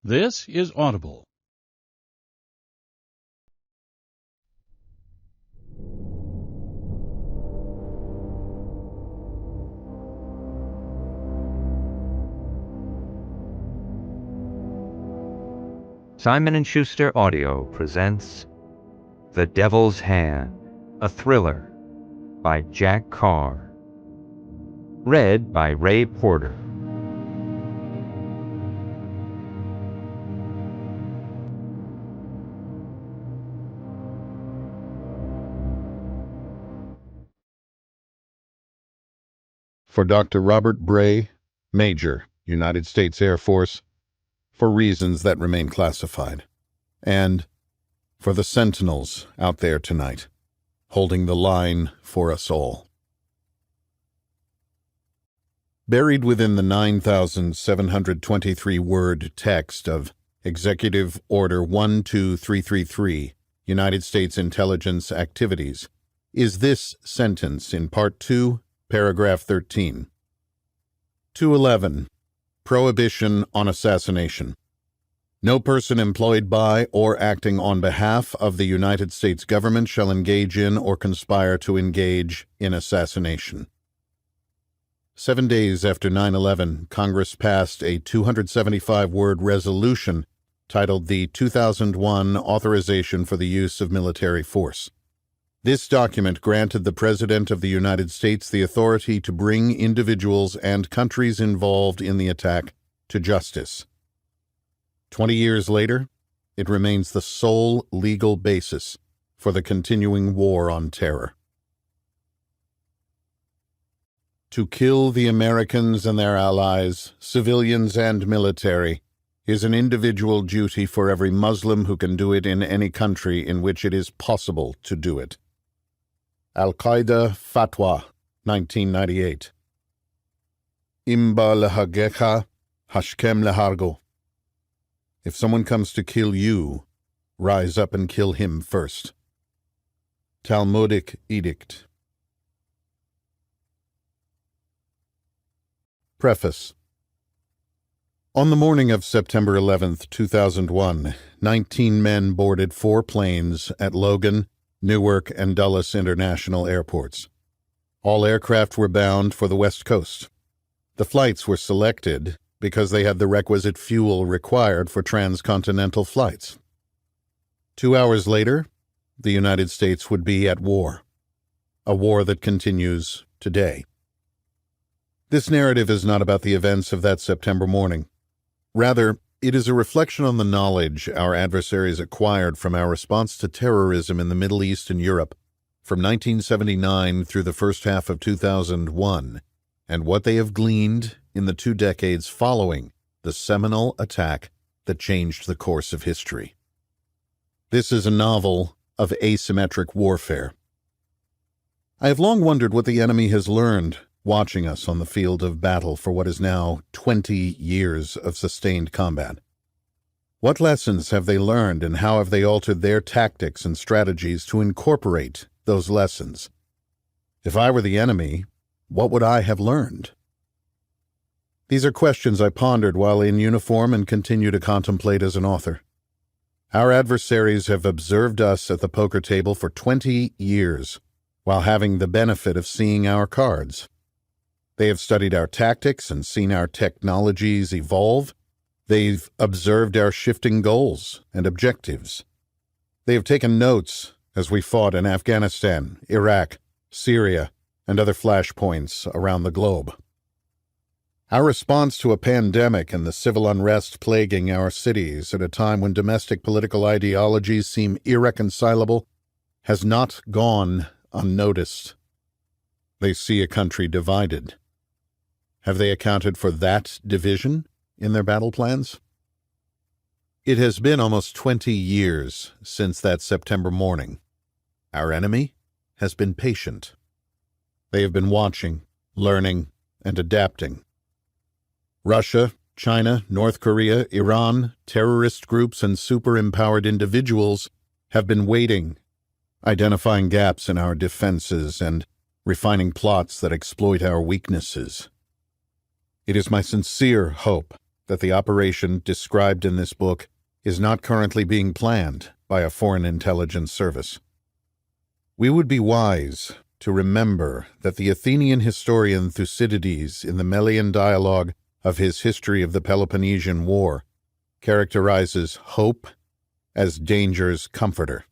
This is Audible. Simon & Schuster Audio presents The Devil's Hand, a thriller by Jack Carr. Read by Ray Porter. For Dr. Robert Bray, Major, United States Air Force, for reasons that remain classified, and for the sentinels out there tonight, holding the line for us all. Buried within the 9,723-word text of Executive Order 12333, United States Intelligence Activities, is this sentence in Part 2, Paragraph 13. 211. Prohibition on assassination. No person employed by or acting on behalf of the United States government shall engage in or conspire to engage in assassination. 7 days after 9/11, Congress passed a 275-word resolution titled the 2001 Authorization for the Use of Military Force. This document granted the President of the United States the authority to bring individuals and countries involved in the attack to justice. 20 years later, it remains the sole legal basis for the continuing war on terror. To kill the Americans and their allies, civilians and military, is an individual duty for every Muslim who can do it in any country in which it is possible to do it. Al-Qaeda Fatwa, 1998. Imba lehagecha, hashkem lehargo. If someone comes to kill you, rise up and kill him first. Talmudic Edict. Preface. On the morning of September 11, 2001, 19 men boarded 4 planes at Logan, Newark, and Dulles International Airports. All aircraft were bound for the West Coast. The flights were selected because they had the requisite fuel required for transcontinental flights. 2 hours later, the United States would be at war, a war that continues today. This narrative is not about the events of that September morning. Rather, it is a reflection on the knowledge our adversaries acquired from our response to terrorism in the Middle East and Europe from 1979 through the first half of 2001, and what they have gleaned in the 2 decades following the seminal attack that changed the course of history. This is a novel of asymmetric warfare. I have long wondered what the enemy has learned watching us on the field of battle for what is now 20 years of sustained combat. What lessons have they learned, and how have they altered their tactics and strategies to incorporate those lessons? If I were the enemy, what would I have learned? These are questions I pondered while in uniform and continue to contemplate as an author. Our adversaries have observed us at the poker table for 20 years, while having the benefit of seeing our cards. They have studied our tactics and seen our technologies evolve. They've observed our shifting goals and objectives. They have taken notes as we fought in Afghanistan, Iraq, Syria, and other flashpoints around the globe. Our response to a pandemic and the civil unrest plaguing our cities at a time when domestic political ideologies seem irreconcilable has not gone unnoticed. They see a country divided. Have they accounted for that division in their battle plans? It has been almost 20 years since that September morning. Our enemy has been patient. They have been watching, learning, and adapting. Russia, China, North Korea, Iran, terrorist groups, and super-empowered individuals have been waiting, identifying gaps in our defenses and refining plots that exploit our weaknesses. It is my sincere hope that the operation described in this book is not currently being planned by a foreign intelligence service. We would be wise to remember that the Athenian historian Thucydides, in the Melian dialogue of his History of the Peloponnesian War, characterizes hope as danger's comforter.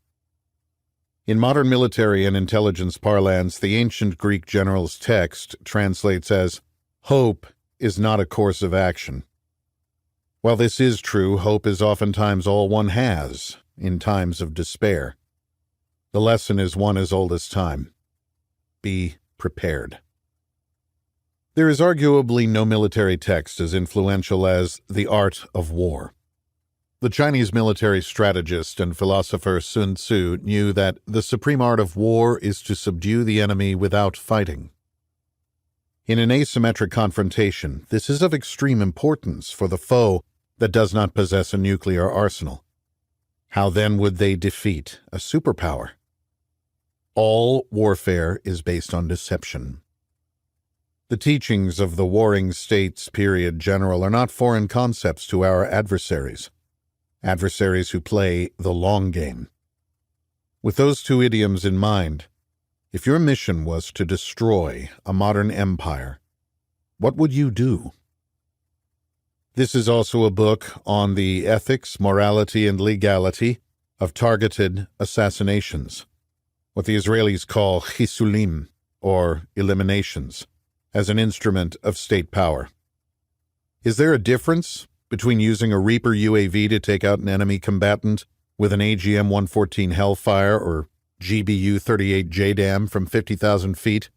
In modern military and intelligence parlance, the ancient Greek general's text translates as, "Hope is not a course of action." While this is true, hope is oftentimes all one has in times of despair. The lesson is one as old as time. Be prepared. There is arguably no military text as influential as The Art of War. The Chinese military strategist and philosopher Sun Tzu knew that the supreme art of war is to subdue the enemy without fighting. In an asymmetric confrontation, this is of extreme importance for the foe that does not possess a nuclear arsenal. How then would they defeat a superpower? All warfare is based on deception. The teachings of the Warring States period general are not foreign concepts to our adversaries who play the long game. With those two idioms in mind, if your mission was to destroy a modern empire, what would you do? This is also a book on the ethics, morality, and legality of targeted assassinations, what the Israelis call chisulim, or eliminations, as an instrument of state power. Is there a difference between using a Reaper UAV to take out an enemy combatant with an AGM-114 Hellfire or GBU-38 JDAM from 50,000 feet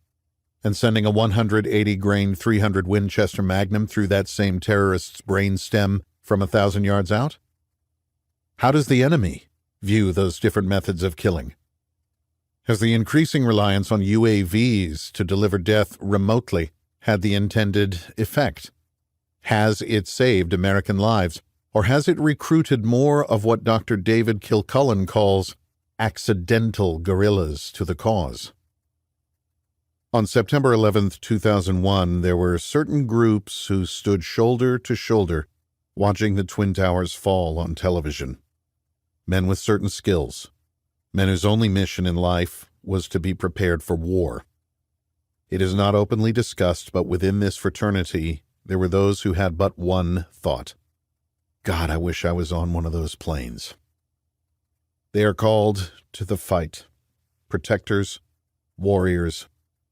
and sending a 180-grain 300 Winchester Magnum through that same terrorist's brainstem from 1,000 yards out? How does the enemy view those different methods of killing? Has the increasing reliance on UAVs to deliver death remotely had the intended effect? Has it saved American lives, or has it recruited more of what Dr. David Kilcullen calls accidental guerrillas to the cause? On September 11, 2001, there were certain groups who stood shoulder to shoulder watching the Twin Towers fall on television. Men with certain skills, men whose only mission in life was to be prepared for war. It is not openly discussed, but within this fraternity, there were those who had but one thought. God, I wish I was on one of those planes. They are called to the fight. Protectors, warriors,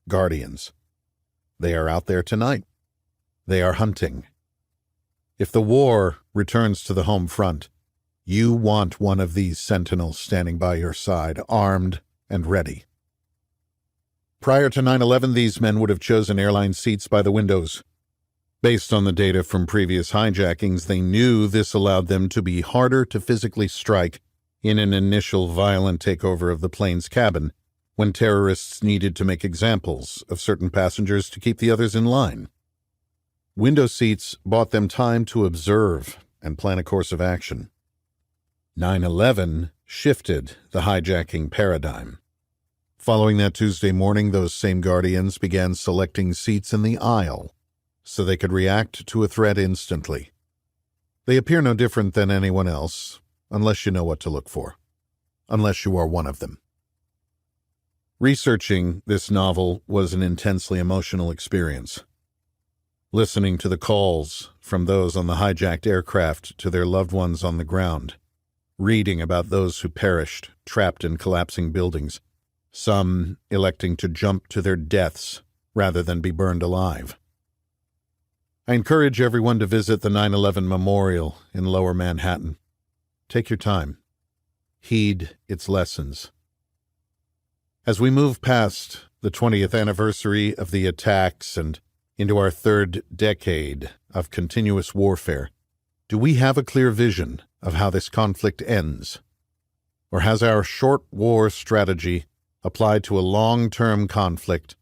guardians. They are out there tonight. They are hunting. If the war returns to the home front, you want one of these sentinels standing by your side, armed and ready. Prior to 9/11, these men would have chosen airline seats by the windows. Based on the data from previous hijackings, they knew this allowed them to be harder to physically strike in an initial violent takeover of the plane's cabin, when terrorists needed to make examples of certain passengers to keep the others in line. Window seats bought them time to observe and plan a course of action. 9/11 shifted the hijacking paradigm. Following that Tuesday morning, those same guardians began selecting seats in the aisle so they could react to a threat instantly. They appear no different than anyone else, unless you know what to look for, unless you are one of them. Researching this novel was an intensely emotional experience. Listening to the calls from those on the hijacked aircraft to their loved ones on the ground, reading about those who perished, trapped in collapsing buildings, some electing to jump to their deaths rather than be burned alive. I encourage everyone to visit the 9/11 Memorial in Lower Manhattan. Take your time. Heed its lessons. As we move past the 20th anniversary of the attacks and into our third decade of continuous warfare, do we have a clear vision of how this conflict ends? Or has our short war strategy applied to a long-term conflict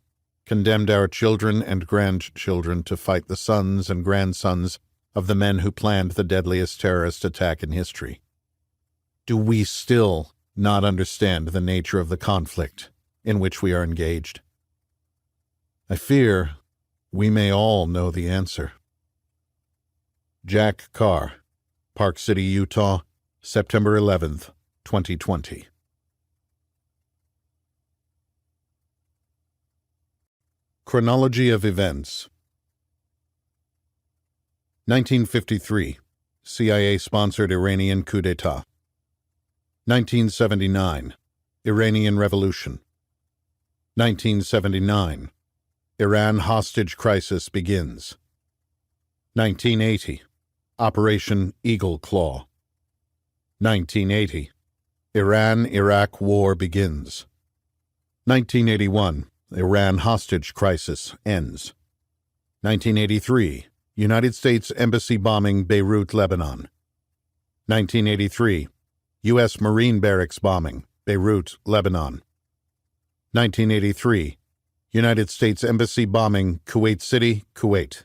condemned our children and grandchildren to fight the sons and grandsons of the men who planned the deadliest terrorist attack in history? Do we still not understand the nature of the conflict in which we are engaged? I fear we may all know the answer. Jack Carr, Park City, Utah, September 11th, 2020. Chronology of events. 1953. CIA-sponsored Iranian coup d'etat. 1979. Iranian Revolution. 1979. Iran hostage crisis begins. 1980. Operation Eagle Claw. 1980. Iran-Iraq war begins. 1981. Iran hostage crisis ends. 1983. United States Embassy bombing Beirut, Lebanon. 1983. U.S. Marine Barracks bombing Beirut, Lebanon. 1983. United States Embassy bombing Kuwait City, Kuwait.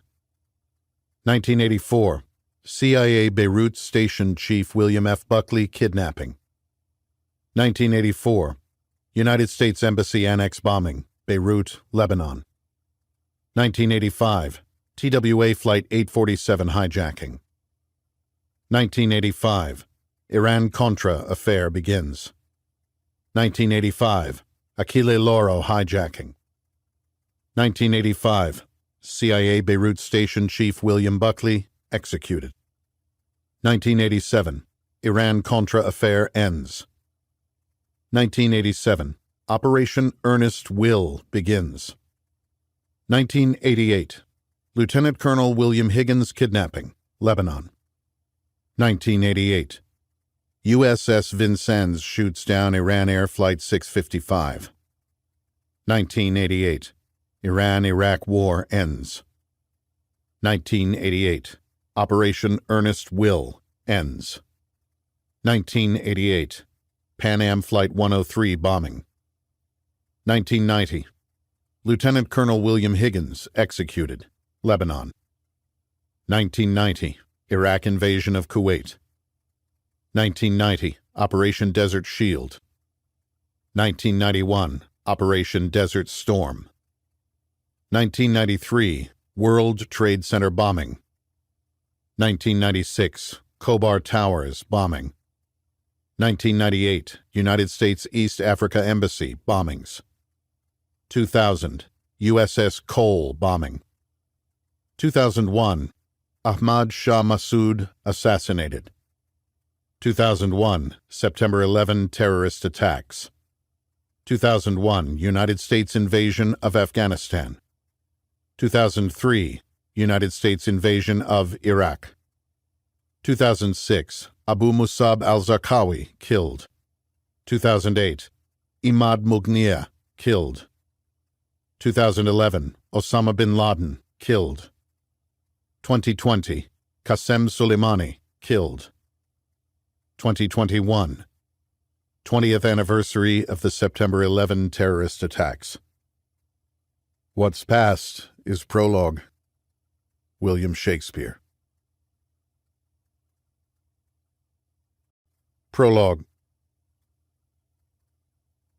1984. CIA Beirut Station Chief William F. Buckley kidnapping. 1984. United States Embassy Annex bombing Beirut, Lebanon. 1985. TWA Flight 847 hijacking. 1985. Iran-Contra affair begins. 1985. Achille Lauro hijacking. 1985. CIA Beirut Station Chief William Buckley executed. 1987. Iran-Contra affair ends. 1987. Operation Earnest Will begins. 1988. Lieutenant Colonel William Higgins kidnapping, Lebanon. 1988. USS Vincennes shoots down Iran Air Flight 655. 1988. Iran-Iraq war ends. 1988. Operation Earnest Will ends. 1988. Pan Am Flight 103 bombing. 1990. Lieutenant Colonel William Higgins executed, Lebanon. 1990. Iraq invasion of Kuwait. 1990. Operation Desert Shield. 1991. Operation Desert Storm. 1993. World Trade Center bombing. 1996. Khobar Towers bombing. 1998. United States East Africa Embassy bombings. 2000. USS Cole bombing. 2001. Ahmad Shah Massoud assassinated. 2001. September 11 terrorist attacks. 2001. United States invasion of Afghanistan. 2003. United States invasion of Iraq. 2006. Abu Musab al-Zarqawi killed. 2008. Imad Mughniya killed. 2011. Osama bin Laden killed. 2020. Qasem Soleimani killed. 2021. 20th anniversary of the September 11 terrorist attacks. What's past is prologue. William Shakespeare. Prologue.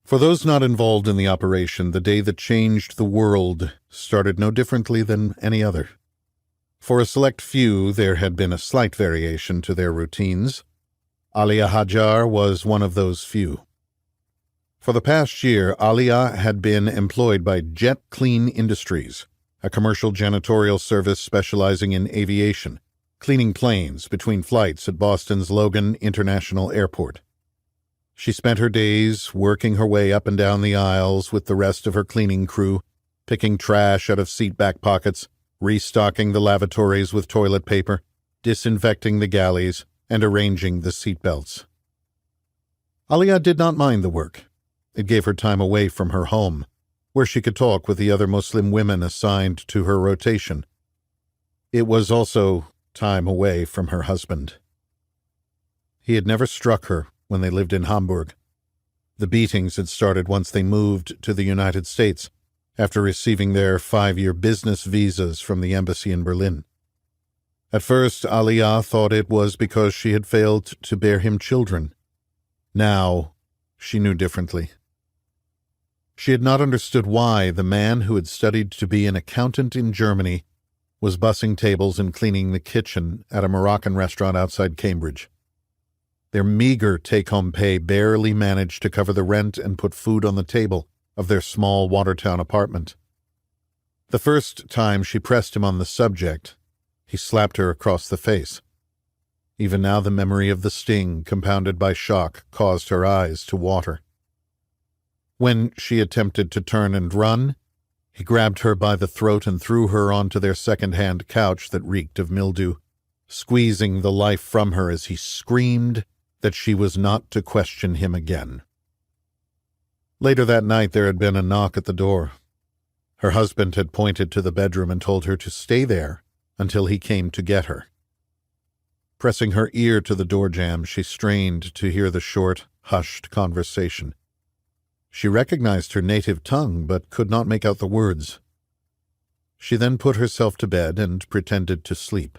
For those not involved in the operation, the day that changed the world started no differently than any other. For a select few, there had been a slight variation to their routines. Alia Hajar was one of those few. For the past year, Alia had been employed by Jet Clean Industries, a commercial janitorial service specializing in aviation, cleaning planes between flights at Boston's Logan International Airport. She spent her days working her way up and down the aisles with the rest of her cleaning crew, picking trash out of seat back pockets, restocking the lavatories with toilet paper, disinfecting the galleys, and arranging the seat belts. Alia did not mind the work. It gave her time away from her home, where she could talk with the other Muslim women assigned to her rotation. It was also time away from her husband. He had never struck her when they lived in Hamburg. The beatings had started once they moved to the United States, after receiving their 5-year business visas from the embassy in Berlin. At first, Alia thought it was because she had failed to bear him children. Now, she knew differently. She had not understood why the man who had studied to be an accountant in Germany was bussing tables and cleaning the kitchen at a Moroccan restaurant outside Cambridge. Their meager take-home pay barely managed to cover the rent and put food on the table of their small Watertown apartment. The first time she pressed him on the subject, he slapped her across the face. Even now the memory of the sting, compounded by shock, caused her eyes to water. When she attempted to turn and run, he grabbed her by the throat and threw her onto their second-hand couch that reeked of mildew, squeezing the life from her as he screamed that she was not to question him again. Later that night there had been a knock at the door. Her husband had pointed to the bedroom and told her to stay there until he came to get her. Pressing her ear to the door jamb, she strained to hear the short, hushed conversation. She recognized her native tongue, but could not make out the words. She then put herself to bed and pretended to sleep.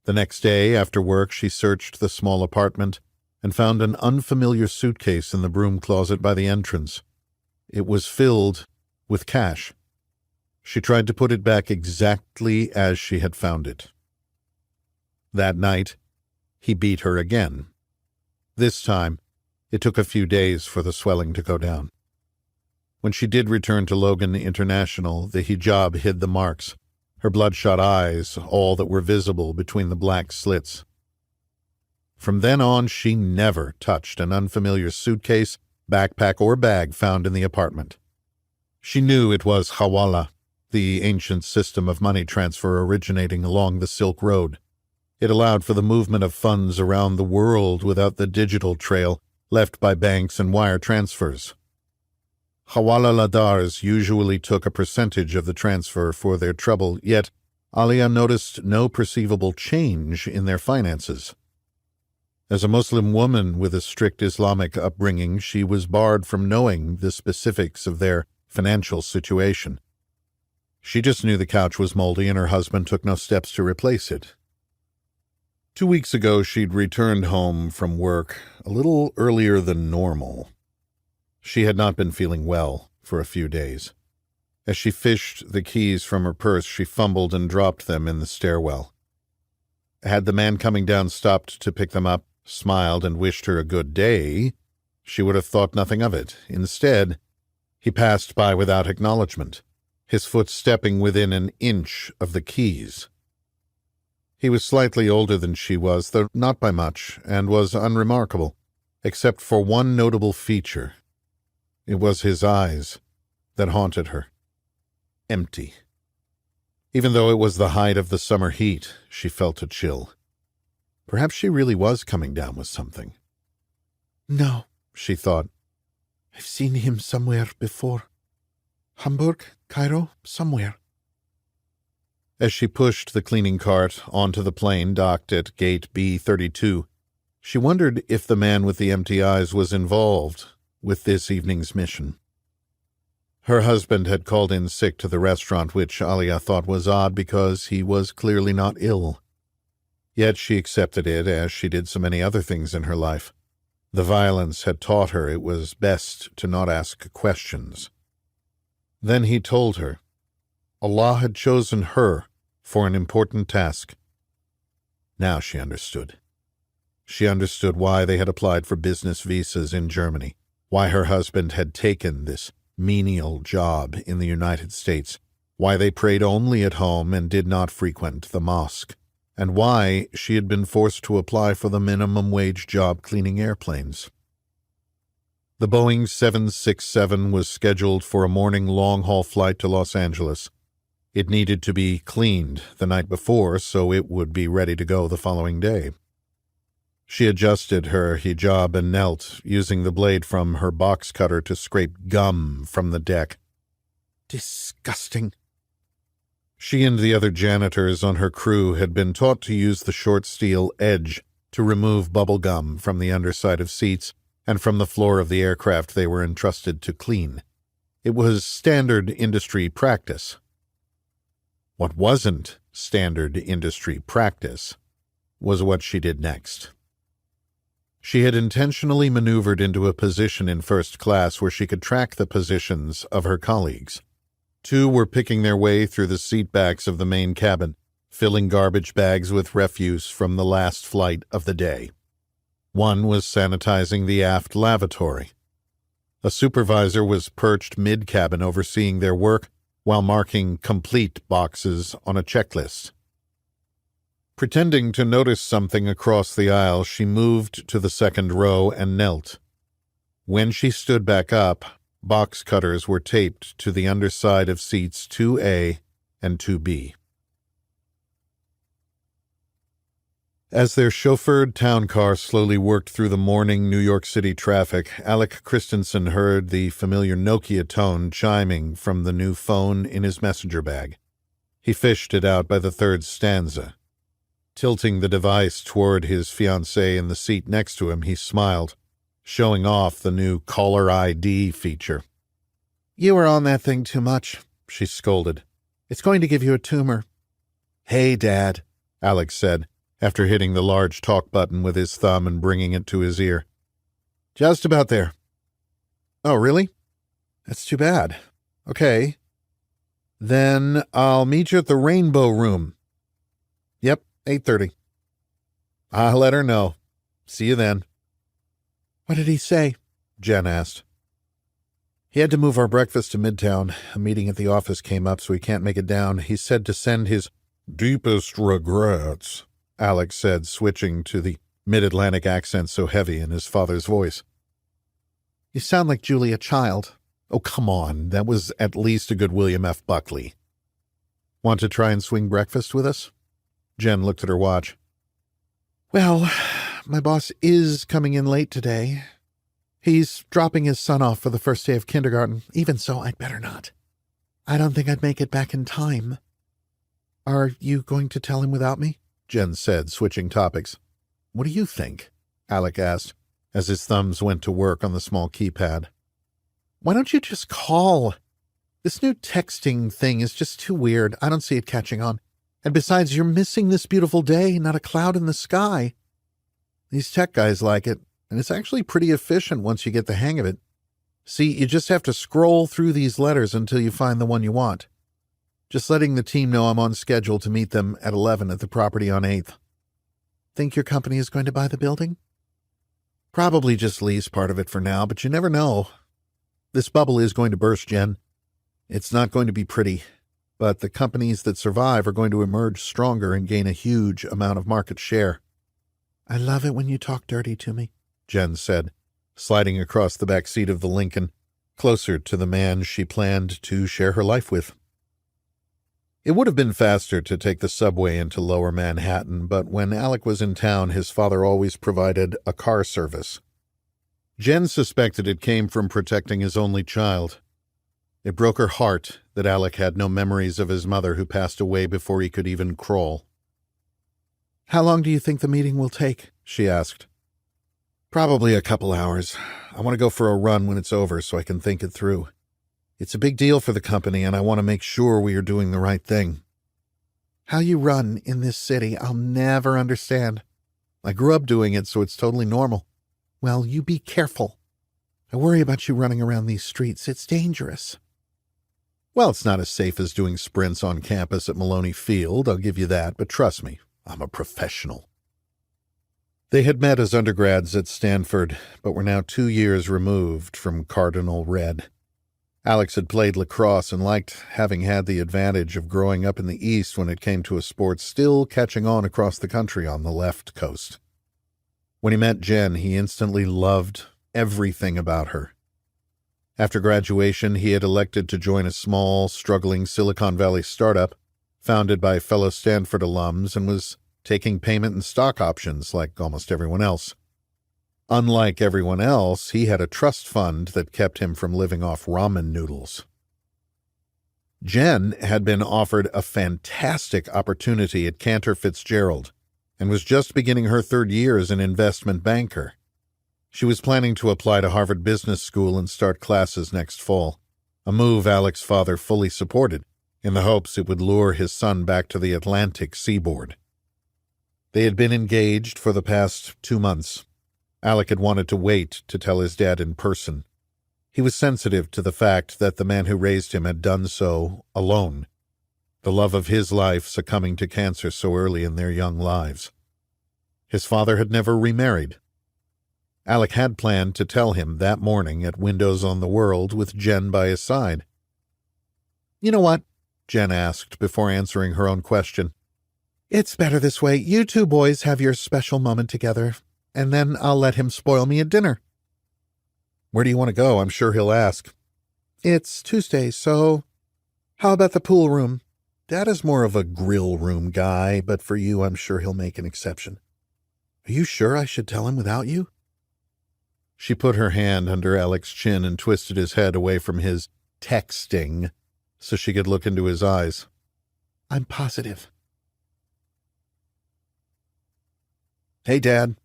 The next day, after work, she searched the small apartment and found an unfamiliar suitcase in the broom closet by the entrance. It was filled with cash. She tried to put it back exactly as she had found it. That night, he beat her again. This time, it took a few days for the swelling to go down. When she did return to Logan International, the hijab hid the marks, her bloodshot eyes all that were visible between the black slits. From then on, she never touched an unfamiliar suitcase, backpack, or bag found in the apartment. She knew it was hawala, the ancient system of money transfer originating along the Silk Road. It allowed for the movement of funds around the world without the digital trail left by banks and wire transfers. Hawala ladars usually took a percentage of the transfer for their trouble, yet Alia noticed no perceivable change in their finances. As a Muslim woman with a strict Islamic upbringing, she was barred from knowing the specifics of their financial situation. She just knew the couch was moldy and her husband took no steps to replace it. 2 weeks ago, she'd returned home from work a little earlier than normal. She had not been feeling well for a few days. As she fished the keys from her purse, she fumbled and dropped them in the stairwell. Had the man coming down stopped to pick them up, smiled, and wished her a good day, she would have thought nothing of it. Instead, he passed by without acknowledgement, his foot stepping within an inch of the keys. He was slightly older than she was, though not by much, and was unremarkable, except for one notable feature. It was his eyes that haunted her. Empty. Even though it was the height of the summer heat, she felt a chill. Perhaps she really was coming down with something. No, she thought. I've seen him somewhere before. Hamburg, Cairo, somewhere. As she pushed the cleaning cart onto the plane docked at gate B32, she wondered if the man with the empty eyes was involved with this evening's mission. Her husband had called in sick to the restaurant, which Alia thought was odd because he was clearly not ill. Yet she accepted it as she did so many other things in her life. The violence had taught her it was best to not ask questions. Then he told her Allah had chosen her for an important task. Now she understood. She understood why they had applied for business visas in Germany, why her husband had taken this menial job in the United States, why they prayed only at home and did not frequent the mosque, and why she had been forced to apply for the minimum wage job cleaning airplanes. The Boeing 767 was scheduled for a morning long-haul flight to Los Angeles. It needed to be cleaned the night before so it would be ready to go the following day. She adjusted her hijab and knelt, using the blade from her box cutter to scrape gum from the deck. Disgusting. She and the other janitors on her crew had been taught to use the short steel edge to remove bubble gum from the underside of seats and from the floor of the aircraft they were entrusted to clean. It was standard industry practice. What wasn't standard industry practice was what she did next. She had intentionally maneuvered into a position in first class where she could track the positions of her colleagues. Two were picking their way through the seat backs of the main cabin, filling garbage bags with refuse from the last flight of the day. One was sanitizing the aft lavatory. A supervisor was perched mid-cabin overseeing their work while marking complete boxes on a checklist. Pretending to notice something across the aisle, she moved to the second row and knelt. When she stood back up, box cutters were taped to the underside of seats 2A and 2B. As their chauffeured town car slowly worked through the morning New York City traffic, Alec Christensen heard the familiar Nokia tone chiming from the new phone in his messenger bag. He fished it out by the third stanza. Tilting the device toward his fiancée in the seat next to him, he smiled, showing off the new caller ID feature. "You were on that thing too much," she scolded. "It's going to give you a tumor." "Hey, Dad," Alex said, after hitting the large talk button with his thumb and bringing it to his ear. "Just about there." "Oh, really? That's too bad. Okay. Then I'll meet you at the Rainbow Room." "Yep, 8:30. "I'll let her know. See you then." "What did he say?" Jen asked. "He had to move our breakfast to Midtown. A meeting at the office came up, so he can't make it down. He said to send his deepest regrets," Alex said, switching to the mid-Atlantic accent so heavy in his father's voice. "You sound like Julia Child." "Oh, come on. That was at least a good William F. Buckley." "Want to try and swing breakfast with us?" Jen looked at her watch. "Well, my boss is coming in late today. He's dropping his son off for the first day of kindergarten. Even so, I'd better not. I don't think I'd make it back in time." "Are you going to tell him without me?" Jen said, switching topics. "What do you think?" Alec asked, as his thumbs went to work on the small keypad. "Why don't you just call? This new texting thing is just too weird. I don't see it catching on. And besides, you're missing this beautiful day, not a cloud in the sky. These tech guys like it, and it's actually pretty efficient once you get the hang of it. See, you just have to scroll through these letters until you find the one you want. Just letting the team know I'm on schedule to meet them at 11 at the property on 8th. Think your company is going to buy the building?" "Probably just lease part of it for now, but you never know. This bubble is going to burst, Jen. It's not going to be pretty, but the companies that survive are going to emerge stronger and gain a huge amount of market share." "I love it when you talk dirty to me," Jen said, sliding across the back seat of the Lincoln, closer to the man she planned to share her life with. It would have been faster to take the subway into Lower Manhattan, but when Alec was in town, his father always provided a car service. Jen suspected it came from protecting his only child. It broke her heart that Alec had no memories of his mother, who passed away before he could even crawl. "How long do you think the meeting will take?" she asked. "Probably a couple hours. I want to go for a run when it's over so I can think it through. It's a big deal for the company, and I want to make sure we are doing the right thing." "How you run in this city, I'll never understand. I grew up doing it, so it's totally normal." "Well, you be careful. I worry about you running around these streets. It's dangerous." "Well, it's not as safe as doing sprints on campus at Maloney Field, I'll give you that, but trust me, I'm a professional." They had met as undergrads at Stanford, but were now 2 years removed from Cardinal Red. Alex had played lacrosse and liked having had the advantage of growing up in the East when it came to a sport still catching on across the country on the left coast. When he met Jen, he instantly loved everything about her. After graduation, he had elected to join a small, struggling Silicon Valley startup founded by fellow Stanford alums and was taking payment in stock options like almost everyone else. Unlike everyone else, he had a trust fund that kept him from living off ramen noodles. Jen had been offered a fantastic opportunity at Cantor Fitzgerald and was just beginning her 3rd year as an investment banker. She was planning to apply to Harvard Business School and start classes next fall, a move Alec's father fully supported, in the hopes it would lure his son back to the Atlantic seaboard. They had been engaged for the past 2 months. Alec had wanted to wait to tell his dad in person. He was sensitive to the fact that the man who raised him had done so alone, the love of his life succumbing to cancer so early in their young lives. His father had never remarried. Alec had planned to tell him that morning at Windows on the World with Jen by his side. "You know what?" Jen asked before answering her own question. "It's better this way. You two boys have your special moment together, and then I'll let him spoil me at dinner." "Where do you want to go? I'm sure he'll ask." "It's Tuesday, so how about the pool room? Dad is more of a grill room guy, but for you I'm sure he'll make an exception." "Are you sure I should tell him without you?" She put her hand under Alec's chin and twisted his head away from his texting so she could look into his eyes. "I'm positive." "Hey, Dad."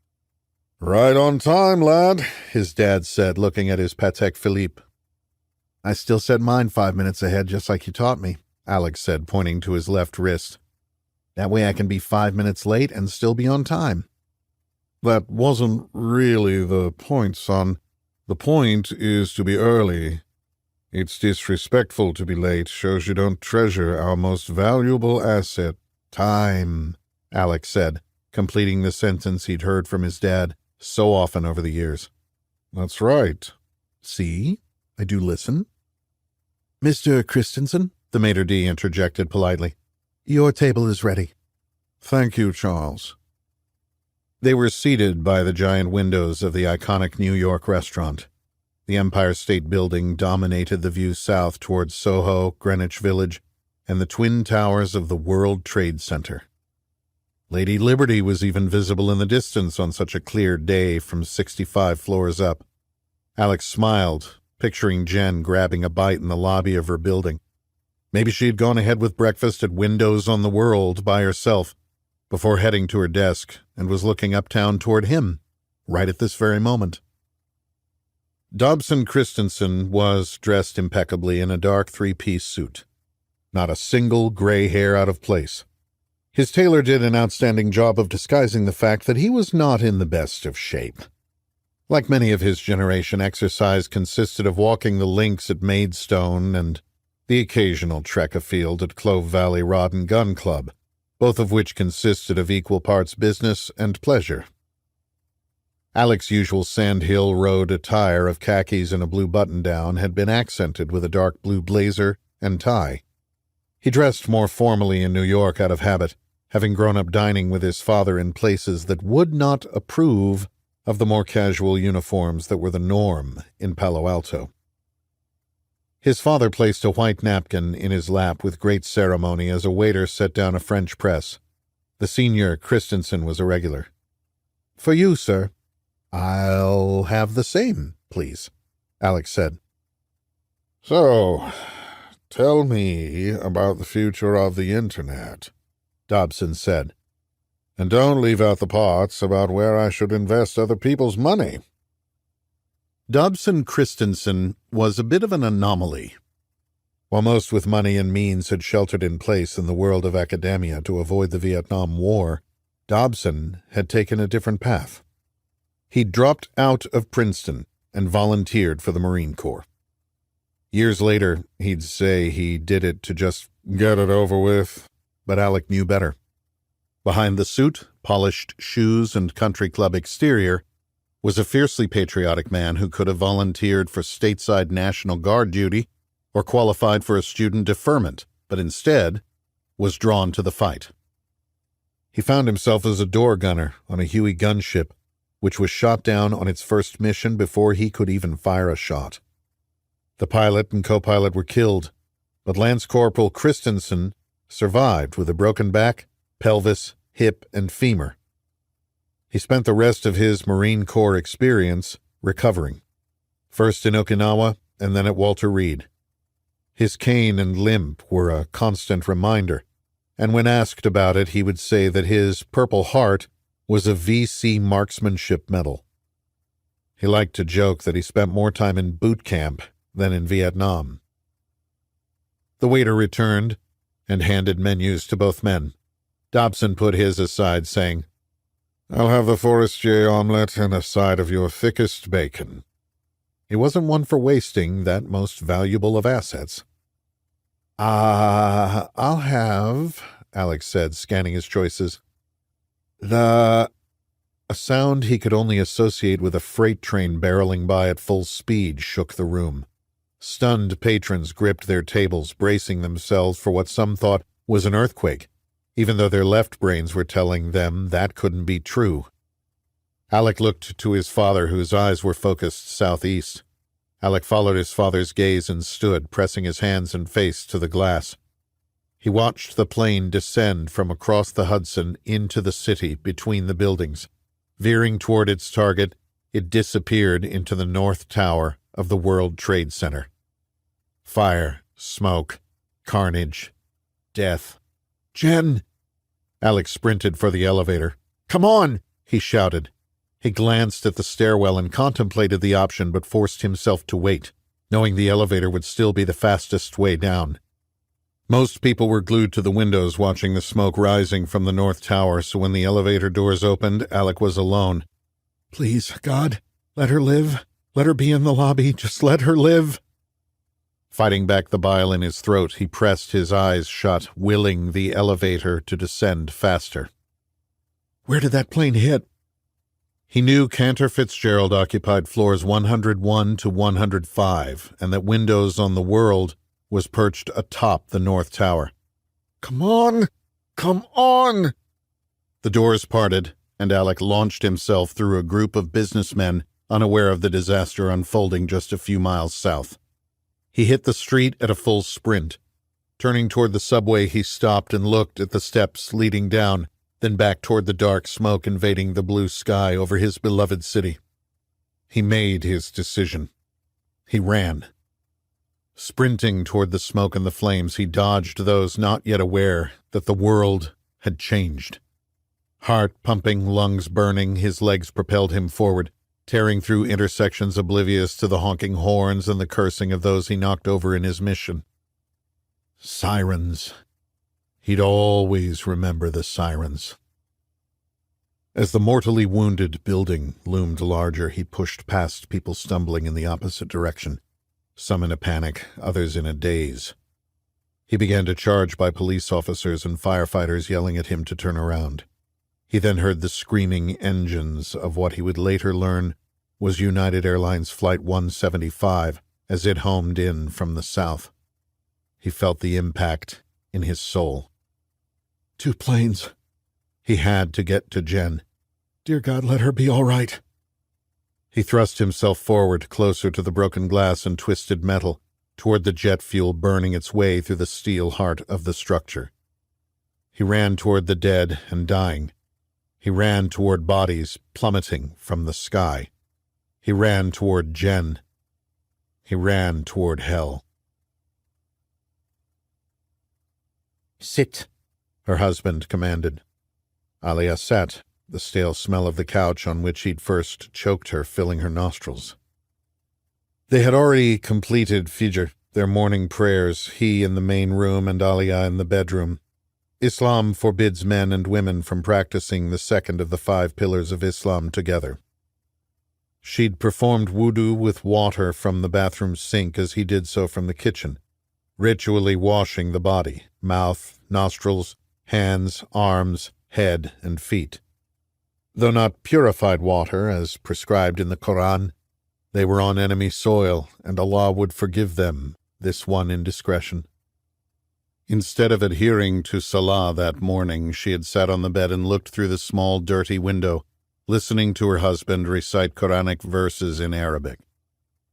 "Right on time, lad," his dad said, looking at his Patek Philippe. "I still set mine 5 minutes ahead, just like you taught me," Alec said, pointing to his left wrist. "That way I can be 5 minutes late and still be on time." "That wasn't really the point, son. The point is to be early. It's disrespectful to be late, shows you don't treasure our most valuable asset, time," Alec said, completing the sentence he'd heard from his dad so often over the years. "That's right." "See? I do listen." "Mr. Christensen," the maitre d' interjected politely, "your table is ready." "Thank you, Charles." They were seated by the giant windows of the iconic New York restaurant. The Empire State Building dominated the view south towards Soho, Greenwich Village, and the twin towers of the World Trade Center. Lady Liberty was even visible in the distance on such a clear day from 65 floors up. Alex smiled, picturing Jen grabbing a bite in the lobby of her building. Maybe she had gone ahead with breakfast at Windows on the World by herself before heading to her desk and was looking uptown toward him, right at this very moment. Dobson Christensen was dressed impeccably in a dark three-piece suit. Not a single gray hair out of place. His tailor did an outstanding job of disguising the fact that he was not in the best of shape. Like many of his generation, exercise consisted of walking the links at Maidstone and the occasional trek afield at Clove Valley Rod and Gun Club, both of which consisted of equal parts business and pleasure. Alec's usual Sand Hill Road attire of khakis and a blue button-down had been accented with a dark blue blazer and tie. He dressed more formally in New York out of habit, having grown up dining with his father in places that would not approve of the more casual uniforms that were the norm in Palo Alto. His father placed a white napkin in his lap with great ceremony as a waiter set down a French press. The senior Christensen was a regular. "For you, sir." "I'll have the same, please," Alex said. "So, tell me about the future of the Internet," Dobson said. "And don't leave out the parts about where I should invest other people's money." Dobson Christensen was a bit of an anomaly. While most with money and means had sheltered in place in the world of academia to avoid the Vietnam War, Dobson had taken a different path. He'd dropped out of Princeton and volunteered for the Marine Corps. Years later, he'd say he did it to just get it over with, but Alec knew better. Behind the suit, polished shoes, and country club exterior was a fiercely patriotic man who could have volunteered for stateside National Guard duty or qualified for a student deferment, but instead was drawn to the fight. He found himself as a door gunner on a Huey gunship, which was shot down on its first mission before he could even fire a shot. The pilot and co-pilot were killed, but Lance Corporal Christensen survived with a broken back, pelvis, hip, and femur. He spent the rest of his Marine Corps experience recovering, first in Okinawa and then at Walter Reed. His cane and limp were a constant reminder, and when asked about it, he would say that his Purple Heart was a VC marksmanship medal. He liked to joke that he spent more time in boot camp than in Vietnam. The waiter returned and handed menus to both men. Dobson put his aside, saying, "I'll have the Forestier omelette and a side of your thickest bacon." He wasn't one for wasting that most valuable of assets. I'll have," Alex said, scanning his choices. A sound he could only associate with a freight train barreling by at full speed shook the room. Stunned patrons gripped their tables, bracing themselves for what some thought was an earthquake, even though their left brains were telling them that couldn't be true. Alec looked to his father, whose eyes were focused southeast. Alec followed his father's gaze and stood, pressing his hands and face to the glass. He watched the plane descend from across the Hudson into the city between the buildings. Veering toward its target, it disappeared into the North Tower of the World Trade Center. Fire, smoke, carnage, death. "Jen!" Alex sprinted for the elevator. "Come on!" he shouted. He glanced at the stairwell and contemplated the option, but forced himself to wait, knowing the elevator would still be the fastest way down. Most people were glued to the windows watching the smoke rising from the North Tower, so when the elevator doors opened, Alec was alone. "Please, God, let her live. Let her be in the lobby. Just let her live." Fighting back the bile in his throat, he pressed his eyes shut, willing the elevator to descend faster. Where did that plane hit? He knew Cantor Fitzgerald occupied floors 101 to 105, and that Windows on the World was perched atop the North Tower. "Come on! Come on!" The doors parted, and Alec launched himself through a group of businessmen unaware of the disaster unfolding just a few miles south. He hit the street at a full sprint. Turning toward the subway, he stopped and looked at the steps leading down, then back toward the dark smoke invading the blue sky over his beloved city. He made his decision. He ran. Sprinting toward the smoke and the flames, he dodged those not yet aware that the world had changed. Heart pumping, lungs burning, his legs propelled him forward, tearing through intersections oblivious to the honking horns and the cursing of those he knocked over in his mission. Sirens. He'd always remember the sirens. As the mortally wounded building loomed larger, he pushed past people stumbling in the opposite direction, some in a panic, others in a daze. He began to charge by police officers and firefighters yelling at him to turn around. He then heard the screaming engines of what he would later learn was United Airlines Flight 175 as it homed in from the south. He felt the impact in his soul. 2 planes. He had to get to Jen. Dear God, let her be all right. He thrust himself forward, closer to the broken glass and twisted metal, toward the jet fuel burning its way through the steel heart of the structure. He ran toward the dead and dying. He ran toward bodies plummeting from the sky. He ran toward Jen. He ran toward hell. "Sit," her husband commanded. Alia sat, the stale smell of the couch on which he'd first choked her filling her nostrils. They had already completed Fijr, their morning prayers, he in the main room and Alia in the bedroom. Islam forbids men and women from practicing the second of the 5 pillars of Islam together. She'd performed wudu with water from the bathroom sink as he did so from the kitchen, ritually washing the body, mouth, nostrils, hands, arms, head, and feet. Though not purified water, as prescribed in the Quran, they were on enemy soil, and Allah would forgive them this one indiscretion. Instead of adhering to Salah that morning, she had sat on the bed and looked through the small, dirty window, listening to her husband recite Quranic verses in Arabic.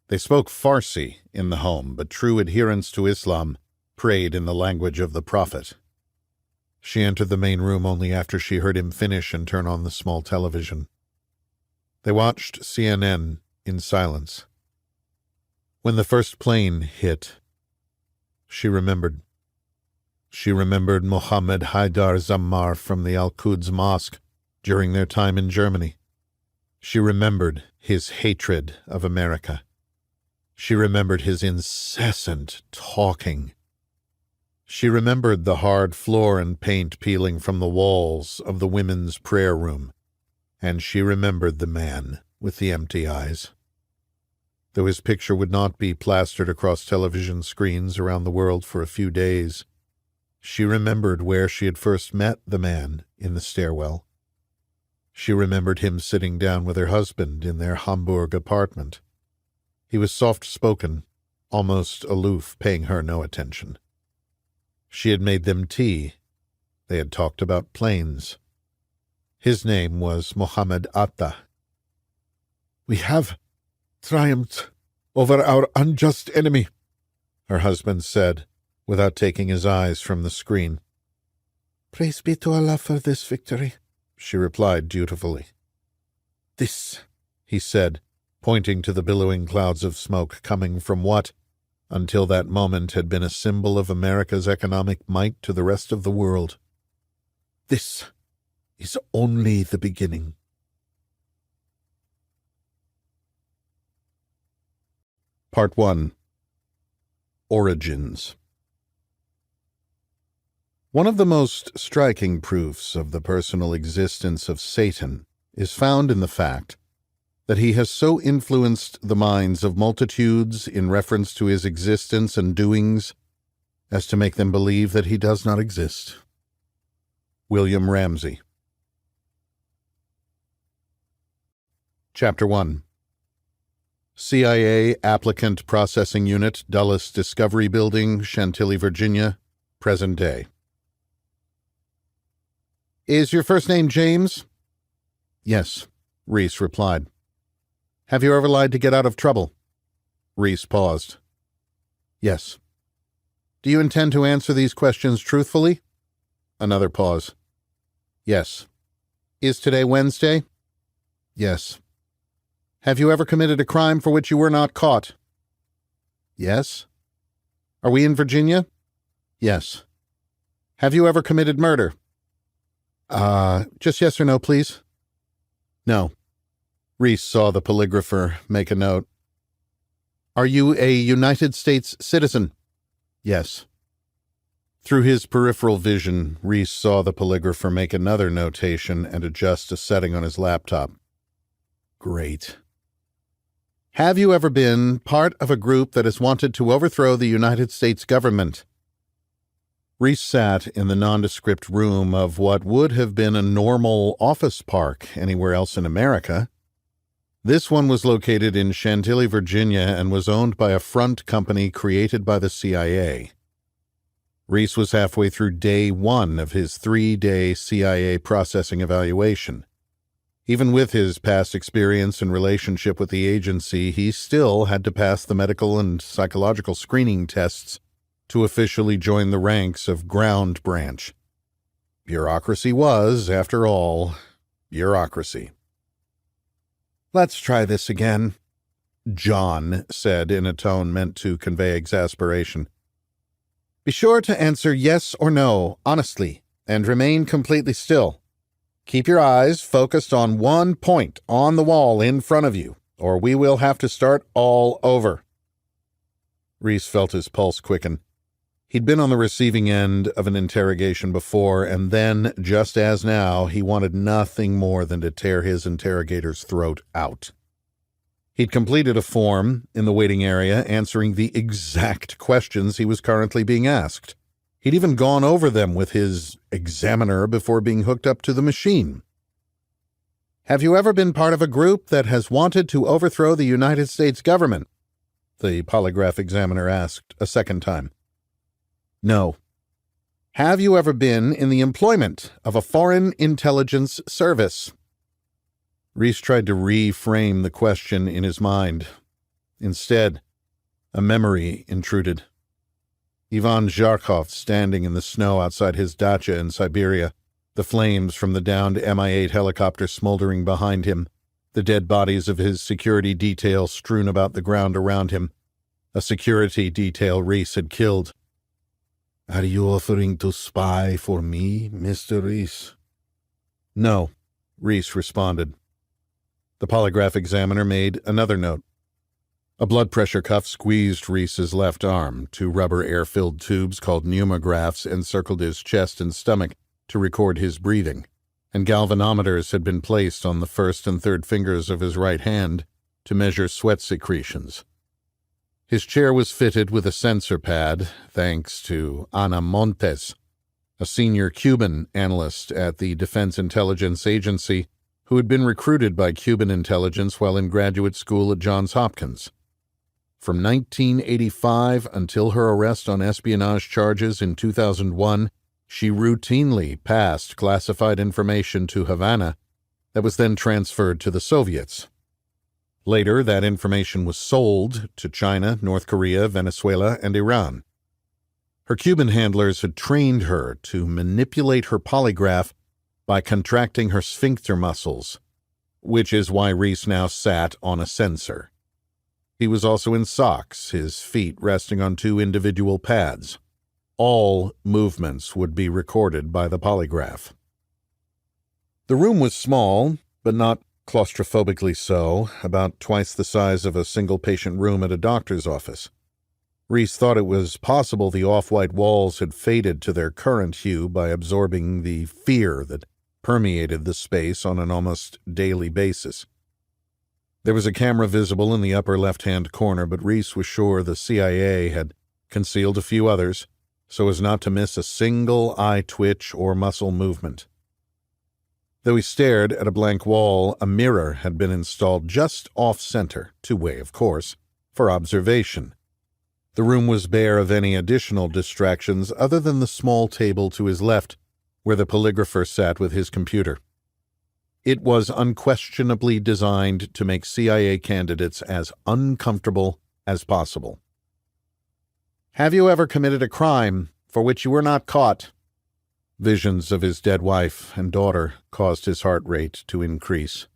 They spoke Farsi in the home, but true adherents to Islam prayed in the language of the Prophet. She entered the main room only after she heard him finish and turn on the small television. They watched CNN in silence. When the first plane hit, she remembered. She remembered Mohammed Haidar Zammar from the Al-Quds Mosque during their time in Germany. She remembered his hatred of America. She remembered his incessant talking. She remembered the hard floor and paint peeling from the walls of the women's prayer room, and she remembered the man with the empty eyes. though his picture would not be plastered across television screens around the world for a few days. She remembered where she had first met the man in the stairwell. She remembered him sitting down with her husband in their Hamburg apartment. He was soft-spoken, almost aloof, paying her no attention. She had made them tea. They had talked about planes. His name was Mohammed Atta. "We have triumphed over our unjust enemy," her husband said, without taking his eyes from the screen. "Praise be to Allah for this victory," she replied dutifully. "This," he said, pointing to the billowing clouds of smoke coming from what, until that moment, had been a symbol of America's economic might to the rest of the world. "This is only the beginning." Part 1. Origins. One of the most striking proofs of the personal existence of Satan is found in the fact that he has so influenced the minds of multitudes in reference to his existence and doings as to make them believe that he does not exist. William Ramsey. Chapter 1. CIA Applicant Processing Unit, Dulles Discovery Building, Chantilly, Virginia, present day. "Is your first name James?" "Yes," Reese replied. "Have you ever lied to get out of trouble?" Reese paused. "Yes." "Do you intend to answer these questions truthfully?" Another pause. "Yes." "Is today Wednesday?" "Yes." "Have you ever committed a crime for which you were not caught?" "Yes." "Are we in Virginia?" "Yes." "Have you ever committed murder?" Just yes or no, please." "No." Reese saw the polygrapher make a note. "Are you a United States citizen?" "Yes." Through his peripheral vision, Reese saw the polygrapher make another notation and adjust a setting on his laptop. Great. "Have you ever been part of a group that has wanted to overthrow the United States government?" Reese sat in the nondescript room of what would have been a normal office park anywhere else in America. This one was located in Chantilly, Virginia, and was owned by a front company created by the CIA. Reese was halfway through day 1 of his 3-day CIA processing evaluation. Even with his past experience and relationship with the agency, he still had to pass the medical and psychological screening tests to officially join the ranks of Ground Branch. Bureaucracy was, after all, bureaucracy. "Let's try this again," John said in a tone meant to convey exasperation. "Be sure to answer yes or no, honestly, and remain completely still. Keep your eyes focused on one point on the wall in front of you, or we will have to start all over." Reese felt his pulse quicken. He'd been on the receiving end of an interrogation before, and then, just as now, he wanted nothing more than to tear his interrogator's throat out. He'd completed a form in the waiting area answering the exact questions he was currently being asked. He'd even gone over them with his examiner before being hooked up to the machine. "Have you ever been part of a group that has wanted to overthrow the United States government?" the polygraph examiner asked a second time. "No." "Have you ever been in the employment of a foreign intelligence service?" Reese tried to reframe the question in his mind. Instead, a memory intruded. Ivan Zharkov standing in the snow outside his dacha in Siberia, the flames from the downed Mi-8 helicopter smoldering behind him, the dead bodies of his security detail strewn about the ground around him, a security detail Reese had killed. "Are you offering to spy for me, Mr. Reese?" "No," Reese responded. The polygraph examiner made another note. A blood pressure cuff squeezed Reese's left arm. 2 rubber air-filled tubes called pneumographs encircled his chest and stomach to record his breathing, and galvanometers had been placed on the first and third fingers of his right hand to measure sweat secretions. His chair was fitted with a sensor pad, thanks to Ana Montes, a senior Cuban analyst at the Defense Intelligence Agency who had been recruited by Cuban intelligence while in graduate school at Johns Hopkins. From 1985 until her arrest on espionage charges in 2001, she routinely passed classified information to Havana that was then transferred to the Soviets. Later, that information was sold to China, North Korea, Venezuela, and Iran. Her Cuban handlers had trained her to manipulate her polygraph by contracting her sphincter muscles, which is why Reese now sat on a sensor. He was also in socks, his feet resting on two individual pads. All movements would be recorded by the polygraph. The room was small, but not claustrophobically so, about twice the size of a single-patient room at a doctor's office. Reese thought it was possible the off-white walls had faded to their current hue by absorbing the fear that permeated the space on an almost daily basis. There was a camera visible in the upper left-hand corner, but Reese was sure the CIA had concealed a few others so as not to miss a single eye twitch or muscle movement. Though he stared at a blank wall, a mirror had been installed just off-center, two-way, of course, for observation. The room was bare of any additional distractions other than the small table to his left, where the polygrapher sat with his computer. It was unquestionably designed to make CIA candidates as uncomfortable as possible. "Have you ever committed a crime for which you were not caught?" Visions of his dead wife and daughter caused his heart rate to increase.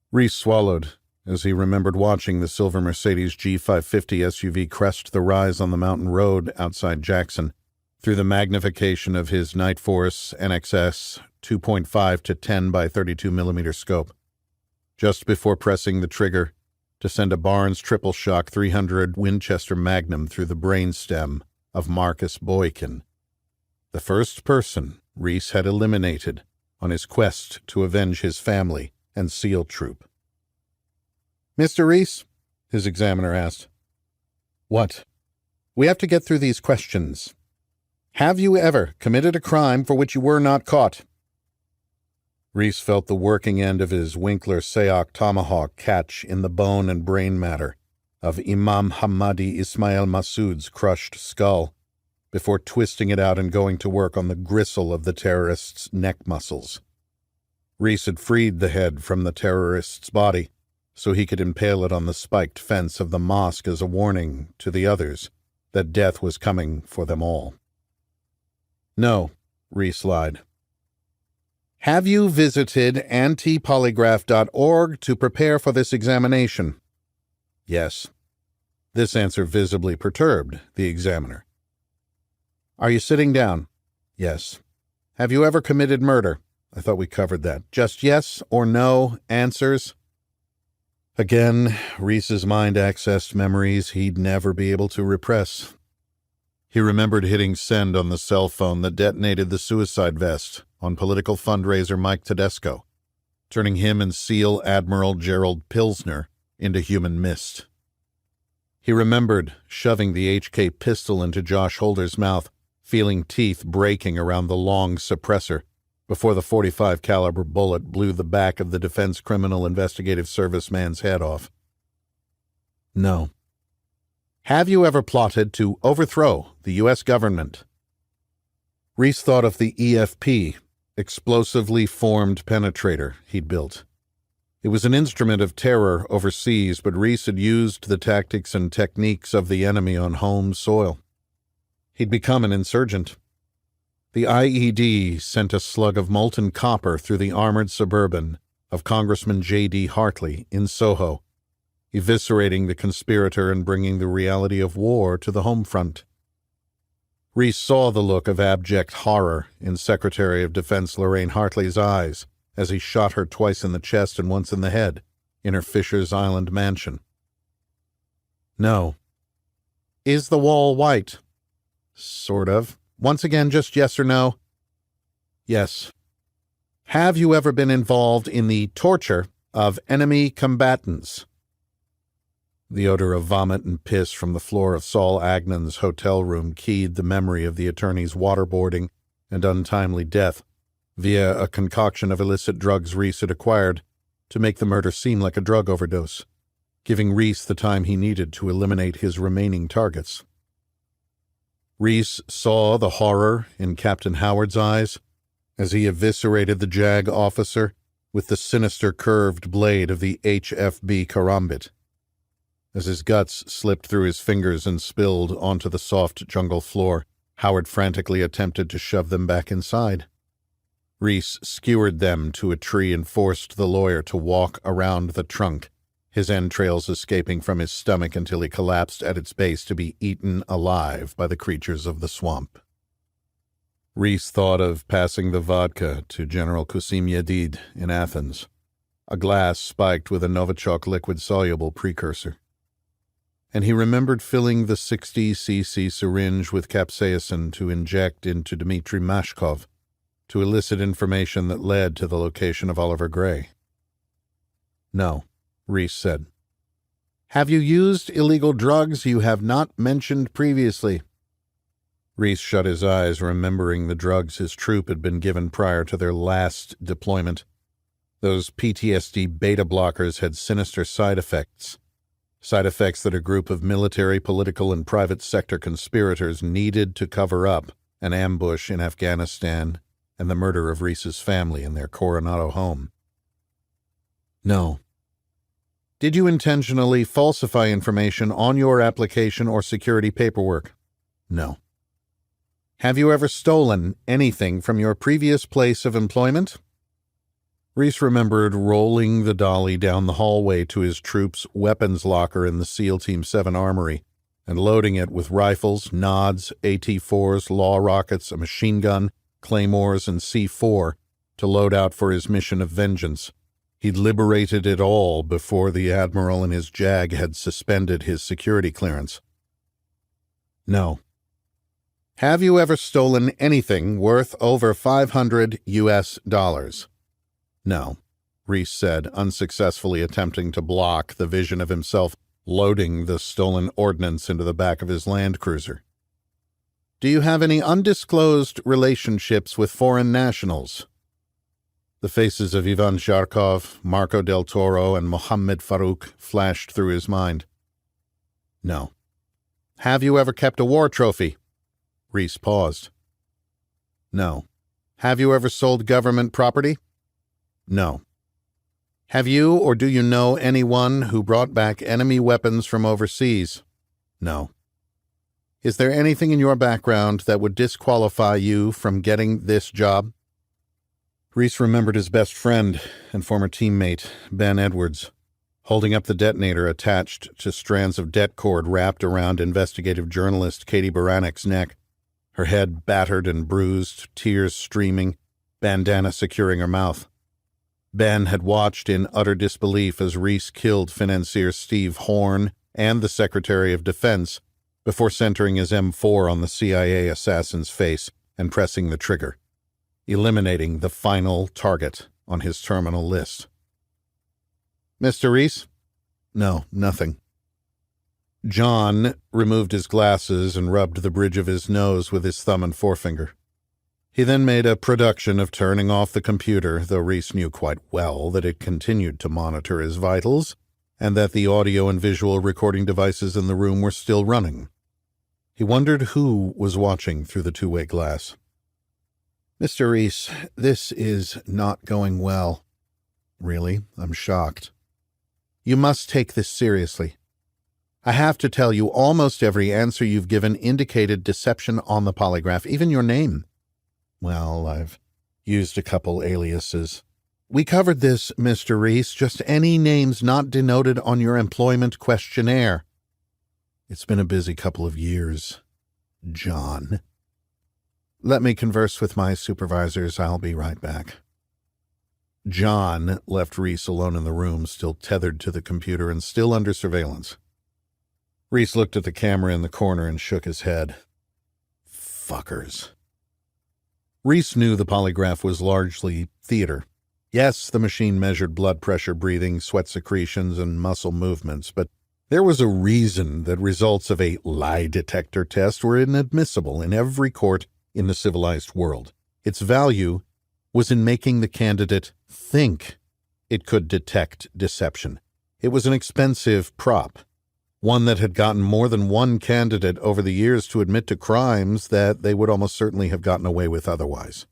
Reese swallowed as he remembered watching the silver Mercedes G550 SUV crest the rise on the mountain road outside Jackson through the magnification of his Night Force NXS 2.5 to 10 by 32 millimeter scope. Just before pressing the trigger to send a Barnes triple shock 300 Winchester Magnum through the brainstem of Marcus Boykin, the first person Reese had eliminated on his quest to avenge his family and SEAL troop. "Mr. Reese?" his examiner asked. "What?" "We have to get through these questions. Have you ever committed a crime for which you were not caught?" Reese felt the working end of his Winkler Sayok tomahawk catch in the bone and brain matter of Imam Hamadi Ismail Massoud's crushed skull before twisting it out and going to work on the gristle of the terrorist's neck muscles. Reese had freed the head from the terrorist's body so he could impale it on the spiked fence of the mosque as a warning to the others that death was coming for them all. "No," Reese lied. "Have you visited antipolygraph.org to prepare for this examination?" "Yes." This answer visibly perturbed the examiner. "Are you sitting down?" "Yes." "Have you ever committed murder?" "I thought we covered that." "Just yes or no answers." Again, Reese's mind accessed memories he'd never be able to repress. He remembered hitting send on the cell phone that detonated the suicide vest on political fundraiser Mike Tedesco, turning him and SEAL Admiral Gerald Pilsner into human mist. He remembered shoving the HK pistol into Josh Holder's mouth, feeling teeth breaking around the long suppressor before the .45 caliber bullet blew the back of the Defense Criminal Investigative Service man's head off. No. "Have you ever plotted to overthrow the U.S. government?" Reese thought of the EFP, explosively formed penetrator, he'd built. It was an instrument of terror overseas, but Reese had used the tactics and techniques of the enemy on home soil. He'd become an insurgent. The IED sent a slug of molten copper through the armored Suburban of Congressman J.D. Hartley in Soho, eviscerating the conspirator and bringing the reality of war to the home front. Reese saw the look of abject horror in Secretary of Defense Lorraine Hartley's eyes as he shot her twice in the chest and once in the head in her Fisher's Island mansion. No. "Is the wall white?" "Sort of." "Once again, just yes or no?" "Yes." "Have you ever been involved in the torture of enemy combatants?" The odor of vomit and piss from the floor of Saul Agnon's hotel room keyed the memory of the attorney's waterboarding and untimely death via a concoction of illicit drugs Reese had acquired to make the murder seem like a drug overdose, giving Reese the time he needed to eliminate his remaining targets. Reese saw the horror in Captain Howard's eyes as he eviscerated the JAG officer with the sinister curved blade of the HFB karambit. As his guts slipped through his fingers and spilled onto the soft jungle floor, Howard frantically attempted to shove them back inside. Reese skewered them to a tree and forced the lawyer to walk around the trunk, his entrails escaping from his stomach until he collapsed at its base to be eaten alive by the creatures of the swamp. Reese thought of passing the vodka to General Kusim Yedid in Athens, a glass spiked with a Novichok liquid-soluble precursor. And he remembered filling the 60cc syringe with capsaicin to inject into Dmitry Mashkov to elicit information that led to the location of Oliver Gray. "No," Reese said. "Have you used illegal drugs you have not mentioned previously?" Reese shut his eyes, remembering the drugs his troop had been given prior to their last deployment. Those PTSD beta blockers had sinister side effects that a group of military, political, and private sector conspirators needed to cover up an ambush in Afghanistan and the murder of Reese's family in their Coronado home. "No." "Did you intentionally falsify information on your application or security paperwork?" "No." "Have you ever stolen anything from your previous place of employment?" Reese remembered rolling the dolly down the hallway to his troop's weapons locker in the SEAL Team 7 armory and loading it with rifles, nods, AT-4s, law rockets, a machine gun, claymores, and C4 to load out for his mission of vengeance. He'd liberated it all before the Admiral and his JAG had suspended his security clearance. "No." "Have you ever stolen anything worth over $500 US?" "No," Reese said, unsuccessfully attempting to block the vision of himself loading the stolen ordnance into the back of his Land Cruiser. "Do you have any undisclosed relationships with foreign nationals?" The faces of Ivan Sharkov, Marco del Toro, and Mohammed Farouk flashed through his mind. "No." "Have you ever kept a war trophy?" Reese paused. "No." "Have you ever sold government property?" "No." "Have you or do you know anyone who brought back enemy weapons from overseas?" "No." "Is there anything in your background that would disqualify you from getting this job?" Reese remembered his best friend and former teammate, Ben Edwards, holding up the detonator attached to strands of det cord wrapped around investigative journalist Katie Baranik's neck, her head battered and bruised, tears streaming, bandana securing her mouth. Ben had watched in utter disbelief as Reese killed financier Steve Horn and the Secretary of Defense before centering his M4 on the CIA assassin's face and pressing the trigger, eliminating the final target on his terminal list. "Mr. Reese?" "No, nothing." John removed his glasses and rubbed the bridge of his nose with his thumb and forefinger. He then made a production of turning off the computer, though Reese knew quite well that it continued to monitor his vitals and that the audio and visual recording devices in the room were still running. He wondered who was watching through the two-way glass. "Mr. Reese, this is not going well." "Really? I'm shocked." "You must take this seriously. I have to tell you, almost every answer you've given indicated deception on the polygraph, even your name." "Well, I've used a couple aliases." "We covered this, Mr. Reese, just any names not denoted on your employment questionnaire." "It's been a busy couple of years, John." "Let me converse with my supervisors. I'll be right back." John left Reese alone in the room, still tethered to the computer and still under surveillance. Reese looked at the camera in the corner and shook his head. Fuckers. Reese knew the polygraph was largely theater. Yes, the machine measured blood pressure, breathing, sweat secretions, and muscle movements, but There was a reason that results of a lie detector test were inadmissible in every court in the civilized world. Its value was in making the candidate think it could detect deception. It was an expensive prop, one that had gotten more than one candidate over the years to admit to crimes that they would almost certainly have gotten away with otherwise.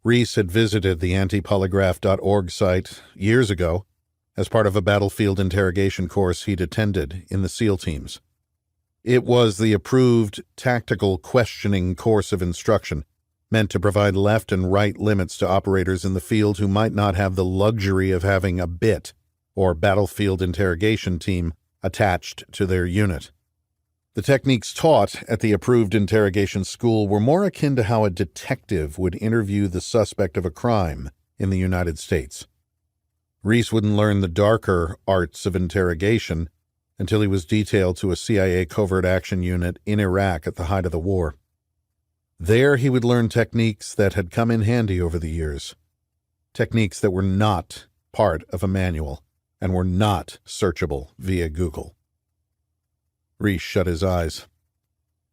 Reese had visited the antipolygraph.org site years ago as part of a battlefield interrogation course he'd attended in the SEAL teams. It was the approved tactical questioning course of instruction, meant to provide left and right limits to operators in the field who might not have the luxury of having a BIT, or battlefield interrogation team, attached to their unit. The techniques taught at the approved interrogation school were more akin to how a detective would interview the suspect of a crime in the United States. Reese wouldn't learn the darker arts of interrogation until he was detailed to a CIA covert action unit in Iraq at the height of the war. There he would learn techniques that had come in handy over the years, techniques that were not part of a manual and were not searchable via Google. Reese shut his eyes.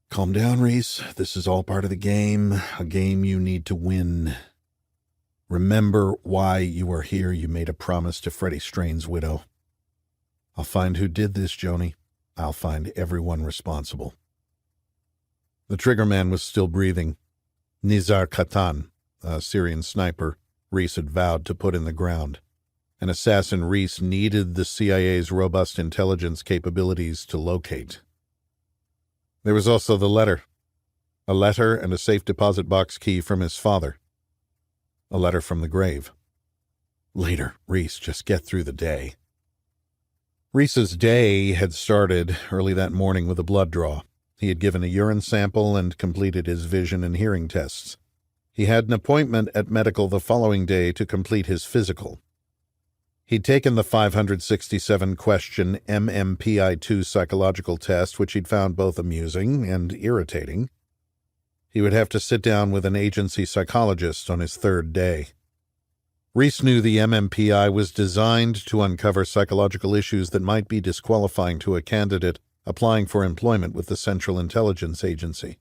Calm down, Reese. This is all part of the game, a game you need to win. Remember why you are here. You made a promise to Freddie Strain's widow. I'll find who did this, Joni. I'll find everyone responsible. The triggerman was still breathing. Nizar Katan, a Syrian sniper Reese had vowed to put in the ground. An assassin Reese needed the CIA's robust intelligence capabilities to locate. There was also the letter. A letter and a safe deposit box key from his father. A letter from the grave. Later, Reese, just get through the day. Reese's day had started early that morning with a blood draw. He had given a urine sample and completed his vision and hearing tests. He had an appointment at medical the following day to complete his physical. He'd taken the 567-question MMPI-2 psychological test, which he'd found both amusing and irritating. He would have to sit down with an agency psychologist on his third day. Reese knew the MMPI was designed to uncover psychological issues that might be disqualifying to a candidate applying for employment with the Central Intelligence Agency.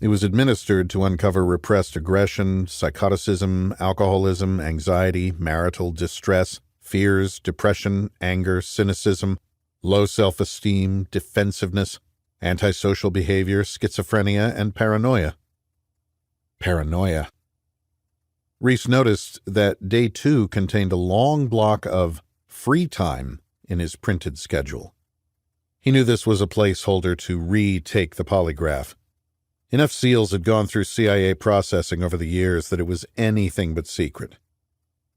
It was administered to uncover repressed aggression, psychoticism, alcoholism, anxiety, marital distress, fears, depression, anger, cynicism, low self-esteem, defensiveness, antisocial behavior, schizophrenia, and paranoia. Paranoia. Reese noticed that day 2 contained a long block of free time in his printed schedule. He knew this was a placeholder to retake the polygraph. Enough SEALs had gone through CIA processing over the years that it was anything but secret.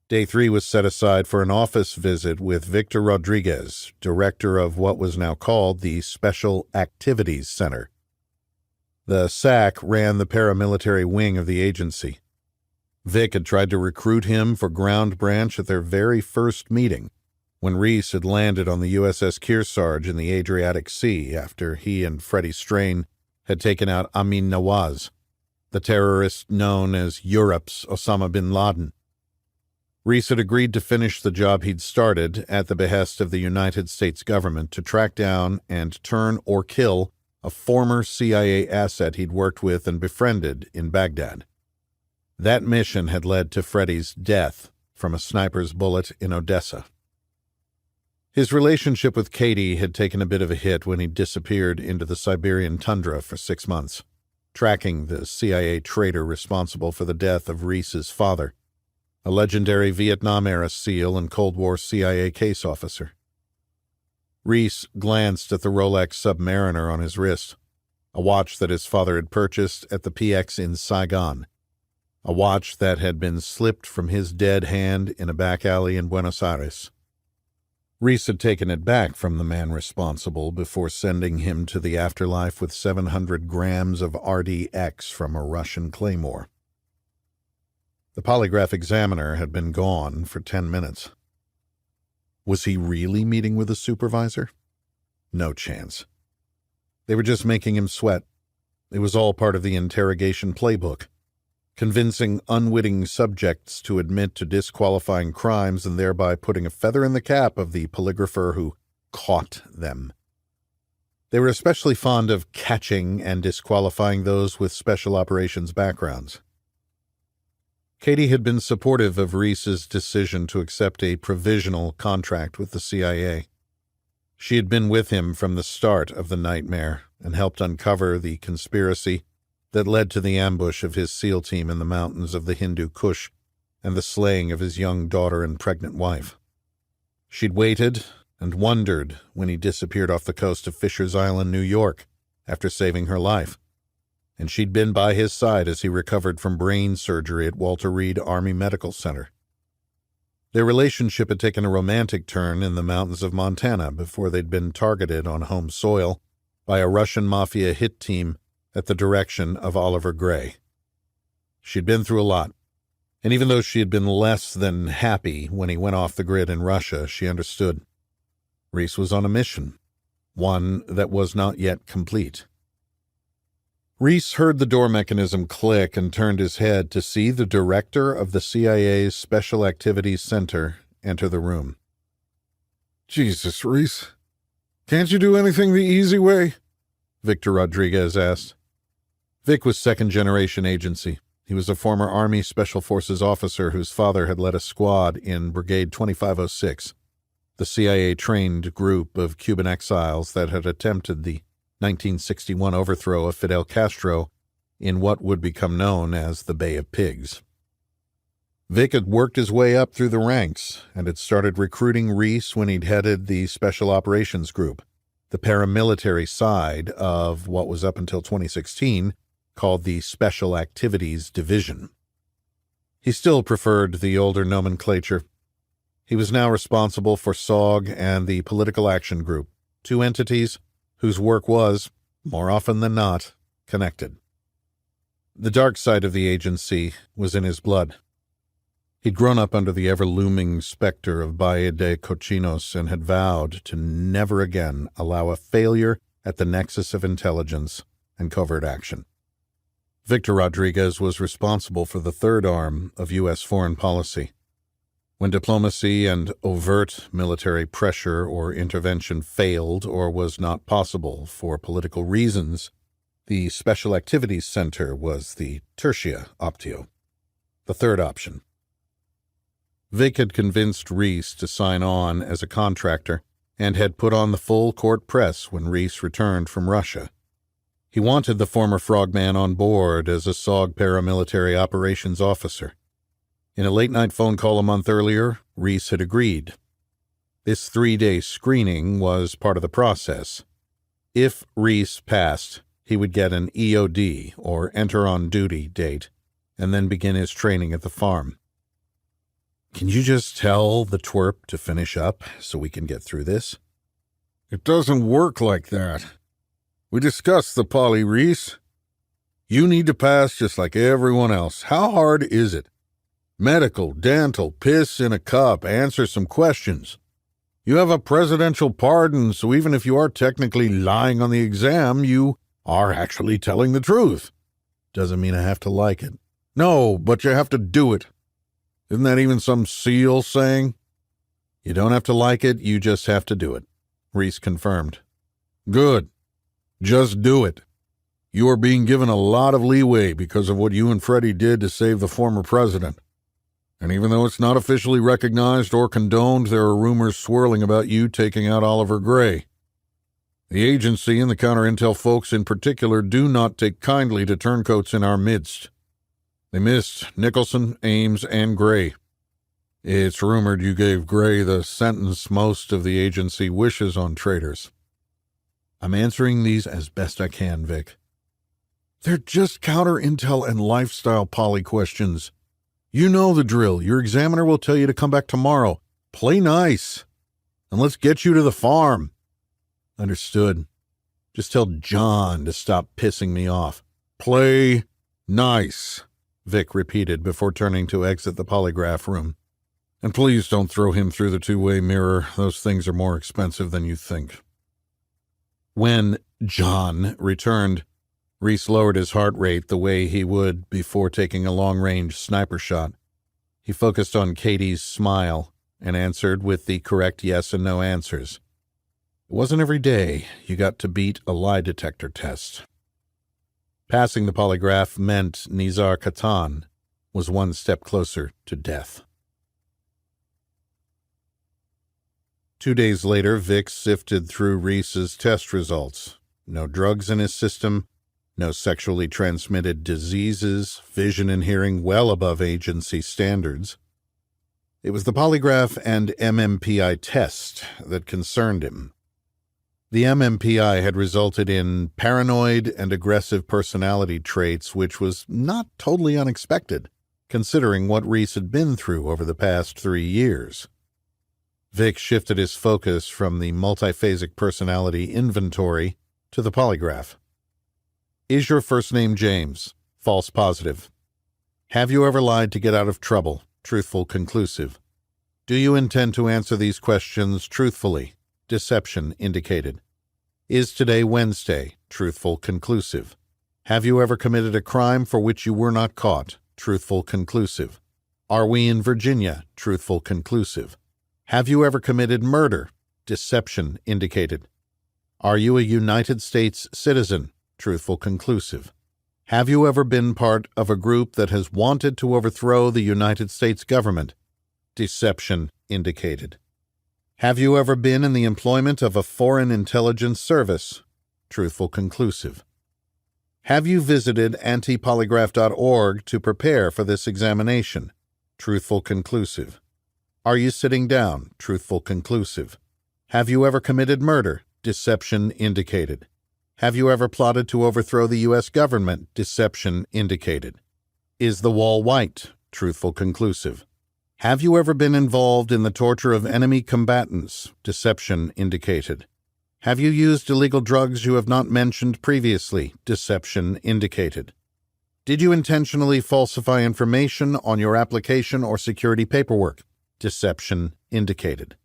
Day 3 was set aside for an office visit with Victor Rodriguez, director of what was now called the Special Activities Center. The SAC ran the paramilitary wing of the agency. Vic had tried to recruit him for ground branch at their very first meeting, when Reese had landed on the USS Kearsarge in the Adriatic Sea after he and Freddie Strain had taken out Amin Nawaz, the terrorist known as Europe's Osama bin Laden. Reese had agreed to finish the job he'd started at the behest of the United States government to track down and turn or kill a former CIA asset he'd worked with and befriended in Baghdad. That mission had led to Freddie's death from a sniper's bullet in Odessa. His relationship with Katie had taken a bit of a hit when he disappeared into the Siberian tundra for 6 months, tracking the CIA traitor responsible for the death of Reese's father, a legendary Vietnam-era SEAL and Cold War CIA case officer. Reese glanced at the Rolex Submariner on his wrist, a watch that his father had purchased at the PX in Saigon, a watch that had been slipped from his dead hand in a back alley in Buenos Aires. Reese had taken it back from the man responsible before sending him to the afterlife with 700 grams of RDX from a Russian claymore. The polygraph examiner had been gone for 10 minutes. Was he really meeting with a supervisor? No chance. They were just making him sweat. It was all part of the interrogation playbook, convincing unwitting subjects to admit to disqualifying crimes and thereby putting a feather in the cap of the polygrapher who caught them. They were especially fond of catching and disqualifying those with special operations backgrounds. Katie had been supportive of Reese's decision to accept a provisional contract with the CIA. She had been with him from the start of the nightmare and helped uncover the conspiracy that led to the ambush of his SEAL team in the mountains of the Hindu Kush and the slaying of his young daughter and pregnant wife. She'd waited and wondered when he disappeared off the coast of Fisher's Island, New York, after saving her life, and she'd been by his side as he recovered from brain surgery at Walter Reed Army Medical Center. Their relationship had taken a romantic turn in the mountains of Montana before they'd been targeted on home soil by a Russian mafia hit team at the direction of Oliver Gray. She'd been through a lot, and even though she had been less than happy when he went off the grid in Russia, she understood. Reese was on a mission, one that was not yet complete. Reese heard the door mechanism click and turned his head to see the director of the CIA's Special Activities Center enter the room. Jesus, Reese. Can't you do anything the easy way? Victor Rodriguez asked. Vic was second-generation agency. He was a former Army Special Forces officer whose father had led a squad in Brigade 2506, the CIA-trained group of Cuban exiles that had attempted the 1961 overthrow of Fidel Castro in what would become known as the Bay of Pigs. Vic had worked his way up through the ranks and had started recruiting Reese when he'd headed the Special Operations Group, the paramilitary side of what was up until 2016 called the Special Activities Division. He still preferred the older nomenclature. He was now responsible for SOG and the Political Action Group, two entities whose work was, more often than not, connected. The dark side of the agency was in his blood. He'd grown up under the ever-looming specter of Valle de Cochinos and had vowed to never again allow a failure at the nexus of intelligence and covert action. Victor Rodriguez was responsible for the third arm of U.S. foreign policy. When diplomacy and overt military pressure or intervention failed or was not possible for political reasons, the Special Activities Center was the tertia optio, the third option. Vic had convinced Reese to sign on as a contractor and had put on the full court press when Reese returned from Russia. He wanted the former frogman on board as a SOG paramilitary operations officer. In a late-night phone call a month earlier, Reese had agreed. This 3-day screening was part of the process. If Reese passed, he would get an EOD, or Enter on Duty, date, and then begin his training at the farm. Can you just tell the twerp to finish up so we can get through this? It doesn't work like that. We discussed the poly, Reese. You need to pass just like everyone else. How hard is it? Medical, dental, piss in a cup, answer some questions. You have a presidential pardon, so even if you are technically lying on the exam, you are actually telling the truth. Doesn't mean I have to like it. No, but you have to do it. Isn't that even some SEAL saying? You don't have to like it, you just have to do it, Reese confirmed. Good. Just do it. You are being given a lot of leeway because of what you and Freddie did to save the former president. And even though it's not officially recognized or condoned, there are rumors swirling about you taking out Oliver Gray. The agency and the counterintel folks in particular do not take kindly to turncoats in our midst. They missed Nicholson, Ames, and Gray. It's rumored you gave Gray the sentence most of the agency wishes on traitors. I'm answering these as best I can, Vic. They're just counterintel and lifestyle poly questions. You know the drill. Your examiner will tell you to come back tomorrow. Play nice. And let's get you to the farm. Understood. Just tell John to stop pissing me off. Play nice, Vic repeated before turning to exit the polygraph room. And please don't throw him through the two-way mirror. Those things are more expensive than you think. When John returned, Reese lowered his heart rate the way he would before taking a long-range sniper shot. He focused on Katie's smile and answered with the correct yes and no answers. It wasn't every day you got to beat a lie detector test. Passing the polygraph meant Nizar Katan was one step closer to death. 2 days later, Vic sifted through Reese's test results. No drugs in his system, no sexually transmitted diseases, vision and hearing well above agency standards. It was the polygraph and MMPI test that concerned him. The MMPI had resulted in paranoid and aggressive personality traits, which was not totally unexpected, considering what Reese had been through over the past 3 years. Vic shifted his focus from the multiphasic personality inventory to the polygraph. Is your first name James? False positive. Have you ever lied to get out of trouble? Truthful conclusive. Do you intend to answer these questions truthfully? Deception indicated. Is today Wednesday? Truthful conclusive. Have you ever committed a crime for which you were not caught? Truthful conclusive. Are we in Virginia? Truthful conclusive. Have you ever committed murder? Deception indicated. Are you a United States citizen? Truthful conclusive. Have you ever been part of a group that has wanted to overthrow the United States government? Deception indicated. Have you ever been in the employment of a foreign intelligence service? Truthful conclusive. Have you visited antipolygraph.org to prepare for this examination? Truthful conclusive. Are you sitting down? Truthful conclusive. Have you ever committed murder? Deception indicated. Have you ever plotted to overthrow the U.S. government? Deception indicated. Is the wall white? Truthful conclusive. Have you ever been involved in the torture of enemy combatants? Deception indicated. Have you used illegal drugs you have not mentioned previously? Deception indicated. Did you intentionally falsify information on your application or security paperwork? Deception indicated.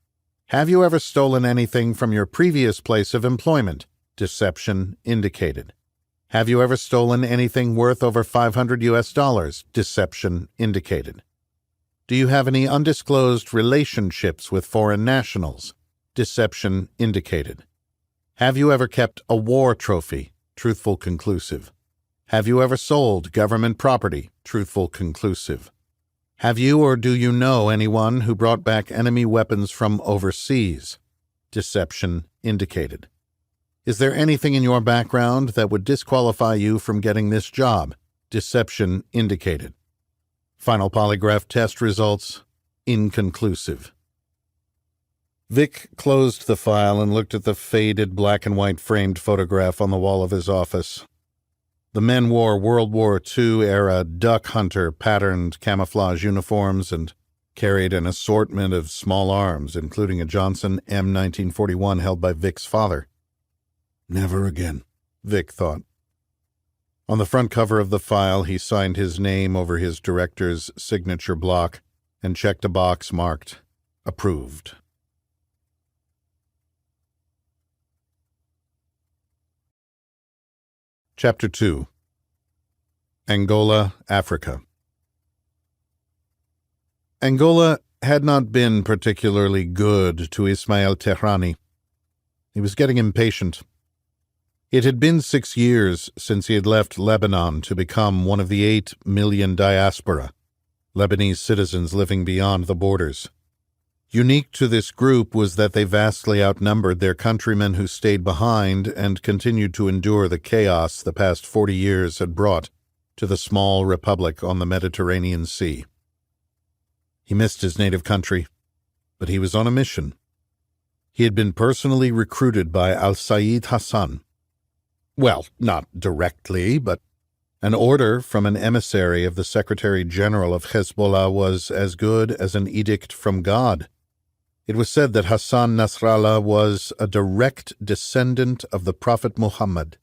Have you ever stolen anything from your previous place of employment? Deception indicated. Have you ever stolen anything worth over $500 US? Deception indicated. Do you have any undisclosed relationships with foreign nationals? Deception indicated. Have you ever kept a war trophy? Truthful conclusive. Have you ever sold government property? Truthful conclusive. Have you or do you know anyone who brought back enemy weapons from overseas? Deception indicated. Is there anything in your background that would disqualify you from getting this job? Deception indicated. Final polygraph test results, inconclusive. Vic closed the file and looked at the faded black and white framed photograph on the wall of his office. The men wore World War II-era duck hunter patterned camouflage uniforms and carried an assortment of small arms, including a Johnson M1941 held by Vic's father. Never again, Vic thought. On the front cover of the file, he signed his name over his director's signature block and checked a box marked Approved. Chapter 2. Angola, Africa. Angola had not been particularly good to Ismail Tehrani. He was getting impatient. It had been 6 years since he had left Lebanon to become one of the 8 million diaspora, Lebanese citizens living beyond the borders. Unique to this group was that they vastly outnumbered their countrymen who stayed behind and continued to endure the chaos the past 40 years had brought to the small republic on the Mediterranean Sea. He missed his native country, but he was on a mission. He had been personally recruited by Al-Said Hassan. Well, not directly, but an order from an emissary of the Secretary General of Hezbollah was as good as an edict from God. It was said that Hassan Nasrallah was a direct descendant of the Prophet Muhammad.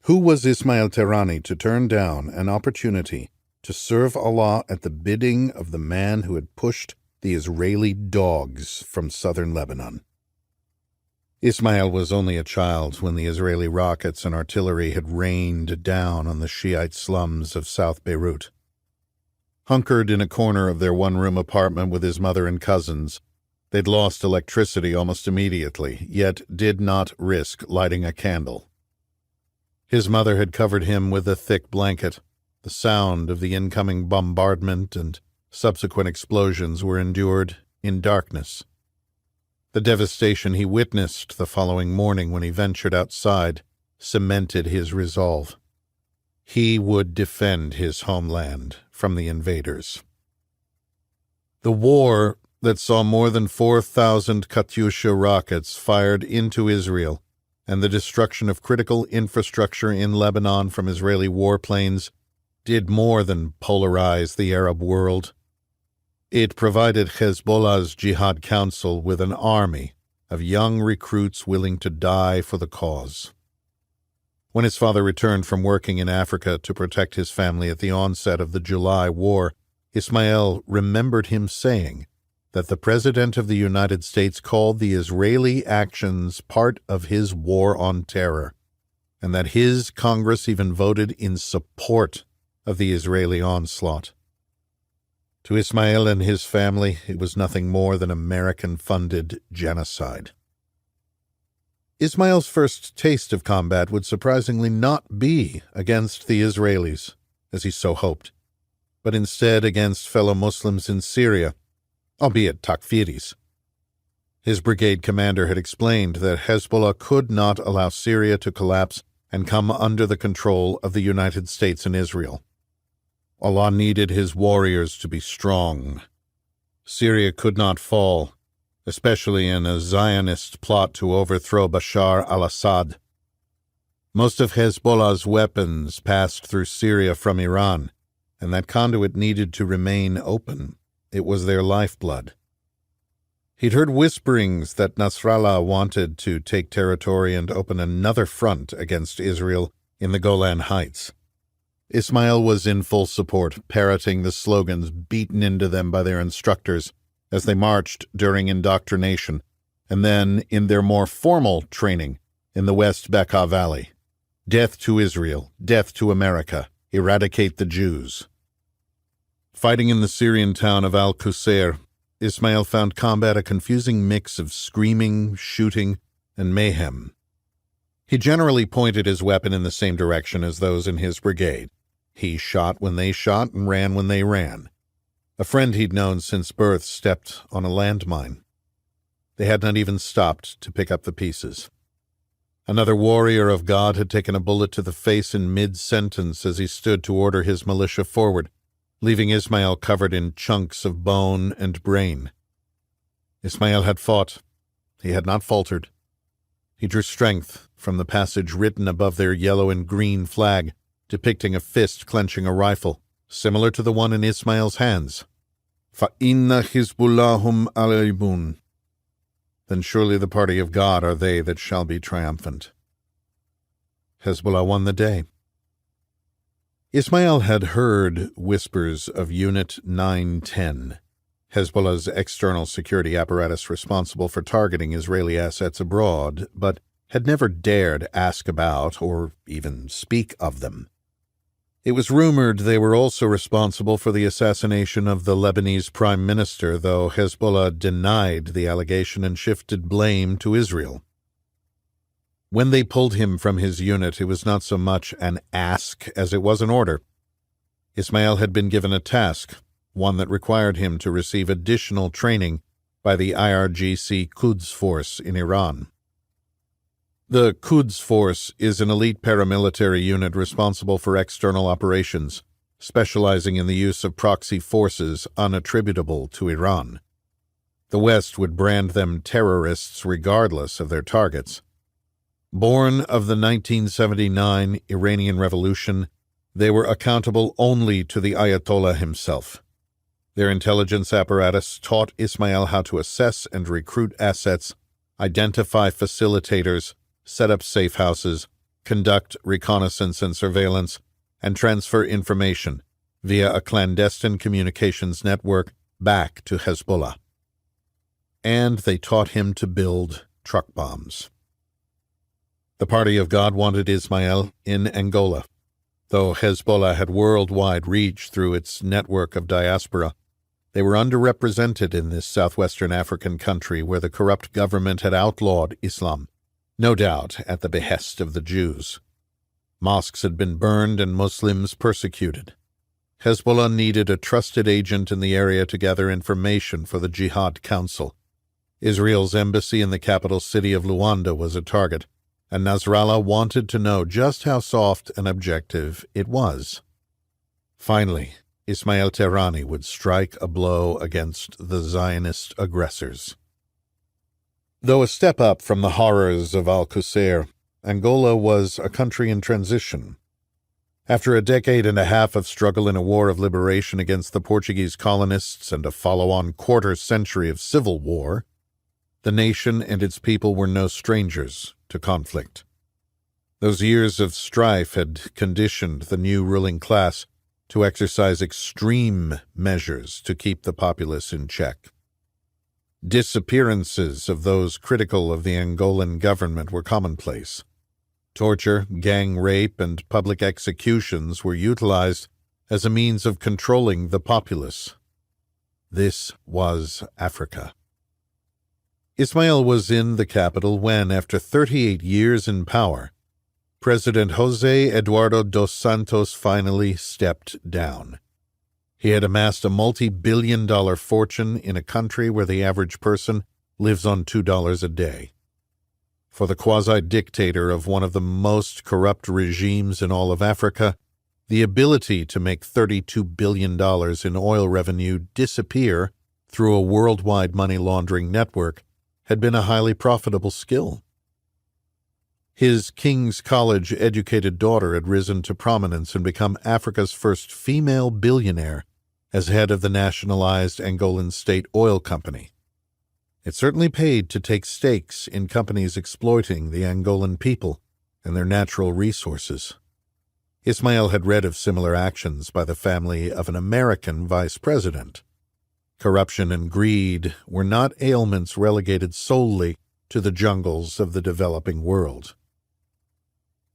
Who was Ismail Tehrani to turn down an opportunity to serve Allah at the bidding of the man who had pushed the Israeli dogs from southern Lebanon? Ismail was only a child when the Israeli rockets and artillery had rained down on the Shiite slums of South Beirut. Hunkered in a corner of their one-room apartment with his mother and cousins, They'd lost electricity almost immediately, yet did not risk lighting a candle. His mother had covered him with a thick blanket. The sound of the incoming bombardment and subsequent explosions were endured in darkness. The devastation he witnessed the following morning when he ventured outside cemented his resolve. He would defend his homeland from the invaders. The war that saw more than 4,000 Katyusha rockets fired into Israel and the destruction of critical infrastructure in Lebanon from Israeli warplanes did more than polarize the Arab world. It provided Hezbollah's Jihad Council with an army of young recruits willing to die for the cause. When his father returned from working in Africa to protect his family at the onset of the July War, Ismail remembered him saying that the President of the United States called the Israeli actions part of his war on terror, and that his Congress even voted in support of the Israeli onslaught. To Ismail and his family, it was nothing more than American-funded genocide. Ismail's first taste of combat would surprisingly not be against the Israelis, as he so hoped, but instead against fellow Muslims in Syria, albeit Takfiris. His brigade commander had explained that Hezbollah could not allow Syria to collapse and come under the control of the United States and Israel. Allah needed his warriors to be strong. Syria could not fall, especially in a Zionist plot to overthrow Bashar al-Assad. Most of Hezbollah's weapons passed through Syria from Iran, and that conduit needed to remain open. It was their lifeblood. He'd heard whisperings that Nasrallah wanted to take territory and open another front against Israel in the Golan Heights. Ismail was in full support, parroting the slogans beaten into them by their instructors as they marched during indoctrination, and then in their more formal training in the West Bekaa Valley. Death to Israel, death to America, eradicate the Jews. Fighting in the Syrian town of Al-Qusair, Ismail found combat a confusing mix of screaming, shooting, and mayhem. He generally pointed his weapon in the same direction as those in his brigade. He shot when they shot and ran when they ran. A friend he'd known since birth stepped on a landmine. They had not even stopped to pick up the pieces. Another warrior of God had taken a bullet to the face in mid-sentence as he stood to order his militia forward, leaving Ismail covered in chunks of bone and brain. Ismail had fought. He had not faltered. He drew strength from the passage written above their yellow and green flag, depicting a fist clenching a rifle, similar to the one in Ismail's hands. فَإِنَّ حِزْبُ هُمْ الْغَالِبُونَ. Then surely the party of God are they that shall be triumphant. Hezbollah won the day. Ismail had heard whispers of Unit 910, Hezbollah's external security apparatus responsible for targeting Israeli assets abroad, but had never dared ask about or even speak of them. It was rumored they were also responsible for the assassination of the Lebanese prime minister, though Hezbollah denied the allegation and shifted blame to Israel. When they pulled him from his unit, it was not so much an ask as it was an order. Ismail had been given a task, one that required him to receive additional training by the IRGC Quds Force in Iran. The Quds Force is an elite paramilitary unit responsible for external operations, specializing in the use of proxy forces unattributable to Iran. The West would brand them terrorists regardless of their targets. Born of the 1979 Iranian Revolution, they were accountable only to the Ayatollah himself. Their intelligence apparatus taught Ismail how to assess and recruit assets, identify facilitators, set up safe houses, conduct reconnaissance and surveillance, and transfer information via a clandestine communications network back to Hezbollah. And they taught him to build truck bombs. The Party of God wanted Ismail in Angola. Though Hezbollah had worldwide reach through its network of diaspora, They were underrepresented in this southwestern African country where the corrupt government had outlawed Islam, no doubt at the behest of the Jews. Mosques had been burned and Muslims persecuted. Hezbollah needed a trusted agent in the area to gather information for the Jihad Council. Israel's embassy in the capital city of Luanda was a target, and Nasrallah wanted to know just how soft and objective it was. Finally, Ismail Tehrani would strike a blow against the Zionist aggressors. Though a step up from the horrors of Al-Qusair, Angola was a country in transition. After a decade and a half of struggle in a war of liberation against the Portuguese colonists and a follow-on quarter-century of civil war, the nation and its people were no strangers to conflict. Those years of strife had conditioned the new ruling class to exercise extreme measures to keep the populace in check. Disappearances of those critical of the Angolan government were commonplace. Torture, gang rape, and public executions were utilized as a means of controlling the populace. This was Africa. Ismail was in the capital when, after 38 years in power, President José Eduardo dos Santos finally stepped down. He had amassed a multi-billion-dollar fortune in a country where the average person lives on $2 a day. For the quasi-dictator of one of the most corrupt regimes in all of Africa, the ability to make $32 billion in oil revenue disappear through a worldwide money laundering network had been a highly profitable skill. His King's College-educated daughter had risen to prominence and become Africa's first female billionaire as head of the nationalized Angolan State Oil Company. It certainly paid to take stakes in companies exploiting the Angolan people and their natural resources. Ismail had read of similar actions by the family of an American vice president. Corruption and greed were not ailments relegated solely to the jungles of the developing world.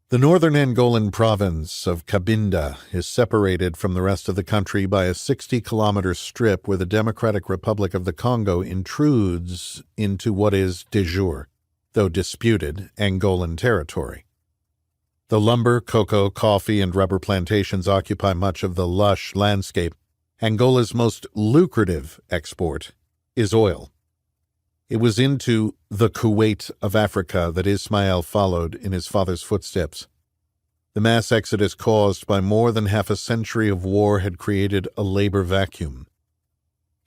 The northern Angolan province of Cabinda is separated from the rest of the country by a 60-kilometer strip where the Democratic Republic of the Congo intrudes into what is de jure, though disputed, Angolan territory. Though lumber, cocoa, coffee, and rubber plantations occupy much of the lush landscape, Angola's most lucrative export is oil. It was into the Kuwait of Africa that Ismail followed in his father's footsteps. The mass exodus caused by more than half a century of war had created a labor vacuum.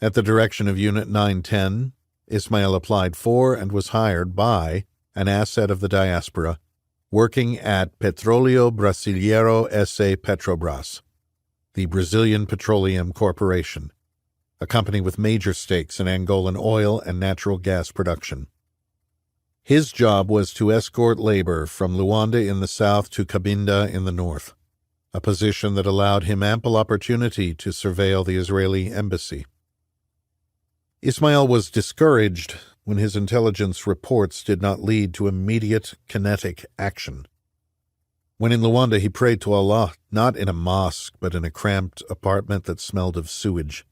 At the direction of Unit 910, Ismail applied for and was hired by an asset of the diaspora, working at Petróleo Brasileiro S.A. Petrobras, the Brazilian Petroleum Corporation, a company with major stakes in Angolan oil and natural gas production. His job was to escort labor from Luanda in the south to Cabinda in the north, a position that allowed him ample opportunity to surveil the Israeli embassy. Ismail was discouraged when his intelligence reports did not lead to immediate kinetic action. When in Luanda, he prayed to Allah, not in a mosque, but in a cramped apartment that smelled of sewage.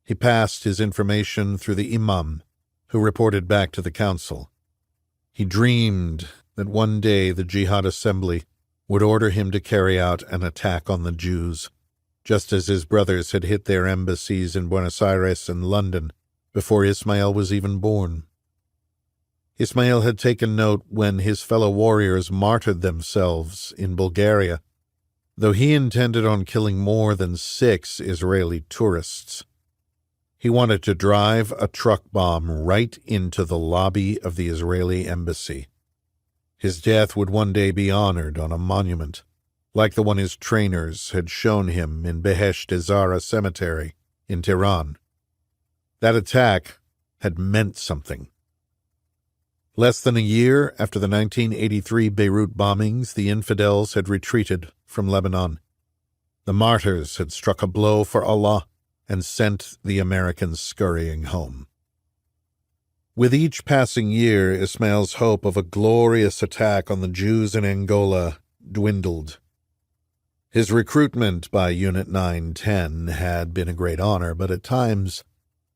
He passed his information through the imam, who reported back to the council. He dreamed that one day the Jihad Assembly would order him to carry out an attack on the Jews, just as his brothers had hit their embassies in Buenos Aires and London before Ismail was even born. Ismail had taken note when his fellow warriors martyred themselves in Bulgaria, though he intended on killing more than 6 Israeli tourists. He wanted to drive a truck bomb right into the lobby of the Israeli embassy. His death would one day be honored on a monument, like the one his trainers had shown him in Behesht Zahra Cemetery in Tehran. That attack had meant something. Less than a year after the 1983 Beirut bombings, the infidels had retreated from Lebanon. The martyrs had struck a blow for Allah and sent the Americans scurrying home. With each passing year, Ismail's hope of a glorious attack on the Jews in Angola dwindled. His recruitment by Unit 910 had been a great honor, but at times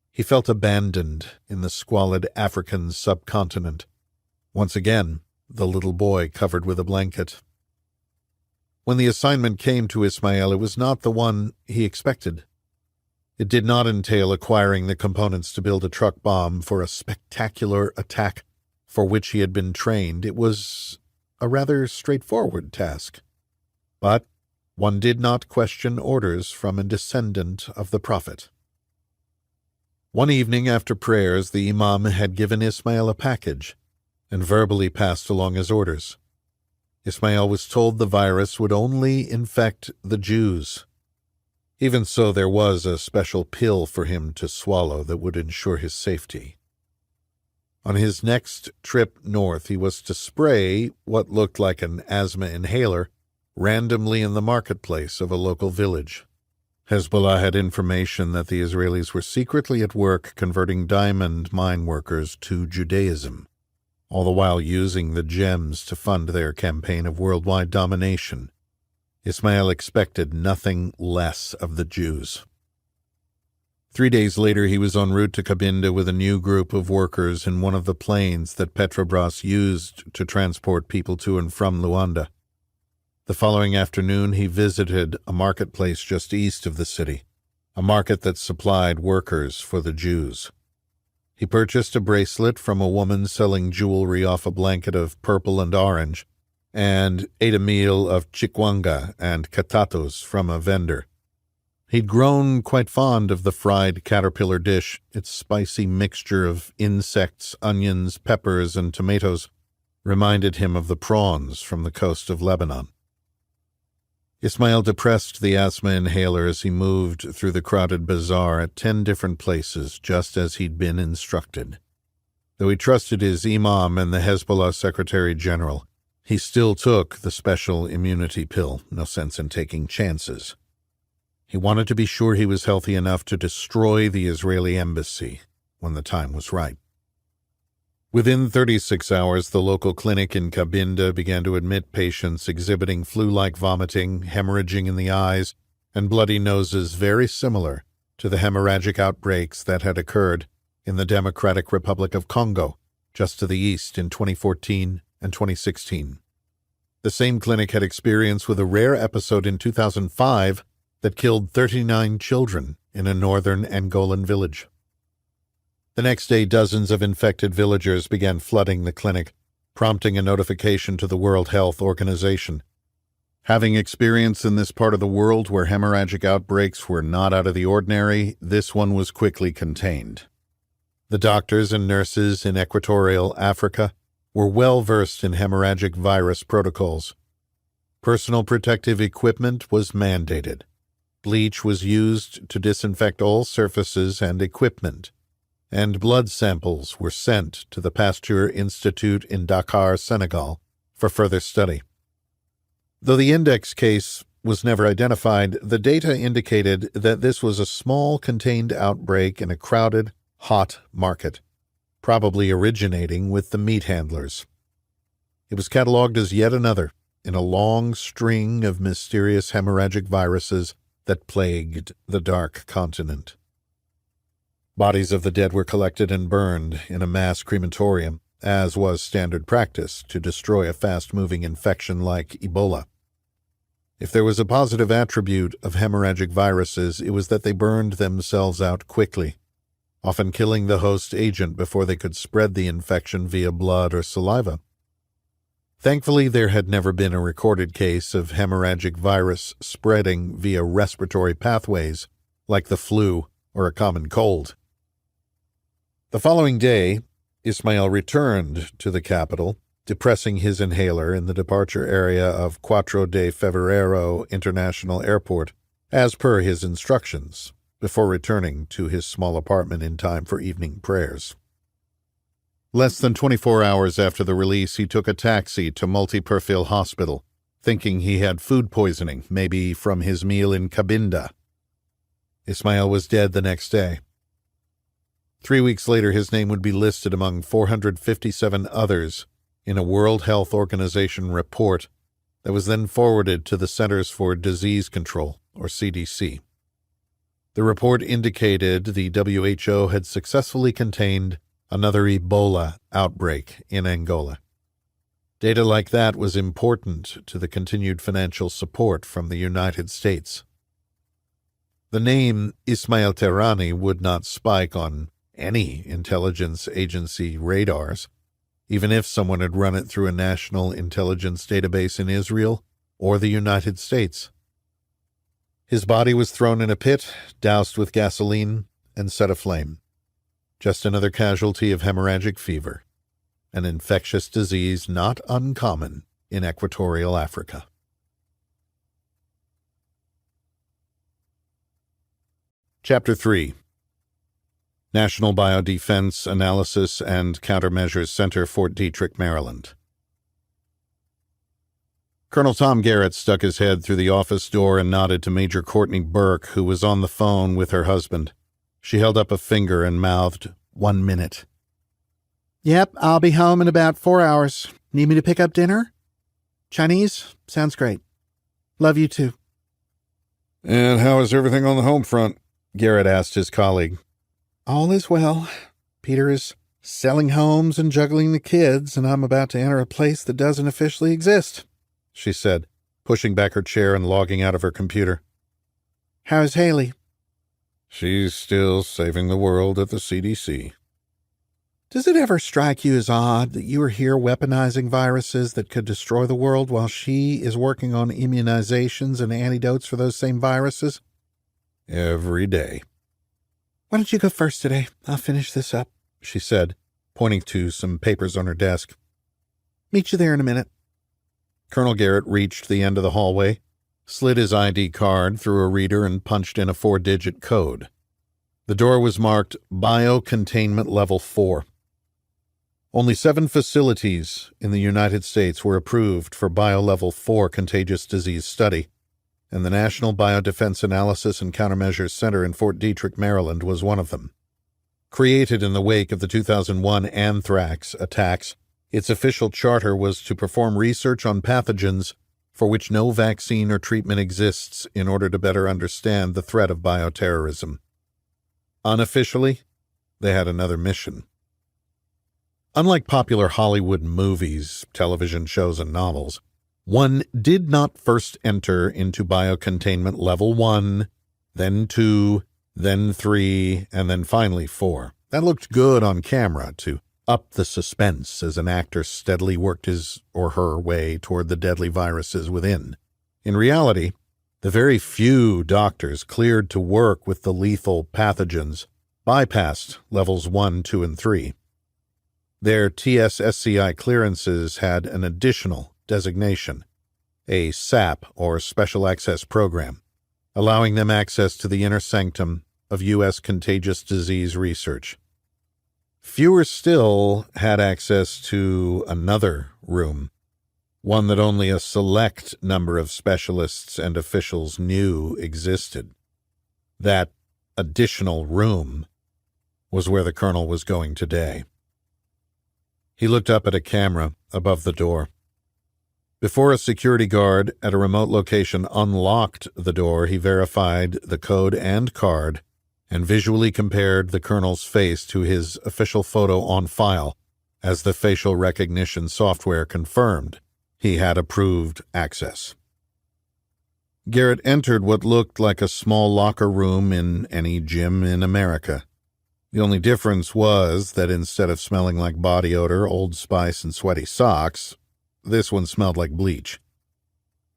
he felt abandoned in the squalid African subcontinent. Once again, the little boy covered with a blanket. When the assignment came to Ismail, it was not the one he expected. It did not entail acquiring the components to build a truck bomb for a spectacular attack for which he had been trained. It was a rather straightforward task. But one did not question orders from a descendant of the Prophet. One evening after prayers, the Imam had given Ismail a package and verbally passed along his orders. Ismail was told the virus would only infect the Jews. Even so, there was a special pill for him to swallow that would ensure his safety. On his next trip north, he was to spray what looked like an asthma inhaler randomly in the marketplace of a local village. Hezbollah had information that the Israelis were secretly at work converting diamond mine workers to Judaism, all the while using the gems to fund their campaign of worldwide domination. Ismail expected nothing less of the Jews. 3 days later, he was en route to Cabinda with a new group of workers in one of the planes that Petrobras used to transport people to and from Luanda. The following afternoon, he visited a marketplace just east of the city, a market that supplied workers for the Jews. He purchased a bracelet from a woman selling jewelry off a blanket of purple and orange, and ate a meal of chikwanga and katatos from a vendor. He'd grown quite fond of the fried caterpillar dish. Its spicy mixture of insects, onions, peppers, and tomatoes reminded him of the prawns from the coast of Lebanon. Ismail depressed the asthma inhaler as he moved through the crowded bazaar at 10 different places, just as he'd been instructed. Though he trusted his imam and the Hezbollah Secretary General, he still took the special immunity pill. No sense in taking chances. He wanted to be sure he was healthy enough to destroy the Israeli embassy when the time was right. Within 36 hours, the local clinic in Cabinda began to admit patients exhibiting flu-like vomiting, hemorrhaging in the eyes, and bloody noses very similar to the hemorrhagic outbreaks that had occurred in the Democratic Republic of Congo, just to the east in 2014 and 2016. The same clinic had experience with a rare episode in 2005 that killed 39 children in a northern Angolan village. The next day, dozens of infected villagers began flooding the clinic, prompting a notification to the World Health Organization. Having experience in this part of the world where hemorrhagic outbreaks were not out of the ordinary, this one was quickly contained. The doctors and nurses in Equatorial Africa were well versed in hemorrhagic virus protocols. Personal protective equipment was mandated. Bleach was used to disinfect all surfaces and equipment, and blood samples were sent to the Pasteur Institute in Dakar, Senegal, for further study. Though the index case was never identified, the data indicated that this was a small contained outbreak in a crowded, hot market, probably originating with the meat handlers. It was catalogued as yet another in a long string of mysterious hemorrhagic viruses that plagued the Dark Continent. Bodies of the dead were collected and burned in a mass crematorium, as was standard practice to destroy a fast-moving infection like Ebola. If there was a positive attribute of hemorrhagic viruses, it was that they burned themselves out quickly, often killing the host agent before they could spread the infection via blood or saliva. Thankfully, there had never been a recorded case of hemorrhagic virus spreading via respiratory pathways, like the flu or a common cold. The following day, Ismail returned to the capital, depressing his inhaler in the departure area of Quatro de Fevereiro International Airport, as per his instructions, before returning to his small apartment in time for evening prayers. Less than 24 hours after the release, he took a taxi to Multiperfil Hospital, thinking he had food poisoning, maybe from his meal in Cabinda. Ismail was dead the next day. 3 weeks later, his name would be listed among 457 others in a World Health Organization report that was then forwarded to the Centers for Disease Control, or CDC. The report indicated the WHO had successfully contained another Ebola outbreak in Angola. Data like that was important to the continued financial support from the United States. The name Ismail Tehrani would not spike on any intelligence agency radars, even if someone had run it through a national intelligence database in Israel or the United States. His body was thrown in a pit, doused with gasoline, and set aflame. Just another casualty of hemorrhagic fever, an infectious disease not uncommon in equatorial Africa. Chapter 3. National Biodefense Analysis and Countermeasures Center, Fort Detrick, Maryland. Colonel Tom Garrett stuck his head through the office door and nodded to Major Courtney Burke, who was on the phone with her husband. She held up a finger and mouthed, 1 minute. Yep, I'll be home in about 4 hours. Need me to pick up dinner? Chinese? Sounds great. Love you too. And how is everything on the home front? Garrett asked his colleague. All is well. Peter is selling homes and juggling the kids, and I'm about to enter a place that doesn't officially exist, she said, pushing back her chair and logging out of her computer. How's Haley? She's still saving the world at the CDC. Does it ever strike you as odd that you are here weaponizing viruses that could destroy the world while she is working on immunizations and antidotes for those same viruses? Every day. Why don't you go first today? I'll finish this up, she said, pointing to some papers on her desk. Meet you there in a minute. Colonel Garrett reached the end of the hallway, slid his ID card through a reader, and punched in a 4-digit code. The door was marked Biocontainment Level 4. Only 7 facilities in the United States were approved for Bio-Level 4 contagious disease study, and the National Biodefense Analysis and Countermeasures Center in Fort Detrick, Maryland was one of them. Created in the wake of the 2001 anthrax attacks, its official charter was to perform research on pathogens for which no vaccine or treatment exists in order to better understand the threat of bioterrorism. Unofficially, they had another mission. Unlike popular Hollywood movies, television shows, and novels, one did not first enter into biocontainment level 1, then 2, then 3, and then finally 4. That looked good on camera to up the suspense as an actor steadily worked his or her way toward the deadly viruses within. In reality, the very few doctors cleared to work with the lethal pathogens bypassed levels 1, 2, and 3. Their TSSCI clearances had an additional designation, a SAP, or Special Access Program, allowing them access to the inner sanctum of U.S. contagious disease research. Fewer still had access to another room, one that only a select number of specialists and officials knew existed. That additional room was where the colonel was going today. He looked up at a camera above the door. Before a security guard at a remote location unlocked the door, he verified the code and card and visually compared the colonel's face to his official photo on file as the facial recognition software confirmed he had approved access. Garrett entered what looked like a small locker room in any gym in America. The only difference was that instead of smelling like body odor, Old Spice, and sweaty socks, this one smelled like bleach.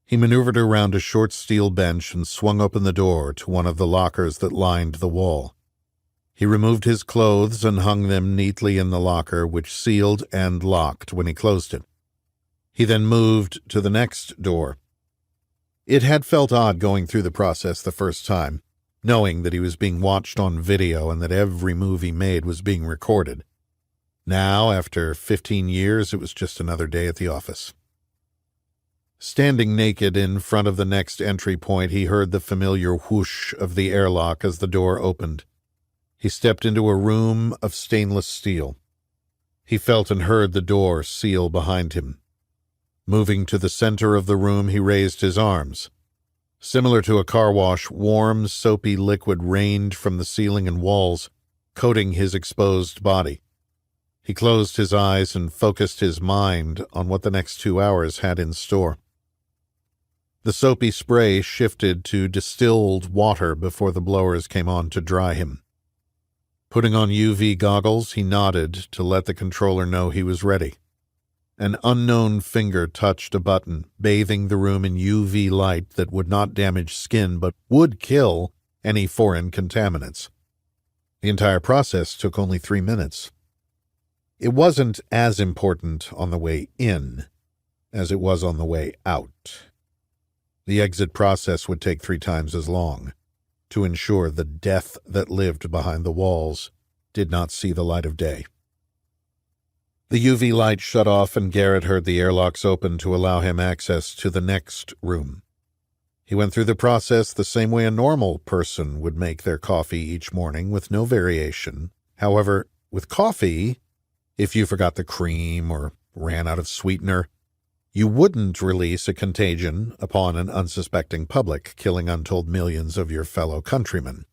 He maneuvered around a short steel bench and swung open the door to one of the lockers that lined the wall. He removed his clothes and hung them neatly in the locker, which sealed and locked when he closed it. He then moved to the next door. It had felt odd going through the process the first time, knowing that he was being watched on video and that every move he made was being recorded. Now, after 15 years, it was just another day at the office. Standing naked in front of the next entry point, he heard the familiar whoosh of the airlock as the door opened. He stepped into a room of stainless steel. He felt and heard the door seal behind him. Moving to the center of the room, he raised his arms. Similar to a car wash, warm, soapy liquid rained from the ceiling and walls, coating his exposed body. He closed his eyes and focused his mind on what the next 2 hours had in store. The soapy spray shifted to distilled water before the blowers came on to dry him. Putting on UV goggles, he nodded to let the controller know he was ready. An unknown finger touched a button, bathing the room in UV light that would not damage skin but would kill any foreign contaminants. The entire process took only 3 minutes. It wasn't as important on the way in as it was on the way out. The exit process would take 3 times as long to ensure the death that lived behind the walls did not see the light of day. The UV light shut off and Garrett heard the airlocks open to allow him access to the next room. He went through the process the same way a normal person would make their coffee each morning with no variation. However, with coffee, if you forgot the cream or ran out of sweetener, you wouldn't release a contagion upon an unsuspecting public, killing untold millions of your fellow countrymen.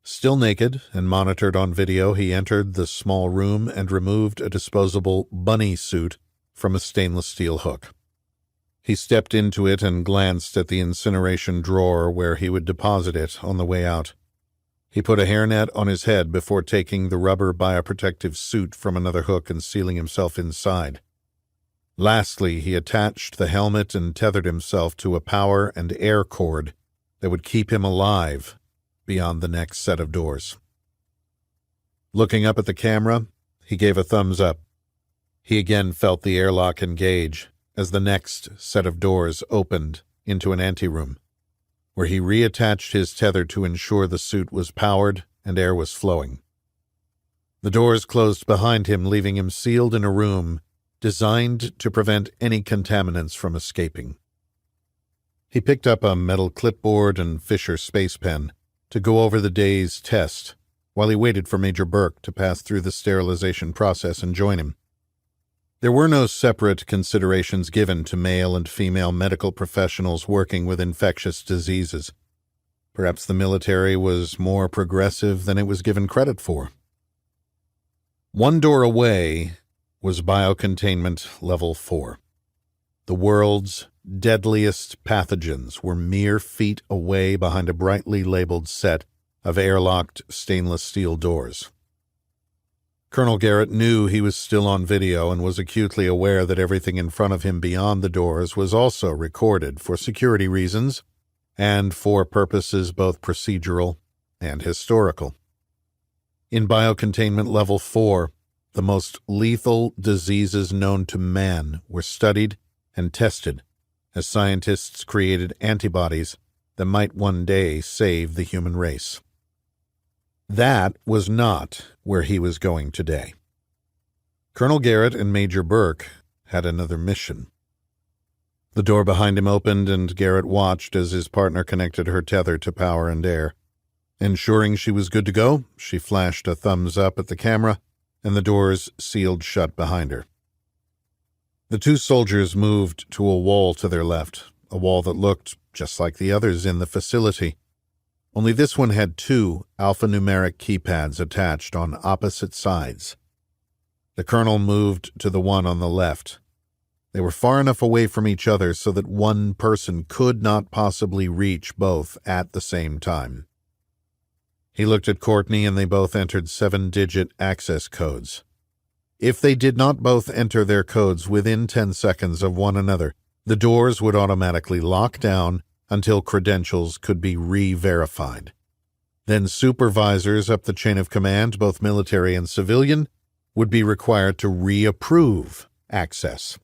Still naked and monitored on video, he entered the small room and removed a disposable bunny suit from a stainless steel hook. He stepped into it and glanced at the incineration drawer where he would deposit it on the way out. He put a hairnet on his head before taking the rubber bioprotective suit from another hook and sealing himself inside. Lastly, he attached the helmet and tethered himself to a power and air cord that would keep him alive beyond the next set of doors. Looking up at the camera, he gave a thumbs up. He again felt the airlock engage as the next set of doors opened into an anteroom, where he reattached his tether to ensure the suit was powered and air was flowing. The doors closed behind him, leaving him sealed in a room designed to prevent any contaminants from escaping. He picked up a metal clipboard and Fisher space pen to go over the day's test while he waited for Major Burke to pass through the sterilization process and join him. There were no separate considerations given to male and female medical professionals working with infectious diseases. Perhaps the military was more progressive than it was given credit for. 1 door away was Biocontainment Level 4. The world's deadliest pathogens were mere feet away behind a brightly labeled set of airlocked stainless steel doors. Colonel Garrett knew he was still on video and was acutely aware that everything in front of him beyond the doors was also recorded for security reasons and for purposes both procedural and historical. In Biocontainment Level 4, the most lethal diseases known to man were studied and tested as scientists created antibodies that might one day save the human race. That was not where he was going today. Colonel Garrett and Major Burke had another mission. The door behind him opened, and Garrett watched as his partner connected her tether to power and air. Ensuring she was good to go, she flashed a thumbs up at the camera, and the doors sealed shut behind her. The 2 soldiers moved to a wall to their left, a wall that looked just like the others in the facility. Only this one had 2 alphanumeric keypads attached on opposite sides. The colonel moved to the one on the left. They were far enough away from each other so that one person could not possibly reach both at the same time. He looked at Courtney, and they both entered 7-digit access codes. If they did not both enter their codes within 10 seconds of one another, the doors would automatically lock down until credentials could be re-verified. Then supervisors up the chain of command, both military and civilian, would be required to reapprove access.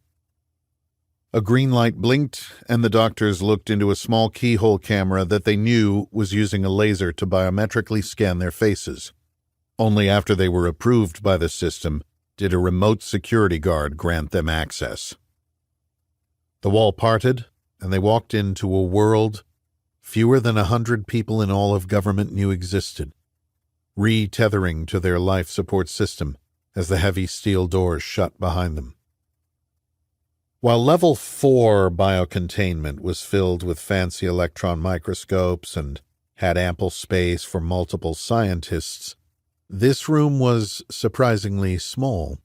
A green light blinked, and the doctors looked into a small keyhole camera that they knew was using a laser to biometrically scan their faces. Only after they were approved by the system did a remote security guard grant them access. The wall parted, and they walked into a world fewer than 100 people in all of government knew existed, re-tethering to their life support system as the heavy steel doors shut behind them. While Level 4 biocontainment was filled with fancy electron microscopes and had ample space for multiple scientists, this room was surprisingly small.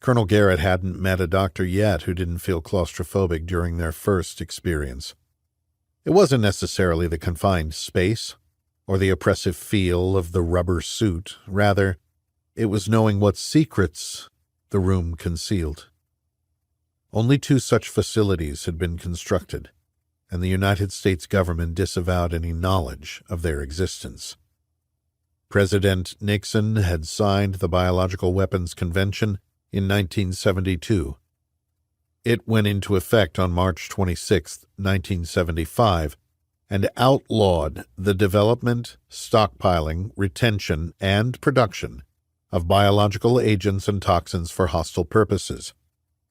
Colonel Garrett hadn't met a doctor yet who didn't feel claustrophobic during their first experience. It wasn't necessarily the confined space or the oppressive feel of the rubber suit. Rather, it was knowing what secrets the room concealed. Only 2 such facilities had been constructed, and the United States government disavowed any knowledge of their existence. President Nixon had signed the Biological Weapons Convention in 1972. It went into effect on March 26, 1975, and outlawed the development, stockpiling, retention, and production of biological agents and toxins for hostile purposes,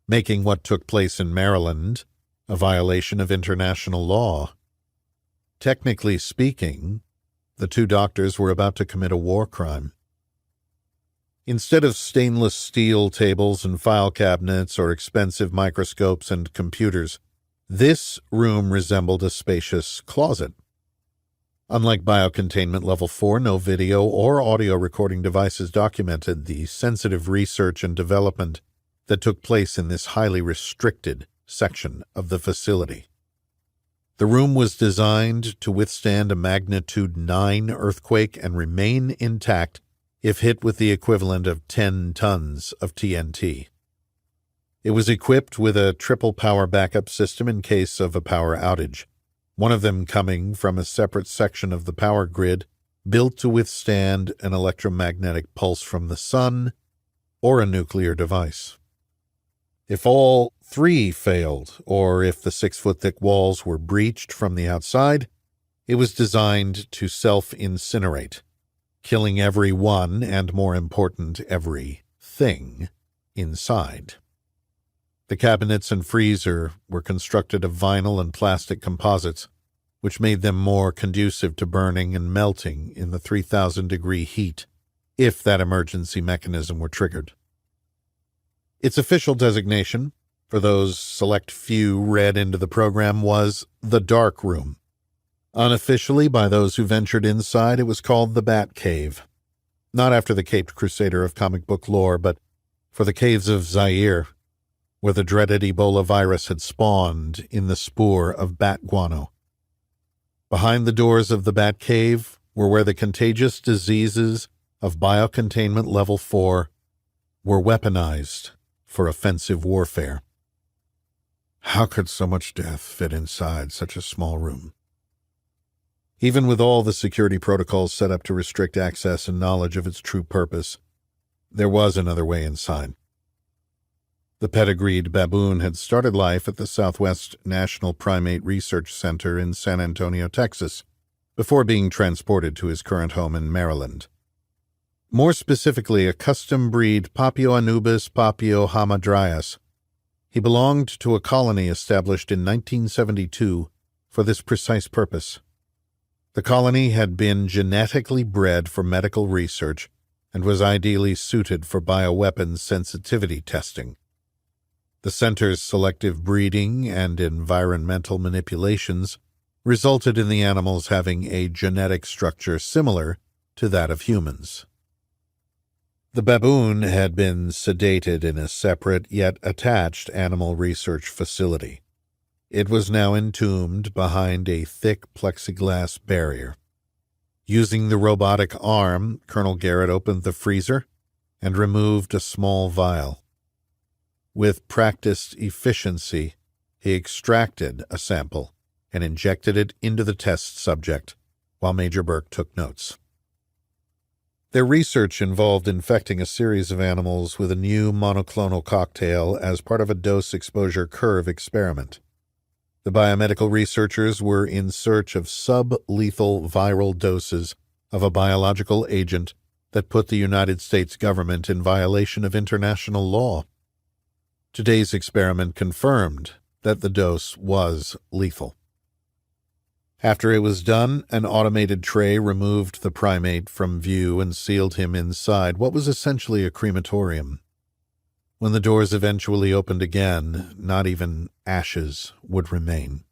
making what took place in Maryland a violation of international law. Technically speaking, the 2 doctors were about to commit a war crime. Instead of stainless steel tables and file cabinets or expensive microscopes and computers, this room resembled a spacious closet. Unlike biocontainment Level 4, no video or audio recording devices documented the sensitive research and development that took place in this highly restricted section of the facility. The room was designed to withstand a magnitude 9 earthquake and remain intact if hit with the equivalent of 10 tons of TNT. It was equipped with a triple power backup system in case of a power outage, one of them coming from a separate section of the power grid built to withstand an electromagnetic pulse from the sun or a nuclear device. If all 3 failed, or if the 6-foot-thick walls were breached from the outside, it was designed to self-incinerate, killing every one and, more important, every thing inside. The cabinets and freezer were constructed of vinyl and plastic composites, which made them more conducive to burning and melting in the 3,000-degree heat, if that emergency mechanism were triggered. Its official designation, for those select few read into the program, was the Dark Room. Unofficially, by those who ventured inside, it was called the Bat Cave. Not after the Caped Crusader of comic book lore, but for the caves of Zaire, where the dreaded Ebola virus had spawned in the spoor of bat guano. Behind the doors of the Bat Cave were where the contagious diseases of biocontainment Level 4 were weaponized for offensive warfare. How could so much death fit inside such a small room? Even with all the security protocols set up to restrict access and knowledge of its true purpose, there was another way inside. The pedigreed baboon had started life at the Southwest National Primate Research Center in San Antonio, Texas, before being transported to his current home in Maryland. More specifically, a custom breed Papio anubis Papio hamadryas. He belonged to a colony established in 1972 for this precise purpose. The colony had been genetically bred for medical research and was ideally suited for bioweapons sensitivity testing. The center's selective breeding and environmental manipulations resulted in the animals having a genetic structure similar to that of humans. The baboon had been sedated in a separate yet attached animal research facility. It was now entombed behind a thick plexiglass barrier. Using the robotic arm, Colonel Garrett opened the freezer and removed a small vial. With practiced efficiency, he extracted a sample and injected it into the test subject, while Major Burke took notes. Their research involved infecting a series of animals with a new monoclonal cocktail as part of a dose-exposure curve experiment. The biomedical researchers were in search of sub-lethal viral doses of a biological agent that put the United States government in violation of international law. Today's experiment confirmed that the dose was lethal. After it was done, an automated tray removed the primate from view and sealed him inside what was essentially a crematorium. When the doors eventually opened again, not even ashes would remain.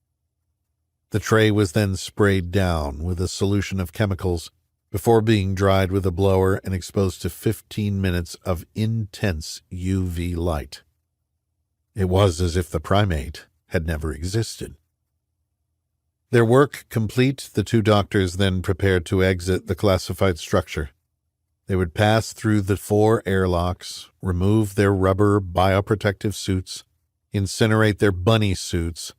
The tray was then sprayed down with a solution of chemicals before being dried with a blower and exposed to 15 minutes of intense UV light. It was as if the primate had never existed. Their work complete, the two doctors then prepared to exit the classified structure. They would pass through the 4 airlocks, remove their rubber bioprotective suits, incinerate their bunny suits,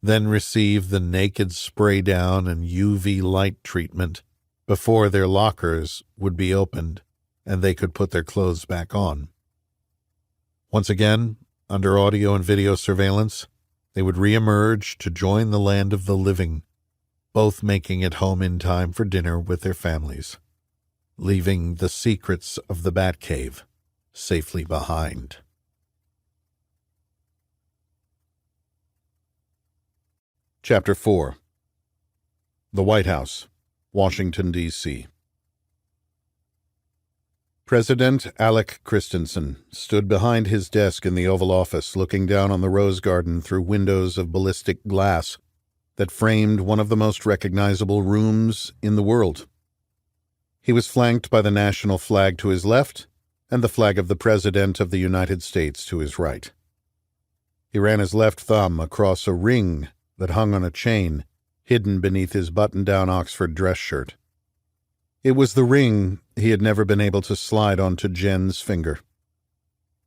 then receive the naked spray down and UV light treatment before their lockers would be opened and they could put their clothes back on. Once again, under audio and video surveillance, they would reemerge to join the land of the living, both making it home in time for dinner with their families, leaving the secrets of the Batcave safely behind. Chapter 4. The White House, Washington, D.C. President Alec Christensen stood behind his desk in the Oval Office looking down on the Rose Garden through windows of ballistic glass that framed one of the most recognizable rooms in the world. He was flanked by the national flag to his left and the flag of the President of the United States to his right. He ran his left thumb across a ring that hung on a chain hidden beneath his button-down Oxford dress shirt. It was the ring he had never been able to slide onto Jen's finger.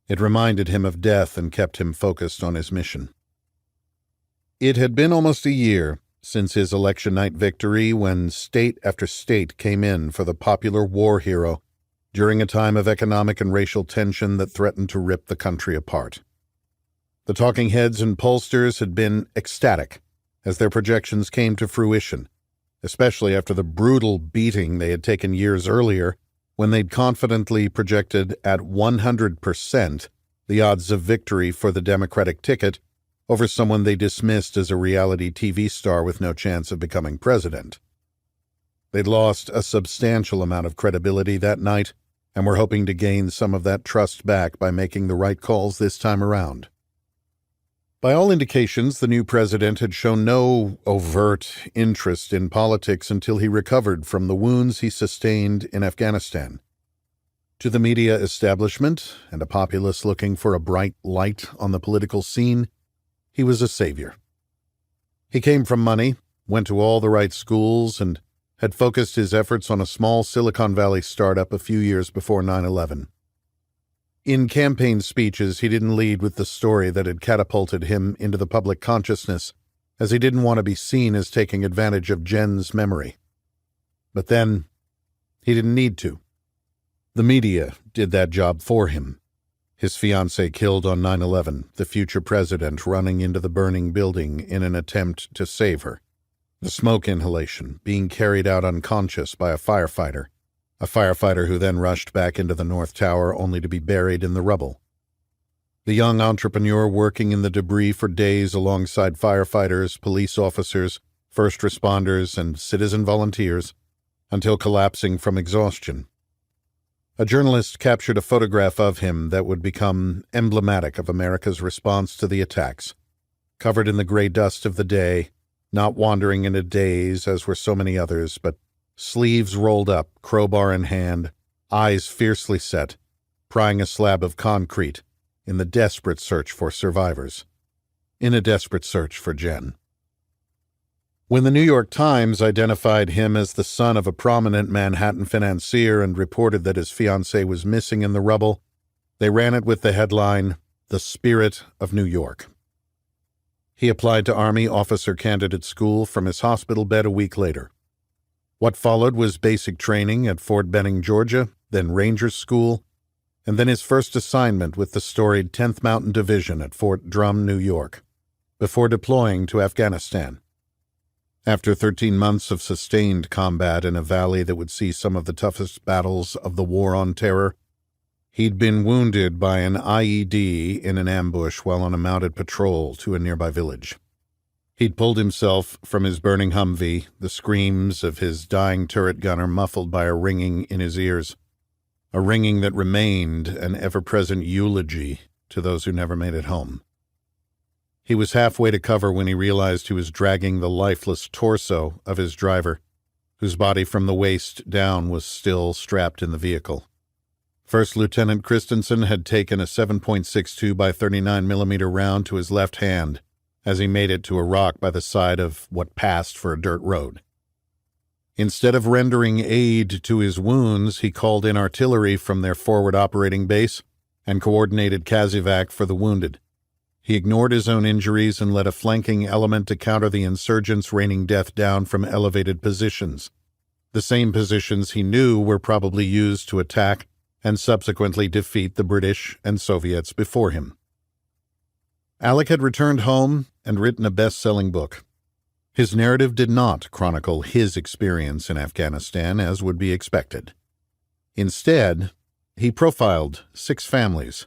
It reminded him of death and kept him focused on his mission. It had been almost a year since his election night victory when state after state came in for the popular war hero during a time of economic and racial tension that threatened to rip the country apart. The talking heads and pollsters had been ecstatic as their projections came to fruition, especially after the brutal beating they had taken years earlier when they'd confidently projected at 100% the odds of victory for the Democratic ticket over someone they dismissed as a reality TV star with no chance of becoming president. They'd lost a substantial amount of credibility that night and were hoping to gain some of that trust back by making the right calls this time around. By all indications, the new president had shown no overt interest in politics until he recovered from the wounds he sustained in Afghanistan. To the media establishment and a populace looking for a bright light on the political scene, he was a savior. He came from money, went to all the right schools, and had focused his efforts on a small Silicon Valley startup a few years before 9/11. In campaign speeches, he didn't lead with the story that had catapulted him into the public consciousness, as he didn't want to be seen as taking advantage of Jen's memory. But then, he didn't need to. The media did that job for him. His fiancée killed on 9/11, the future president running into the burning building in an attempt to save her. The smoke inhalation, being carried out unconscious by a firefighter who then rushed back into the North Tower only to be buried in the rubble. The young entrepreneur working in the debris for days alongside firefighters, police officers, first responders, and citizen volunteers until collapsing from exhaustion. A journalist captured a photograph of him that would become emblematic of America's response to the attacks, covered in the gray dust of the day, not wandering in a daze as were so many others, but sleeves rolled up, crowbar in hand, eyes fiercely set, prying a slab of concrete in the desperate search for survivors, in a desperate search for Jen. When the New York Times identified him as the son of a prominent Manhattan financier and reported that his fiancée was missing in the rubble, they ran it with the headline, "The Spirit of New York." He applied to Army Officer Candidate School from his hospital bed a week later. What followed was basic training at Fort Benning, Georgia, then Rangers School, and then his first assignment with the storied 10th Mountain Division at Fort Drum, New York, before deploying to Afghanistan. After 13 months of sustained combat in a valley that would see some of the toughest battles of the War on Terror, he'd been wounded by an IED in an ambush while on a mounted patrol to a nearby village. He'd pulled himself from his burning Humvee, the screams of his dying turret gunner muffled by a ringing in his ears, a ringing that remained an ever-present eulogy to those who never made it home. He was halfway to cover when he realized he was dragging the lifeless torso of his driver, whose body from the waist down was still strapped in the vehicle. First Lieutenant Christensen had taken a 7.62 by 39 millimeter round to his left hand as he made it to a rock by the side of what passed for a dirt road. Instead of rendering aid to his wounds, he called in artillery from their forward operating base and coordinated Kazivac for the wounded. He ignored his own injuries and led a flanking element to counter the insurgents raining death down from elevated positions, the same positions he knew were probably used to attack and subsequently defeat the British and Soviets before him. Alec had returned home and written a best-selling book. His narrative did not chronicle his experience in Afghanistan, as would be expected. Instead, he profiled 6 families,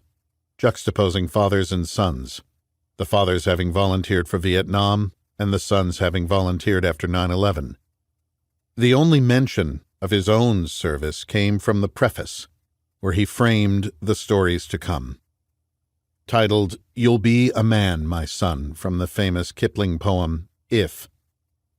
juxtaposing fathers and sons, the fathers having volunteered for Vietnam and the sons having volunteered after 9/11. The only mention of his own service came from the preface, where he framed the stories to come. Titled, "You'll Be a Man, My Son," from the famous Kipling poem, If.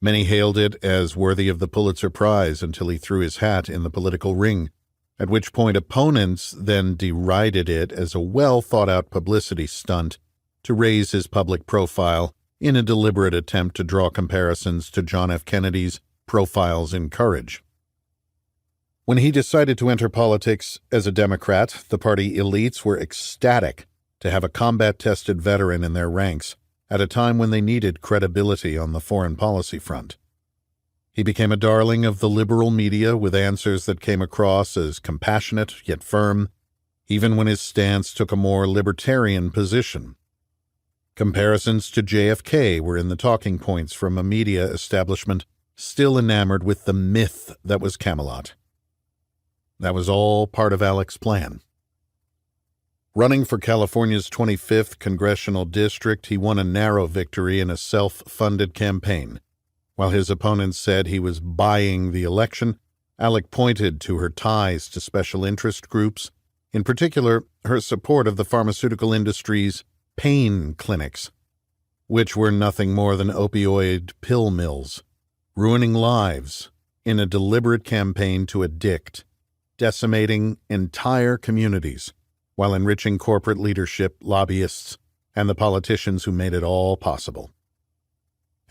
Many hailed it as worthy of the Pulitzer Prize until he threw his hat in the political ring, at which point opponents then derided it as a well-thought-out publicity stunt to raise his public profile in a deliberate attempt to draw comparisons to John F. Kennedy's Profiles in Courage. When he decided to enter politics as a Democrat, the party elites were ecstatic to have a combat-tested veteran in their ranks at a time when they needed credibility on the foreign policy front. He became a darling of the liberal media with answers that came across as compassionate yet firm, even when his stance took a more libertarian position. Comparisons to JFK were in the talking points from a media establishment still enamored with the myth that was Camelot. That was all part of Alec's plan. Running for California's 25th congressional district, he won a narrow victory in a self-funded campaign. While his opponents said he was buying the election, Alec pointed to her ties to special interest groups, in particular her support of the pharmaceutical industry's pain clinics, which were nothing more than opioid pill mills, ruining lives in a deliberate campaign to addict, decimating entire communities while enriching corporate leadership, lobbyists, and the politicians who made it all possible.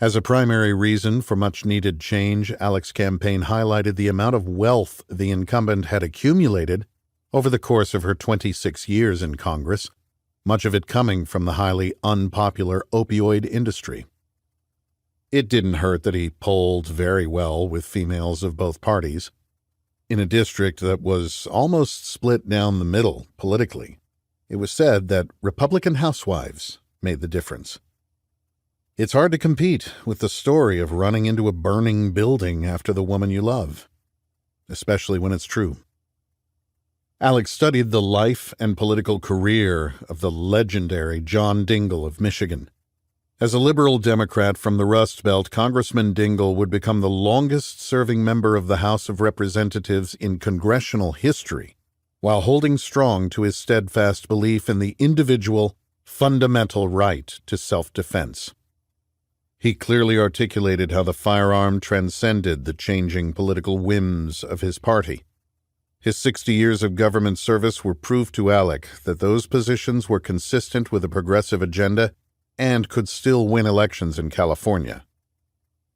As a primary reason for much-needed change, Alec's campaign highlighted the amount of wealth the incumbent had accumulated over the course of her 26 years in Congress, much of it coming from the highly unpopular opioid industry. It didn't hurt that he polled very well with females of both parties, in a district that was almost split down the middle politically. It was said that Republican housewives made the difference. It's hard to compete with the story of running into a burning building after the woman you love, especially when it's true. Alec studied the life and political career of the legendary John Dingell of Michigan. As a liberal Democrat from the Rust Belt, Congressman Dingell would become the longest-serving member of the House of Representatives in congressional history, while holding strong to his steadfast belief in the individual, fundamental right to self-defense. He clearly articulated how the firearm transcended the changing political whims of his party. His 60 years of government service were proof to Alec that those positions were consistent with a progressive agenda and could still win elections in California.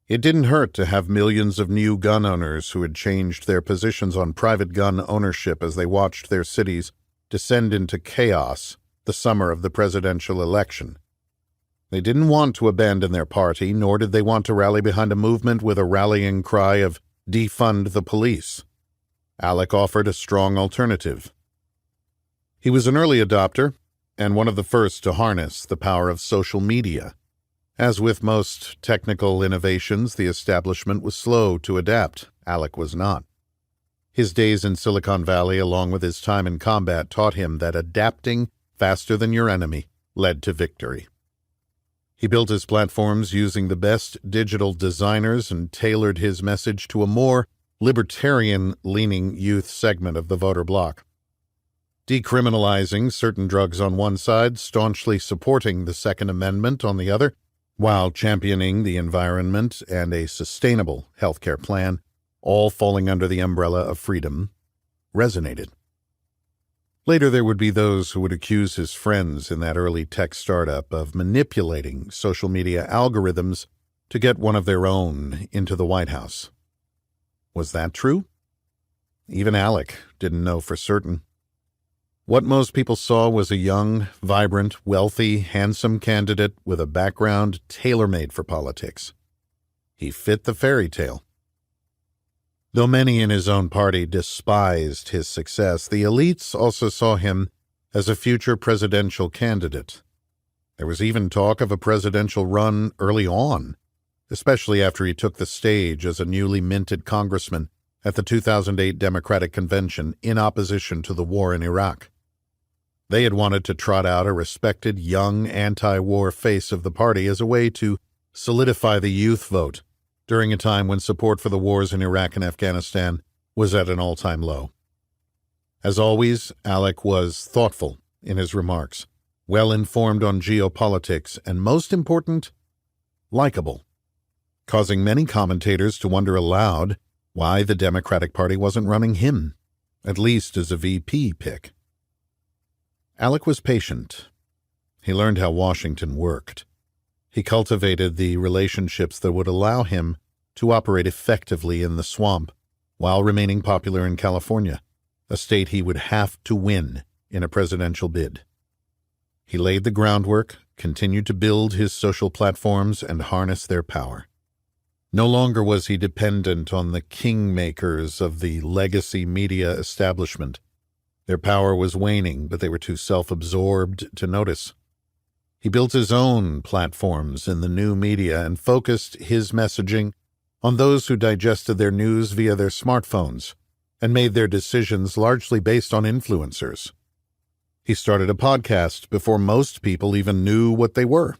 It didn't hurt to have millions of new gun owners who had changed their positions on private gun ownership as they watched their cities descend into chaos the summer of the presidential election. They didn't want to abandon their party, nor did they want to rally behind a movement with a rallying cry of defund the police. Alec offered a strong alternative. He was an early adopter, and one of the first to harness the power of social media. As with most technical innovations, the establishment was slow to adapt. Alec was not. His days in Silicon Valley, along with his time in combat, taught him that adapting faster than your enemy led to victory. He built his platforms using the best digital designers and tailored his message to a more libertarian-leaning youth segment of the voter bloc. decriminalizing certain drugs on one side, staunchly supporting the Second Amendment on the other, while championing the environment and a sustainable healthcare plan, all falling under the umbrella of freedom, resonated. Later, there would be those who would accuse his friends in that early tech startup of manipulating social media algorithms to get one of their own into the White House. Was that true? Even Alec didn't know for certain. What most people saw was a young, vibrant, wealthy, handsome candidate with a background tailor-made for politics. He fit the fairy tale. Though many in his own party despised his success, the elites also saw him as a future presidential candidate. There was even talk of a presidential run early on, especially after he took the stage as a newly minted congressman at the 2008 Democratic Convention in opposition to the war in Iraq. They had wanted to trot out a respected young anti-war face of the party as a way to solidify the youth vote during a time when support for the wars in Iraq and Afghanistan was at an all-time low. As always, Alec was thoughtful in his remarks, well-informed on geopolitics, and most important, likable, causing many commentators to wonder aloud why the Democratic Party wasn't running him, at least as a VP pick. Alec was patient. He learned how Washington worked. He cultivated the relationships that would allow him to operate effectively in the swamp while remaining popular in California, a state he would have to win in a presidential bid. He laid the groundwork, continued to build his social platforms, and harness their power. No longer was he dependent on the kingmakers of the legacy media establishment. Their power was waning, but they were too self-absorbed to notice. He built his own platforms in the new media and focused his messaging on those who digested their news via their smartphones and made their decisions largely based on influencers. He started a podcast before most people even knew what they were.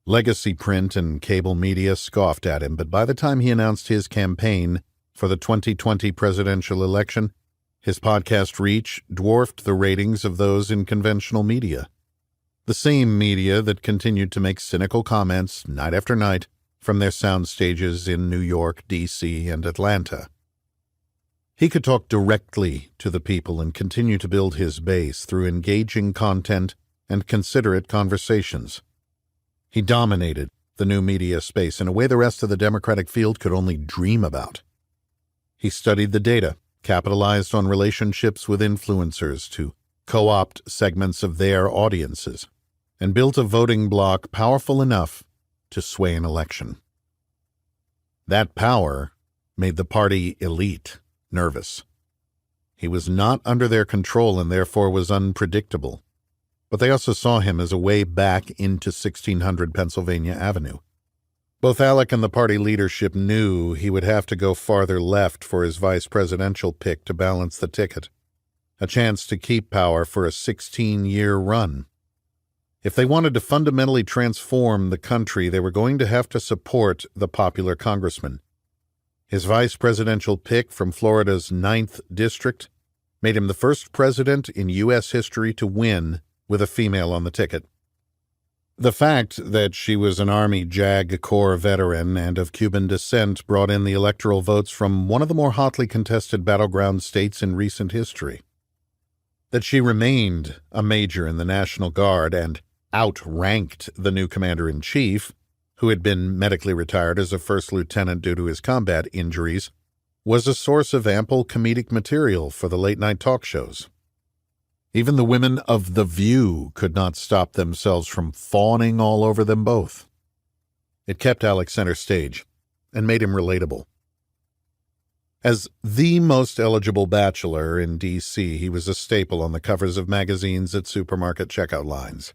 Legacy print and cable media scoffed at him, but by the time he announced his campaign for the 2020 presidential election, his podcast reach dwarfed the ratings of those in conventional media. The same media that continued to make cynical comments night after night from their sound stages in New York, D.C., and Atlanta. He could talk directly to the people and continue to build his base through engaging content and considerate conversations. He dominated the new media space in a way the rest of the Democratic field could only dream about. He studied the data, capitalized on relationships with influencers to co-opt segments of their audiences, and built a voting bloc powerful enough to sway an election. That power made the party elite nervous. He was not under their control and therefore was unpredictable, but they also saw him as a way back into 1600 Pennsylvania Avenue. Both Alec and the party leadership knew he would have to go farther left for his vice presidential pick to balance the ticket, a chance to keep power for a 16-year run. If they wanted to fundamentally transform the country, they were going to have to support the popular congressman. His vice presidential pick from Florida's 9th District made him the first president in U.S. history to win with a female on the ticket. The fact that she was an Army JAG Corps veteran and of Cuban descent brought in the electoral votes from one of the more hotly contested battleground states in recent history. That she remained a major in the National Guard and outranked the new commander-in-chief, who had been medically retired as a first lieutenant due to his combat injuries, was a source of ample comedic material for the late-night talk shows. Even the women of The View could not stop themselves from fawning all over them both. It kept Alec center stage and made him relatable. As the most eligible bachelor in D.C., he was a staple on the covers of magazines at supermarket checkout lines.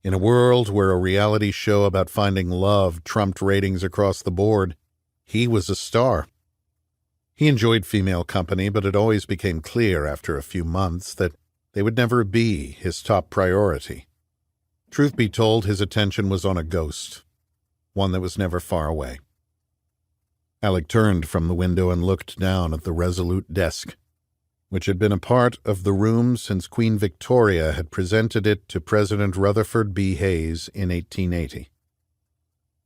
In a world where a reality show about finding love trumped ratings across the board, he was a star. He enjoyed female company, but it always became clear after a few months that they would never be his top priority. Truth be told, his attention was on a ghost, one that was never far away. Alec turned from the window and looked down at the resolute desk. which had been a part of the room since Queen Victoria had presented it to President Rutherford B. Hayes in 1880.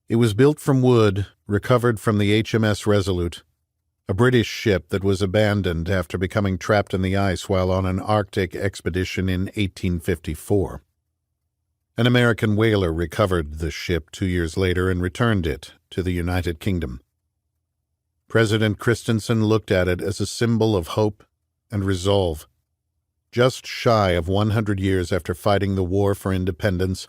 It was built from wood recovered from the HMS Resolute, a British ship that was abandoned after becoming trapped in the ice while on an Arctic expedition in 1854. An American whaler recovered the ship 2 years later and returned it to the United Kingdom. President Christensen looked at it as a symbol of hope and resolve. Just shy of 100 years after fighting the war for independence,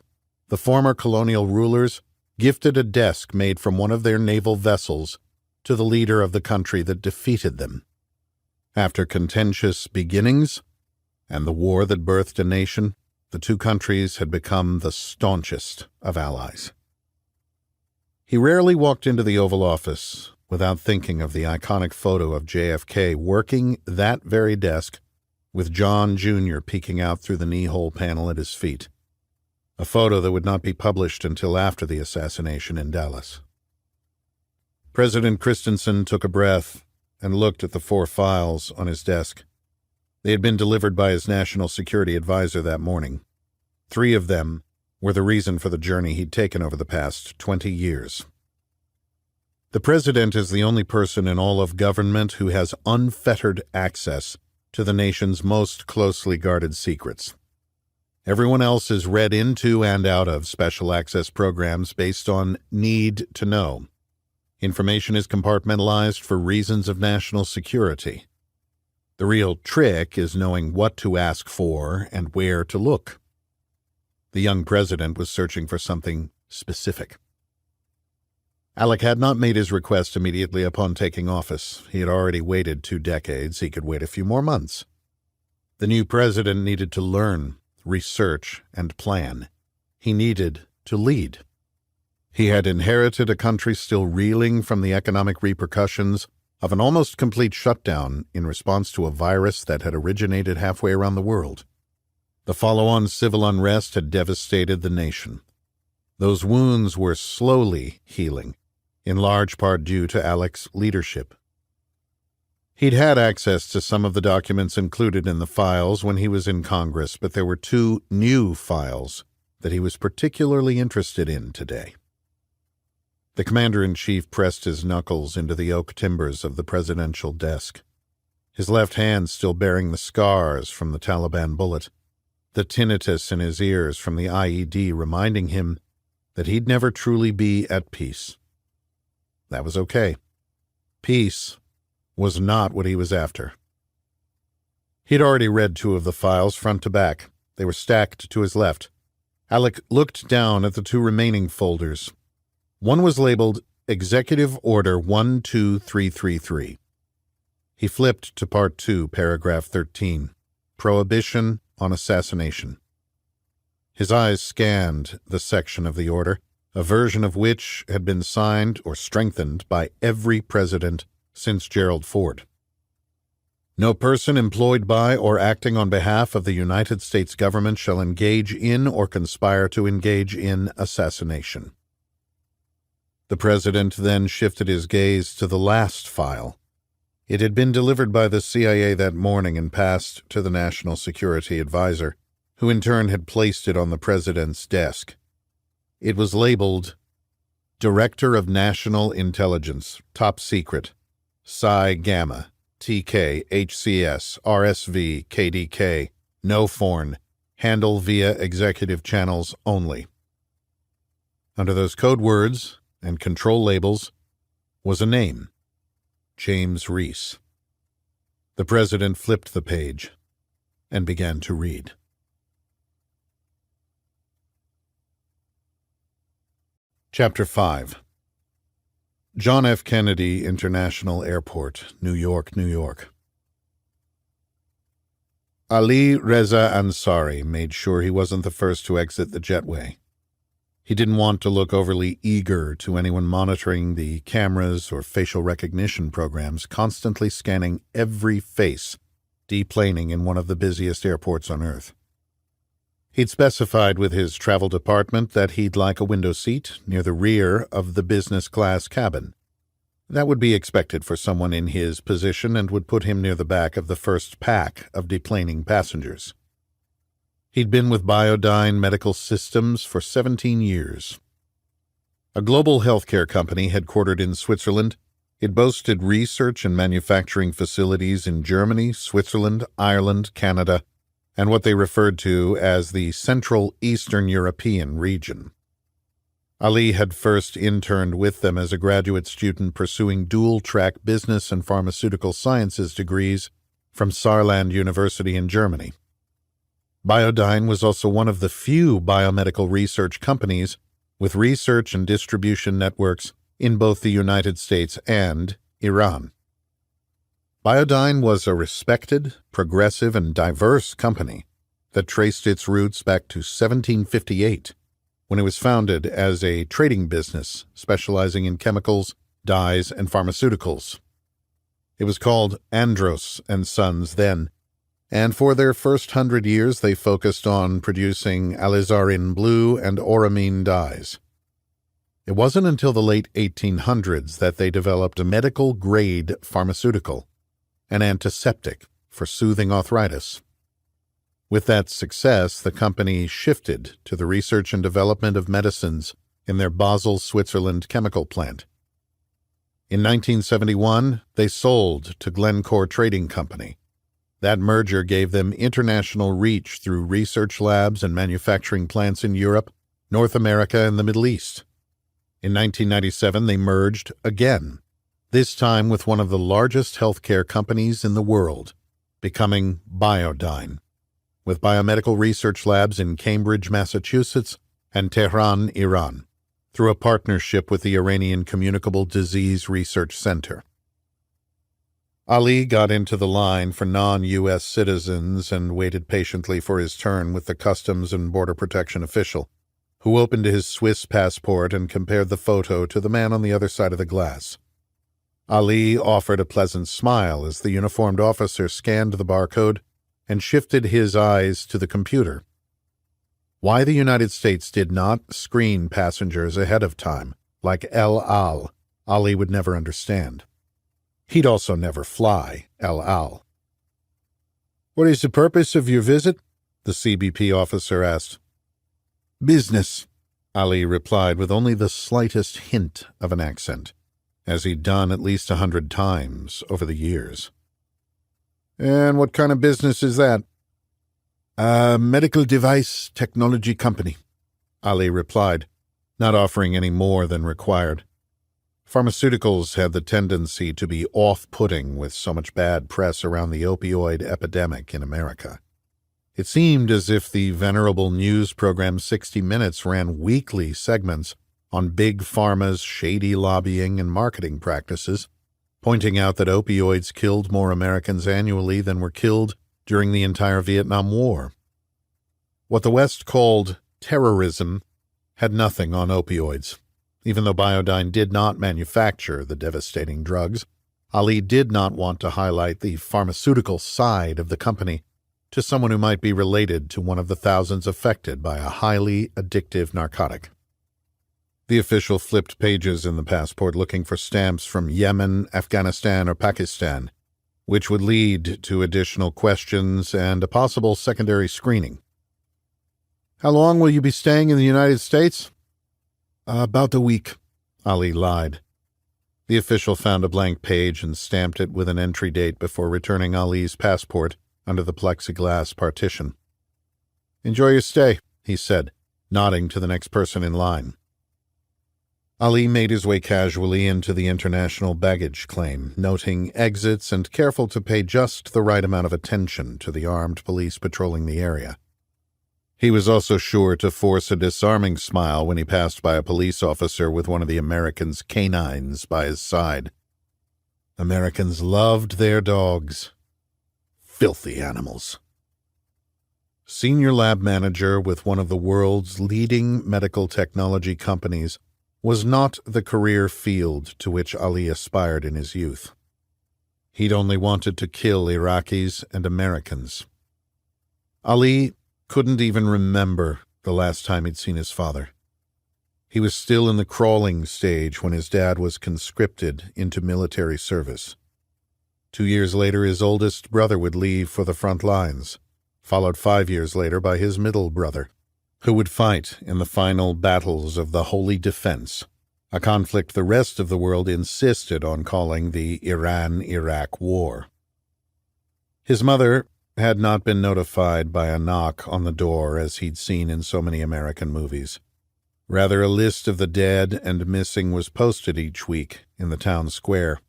the former colonial rulers gifted a desk made from one of their naval vessels to the leader of the country that defeated them. After contentious beginnings and the war that birthed a nation, the two countries had become the staunchest of allies. He rarely walked into the Oval Office without thinking of the iconic photo of JFK working that very desk with John Jr. peeking out through the knee-hole panel at his feet, a photo that would not be published until after the assassination in Dallas. President Christensen took a breath and looked at the 4 files on his desk. They had been delivered by his national security advisor that morning. 3 of them were the reason for the journey he'd taken over the past 20 years. The president is the only person in all of government who has unfettered access to the nation's most closely guarded secrets. Everyone else is read into and out of special access programs based on need to know. Information is compartmentalized for reasons of national security. The real trick is knowing what to ask for and where to look. The young president was searching for something specific. Alec had not made his request immediately upon taking office. He had already waited 2 decades. He could wait a few more months. The new president needed to learn, research, and plan. He needed to lead. He had inherited a country still reeling from the economic repercussions of an almost complete shutdown in response to a virus that had originated halfway around the world. The follow-on civil unrest had devastated the nation. Those wounds were slowly healing, in large part due to Alec's leadership. He'd had access to some of the documents included in the files when he was in Congress, but there were 2 new files that he was particularly interested in today. The commander-in-chief pressed his knuckles into the oak timbers of the presidential desk, his left hand still bearing the scars from the Taliban bullet, the tinnitus in his ears from the IED reminding him that he'd never truly be at peace. That was okay. Peace was not what he was after. He'd already read 2 of the files front to back. They were stacked to his left. Alec looked down at the 2 remaining folders. One was labeled Executive Order 12333. He flipped to Part 2, Paragraph 13, Prohibition on Assassination. His eyes scanned the section of the order, a version of which had been signed or strengthened by every president since Gerald Ford. No person employed by or acting on behalf of the United States government shall engage in or conspire to engage in assassination. The president then shifted his gaze to the last file. It had been delivered by the CIA that morning and passed to the National Security Advisor, who in turn had placed it on the president's desk. It was labeled Director of National Intelligence, Top Secret, Psi Gamma, TK, HCS, RSV, KDK, no foreign, handle via executive channels only. Under those code words and control labels was a name, James Reese. The president flipped the page and began to read. Chapter 5. John F. Kennedy International Airport, New York, New York. Ali Reza Ansari made sure he wasn't the first to exit the jetway. He didn't want to look overly eager to anyone monitoring the cameras or facial recognition programs constantly scanning every face deplaning in one of the busiest airports on Earth. He'd specified with his travel department that he'd like a window seat near the rear of the business class cabin. That would be expected for someone in his position and would put him near the back of the first pack of deplaning passengers. He'd been with Biodyne Medical Systems for 17 years. A global healthcare company headquartered in Switzerland, it boasted research and manufacturing facilities in Germany, Switzerland, Ireland, Canada, and what they referred to as the Central Eastern European region. Ali had first interned with them as a graduate student pursuing dual-track business and pharmaceutical sciences degrees from Saarland University in Germany. Biodyne was also one of the few biomedical research companies with research and distribution networks in both the United States and Iran. Biodyne was a respected, progressive, and diverse company that traced its roots back to 1758, when it was founded as a trading business specializing in chemicals, dyes, and pharmaceuticals. It was called Andros and Sons then, and for their first 100 years they focused on producing alizarin blue and auramine dyes. It wasn't until the late 1800s that they developed a medical-grade pharmaceutical, an antiseptic for soothing arthritis. With that success, the company shifted to the research and development of medicines in their Basel, Switzerland chemical plant. In 1971, they sold to Glencore Trading Company. That merger gave them international reach through research labs and manufacturing plants in Europe, North America, and the Middle East. In 1997, they merged again, this time with one of the largest healthcare companies in the world, becoming Biodyne, with biomedical research labs in Cambridge, Massachusetts, and Tehran, Iran, through a partnership with the Iranian Communicable Disease Research Center. Ali got into the line for non-U.S. citizens and waited patiently for his turn with the Customs and Border Protection official, who opened his Swiss passport and compared the photo to the man on the other side of the glass. Ali offered a pleasant smile as the uniformed officer scanned the barcode and shifted his eyes to the computer. Why the United States did not screen passengers ahead of time, like El Al, Ali would never understand. He'd also never fly El Al. "What is the purpose of your visit?" the CBP officer asked. "Business," Ali replied with only the slightest hint of an accent, as he'd done at least 100 times over the years. "And what kind of business is that?" "A medical device technology company," Ali replied, not offering any more than required. Pharmaceuticals had the tendency to be off-putting with so much bad press around the opioid epidemic in America. It seemed as if the venerable news program 60 Minutes ran weekly segments on Big Pharma's shady lobbying and marketing practices, pointing out that opioids killed more Americans annually than were killed during the entire Vietnam War. What the West called terrorism had nothing on opioids. Even though Biodyne did not manufacture the devastating drugs, Ali did not want to highlight the pharmaceutical side of the company to someone who might be related to one of the thousands affected by a highly addictive narcotic. The official flipped pages in the passport looking for stamps from Yemen, Afghanistan, or Pakistan, which would lead to additional questions and a possible secondary screening. "How long will you be staying in the United States?" "About a week," Ali lied. The official found a blank page and stamped it with an entry date before returning Ali's passport under the plexiglass partition. "Enjoy your stay," he said, nodding to the next person in line. Ali made his way casually into the international baggage claim, noting exits and careful to pay just the right amount of attention to the armed police patrolling the area. He was also sure to force a disarming smile when he passed by a police officer with one of the Americans' canines by his side. Americans loved their dogs. Filthy animals. Senior lab manager with one of the world's leading medical technology companies was not the career field to which Ali aspired in his youth. He'd only wanted to kill Iraqis and Americans. Ali couldn't even remember the last time he'd seen his father. He was still in the crawling stage when his dad was conscripted into military service. 2 years later, his oldest brother would leave for the front lines, followed 5 years later by his middle brother, who would fight in the final battles of the Holy Defense, a conflict the rest of the world insisted on calling the Iran-Iraq War. His mother had not been notified by a knock on the door as he'd seen in so many American movies. Rather, a list of the dead and missing was posted each week in the town square.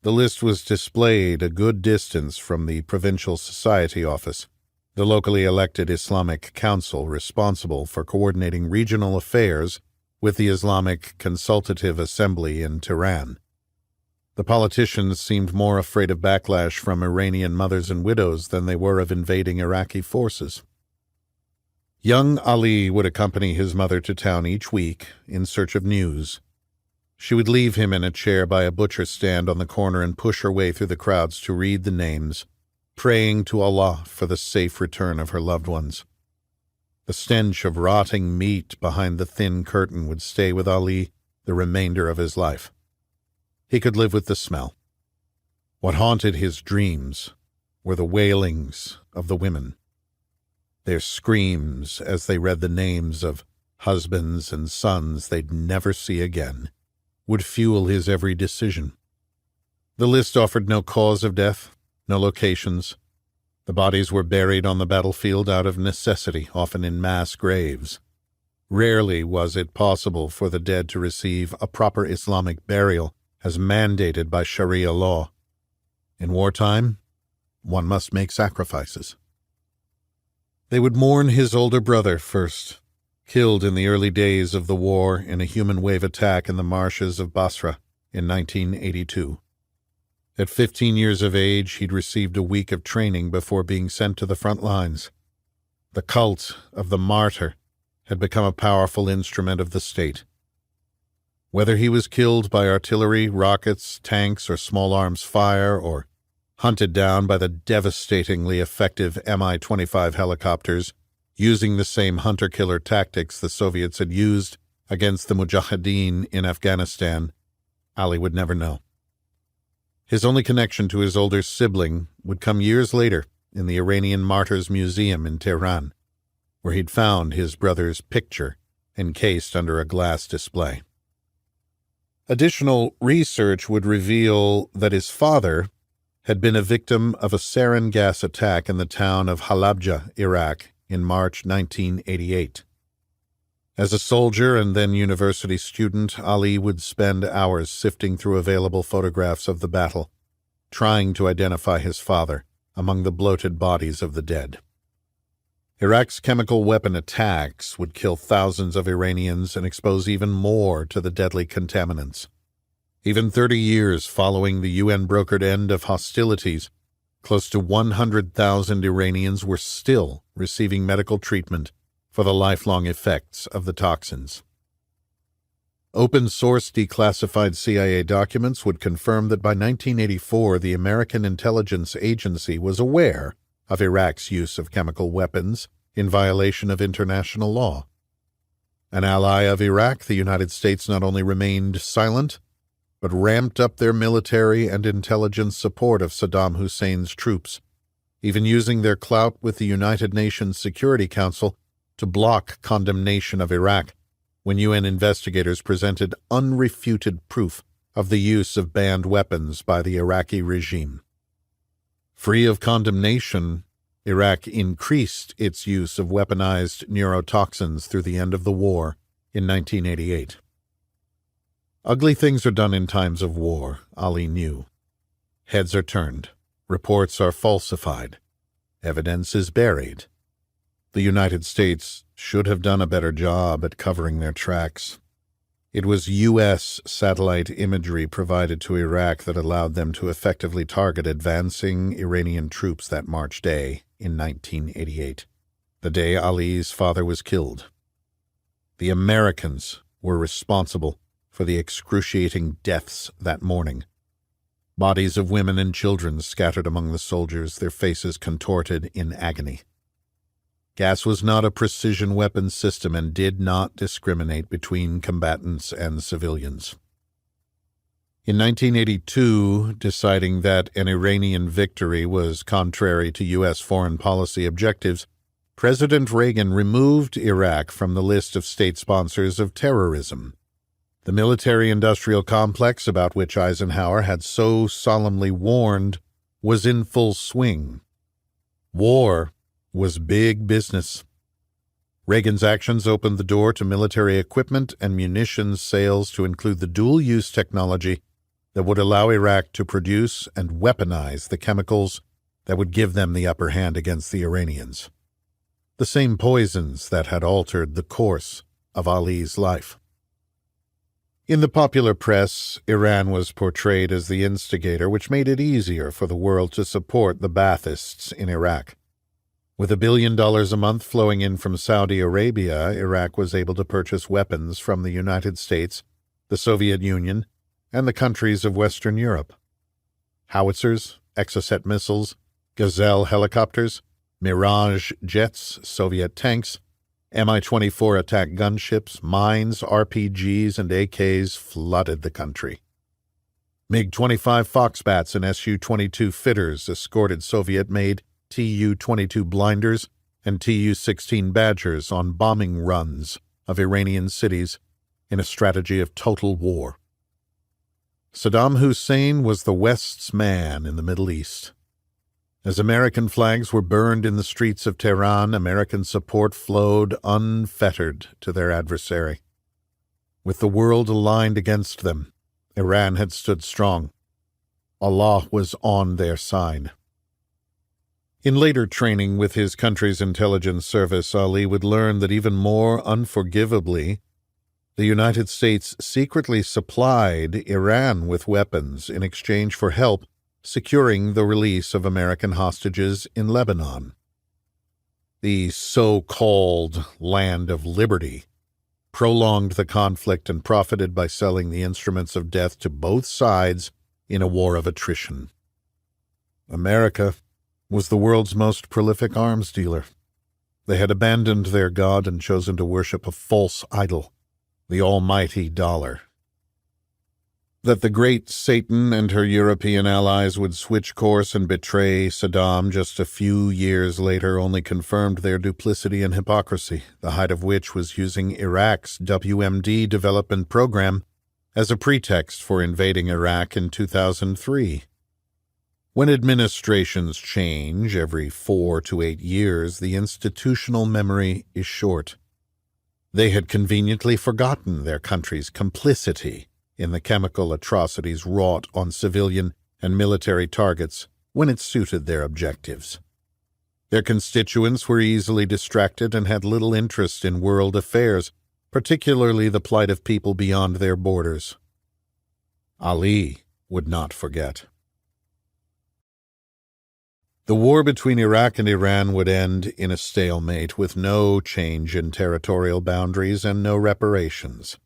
The list was displayed a good distance from the Provincial Society office, the locally elected Islamic council responsible for coordinating regional affairs with the Islamic Consultative Assembly in Tehran. The politicians seemed more afraid of backlash from Iranian mothers and widows than they were of invading Iraqi forces. Young Ali would accompany his mother to town each week in search of news. She would leave him in a chair by a butcher's stand on the corner and push her way through the crowds to read the names, praying to Allah for the safe return of her loved ones. The stench of rotting meat behind the thin curtain would stay with Ali the remainder of his life. He could live with the smell. What haunted his dreams were the wailings of the women. Their screams as they read the names of husbands and sons they'd never see again would fuel his every decision. The list offered no cause of death, no locations. The bodies were buried on the battlefield out of necessity, often in mass graves. Rarely was it possible for the dead to receive a proper Islamic burial as mandated by Sharia law. In wartime, one must make sacrifices. They would mourn his older brother first, killed in the early days of the war in a human wave attack in the marshes of Basra in 1982. At 15 years of age, he'd received a week of training before being sent to the front lines. The cult of the martyr had become a powerful instrument of the state. Whether he was killed by artillery, rockets, tanks, or small arms fire, or hunted down by the devastatingly effective Mi-25 helicopters, using the same hunter-killer tactics the Soviets had used against the Mujahideen in Afghanistan, Ali would never know. His only connection to his older sibling would come years later in the Iranian Martyrs Museum in Tehran, where he'd found his brother's picture encased under a glass display. Additional research would reveal that his father had been a victim of a sarin gas attack in the town of Halabja, Iraq, in March 1988. As a soldier and then university student, Ali would spend hours sifting through available photographs of the battle, trying to identify his father among the bloated bodies of the dead. Iraq's chemical weapon attacks would kill thousands of Iranians and expose even more to the deadly contaminants. Even 30 years following the UN-brokered end of hostilities, close to 100,000 Iranians were still receiving medical treatment for the lifelong effects of the toxins. Open-source declassified CIA documents would confirm that by 1984 the American Intelligence Agency was aware of Iraq's use of chemical weapons in violation of international law. An ally of Iraq, the United States not only remained silent, but ramped up their military and intelligence support of Saddam Hussein's troops, even using their clout with the United Nations Security Council to block condemnation of Iraq when UN investigators presented unrefuted proof of the use of banned weapons by the Iraqi regime. Free of condemnation, Iraq increased its use of weaponized neurotoxins through the end of the war in 1988. Ugly things are done in times of war, Ali knew. Heads are turned, reports are falsified, evidence is buried. The United States should have done a better job at covering their tracks. It was U.S. satellite imagery provided to Iraq that allowed them to effectively target advancing Iranian troops that March day in 1988, the day Ali's father was killed. The Americans were responsible for the excruciating deaths that morning. Bodies of women and children scattered among the soldiers, their faces contorted in agony. Gas was not a precision weapon system and did not discriminate between combatants and civilians. In 1982, deciding that an Iranian victory was contrary to U.S. foreign policy objectives, President Reagan removed Iraq from the list of state sponsors of terrorism. The military-industrial complex about which Eisenhower had so solemnly warned was in full swing. War was big business. Reagan's actions opened the door to military equipment and munitions sales to include the dual-use technology that would allow Iraq to produce and weaponize the chemicals that would give them the upper hand against the Iranians. The same poisons that had altered the course of Ali's life. In the popular press, Iran was portrayed as the instigator, which made it easier for the world to support the Baathists in Iraq. With $1 billion a month flowing in from Saudi Arabia, Iraq was able to purchase weapons from the United States, the Soviet Union, and the countries of Western Europe. Howitzers, Exocet missiles, Gazelle helicopters, Mirage jets, Soviet tanks, Mi-24 attack gunships, mines, RPGs, and AKs flooded the country. MiG-25 Foxbats and Su-22 fitters escorted Soviet-made Tu-22 blinders and Tu-16 Badgers on bombing runs of Iranian cities in a strategy of total war. Saddam Hussein was the West's man in the Middle East. As American flags were burned in the streets of Tehran, American support flowed unfettered to their adversary. With the world aligned against them, Iran had stood strong. Allah was on their side. In later training with his country's intelligence service, Ali would learn that even more unforgivably, the United States secretly supplied Iran with weapons in exchange for help securing the release of American hostages in Lebanon. The so-called Land of Liberty prolonged the conflict and profited by selling the instruments of death to both sides in a war of attrition. America was the world's most prolific arms dealer. They had abandoned their God and chosen to worship a false idol, the almighty dollar. That the great Satan and her European allies would switch course and betray Saddam just a few years later only confirmed their duplicity and hypocrisy, the height of which was using Iraq's WMD development program as a pretext for invading Iraq in 2003. When administrations change every 4 to 8 years, the institutional memory is short. They had conveniently forgotten their country's complicity in the chemical atrocities wrought on civilian and military targets when it suited their objectives. Their constituents were easily distracted and had little interest in world affairs, particularly the plight of people beyond their borders. Ali would not forget. The war between Iraq and Iran would end in a stalemate with no change in territorial boundaries and no reparations.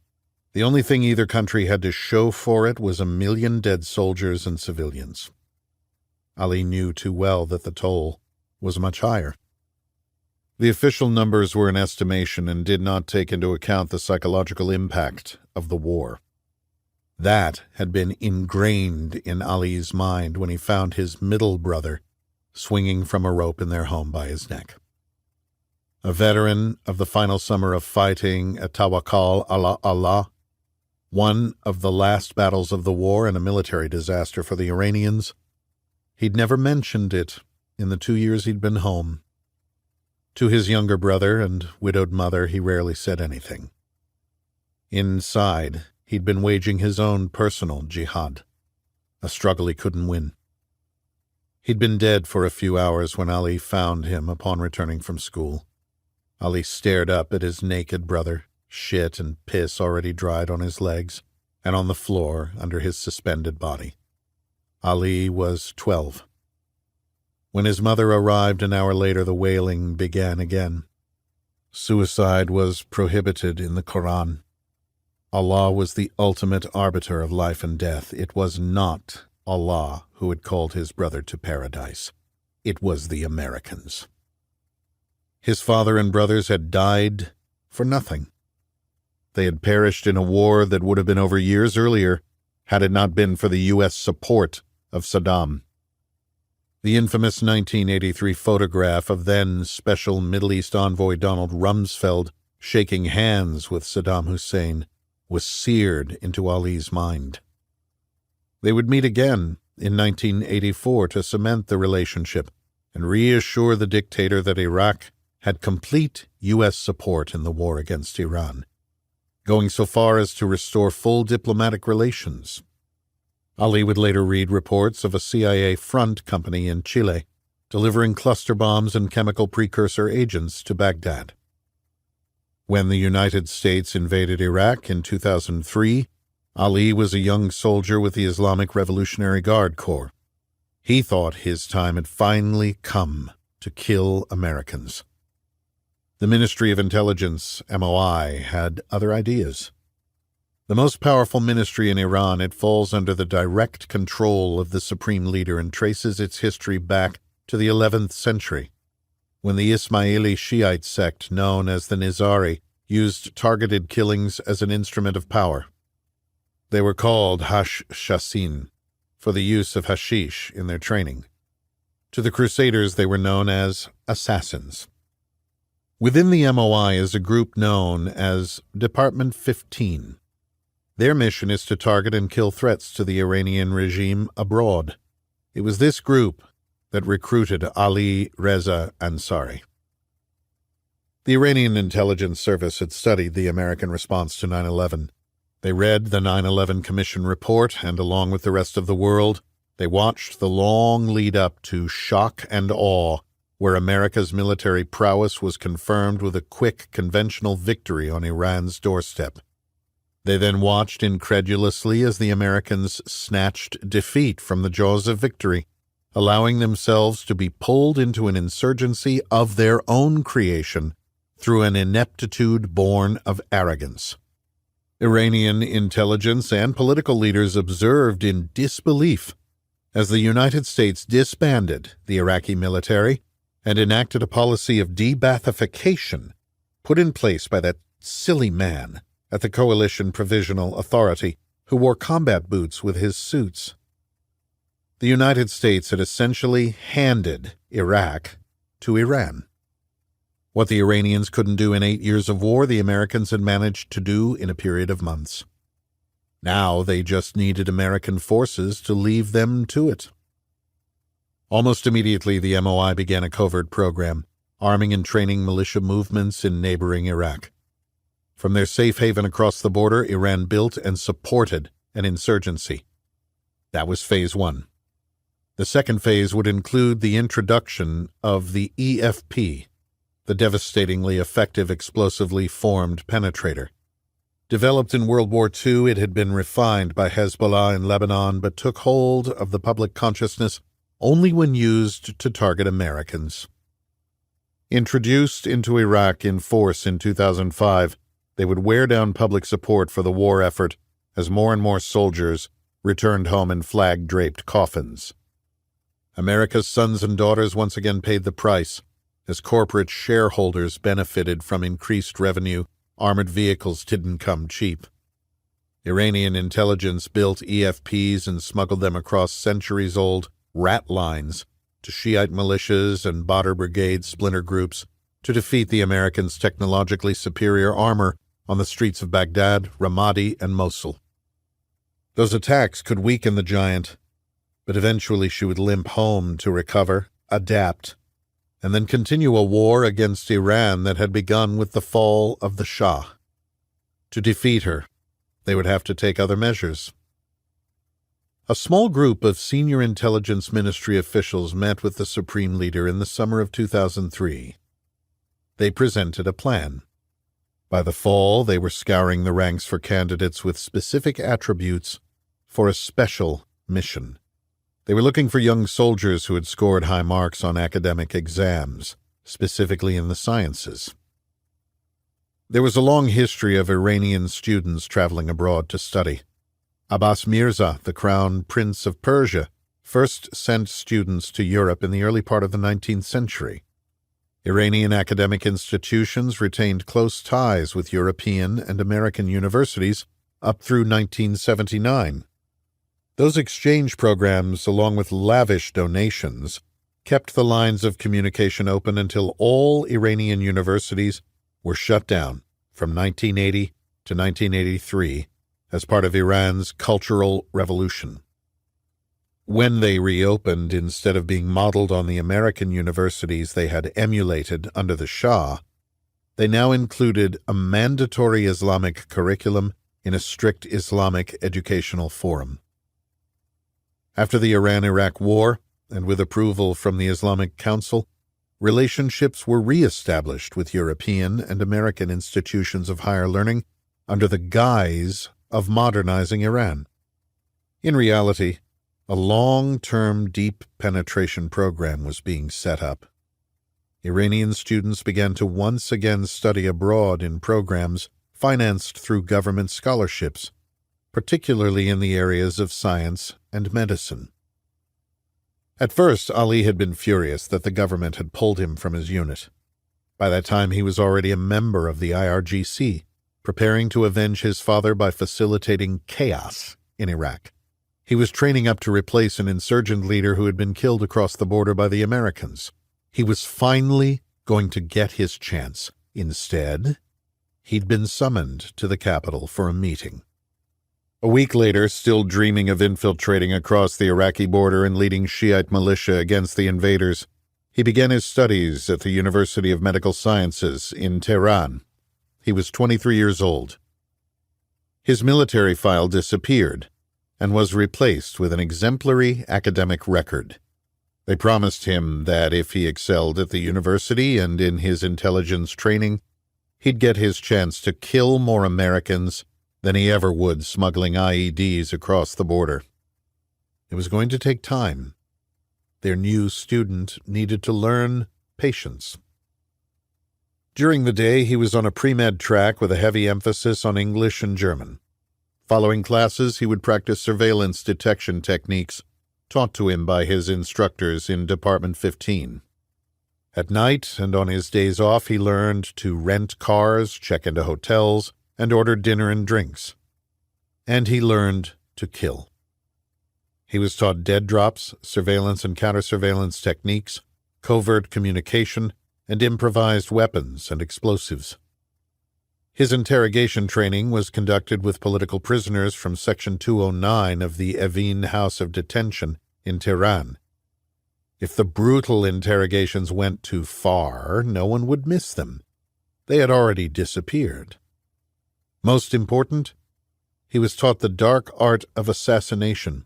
The only thing either country had to show for it was 1 million dead soldiers and civilians. Ali knew too well that the toll was much higher. The official numbers were an estimation and did not take into account the psychological impact of the war. That had been ingrained in Ali's mind when he found his middle brother swinging from a rope in their home by his neck. A veteran of the final summer of fighting at Tawakkal ala Allah, one of the last battles of the war and a military disaster for the Iranians, he'd never mentioned it in the 2 years he'd been home. To his younger brother and widowed mother, he rarely said anything. Inside, he'd been waging his own personal jihad, a struggle he couldn't win. He'd been dead for a few hours when Ali found him upon returning from school. Ali stared up at his naked brother, shit and piss already dried on his legs, and on the floor under his suspended body. Ali was 12. When his mother arrived an hour later, the wailing began again. Suicide was prohibited in the Quran. Allah was the ultimate arbiter of life and death. It was not Allah who had called his brother to paradise. It was the Americans. His father and brothers had died for nothing. They had perished in a war that would have been over years earlier had it not been for the U.S. support of Saddam. The infamous 1983 photograph of then Special Middle East Envoy Donald Rumsfeld shaking hands with Saddam Hussein was seared into Ali's mind. They would meet again in 1984 to cement the relationship and reassure the dictator that Iraq had complete U.S. support in the war against Iran, going so far as to restore full diplomatic relations. Ali would later read reports of a CIA front company in Chile delivering cluster bombs and chemical precursor agents to Baghdad. When the United States invaded Iraq in 2003, Ali was a young soldier with the Islamic Revolutionary Guard Corps. He thought his time had finally come to kill Americans. The Ministry of Intelligence, MOI, had other ideas. The most powerful ministry in Iran, it falls under the direct control of the supreme leader and traces its history back to the 11th century, when the Ismaili Shiite sect known as the Nizari used targeted killings as an instrument of power. They were called Hash-Shasin for the use of hashish in their training. To the Crusaders they were known as assassins. Within the MOI is a group known as Department 15. Their mission is to target and kill threats to the Iranian regime abroad. It was this group that recruited Ali Reza Ansari. The Iranian intelligence service had studied the American response to 9/11. They read the 9/11 Commission report, and along with the rest of the world, they watched the long lead-up to shock and awe, where America's military prowess was confirmed with a quick, conventional victory on Iran's doorstep. They then watched incredulously as the Americans snatched defeat from the jaws of victory, allowing themselves to be pulled into an insurgency of their own creation through an ineptitude born of arrogance. Iranian intelligence and political leaders observed in disbelief as the United States disbanded the Iraqi military and enacted a policy of de-Baathification put in place by that silly man at the Coalition Provisional Authority who wore combat boots with his suits. The United States had essentially handed Iraq to Iran. What the Iranians couldn't do in 8 years of war, the Americans had managed to do in a period of months. Now they just needed American forces to leave them to it. Almost immediately, the MOI began a covert program, arming and training militia movements in neighboring Iraq. From their safe haven across the border, Iran built and supported an insurgency. That was Phase 1. The second phase would include the introduction of the EFP, the devastatingly effective explosively formed penetrator. Developed in World War II, it had been refined by Hezbollah in Lebanon, but took hold of the public consciousness only when used to target Americans. Introduced into Iraq in force in 2005, they would wear down public support for the war effort as more and more soldiers returned home in flag-draped coffins. America's sons and daughters once again paid the price, as corporate shareholders benefited from increased revenue. Armored vehicles didn't come cheap. Iranian intelligence built EFPs and smuggled them across centuries-old rat lines to Shiite militias and Badr Brigade splinter groups to defeat the Americans' technologically superior armor on the streets of Baghdad, Ramadi, and Mosul. Those attacks could weaken the giant, but eventually she would limp home to recover, adapt, and then continue a war against Iran that had begun with the fall of the Shah. To defeat her, they would have to take other measures. A small group of senior intelligence ministry officials met with the supreme leader in the summer of 2003. They presented a plan. By the fall, they were scouring the ranks for candidates with specific attributes for a special mission. They were looking for young soldiers who had scored high marks on academic exams, specifically in the sciences. There was a long history of Iranian students traveling abroad to study. Abbas Mirza, the crown prince of Persia, first sent students to Europe in the early part of the 19th century. Iranian academic institutions retained close ties with European and American universities up through 1979. Those exchange programs, along with lavish donations, kept the lines of communication open until all Iranian universities were shut down from 1980 to 1983 as part of Iran's Cultural Revolution. When they reopened, instead of being modeled on the American universities they had emulated under the Shah, they now included a mandatory Islamic curriculum in a strict Islamic educational forum. After the Iran-Iraq War, and with approval from the Islamic Council, relationships were re-established with European and American institutions of higher learning under the guise of modernizing Iran. In reality, a long-term deep penetration program was being set up. Iranian students began to once again study abroad in programs financed through government scholarships, particularly in the areas of science and medicine. At first, Ali had been furious that the government had pulled him from his unit. By that time, he was already a member of the IRGC, preparing to avenge his father by facilitating chaos in Iraq. He was training up to replace an insurgent leader who had been killed across the border by the Americans. He was finally going to get his chance. Instead, he'd been summoned to the capital for a meeting. A week later, still dreaming of infiltrating across the Iraqi border and leading Shiite militia against the invaders, he began his studies at the University of Medical Sciences in Tehran. He was 23 years old. His military file disappeared and was replaced with an exemplary academic record. They promised him that if he excelled at the university and in his intelligence training, he'd get his chance to kill more Americans than he ever would smuggling IEDs across the border. It was going to take time. Their new student needed to learn patience. During the day, he was on a pre-med track with a heavy emphasis on English and German. Following classes, he would practice surveillance detection techniques taught to him by his instructors in Department 15. At night and on his days off, he learned to rent cars, check into hotels, and order dinner and drinks. And he learned to kill. He was taught dead drops, surveillance and counter-surveillance techniques, covert communication, and improvised weapons and explosives. His interrogation training was conducted with political prisoners from Section 209 of the Evin House of Detention in Tehran. If the brutal interrogations went too far, no one would miss them. They had already disappeared. Most important, he was taught the dark art of assassination,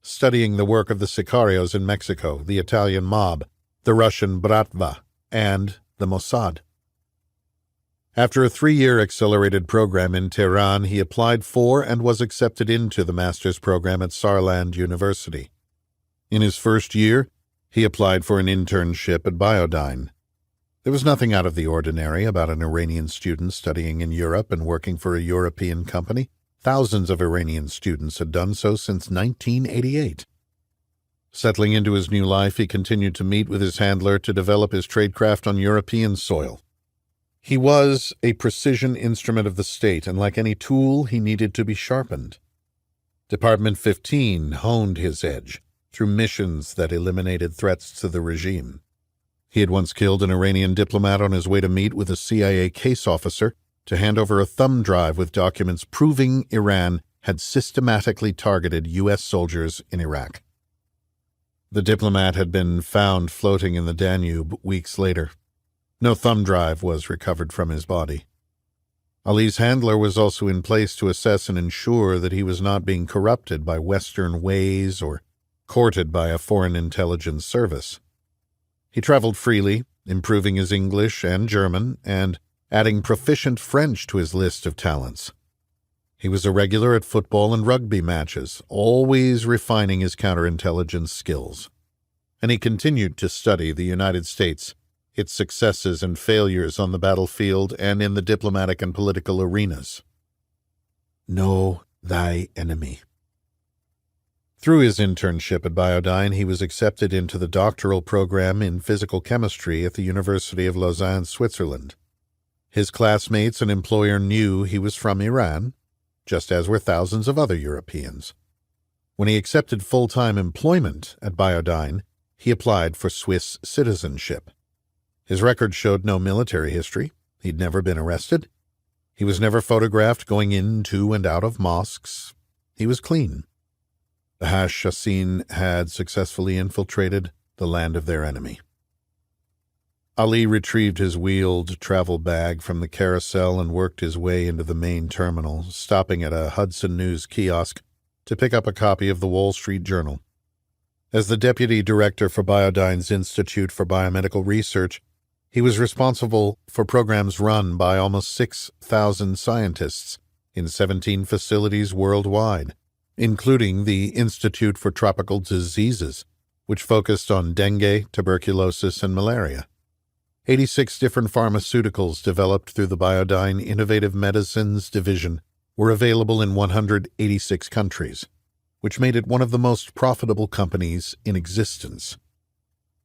studying the work of the sicarios in Mexico, the Italian mob, the Russian Bratva, and the Mossad. After a 3-year accelerated program in Tehran, he applied for and was accepted into the master's program at Saarland University. In his first year, he applied for an internship at Biodyne. There was nothing out of the ordinary about an Iranian student studying in Europe and working for a European company. Thousands of Iranian students had done so since 1988. Settling into his new life, he continued to meet with his handler to develop his tradecraft on European soil. He was a precision instrument of the state, and like any tool, he needed to be sharpened. Department 15 honed his edge through missions that eliminated threats to the regime. He had once killed an Iranian diplomat on his way to meet with a CIA case officer to hand over a thumb drive with documents proving Iran had systematically targeted U.S. soldiers in Iraq. The diplomat had been found floating in the Danube weeks later. No thumb drive was recovered from his body. Ali's handler was also in place to assess and ensure that he was not being corrupted by Western ways or courted by a foreign intelligence service. He traveled freely, improving his English and German, and adding proficient French to his list of talents. He was a regular at football and rugby matches, always refining his counterintelligence skills. And he continued to study the United States, its successes and failures on the battlefield and in the diplomatic and political arenas. Know thy enemy. Through his internship at Biodyne, he was accepted into the doctoral program in physical chemistry at the University of Lausanne, Switzerland. His classmates and employer knew he was from Iran, just as were thousands of other Europeans. When he accepted full-time employment at Biodyne, he applied for Swiss citizenship. His record showed no military history. He'd never been arrested. He was never photographed going into and out of mosques. He was clean. The Hashashin had successfully infiltrated the land of their enemy. Ali retrieved his wheeled travel bag from the carousel and worked his way into the main terminal, stopping at a Hudson News kiosk to pick up a copy of the Wall Street Journal. As the deputy director for Biodyne's Institute for Biomedical Research, he was responsible for programs run by almost 6,000 scientists in 17 facilities worldwide, including the Institute for Tropical Diseases, which focused on dengue, tuberculosis, and malaria. 86 different pharmaceuticals developed through the Biodyne Innovative Medicines Division were available in 186 countries, which made it one of the most profitable companies in existence.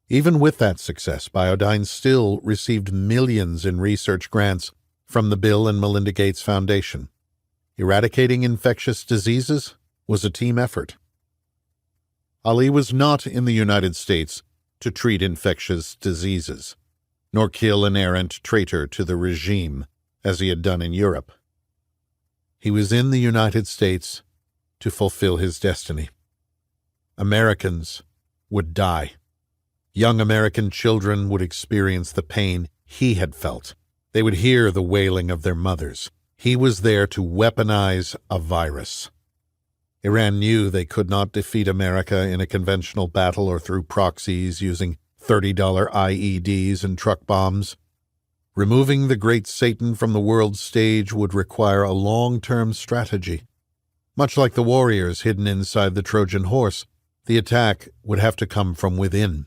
Even with that success, Biodyne still received millions in research grants from the Bill and Melinda Gates Foundation. Eradicating infectious diseases was a team effort. Ali was not in the United States to treat infectious diseases, nor kill an errant traitor to the regime, as he had done in Europe. He was in the United States to fulfill his destiny. Americans would die. Young American children would experience the pain he had felt. They would hear the wailing of their mothers. He was there to weaponize a virus. Iran knew they could not defeat America in a conventional battle or through proxies using $30 IEDs and truck bombs. Removing the great Satan from the world stage would require a long-term strategy. Much like the warriors hidden inside the Trojan horse, the attack would have to come from within.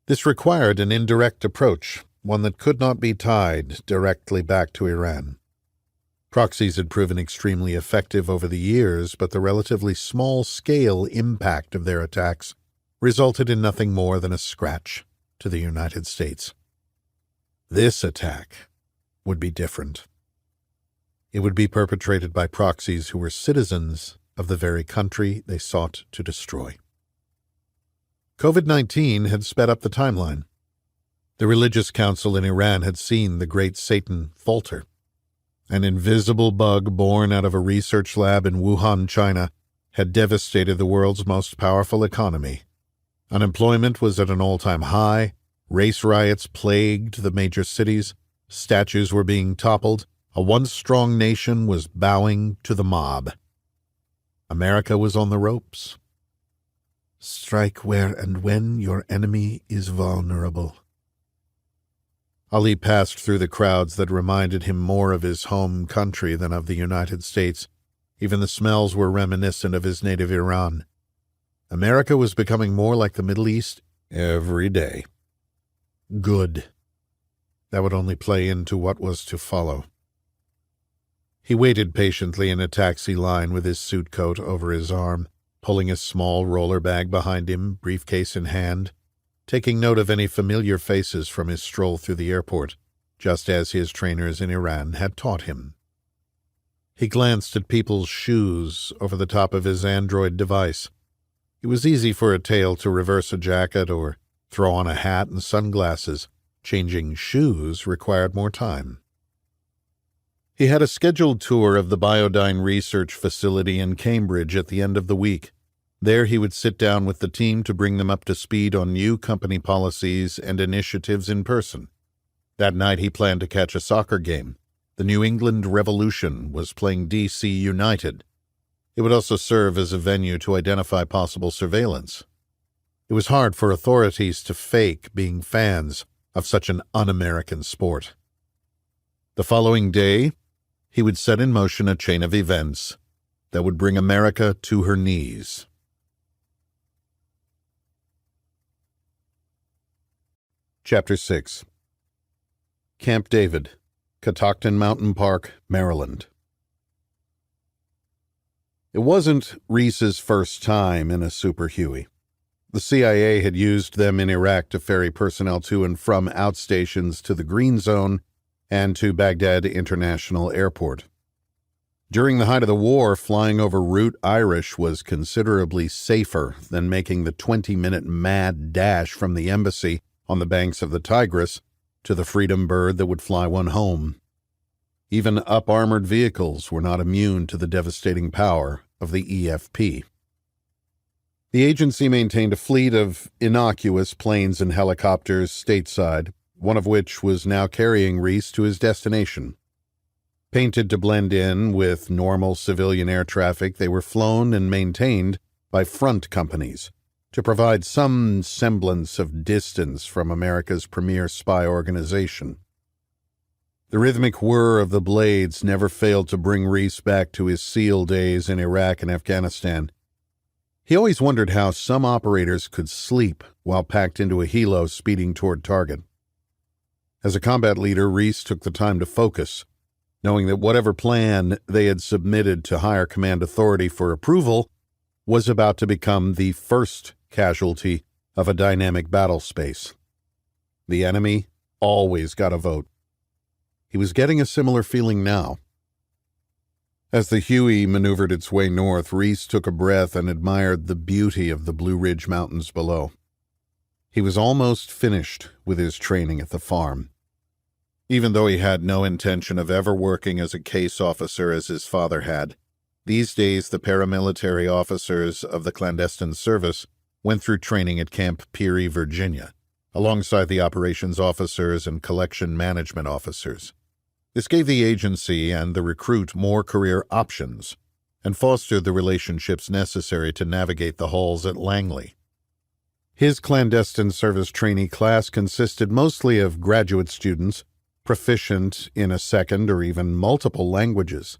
This required an indirect approach, one that could not be tied directly back to Iran. Proxies had proven extremely effective over the years, but the relatively small-scale impact of their attacks resulted in nothing more than a scratch to the United States. This attack would be different. It would be perpetrated by proxies who were citizens of the very country they sought to destroy. COVID-19 had sped up the timeline. The religious council in Iran had seen the great Satan falter. An invisible bug born out of a research lab in Wuhan, China, had devastated the world's most powerful economy. Unemployment was at an all-time high, race riots plagued the major cities, statues were being toppled, a once-strong nation was bowing to the mob. America was on the ropes. Strike where and when your enemy is vulnerable. Ali passed through the crowds that reminded him more of his home country than of the United States. Even the smells were reminiscent of his native Iran. America was becoming more like the Middle East every day. Good. That would only play into what was to follow. He waited patiently in a taxi line with his suit coat over his arm, pulling a small roller bag behind him, briefcase in hand, taking note of any familiar faces from his stroll through the airport, just as his trainers in Iran had taught him. He glanced at people's shoes over the top of his Android device. It was easy for a tail to reverse a jacket or throw on a hat and sunglasses. Changing shoes required more time. He had a scheduled tour of the Biodyne Research Facility in Cambridge at the end of the week. There he would sit down with the team to bring them up to speed on new company policies and initiatives in person. That night he planned to catch a soccer game. The New England Revolution was playing D.C. United. It would also serve as a venue to identify possible surveillance. It was hard for authorities to fake being fans of such an un-American sport. The following day, he would set in motion a chain of events that would bring America to her knees. Chapter 6. Camp David, Catoctin Mountain Park, Maryland. It wasn't Reese's first time in a Super Huey. The CIA had used them in Iraq to ferry personnel to and from outstations to the Green Zone and to Baghdad International Airport. During the height of the war, flying over Route Irish was considerably safer than making the 20-minute mad dash from the embassy on the banks of the Tigris to the freedom bird that would fly one home. Even up-armored vehicles were not immune to the devastating power of the EFP. The agency maintained a fleet of innocuous planes and helicopters stateside, one of which was now carrying Reese to his destination. Painted to blend in with normal civilian air traffic, they were flown and maintained by front companies to provide some semblance of distance from America's premier spy organization. The rhythmic whir of the blades never failed to bring Reese back to his SEAL days in Iraq and Afghanistan. He always wondered how some operators could sleep while packed into a helo speeding toward target. As a combat leader, Reese took the time to focus, knowing that whatever plan they had submitted to higher command authority for approval was about to become the first casualty of a dynamic battle space. The enemy always got a vote. He was getting a similar feeling now. As the Huey maneuvered its way north, Reese took a breath and admired the beauty of the Blue Ridge Mountains below. He was almost finished with his training at the farm. Even though he had no intention of ever working as a case officer as his father had, these days the paramilitary officers of the clandestine service went through training at Camp Peary, Virginia, alongside the operations officers and collection management officers. This gave the agency and the recruit more career options and fostered the relationships necessary to navigate the halls at Langley. His clandestine service trainee class consisted mostly of graduate students proficient in a second or even multiple languages.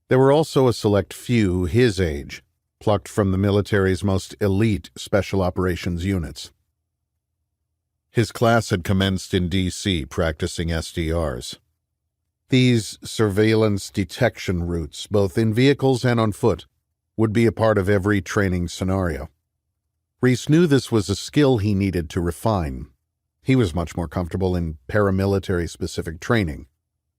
There were also a select few his age, plucked from the military's most elite special operations units. His class had commenced in D.C. practicing SDRs. These surveillance detection routes, both in vehicles and on foot, would be a part of every training scenario. Reese knew this was a skill he needed to refine. He was much more comfortable in paramilitary-specific training,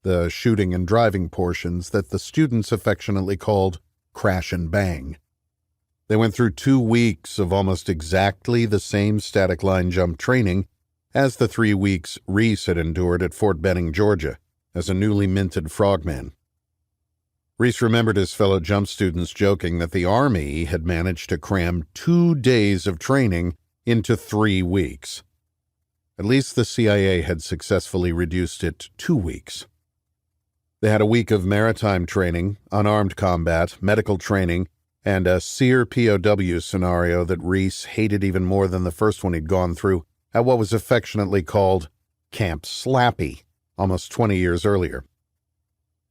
the shooting and driving portions that the students affectionately called crash and bang. They went through 2 weeks of almost exactly the same static line jump training as the 3 weeks Reese had endured at Fort Benning, Georgia, as a newly minted frogman. Reese remembered his fellow jump students joking that the Army had managed to cram 2 days of training into 3 weeks. At least the CIA had successfully reduced it to 2 weeks. They had a week of maritime training, unarmed combat, medical training, and a SEER POW scenario that Reese hated even more than the first one he'd gone through at what was affectionately called Camp Slappy, almost 20 years earlier.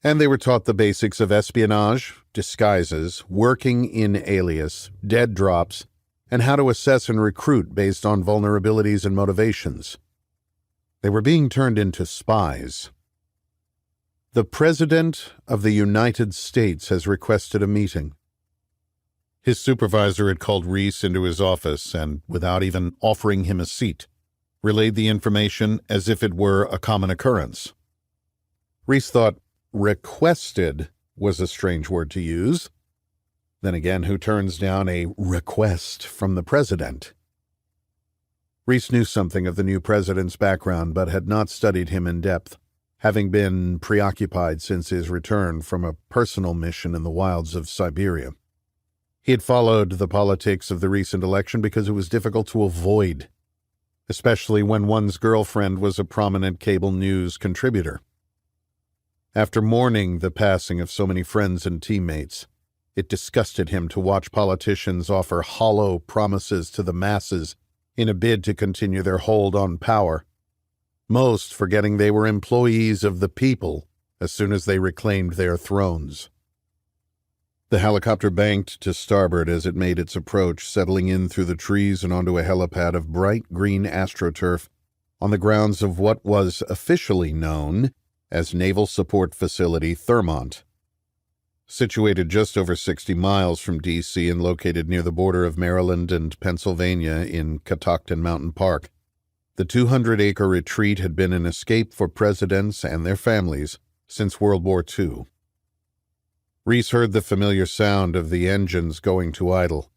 And they were taught the basics of espionage, disguises, working in alias, dead drops, and how to assess and recruit based on vulnerabilities and motivations. They were being turned into spies. The President of the United States has requested a meeting. His supervisor had called Reese into his office and, without even offering him a seat, relayed the information as if it were a common occurrence. Reese thought requested was a strange word to use. Then again, who turns down a request from the president? Reese knew something of the new president's background, but had not studied him in depth, having been preoccupied since his return from a personal mission in the wilds of Siberia. He had followed the politics of the recent election because it was difficult to avoid, especially when one's girlfriend was a prominent cable news contributor. After mourning the passing of so many friends and teammates, it disgusted him to watch politicians offer hollow promises to the masses in a bid to continue their hold on power, most forgetting they were employees of the people as soon as they reclaimed their thrones. The helicopter banked to starboard as it made its approach, settling in through the trees and onto a helipad of bright green astroturf on the grounds of what was officially known as Naval Support Facility Thermont. situated just over 60 miles from D.C. and located near the border of Maryland and Pennsylvania in Catoctin Mountain Park. The 200-acre retreat had been an escape for presidents and their families since World War II. Reese heard the familiar sound of the engines going to idle.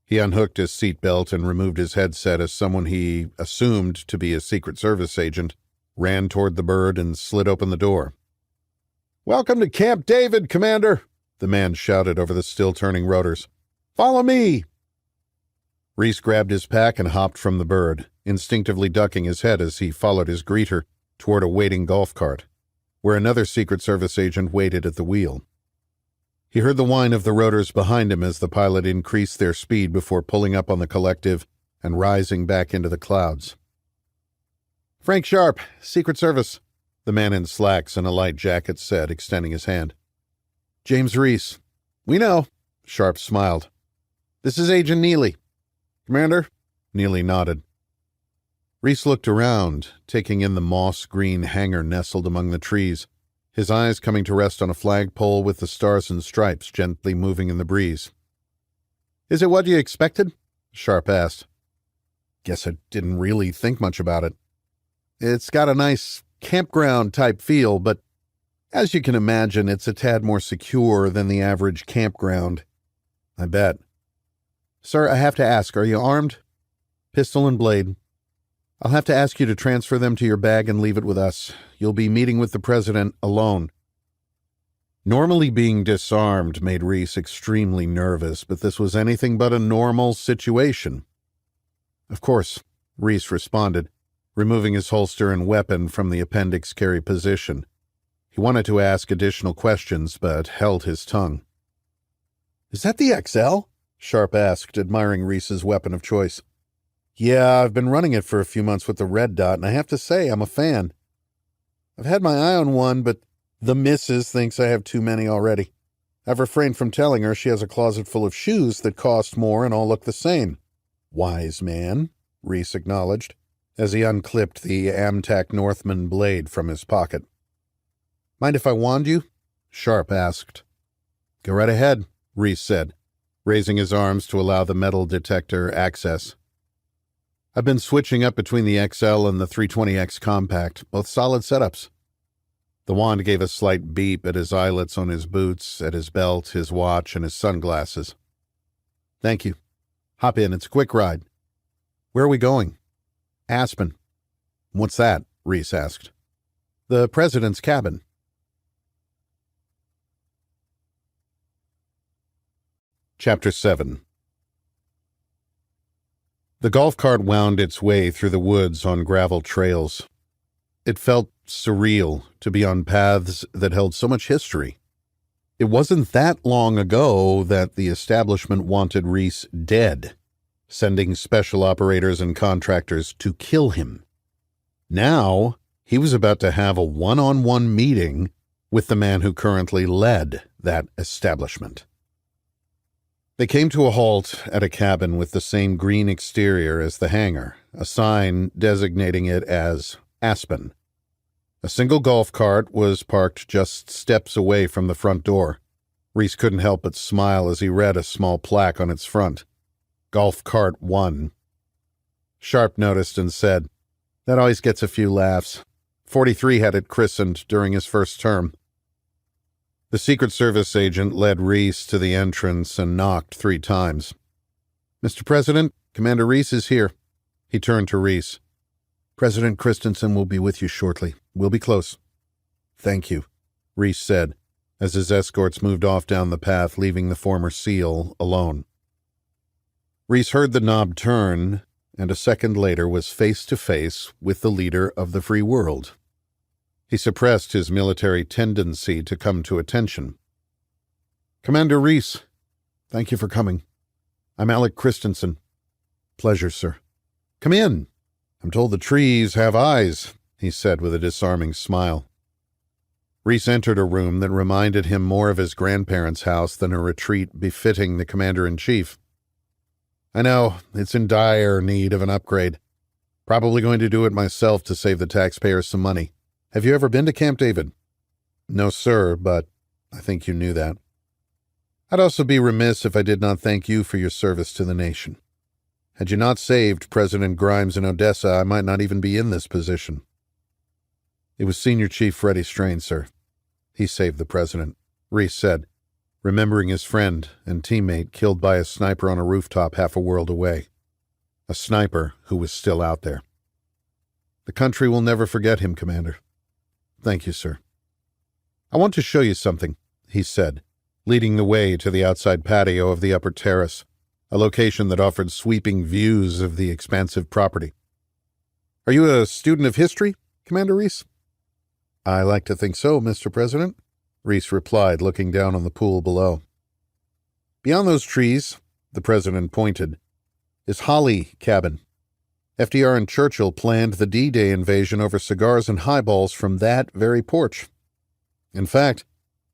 He unhooked his seatbelt and removed his headset as someone he assumed to be a Secret Service agent ran toward the bird and slid open the door. "Welcome to Camp David, Commander," the man shouted over the still-turning rotors. "Follow me!" Reese grabbed his pack and hopped from the bird, instinctively ducking his head as he followed his greeter toward a waiting golf cart, where another Secret Service agent waited at the wheel. He heard the whine of the rotors behind him as the pilot increased their speed before pulling up on the collective and rising back into the clouds. "Frank Sharp, Secret Service," the man in slacks and a light jacket said, extending his hand. "James Reese." "We know," Sharp smiled. "This is Agent Neely." "Commander?" Neely nodded. Reese looked around, taking in the moss-green hangar nestled among the trees, his eyes coming to rest on a flagpole with the stars and stripes gently moving in the breeze. "Is it what you expected?" Sharp asked. "Guess I didn't really think much about it. It's got a nice campground-type feel, but as you can imagine, it's a tad more secure than the average campground." "I bet." "Sir, I have to ask, are you armed?" "Pistol and blade." "I'll have to ask you to transfer them to your bag and leave it with us. You'll be meeting with the president alone." Normally being disarmed made Reese extremely nervous, but this was anything but a normal situation. "Of course," Reese responded, removing his holster and weapon from the appendix carry position. He wanted to ask additional questions, but held his tongue. "Is that the XL?" Sharp asked, admiring Reese's weapon of choice. "Yeah, I've been running it for a few months with the red dot, and I have to say I'm a fan. I've had my eye on one, but the missus thinks I have too many already. I've refrained from telling her she has a closet full of shoes that cost more and all look the same." "Wise man," Reese acknowledged, as he unclipped the Amtac Northman blade from his pocket. "Mind if I wand you?" Sharp asked. "Go right ahead," Reese said, raising his arms to allow the metal detector access. "I've been switching up between the XL and the 320X Compact, both solid setups." The wand gave a slight beep at his eyelets on his boots, at his belt, his watch, and his sunglasses. "Thank you. Hop in, it's a quick ride." "Where are we going?" "Aspen." "What's that?" Reese asked. "The president's cabin." Chapter 7. The golf cart wound its way through the woods on gravel trails. It felt surreal to be on paths that held so much history. It wasn't that long ago that the establishment wanted Reese dead, sending special operators and contractors to kill him. Now, he was about to have a one-on-one meeting with the man who currently led that establishment. They came to a halt at a cabin with the same green exterior as the hangar, a sign designating it as Aspen. A single golf cart was parked just steps away from the front door. Reese couldn't help but smile as he read a small plaque on its front. Golf Cart 1. Sharp noticed and said, "That always gets a few laughs. 43 had it christened during his first term." The Secret Service agent led Reese to the entrance and knocked 3 times. "Mr. President, Commander Reese is here." He turned to Reese. "President Christensen will be with you shortly. We'll be close." "Thank you," Reese said, as his escorts moved off down the path, leaving the former SEAL alone. Reese heard the knob turn, and a second later was face to face with the leader of the free world. He suppressed his military tendency to come to attention. "Commander Reese, thank you for coming. I'm Alec Christensen." "Pleasure, sir." "Come in. I'm told the trees have eyes," he said with a disarming smile. Reese entered a room that reminded him more of his grandparents' house than a retreat befitting the commander-in-chief. "I know, it's in dire need of an upgrade. Probably going to do it myself to save the taxpayers some money. Have you ever been to Camp David?" "No, sir, but I think you knew that." I'd also be remiss if I did not thank you for your service to the nation. Had you not saved President Grimes in Odessa, I might not even be in this position. It was Senior Chief Freddie Strain, sir. He saved the president, Reese said, remembering his friend and teammate killed by a sniper on a rooftop half a world away. A sniper who was still out there. The country will never forget him, Commander. Thank you, sir. I want to show you something, he said, leading the way to the outside patio of the upper terrace, a location that offered sweeping views of the expansive property. Are you a student of history, Commander Reese? I like to think so, Mr. President, Reese replied, looking down on the pool below. Beyond those trees, the president pointed, is Holly Cabin. FDR and Churchill planned the D-Day invasion over cigars and highballs from that very porch. In fact,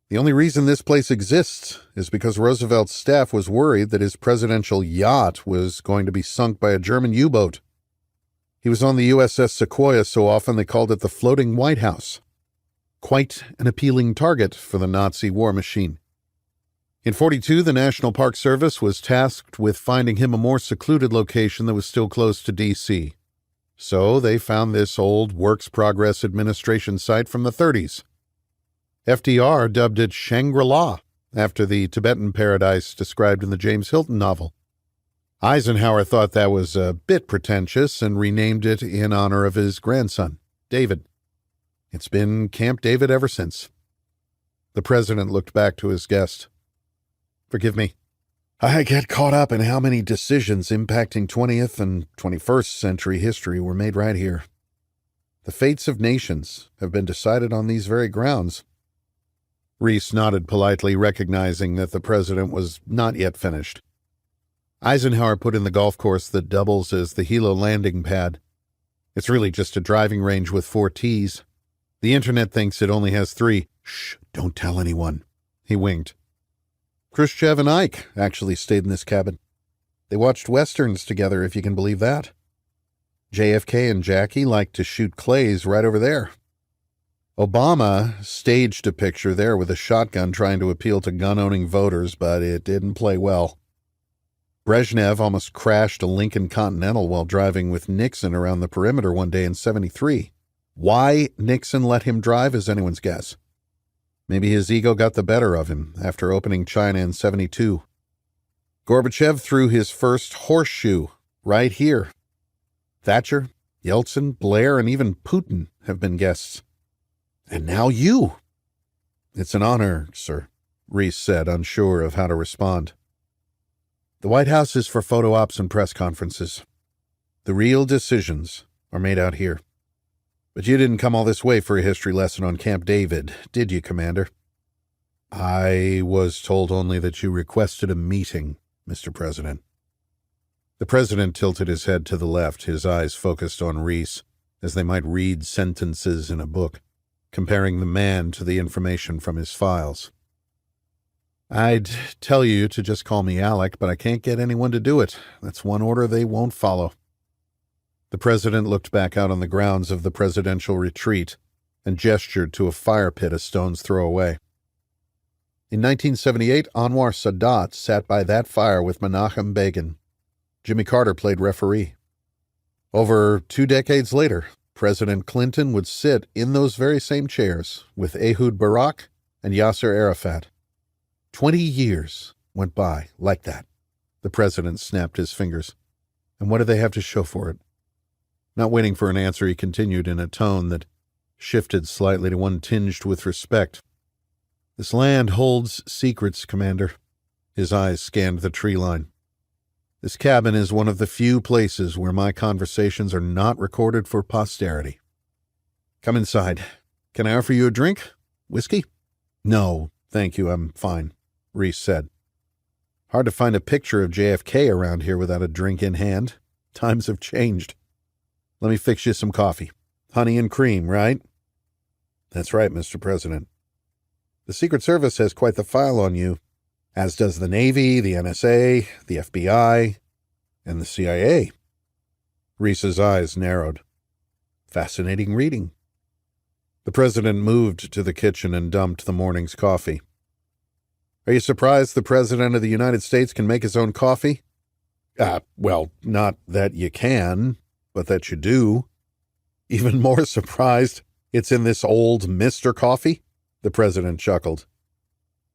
the only reason this place exists is because Roosevelt's staff was worried that his presidential yacht was going to be sunk by a German U-boat. He was on the USS Sequoia so often they called it the Floating White House. Quite an appealing target for the Nazi war machine. In 1942, the National Park Service was tasked with finding him a more secluded location that was still close to D.C. So they found this old Works Progress Administration site from the 1930s. FDR dubbed it Shangri-La, after the Tibetan paradise described in the James Hilton novel. Eisenhower thought that was a bit pretentious and renamed it in honor of his grandson, David. It's been Camp David ever since. The president looked back to his guest. Forgive me. I get caught up in how many decisions impacting 20th and 21st century history were made right here. The fates of nations have been decided on these very grounds. Reese nodded politely, recognizing that the president was not yet finished. Eisenhower put in the golf course that doubles as the Hilo landing pad. It's really just a driving range with 4 tees. The internet thinks it only has 3. Shh, don't tell anyone. He winked. Khrushchev and Ike actually stayed in this cabin. They watched westerns together, if you can believe that. JFK and Jackie liked to shoot clays right over there. Obama staged a picture there with a shotgun trying to appeal to gun-owning voters, but it didn't play well. Brezhnev almost crashed a Lincoln Continental while driving with Nixon around the perimeter one day in 1973. Why Nixon let him drive is anyone's guess. Maybe his ego got the better of him after opening China in 1972. Gorbachev threw his first horseshoe right here. Thatcher, Yeltsin, Blair, and even Putin have been guests. And now you. It's an honor, sir, Reese said, unsure of how to respond. The White House is for photo ops and press conferences. The real decisions are made out here. But you didn't come all this way for a history lesson on Camp David, did you, Commander? I was told only that you requested a meeting, Mr. President. The president tilted his head to the left, his eyes focused on Reese, as they might read sentences in a book, comparing the man to the information from his files. I'd tell you to just call me Alec, but I can't get anyone to do it. That's one order they won't follow. The president looked back out on the grounds of the presidential retreat and gestured to a fire pit a stone's throw away. In 1978, Anwar Sadat sat by that fire with Menachem Begin. Jimmy Carter played referee. Over 2 decades later, President Clinton would sit in those very same chairs with Ehud Barak and Yasser Arafat. 20 years went by like that. The president snapped his fingers. And what did they have to show for it? Not waiting for an answer, he continued in a tone that shifted slightly to one tinged with respect. This land holds secrets, Commander. His eyes scanned the tree line. This cabin is one of the few places where my conversations are not recorded for posterity. Come inside. Can I offer you a drink? Whiskey? No, thank you, I'm fine, Reese said. Hard to find a picture of JFK around here without a drink in hand. Times have changed. Let me fix you some coffee. Honey and cream, right? That's right, Mr. President. The Secret Service has quite the file on you, as does the Navy, the NSA, the FBI, and the CIA. Reese's eyes narrowed. Fascinating reading. The president moved to the kitchen and dumped the morning's coffee. Are you surprised the President of the United States can make his own coffee? Well, not that you can, but that you do. Even more surprised it's in this old Mr. Coffee? The President chuckled.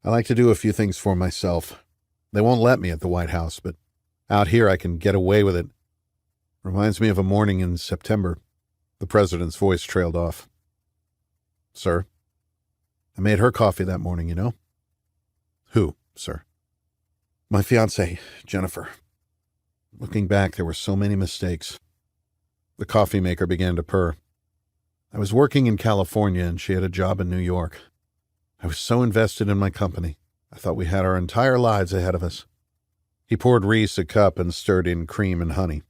I like to do a few things for myself. They won't let me at the White House, but out here I can get away with it. Reminds me of a morning in September. The President's voice trailed off. Sir? I made her coffee that morning, you know. Who, sir? My fiancée, Jennifer. Looking back, there were so many mistakes. The coffee maker began to purr. I was working in California and she had a job in New York. I was so invested in my company. I thought we had our entire lives ahead of us. He poured Reese a cup and stirred in cream and honey.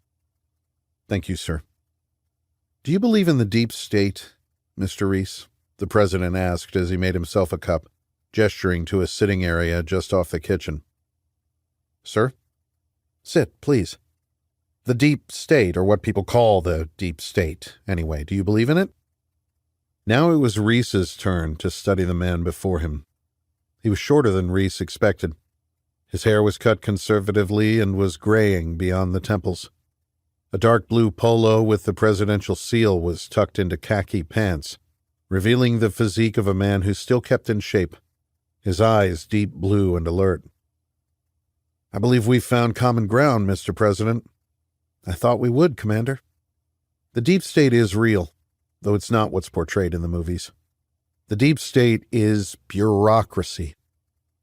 Thank you, sir. Do you believe in the deep state, Mr. Reese? The President asked as he made himself a cup, gesturing to a sitting area just off the kitchen. Sir? Sit, please. The deep state, or what people call the deep state, anyway. Do you believe in it? Now it was Reese's turn to study the man before him. He was shorter than Reese expected. His hair was cut conservatively and was graying beyond the temples. A dark blue polo with the presidential seal was tucked into khaki pants, revealing the physique of a man who still kept in shape, his eyes deep blue and alert. I believe we've found common ground, Mr. President. I thought we would, Commander. The deep state is real, though it's not what's portrayed in the movies. The deep state is bureaucracy,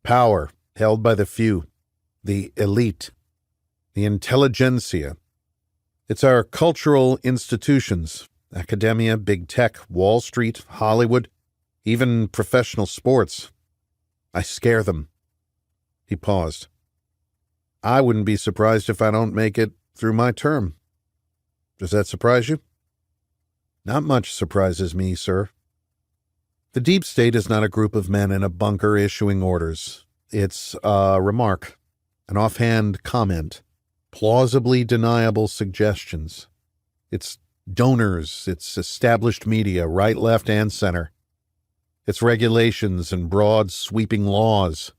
power held by the few, the elite, the intelligentsia. It's our cultural institutions, academia, big tech, Wall Street, Hollywood, even professional sports. I scare them. He paused. I wouldn't be surprised if I don't make it through my term. Does that surprise you? Not much surprises me, sir. The deep state is not a group of men in a bunker issuing orders. It's a remark, an offhand comment, plausibly deniable suggestions. It's donors, it's established media, right, left, and center. It's regulations and broad, sweeping laws.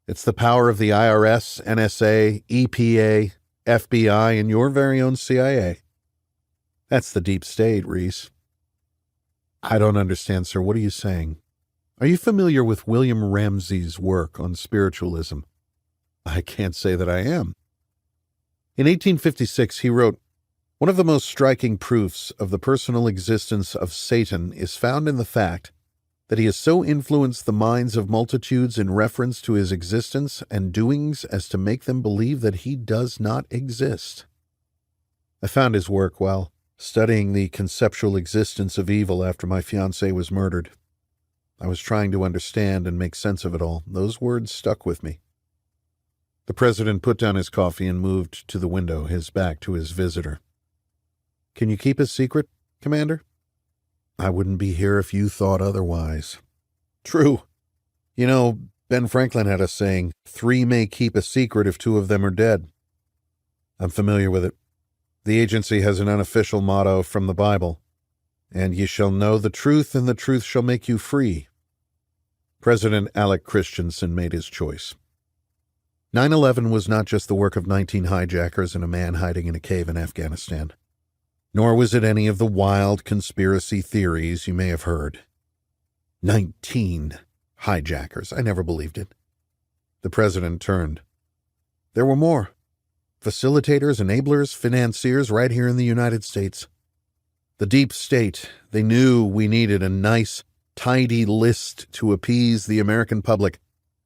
It's the power of the IRS, NSA, EPA, FBI, and your very own CIA. That's the deep state, Reese. I don't understand, sir. What are you saying? Are you familiar with William Ramsey's work on spiritualism? I can't say that I am. In 1856, he wrote, "One of the most striking proofs of the personal existence of Satan is found in the fact that he has so influenced the minds of multitudes in reference to his existence and doings as to make them believe that he does not exist." I found his work while studying the conceptual existence of evil after my fiancée was murdered. I was trying to understand and make sense of it all. Those words stuck with me. The President put down his coffee and moved to the window, his back to his visitor. Can you keep a secret, Commander? I wouldn't be here if you thought otherwise. True. You know, Ben Franklin had a saying, 3 may keep a secret if 2 of them are dead. I'm familiar with it. The agency has an unofficial motto from the Bible, and ye shall know the truth, and the truth shall make you free. President Alec Christensen made his choice. 9/11 was not just the work of 19 hijackers and a man hiding in a cave in Afghanistan. Nor was it any of the wild conspiracy theories you may have heard. 19 hijackers. I never believed it. The President turned. There were more. Facilitators, enablers, financiers right here in the United States. The deep state, they knew we needed a nice, tidy list to appease the American public.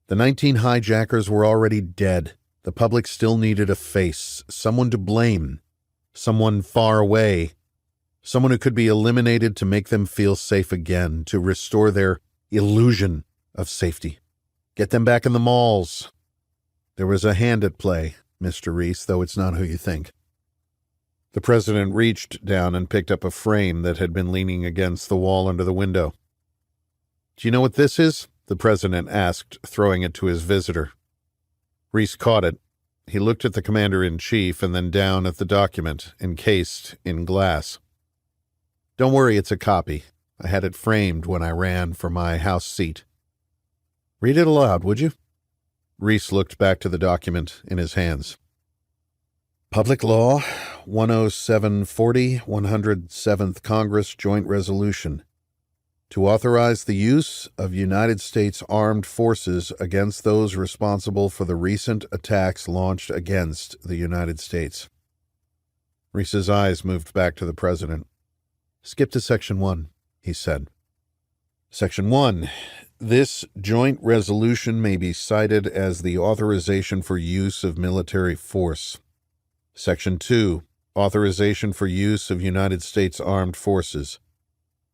The 19 hijackers were already dead. The public still needed a face, someone to blame, someone far away, someone who could be eliminated to make them feel safe again, to restore their illusion of safety. Get them back in the malls. There was a hand at play, Mr. Reese, though it's not who you think. The President reached down and picked up a frame that had been leaning against the wall under the window. Do you know what this is? The President asked, throwing it to his visitor. Reese caught it. He looked at the Commander-in-Chief and then down at the document, encased in glass. Don't worry, it's a copy. I had it framed when I ran for my House seat. Read it aloud, would you? Reese looked back to the document in his hands. Public Law 10740, 107th Congress Joint Resolution. To authorize the use of United States armed forces against those responsible for the recent attacks launched against the United States. Reese's eyes moved back to the president. Skip to Section 1, he said. Section 1. This joint resolution may be cited as the authorization for use of military force. Section 2. Authorization for use of United States armed forces.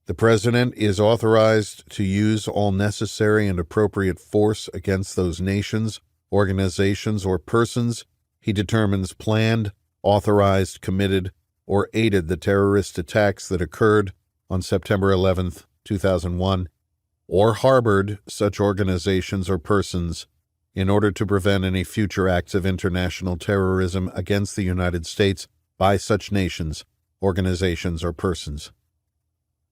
The President is authorized to use all necessary and appropriate force against those nations, organizations, or persons he determines planned, authorized, committed, or aided the terrorist attacks that occurred on September 11th, 2001, or harbored such organizations or persons in order to prevent any future acts of international terrorism against the United States by such nations, organizations, or persons.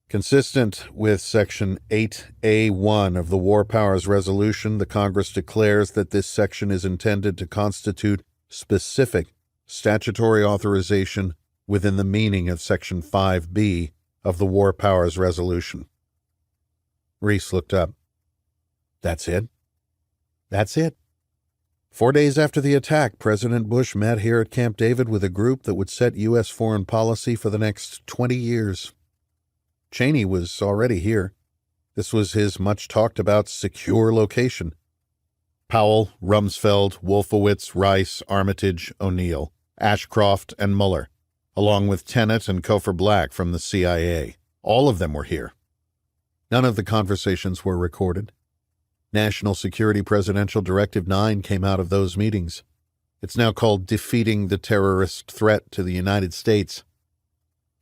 Consistent with Section 8A1 of the War Powers Resolution, the Congress declares that this section is intended to constitute specific statutory authorization within the meaning of Section 5B of the War Powers Resolution. Reese looked up. That's it? That's it. 4 days after the attack, President Bush met here at Camp David with a group that would set U.S. foreign policy for the next 20 years. Cheney was already here. This was his much-talked-about secure location. Powell, Rumsfeld, Wolfowitz, Rice, Armitage, O'Neill, Ashcroft, and Mueller, along with Tenet and Cofer Black from the CIA. All of them were here. None of the conversations were recorded. National Security Presidential Directive 9 came out of those meetings. It's now called Defeating the Terrorist Threat to the United States.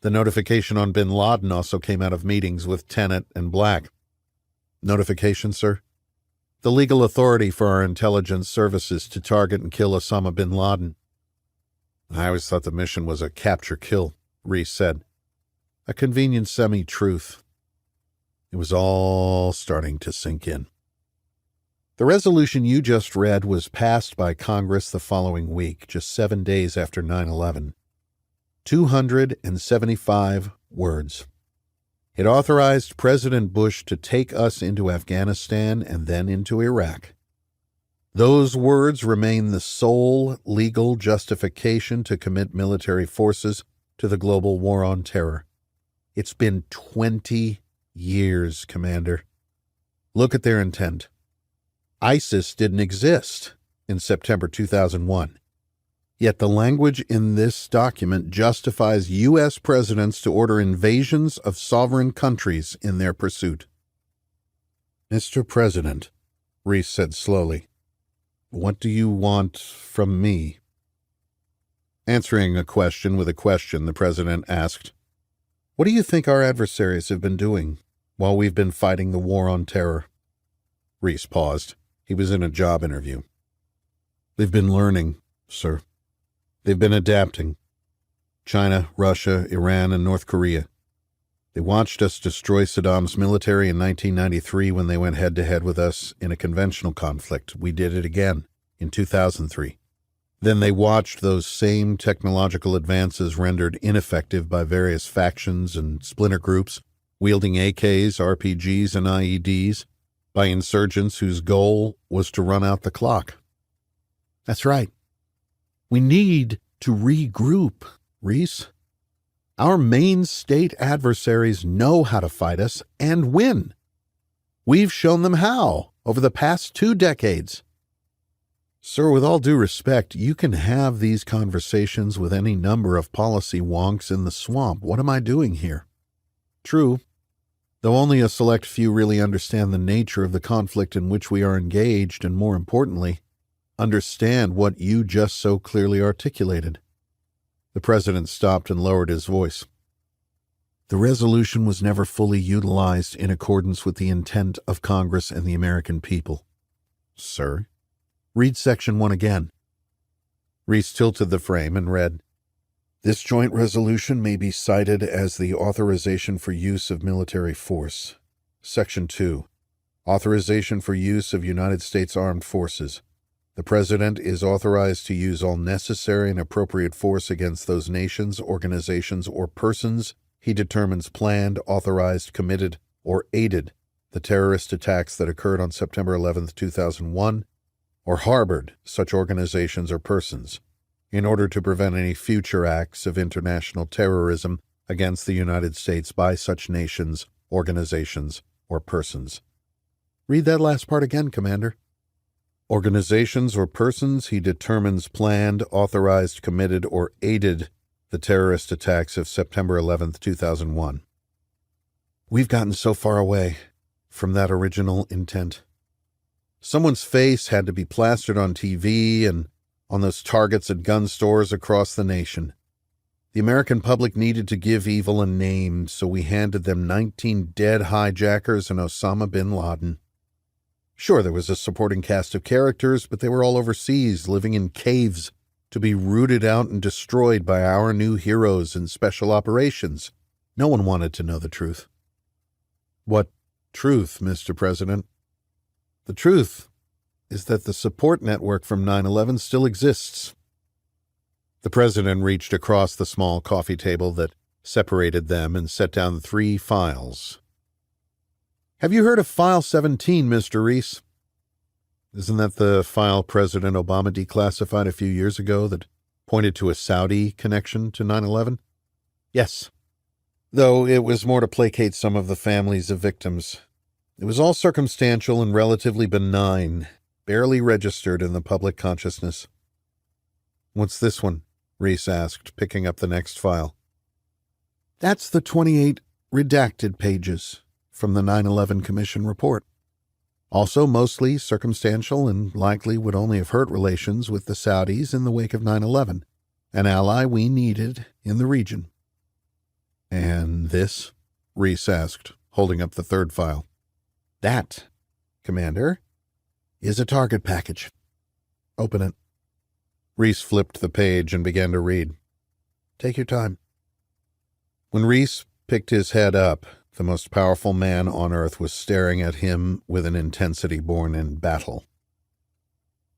The notification on bin Laden also came out of meetings with Tenet and Black. Notification, sir? The legal authority for our intelligence services to target and kill Osama bin Laden. I always thought the mission was a capture-kill, Reese said. A convenient semi-truth. It was all starting to sink in. The resolution you just read was passed by Congress the following week, just 7 days after 9/11. 275 words. It authorized President Bush to take us into Afghanistan and then into Iraq. Those words remain the sole legal justification to commit military forces to the global war on terror. It's been 20 years, Commander. Look at their intent. ISIS didn't exist in September 2001. Yet the language in this document justifies U.S. presidents to order invasions of sovereign countries in their pursuit. Mr. President, Reese said slowly, what do you want from me? Answering a question with a question, the president asked, what do you think our adversaries have been doing while we've been fighting the war on terror? Reese paused. He was in a job interview. They've been learning, sir. They've been adapting. China, Russia, Iran, and North Korea. They watched us destroy Saddam's military in 1993 when they went head-to-head with us in a conventional conflict. We did it again in 2003. Then they watched those same technological advances rendered ineffective by various factions and splinter groups, wielding AKs, RPGs, and IEDs, by insurgents whose goal was to run out the clock. That's right. We need to regroup, Reese. Our main state adversaries know how to fight us and win. We've shown them how over the past 2 decades. Sir, with all due respect, you can have these conversations with any number of policy wonks in the swamp. What am I doing here? True, though only a select few really understand the nature of the conflict in which we are engaged, and more importantly, understand what you just so clearly articulated. The president stopped and lowered his voice. The resolution was never fully utilized in accordance with the intent of Congress and the American people. Sir, read Section 1 again. Reese tilted the frame and read, This joint resolution may be cited as the authorization for use of military force. Section 2. Authorization for use of United States Armed Forces. The President is authorized to use all necessary and appropriate force against those nations, organizations, or persons he determines planned, authorized, committed, or aided the terrorist attacks that occurred on September 11, 2001, or harbored such organizations or persons, in order to prevent any future acts of international terrorism against the United States by such nations, organizations, or persons. Read that last part again, Commander. Organizations or persons he determines planned, authorized, committed, or aided the terrorist attacks of September 11, 2001. We've gotten so far away from that original intent. Someone's face had to be plastered on TV and on those targets at gun stores across the nation. The American public needed to give evil a name, so we handed them 19 dead hijackers and Osama bin Laden. Sure, there was a supporting cast of characters, but they were all overseas, living in caves, to be rooted out and destroyed by our new heroes in special operations. No one wanted to know the truth. What truth, Mr. President? The truth is that the support network from 9/11 still exists. The President reached across the small coffee table that separated them and set down 3 files. Have you heard of File 17, Mr. Reese? Isn't that the file President Obama declassified a few years ago that pointed to a Saudi connection to 9/11? Yes. Though it was more to placate some of the families of victims. It was all circumstantial and relatively benign, barely registered in the public consciousness. What's this one? Reese asked, picking up the next file. That's the 28 redacted pages from the 9/11 Commission report. Also mostly circumstantial and likely would only have hurt relations with the Saudis in the wake of 9/11, an ally we needed in the region. And this? Reese asked, holding up the 3rd file. That, Commander, is a target package. Open it. Reese flipped the page and began to read. Take your time. When Reese picked his head up, the most powerful man on earth was staring at him with an intensity born in battle.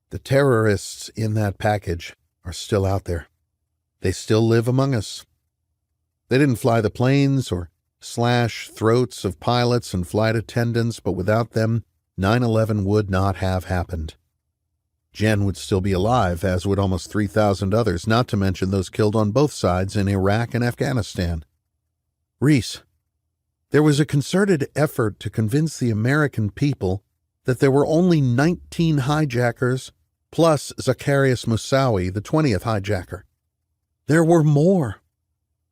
The terrorists in that package are still out there. They still live among us. They didn't fly the planes or slash throats of pilots and flight attendants, but without them, 9/11 would not have happened. Jen would still be alive, as would almost 3,000 others, not to mention those killed on both sides in Iraq and Afghanistan. Reese, there was a concerted effort to convince the American people that there were only 19 hijackers plus Zacarias Moussaoui, the 20th hijacker. There were more.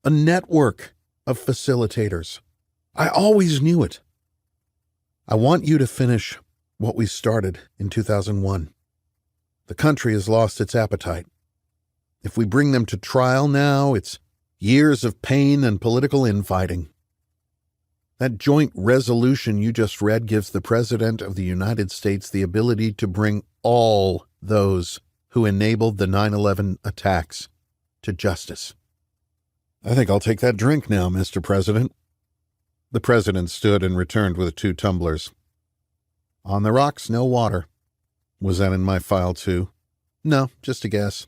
A network of facilitators. I always knew it. I want you to finish what we started in 2001. The country has lost its appetite. If we bring them to trial now, it's years of pain and political infighting. That joint resolution you just read gives the President of the United States the ability to bring all those who enabled the 9/11 attacks to justice. I think I'll take that drink now, Mr. President. The President stood and returned with 2 tumblers. On the rocks, no water. Was that in my file, too? No, just a guess.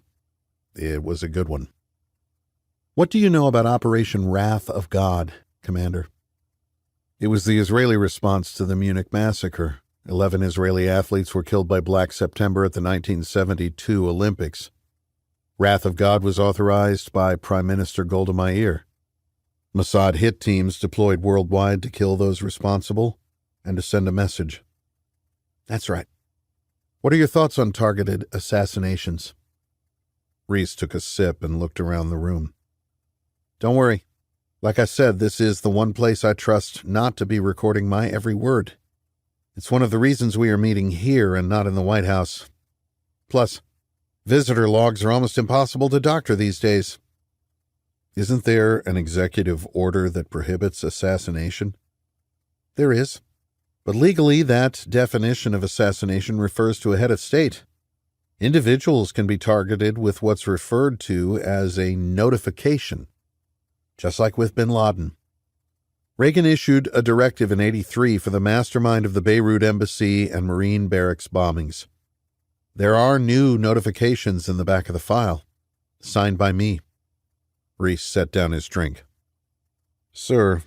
It was a good one. What do you know about Operation Wrath of God, Commander? It was the Israeli response to the Munich massacre. 11 Israeli athletes were killed by Black September at the 1972 Olympics. Wrath of God was authorized by Prime Minister Golda Meir. Mossad hit teams deployed worldwide to kill those responsible and to send a message. That's right. What are your thoughts on targeted assassinations? Reese took a sip and looked around the room. Don't worry. Like I said, this is the one place I trust not to be recording my every word. It's one of the reasons we are meeting here and not in the White House. Plus, visitor logs are almost impossible to doctor these days. Isn't there an executive order that prohibits assassination? There is. But legally, that definition of assassination refers to a head of state. Individuals can be targeted with what's referred to as a notification, just like with bin Laden. Reagan issued a directive in '83 for the mastermind of the Beirut embassy and Marine barracks bombings. There are new notifications in the back of the file, signed by me. Reese set down his drink. Sir,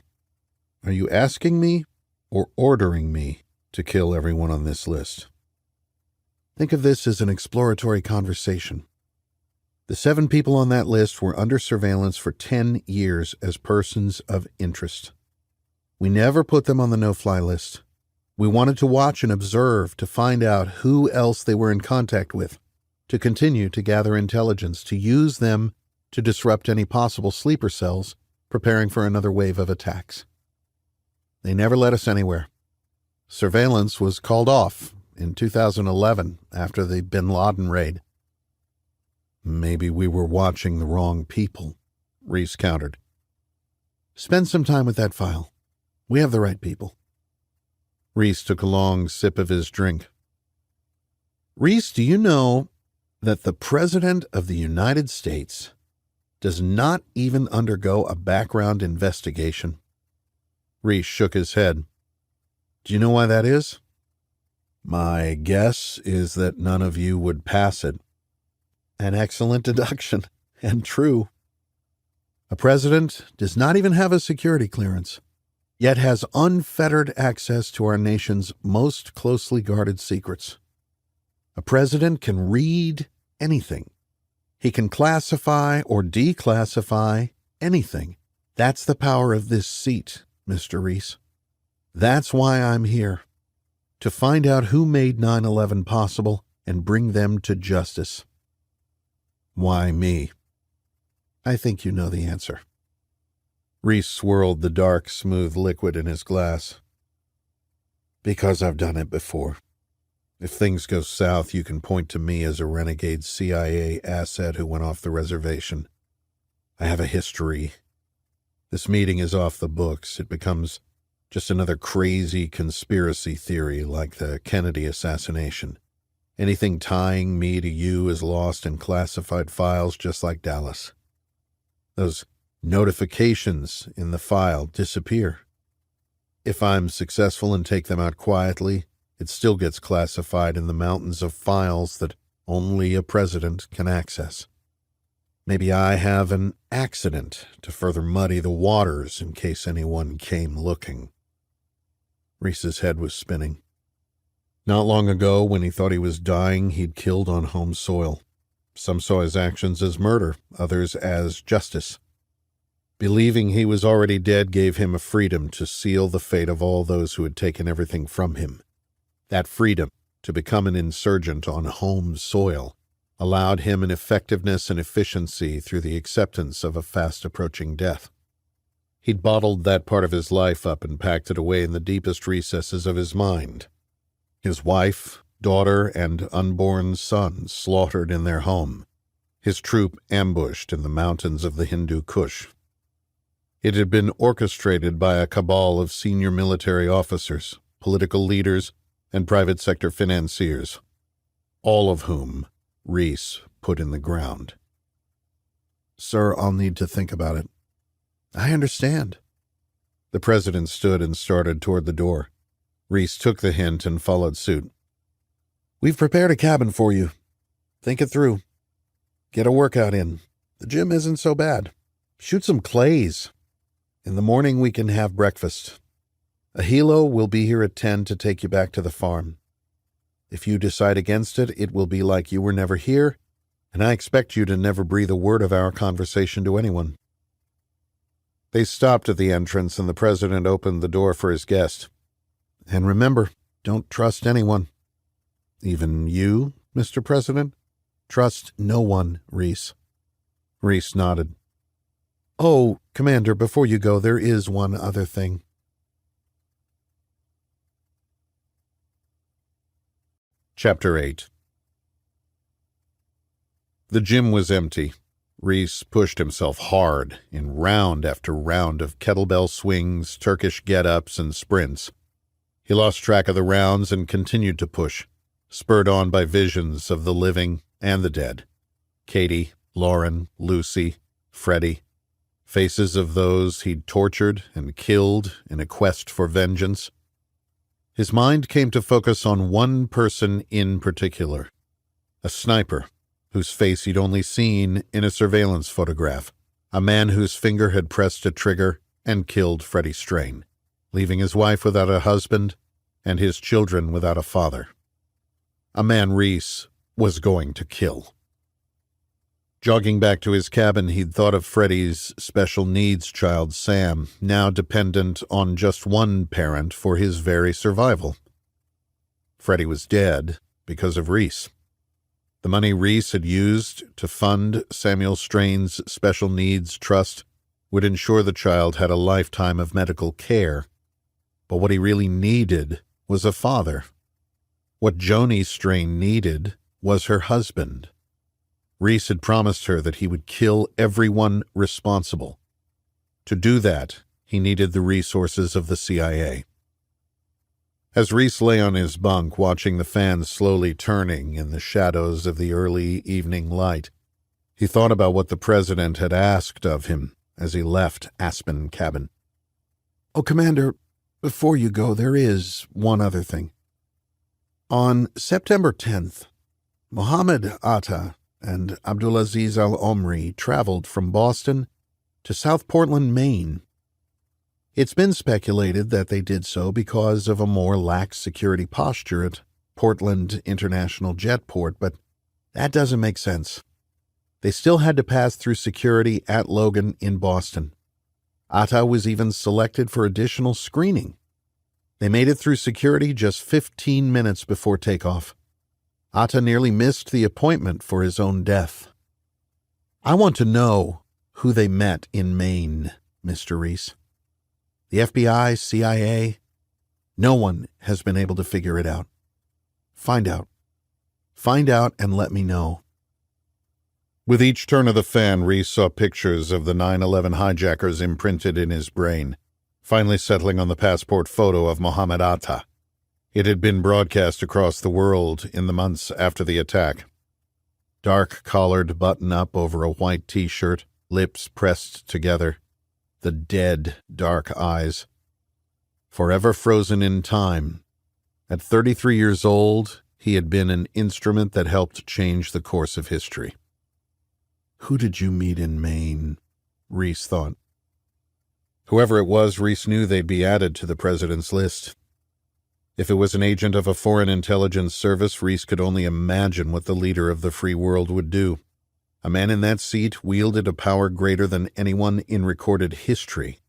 are you asking me or ordering me to kill everyone on this list? Think of this as an exploratory conversation. The 7 people on that list were under surveillance for 10 years as persons of interest. We never put them on the no-fly list. We wanted to watch and observe to find out who else they were in contact with, to continue to gather intelligence, to use them to disrupt any possible sleeper cells preparing for another wave of attacks. They never led us anywhere. Surveillance was called off in 2011 after the bin Laden raid. Maybe we were watching the wrong people, Reese countered. Spend some time with that file. We have the right people. Reese took a long sip of his drink. Reese, do you know that the President of the United States does not even undergo a background investigation? Reese shook his head. Do you know why that is? My guess is that none of you would pass it. An excellent deduction, and true. A president does not even have a security clearance, yet has unfettered access to our nation's most closely guarded secrets. A president can read anything. He can classify or declassify anything. That's the power of this seat, Mr. Reese. That's why I'm here, to find out who made 9/11 possible and bring them to justice. Why me? I think you know the answer. Reese swirled the dark, smooth liquid in his glass. Because I've done it before. If things go south, you can point to me as a renegade CIA asset who went off the reservation. I have a history. This meeting is off the books. It becomes just another crazy conspiracy theory like the Kennedy assassination. Anything tying me to you is lost in classified files just like Dallas. Those notifications in the file disappear. If I'm successful and take them out quietly, it still gets classified in the mountains of files that only a president can access. Maybe I have an accident to further muddy the waters in case anyone came looking. Reese's head was spinning. Not long ago, when he thought he was dying, he'd killed on home soil. Some saw his actions as murder, others as justice. Believing he was already dead gave him a freedom to seal the fate of all those who had taken everything from him. That freedom to become an insurgent on home soil allowed him an effectiveness and efficiency through the acceptance of a fast-approaching death. He'd bottled that part of his life up and packed it away in the deepest recesses of his mind. His wife, daughter, and unborn son slaughtered in their home. His troop ambushed in the mountains of the Hindu Kush. It had been orchestrated by a cabal of senior military officers, political leaders, and private sector financiers, all of whom Reese put in the ground. Sir, I'll need to think about it. I understand. The president stood and started toward the door. Reese took the hint and followed suit. We've prepared a cabin for you. Think it through. Get a workout in. The gym isn't so bad. Shoot some clays. In the morning we can have breakfast. A helo will be here at 10 to take you back to the farm. If you decide against it, it will be like you were never here, and I expect you to never breathe a word of our conversation to anyone. They stopped at the entrance, and the president opened the door for his guest. And remember, don't trust anyone. Even you, Mr. President? Trust no one, Reese. Reese nodded. Oh, Commander, before you go, there is one other thing. Chapter 8. The gym was empty. Reese pushed himself hard in round after round of kettlebell swings, Turkish get-ups, and sprints. He lost track of the rounds and continued to push, spurred on by visions of the living and the dead. Katie, Lauren, Lucy, Freddie. Faces of those he'd tortured and killed in a quest for vengeance. His mind came to focus on one person in particular, A sniper, whose face he'd only seen in a surveillance photograph. A man whose finger had pressed a trigger and killed Freddie Strain, leaving his wife without a husband and his children without a father. A man Reese was going to kill. Jogging back to his cabin, he'd thought of Freddie's special needs child, Sam, now dependent on just one parent for his very survival. Freddie was dead because of Reese. The money Reese had used to fund Samuel Strain's special needs trust would ensure the child had a lifetime of medical care. But what he really needed was a father. What Joni Strain needed was her husband. Reese had promised her that he would kill everyone responsible. To do that, he needed the resources of the CIA. As Reese lay on his bunk watching the fans slowly turning in the shadows of the early evening light, he thought about what the president had asked of him as he left Aspen Cabin. "Oh, Commander, before you go, there is one other thing. On September 10th, Mohammed Atta and Abdulaziz Al-Omri traveled from Boston to South Portland, Maine. It's been speculated that they did so because of a more lax security posture at Portland International Jetport, but that doesn't make sense. They still had to pass through security at Logan in Boston. Atta was even selected for additional screening. They made it through security just 15 minutes before takeoff. Atta nearly missed the appointment for his own death. I want to know who they met in Maine, Mr. Reese. The FBI, CIA, no one has been able to figure it out. Find out. Find out and let me know." With each turn of the fan, Reese saw pictures of the 9/11 hijackers imprinted in his brain, finally settling on the passport photo of Mohammed Atta. It had been broadcast across the world in the months after the attack. Dark collared button-up over a white T-shirt, lips pressed together, the dead, dark eyes. Forever frozen in time. At 33 years old, he had been an instrument that helped change the course of history. Who did you meet in Maine? Reese thought. Whoever it was, Reese knew they'd be added to the president's list. If it was an agent of a foreign intelligence service, Reese could only imagine what the leader of the free world would do. A man in that seat wielded a power greater than anyone in recorded history.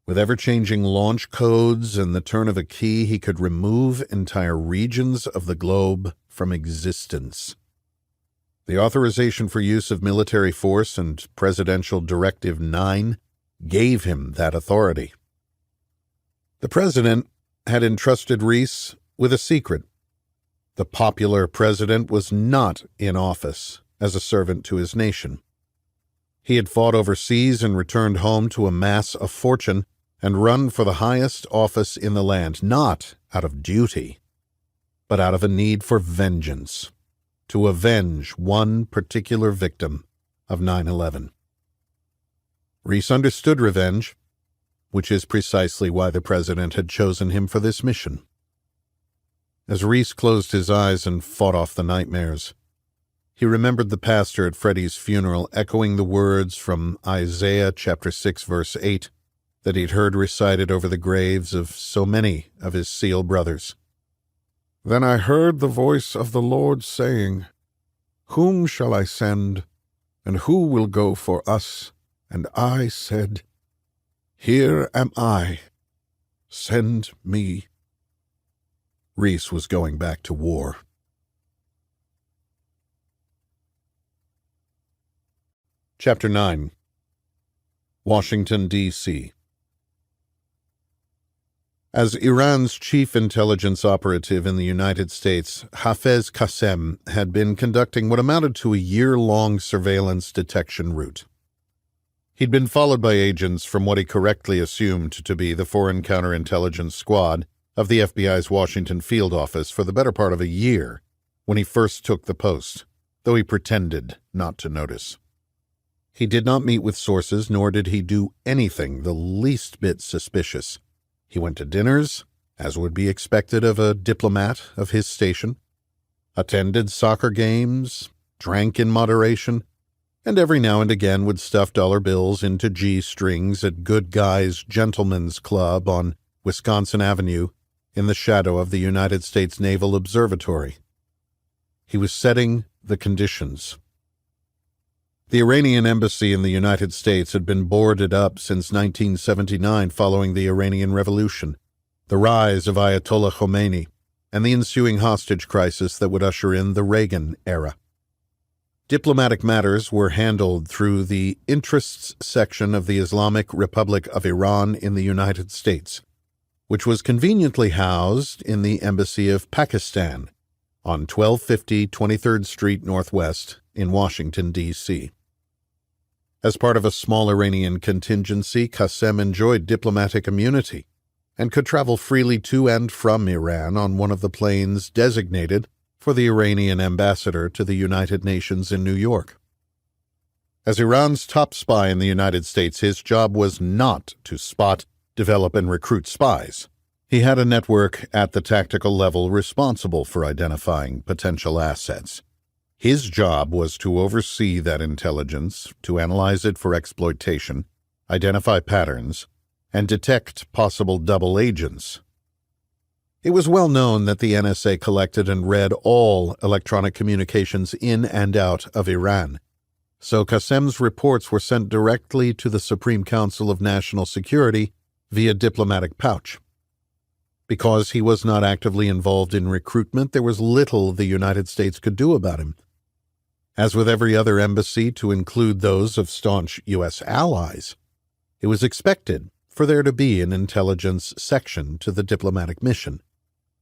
With ever-changing launch codes and the turn of a key, he could remove entire regions of the globe from existence. The authorization for use of military force and Presidential Directive 9 gave him that authority. The president had entrusted Reese with a secret. The popular president was not in office as a servant to his nation. He had fought overseas and returned home to amass a fortune and run for the highest office in the land, not out of duty, but out of a need for vengeance, to avenge one particular victim of 9/11. Reese understood revenge, which is precisely why the president had chosen him for this mission. As Reese closed his eyes and fought off the nightmares, he remembered the pastor at Freddie's funeral echoing the words from Isaiah chapter 6, verse 8, that he'd heard recited over the graves of so many of his SEAL brothers. "Then I heard the voice of the Lord saying, 'Whom shall I send, and who will go for us?' And I said, 'Here am I. Send me.'" Reese was going back to war. Chapter 9. Washington, D.C. As Iran's chief intelligence operative in the United States, Hafez Qassem had been conducting what amounted to a year-long surveillance detection route. He'd been followed by agents from what he correctly assumed to be the Foreign Counterintelligence Squad of the FBI's Washington field office for the better part of a year when he first took the post, though he pretended not to notice. He did not meet with sources, nor did he do anything the least bit suspicious. He went to dinners, as would be expected of a diplomat of his station. attended soccer games, drank in moderation, and every now and again would stuff dollar bills into G-strings at Good Guys Gentlemen's Club on Wisconsin Avenue in the shadow of the United States Naval Observatory. He was setting the conditions. The Iranian embassy in the United States had been boarded up since 1979 following the Iranian Revolution, the rise of Ayatollah Khomeini, and the ensuing hostage crisis that would usher in the Reagan era. Diplomatic matters were handled through the Interests section of the Islamic Republic of Iran in the United States, which was conveniently housed in the Embassy of Pakistan on 1250 23rd Street Northwest in Washington, D.C. As part of a small Iranian contingency, Qasem enjoyed diplomatic immunity and could travel freely to and from Iran on one of the planes designated for the Iranian ambassador to the United Nations in New York. As Iran's top spy in the United States, his job was not to spot, develop, and recruit spies. He had a network at the tactical level responsible for identifying potential assets. His job was to oversee that intelligence, to analyze it for exploitation, identify patterns, and detect possible double agents. It was well known that the NSA collected and read all electronic communications in and out of Iran, so Qasem's reports were sent directly to the Supreme Council of National Security via diplomatic pouch. Because he was not actively involved in recruitment, there was little the United States could do about him. As with every other embassy, to include those of staunch U.S. allies, it was expected for there to be an intelligence section to the diplomatic mission,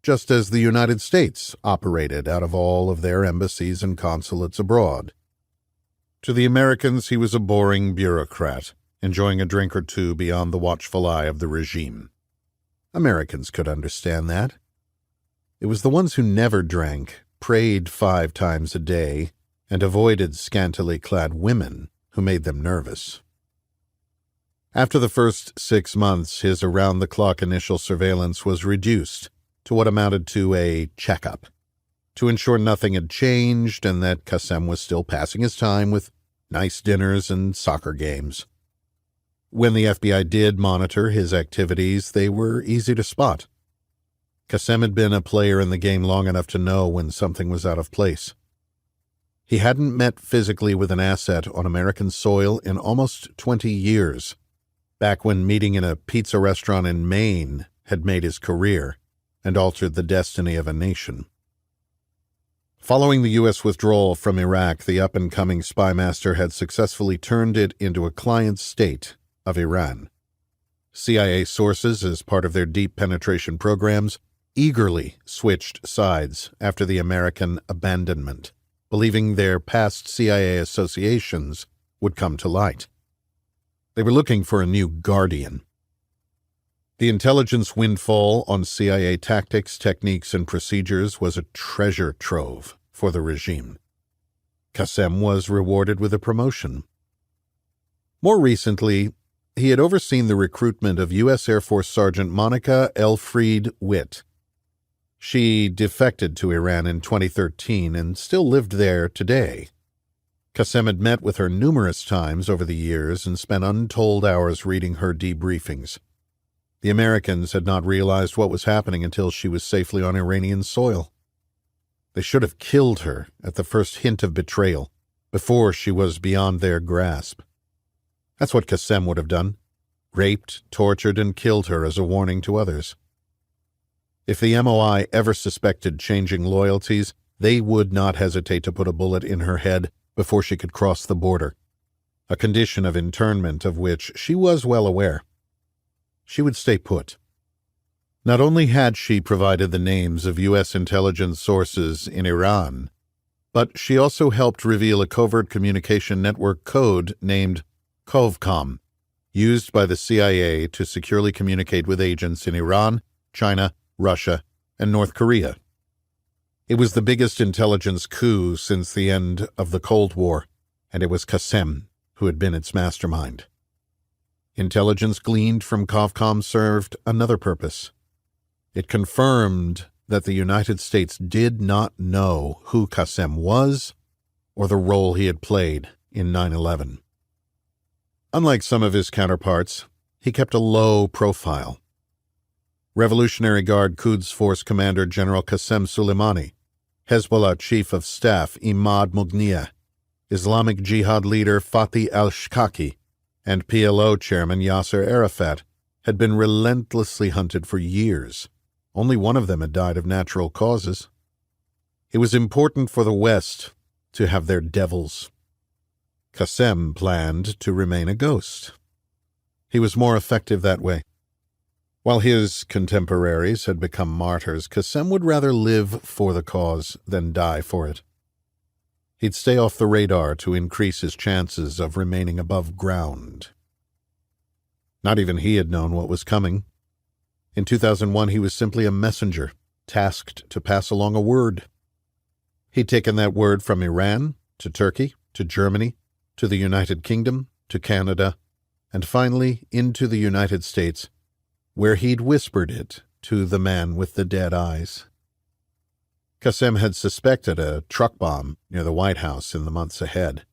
just as the United States operated out of all of their embassies and consulates abroad. To the Americans, he was a boring bureaucrat, enjoying a drink or two beyond the watchful eye of the regime. Americans could understand that. It was the ones who never drank, prayed 5 times a day, and avoided scantily clad women who made them nervous. After the first 6 months, his around-the-clock initial surveillance was reduced to what amounted to a checkup, to ensure nothing had changed and that Qasem was still passing his time with nice dinners and soccer games. When the FBI did monitor his activities, they were easy to spot. Qasem had been a player in the game long enough to know when something was out of place. He hadn't met physically with an asset on American soil in almost 20 years, back when meeting in a pizza restaurant in Maine had made his career and altered the destiny of a nation. Following the U.S. withdrawal from Iraq, the up-and-coming spy master had successfully turned it into a client state of Iran. CIA sources, as part of their deep penetration programs, eagerly switched sides after the American abandonment, believing their past CIA associations would come to light. They were looking for a new guardian. The intelligence windfall on CIA tactics, techniques, and procedures was a treasure trove for the regime. Qasem was rewarded with a promotion. More recently, he had overseen the recruitment of U.S. Air Force Sergeant Monica Elfried Witt. She defected to Iran in 2013 and still lived there today. Qasem had met with her numerous times over the years and spent untold hours reading her debriefings. The Americans had not realized what was happening until she was safely on Iranian soil. They should have killed her at the first hint of betrayal, before she was beyond their grasp. That's what Qasem would have done: raped, tortured, and killed her as a warning to others. If the MOI ever suspected changing loyalties, they would not hesitate to put a bullet in her head before she could cross the border, a condition of internment of which she was well aware. She would stay put. Not only had she provided the names of U.S. intelligence sources in Iran, but she also helped reveal a covert communication network code named COVCOM, used by the CIA to securely communicate with agents in Iran, China, Russia, and North Korea. It was the biggest intelligence coup since the end of the Cold War, and it was Qasem who had been its mastermind. Intelligence gleaned from COVCOM served another purpose. It confirmed that the United States did not know who Qassem was or the role he had played in 9/11. Unlike some of his counterparts, he kept a low profile. Revolutionary Guard Quds Force Commander General Qassem Soleimani, Hezbollah Chief of Staff Imad Mughniya, Islamic Jihad leader Fatih al-Shkaki, and PLO Chairman Yasser Arafat had been relentlessly hunted for years. Only one of them had died of natural causes. It was important for the West to have their devils. Qassem planned to remain a ghost. He was more effective that way. While his contemporaries had become martyrs, Qassem would rather live for the cause than die for it. He'd stay off the radar to increase his chances of remaining above ground. Not even he had known what was coming. In 2001, he was simply a messenger, tasked to pass along a word. He'd taken that word from Iran, to Turkey, to Germany, to the United Kingdom, to Canada, and finally into the United States, where he'd whispered it to the man with the dead eyes. Qassem had suspected a truck bomb near the White House in the months ahead,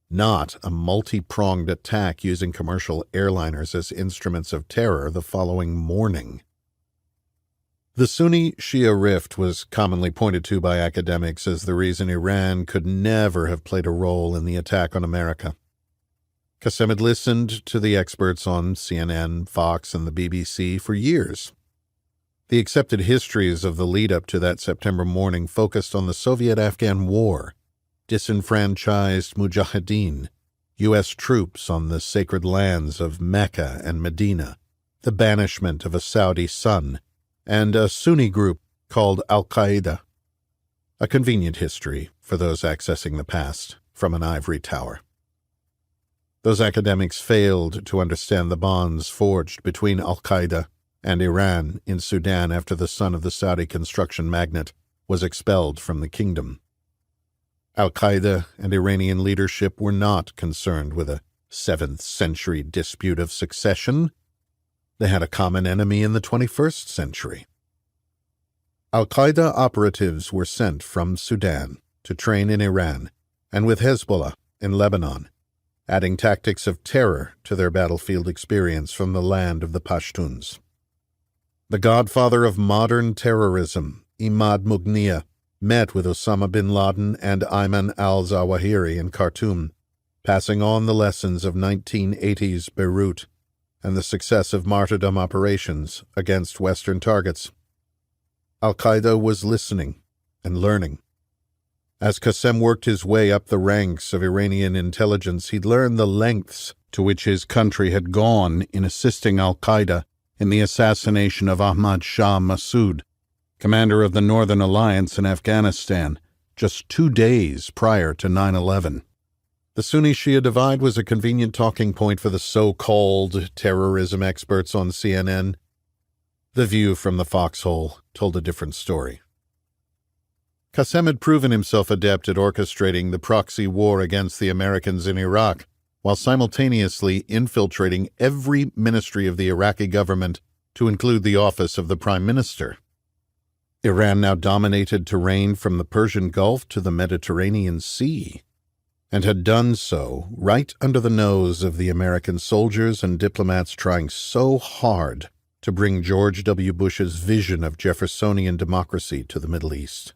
not a multi-pronged attack using commercial airliners as instruments of terror the following morning. The Sunni-Shia rift was commonly pointed to by academics as the reason Iran could never have played a role in the attack on America. Qassem had listened to the experts on CNN, Fox, and the BBC for years. The accepted histories of the lead-up to that September morning focused on the Soviet-Afghan War, disenfranchised mujahideen, U.S. troops on the sacred lands of Mecca and Medina, the banishment of a Saudi son, and a Sunni group called Al-Qaeda. A convenient history for those accessing the past from an ivory tower. Those academics failed to understand the bonds forged between Al-Qaeda and Iran in Sudan after the son of the Saudi construction magnate was expelled from the kingdom. Al-Qaeda and Iranian leadership were not concerned with a 7th century dispute of succession. They had a common enemy in the 21st century. Al-Qaeda operatives were sent from Sudan to train in Iran and with Hezbollah in Lebanon, adding tactics of terror to their battlefield experience from the land of the Pashtuns. The godfather of modern terrorism, Imad Mughniya, met with Osama bin Laden and Ayman al-Zawahiri in Khartoum, passing on the lessons of 1980s Beirut and the success of martyrdom operations against Western targets. Al-Qaeda was listening and learning. As Qassem worked his way up the ranks of Iranian intelligence, he'd learned the lengths to which his country had gone in assisting Al-Qaeda in the assassination of Ahmad Shah Massoud, commander of the Northern Alliance in Afghanistan, just 2 days prior to 9/11. The Sunni-Shia divide was a convenient talking point for the so-called terrorism experts on CNN. The view from the foxhole told a different story. Qassem had proven himself adept at orchestrating the proxy war against the Americans in Iraq, while simultaneously infiltrating every ministry of the Iraqi government to include the office of the Prime Minister. Iran now dominated terrain from the Persian Gulf to the Mediterranean Sea, and had done so right under the nose of the American soldiers and diplomats trying so hard to bring George W. Bush's vision of Jeffersonian democracy to the Middle East.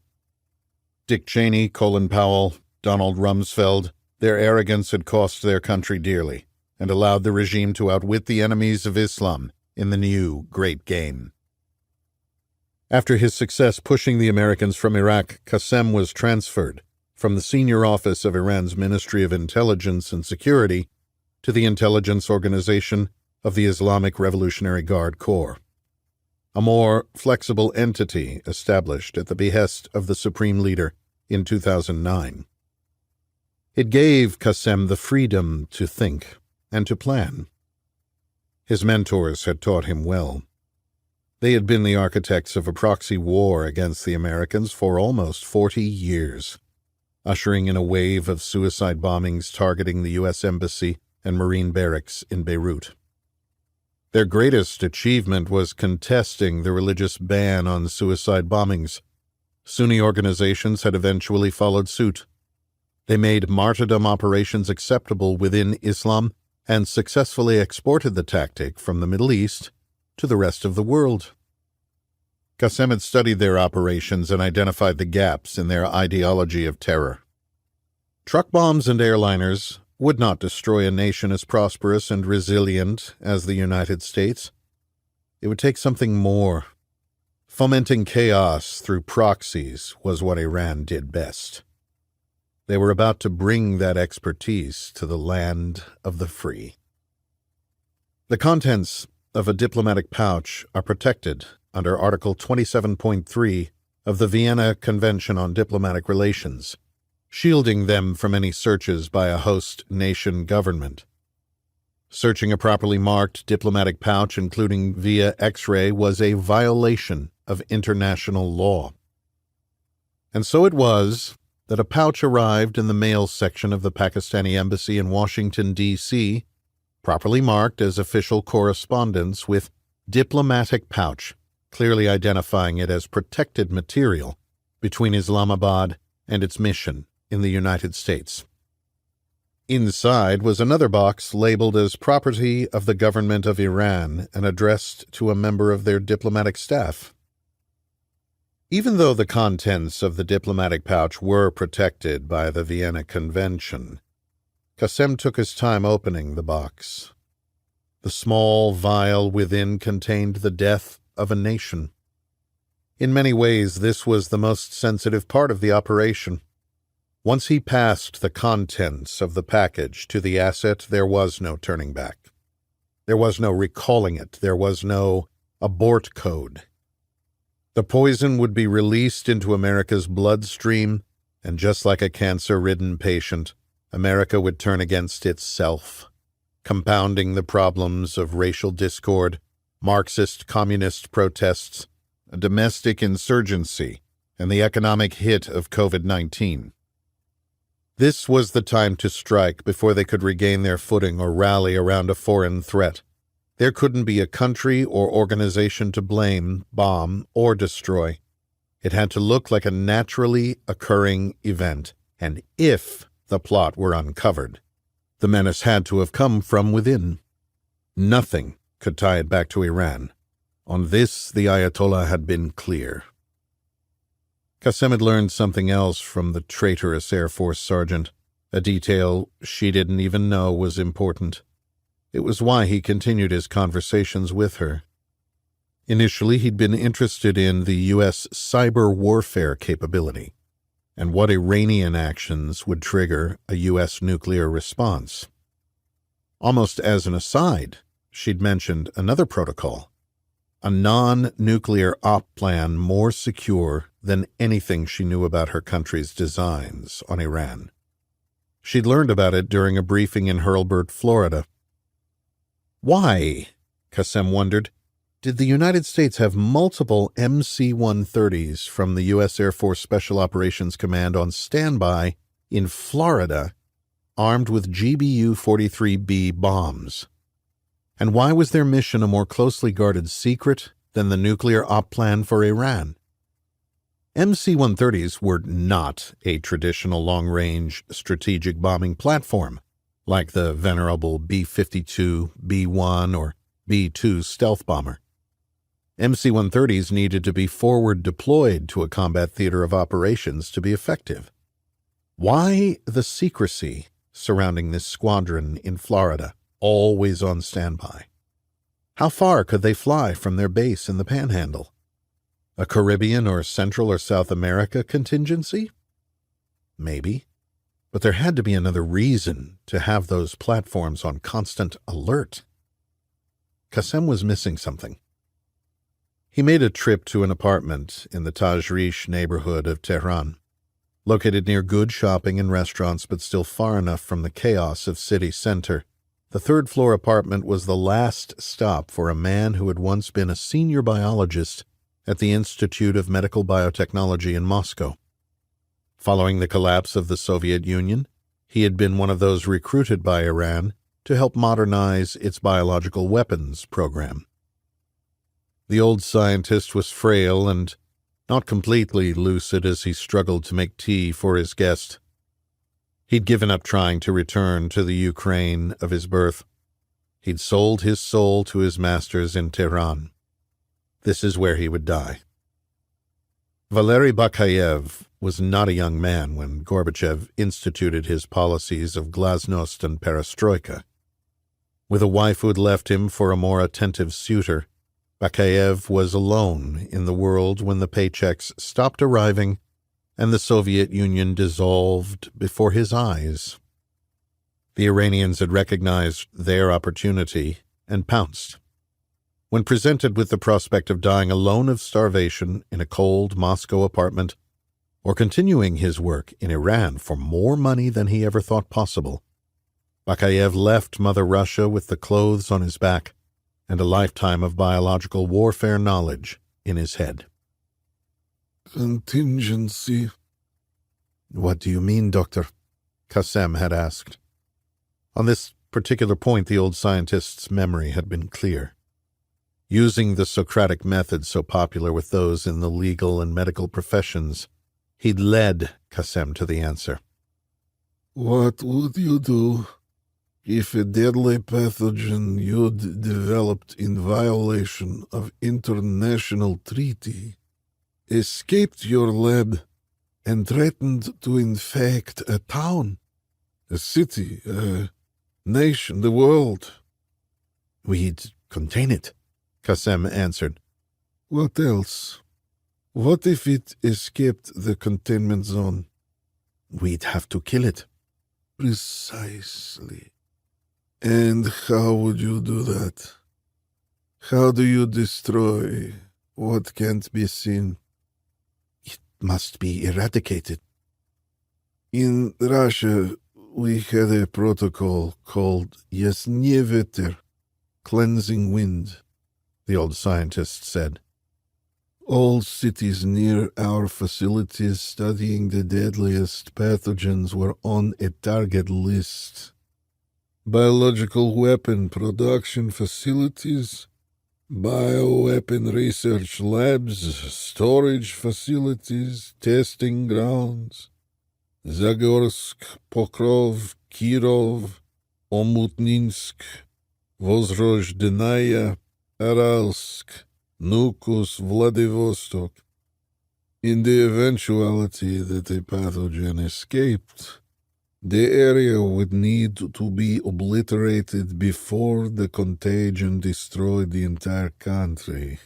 Dick Cheney, Colin Powell, Donald Rumsfeld, their arrogance had cost their country dearly and allowed the regime to outwit the enemies of Islam in the new great game. After his success pushing the Americans from Iraq, Qassem was transferred from the senior office of Iran's Ministry of Intelligence and Security to the intelligence organization of the Islamic Revolutionary Guard Corps, a more flexible entity established at the behest of the Supreme Leader in 2009. It gave Qassem the freedom to think and to plan. His mentors had taught him well. They had been the architects of a proxy war against the Americans for almost 40 years, ushering in a wave of suicide bombings targeting the U.S. Embassy and Marine barracks in Beirut. Their greatest achievement was contesting the religious ban on suicide bombings. Sunni organizations had eventually followed suit. They made martyrdom operations acceptable within Islam and successfully exported the tactic from the Middle East to the rest of the world. Qassem had studied their operations and identified the gaps in their ideology of terror. Truck bombs and airliners would not destroy a nation as prosperous and resilient as the United States. It would take something more. Fomenting chaos through proxies was what Iran did best. They were about to bring that expertise to the land of the free. The contents of a diplomatic pouch are protected under Article 27.3 of the Vienna Convention on Diplomatic Relations, shielding them from any searches by a host nation government. Searching a properly marked diplomatic pouch, including via X-ray, was a violation of international law. And so it was that a pouch arrived in the mail section of the Pakistani embassy in Washington, D.C., properly marked as official correspondence with diplomatic pouch, clearly identifying it as protected material between Islamabad and its mission in the United States. Inside was another box labeled as property of the government of Iran and addressed to a member of their diplomatic staff. Even though the contents of the diplomatic pouch were protected by the Vienna Convention, Qassem took his time opening the box. The small vial within contained the death of a nation. In many ways, this was the most sensitive part of the operation. Once he passed the contents of the package to the asset, there was no turning back. There was no recalling it. There was no abort code. The poison would be released into America's bloodstream, and just like a cancer-ridden patient, America would turn against itself, compounding the problems of racial discord, Marxist communist protests, a domestic insurgency, and the economic hit of COVID-19. This was the time to strike before they could regain their footing or rally around a foreign threat. There couldn't be a country or organization to blame, bomb, or destroy. It had to look like a naturally occurring event, and if the plot were uncovered, the menace had to have come from within. Nothing could tie it back to Iran. On this, the Ayatollah had been clear. Qassem had learned something else from the traitorous Air Force sergeant, a detail she didn't even know was important. It was why he continued his conversations with her. Initially, he'd been interested in the U.S. cyber warfare capability and what Iranian actions would trigger a U.S. nuclear response. Almost as an aside, she'd mentioned another protocol, a non-nuclear op plan more secure than anything she knew about her country's designs on Iran. She'd learned about it during a briefing in Hurlburt, Florida. Why, Qassem wondered, did the United States have multiple MC-130s from the U.S. Air Force Special Operations Command on standby in Florida, armed with GBU-43B bombs? And why was their mission a more closely guarded secret than the nuclear op plan for Iran? MC-130s were not a traditional long-range strategic bombing platform, like the venerable B-52, B-1, or B-2 stealth bomber. MC-130s needed to be forward deployed to a combat theater of operations to be effective. Why the secrecy surrounding this squadron in Florida, always on standby? How far could they fly from their base in the Panhandle? A Caribbean or Central or South America contingency? Maybe. But there had to be another reason to have those platforms on constant alert. Qassem was missing something. He made a trip to an apartment in the Tajrish neighborhood of Tehran, located near good shopping and restaurants but still far enough from the chaos of city center. The third-floor apartment was the last stop for a man who had once been a senior biologist at the Institute of Medical Biotechnology in Moscow. Following the collapse of the Soviet Union, he had been one of those recruited by Iran to help modernize its biological weapons program. The old scientist was frail and not completely lucid as he struggled to make tea for his guest. He'd given up trying to return to the Ukraine of his birth. He'd sold his soul to his masters in Tehran. This is where he would die. Valery Bakayev was not a young man when Gorbachev instituted his policies of glasnost and perestroika. With a wife who had left him for a more attentive suitor, Bakayev was alone in the world when the paychecks stopped arriving and the Soviet Union dissolved before his eyes. The Iranians had recognized their opportunity and pounced. When presented with the prospect of dying alone of starvation in a cold Moscow apartment, or continuing his work in Iran for more money than he ever thought possible, Bakayev left Mother Russia with the clothes on his back and a lifetime of biological warfare knowledge in his head. Contingency. What do you mean, Doctor? Qasem had asked. On this particular point, the old scientist's memory had been clear. Using the Socratic method so popular with those in the legal and medical professions, he'd led Qasem to the answer. What would you do if a deadly pathogen you'd developed in violation of international treaty escaped your lab and threatened to infect a town, a city, a nation, the world? We'd contain it, Qasem answered. What else? What if it escaped the containment zone? We'd have to kill it. Precisely. And how would you do that? How do you destroy what can't be seen? It must be eradicated. In Russia, we had a protocol called Yasny Veter, cleansing wind, the old scientist said. All cities near our facilities studying the deadliest pathogens were on a target list. Biological weapon production facilities, bioweapon research labs, storage facilities, testing grounds. Zagorsk, Pokrov, Kirov, Omutninsk, Vozrozhdennaya, Aralsk, Nukus, Vladivostok. In the eventuality that a pathogen escaped, the area would need to be obliterated before the contagion destroyed the entire country.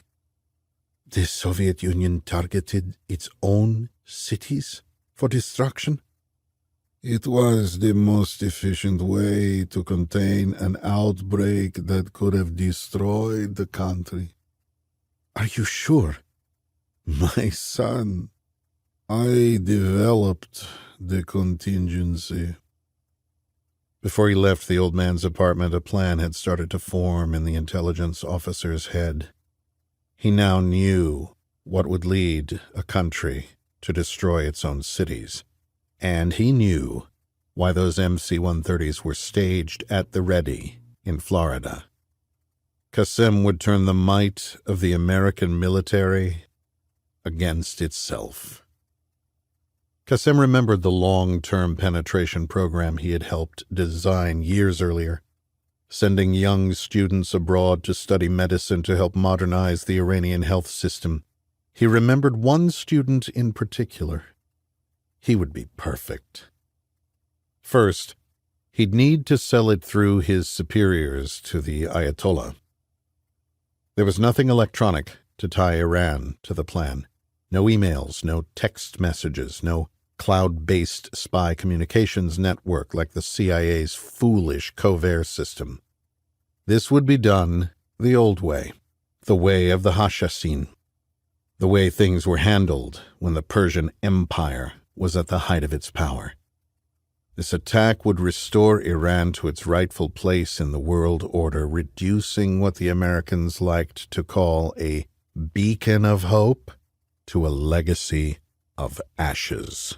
The Soviet Union targeted its own cities for destruction? It was the most efficient way to contain an outbreak that could have destroyed the country. Are you sure? My son, I developed the contingency. Before he left the old man's apartment, a plan had started to form in the intelligence officer's head. He now knew what would lead a country to destroy its own cities. And he knew why those MC-130s were staged at the ready in Florida. Qasem would turn the might of the American military against itself. Qasem remembered the long-term penetration program he had helped design years earlier, sending young students abroad to study medicine to help modernize the Iranian health system. He remembered one student in particular. He would be perfect. First, he'd need to sell it through his superiors to the Ayatollah. There was nothing electronic to tie Iran to the plan. No emails, no text messages, no cloud-based spy communications network like the CIA's foolish Covert system. This would be done the old way, the way of the Hashashin, the way things were handled when the Persian Empire was at the height of its power. This attack would restore Iran to its rightful place in the world order, reducing what the Americans liked to call a beacon of hope to a legacy of ashes.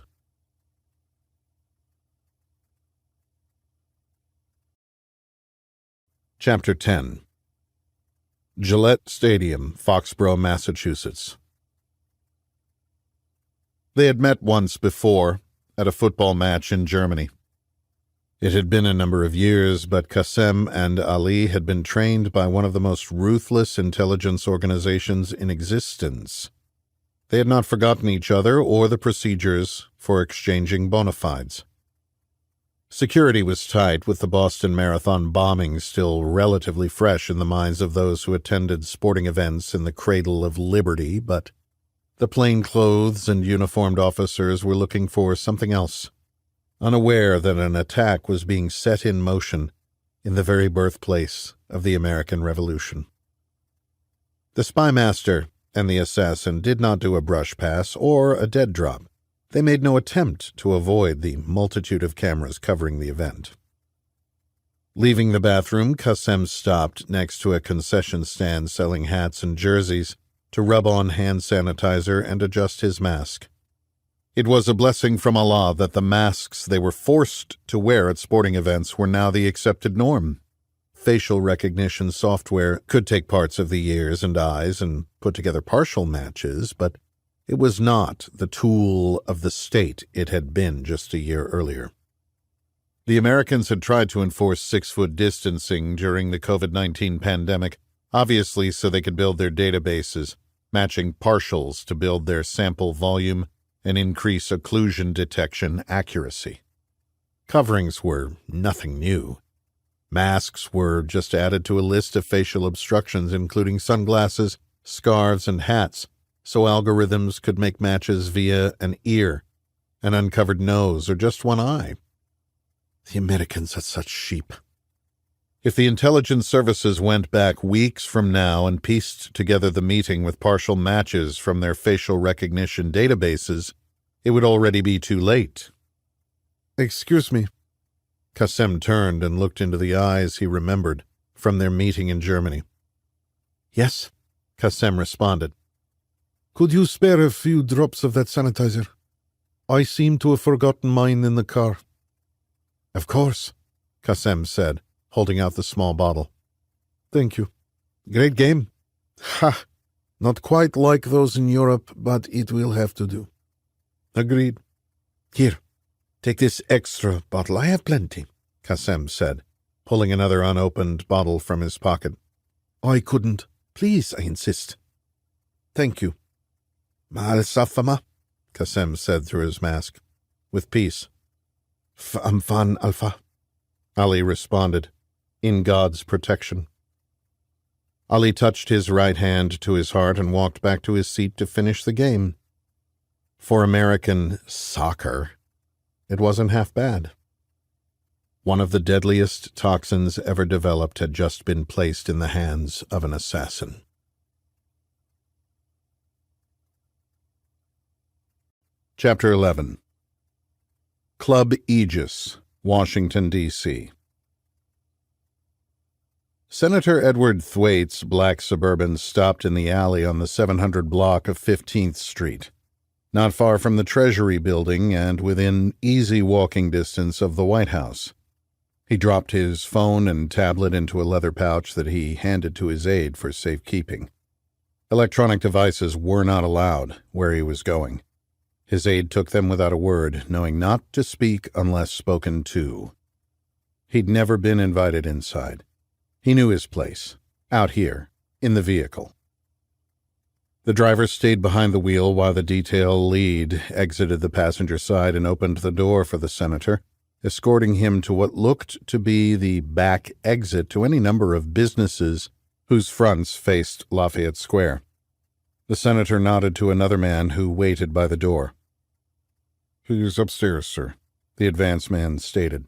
Chapter 10. Gillette Stadium, Foxborough, Massachusetts. They had met once before, at a football match in Germany. It had been a number of years, but Qassem and Ali had been trained by one of the most ruthless intelligence organizations in existence. They had not forgotten each other or the procedures for exchanging bona fides. Security was tight, with the Boston Marathon bombing still relatively fresh in the minds of those who attended sporting events in the cradle of liberty, but the plainclothes and uniformed officers were looking for something else, unaware that an attack was being set in motion in the very birthplace of the American Revolution. The spymaster and the assassin did not do a brush pass or a dead drop. They made no attempt to avoid the multitude of cameras covering the event. Leaving the bathroom, Qassem stopped next to a concession stand selling hats and jerseys to rub on hand sanitizer and adjust his mask. It was a blessing from Allah that the masks they were forced to wear at sporting events were now the accepted norm. Facial recognition software could take parts of the ears and eyes and put together partial matches, but it was not the tool of the state it had been just a year earlier. The Americans had tried to enforce 6-foot distancing during the COVID-19 pandemic, obviously so they could build their databases, matching partials to build their sample volume and increase occlusion detection accuracy. Coverings were nothing new. Masks were just added to a list of facial obstructions, including sunglasses, scarves, and hats, so algorithms could make matches via an ear, an uncovered nose, or just one eye. The Americans are such sheep. If the intelligence services went back weeks from now and pieced together the meeting with partial matches from their facial recognition databases, it would already be too late. "Excuse me." Qassem turned and looked into the eyes he remembered from their meeting in Germany. "Yes," Qassem responded. "Could you spare a few drops of that sanitizer? I seem to have forgotten mine in the car." "Of course," Qassem said, holding out the small bottle. "Thank you. Great game." "Ha! Not quite like those in Europe, but it will have to do." "Agreed." "Here, take this extra bottle. I have plenty," Qassem said, pulling another unopened bottle from his pocket. "I couldn't. Please, I insist." "Thank you." "Ma'al safama," Qassem said through his mask, with peace. "Fan alpha," Ali responded, in God's protection. Ali touched his right hand to his heart and walked back to his seat to finish the game. For American soccer, it wasn't half bad. One of the deadliest toxins ever developed had just been placed in the hands of an assassin. Chapter 11. Club Aegis, Washington, D.C. Senator Edward Thwaite's black Suburban stopped in the alley on the 700 block of 15th Street, not far from the Treasury Building and within easy walking distance of the White House. He dropped his phone and tablet into a leather pouch that he handed to his aide for safekeeping. Electronic devices were not allowed where he was going. His aide took them without a word, knowing not to speak unless spoken to. He'd never been invited inside. He knew his place, out here, in the vehicle. The driver stayed behind the wheel while the detail lead exited the passenger side and opened the door for the senator, escorting him to what looked to be the back exit to any number of businesses whose fronts faced Lafayette Square. The senator nodded to another man who waited by the door. "He's upstairs, sir," the advance man stated.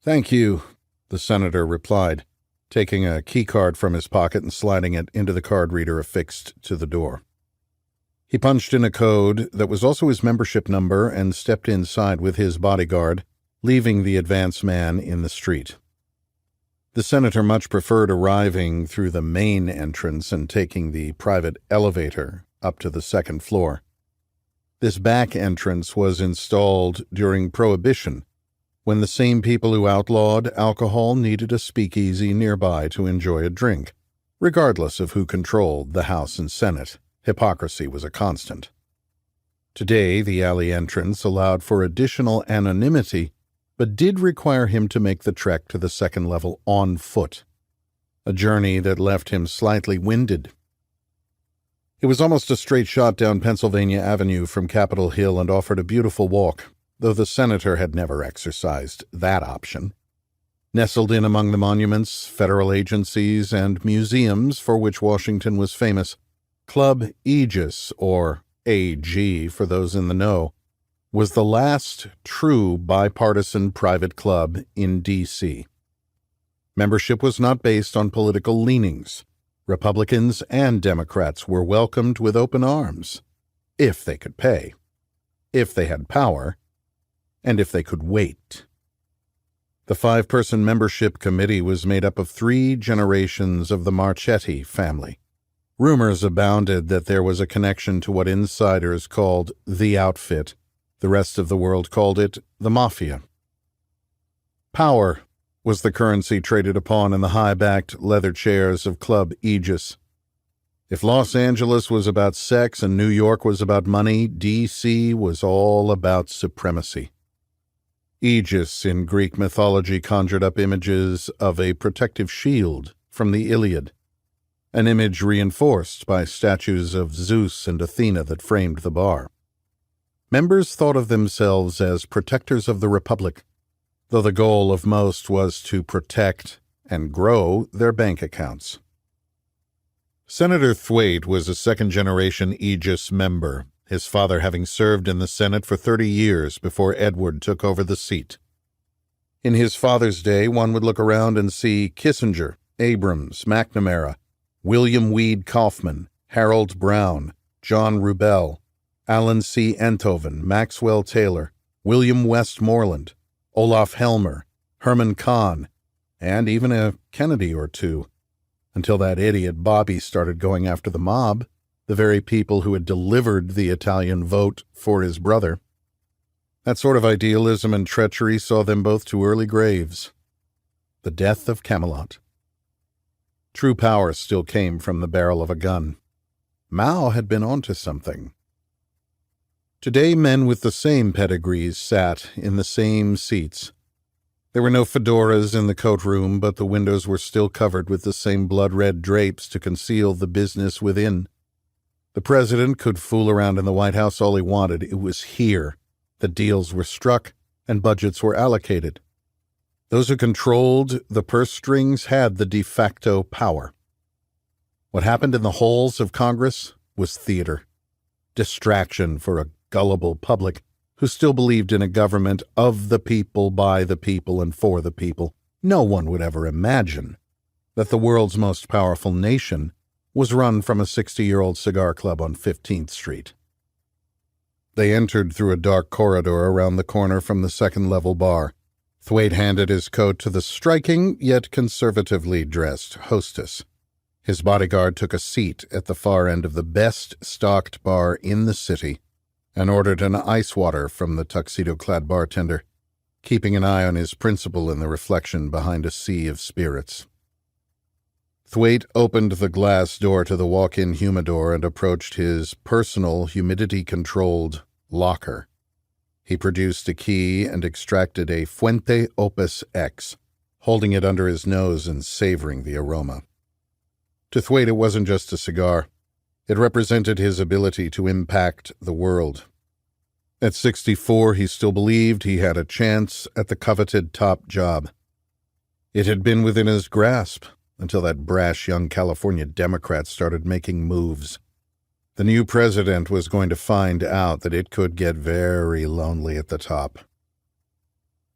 "Thank you," the senator replied, taking a key card from his pocket and sliding it into the card reader affixed to the door. He punched in a code that was also his membership number and stepped inside with his bodyguard, leaving the advance man in the street. The senator much preferred arriving through the main entrance and taking the private elevator up to the second floor. This back entrance was installed during Prohibition, when the same people who outlawed alcohol needed a speakeasy nearby to enjoy a drink. Regardless of who controlled the House and Senate, hypocrisy was a constant. Today, the alley entrance allowed for additional anonymity, but did require him to make the trek to the second level on foot, a journey that left him slightly winded. It was almost a straight shot down Pennsylvania Avenue from Capitol Hill and offered a beautiful walk, though the senator had never exercised that option. Nestled in among the monuments, federal agencies, and museums for which Washington was famous, Club Aegis, or AG for those in the know, was the last true bipartisan private club in D.C. Membership was not based on political leanings. Republicans and Democrats were welcomed with open arms, if they could pay, if they had power, and if they could wait. The 5-person membership committee was made up of 3 generations of the Marchetti family. Rumors abounded that there was a connection to what insiders called the outfit. The rest of the world called it the mafia. Power was the currency traded upon in the high-backed leather chairs of Club Aegis. If Los Angeles was about sex and New York was about money, D.C. was all about supremacy. Aegis in Greek mythology conjured up images of a protective shield from the Iliad, an image reinforced by statues of Zeus and Athena that framed the bar. Members thought of themselves as protectors of the Republic, though the goal of most was to protect and grow their bank accounts. Senator Thwaite was a second-generation Aegis member, his father having served in the Senate for 30 years before Edward took over the seat. In his father's day, one would look around and see Kissinger, Abrams, McNamara, William Weed Kaufman, Harold Brown, John Rubel, Alan C. Enthoven, Maxwell Taylor, William Westmoreland, Olaf Helmer, Herman Kahn, and even a Kennedy or two, until that idiot Bobby started going after the mob, the very people who had delivered the Italian vote for his brother. That sort of idealism and treachery saw them both to early graves. The death of Camelot. True power still came from the barrel of a gun. Mao had been onto something. Today, men with the same pedigrees sat in the same seats. There were no fedoras in the coat room, but the windows were still covered with the same blood-red drapes to conceal the business within. The president could fool around in the White House all he wanted. It was here that deals were struck and budgets were allocated. Those who controlled the purse strings had the de facto power. What happened in the halls of Congress was theater, distraction for a gullible public who still believed in a government of the people, by the people, and for the people. No one would ever imagine that the world's most powerful nation was run from a 60-year-old cigar club on 15th Street. They entered through a dark corridor around the corner from the second-level bar. Thwaite handed his coat to the striking, yet conservatively dressed hostess. His bodyguard took a seat at the far end of the best-stocked bar in the city and ordered an ice water from the tuxedo-clad bartender, keeping an eye on his principal in the reflection behind a sea of spirits. Thwaite opened the glass door to the walk-in humidor and approached his personal, humidity-controlled locker. He produced a key and extracted a Fuente Opus X, holding it under his nose and savoring the aroma. To Thwaite, it wasn't just a cigar. It represented his ability to impact the world. At 64, he still believed he had a chance at the coveted top job. It had been within his grasp until that brash young California Democrat started making moves. The new president was going to find out that it could get very lonely at the top.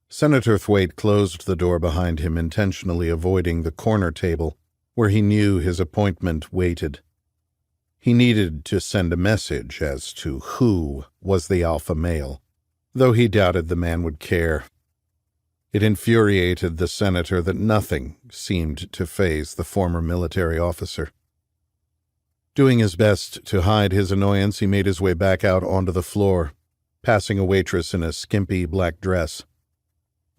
Senator Thwaite closed the door behind him, intentionally avoiding the corner table where he knew his appointment waited. He needed to send a message as to who was the alpha male, though he doubted the man would care. It infuriated the senator that nothing seemed to faze the former military officer. Doing his best to hide his annoyance, he made his way back out onto the floor, passing a waitress in a skimpy black dress.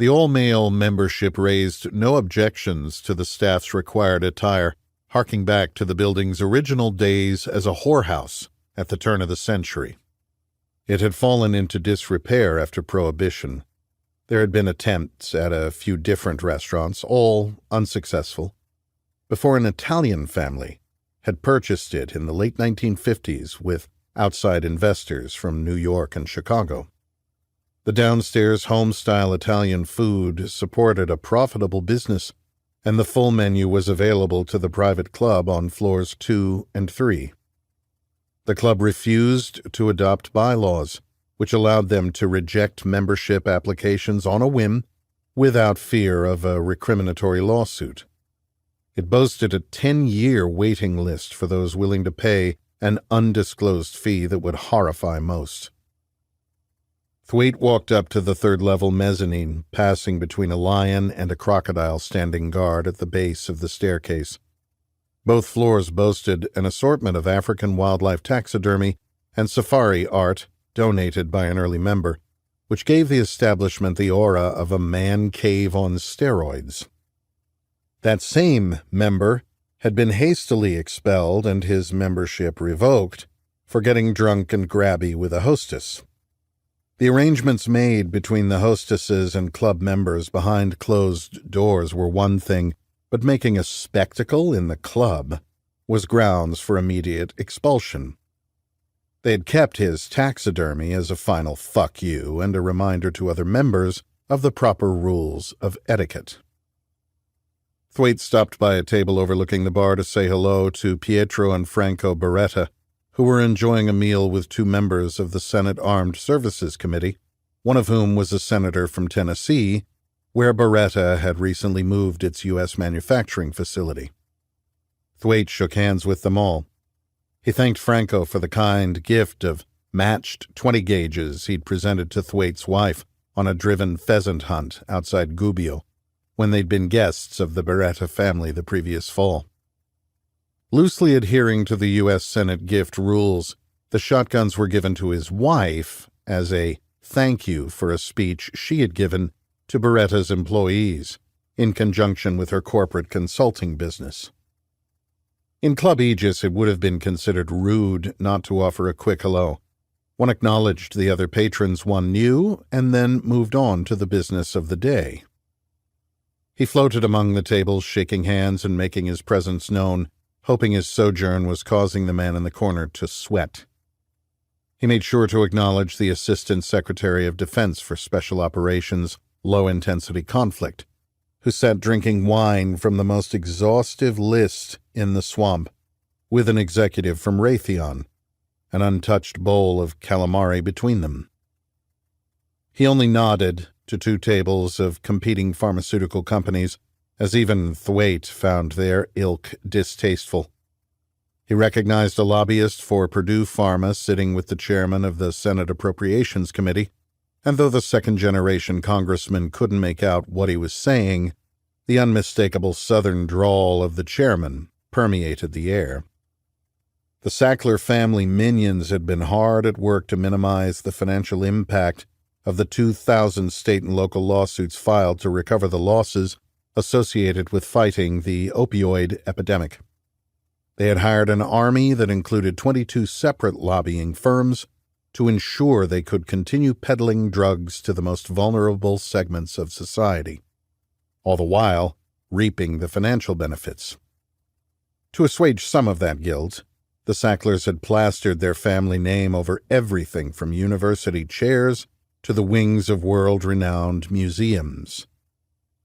The all-male membership raised no objections to the staff's required attire, harking back to the building's original days as a whorehouse at the turn of the century. It had fallen into disrepair after Prohibition. There had been attempts at a few different restaurants, all unsuccessful, before an Italian family had purchased it in the late 1950s with outside investors from New York and Chicago. The downstairs home-style Italian food supported a profitable business, and the full menu was available to the private club on floors 2 and 3. The club refused to adopt bylaws, which allowed them to reject membership applications on a whim without fear of a recriminatory lawsuit. It boasted a 10-year waiting list for those willing to pay an undisclosed fee that would horrify most. Thwaite walked up to the third-level mezzanine, passing between a lion and a crocodile standing guard at the base of the staircase. Both floors boasted an assortment of African wildlife taxidermy and safari art donated by an early member, which gave the establishment the aura of a man cave on steroids. That same member had been hastily expelled and his membership revoked for getting drunk and grabby with a hostess. The arrangements made between the hostesses and club members behind closed doors were one thing, but making a spectacle in the club was grounds for immediate expulsion. They had kept his taxidermy as a final fuck you and a reminder to other members of the proper rules of etiquette. Thwaite stopped by a table overlooking the bar to say hello to Pietro and Franco Beretta, who were enjoying a meal with two members of the Senate Armed Services Committee, one of whom was a senator from Tennessee, where Beretta had recently moved its U.S. manufacturing facility. Thwaite shook hands with them all. He thanked Franco for the kind gift of matched 20 gauges he'd presented to Thwaite's wife on a driven pheasant hunt outside Gubbio, when they'd been guests of the Beretta family the previous fall. Loosely adhering to the U.S. Senate gift rules, the shotguns were given to his wife as a thank you for a speech she had given to Beretta's employees in conjunction with her corporate consulting business. In Club Aegis, it would have been considered rude not to offer a quick hello. One acknowledged the other patrons one knew and then moved on to the business of the day. He floated among the tables, shaking hands and making his presence known, hoping his sojourn was causing the man in the corner to sweat. He made sure to acknowledge the Assistant Secretary of Defense for Special Operations, Low-Intensity Conflict, who sat drinking wine from the most exhaustive list in the swamp, with an executive from Raytheon, an untouched bowl of calamari between them. He only nodded to two tables of competing pharmaceutical companies, as even Thwaite found their ilk distasteful. He recognized a lobbyist for Purdue Pharma sitting with the chairman of the Senate Appropriations Committee, and though the second-generation congressman couldn't make out what he was saying, the unmistakable southern drawl of the chairman permeated the air. The Sackler family minions had been hard at work to minimize the financial impact of the 2,000 state and local lawsuits filed to recover the losses associated with fighting the opioid epidemic. They had hired an army that included 22 separate lobbying firms to ensure they could continue peddling drugs to the most vulnerable segments of society, all the while reaping the financial benefits. To assuage some of that guilt, the Sacklers had plastered their family name over everything from university chairs to the wings of world-renowned museums.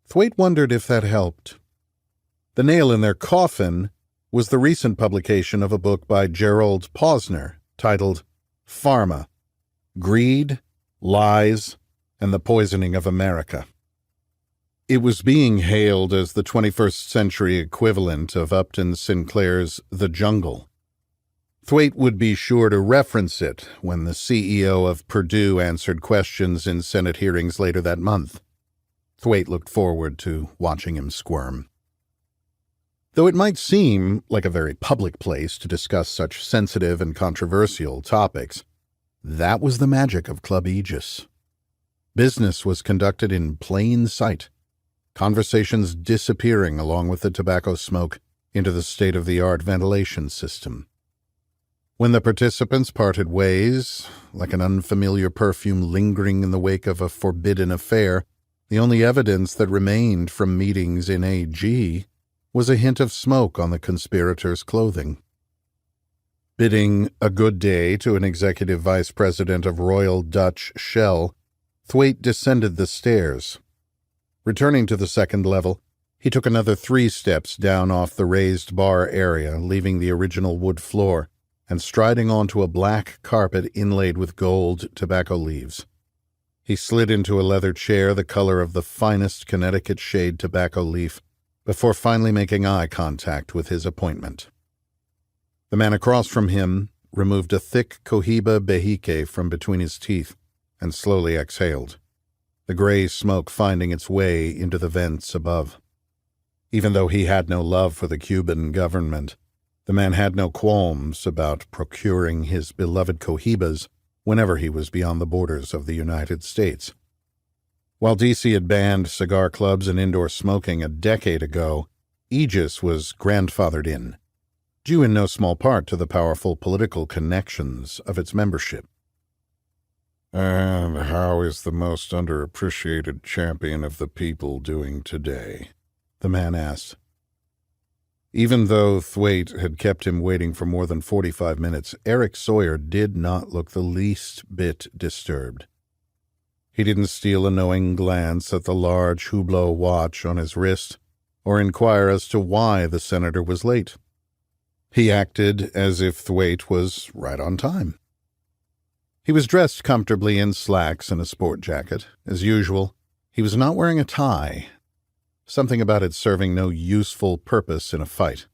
Thwaite wondered if that helped. The nail in their coffin was the recent publication of a book by Gerald Posner titled Pharma: Greed, Lies, and the Poisoning of America. It was being hailed as the 21st century equivalent of Upton Sinclair's The Jungle. Thwaite would be sure to reference it when the CEO of Purdue answered questions in Senate hearings later that month. Thwaite looked forward to watching him squirm. Though it might seem like a very public place to discuss such sensitive and controversial topics, that was the magic of Club Aegis. Business was conducted in plain sight, conversations disappearing along with the tobacco smoke into the state-of-the-art ventilation system. When the participants parted ways, like an unfamiliar perfume lingering in the wake of a forbidden affair, the only evidence that remained from meetings in AG was a hint of smoke on the conspirators' clothing. Bidding a good day to an executive vice president of Royal Dutch Shell, Thwaite descended the stairs. Returning to the second level, he took another 3 steps down off the raised bar area, leaving the original wood floor, and striding onto a black carpet inlaid with gold tobacco leaves. He slid into a leather chair the color of the finest Connecticut shade tobacco leaf, before finally making eye contact with his appointment. The man across from him removed a thick Cohiba Behique from between his teeth and slowly exhaled, the gray smoke finding its way into the vents above. Even though he had no love for the Cuban government, the man had no qualms about procuring his beloved Cohibas whenever he was beyond the borders of the United States. While D.C. had banned cigar clubs and indoor smoking a decade ago, Aegis was grandfathered in, due in no small part to the powerful political connections of its membership. And how is the most underappreciated champion of the people doing today? The man asked. Even though Thwaite had kept him waiting for more than 45 minutes, Eric Sawyer did not look the least bit disturbed. He didn't steal a knowing glance at the large Hublot watch on his wrist, or inquire as to why the senator was late. He acted as if Thwaite was right on time. He was dressed comfortably in slacks and a sport jacket. As usual, he was not wearing a tie, something about it serving no useful purpose in a fight.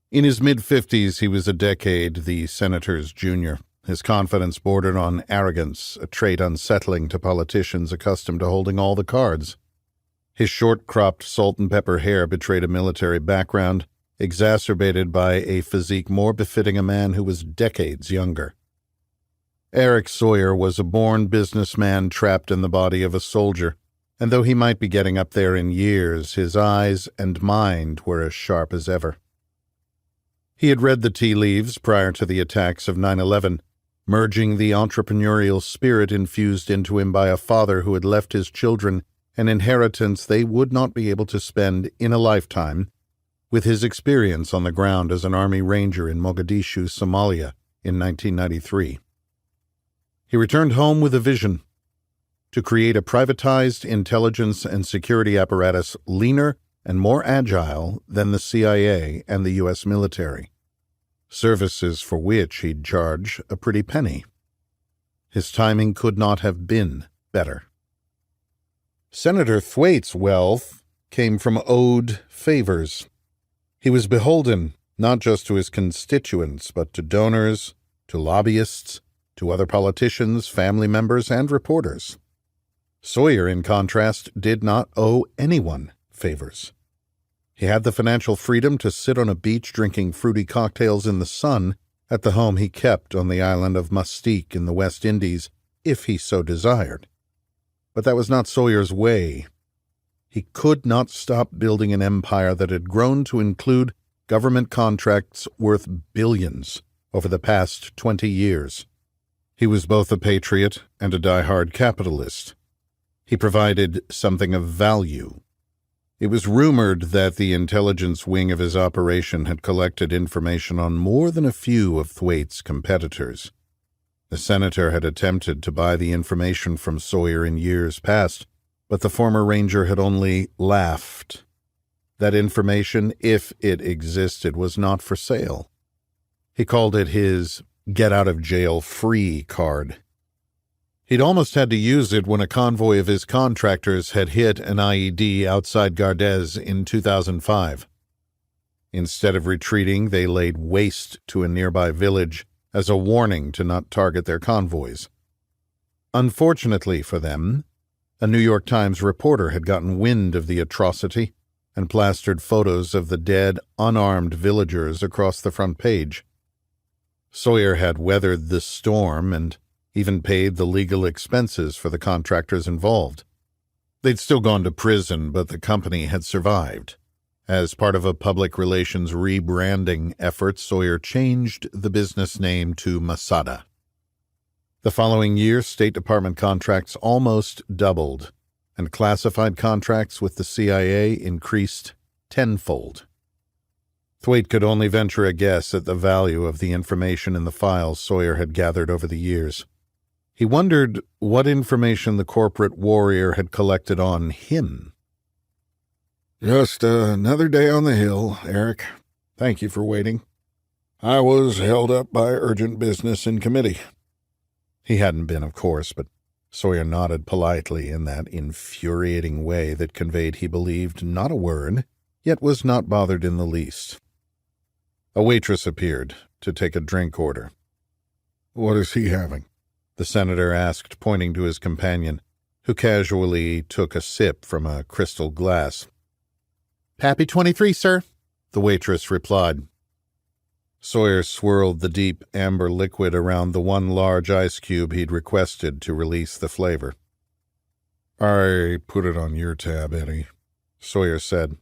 In his mid-50s, he was a decade the senator's junior. His confidence bordered on arrogance, a trait unsettling to politicians accustomed to holding all the cards. His short-cropped salt-and-pepper hair betrayed a military background, exacerbated by a physique more befitting a man who was decades younger. Eric Sawyer was a born businessman trapped in the body of a soldier, and though he might be getting up there in years, his eyes and mind were as sharp as ever. He had read the tea leaves prior to the attacks of 9/11, merging the entrepreneurial spirit infused into him by a father who had left his children an inheritance they would not be able to spend in a lifetime, with his experience on the ground as an Army Ranger in Mogadishu, Somalia, in 1993. He returned home with a vision: to create a privatized intelligence and security apparatus leaner and more agile than the CIA and the U.S. military, services for which he'd charge a pretty penny. His timing could not have been better. Senator Thwaite's wealth came from owed favors. He was beholden not just to his constituents, but to donors, to lobbyists, to other politicians, family members, and reporters. Sawyer, in contrast, did not owe anyone favors. He had the financial freedom to sit on a beach drinking fruity cocktails in the sun at the home he kept on the island of Mustique in the West Indies, if he so desired. But that was not Sawyer's way. He could not stop building an empire that had grown to include government contracts worth billions over the past 20 years. He was both a patriot and a die-hard capitalist. He provided something of value. It was rumored that the intelligence wing of his operation had collected information on more than a few of Thwaite's competitors. The senator had attempted to buy the information from Sawyer in years past, but the former ranger had only laughed. That information, if it existed, was not for sale. He called it his get-out-of-jail-free card. He'd almost had to use it when a convoy of his contractors had hit an IED outside Gardez in 2005. Instead of retreating, they laid waste to a nearby village as a warning to not target their convoys. Unfortunately for them, a New York Times reporter had gotten wind of the atrocity and plastered photos of the dead, unarmed villagers across the front page. Sawyer had weathered the storm and even paid the legal expenses for the contractors involved. They'd still gone to prison, but the company had survived. As part of a public relations rebranding effort, Sawyer changed the business name to Masada. The following year, State Department contracts almost doubled, and classified contracts with the CIA increased tenfold. Thwaite could only venture a guess at the value of the information in the files Sawyer had gathered over the years. He wondered what information the corporate warrior had collected on him. Just another day on the Hill, Eric. Thank you for waiting. I was held up by urgent business in committee. He hadn't been, of course, but Sawyer nodded politely in that infuriating way that conveyed he believed not a word, yet was not bothered in the least. A waitress appeared to take a drink order. What is he having? The senator asked, pointing to his companion, who casually took a sip from a crystal glass. Pappy 23, sir, the waitress replied. Sawyer swirled the deep amber liquid around the one large ice cube he'd requested to release the flavor. I put it on your tab, Eddie, Sawyer said.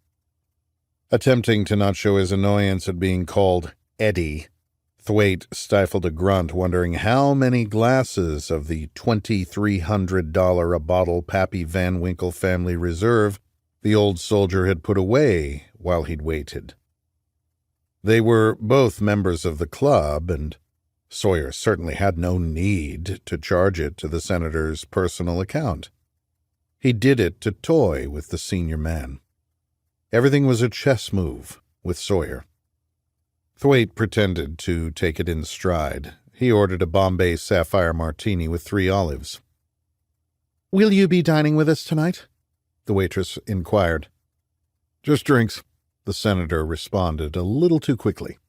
Attempting to not show his annoyance at being called Eddie, Thwaite stifled a grunt, wondering how many glasses of the $2,300 a bottle Pappy Van Winkle family reserve the old soldier had put away while he'd waited. They were both members of the club, and Sawyer certainly had no need to charge it to the senator's personal account. He did it to toy with the senior man. Everything was a chess move with Sawyer. Thwaite pretended to take it in stride. He ordered a Bombay Sapphire Martini with 3 olives. Will you be dining with us tonight? The waitress inquired. Just drinks, the senator responded a little too quickly.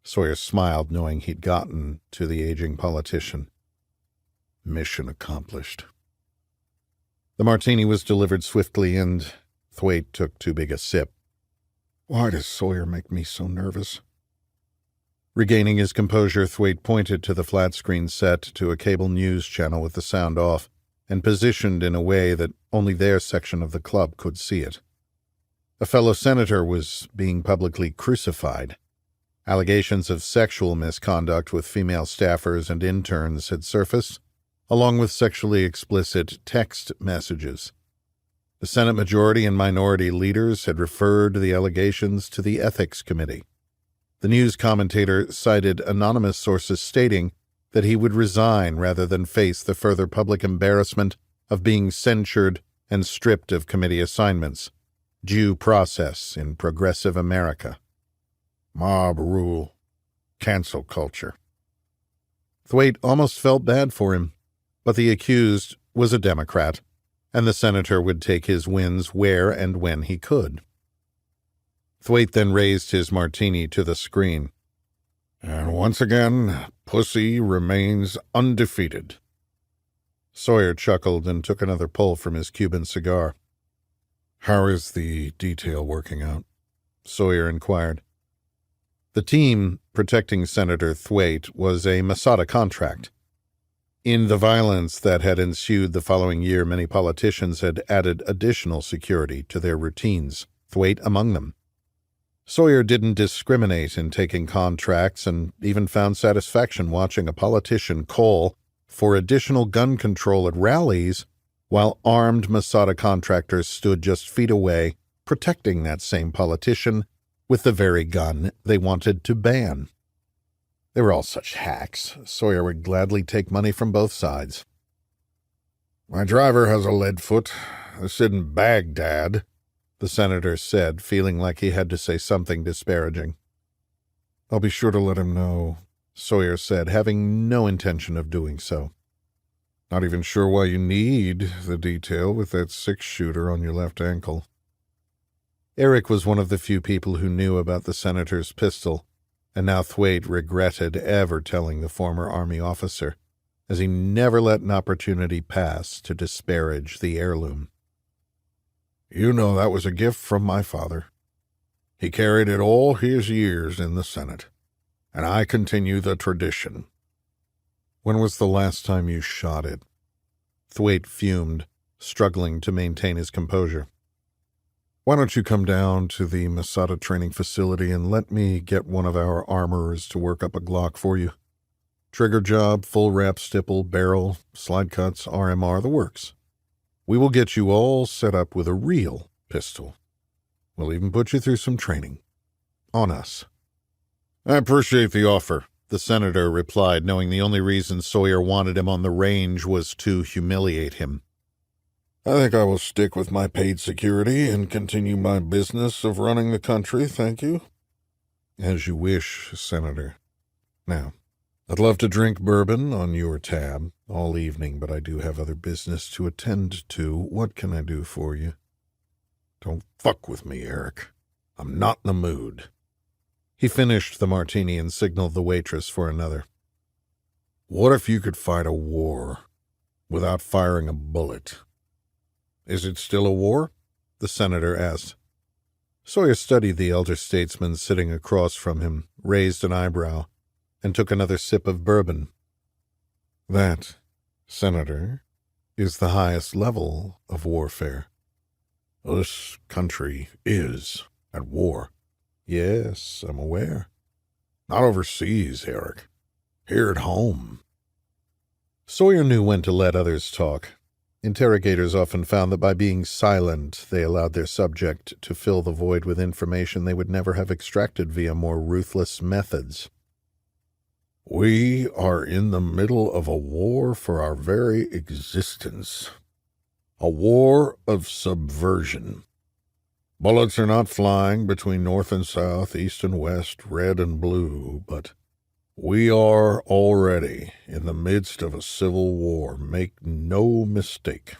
Sawyer smiled, knowing he'd gotten to the aging politician. Mission accomplished. The martini was delivered swiftly, and Thwaite took too big a sip. Why does Sawyer make me so nervous? Regaining his composure, Thwaite pointed to the flat-screen set to a cable news channel with the sound off, and positioned in a way that only their section of the club could see it. A fellow senator was being publicly crucified. Allegations of sexual misconduct with female staffers and interns had surfaced, along with sexually explicit text messages. The Senate majority and minority leaders had referred the allegations to the Ethics Committee. The news commentator cited anonymous sources stating that he would resign rather than face the further public embarrassment of being censured and stripped of committee assignments. Due process in progressive America. Mob rule. Cancel culture. Thwaite almost felt bad for him, but the accused was a Democrat, and the senator would take his wins where and when he could. Thwaite then raised his martini to the screen. And once again, Pussy remains undefeated. Sawyer chuckled and took another pull from his Cuban cigar. How is the detail working out? Sawyer inquired. The team protecting Senator Thwaite was a Masada contract. In the violence that had ensued the following year, many politicians had added additional security to their routines, Thwaite among them. Sawyer didn't discriminate in taking contracts and even found satisfaction watching a politician call for additional gun control at rallies while armed Masada contractors stood just feet away, protecting that same politician with the very gun they wanted to ban. They were all such hacks. Sawyer would gladly take money from both sides. My driver has a lead foot. This isn't Baghdad, the senator said, feeling like he had to say something disparaging. I'll be sure to let him know, Sawyer said, having no intention of doing so. Not even sure why you need the detail with that 6-shooter on your left ankle. Eric was one of the few people who knew about the senator's pistol, and now Thwaite regretted ever telling the former Army officer, as he never let an opportunity pass to disparage the heirloom. You know that was a gift from my father. He carried it all his years in the Senate, and I continue the tradition. When was the last time you shot it? Thwaite fumed, struggling to maintain his composure. Why don't you come down to the Masada training facility and let me get one of our armorers to work up a Glock for you? Trigger job, full wrap stipple, barrel, slide cuts, RMR, the works. We will get you all set up with a real pistol. We'll even put you through some training. On us. I appreciate the offer, the senator replied, knowing the only reason Sawyer wanted him on the range was to humiliate him. I think I will stick with my paid security and continue my business of running the country, thank you. As you wish, Senator. Now, I'd love to drink bourbon on your tab all evening, but I do have other business to attend to. What can I do for you? Don't fuck with me, Eric. I'm not in the mood. He finished the martini and signaled the waitress for another. What if you could fight a war without firing a bullet? Is it still a war? The senator asked. Sawyer studied the elder statesman sitting across from him, raised an eyebrow, and took another sip of bourbon. That, Senator, is the highest level of warfare. This country is at war. Yes, I'm aware. Not overseas, Eric. Here at home. Sawyer knew when to let others talk. Interrogators often found that by being silent, they allowed their subject to fill the void with information they would never have extracted via more ruthless methods. We are in the middle of a war for our very existence. A war of subversion. Bullets are not flying between north and south, east and west, red and blue, but we are already in the midst of a civil war. Make no mistake.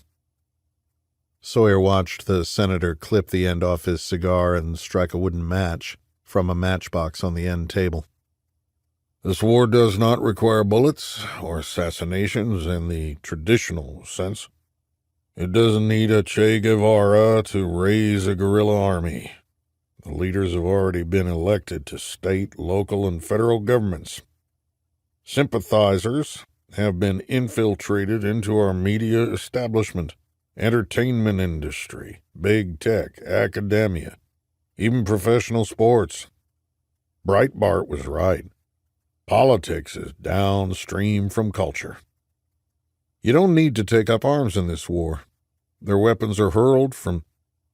Sawyer watched the senator clip the end off his cigar and strike a wooden match from a matchbox on the end table. This war does not require bullets or assassinations in the traditional sense. It doesn't need a Che Guevara to raise a guerrilla army. The leaders have already been elected to state, local, and federal governments. Sympathizers have been infiltrated into our media establishment, entertainment industry, big tech, academia, even professional sports. Breitbart was right. Politics is downstream from culture. You don't need to take up arms in this war. Their weapons are hurled from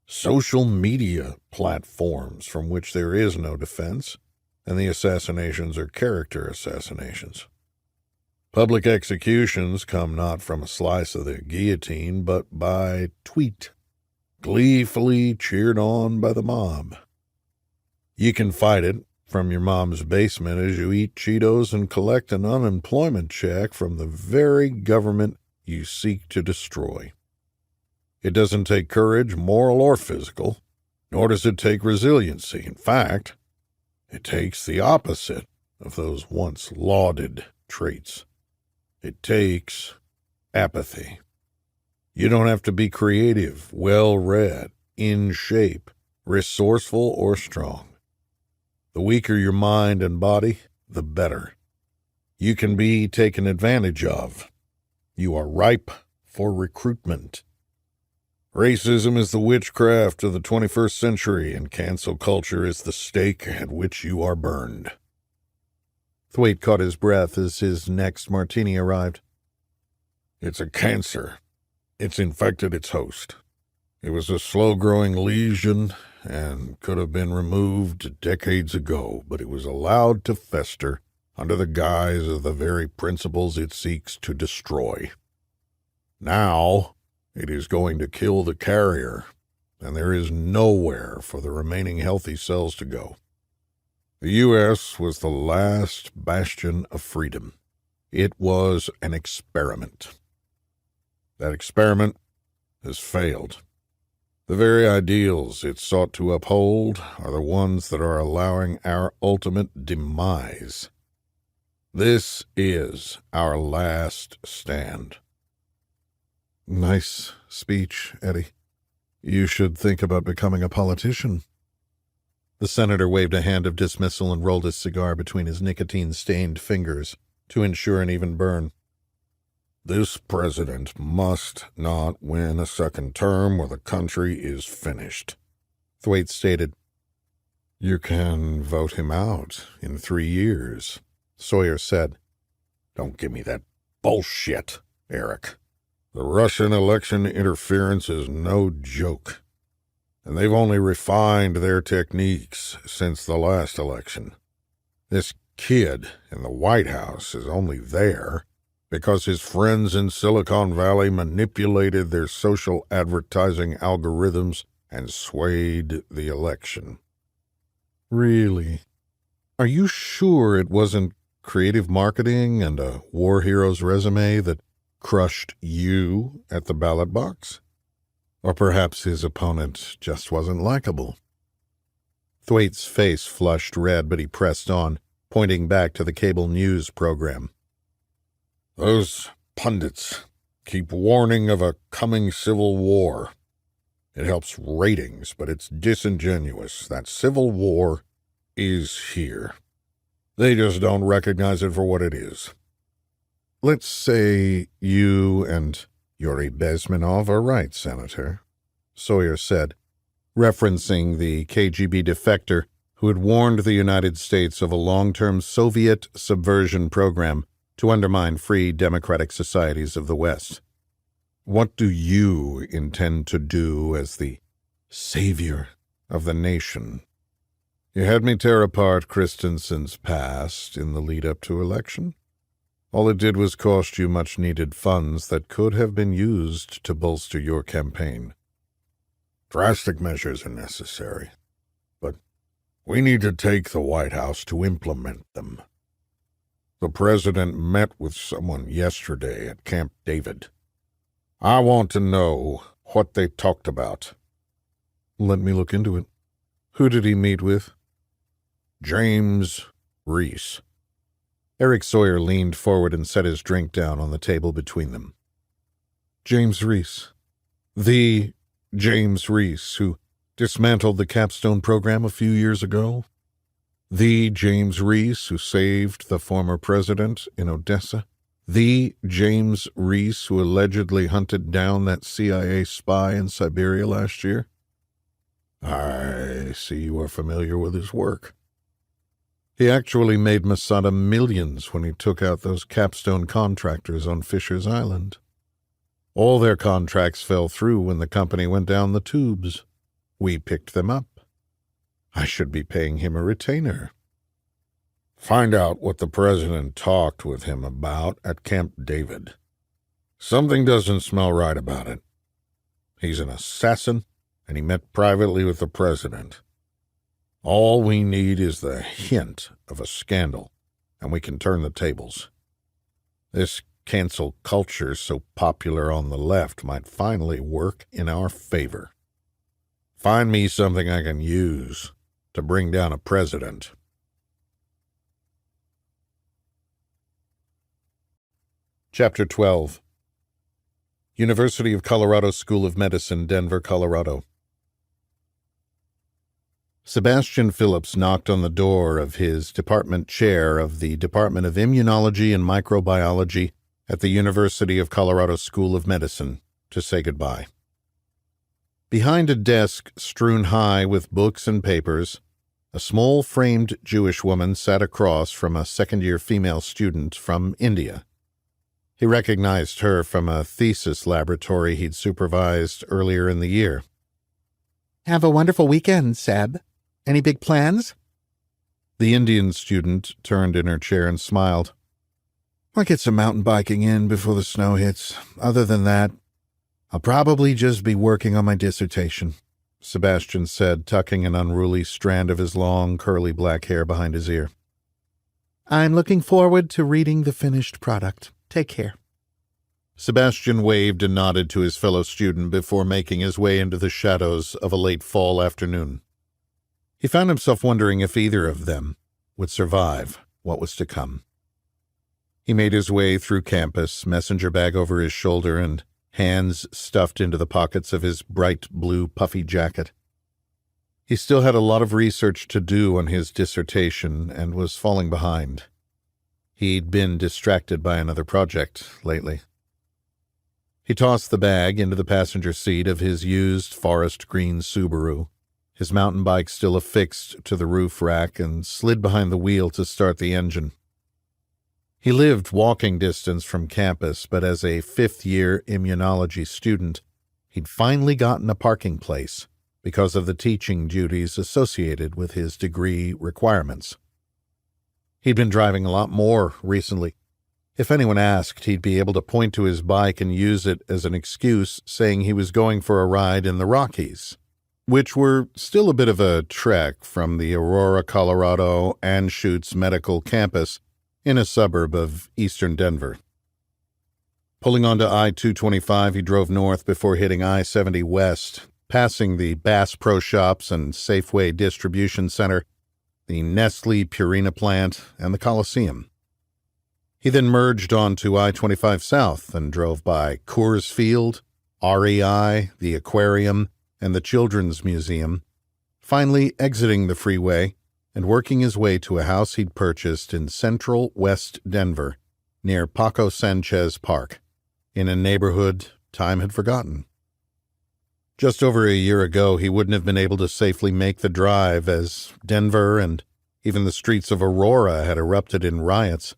social media platforms from which there is no defense, and the assassinations are character assassinations. Public executions come not from a slice of the guillotine, but by tweet, gleefully cheered on by the mob. You can fight it from your mom's basement as you eat Cheetos and collect an unemployment check from the very government you seek to destroy. It doesn't take courage, moral or physical, nor does it take resiliency. In fact, it takes the opposite of those once lauded traits. It takes apathy. You don't have to be creative, well-read, in shape, resourceful, or strong. The weaker your mind and body, the better. You can be taken advantage of. You are ripe for recruitment. Racism is the witchcraft of the 21st century, and cancel culture is the stake at which you are burned. Thwaite caught his breath as his next martini arrived. It's a cancer. It's infected its host. It was a slow-growing lesion and could have been removed decades ago, but it was allowed to fester under the guise of the very principles it seeks to destroy. Now, it is going to kill the carrier, and there is nowhere for the remaining healthy cells to go. The U.S. was the last bastion of freedom. It was an experiment. That experiment has failed. The very ideals it sought to uphold are the ones that are allowing our ultimate demise. This is our last stand. Nice speech, Eddie. You should think about becoming a politician. The senator waved a hand of dismissal and rolled his cigar between his nicotine-stained fingers to ensure an even burn. This president must not win a second term or the country is finished, Thwaite stated. You can vote him out in 3 years, Sawyer said. Don't give me that bullshit, Eric. The Russian election interference is no joke, and they've only refined their techniques since the last election. This kid in the White House is only there because his friends in Silicon Valley manipulated their social advertising algorithms and swayed the election. Really? Are you sure it wasn't creative marketing and a war hero's resume that crushed you at the ballot box? Or perhaps his opponent just wasn't likable? Thwaite's face flushed red, but he pressed on, pointing back to the cable news program. Those pundits keep warning of a coming civil war. It helps ratings, but it's disingenuous. That civil war is here. They just don't recognize it for what it is. Let's say you and Yuri Bezmenov are right, Senator, Sawyer said, referencing the KGB defector who had warned the United States of a long-term Soviet subversion program to undermine free democratic societies of the West. What do you intend to do as the savior of the nation? You had me tear apart Christensen's past in the lead-up to election. All it did was cost you much-needed funds that could have been used to bolster your campaign. Drastic measures are necessary, but we need to take the White House to implement them. The president met with someone yesterday at Camp David. I want to know what they talked about. Let me look into it. Who did he meet with? James Reese. Eric Sawyer leaned forward and set his drink down on the table between them. James Reese. The James Reese who dismantled the Capstone program a few years ago? The James Reese who saved the former president in Odessa? The James Reese who allegedly hunted down that CIA spy in Siberia last year? I see you are familiar with his work. He actually made Masada millions when he took out those Capstone contractors on Fisher's Island. All their contracts fell through when the company went down the tubes. We picked them up. I should be paying him a retainer. Find out what the president talked with him about at Camp David. Something doesn't smell right about it. He's an assassin, and he met privately with the president. All we need is the hint of a scandal, and we can turn the tables. This cancel culture so popular on the left might finally work in our favor. Find me something I can use to bring down a president. Chapter 12. University of Colorado School of Medicine, Denver, Colorado. Sebastian Phillips knocked on the door of his department chair of the Department of Immunology and Microbiology at the University of Colorado School of Medicine to say goodbye. Behind a desk strewn high with books and papers, a small framed Jewish woman sat across from a second-year female student from India. He recognized her from a thesis laboratory he'd supervised earlier in the year. Have a wonderful weekend, Seb. Any big plans? The Indian student turned in her chair and smiled. I'll get some mountain biking in before the snow hits. Other than that, I'll probably just be working on my dissertation, Sebastian said, tucking an unruly strand of his long, curly black hair behind his ear. I'm looking forward to reading the finished product. Take care. Sebastian waved and nodded to his fellow student before making his way into the shadows of a late fall afternoon. He found himself wondering if either of them would survive what was to come. He made his way through campus, messenger bag over his shoulder and hands stuffed into the pockets of his bright blue puffy jacket. He still had a lot of research to do on his dissertation and was falling behind. He'd been distracted by another project lately. He tossed the bag into the passenger seat of his used forest green Subaru, his mountain bike still affixed to the roof rack, and slid behind the wheel to start the engine. He lived walking distance from campus, but as a fifth-year immunology student, he'd finally gotten a parking place because of the teaching duties associated with his degree requirements. He'd been driving a lot more recently. If anyone asked, he'd be able to point to his bike and use it as an excuse, saying he was going for a ride in the Rockies, which were still a bit of a trek from the Aurora, Colorado, Anschutz Medical Campus in a suburb of eastern Denver. Pulling onto I-225, he drove north before hitting I-70 west, passing the Bass Pro Shops and Safeway Distribution Center, the Nestle Purina plant, and the Coliseum. He then merged onto I-25 south and drove by Coors Field, REI, the Aquarium, and the Children's Museum, finally exiting the freeway and working his way to a house he'd purchased in central West Denver, near Paco Sanchez Park, in a neighborhood time had forgotten. Just over a year ago, he wouldn't have been able to safely make the drive, as Denver and even the streets of Aurora had erupted in riots.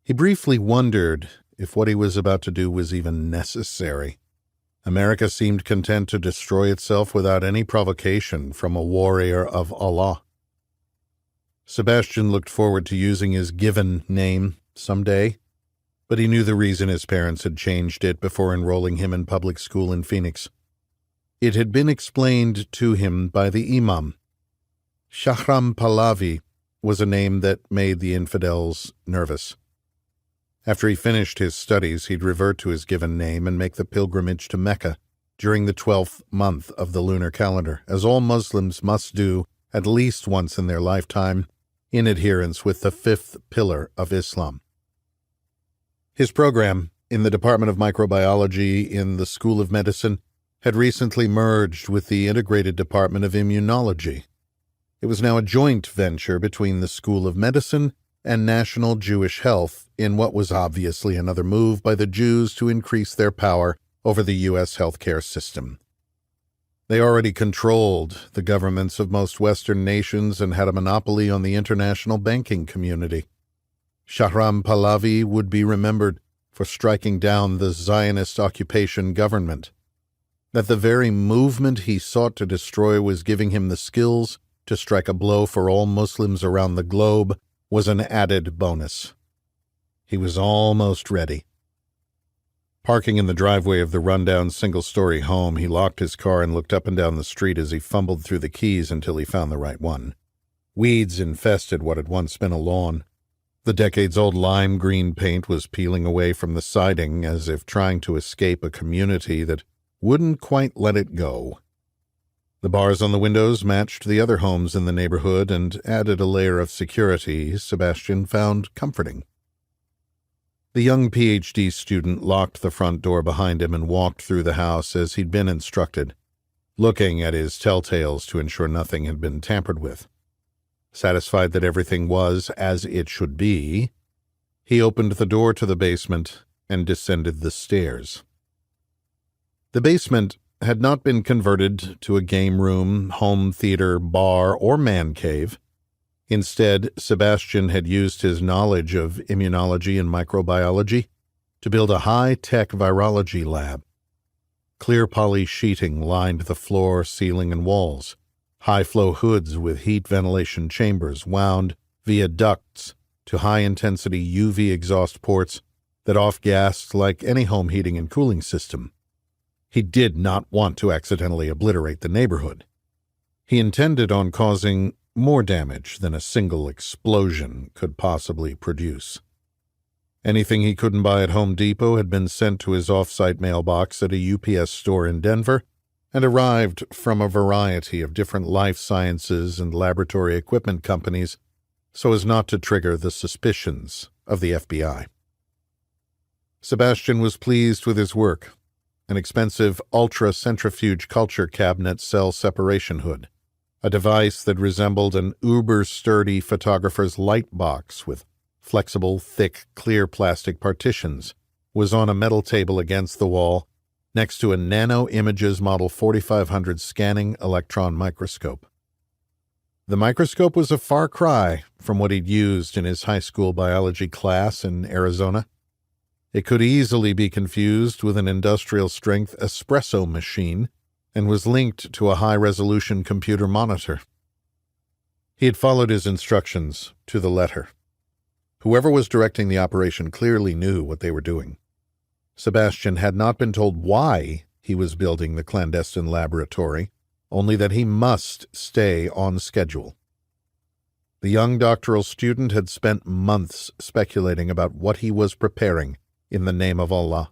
He briefly wondered if what he was about to do was even necessary. America seemed content to destroy itself without any provocation from a warrior of Allah. Sebastian looked forward to using his given name someday, but he knew the reason his parents had changed it before enrolling him in public school in Phoenix. It had been explained to him by the imam. Shahram Pahlavi was a name that made the infidels nervous. After he finished his studies, he'd revert to his given name and make the pilgrimage to Mecca during the 12th month of the lunar calendar, as all Muslims must do at least once in their lifetime, in adherence with the fifth pillar of Islam. His program in the Department of Microbiology in the School of Medicine had recently merged with the Integrated Department of Immunology. It was now a joint venture between the School of Medicine and National Jewish Health in what was obviously another move by the Jews to increase their power over the U.S. healthcare system. They already controlled the governments of most Western nations and had a monopoly on the international banking community. Shahram Pahlavi would be remembered for striking down the Zionist occupation government. That the very movement he sought to destroy was giving him the skills to strike a blow for all Muslims around the globe was an added bonus. He was almost ready. Parking in the driveway of the rundown single-story home, he locked his car and looked up and down the street as he fumbled through the keys until he found the right one. Weeds infested what had once been a lawn. The decades-old lime green paint was peeling away from the siding as if trying to escape a community that wouldn't quite let it go. The bars on the windows matched the other homes in the neighborhood and added a layer of security Sebastian found comforting. The young PhD student locked the front door behind him and walked through the house as he'd been instructed, looking at his telltales to ensure nothing had been tampered with. Satisfied that everything was as it should be, he opened the door to the basement and descended the stairs. The basement had not been converted to a game room, home theater, bar, or man cave. Instead, Sebastian had used his knowledge of immunology and microbiology to build a high-tech virology lab. Clear poly sheeting lined the floor, ceiling, and walls. High-flow hoods with heat ventilation chambers wound via ducts to high-intensity UV exhaust ports that off-gassed like any home heating and cooling system. He did not want to accidentally obliterate the neighborhood. He intended on causing more damage than a single explosion could possibly produce. Anything he couldn't buy at Home Depot had been sent to his off-site mailbox at a UPS store in Denver and arrived from a variety of different life sciences and laboratory equipment companies so as not to trigger the suspicions of the FBI. Sebastian was pleased with his work, an expensive ultra-centrifuge culture cabinet cell separation hood, a device that resembled an uber-sturdy photographer's light box with flexible, thick, clear plastic partitions was on a metal table against the wall, next to a Nano Images Model 4500 scanning electron microscope. The microscope was a far cry from what he'd used in his high school biology class in Arizona. It could easily be confused with an industrial-strength espresso machine and was linked to a high-resolution computer monitor. He had followed his instructions to the letter. Whoever was directing the operation clearly knew what they were doing. Sebastian had not been told why he was building the clandestine laboratory, only that he must stay on schedule. The young doctoral student had spent months speculating about what he was preparing in the name of Allah.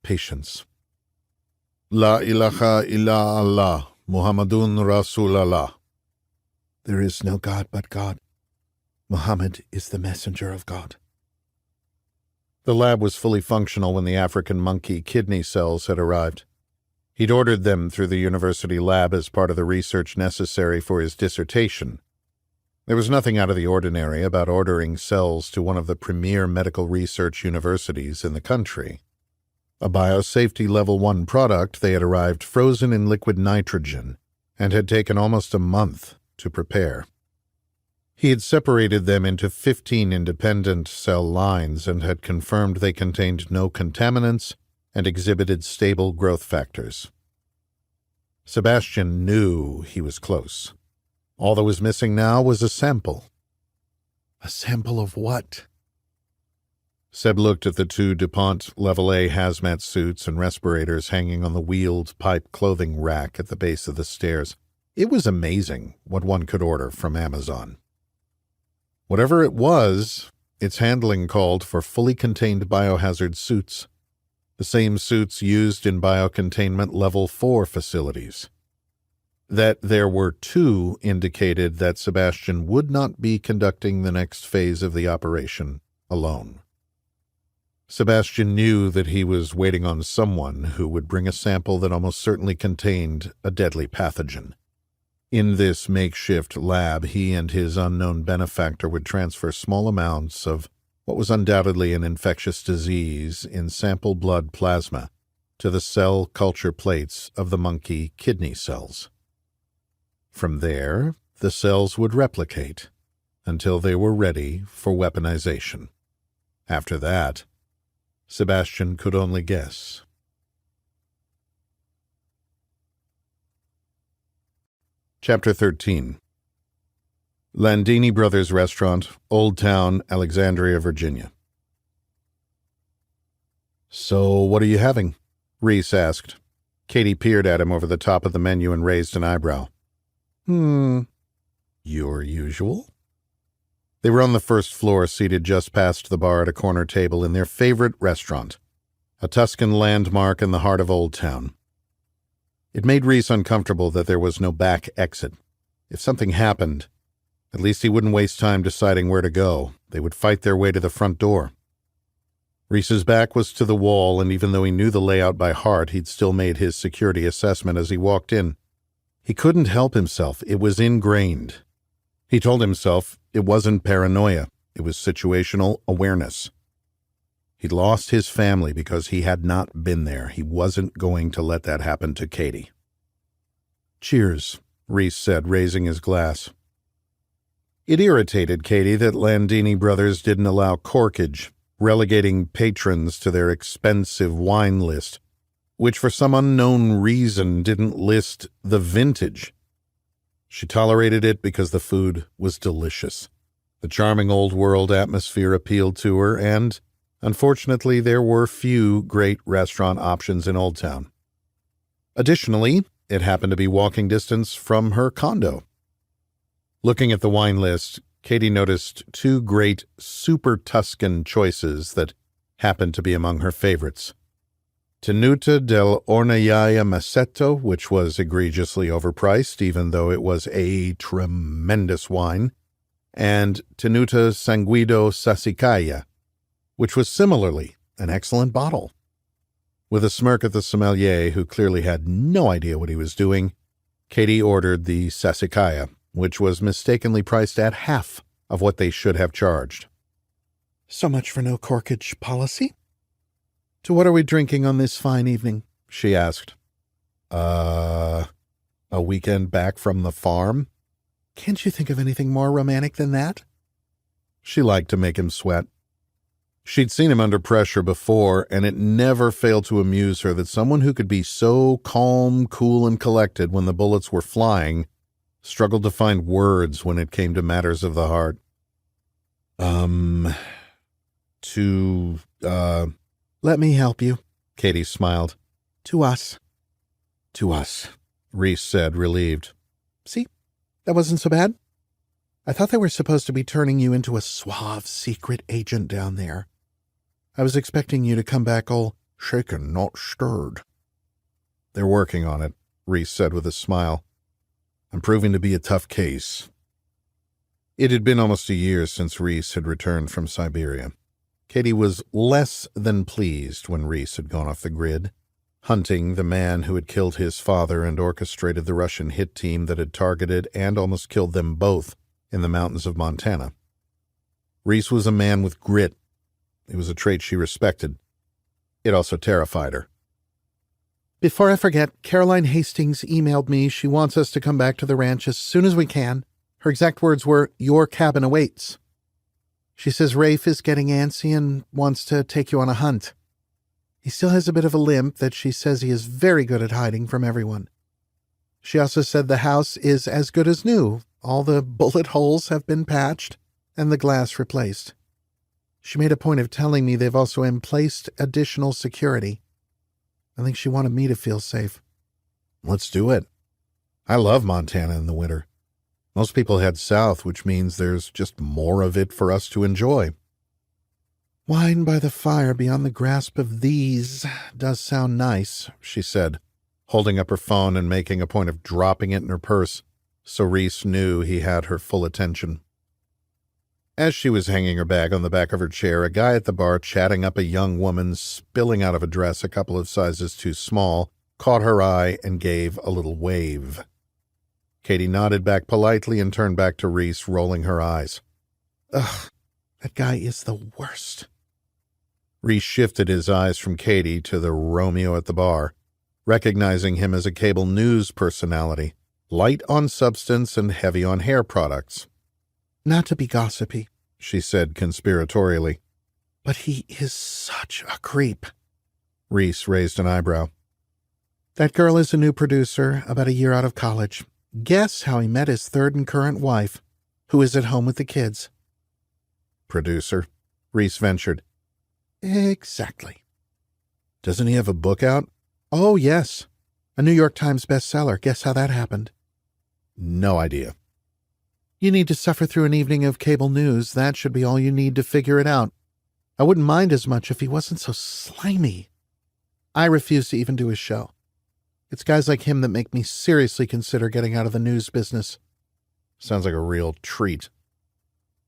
Patience. La ilaha illa Allah, Muhammadun Rasulallah. There is no God but God. Muhammad is the messenger of God. The lab was fully functional when the African monkey kidney cells had arrived. He'd ordered them through the university lab as part of the research necessary for his dissertation. There was nothing out of the ordinary about ordering cells to one of the premier medical research universities in the country. A biosafety level 1 product, they had arrived frozen in liquid nitrogen and had taken almost a month to prepare. He had separated them into 15 independent cell lines and had confirmed they contained no contaminants and exhibited stable growth factors. Sebastian knew he was close. All that was missing now was a sample. A sample of what? Seb looked at the 2 DuPont Level A hazmat suits and respirators hanging on the wheeled pipe clothing rack at the base of the stairs. It was amazing what one could order from Amazon. Whatever it was, its handling called for fully contained biohazard suits, the same suits used in biocontainment Level 4 facilities. That there were 2 indicated that Sebastian would not be conducting the next phase of the operation alone. Sebastian knew that he was waiting on someone who would bring a sample that almost certainly contained a deadly pathogen. In this makeshift lab, he and his unknown benefactor would transfer small amounts of what was undoubtedly an infectious disease in sample blood plasma to the cell culture plates of the monkey kidney cells. From there, the cells would replicate until they were ready for weaponization. After that, Sebastian could only guess. Chapter 13. Landini Brothers Restaurant, Old Town, Alexandria, Virginia. "So, what are you having?" Reese asked. Katie peered at him over the top of the menu and raised an eyebrow. Your usual?" They were on the first floor, seated just past the bar at a corner table in their favorite restaurant, a Tuscan landmark in the heart of Old Town. It made Reese uncomfortable that there was no back exit. If something happened, at least he wouldn't waste time deciding where to go. They would fight their way to the front door. Reese's back was to the wall, and even though he knew the layout by heart, he'd still made his security assessment as he walked in. He couldn't help himself. It was ingrained. He told himself it wasn't paranoia. It was situational awareness. He'd lost his family because he had not been there. He wasn't going to let that happen to Katie. "Cheers," Reese said, raising his glass. It irritated Katie that Landini Brothers didn't allow corkage, relegating patrons to their expensive wine list, which for some unknown reason didn't list the vintage. She tolerated it because the food was delicious. The charming old-world atmosphere appealed to her, and unfortunately, there were few great restaurant options in Old Town. Additionally, it happened to be walking distance from her condo. Looking at the wine list, Katie noticed 2 great super Tuscan choices that happened to be among her favorites. Tenuta del Ornaiaia Masetto, which was egregiously overpriced, even though it was a tremendous wine, and Tenuta Sanguido Sassicaia, which was similarly an excellent bottle. With a smirk at the sommelier, who clearly had no idea what he was doing, Katie ordered the Sassicaia, which was mistakenly priced at half of what they should have charged. "So much for no corkage policy." To what are we drinking on this fine evening? She asked. A weekend back from the farm? Can't you think of anything more romantic than that? She liked to make him sweat. She'd seen him under pressure before, and it never failed to amuse her that someone who could be so calm, cool, and collected when the bullets were flying struggled to find words when it came to matters of the heart. Let me help you. Katie smiled. To us. To us, Reese said, relieved. See? That wasn't so bad. I thought they were supposed to be turning you into a suave secret agent down there. I was expecting you to come back all shaken, not stirred. They're working on it, Reese said with a smile. I'm proving to be a tough case. It had been almost a year since Reese had returned from Siberia. Katie was less than pleased when Reese had gone off the grid, hunting the man who had killed his father and orchestrated the Russian hit team that had targeted and almost killed them both in the mountains of Montana. Reese was a man with grit. It was a trait she respected. It also terrified her. Before I forget, Caroline Hastings emailed me. She wants us to come back to the ranch as soon as we can. Her exact words were, "Your cabin awaits." She says Rafe is getting antsy and wants to take you on a hunt. He still has a bit of a limp that she says he is very good at hiding from everyone. She also said the house is as good as new. All the bullet holes have been patched and the glass replaced. She made a point of telling me they've also emplaced additional security. I think she wanted me to feel safe. Let's do it. I love Montana in the winter. Most people head south, which means there's just more of it for us to enjoy. Wine by the fire beyond the grasp of these does sound nice, she said, holding up her phone and making a point of dropping it in her purse, so Reese knew he had her full attention. As she was hanging her bag on the back of her chair, a guy at the bar chatting up a young woman spilling out of a dress a couple of sizes too small caught her eye and gave a little wave. Katie nodded back politely and turned back to Reese, rolling her eyes. Ugh, that guy is the worst. Reese shifted his eyes from Katie to the Romeo at the bar, recognizing him as a cable news personality, light on substance and heavy on hair products. Not to be gossipy, she said conspiratorially. But he is such a creep. Reese raised an eyebrow. That girl is a new producer, about a year out of college. Guess how he met his third and current wife, who is at home with the kids. Producer, Reese ventured. Exactly. Doesn't he have a book out? Oh, yes. A New York Times bestseller. Guess how that happened? No idea. You need to suffer through an evening of cable news. That should be all you need to figure it out. I wouldn't mind as much if he wasn't so slimy. I refuse to even do his show. It's guys like him that make me seriously consider getting out of the news business. Sounds like a real treat.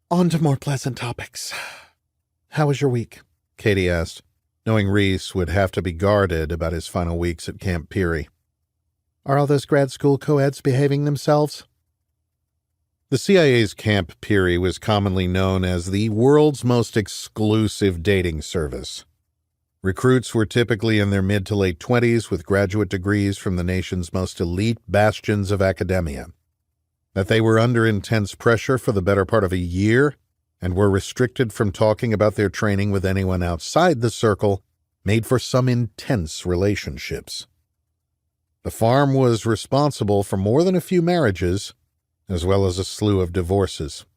On to more pleasant topics. How was your week? Katie asked, knowing Reese would have to be guarded about his final weeks at Camp Peary. Are all those grad school co-eds behaving themselves? The CIA's Camp Peary was commonly known as the world's most exclusive dating service. Recruits were typically in their mid to late 20s with graduate degrees from the nation's most elite bastions of academia. That they were under intense pressure for the better part of a year and were restricted from talking about their training with anyone outside the circle made for some intense relationships. The farm was responsible for more than a few marriages, as well as a slew of divorces.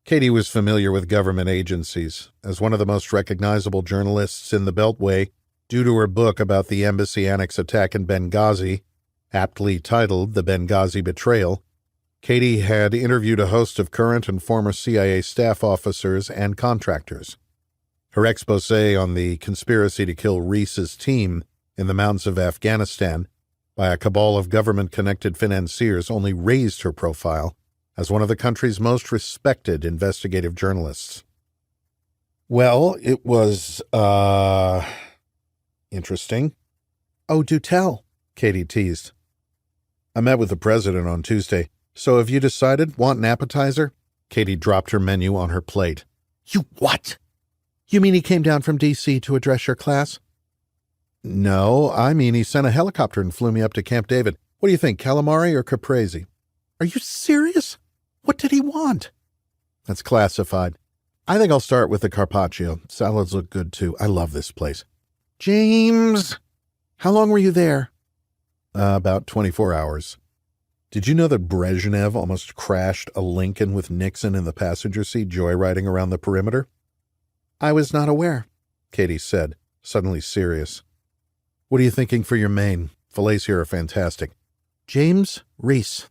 Katie was familiar with government agencies. As one of the most recognizable journalists in the Beltway, due to her book about the embassy annex attack in Benghazi, aptly titled The Benghazi Betrayal, Katie had interviewed a host of current and former CIA staff officers and contractors. Her expose on the conspiracy to kill Reese's team in the mountains of Afghanistan by a cabal of government-connected financiers only raised her profile as one of the country's most respected investigative journalists. Well, it was, interesting. Oh, do tell, Katie teased. I met with the president on Tuesday. So have you decided? Want an appetizer? Katie dropped her menu on her plate. You what? You mean he came down from D.C. to address your class? No, I mean he sent a helicopter and flew me up to Camp David. What do you think, calamari or caprese? Are you serious? What did he want? That's classified. I think I'll start with the carpaccio. Salads look good, too. I love this place. James! How long were you there? About 24 hours. Did you know that Brezhnev almost crashed a Lincoln with Nixon in the passenger seat joyriding around the perimeter? I was not aware, Katie said, suddenly serious. What are you thinking for your main? Fillets here are fantastic. James Reese.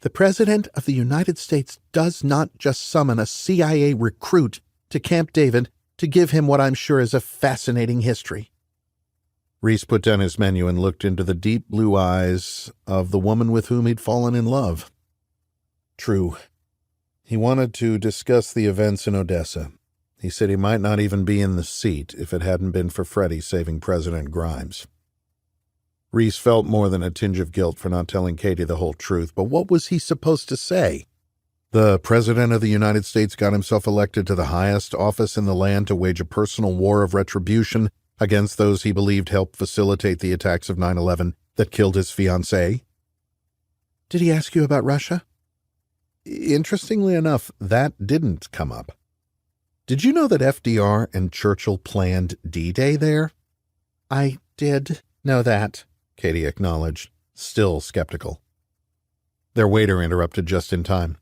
The President of the United States does not just summon a CIA recruit to Camp David to give him what I'm sure is a fascinating history. Reese put down his menu and looked into the deep blue eyes of the woman with whom he'd fallen in love. True. He wanted to discuss the events in Odessa. He said he might not even be in the seat if it hadn't been for Freddie saving President Grimes. Reese felt more than a tinge of guilt for not telling Katie the whole truth, but what was he supposed to say? The President of the United States got himself elected to the highest office in the land to wage a personal war of retribution against those he believed helped facilitate the attacks of 9/11 that killed his fiancée? Did he ask you about Russia? Interestingly enough, that didn't come up. Did you know that FDR and Churchill planned D-Day there? I did know that, Katie acknowledged, still skeptical. Their waiter interrupted just in time.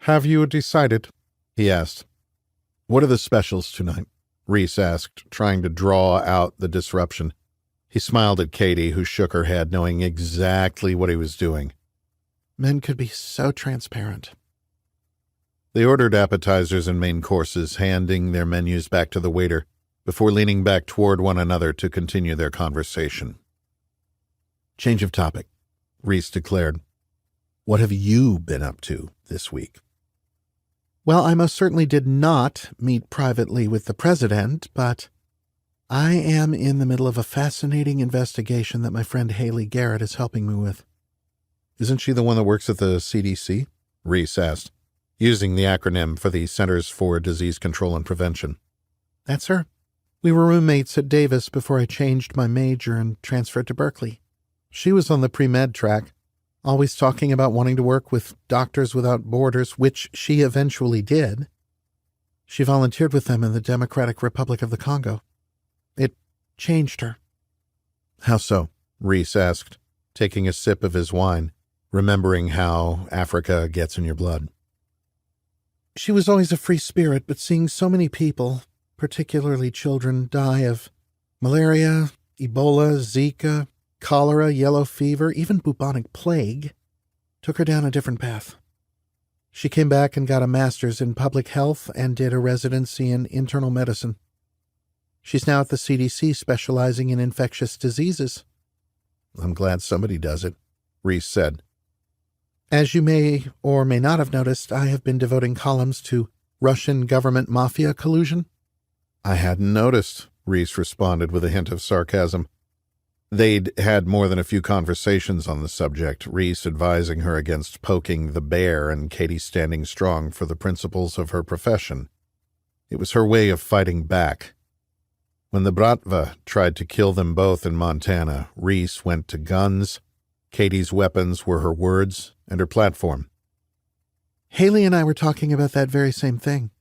Have you decided? He asked. What are the specials tonight? Reese asked, trying to draw out the disruption. He smiled at Katie, who shook her head, knowing exactly what he was doing. Men could be so transparent. They ordered appetizers and main courses, handing their menus back to the waiter, before leaning back toward one another to continue their conversation. Change of topic, Reese declared. What have you been up to this week? Well, I most certainly did not meet privately with the president, but I am in the middle of a fascinating investigation that my friend Haley Garrett is helping me with. Isn't she the one that works at the CDC? Reese asked, using the acronym for the Centers for Disease Control and Prevention. That's her. We were roommates at Davis before I changed my major and transferred to Berkeley. She was on the pre-med track, always talking about wanting to work with Doctors Without Borders, which she eventually did. She volunteered with them in the Democratic Republic of the Congo. It changed her. How so? Reese asked, taking a sip of his wine, remembering how Africa gets in your blood. She was always a free spirit, but seeing so many people, particularly children, die of malaria, Ebola, Zika, cholera, yellow fever, even bubonic plague, took her down a different path. She came back and got a master's in public health and did a residency in internal medicine. She's now at the CDC specializing in infectious diseases. I'm glad somebody does it, Reese said. As you may or may not have noticed, I have been devoting columns to Russian government mafia collusion. I hadn't noticed, Reese responded with a hint of sarcasm. They'd had more than a few conversations on the subject, Reese advising her against poking the bear and Katie standing strong for the principles of her profession. It was her way of fighting back. When the Bratva tried to kill them both in Montana, Reese went to guns. Katie's weapons were her words and her platform. Haley and I were talking about that very same thing.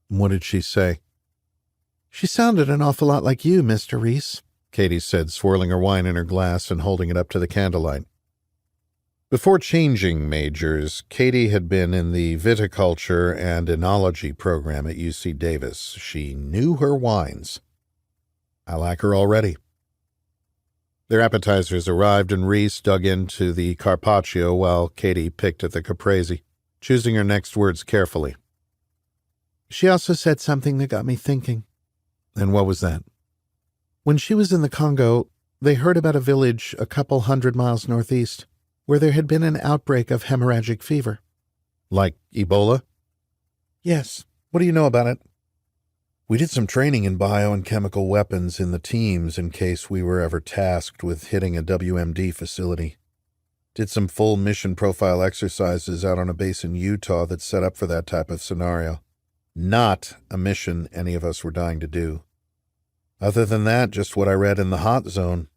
What did she say? She sounded an awful lot like you, Mr. Reese, Katie said, swirling her wine in her glass and holding it up to the candlelight. Before changing majors, Katie had been in the viticulture and enology program at UC Davis. She knew her wines. I like her already. Their appetizers arrived, and Reese dug into the carpaccio while Katie picked at the caprese, choosing her next words carefully. She also said something that got me thinking. And what was that? When she was in the Congo, they heard about a village a couple 100 miles northeast where there had been an outbreak of hemorrhagic fever. Like Ebola? Yes. What do you know about it? We did some training in bio and chemical weapons in the teams in case we were ever tasked with hitting a WMD facility. Did some full mission profile exercises out on a base in Utah that's set up for that type of scenario. Not a mission any of us were dying to do. Other than that, just what I read in the Hot Zone.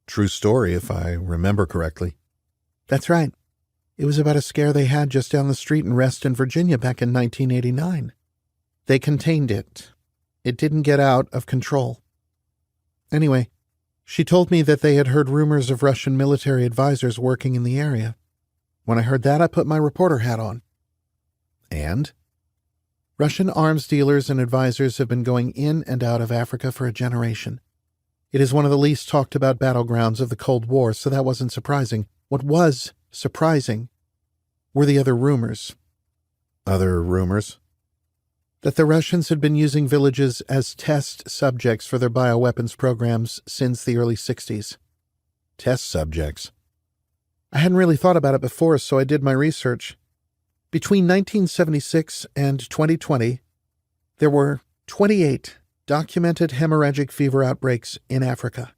True story, if I remember correctly. That's right. It was about a scare they had just down the street in Reston, Virginia back in 1989. They contained it. It didn't get out of control. Anyway, she told me that they had heard rumors of Russian military advisors working in the area. When I heard that, I put my reporter hat on. And? Russian arms dealers and advisors have been going in and out of Africa for a generation. It is one of the least talked about battlegrounds of the Cold War, so that wasn't surprising. What was surprising were the other rumors. Other rumors? That the Russians had been using villages as test subjects for their bioweapons programs since the early 60s. Test subjects? I hadn't really thought about it before, so I did my research. Between 1976 and 2020, there were 28 documented hemorrhagic fever outbreaks in Africa.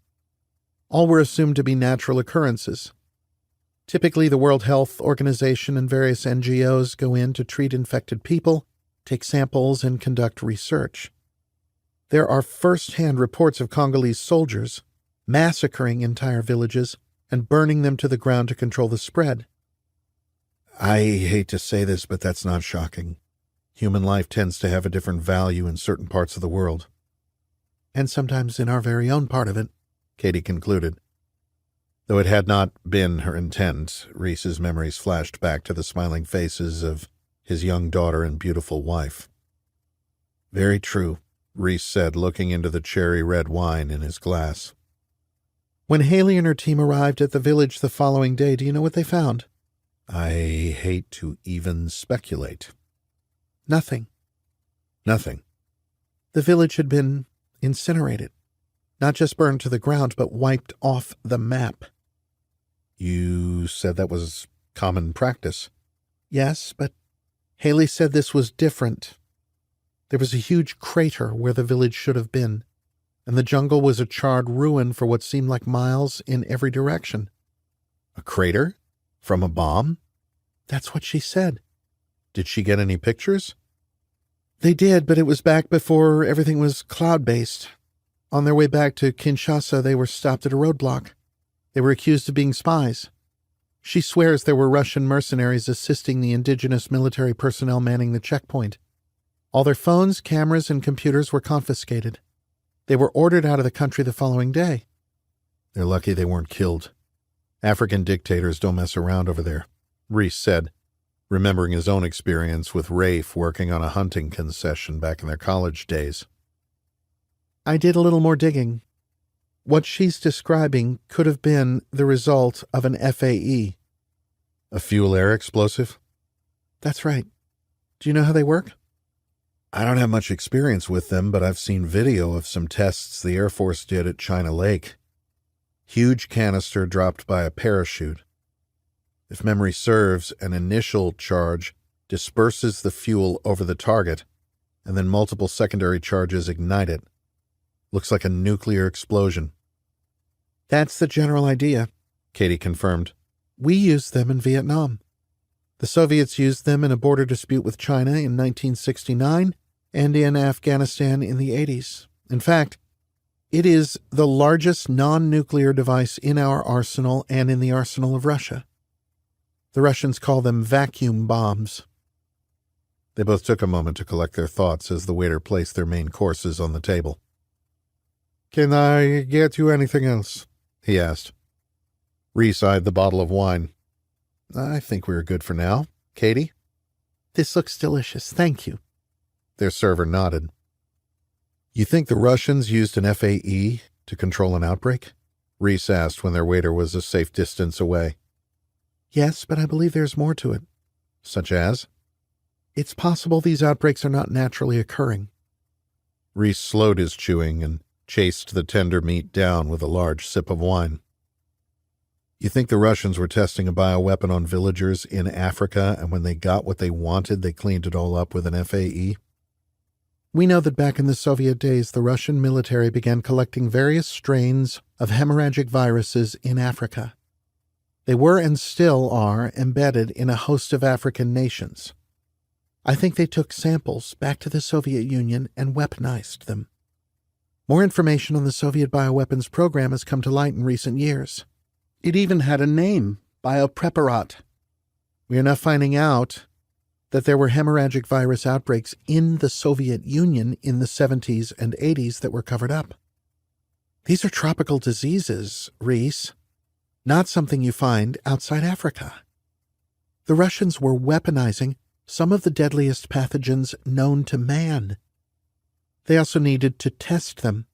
All were assumed to be natural occurrences. Typically, the World Health Organization and various NGOs go in to treat infected people, take samples, and conduct research. There are first-hand reports of Congolese soldiers massacring entire villages and burning them to the ground to control the spread. I hate to say this, but that's not shocking. Human life tends to have a different value in certain parts of the world. And sometimes in our very own part of it, Katie concluded. Though it had not been her intent, Reese's memories flashed back to the smiling faces of his young daughter and beautiful wife. Very true, Reese said, looking into the cherry-red wine in his glass. When Haley and her team arrived at the village the following day, do you know what they found? I hate to even speculate. Nothing. Nothing. The village had been incinerated. Not just burned to the ground, but wiped off the map. You said that was common practice. Yes, but Haley said this was different. There was a huge crater where the village should have been, and the jungle was a charred ruin for what seemed like miles in every direction. A crater? From a bomb? That's what she said. Did she get any pictures? They did, but it was back before everything was cloud-based. On their way back to Kinshasa, they were stopped at a roadblock. They were accused of being spies. She swears there were Russian mercenaries assisting the indigenous military personnel manning the checkpoint. All their phones, cameras, and computers were confiscated. They were ordered out of the country the following day. They're lucky they weren't killed. African dictators don't mess around over there, Reese said, remembering his own experience with Rafe working on a hunting concession back in their college days. I did a little more digging. What she's describing could have been the result of an FAE. A fuel-air explosive? That's right. Do you know how they work? I don't have much experience with them, but I've seen video of some tests the Air Force did at China Lake. Huge canister dropped by a parachute. If memory serves, an initial charge disperses the fuel over the target, and then multiple secondary charges ignite it. Looks like a nuclear explosion. That's the general idea, Katie confirmed. We used them in Vietnam. The Soviets used them in a border dispute with China in 1969 and in Afghanistan in the 80s. In fact, it is the largest non-nuclear device in our arsenal and in the arsenal of Russia. The Russians call them vacuum bombs. They both took a moment to collect their thoughts as the waiter placed their main courses on the table. Can I get you anything else? He asked. Reese eyed the bottle of wine. I think we're good for now. Katie? This looks delicious. Thank you. Their server nodded. You think the Russians used an FAE to control an outbreak? Reese asked when their waiter was a safe distance away. Yes, but I believe there's more to it. Such as? It's possible these outbreaks are not naturally occurring. Reese slowed his chewing and chased the tender meat down with a large sip of wine. You think the Russians were testing a bioweapon on villagers in Africa, and when they got what they wanted, they cleaned it all up with an FAE? We know that back in the Soviet days, the Russian military began collecting various strains of hemorrhagic viruses in Africa. They were and still are embedded in a host of African nations. I think they took samples back to the Soviet Union and weaponized them. More information on the Soviet bioweapons program has come to light in recent years. It even had a name, biopreparat. We are now finding out that there were hemorrhagic virus outbreaks in the Soviet Union in the 70s and 80s that were covered up. These are tropical diseases, Reese, not something you find outside Africa. The Russians were weaponizing some of the deadliest pathogens known to man. They also needed to test them.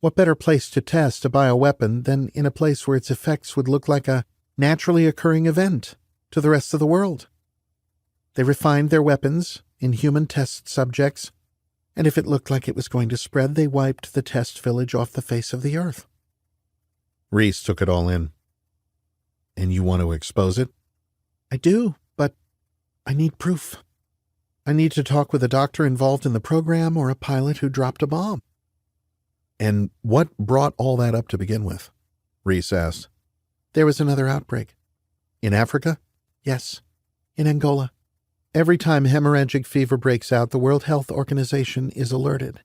What better place to test a bioweapon than in a place where its effects would look like a naturally occurring event to the rest of the world? They refined their weapons in human test subjects, and if it looked like it was going to spread, they wiped the test village off the face of the earth. Reese took it all in. And you want to expose it? I do, but I need proof. I need to talk with a doctor involved in the program or a pilot who dropped a bomb. And what brought all that up to begin with? Reese asked. There was another outbreak. In Africa? Yes, in Angola. Every time hemorrhagic fever breaks out, the World Health Organization is alerted.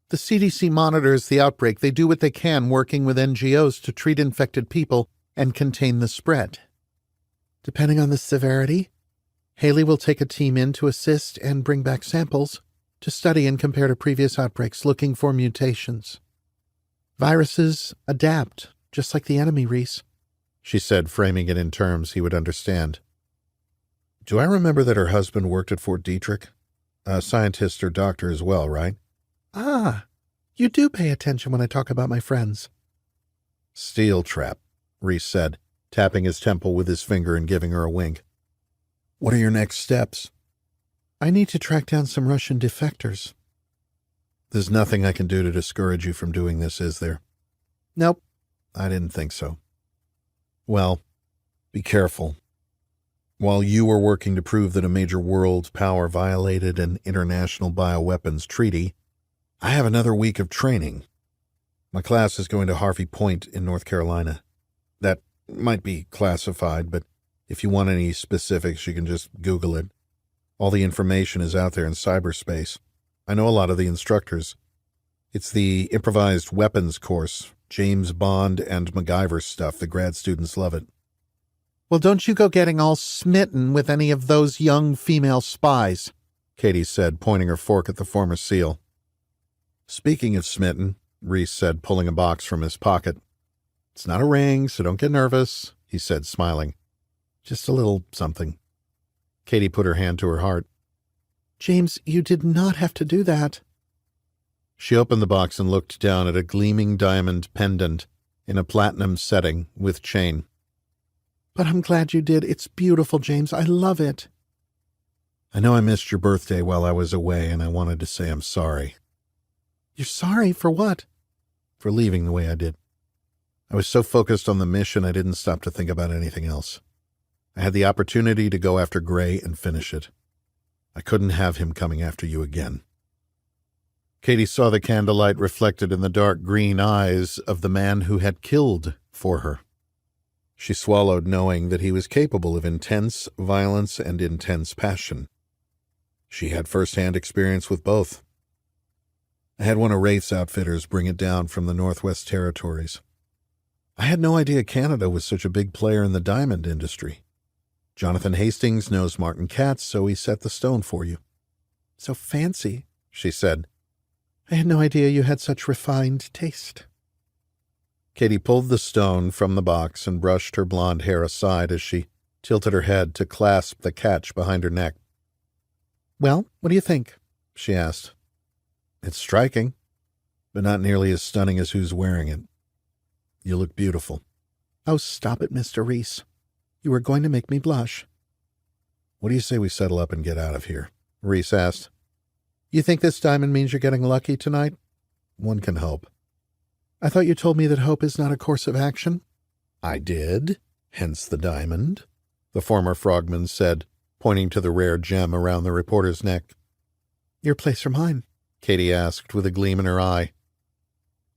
The CDC monitors the outbreak. They do what they can, working with NGOs to treat infected people and contain the spread. Depending on the severity, Haley will take a team in to assist and bring back samples to study and compare to previous outbreaks, looking for mutations. Viruses adapt, just like the enemy, Reese, she said, framing it in terms he would understand. Do I remember that her husband worked at Fort Detrick? A scientist or doctor as well, right? Ah, you do pay attention when I talk about my friends. Steel trap, Reese said, tapping his temple with his finger and giving her a wink. What are your next steps? I need to track down some Russian defectors. There's nothing I can do to discourage you from doing this, is there? Nope. I didn't think so. Well, be careful. While you were working to prove that a major world power violated an international bioweapons treaty, I have another week of training. My class is going to Harvey Point in North Carolina. That might be classified, but if you want any specifics, you can just Google it. All the information is out there in cyberspace. I know a lot of the instructors. It's the improvised weapons course, James Bond and MacGyver stuff. The grad students love it. Well, don't you go getting all smitten with any of those young female spies, Katie said, pointing her fork at the former SEAL. Speaking of smitten, Reese said, pulling a box from his pocket. It's not a ring, so don't get nervous, he said, smiling. Just a little something. Katie put her hand to her heart. James, you did not have to do that. She opened the box and looked down at a gleaming diamond pendant in a platinum setting with chain. But I'm glad you did. It's beautiful, James. I love it. I know I missed your birthday while I was away, and I wanted to say I'm sorry. You're sorry for what? For leaving the way I did. I was so focused on the mission I didn't stop to think about anything else. I had the opportunity to go after Gray and finish it. I couldn't have him coming after you again. Katie saw the candlelight reflected in the dark green eyes of the man who had killed for her. She swallowed, knowing that he was capable of intense violence and intense passion. She had first-hand experience with both. I had one of Wraith's outfitters bring it down from the Northwest Territories. I had no idea Canada was such a big player in the diamond industry. Jonathan Hastings knows Martin Katz, so he set the stone for you. So fancy, she said. I had no idea you had such refined taste. Katie pulled the stone from the box and brushed her blonde hair aside as she tilted her head to clasp the catch behind her neck. Well, what do you think? She asked. It's striking, but not nearly as stunning as who's wearing it. You look beautiful. Oh, stop it, Mr. Reese. You are going to make me blush. What do you say we settle up and get out of here? Reese asked. You think this diamond means you're getting lucky tonight? One can hope. I thought you told me that hope is not a course of action. I did, hence the diamond, the former frogman said, pointing to the rare gem around the reporter's neck. Your place or mine? Katie asked with a gleam in her eye.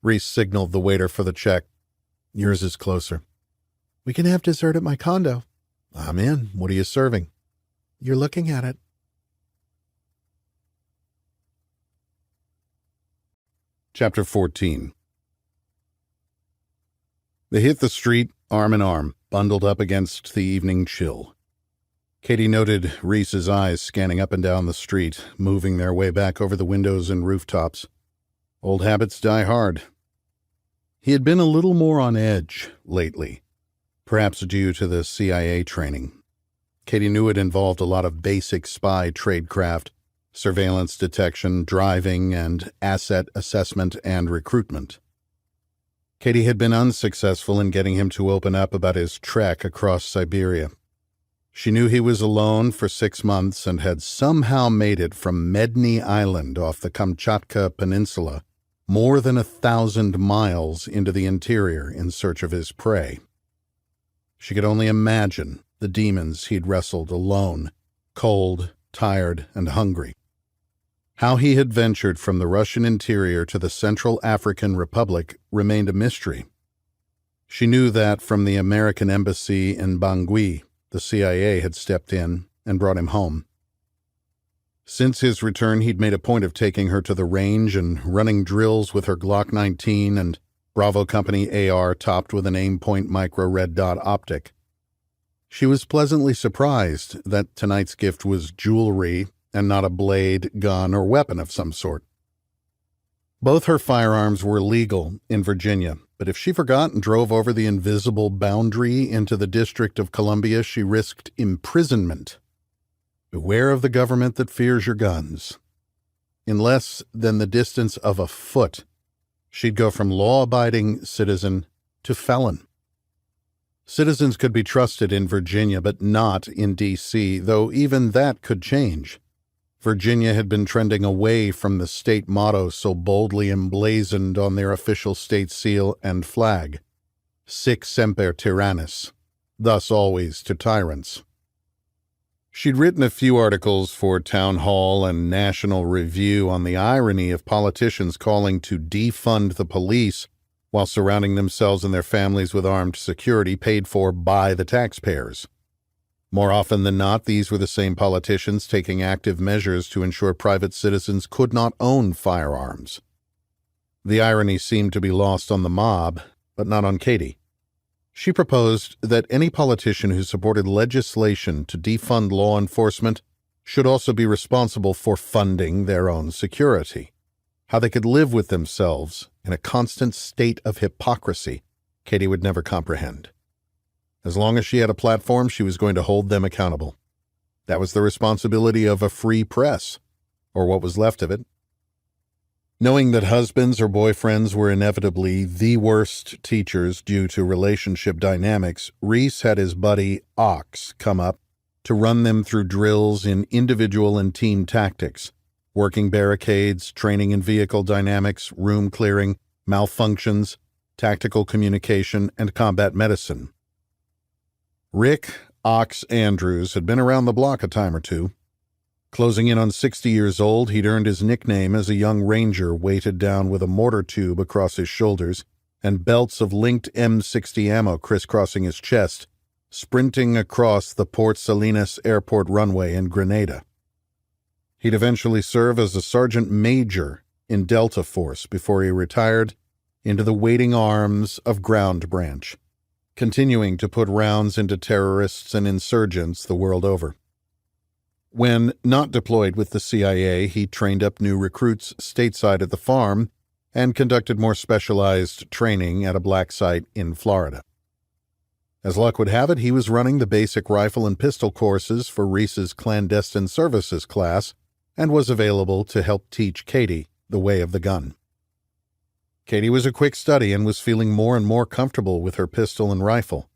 Reese signaled the waiter for the check. Yours is closer. We can have dessert at my condo. I'm in. What are you serving? You're looking at it. Chapter 14. They hit the street arm in arm, bundled up against the evening chill. Katie noted Reese's eyes scanning up and down the street, moving their way back over the windows and rooftops. Old habits die hard. He had been a little more on edge lately, perhaps due to the CIA training. Katie knew it involved a lot of basic spy tradecraft, surveillance detection, driving, and asset assessment and recruitment. Katie had been unsuccessful in getting him to open up about his trek across Siberia. She knew he was alone for 6 months and had somehow made it from Medny Island off the Kamchatka Peninsula more than 1,000 miles into the interior in search of his prey. She could only imagine the demons he'd wrestled alone, cold, tired, and hungry. How he had ventured from the Russian interior to the Central African Republic remained a mystery. She knew that from the American embassy in Bangui, the CIA had stepped in and brought him home. Since his return, he'd made a point of taking her to the range and running drills with her Glock 19 and Bravo Company AR topped with an aim-point micro red dot optic. She was pleasantly surprised that tonight's gift was jewelry and not a blade, gun, or weapon of some sort. Both her firearms were legal in Virginia, but if she forgot and drove over the invisible boundary into the District of Columbia, she risked imprisonment. Beware of the government that fears your guns. In less than the distance of a foot, she'd go from law-abiding citizen to felon. Citizens could be trusted in Virginia, but not in D.C., though even that could change. Virginia had been trending away from the state motto so boldly emblazoned on their official state seal and flag, Sic semper tyrannis, thus always to tyrants. She'd written a few articles for Town Hall and National Review on the irony of politicians calling to defund the police while surrounding themselves and their families with armed security paid for by the taxpayers. More often than not, these were the same politicians taking active measures to ensure private citizens could not own firearms. The irony seemed to be lost on the mob, but not on Katie. She proposed that any politician who supported legislation to defund law enforcement should also be responsible for funding their own security. How they could live with themselves in a constant state of hypocrisy, Katie would never comprehend. As long as she had a platform, she was going to hold them accountable. That was the responsibility of a free press, or what was left of it. Knowing that husbands or boyfriends were inevitably the worst teachers due to relationship dynamics, Reese had his buddy Ox come up to run them through drills in individual and team tactics, working barricades, training in vehicle dynamics, room clearing, malfunctions, tactical communication, and combat medicine. Rick Ox Andrews had been around the block a time or two. Closing in on 60 years old, he'd earned his nickname as a young ranger weighted down with a mortar tube across his shoulders and belts of linked M60 ammo crisscrossing his chest, sprinting across the Port Salinas Airport runway in Grenada. He'd eventually serve as a sergeant major in Delta Force before he retired into the waiting arms of Ground Branch, continuing to put rounds into terrorists and insurgents the world over. When not deployed with the CIA, he trained up new recruits stateside at the farm and conducted more specialized training at a black site in Florida. As luck would have it, he was running the basic rifle and pistol courses for Reese's clandestine services class and was available to help teach Katie the way of the gun. Katie was a quick study and was feeling more and more comfortable with her pistol and rifle.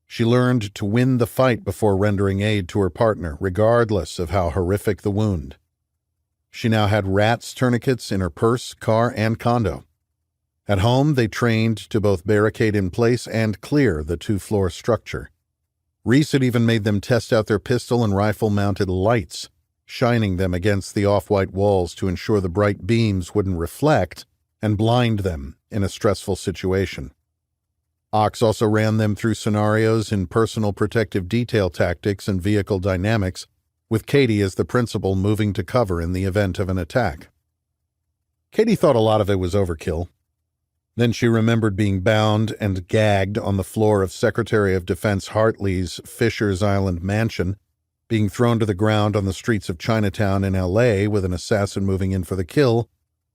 She learned to win the fight before rendering aid to her partner, regardless of how horrific the wound. She now had RATS tourniquets in her purse, car, and condo. At home, they trained to both barricade in place and clear the 2-floor structure. Reese had even made them test out their pistol and rifle-mounted lights, shining them against the off-white walls to ensure the bright beams wouldn't reflect and blind them in a stressful situation. Ox also ran them through scenarios in personal protective detail tactics and vehicle dynamics, with Katie as the principal moving to cover in the event of an attack. Katie thought a lot of it was overkill. Then she remembered being bound and gagged on the floor of Secretary of Defense Hartley's Fisher's Island mansion, being thrown to the ground on the streets of Chinatown in L.A. with an assassin moving in for the kill,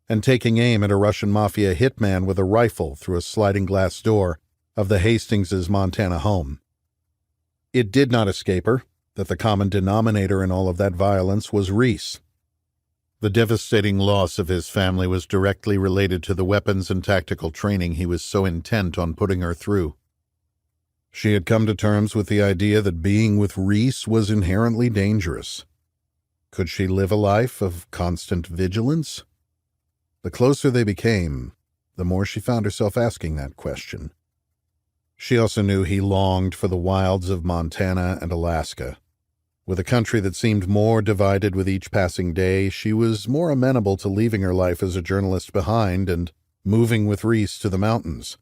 and taking aim at a Russian mafia hitman with a rifle through a sliding glass door of the Hastings' Montana home. It did not escape her that the common denominator in all of that violence was Reese. The devastating loss of his family was directly related to the weapons and tactical training he was so intent on putting her through. She had come to terms with the idea that being with Reese was inherently dangerous. Could she live a life of constant vigilance? The closer they became, the more she found herself asking that question. She also knew he longed for the wilds of Montana and Alaska. With a country that seemed more divided with each passing day, she was more amenable to leaving her life as a journalist behind and moving with Reese to the mountains.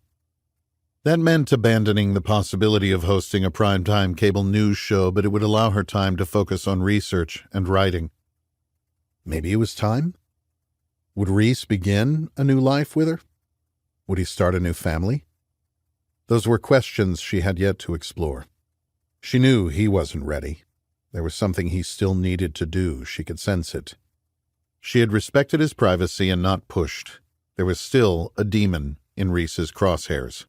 That meant abandoning the possibility of hosting a primetime cable news show, but it would allow her time to focus on research and writing. Maybe it was time? Would Reese begin a new life with her? Would he start a new family? Those were questions she had yet to explore. She knew he wasn't ready. There was something he still needed to do. She could sense it. She had respected his privacy and not pushed. There was still a demon in Reese's crosshairs.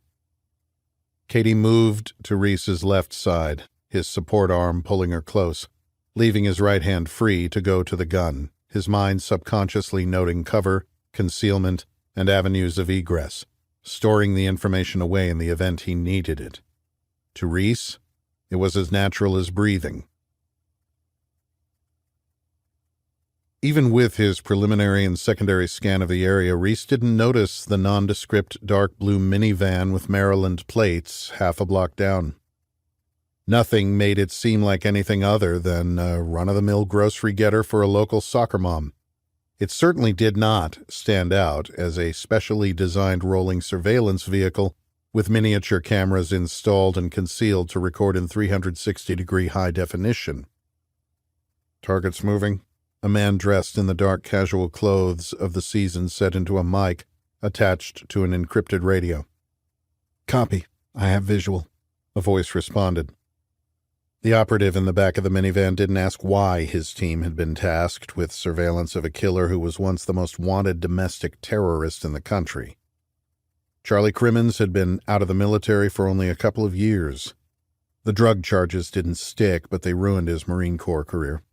Katie moved to Reese's left side, his support arm pulling her close, leaving his right hand free to go to the gun, his mind subconsciously noting cover, concealment, and avenues of egress, storing the information away in the event he needed it. To Reese, it was as natural as breathing. Even with his preliminary and secondary scan of the area, Reese didn't notice the nondescript dark blue minivan with Maryland plates half a block down. Nothing made it seem like anything other than a run-of-the-mill grocery getter for a local soccer mom. It certainly did not stand out as a specially designed rolling surveillance vehicle with miniature cameras installed and concealed to record in 360-degree high definition. Targets moving. A man dressed in the dark casual clothes of the season said into a mic attached to an encrypted radio. "Copy. I have visual," a voice responded. The operative in the back of the minivan didn't ask why his team had been tasked with surveillance of a killer who was once the most wanted domestic terrorist in the country. Charlie Crimmins had been out of the military for only a couple of years. The drug charges didn't stick, but they ruined his Marine Corps career.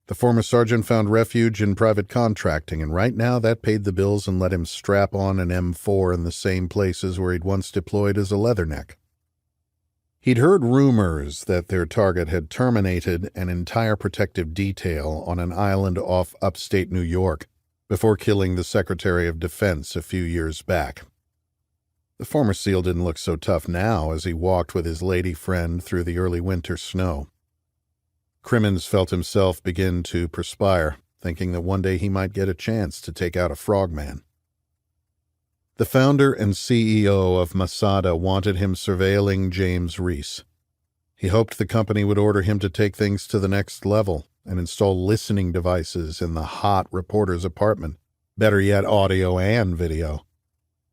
The former sergeant found refuge in private contracting, and right now that paid the bills and let him strap on an M4 in the same places where he'd once deployed as a leatherneck. He'd heard rumors that their target had terminated an entire protective detail on an island off upstate New York before killing the Secretary of Defense a few years back. The former SEAL didn't look so tough now as he walked with his lady friend through the early winter snow. Crimmins felt himself begin to perspire, thinking that one day he might get a chance to take out a frogman. The founder and CEO of Masada wanted him surveilling James Reese. He hoped the company would order him to take things to the next level and install listening devices in the hot reporter's apartment, better yet audio and video.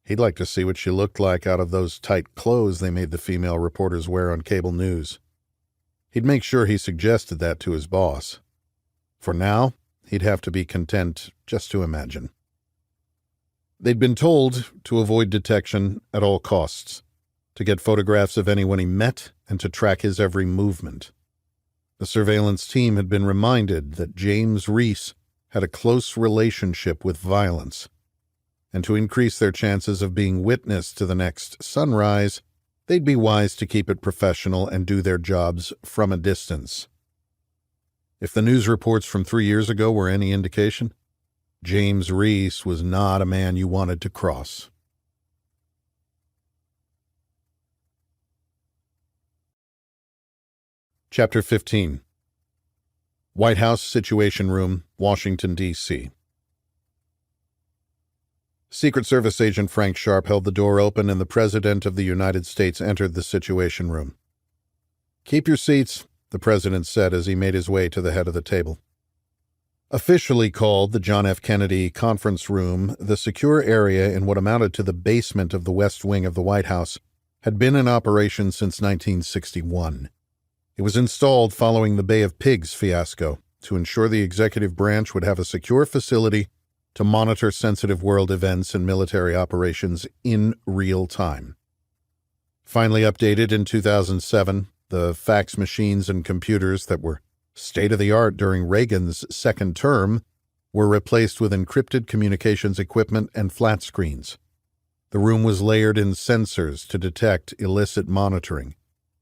He'd like to see what she looked like out of those tight clothes they made the female reporters wear on cable news. He'd make sure he suggested that to his boss. For now, he'd have to be content just to imagine. They'd been told to avoid detection at all costs, to get photographs of anyone he met, and to track his every movement. The surveillance team had been reminded that James Reese had a close relationship with violence, and to increase their chances of being witness to the next sunrise, they'd be wise to keep it professional and do their jobs from a distance. If the news reports from 3 years ago were any indication, James Reese was not a man you wanted to cross. Chapter 15. White House Situation Room, Washington, D.C. Secret Service agent Frank Sharp held the door open, and the President of the United States entered the Situation Room. "Keep your seats," the President said as he made his way to the head of the table. Officially called the John F. Kennedy Conference Room, the secure area in what amounted to the basement of the West Wing of the White House had been in operation since 1961. It was installed following the Bay of Pigs fiasco to ensure the executive branch would have a secure facility to monitor sensitive world events and military operations in real time. Finally updated in 2007, the fax machines and computers that were state-of-the-art during Reagan's second term were replaced with encrypted communications equipment and flat screens. The room was layered in sensors to detect illicit monitoring.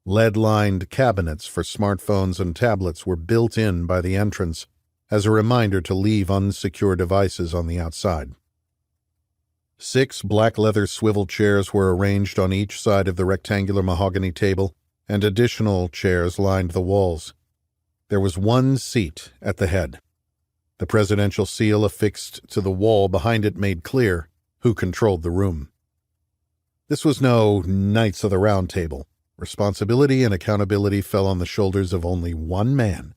Lead-lined cabinets for smartphones and tablets were built in by the entrance as a reminder to leave unsecure devices on the outside. 6 black leather swivel chairs were arranged on each side of the rectangular mahogany table, and additional chairs lined the walls. There was one seat at the head. The presidential seal affixed to the wall behind it made clear who controlled the room. This was no Knights of the Round Table. Responsibility and accountability fell on the shoulders of only one man,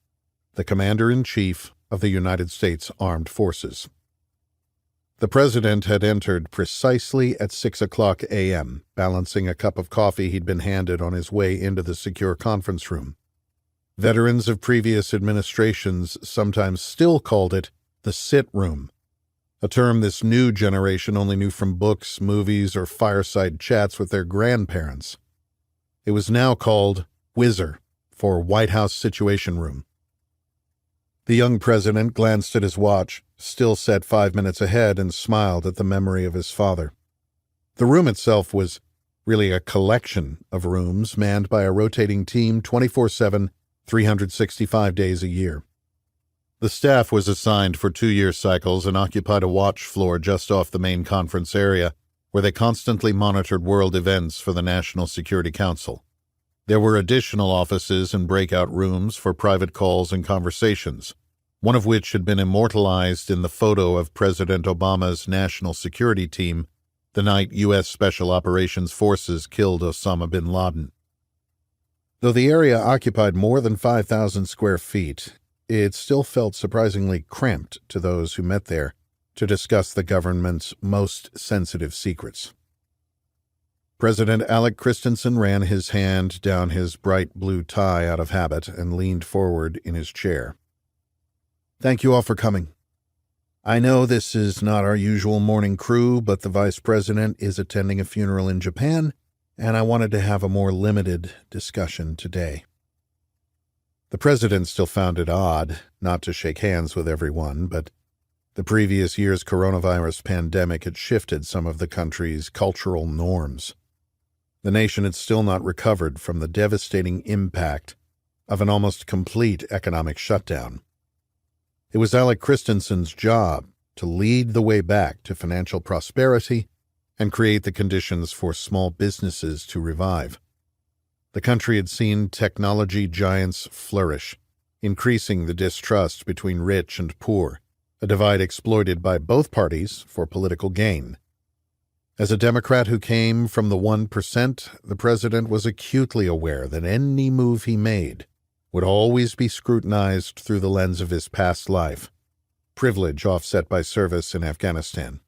the Commander-in-Chief of the United States Armed Forces. The president had entered precisely at 6 o'clock a.m., balancing a cup of coffee he'd been handed on his way into the secure conference room. Veterans of previous administrations sometimes still called it the sit room, a term this new generation only knew from books, movies, or fireside chats with their grandparents. It was now called WHIZZR, for White House Situation Room. The young president glanced at his watch, still set 5 minutes ahead, and smiled at the memory of his father. The room itself was really a collection of rooms manned by a rotating team 24/7, 365 days a year. The staff was assigned for 2-year cycles and occupied a watch floor just off the main conference area, where they constantly monitored world events for the National Security Council. There were additional offices and breakout rooms for private calls and conversations, one of which had been immortalized in the photo of President Obama's national security team the night U.S. Special Operations Forces killed Osama bin Laden. Though the area occupied more than 5,000 square feet, it still felt surprisingly cramped to those who met there to discuss the government's most sensitive secrets. President Alec Christensen ran his hand down his bright blue tie out of habit and leaned forward in his chair. "Thank you all for coming. I know this is not our usual morning crew, but the Vice President is attending a funeral in Japan, and I wanted to have a more limited discussion today." The president still found it odd not to shake hands with everyone, but the previous year's coronavirus pandemic had shifted some of the country's cultural norms. The nation had still not recovered from the devastating impact of an almost complete economic shutdown. It was Alec Christensen's job to lead the way back to financial prosperity and create the conditions for small businesses to revive. The country had seen technology giants flourish, increasing the distrust between rich and poor, a divide exploited by both parties for political gain. As a Democrat who came from the 1%, the president was acutely aware that any move he made would always be scrutinized through the lens of his past life, privilege offset by service in Afghanistan.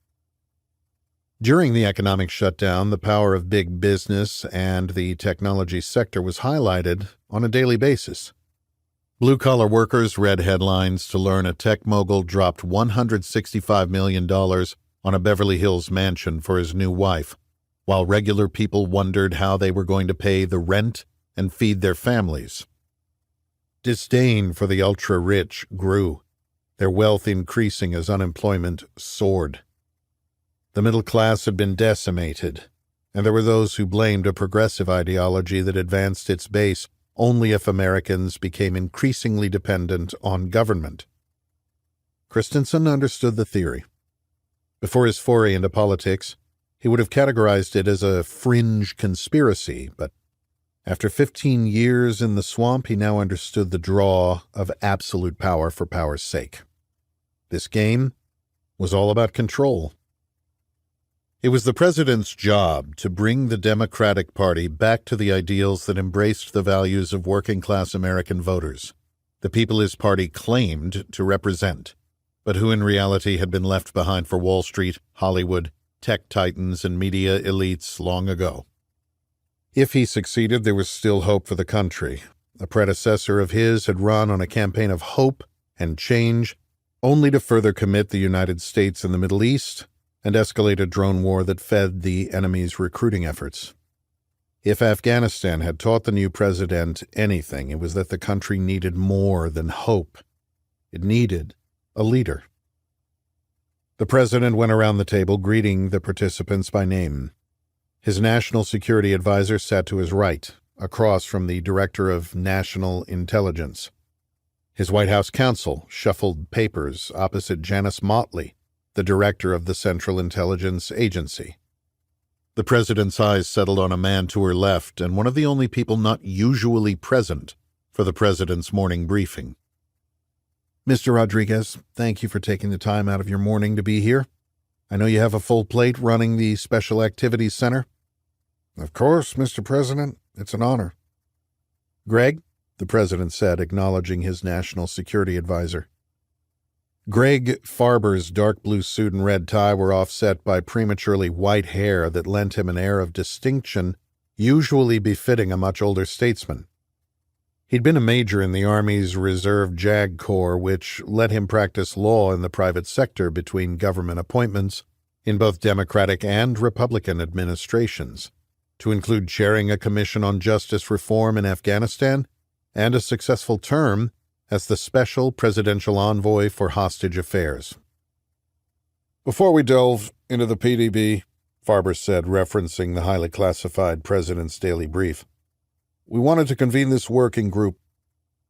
During the economic shutdown, the power of big business and the technology sector was highlighted on a daily basis. Blue-collar workers read headlines to learn a tech mogul dropped $165 million on a Beverly Hills mansion for his new wife, while regular people wondered how they were going to pay the rent and feed their families. Disdain for the ultra-rich grew, their wealth increasing as unemployment soared. The middle class had been decimated, and there were those who blamed a progressive ideology that advanced its base only if Americans became increasingly dependent on government. Christensen understood the theory. Before his foray into politics, he would have categorized it as a fringe conspiracy, but after 15 years in the swamp, he now understood the draw of absolute power for power's sake. This game was all about control. It was the president's job to bring the Democratic Party back to the ideals that embraced the values of working-class American voters, the people his party claimed to represent, but who in reality had been left behind for Wall Street, Hollywood, tech titans, and media elites long ago. If he succeeded, there was still hope for the country. A predecessor of his had run on a campaign of hope and change, only to further commit the United States in the Middle East and escalate a drone war that fed the enemy's recruiting efforts. If Afghanistan had taught the new president anything, it was that the country needed more than hope. It needed a leader. The president went around the table, greeting the participants by name. His national security advisor sat to his right, across from the director of national intelligence. His White House counsel shuffled papers opposite Janice Motley, the director of the Central Intelligence Agency. The president's eyes settled on a man to her left and one of the only people not usually present for the president's morning briefing. Mr. Rodriguez, thank you for taking the time out of your morning to be here. I know you have a full plate running the Special Activities Center. Of course, Mr. President. It's an honor. Greg, the president said, acknowledging his national security advisor. Greg Farber's dark blue suit and red tie were offset by prematurely white hair that lent him an air of distinction usually befitting a much older statesman. He'd been a major in the Army's Reserve JAG Corps, which let him practice law in the private sector between government appointments in both Democratic and Republican administrations, to include chairing a commission on justice reform in Afghanistan and a successful term as the Special Presidential Envoy for Hostage Affairs. Before we delve into the PDB, Farber said, referencing the highly classified President's Daily Brief, we wanted to convene this working group.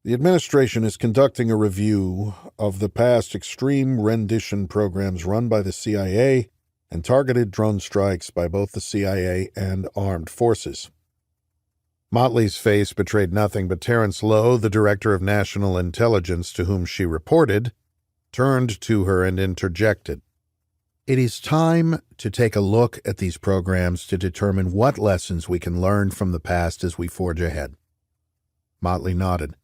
The administration is conducting a review of the past extreme rendition programs run by the CIA and targeted drone strikes by both the CIA and armed forces. Motley's face betrayed nothing, but Terence Lowe, the director of national intelligence to whom she reported, turned to her and interjected. It is time to take a look at these programs to determine what lessons we can learn from the past as we forge ahead. Motley nodded.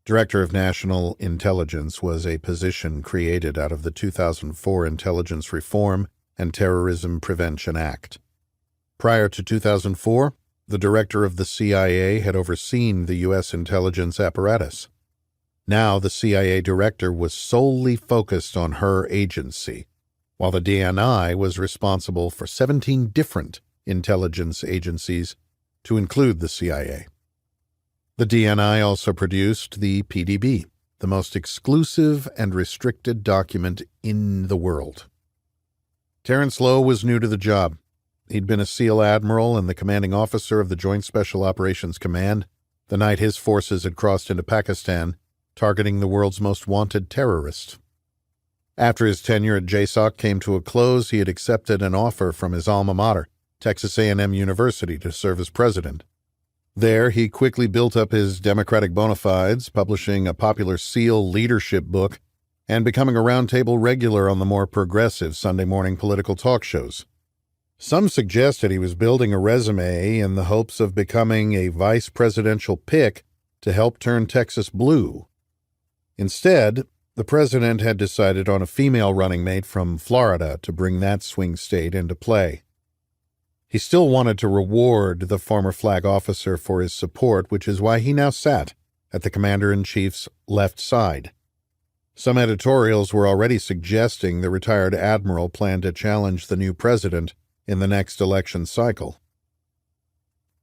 Director of National Intelligence was a position created out of the 2004 Intelligence Reform and Terrorism Prevention Act. Prior to 2004, the director of the CIA had overseen the U.S. intelligence apparatus. Now the CIA director was solely focused on her agency, while the DNI was responsible for 17 different intelligence agencies, to include the CIA. The DNI also produced the PDB, the most exclusive and restricted document in the world. Terence Lowe was new to the job. He'd been a SEAL admiral and the commanding officer of the Joint Special Operations Command the night his forces had crossed into Pakistan, targeting the world's most wanted terrorist. After his tenure at JSOC came to a close, he had accepted an offer from his alma mater, Texas A&M University, to serve as president. There, he quickly built up his Democratic bona fides, publishing a popular SEAL leadership book and becoming a roundtable regular on the more progressive Sunday morning political talk shows. Some suggested he was building a resume in the hopes of becoming a vice presidential pick to help turn Texas blue. Instead, the president had decided on a female running mate from Florida to bring that swing state into play. He still wanted to reward the former flag officer for his support, which is why he now sat at the commander-in-chief's left side. Some editorials were already suggesting the retired admiral planned to challenge the new president in the next election cycle.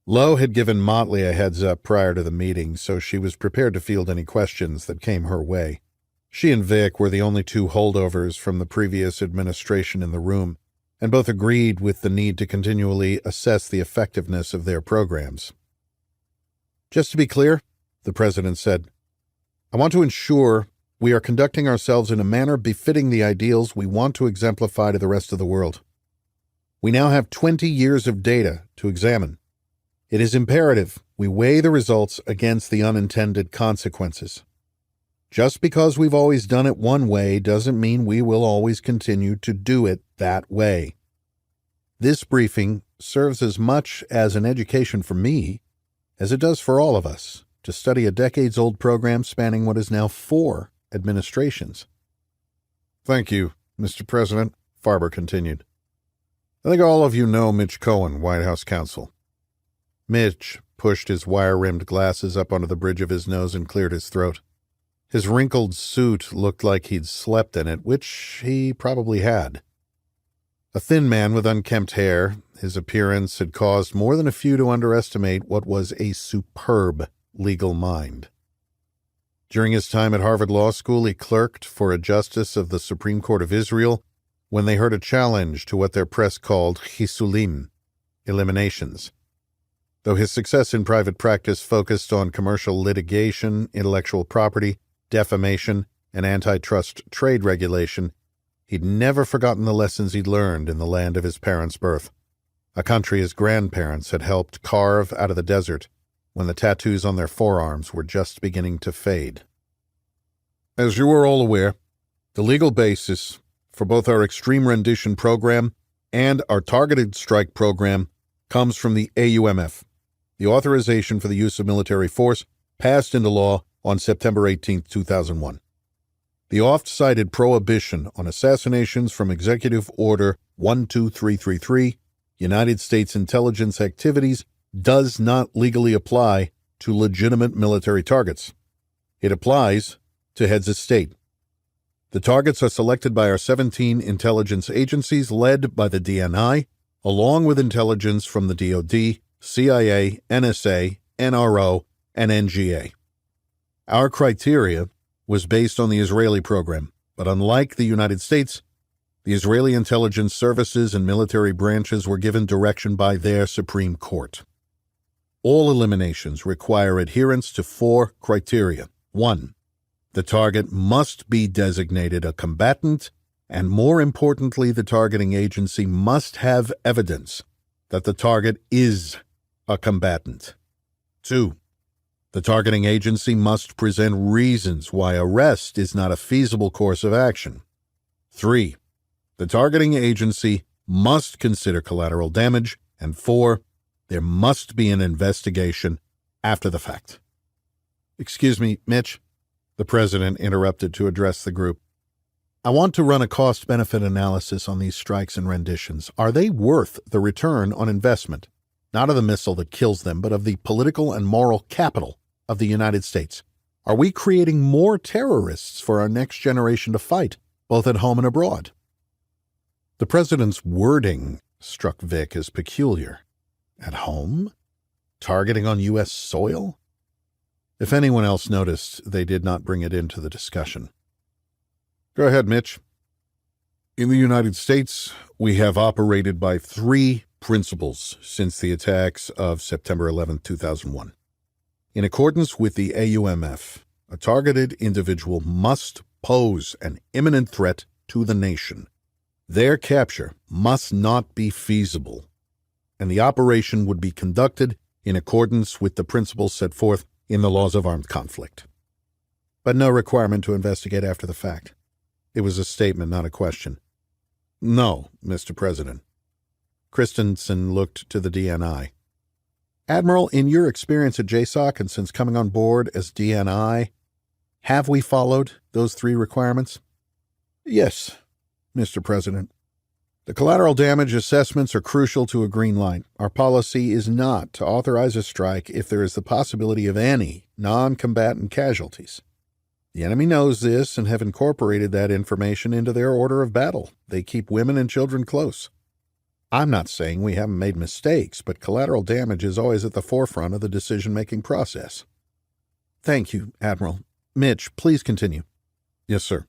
Lowe had given Motley a heads-up prior to the meeting, so she was prepared to field any questions that came her way. She and Vic were the only two holdovers from the previous administration in the room, and both agreed with the need to continually assess the effectiveness of their programs. Just to be clear, the president said, I want to ensure we are conducting ourselves in a manner befitting the ideals we want to exemplify to the rest of the world. We now have 20 years of data to examine. It is imperative we weigh the results against the unintended consequences. Just because we've always done it one way doesn't mean we will always continue to do it that way. This briefing serves as much as an education for me as it does for all of us to study a decades-old program spanning what is now 4 administrations. Thank you, Mr. President, Farber continued. I think all of you know Mitch Cohen, White House counsel. Mitch pushed his wire-rimmed glasses up onto the bridge of his nose and cleared his throat. His wrinkled suit looked like he'd slept in it, which he probably had. A thin man with unkempt hair, his appearance had caused more than a few to underestimate what was a superb legal mind. During his time at Harvard Law School, he clerked for a justice of the Supreme Court of Israel when they heard a challenge to what their press called chisulim, eliminations. Though his success in private practice focused on commercial litigation, intellectual property, defamation, and antitrust trade regulation, he'd never forgotten the lessons he'd learned in the land of his parents' birth, a country his grandparents had helped carve out of the desert when the tattoos on their forearms were just beginning to fade. As you are all aware, the legal basis for both our extreme rendition program and our targeted strike program comes from the AUMF, the authorization for the use of military force passed into law on September 18, 2001. The oft-cited prohibition on assassinations from Executive Order 12333, United States intelligence activities, does not legally apply to legitimate military targets. It applies to heads of state. The targets are selected by our 17 intelligence agencies led by the DNI, along with intelligence from the DoD, CIA, NSA, NRO, and NGA. Our criteria was based on the Israeli program, but unlike the United States, the Israeli intelligence services and military branches were given direction by their Supreme Court. All eliminations require adherence to 4 criteria. 1. The target must be designated a combatant, and more importantly, the targeting agency must have evidence that the target is a combatant. 2. The targeting agency must present reasons why arrest is not a feasible course of action. 3. The targeting agency must consider collateral damage. And 4. There must be an investigation after the fact. Excuse me, Mitch, the president interrupted to address the group. I want to run a cost-benefit analysis on these strikes and renditions. Are they worth the return on investment? Not of the missile that kills them, but of the political and moral capital of the United States. Are we creating more terrorists for our next generation to fight, both at home and abroad? The president's wording struck Vic as peculiar. At home? Targeting on U.S. soil? If anyone else noticed, they did not bring it into the discussion. Go ahead, Mitch. In the United States, we have operated by 3 principles since the attacks of September 11, 2001. In accordance with the AUMF, a targeted individual must pose an imminent threat to the nation. Their capture must not be feasible, and the operation would be conducted in accordance with the principles set forth in the laws of armed conflict. But no requirement to investigate after the fact. It was a statement, not a question. No, Mr. President. Christensen looked to the DNI. Admiral, in your experience at JSOC and since coming on board as DNI, have we followed those 3 requirements? Yes, Mr. President. The collateral damage assessments are crucial to a green light. Our policy is not to authorize a strike if there is the possibility of any non-combatant casualties. The enemy knows this and have incorporated that information into their order of battle. They keep women and children close. I'm not saying we haven't made mistakes, but collateral damage is always at the forefront of the decision-making process. Thank you, Admiral. Mitch, please continue. Yes, sir.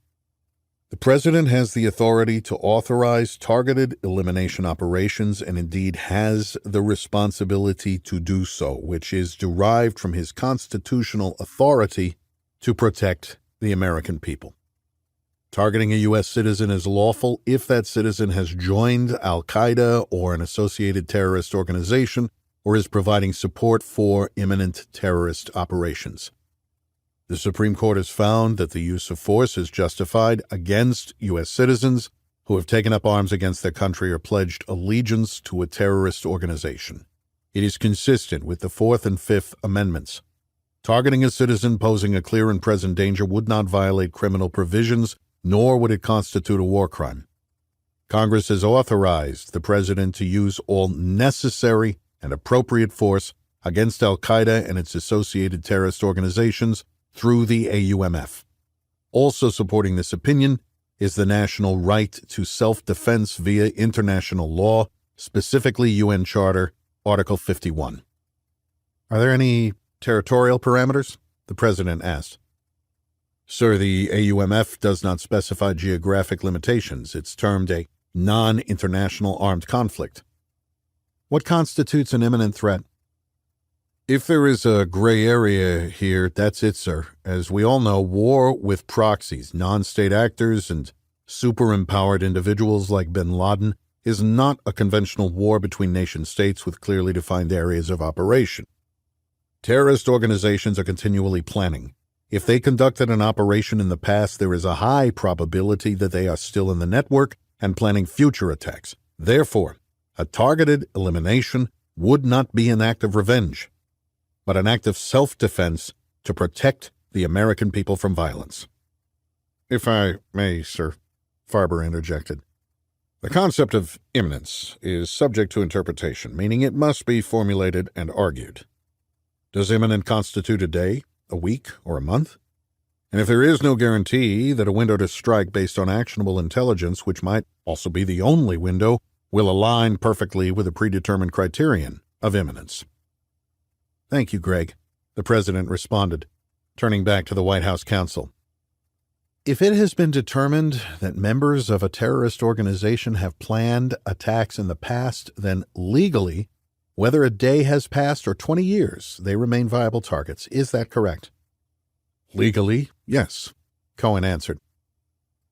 The President has the authority to authorize targeted elimination operations and indeed has the responsibility to do so, which is derived from his constitutional authority to protect the American people. Targeting a U.S. citizen is lawful if that citizen has joined al-Qaeda or an associated terrorist organization or is providing support for imminent terrorist operations. The Supreme Court has found that the use of force is justified against U.S. citizens who have taken up arms against their country or pledged allegiance to a terrorist organization. It is consistent with the Fourth and Fifth Amendments. Targeting a citizen posing a clear and present danger would not violate criminal provisions nor would it constitute a war crime. Congress has authorized the president to use all necessary and appropriate force against al-Qaeda and its associated terrorist organizations through the AUMF. Also supporting this opinion is the national right to self-defense via international law, specifically UN Charter, Article 51. Are there any territorial parameters? The president asked. Sir, the AUMF does not specify geographic limitations. It's termed a non-international armed conflict. What constitutes an imminent threat? If there is a gray area here, that's it, sir. As we all know, war with proxies, non-state actors, and super-empowered individuals like bin Laden is not a conventional war between nation-states with clearly defined areas of operation. Terrorist organizations are continually planning. If they conducted an operation in the past, there is a high probability that they are still in the network and planning future attacks. Therefore, a targeted elimination would not be an act of revenge, but an act of self-defense to protect the American people from violence. If I may, sir, Farber interjected. The concept of imminence is subject to interpretation, meaning it must be formulated and argued. Does imminent constitute a day, a week, or a month? And if there is no guarantee that a window to strike based on actionable intelligence, which might also be the only window, will align perfectly with a predetermined criterion of imminence. Thank you, Greg, the president responded, turning back to the White House counsel. If it has been determined that members of a terrorist organization have planned attacks in the past, then legally, whether a day has passed or 20 years, they remain viable targets. Is that correct? Legally, yes, Cohen answered.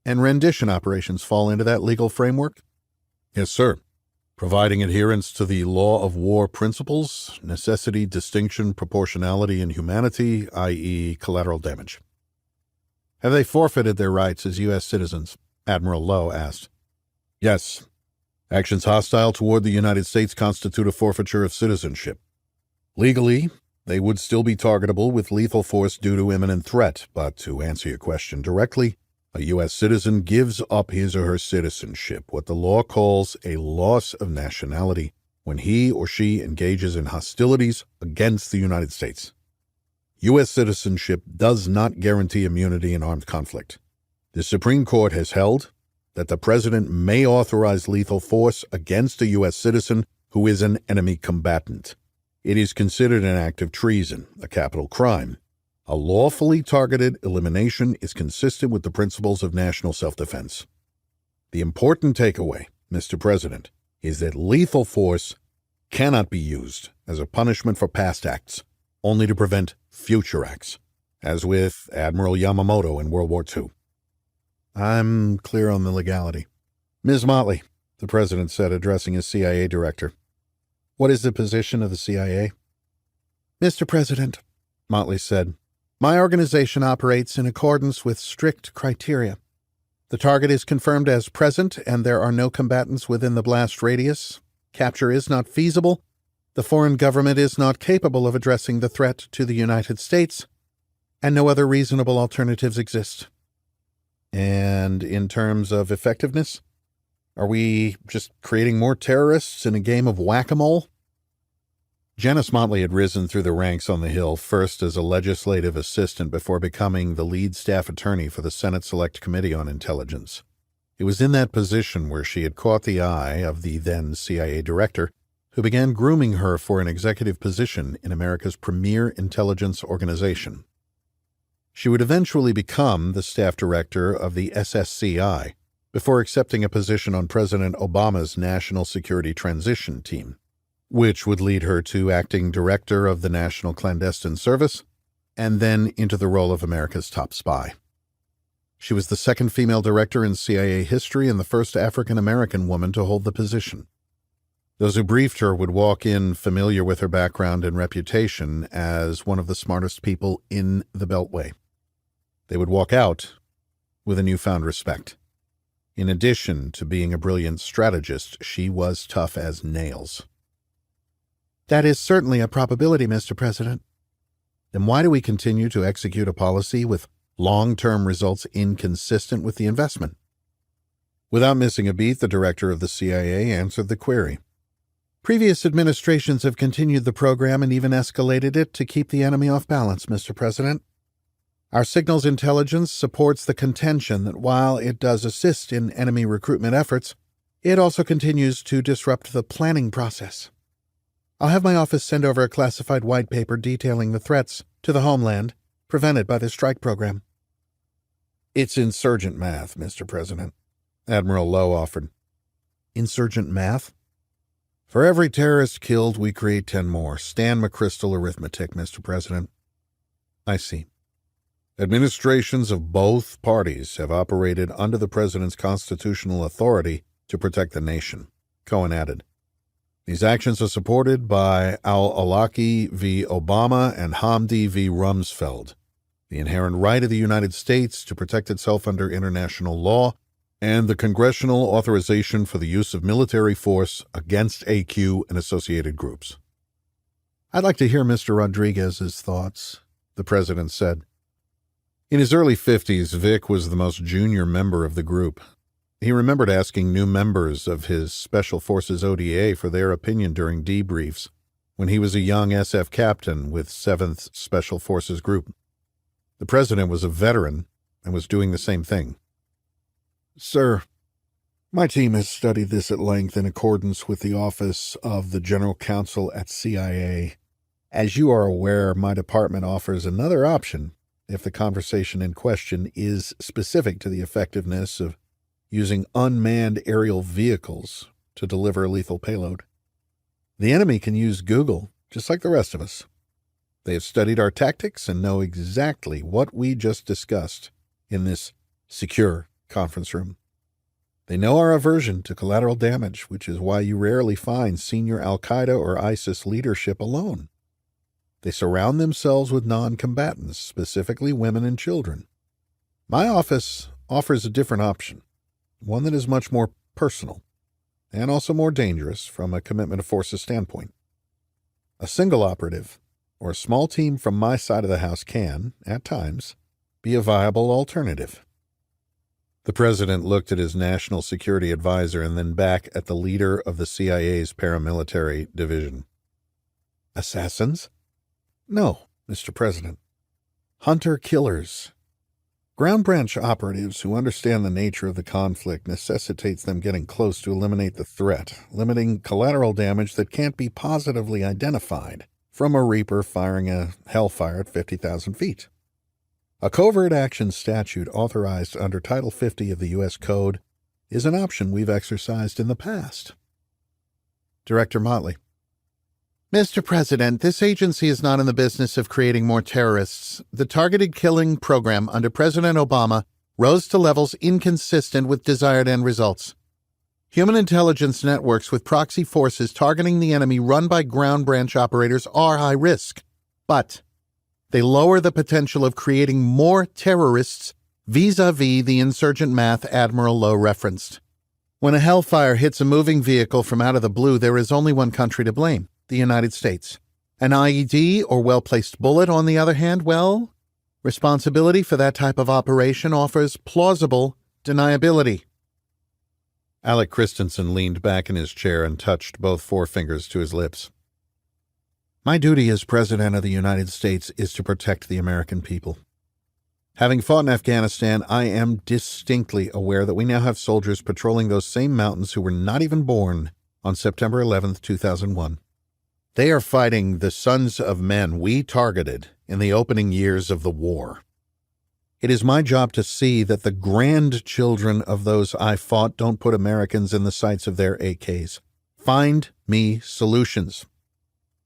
And rendition operations fall into that legal framework? Yes, sir. Providing adherence to the law of war principles, necessity, distinction, proportionality, and humanity, i.e. collateral damage. Have they forfeited their rights as U.S. citizens? Admiral Lowe asked. Yes. Actions hostile toward the United States constitute a forfeiture of citizenship. Legally, they would still be targetable with lethal force due to imminent threat, but to answer your question directly, a U.S. citizen gives up his or her citizenship, what the law calls a loss of nationality, when he or she engages in hostilities against the United States. U.S. citizenship does not guarantee immunity in armed conflict. The Supreme Court has held that the president may authorize lethal force against a U.S. citizen who is an enemy combatant. It is considered an act of treason, a capital crime. A lawfully targeted elimination is consistent with the principles of national self-defense. The important takeaway, Mr. President, is that lethal force cannot be used as a punishment for past acts, only to prevent future acts, as with Admiral Yamamoto in World War II. I'm clear on the legality. Ms. Motley, the president said, addressing his CIA director. What is the position of the CIA? Mr. President, Motley said, my organization operates in accordance with strict criteria. The target is confirmed as present, and there are no combatants within the blast radius. Capture is not feasible. The foreign government is not capable of addressing the threat to the United States, and no other reasonable alternatives exist. And in terms of effectiveness, are we just creating more terrorists in a game of whack-a-mole? Janice Motley had risen through the ranks on the Hill, first as a legislative assistant before becoming the lead staff attorney for the Senate Select Committee on Intelligence. It was in that position where she had caught the eye of the then CIA director, who began grooming her for an executive position in America's premier intelligence organization. She would eventually become the staff director of the SSCI before accepting a position on President Obama's National Security Transition Team, which would lead her to acting director of the National Clandestine Service and then into the role of America's top spy. She was the second female director in CIA history and the first African-American woman to hold the position. Those who briefed her would walk in familiar with her background and reputation as one of the smartest people in the Beltway. They would walk out with a newfound respect. In addition to being a brilliant strategist, she was tough as nails. That is certainly a probability, Mr. President. Then why do we continue to execute a policy with long-term results inconsistent with the investment. Without missing a beat, the director of the CIA answered the query. Previous administrations have continued the program and even escalated it to keep the enemy off balance, Mr. President. Our signals intelligence supports the contention that while it does assist in enemy recruitment efforts, it also continues to disrupt the planning process. I'll have my office send over a classified white paper detailing the threats to the homeland prevented by the strike program. It's insurgent math, Mr. President, Admiral Lowe offered. Insurgent math? For every terrorist killed, we create 10 more. Stan McChrystal arithmetic, Mr. President. I see. Administrations of both parties have operated under the president's constitutional authority to protect the nation, Cohen added. These actions are supported by al-Awlaki v. Obama and Hamdi v. Rumsfeld, the inherent right of the United States to protect itself under international law, and the congressional authorization for the use of military force against AQ and associated groups. I'd like to hear Mr. Rodriguez's thoughts, the president said. In his early 50s, Vic was the most junior member of the group. He remembered asking new members of his Special Forces ODA for their opinion during debriefs when he was a young SF captain with 7th Special Forces Group. The president was a veteran and was doing the same thing. Sir, my team has studied this at length in accordance with the Office of the General Counsel at CIA. As you are aware, my department offers another option if the conversation in question is specific to the effectiveness of using unmanned aerial vehicles to deliver a lethal payload. The enemy can use Google, just like the rest of us. They have studied our tactics and know exactly what we just discussed in this secure conference room. They know our aversion to collateral damage, which is why you rarely find senior al-Qaeda or ISIS leadership alone. They surround themselves with non-combatants, specifically women and children. My office offers a different option, one that is much more personal, and also more dangerous from a commitment of forces standpoint. A single operative, or a small team from my side of the house can, at times, be a viable alternative. The president looked at his national security advisor and then back at the leader of the CIA's paramilitary division. Assassins? No, Mr. President. Hunter-killers. Ground branch operatives who understand the nature of the conflict necessitates them getting close to eliminate the threat, limiting collateral damage that can't be positively identified from a Reaper firing a Hellfire at 50,000 feet. A covert action statute authorized under Title 50 of the U.S. Code is an option we've exercised in the past. Director Motley. Mr. President, this agency is not in the business of creating more terrorists. The targeted killing program under President Obama rose to levels inconsistent with desired end results. Human intelligence networks with proxy forces targeting the enemy run by ground branch operators are high risk, but they lower the potential of creating more terrorists vis-a-vis the insurgent math Admiral Lowe referenced. When a Hellfire hits a moving vehicle from out of the blue, there is only one country to blame, the United States. An IED or well-placed bullet, on the other hand, well, responsibility for that type of operation offers plausible deniability. Alec Christensen leaned back in his chair and touched both forefingers to his lips. My duty as President of the United States is to protect the American people. Having fought in Afghanistan, I am distinctly aware that we now have soldiers patrolling those same mountains who were not even born on September 11th, 2001. They are fighting the sons of men we targeted in the opening years of the war. It is my job to see that the grandchildren of those I fought don't put Americans in the sights of their AKs. Find me solutions.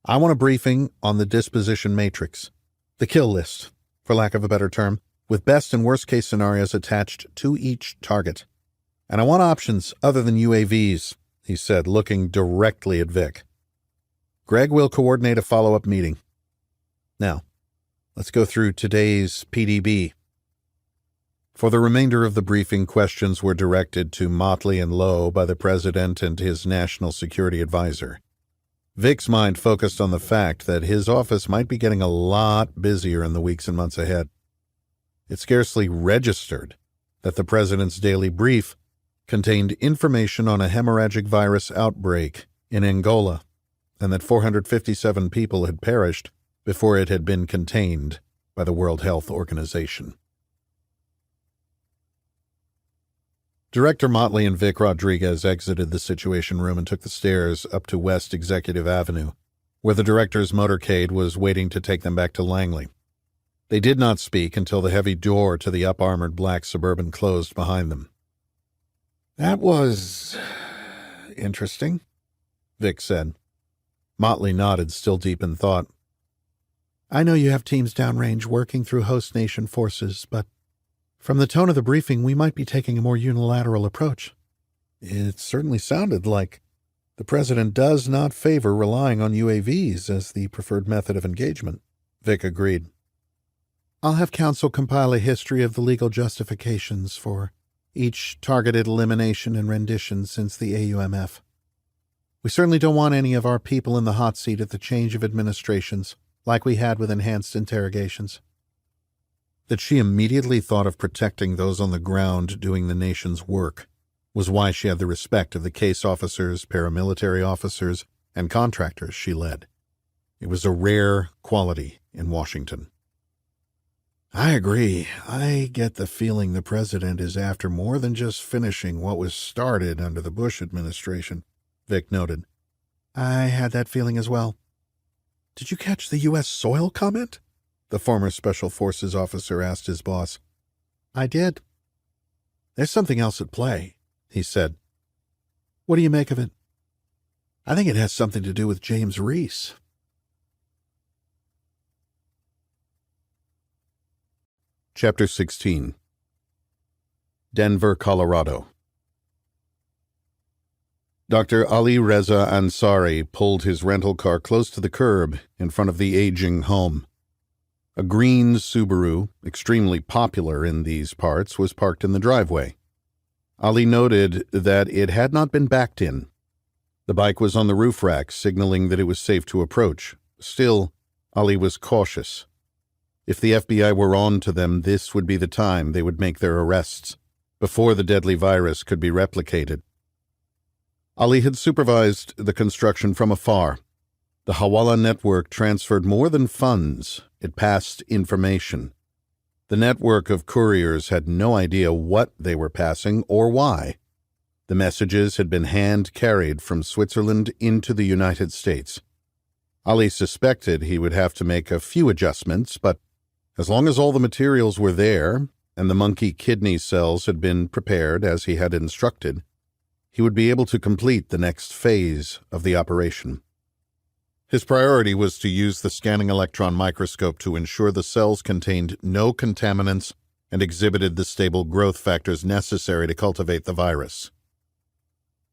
I want a briefing on the disposition matrix, the kill list, for lack of a better term, with best and worst case scenarios attached to each target. And I want options other than UAVs, he said, looking directly at Vic. Greg will coordinate a follow-up meeting. Now, let's go through today's PDB. For the remainder of the briefing, questions were directed to Motley and Lowe by the President and his National Security Advisor. Vic's mind focused on the fact that his office might be getting a lot busier in the weeks and months ahead. It scarcely registered that the president's daily brief contained information on a hemorrhagic virus outbreak in Angola, and that 457 people had perished before it had been contained by the World Health Organization. Director Motley and Vic Rodriguez exited the Situation Room and took the stairs up to West Executive Avenue, where the director's motorcade was waiting to take them back to Langley. They did not speak until the heavy door to the up-armored black Suburban closed behind them. "That was interesting," Vic said. Motley nodded, still deep in thought. "I know you have teams downrange working through host nation forces, but from the tone of the briefing, we might be taking a more unilateral approach." It certainly sounded like the president does not favor relying on UAVs as the preferred method of engagement, Vic agreed. "I'll have counsel compile a history of the legal justifications for each targeted elimination and rendition since the AUMF. We certainly don't want any of our people in the hot seat at the change of administrations, like we had with enhanced interrogations." That she immediately thought of protecting those on the ground doing the nation's work was why she had the respect of the case officers, paramilitary officers, and contractors she led. It was a rare quality in Washington. "I agree. I get the feeling the president is after more than just finishing what was started under the Bush administration," Vic noted. "I had that feeling as well." "Did you catch the U.S. soil comment?" the former Special Forces officer asked his boss. "I did." "There's something else at play," he said. "What do you make of it?" "I think it has something to do with James Reese." Chapter 16. Denver, Colorado. Dr. Ali Reza Ansari pulled his rental car close to the curb in front of the aging home. A green Subaru, extremely popular in these parts, was parked in the driveway. Ali noted that it had not been backed in. The bike was on the roof rack, signaling that it was safe to approach. Still, Ali was cautious. If the FBI were on to them, this would be the time they would make their arrests, before the deadly virus could be replicated. Ali had supervised the construction from afar. The Hawala network transferred more than funds. It passed information. The network of couriers had no idea what they were passing or why. The messages had been hand-carried from Switzerland into the United States. Ali suspected he would have to make a few adjustments, but as long as all the materials were there and the monkey kidney cells had been prepared as he had instructed, he would be able to complete the next phase of the operation. His priority was to use the scanning electron microscope to ensure the cells contained no contaminants and exhibited the stable growth factors necessary to cultivate the virus.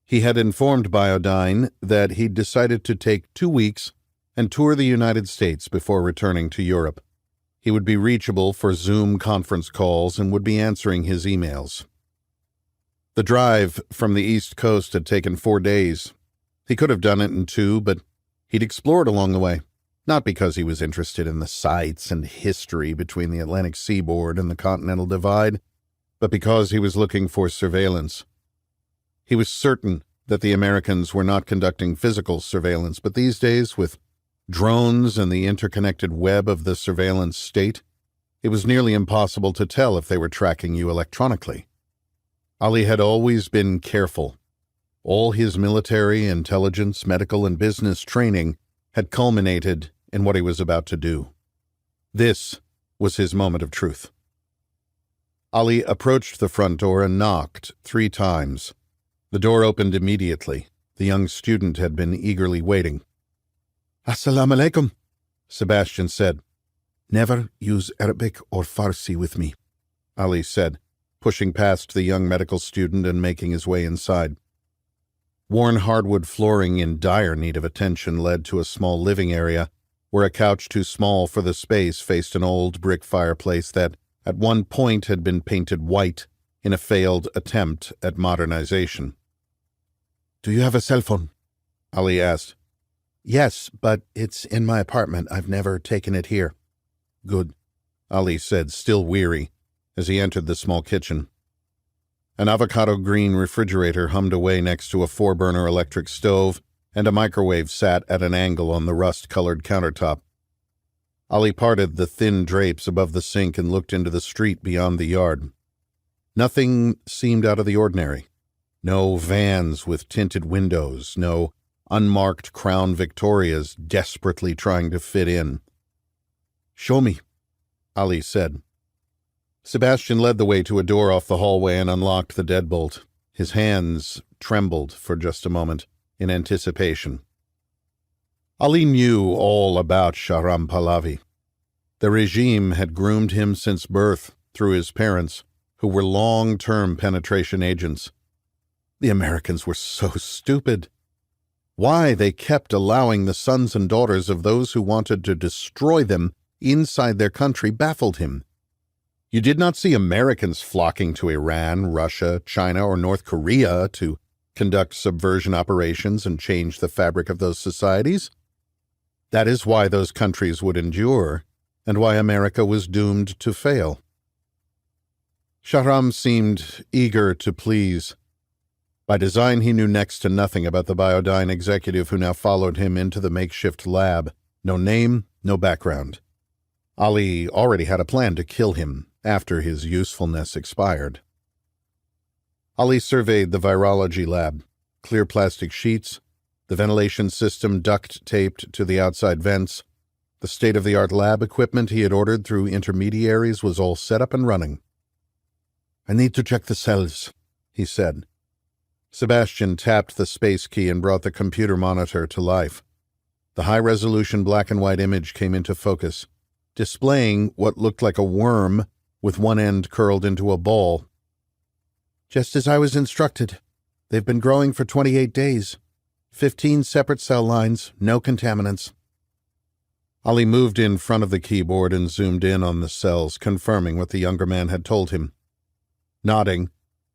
He had informed Biodyne that he'd decided to take 2 weeks and tour the United States before returning to Europe. He would be reachable for Zoom conference calls and would be answering his emails. The drive from the East Coast had taken 4 days. He could have done it in 2, but he'd explored along the way, not because he was interested in the sights and history between the Atlantic seaboard and the Continental Divide, but because he was looking for surveillance. He was certain that the Americans were not conducting physical surveillance, but these days, with drones and the interconnected web of the surveillance state, it was nearly impossible to tell if they were tracking you electronically. Ali had always been careful. All his military, intelligence, medical, and business training had culminated in what he was about to do. This was his moment of truth. Ali approached the front door and knocked 3 times. The door opened immediately. The young student had been eagerly waiting. "Assalamu alaikum," Sebastian said. "Never use Arabic or Farsi with me," Ali said, pushing past the young medical student and making his way inside. Worn hardwood flooring in dire need of attention led to a small living area, where a couch too small for the space faced an old brick fireplace that at one point had been painted white in a failed attempt at modernization. "Do you have a cell phone?" Ali asked. "Yes, but it's in my apartment. I've never taken it here." "Good," Ali said, still weary, as he entered the small kitchen. An avocado green refrigerator hummed away next to a 4-burner electric stove, and a microwave sat at an angle on the rust-colored countertop. Ali parted the thin drapes above the sink and looked into the street beyond the yard. Nothing seemed out of the ordinary. No vans with tinted windows, no unmarked Crown Victorias desperately trying to fit in. "Show me," Ali said. Sebastian led the way to a door off the hallway and unlocked the deadbolt. His hands trembled for just a moment in anticipation. Ali knew all about Shahram Pahlavi. The regime had groomed him since birth through his parents, who were long-term penetration agents. The Americans were so stupid. Why they kept allowing the sons and daughters of those who wanted to destroy them inside their country baffled him. You did not see Americans flocking to Iran, Russia, China, or North Korea to conduct subversion operations and change the fabric of those societies. That is why those countries would endure, and why America was doomed to fail. Shahram seemed eager to please. By design, he knew next to nothing about the Biodyne executive who now followed him into the makeshift lab. No name, no background. Ali already had a plan to kill him after his usefulness expired. Ali surveyed the virology lab. Clear plastic sheets, the ventilation system duct-taped to the outside vents. The state-of-the-art lab equipment he had ordered through intermediaries was all set up and running. "I need to check the cells," he said. Sebastian tapped the space key and brought the computer monitor to life. The high-resolution black-and-white image came into focus, displaying what looked like a worm with one end curled into a ball. "Just as I was instructed. They've been growing for 28 days. 15 separate cell lines, no contaminants." Ali moved in front of the keyboard and zoomed in on the cells, confirming what the younger man had told him. Nodding,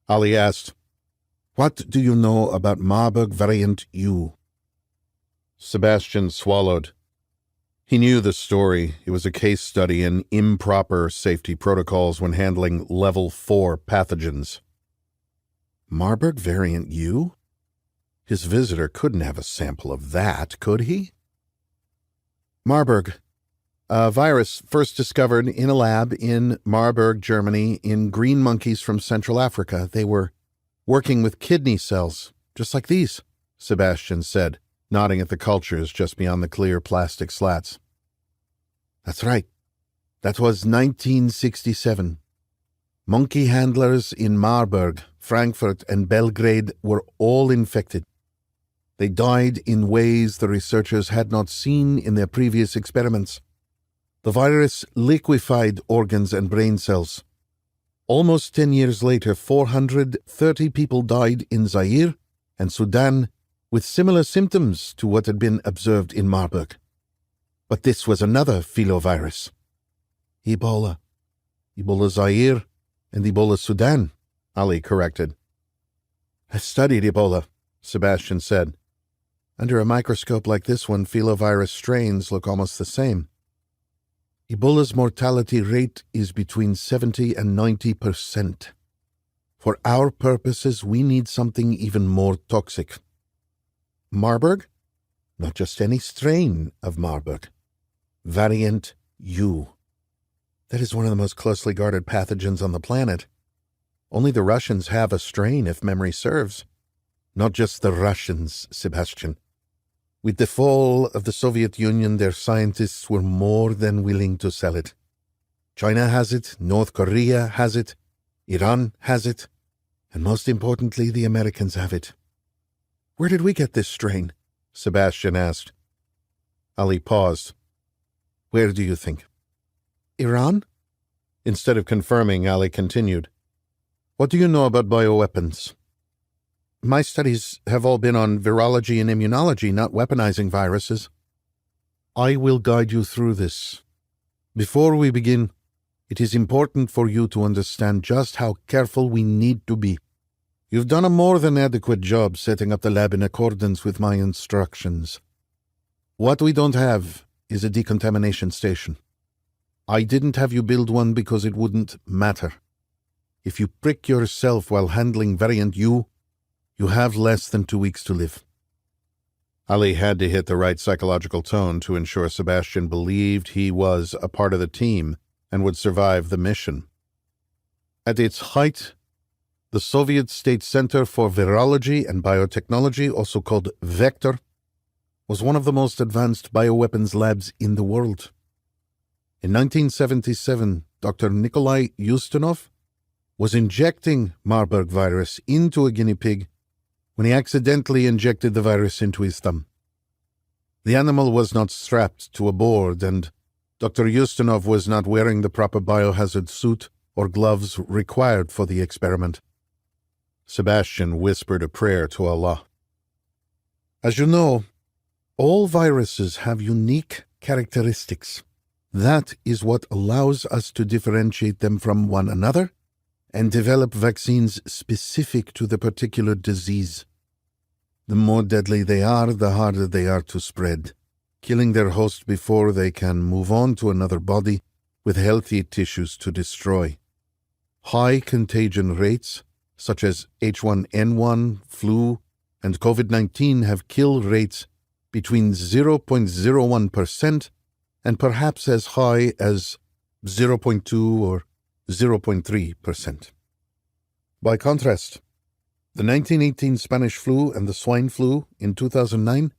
Ali asked, "What do you know about Marburg variant U?" Sebastian swallowed. He knew the story. It was a case study in improper safety protocols when handling Level 4 pathogens. Marburg variant U? His visitor couldn't have a sample of that, could he? Marburg. A virus first discovered in a lab in Marburg, Germany, in green monkeys from Central Africa. They were working with kidney cells, just like these, Sebastian said, nodding at the cultures just beyond the clear plastic slats. "That's right. That was 1967. Monkey handlers in Marburg, Frankfurt, and Belgrade were all infected. They died in ways the researchers had not seen in their previous experiments. The virus liquefied organs and brain cells. Almost 10 years later, 430 people died in Zaire and Sudan with similar symptoms to what had been observed in Marburg. But this was another filovirus. Ebola. Ebola Zaire and Ebola Sudan, Ali corrected. "I studied Ebola," Sebastian said. "Under a microscope like this one, filovirus strains look almost the same. Ebola's mortality rate is between 70 and 90%. For our purposes, we need something even more toxic." Marburg? Not just any strain of Marburg. Variant U. That is one of the most closely guarded pathogens on the planet. Only the Russians have a strain, if memory serves. Not just the Russians, Sebastian. With the fall of the Soviet Union, their scientists were more than willing to sell it. China has it, North Korea has it, Iran has it, and most importantly, the Americans have it. "Where did we get this strain?" Sebastian asked. Ali paused. "Where do you think?" "Iran?" Instead of confirming, Ali continued. "What do you know about bioweapons?" "My studies have all been on virology and immunology, not weaponizing viruses." "I will guide you through this. Before we begin, it is important for you to understand just how careful we need to be. You've done a more than adequate job setting up the lab in accordance with my instructions. What we don't have is a decontamination station. I didn't have you build one because it wouldn't matter. If you prick yourself while handling variant U, you have less than 2 weeks to live." Ali had to hit the right psychological tone to ensure Sebastian believed he was a part of the team and would survive the mission. At its height, the Soviet State Center for Virology and Biotechnology, also called Vector, was one of the most advanced bioweapons labs in the world. In 1977, Dr. Nikolai Ustinov was injecting Marburg virus into a guinea pig when he accidentally injected the virus into his thumb. The animal was not strapped to a board, and Dr. Ustinov was not wearing the proper biohazard suit or gloves required for the experiment. Sebastian whispered a prayer to Allah. As you know, all viruses have unique characteristics. That is what allows us to differentiate them from one another and develop vaccines specific to the particular disease. The more deadly they are, the harder they are to spread, killing their host before they can move on to another body with healthy tissues to destroy. High contagion rates, such as H1N1, flu, and COVID-19 have kill rates between 0.01% and perhaps as high as 0.2 or 0.3%. By contrast, the 1918 Spanish flu and the swine flu in 2009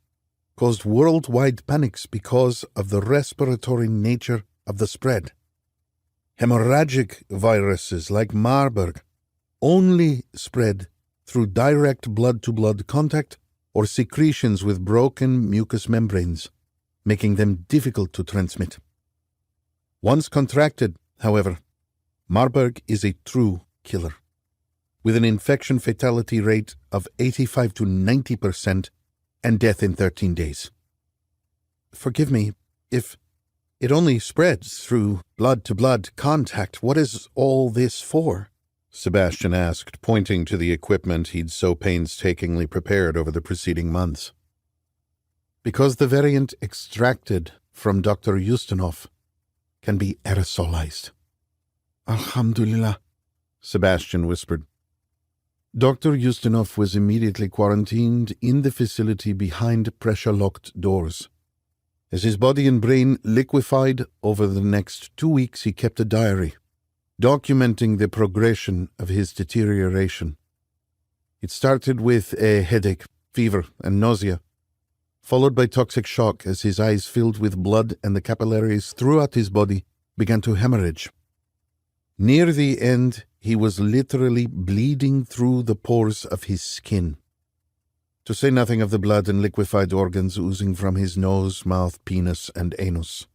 caused worldwide panics because of the respiratory nature of the spread. Hemorrhagic viruses like Marburg only spread through direct blood-to-blood contact or secretions with broken mucous membranes, making them difficult to transmit. Once contracted, however, Marburg is a true killer, with an infection fatality rate of 85 to 90% and death in 13 days. Forgive me, if it only spreads through blood-to-blood contact, what is all this for? Sebastian asked, pointing to the equipment he'd so painstakingly prepared over the preceding months. Because the variant extracted from Dr. Ustinov can be aerosolized. Alhamdulillah, Sebastian whispered. Dr. Ustinov was immediately quarantined in the facility behind pressure-locked doors. As his body and brain liquefied over the next 2 weeks, he kept a diary, documenting the progression of his deterioration. It started with a headache, fever, and nausea, followed by toxic shock as his eyes filled with blood and the capillaries throughout his body began to hemorrhage. Near the end, he was literally bleeding through the pores of his skin, to say nothing of the blood and liquefied organs oozing from his nose, mouth, penis, and anus.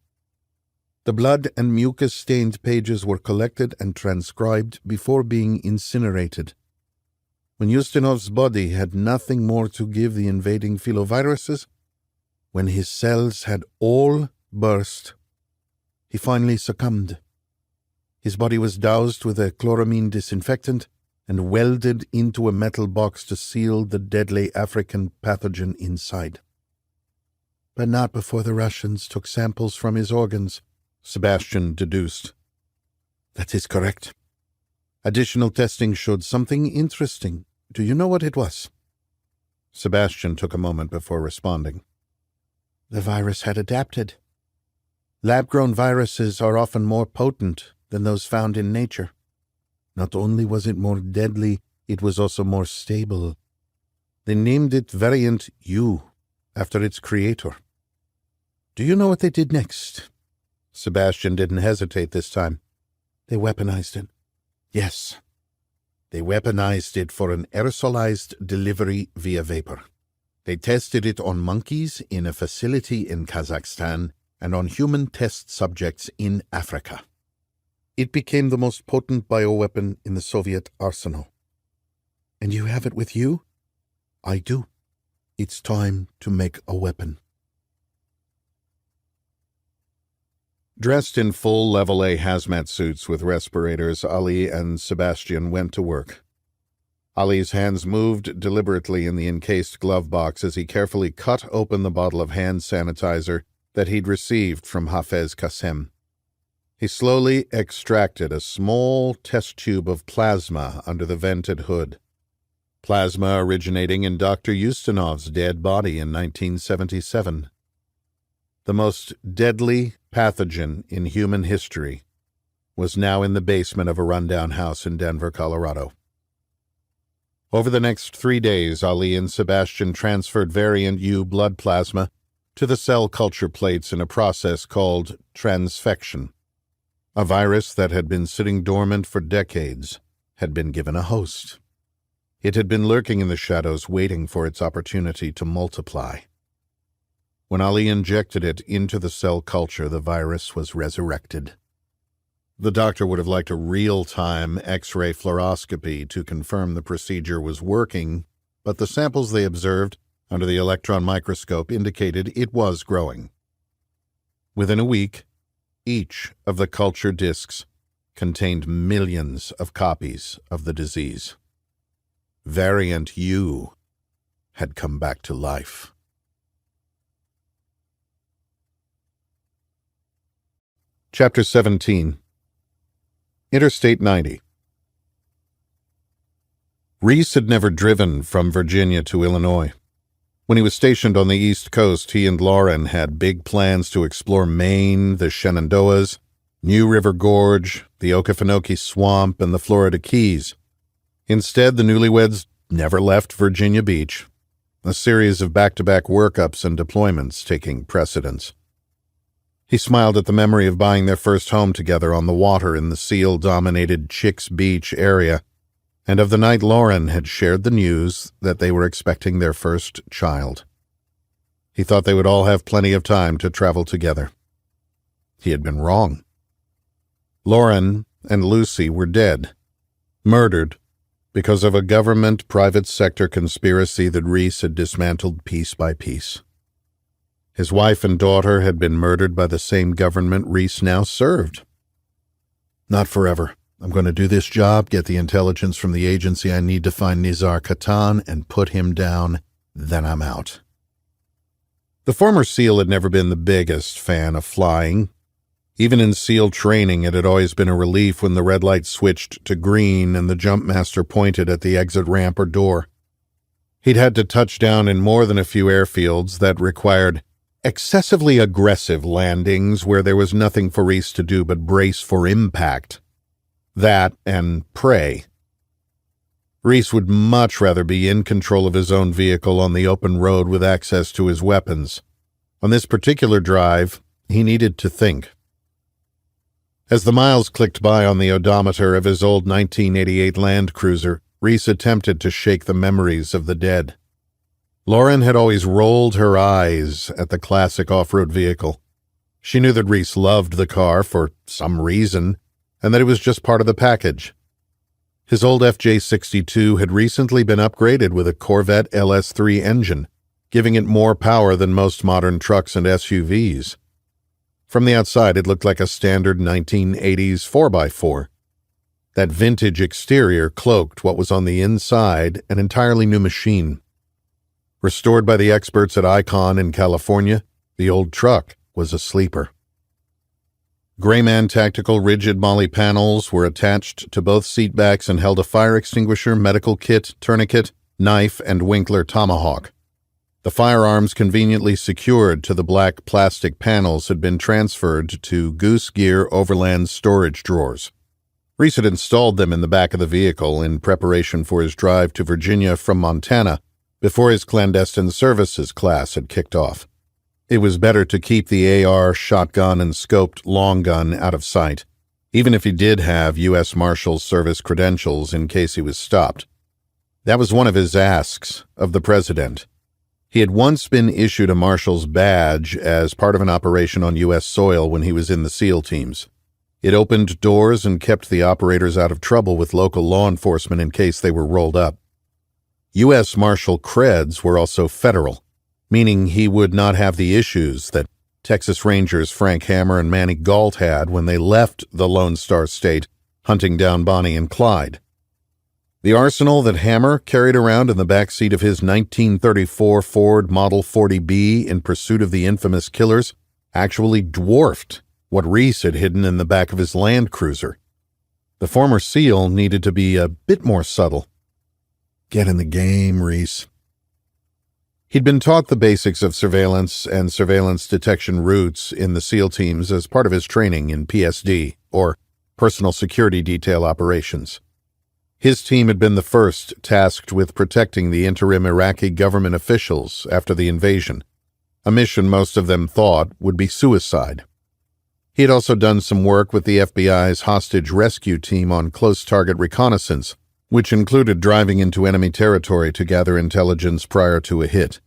The blood and mucus-stained pages were collected and transcribed before being incinerated. When Ustinov's body had nothing more to give the invading filoviruses, when his cells had all burst, he finally succumbed. His body was doused with a chloramine disinfectant and welded into a metal box to seal the deadly African pathogen inside. But not before the Russians took samples from his organs, Sebastian deduced. That is correct. Additional testing showed something interesting. Do you know what it was? Sebastian took a moment before responding. The virus had adapted. Lab-grown viruses are often more potent than those found in nature. Not only was it more deadly, it was also more stable. They named it Variant U, after its creator. Do you know what they did next? Sebastian didn't hesitate this time. They weaponized it. Yes. They weaponized it for an aerosolized delivery via vapor. They tested it on monkeys in a facility in Kazakhstan and on human test subjects in Africa. It became the most potent bioweapon in the Soviet arsenal. And you have it with you? I do. It's time to make a weapon. Dressed in full Level A hazmat suits with respirators, Ali and Sebastian went to work. Ali's hands moved deliberately in the encased glove box as he carefully cut open the bottle of hand sanitizer that he'd received from Hafez Qassem. He slowly extracted a small test tube of plasma under the vented hood. Plasma originating in Dr. Ustinov's dead body in 1977. The most deadly pathogen in human history was now in the basement of a rundown house in Denver, Colorado. Over the next 3 days, Ali and Sebastian transferred variant U blood plasma to the cell culture plates in a process called transfection. A virus that had been sitting dormant for decades had been given a host. It had been lurking in the shadows, waiting for its opportunity to multiply. When Ali injected it into the cell culture, the virus was resurrected. The doctor would have liked a real-time X-ray fluoroscopy to confirm the procedure was working, but the samples they observed under the electron microscope indicated it was growing. Within a week, each of the culture discs contained millions of copies of the disease. Variant U had come back to life. Chapter 17. Interstate 90. Reese had never driven from Virginia to Illinois. When he was stationed on the East Coast, he and Lauren had big plans to explore Maine, the Shenandoahs, New River Gorge, the Okefenokee Swamp, and the Florida Keys. Instead, the newlyweds never left Virginia Beach, a series of back-to-back workups and deployments taking precedence. He smiled at the memory of buying their first home together on the water in the seal-dominated Chicks Beach area, and of the night Lauren had shared the news that they were expecting their first child. He thought they would all have plenty of time to travel together. He had been wrong. Lauren and Lucy were dead, murdered, because of a government private sector conspiracy that Reese had dismantled piece by piece. His wife and daughter had been murdered by the same government Reese now served. Not forever. I'm going to do this job, get the intelligence from the agency I need to find Nizar Katan, and put him down. Then I'm out. The former SEAL had never been the biggest fan of flying. Even in SEAL training, it had always been a relief when the red light switched to green and the jump master pointed at the exit ramp or door. He'd had to touch down in more than a few airfields that required excessively aggressive landings where there was nothing for Reese to do but brace for impact. That and pray. Reese would much rather be in control of his own vehicle on the open road with access to his weapons. On this particular drive, he needed to think. As the miles clicked by on the odometer of his old 1988 Land Cruiser, Reese attempted to shake the memories of the dead. Lauren had always rolled her eyes at the classic off-road vehicle. She knew that Reese loved the car for some reason, and that it was just part of the package. His old FJ62 had recently been upgraded with a Corvette LS3 engine, giving it more power than most modern trucks and SUVs. From the outside, it looked like a standard 1980s 4x4. That vintage exterior cloaked what was on the inside, an entirely new machine. Restored by the experts at Icon in California, the old truck was a sleeper. Grayman Tactical rigid moly panels were attached to both seatbacks and held a fire extinguisher, medical kit, tourniquet, knife, and Winkler tomahawk. The firearms conveniently secured to the black plastic panels had been transferred to Goose Gear Overland storage drawers. Reese had installed them in the back of the vehicle in preparation for his drive to Virginia from Montana before his clandestine services class had kicked off. It was better to keep the AR, shotgun, and scoped long gun out of sight, even if he did have U.S. Marshal Service credentials in case he was stopped. That was one of his asks of the president. He had once been issued a marshal's badge as part of an operation on U.S. soil when he was in the SEAL teams. It opened doors and kept the operators out of trouble with local law enforcement in case they were rolled up. U.S. Marshal creds were also federal, meaning he would not have the issues that Texas Rangers Frank Hammer and Manny Galt had when they left the Lone Star State hunting down Bonnie and Clyde. The arsenal that Hammer carried around in the backseat of his 1934 Ford Model 40B in pursuit of the infamous killers actually dwarfed what Reese had hidden in the back of his Land Cruiser. The former SEAL needed to be a bit more subtle. Get in the game, Reese. He'd been taught the basics of surveillance and surveillance detection routes in the SEAL teams as part of his training in PSD, or Personal Security Detail Operations. His team had been the first tasked with protecting the interim Iraqi government officials after the invasion, a mission most of them thought would be suicide. He had also done some work with the FBI's hostage rescue team on close target reconnaissance, which included driving into enemy territory to gather intelligence prior to a hit.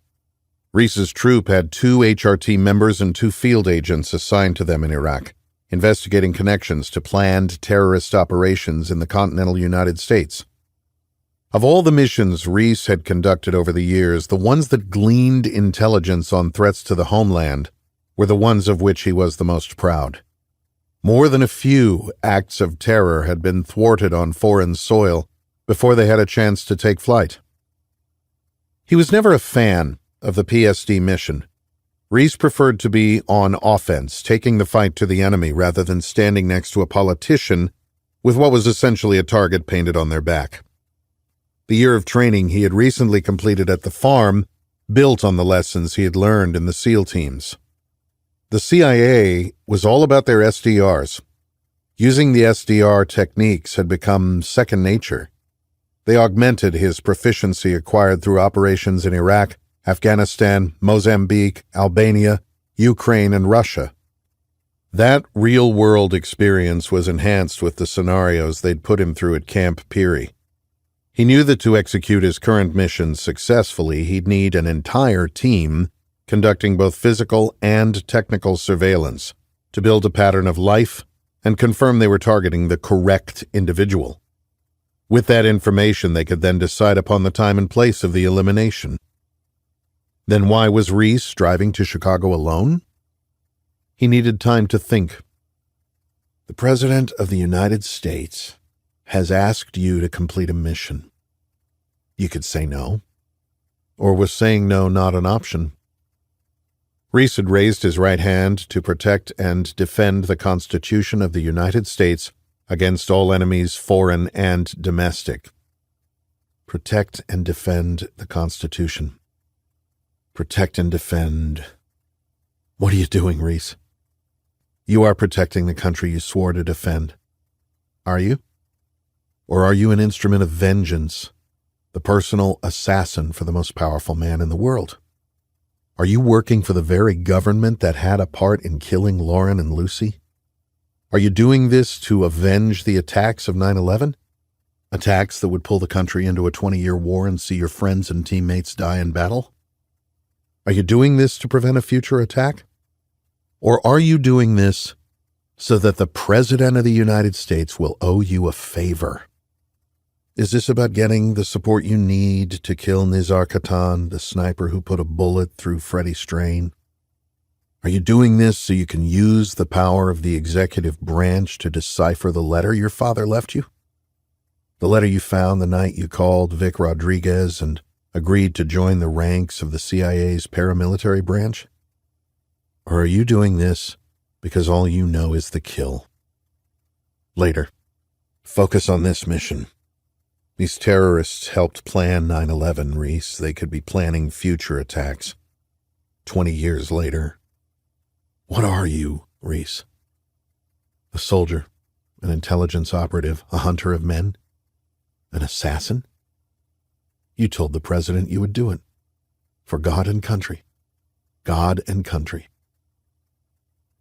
Reese's troop had 2 HRT members and 2 field agents assigned to them in Iraq, investigating connections to planned terrorist operations in the continental United States. Of all the missions Reese had conducted over the years, the ones that gleaned intelligence on threats to the homeland were the ones of which he was the most proud. More than a few acts of terror had been thwarted on foreign soil before they had a chance to take flight. He was never a fan of the PSD mission. Reese preferred to be on offense, taking the fight to the enemy rather than standing next to a politician with what was essentially a target painted on their back. The year of training he had recently completed at the farm built on the lessons he had learned in the SEAL teams. The CIA was all about their SDRs. Using the SDR techniques had become second nature. They augmented his proficiency acquired through operations in Iraq, Afghanistan, Mozambique, Albania, Ukraine, and Russia. That real-world experience was enhanced with the scenarios they'd put him through at Camp Peary. He knew that to execute his current mission successfully, he'd need an entire team conducting both physical and technical surveillance to build a pattern of life and confirm they were targeting the correct individual. With that information, they could then decide upon the time and place of the elimination. Then why was Reese driving to Chicago alone? He needed time to think. The President of the United States has asked you to complete a mission. You could say no. Or was saying no not an option? Reese had raised his right hand to protect and defend the Constitution of the United States against all enemies, foreign and domestic. Protect and defend the Constitution. Protect and defend. What are you doing, Reese? You are protecting the country you swore to defend. Are you? Or are you an instrument of vengeance, the personal assassin for the most powerful man in the world? Are you working for the very government that had a part in killing Lauren and Lucy? Are you doing this to avenge the attacks of 9/11? Attacks that would pull the country into a 20-year war and see your friends and teammates die in battle? Are you doing this to prevent a future attack? Or are you doing this so that the President of the United States will owe you a favor? Is this about getting the support you need to kill Nizar Katan, the sniper who put a bullet through Freddie Strain? Are you doing this so you can use the power of the executive branch to decipher the letter your father left you? The letter you found the night you called Vic Rodriguez and agreed to join the ranks of the CIA's paramilitary branch? Or are you doing this because all you know is the kill? Later, focus on this mission. These terrorists helped plan 9/11, Reese. They could be planning future attacks. 20 years later. What are you, Reese? A soldier, an intelligence operative, a hunter of men? An assassin? You told the president you would do it. For God and country. God and country.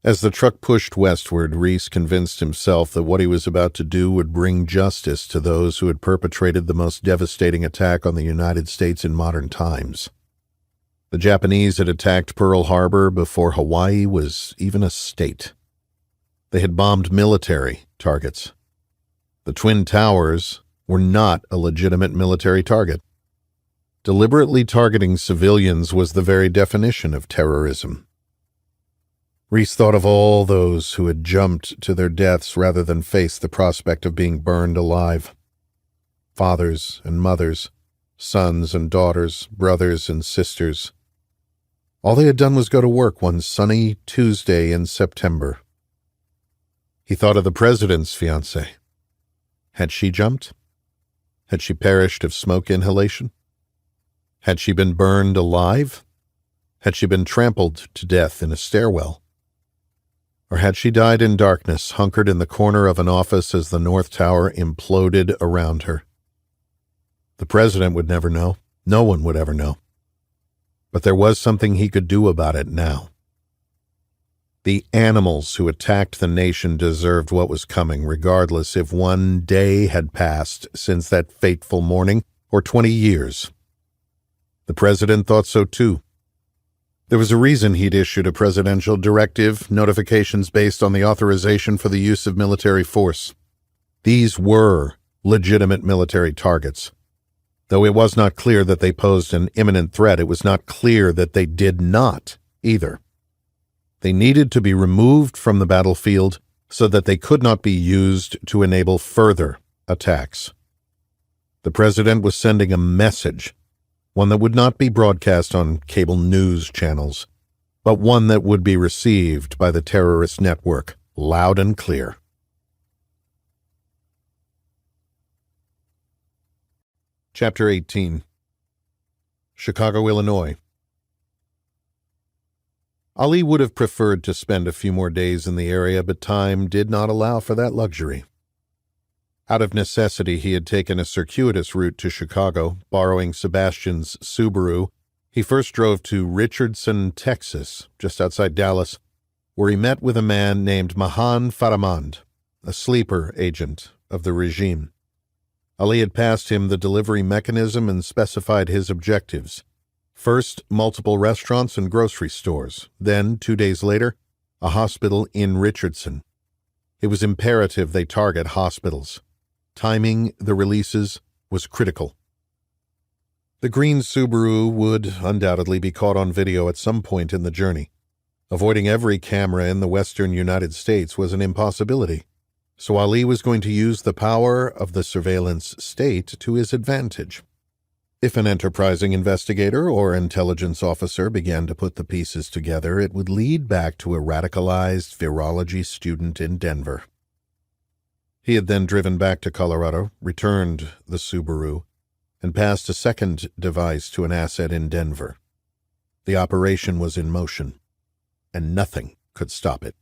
As the truck pushed westward, Reese convinced himself that what he was about to do would bring justice to those who had perpetrated the most devastating attack on the United States in modern times. The Japanese had attacked Pearl Harbor before Hawaii was even a state. They had bombed military targets. The Twin Towers were not a legitimate military target. Deliberately targeting civilians was the very definition of terrorism. Reese thought of all those who had jumped to their deaths rather than face the prospect of being burned alive. Fathers and mothers, sons and daughters, brothers and sisters. All they had done was go to work one sunny Tuesday in September. He thought of the president's fiancée. Had she jumped? Had she perished of smoke inhalation? Had she been burned alive? Had she been trampled to death in a stairwell? Or had she died in darkness, hunkered in the corner of an office as the North Tower imploded around her? The president would never know. No one would ever know. But there was something he could do about it now. The animals who attacked the nation deserved what was coming, regardless if one day had passed since that fateful morning or 20 years. The president thought so too. There was a reason he'd issued a presidential directive, notifications based on the authorization for the use of military force. These were legitimate military targets. Though it was not clear that they posed an imminent threat, it was not clear that they did not either. They needed to be removed from the battlefield so that they could not be used to enable further attacks. The president was sending a message, one that would not be broadcast on cable news channels, but one that would be received by the terrorist network loud and clear. Chapter 18. Chicago, Illinois. Ali would have preferred to spend a few more days in the area, but time did not allow for that luxury. Out of necessity, he had taken a circuitous route to Chicago. Borrowing Sebastian's Subaru, he first drove to Richardson, Texas, just outside Dallas, where he met with a man named Mahan Faramand, a sleeper agent of the regime. Ali had passed him the delivery mechanism and specified his objectives. First, multiple restaurants and grocery stores. Then, 2 days later, a hospital in Richardson. It was imperative they target hospitals. Timing the releases was critical. The green Subaru would undoubtedly be caught on video at some point in the journey. Avoiding every camera in the western United States was an impossibility. So Ali was going to use the power of the surveillance state to his advantage. If an enterprising investigator or intelligence officer began to put the pieces together, it would lead back to a radicalized virology student in Denver. He had then driven back to Colorado, returned the Subaru, and passed a second device to an asset in Denver. The operation was in motion, and nothing could stop it.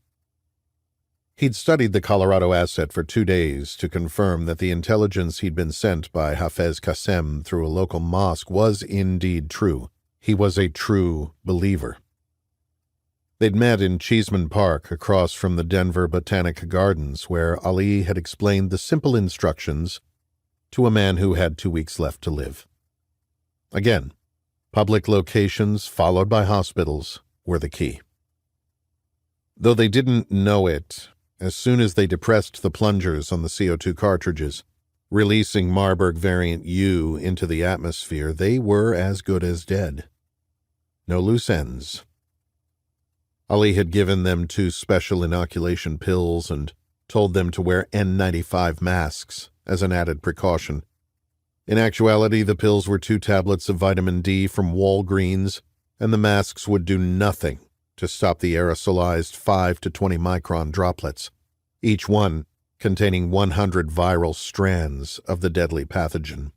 He'd studied the Colorado asset for 2 days to confirm that the intelligence he'd been sent by Hafez Qassem through a local mosque was indeed true. He was a true believer. They'd met in Cheeseman Park across from the Denver Botanic Gardens, where Ali had explained the simple instructions to a man who had 2 weeks left to live. Again, public locations followed by hospitals were the key. Though they didn't know it, as soon as they depressed the plungers on the CO2 cartridges, releasing Marburg variant U into the atmosphere, they were as good as dead. No loose ends. Ali had given them 2 special inoculation pills and told them to wear N95 masks as an added precaution. In actuality, the pills were 2 tablets of vitamin D from Walgreens, and the masks would do nothing to stop the aerosolized 5 to 20 micron droplets, each one containing 100 viral strands of the deadly pathogen.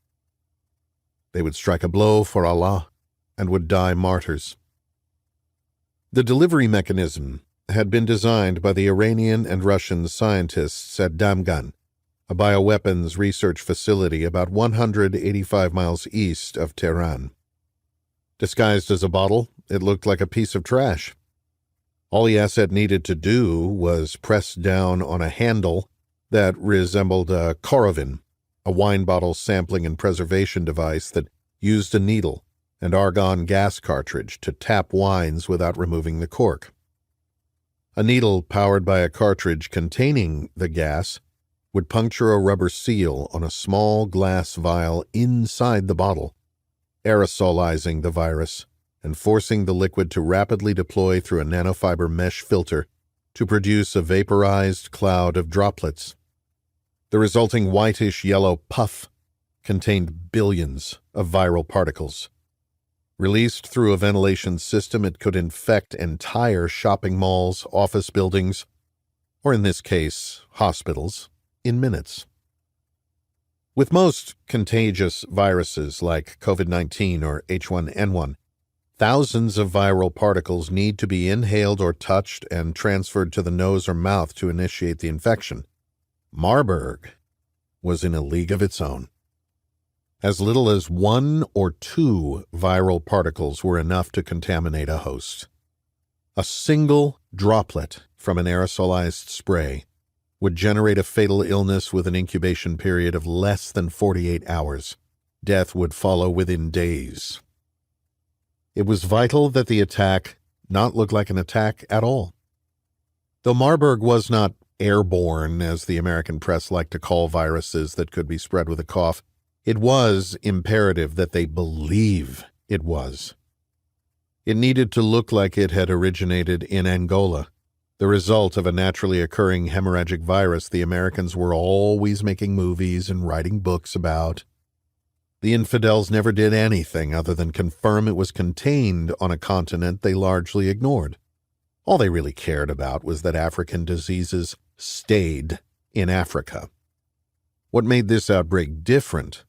They would strike a blow for Allah and would die martyrs. The delivery mechanism had been designed by the Iranian and Russian scientists at Damgan, a bioweapons research facility about 185 miles east of Tehran. Disguised as a bottle, it looked like a piece of trash. All the asset needed to do was press down on a handle that resembled a Korovin, a wine bottle sampling and preservation device that used a needle and argon gas cartridge to tap wines without removing the cork. A needle powered by a cartridge containing the gas would puncture a rubber seal on a small glass vial inside the bottle, aerosolizing the virus and forcing the liquid to rapidly deploy through a nanofiber mesh filter to produce a vaporized cloud of droplets. The resulting whitish-yellow puff contained billions of viral particles. Released through a ventilation system, it could infect entire shopping malls, office buildings, or in this case, hospitals, in minutes. With most contagious viruses like COVID-19 or H1N1, thousands of viral particles need to be inhaled or touched and transferred to the nose or mouth to initiate the infection. Marburg was in a league of its own. As little as 1 or 2 viral particles were enough to contaminate a host. A single droplet from an aerosolized spray would generate a fatal illness with an incubation period of less than 48 hours. Death would follow within days. It was vital that the attack not look like an attack at all. Though Marburg was not airborne, as the American press liked to call viruses that could be spread with a cough, it was imperative that they believe it was. It needed to look like it had originated in Angola, the result of a naturally occurring hemorrhagic virus the Americans were always making movies and writing books about. The infidels never did anything other than confirm it was contained on a continent they largely ignored. All they really cared about was that African diseases stayed in Africa. What made this outbreak different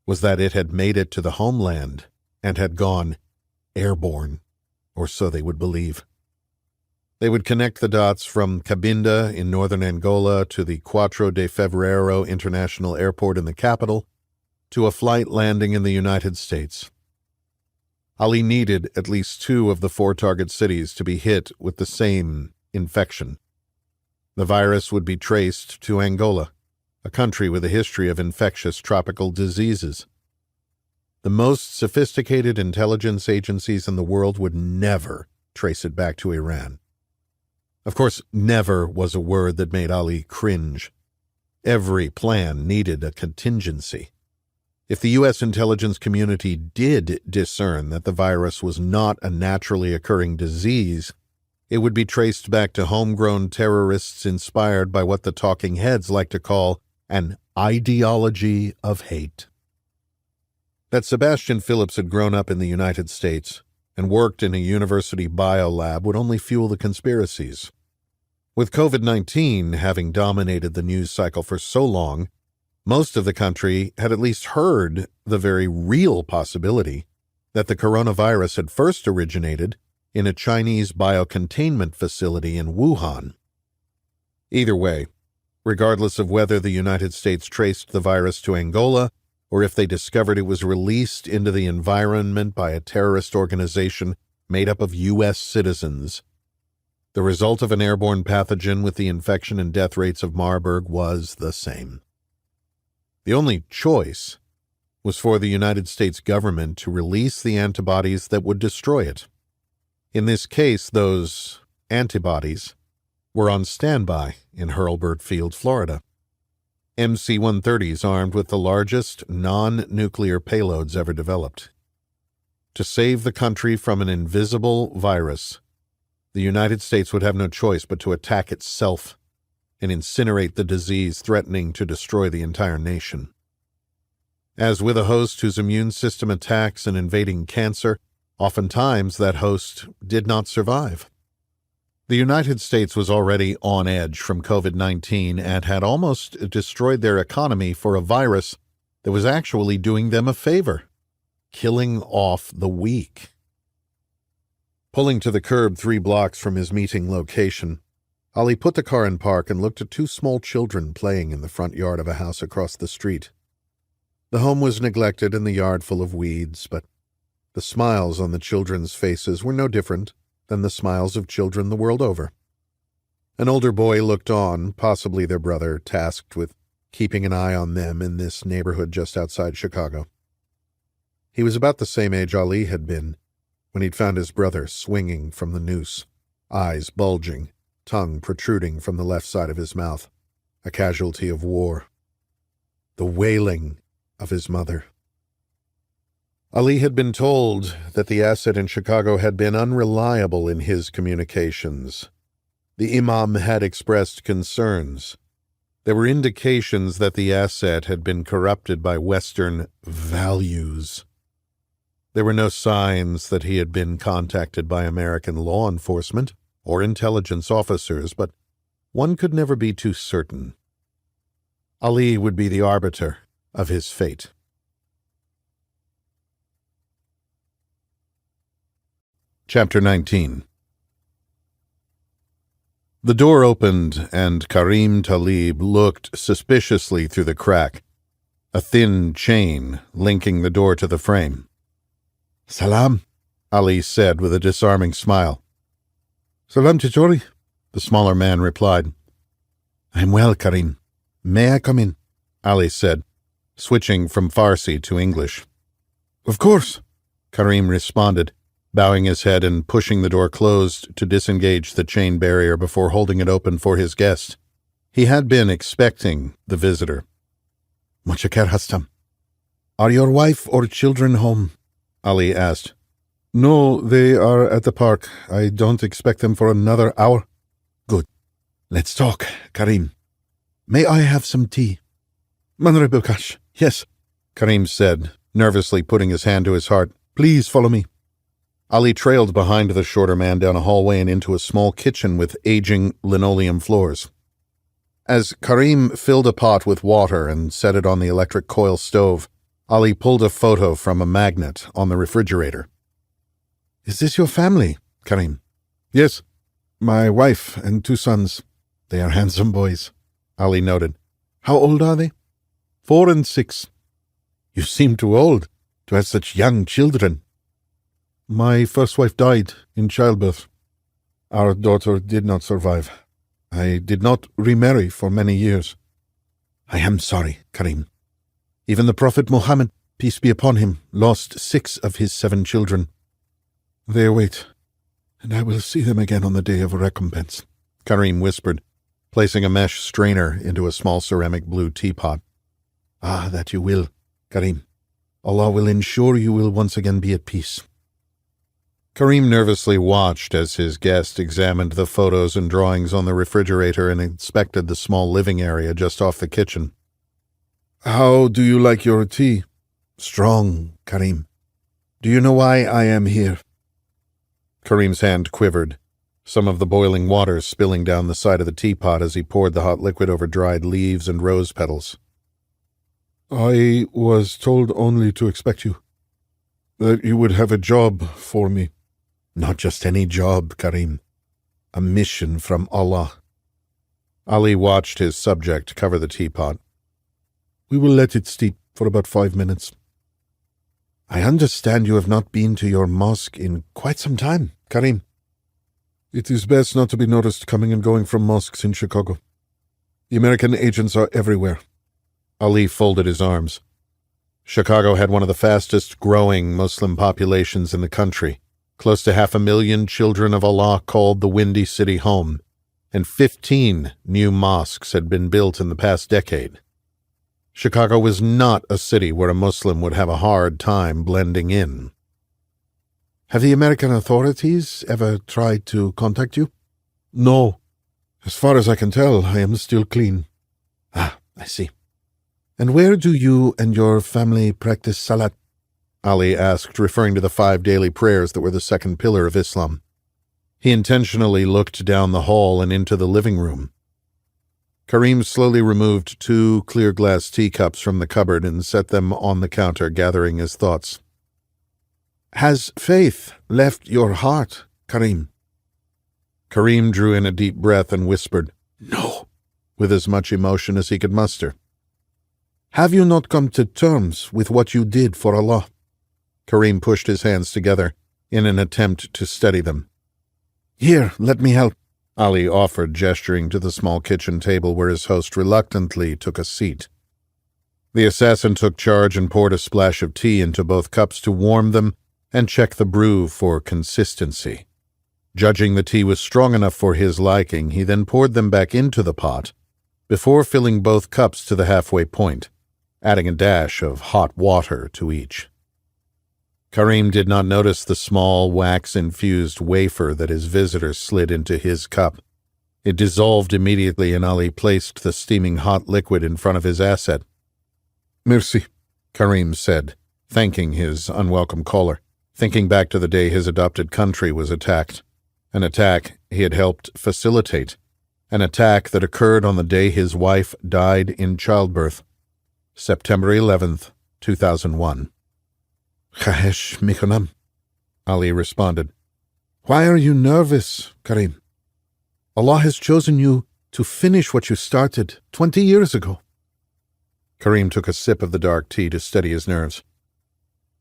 was that it had made it to the homeland and had gone airborne, or so they would believe. They would connect the dots from Cabinda in northern Angola to the Quatro de Fevereiro International Airport in the capital to a flight landing in the United States. Ali needed at least 2 of the 4 target cities to be hit with the same infection. The virus would be traced to Angola, a country with a history of infectious tropical diseases. The most sophisticated intelligence agencies in the world would never trace it back to Iran. Of course, never was a word that made Ali cringe. Every plan needed a contingency. If the U.S. intelligence community did discern that the virus was not a naturally occurring disease, it would be traced back to homegrown terrorists inspired by what the talking heads like to call an ideology of hate. That Sebastian Phillips had grown up in the United States and worked in a university biolab would only fuel the conspiracies. With COVID-19 having dominated the news cycle for so long, most of the country had at least heard the very real possibility that the coronavirus had first originated in a Chinese biocontainment facility in Wuhan. Either way, regardless of whether the United States traced the virus to Angola or if they discovered it was released into the environment by a terrorist organization made up of U.S. citizens, the result of an airborne pathogen with the infection and death rates of Marburg was the same. The only choice was for the United States government to release the antibodies that would destroy it. In this case, those antibodies were on standby in Hurlburt Field, Florida. MC-130s armed with the largest non-nuclear payloads ever developed. To save the country from an invisible virus, the United States would have no choice but to attack itself and incinerate the disease threatening to destroy the entire nation. As with a host whose immune system attacks an invading cancer, oftentimes that host did not survive. The United States was already on edge from COVID-19 and had almost destroyed their economy for a virus that was actually doing them a favor, killing off the weak. Pulling to the curb 3 blocks from his meeting location, Ali put the car in park and looked at 2 small children playing in the front yard of a house across the street. The home was neglected and the yard full of weeds, but the smiles on the children's faces were no different than the smiles of children the world over. An older boy looked on, possibly their brother, tasked with keeping an eye on them in this neighborhood just outside Chicago. He was about the same age Ali had been when he'd found his brother swinging from the noose, eyes bulging, tongue protruding from the left side of his mouth, a casualty of war. The wailing of his mother. Ali had been told that the asset in Chicago had been unreliable in his communications. The imam had expressed concerns. There were indications that the asset had been corrupted by Western values. There were no signs that he had been contacted by American law enforcement or intelligence officers, but one could never be too certain. Ali would be the arbiter of his fate. Chapter 19. The door opened, and Karim Talib looked suspiciously through the crack, a thin chain linking the door to the frame. "Salam," Ali said with a disarming smile. "Salam, Chichori," the smaller man replied. "I'm well, Karim. May I come in?" Ali said, switching from Farsi to English. "Of course," Karim responded, bowing his head and pushing the door closed to disengage the chain barrier before holding it open for his guest. He had been expecting the visitor. "Mutshakar hastam. Are your wife or children home?" Ali asked. "No, they are at the park. I don't expect them for another hour." "Good. Let's talk, Karim. May I have some tea?" "Manre Bilkash, yes," Karim said, nervously putting his hand to his heart. "Please follow me." Ali trailed behind the shorter man down a hallway and into a small kitchen with aging linoleum floors. As Karim filled a pot with water and set it on the electric coil stove, Ali pulled a photo from a magnet on the refrigerator. "Is this your family, Karim?" "Yes, my wife and 2 sons. They are handsome boys," Ali noted. "How old are they?" 4 and 6. "You seem too old to have such young children." "My first wife died in childbirth. Our daughter did not survive. I did not remarry for many years." "I am sorry, Karim. Even the Prophet Muhammad, peace be upon him, lost 6 of his 7 children." "They await, and I will see them again on the day of recompense," Karim whispered, placing a mesh strainer into a small ceramic blue teapot. "Ah, that you will, Karim. Allah will ensure you will once again be at peace." Karim nervously watched as his guest examined the photos and drawings on the refrigerator and inspected the small living area just off the kitchen. "How do you like your tea?" "Strong, Karim. Do you know why I am here?" Karim's hand quivered, some of the boiling water spilling down the side of the teapot as he poured the hot liquid over dried leaves and rose petals. "I was told only to expect you, that you would have a job for me." "Not just any job, Karim. A mission from Allah." Ali watched his subject cover the teapot. "We will let it steep for about 5 minutes." "I understand you have not been to your mosque in quite some time, Karim." "It is best not to be noticed coming and going from mosques in Chicago. The American agents are everywhere." Ali folded his arms. Chicago had one of the fastest growing Muslim populations in the country. Close to 500,000 children of Allah called the Windy City home, and 15 new mosques had been built in the past decade. Chicago was not a city where a Muslim would have a hard time blending in. "Have the American authorities ever tried to contact you?" "No. As far as I can tell, I am still clean." "Ah, I see. And where do you and your family practice salat?" Ali asked, referring to the 5 daily prayers that were the second pillar of Islam. He intentionally looked down the hall and into the living room. Karim slowly removed 2 clear glass teacups from the cupboard and set them on the counter, gathering his thoughts. "Has faith left your heart, Karim?" Karim drew in a deep breath and whispered, "No," with as much emotion as he could muster. "Have you not come to terms with what you did for Allah?" Karim pushed his hands together in an attempt to steady them. "Here, let me help," Ali offered, gesturing to the small kitchen table where his host reluctantly took a seat. The assassin took charge and poured a splash of tea into both cups to warm them and check the brew for consistency. Judging the tea was strong enough for his liking, he then poured them back into the pot before filling both cups to the halfway point, adding a dash of hot water to each. Karim did not notice the small, wax-infused wafer that his visitor slid into his cup. It dissolved immediately, and Ali placed the steaming hot liquid in front of his asset. "Merci," Karim said, thanking his unwelcome caller, thinking back to the day his adopted country was attacked, an attack he had helped facilitate. an attack that occurred on the day his wife died in childbirth, September 11th, 2001. Chahesh Mikonam, Ali responded. why are you nervous, Karim? Allah has chosen you to finish what you started 20 years ago. Karim took a sip of the dark tea to steady his nerves.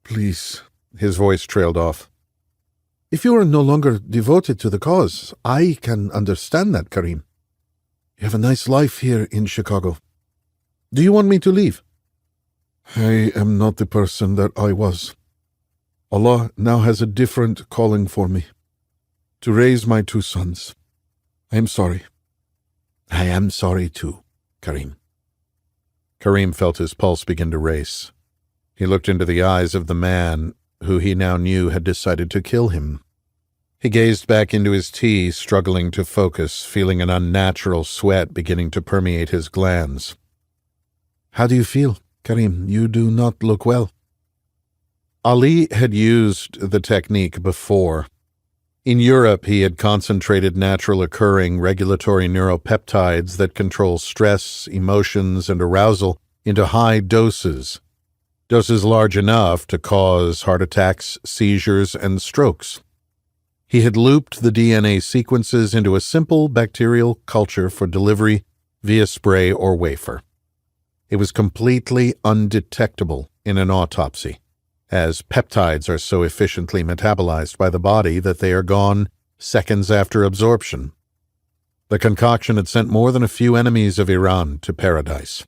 Please, His voice trailed off. if you are no longer devoted to the cause, I can understand that, Karim. You have a nice life here in Chicago. Do you want me to leave? I am not the person that I was. Allah now has a different calling for me. To raise my 2 sons. I am sorry. I am sorry too, Karim. Karim felt his pulse begin to race. He looked into the eyes of the man who he now knew had decided to kill him. He gazed back into his tea, struggling to focus, feeling an unnatural sweat beginning to permeate his glands. How do you feel, Karim? You do not look well. Ali had used the technique before. In Europe, he had concentrated natural occurring regulatory neuropeptides that control stress, emotions, and arousal into high doses large enough to cause heart attacks, seizures, and strokes. He had looped the DNA sequences into a simple bacterial culture for delivery via spray or wafer. It was completely undetectable in an autopsy, as peptides are so efficiently metabolized by the body that they are gone seconds after absorption. The concoction had sent more than a few enemies of Iran to paradise.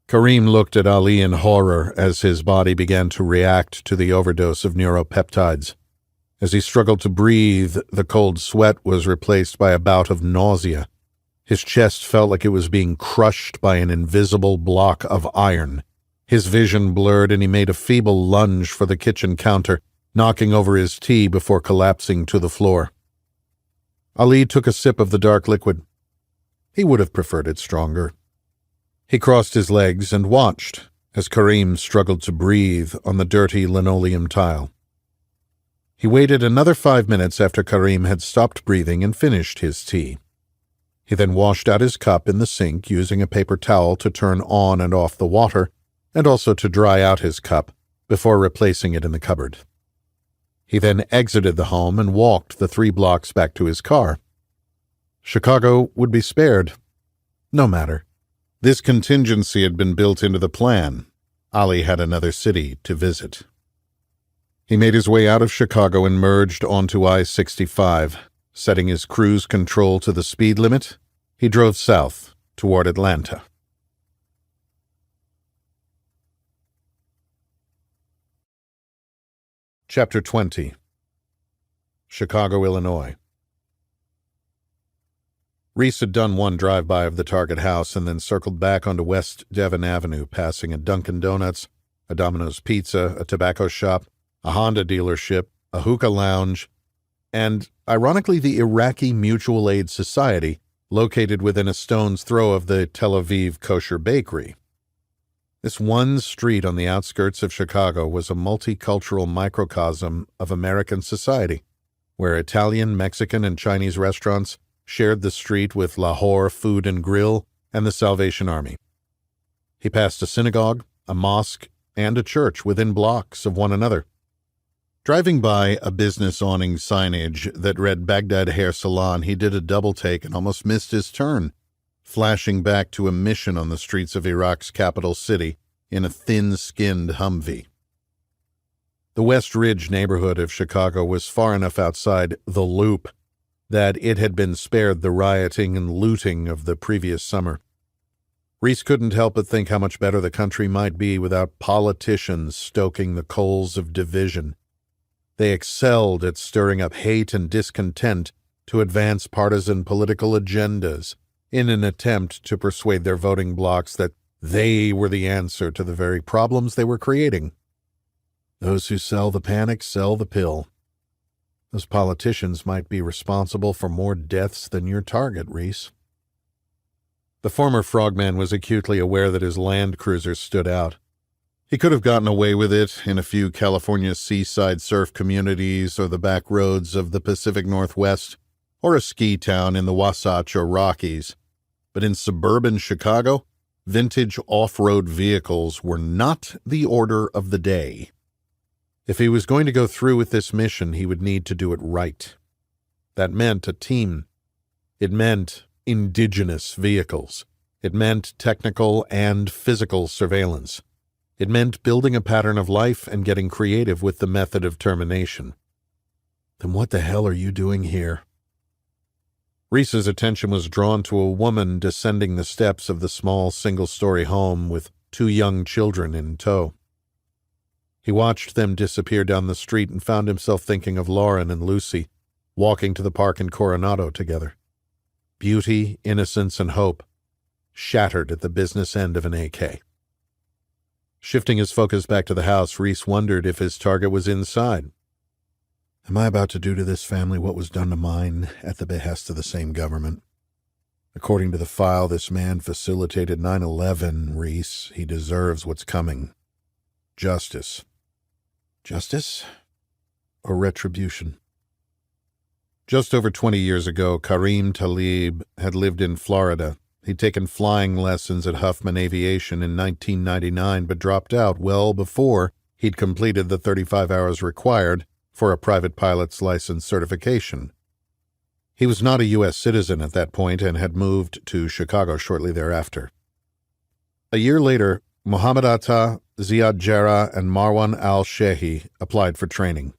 Karim looked at Ali in horror as his body began to react to the overdose of neuropeptides. As he struggled to breathe, the cold sweat was replaced by a bout of nausea. His chest felt like it was being crushed by an invisible block of iron. His vision blurred and he made a feeble lunge for the kitchen counter, knocking over his tea before collapsing to the floor. Ali took a sip of the dark liquid. He would have preferred it stronger. He crossed his legs and watched as Karim struggled to breathe on the dirty linoleum tile. He waited another 5 minutes after Karim had stopped breathing and finished his tea. He then washed out his cup in the sink using a paper towel to turn on and off the water, and also to dry out his cup before replacing it in the cupboard. He then exited the home and walked the 3 blocks back to his car. Chicago would be spared. No matter. This contingency had been built into the plan. Ali had another city to visit. He made his way out of Chicago and merged onto I-65. Setting his cruise control to the speed limit, he drove south toward Atlanta. Chapter 20. Chicago, Illinois. Reese had done one drive-by of the target house and then circled back onto West Devon Avenue, passing a Dunkin' Donuts, a Domino's Pizza, a tobacco shop, a Honda dealership, a hookah lounge, and, ironically, the Iraqi Mutual Aid Society, located within a stone's throw of the Tel Aviv Kosher Bakery. This one street on the outskirts of Chicago was a multicultural microcosm of American society, where Italian, Mexican, and Chinese restaurants shared the street with Lahore Food and Grill and the Salvation Army. He passed a synagogue, a mosque, and a church within blocks of one another. Driving by a business awning signage that read Baghdad Hair Salon, he did a double take and almost missed his turn, flashing back to a mission on the streets of Iraq's capital city in a thin-skinned Humvee. The West Ridge neighborhood of Chicago was far enough outside the Loop that it had been spared the rioting and looting of the previous summer. Reese couldn't help but think how much better the country might be without politicians stoking the coals of division. They excelled at stirring up hate and discontent to advance partisan political agendas in an attempt to persuade their voting blocs that they were the answer to the very problems they were creating. Those who sell the panic sell the pill. Those politicians might be responsible for more deaths than your target, Reese. The former frogman was acutely aware that his Land Cruiser stood out. He could have gotten away with it in a few California seaside surf communities or the back roads of the Pacific Northwest, or a ski town in the Wasatch or Rockies, but in suburban Chicago, vintage off-road vehicles were not the order of the day. If he was going to go through with this mission, he would need to do it right. That meant a team. It meant indigenous vehicles. It meant technical and physical surveillance. It meant building a pattern of life and getting creative with the method of termination. Then what the hell are you doing here? Reese's attention was drawn to a woman descending the steps of the small single-story home with 2 young children in tow. He watched them disappear down the street and found himself thinking of Lauren and Lucy, walking to the park in Coronado together. Beauty, innocence, and hope, shattered at the business end of an AK. Shifting his focus back to the house, Reese wondered if his target was inside. Am I about to do to this family what was done to mine at the behest of the same government? According to the file, this man facilitated 9/11, Reese. He deserves what's coming. Justice. Justice? Or retribution? Just over 20 years ago, Karim Talib had lived in Florida. He'd taken flying lessons at Huffman Aviation in 1999, but dropped out well before he'd completed the 35 hours required for a private pilot's license certification. He was not a U.S. citizen at that point and had moved to Chicago shortly thereafter. A year later, Mohammed Atta, Ziad Jarrah, and Marwan al-Shehi applied for training.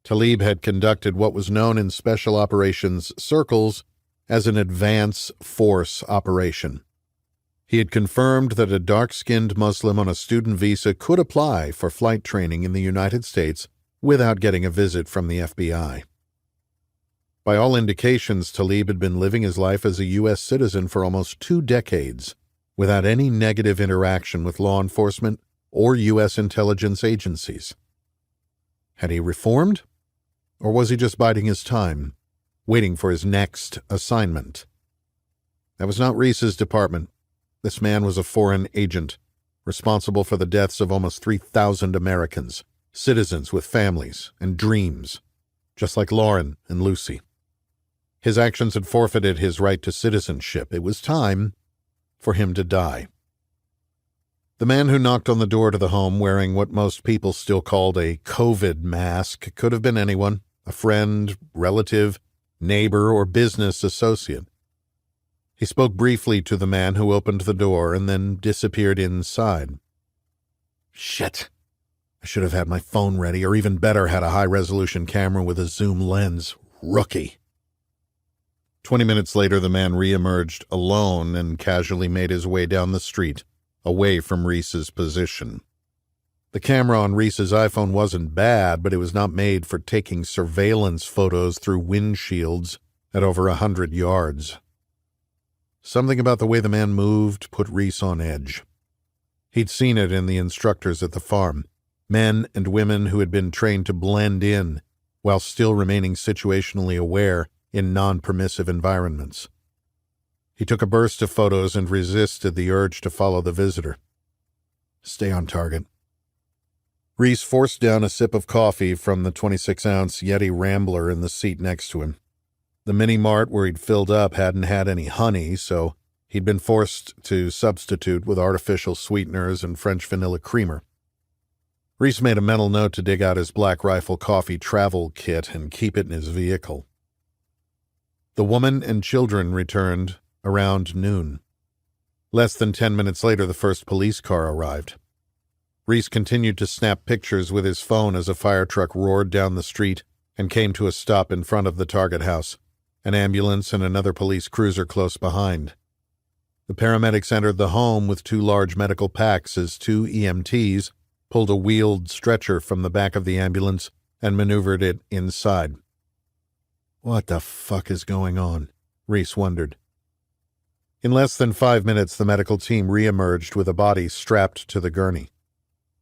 Talib had conducted what was known in special operations circles as an advance force operation. He had confirmed that a dark-skinned Muslim on a student visa could apply for flight training in the United States without getting a visit from the FBI. By all indications, Talib had been living his life as a U.S. citizen for almost 2 decades, without any negative interaction with law enforcement or U.S. intelligence agencies. Had he reformed? Or was he just biding his time, waiting for his next assignment? That was not Reese's department. This man was a foreign agent, responsible for the deaths of almost 3,000 Americans, citizens with families and dreams, just like Lauren and Lucy. His actions had forfeited his right to citizenship. It was time for him to die. The man who knocked on the door to the home wearing what most people still called a COVID mask could have been anyone, a friend, relative, neighbor, or business associate. He spoke briefly to the man who opened the door and then disappeared inside. Shit! I should have had my phone ready, or even better, had a high-resolution camera with a zoom lens. Rookie. 20 minutes later, the man re-emerged alone and casually made his way down the street, away from Reese's position. The camera on Reese's iPhone wasn't bad, but it was not made for taking surveillance photos through windshields at over 100 yards. Something about the way the man moved put Reese on edge. He'd seen it in the instructors at the farm, men and women who had been trained to blend in while still remaining situationally aware in non-permissive environments. He took a burst of photos and resisted the urge to follow the visitor. Stay on target. Reese forced down a sip of coffee from the 26-ounce Yeti Rambler in the seat next to him. The mini-mart where he'd filled up hadn't had any honey, so he'd been forced to substitute with artificial sweeteners and French vanilla creamer. Reese made a mental note to dig out his Black Rifle coffee travel kit and keep it in his vehicle. The woman and children returned around noon. Less than 10 minutes later, the first police car arrived. Reese continued to snap pictures with his phone as a fire truck roared down the street and came to a stop in front of the target house, an ambulance and another police cruiser close behind. The paramedics entered the home with 2 large medical packs as 2 EMTs pulled a wheeled stretcher from the back of the ambulance and maneuvered it inside. What the fuck is going on? Reese wondered. In less than 5 minutes, the medical team re-emerged with a body strapped to the gurney.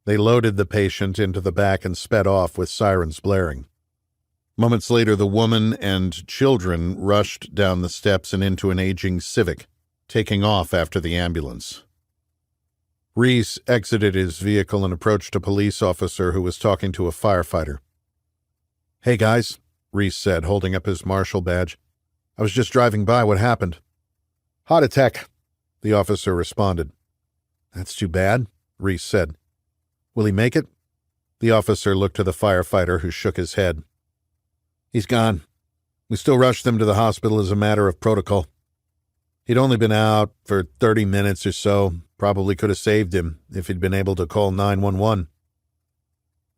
They loaded the patient into the back and sped off with sirens blaring. Moments later, the woman and children rushed down the steps and into an aging Civic, taking off after the ambulance. Reese exited his vehicle and approached a police officer who was talking to a firefighter. Hey guys, Reese said, holding up his marshal badge. "I was just driving by. What happened?" "Heart attack," the officer responded. "That's too bad," Reese said. "Will he make it?" The officer looked to the firefighter, who shook his head. "He's gone. We still rushed them to the hospital as a matter of protocol. He'd only been out for 30 minutes or so. Probably could have saved him if he'd been able to call 911.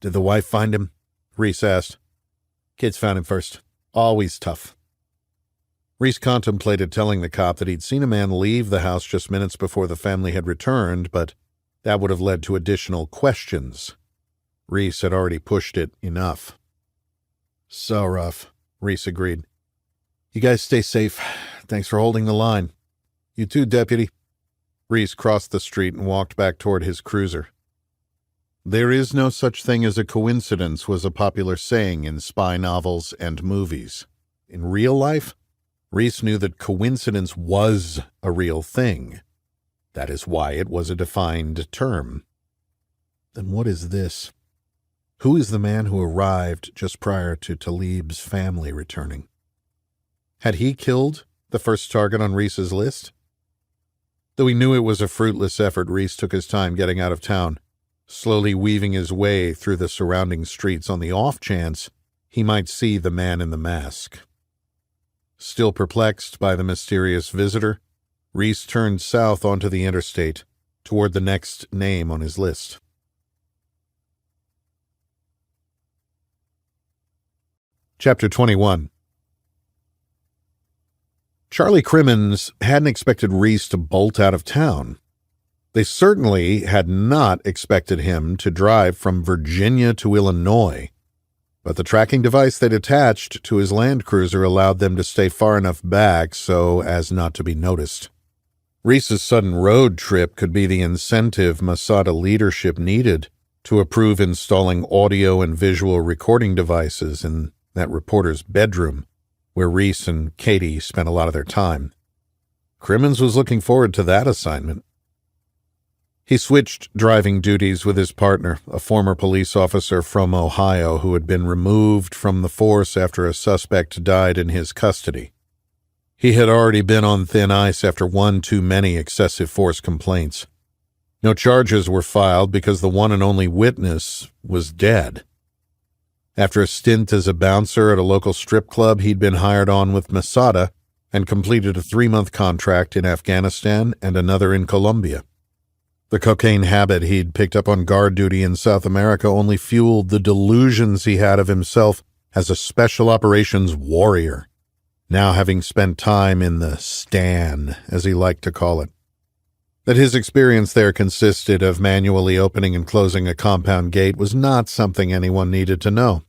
"Did the wife find him?" Reese asked. "Kids found him first. Always tough." Reese contemplated telling the cop that he'd seen a man leave the house just minutes before the family had returned, but that would have led to additional questions. Reese had already pushed it enough. "So rough," Reese agreed. "You guys stay safe. Thanks for holding the line." "You too, Deputy." Reese crossed the street and walked back toward his cruiser. "There is no such thing as a coincidence," was a popular saying in spy novels and movies. In real life, Reese knew that coincidence was a real thing. That is why it was a defined term. Then what is this? Who is the man who arrived just prior to Talib's family returning? Had he killed the first target on Reese's list? Though he knew it was a fruitless effort, Reese took his time getting out of town, slowly weaving his way through the surrounding streets on the off chance he might see the man in the mask. Still perplexed by the mysterious visitor, Reese turned south onto the interstate, toward the next name on his list. Chapter 21. Charlie Crimmins hadn't expected Reese to bolt out of town. They certainly had not expected him to drive from Virginia to Illinois, but the tracking device they'd attached to his Land Cruiser allowed them to stay far enough back so as not to be noticed. Reese's sudden road trip could be the incentive Masada leadership needed to approve installing audio and visual recording devices in that reporter's bedroom, where Reese and Katie spent a lot of their time. Crimmins was looking forward to that assignment. He switched driving duties with his partner, a former police officer from Ohio who had been removed from the force after a suspect died in his custody. He had already been on thin ice after one too many excessive force complaints. No charges were filed because the one and only witness was dead. After a stint as a bouncer at a local strip club, he'd been hired on with Masada and completed a 3-month contract in Afghanistan and another in Colombia. The cocaine habit he'd picked up on guard duty in South America only fueled the delusions he had of himself as a special operations warrior, now having spent time in the Stan, as he liked to call it. That his experience there consisted of manually opening and closing a compound gate was not something anyone needed to know.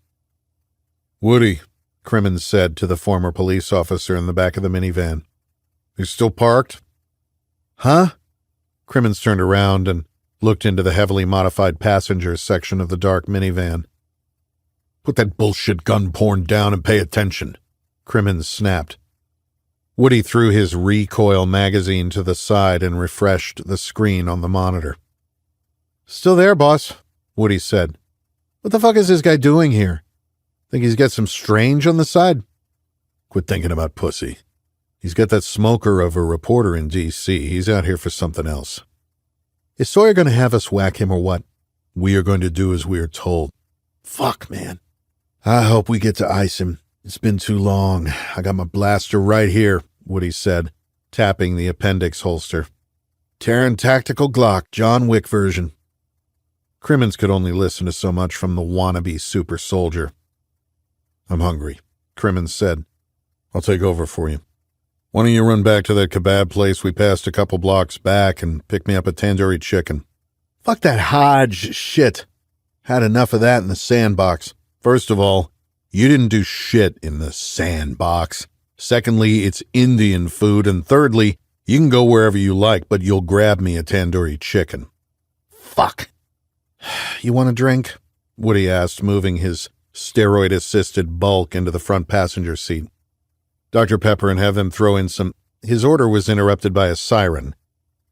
"Woody," Crimmins said to the former police officer in the back of the minivan. "You still parked?" "Huh?" Crimmins turned around and looked into the heavily modified passengers section of the dark minivan. "Put that bullshit gun porn down and pay attention," Crimmins snapped. Woody threw his recoil magazine to the side and refreshed the screen on the monitor. "Still there, boss," Woody said. "What the fuck is this guy doing here? Think he's got some strange on the side?" "Quit thinking about pussy. He's got that smoker of a reporter in D.C. He's out here for something else." "Is Sawyer going to have us whack him or what?" "We are going to do as we are told." "Fuck, man. I hope we get to ice him. It's been too long. I got my blaster right here," Woody said, tapping the appendix holster. "Terran Tactical Glock, John Wick version." Crimmins could only listen to so much from the wannabe super soldier. "I'm hungry," Crimmins said. "I'll take over for you. Why don't you run back to that kebab place we passed a couple blocks back and pick me up a tandoori chicken?" "Fuck that Hodge shit. Had enough of that in the sandbox. First of all, you didn't do shit in the sandbox. Secondly, it's Indian food. And thirdly, you can go wherever you like, but you'll grab me a tandoori chicken." "Fuck." "You want a drink?" Woody asked, moving his steroid-assisted bulk into the front passenger seat. "Dr. Pepper, and have them throw in some—" His order was interrupted by a siren.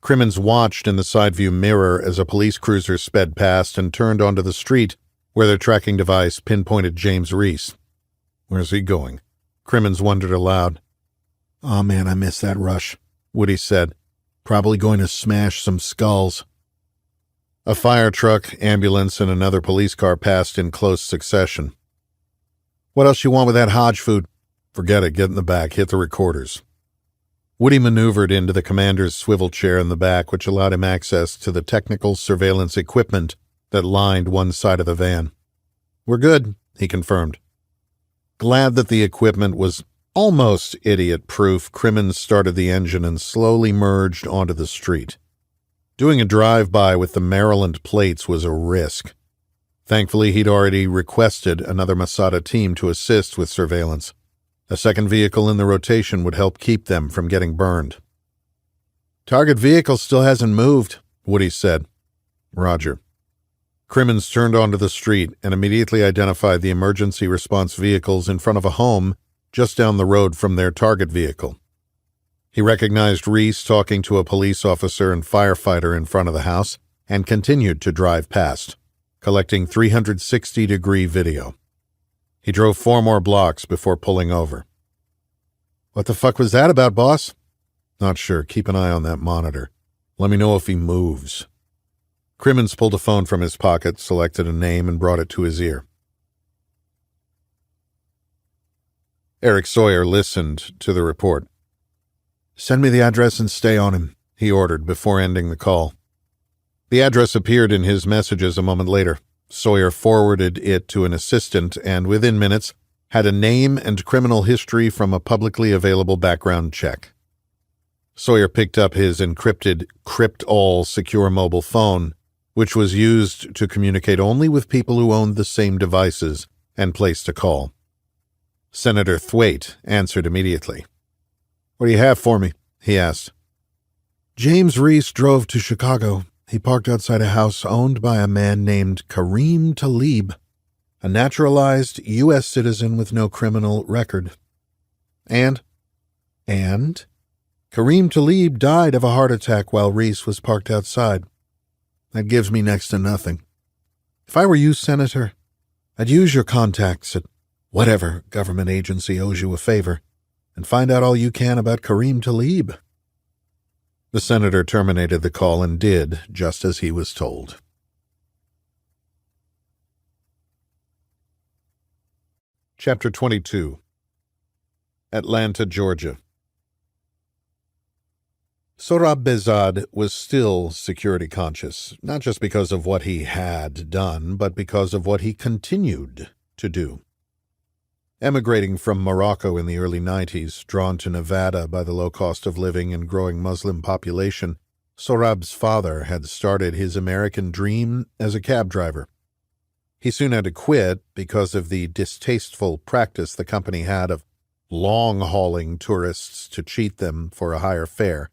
Crimmins watched in the side view mirror as a police cruiser sped past and turned onto the street where their tracking device pinpointed James Reese. Where's he going? Crimmins wondered aloud. Oh man, I miss that rush, Woody said. Probably going to smash some skulls. A fire truck, ambulance, and another police car passed in close succession. What else you want with that Hodge food? Forget it, get in the back, hit the recorders. Woody maneuvered into the commander's swivel chair in the back, which allowed him access to the technical surveillance equipment that lined one side of the van. We're good, he confirmed. Glad that the equipment was almost idiot-proof, Crimmins started the engine and slowly merged onto the street. Doing a drive-by with the Maryland plates was a risk. Thankfully, he'd already requested another Masada team to assist with surveillance. A second vehicle in the rotation would help keep them from getting burned. Target vehicle still hasn't moved, Woody said. Roger. Crimmins turned onto the street and immediately identified the emergency response vehicles in front of a home just down the road from their target vehicle. He recognized Reese talking to a police officer and firefighter in front of the house and continued to drive past, collecting 360-degree video. He drove 4 more blocks before pulling over. What the fuck was that about, boss? Not sure. Keep an eye on that monitor. Let me know if he moves. Crimmins pulled a phone from his pocket, selected a name, and brought it to his ear. Eric Sawyer listened to the report. Send me the address and stay on him, he ordered before ending the call. The address appeared in his messages a moment later. Sawyer forwarded it to an assistant and, within minutes, had a name and criminal history from a publicly available background check. Sawyer picked up his encrypted Crypt-All secure mobile phone, which was used to communicate only with people who owned the same devices, and placed a call. Senator Thwaite answered immediately. What do you have for me? He asked. James Reese drove to Chicago. He parked outside a house owned by a man named Kareem Talib, a naturalized U.S. citizen with no criminal record. And Kareem Talib died of a heart attack while Reese was parked outside. That gives me next to nothing. If I were you, Senator, I'd use your contacts at whatever government agency owes you a favor and find out all you can about Kareem Talib. The senator terminated the call and did just as he was told. Chapter 22. Atlanta, Georgia. Sohrab Behzad was still security conscious, not just because of what he had done, but because of what he continued to do. Emigrating from Morocco in the early 90s, drawn to Nevada by the low cost of living and growing Muslim population, Sohrab's father had started his American dream as a cab driver. He soon had to quit because of the distasteful practice the company had of long-hauling tourists to cheat them for a higher fare.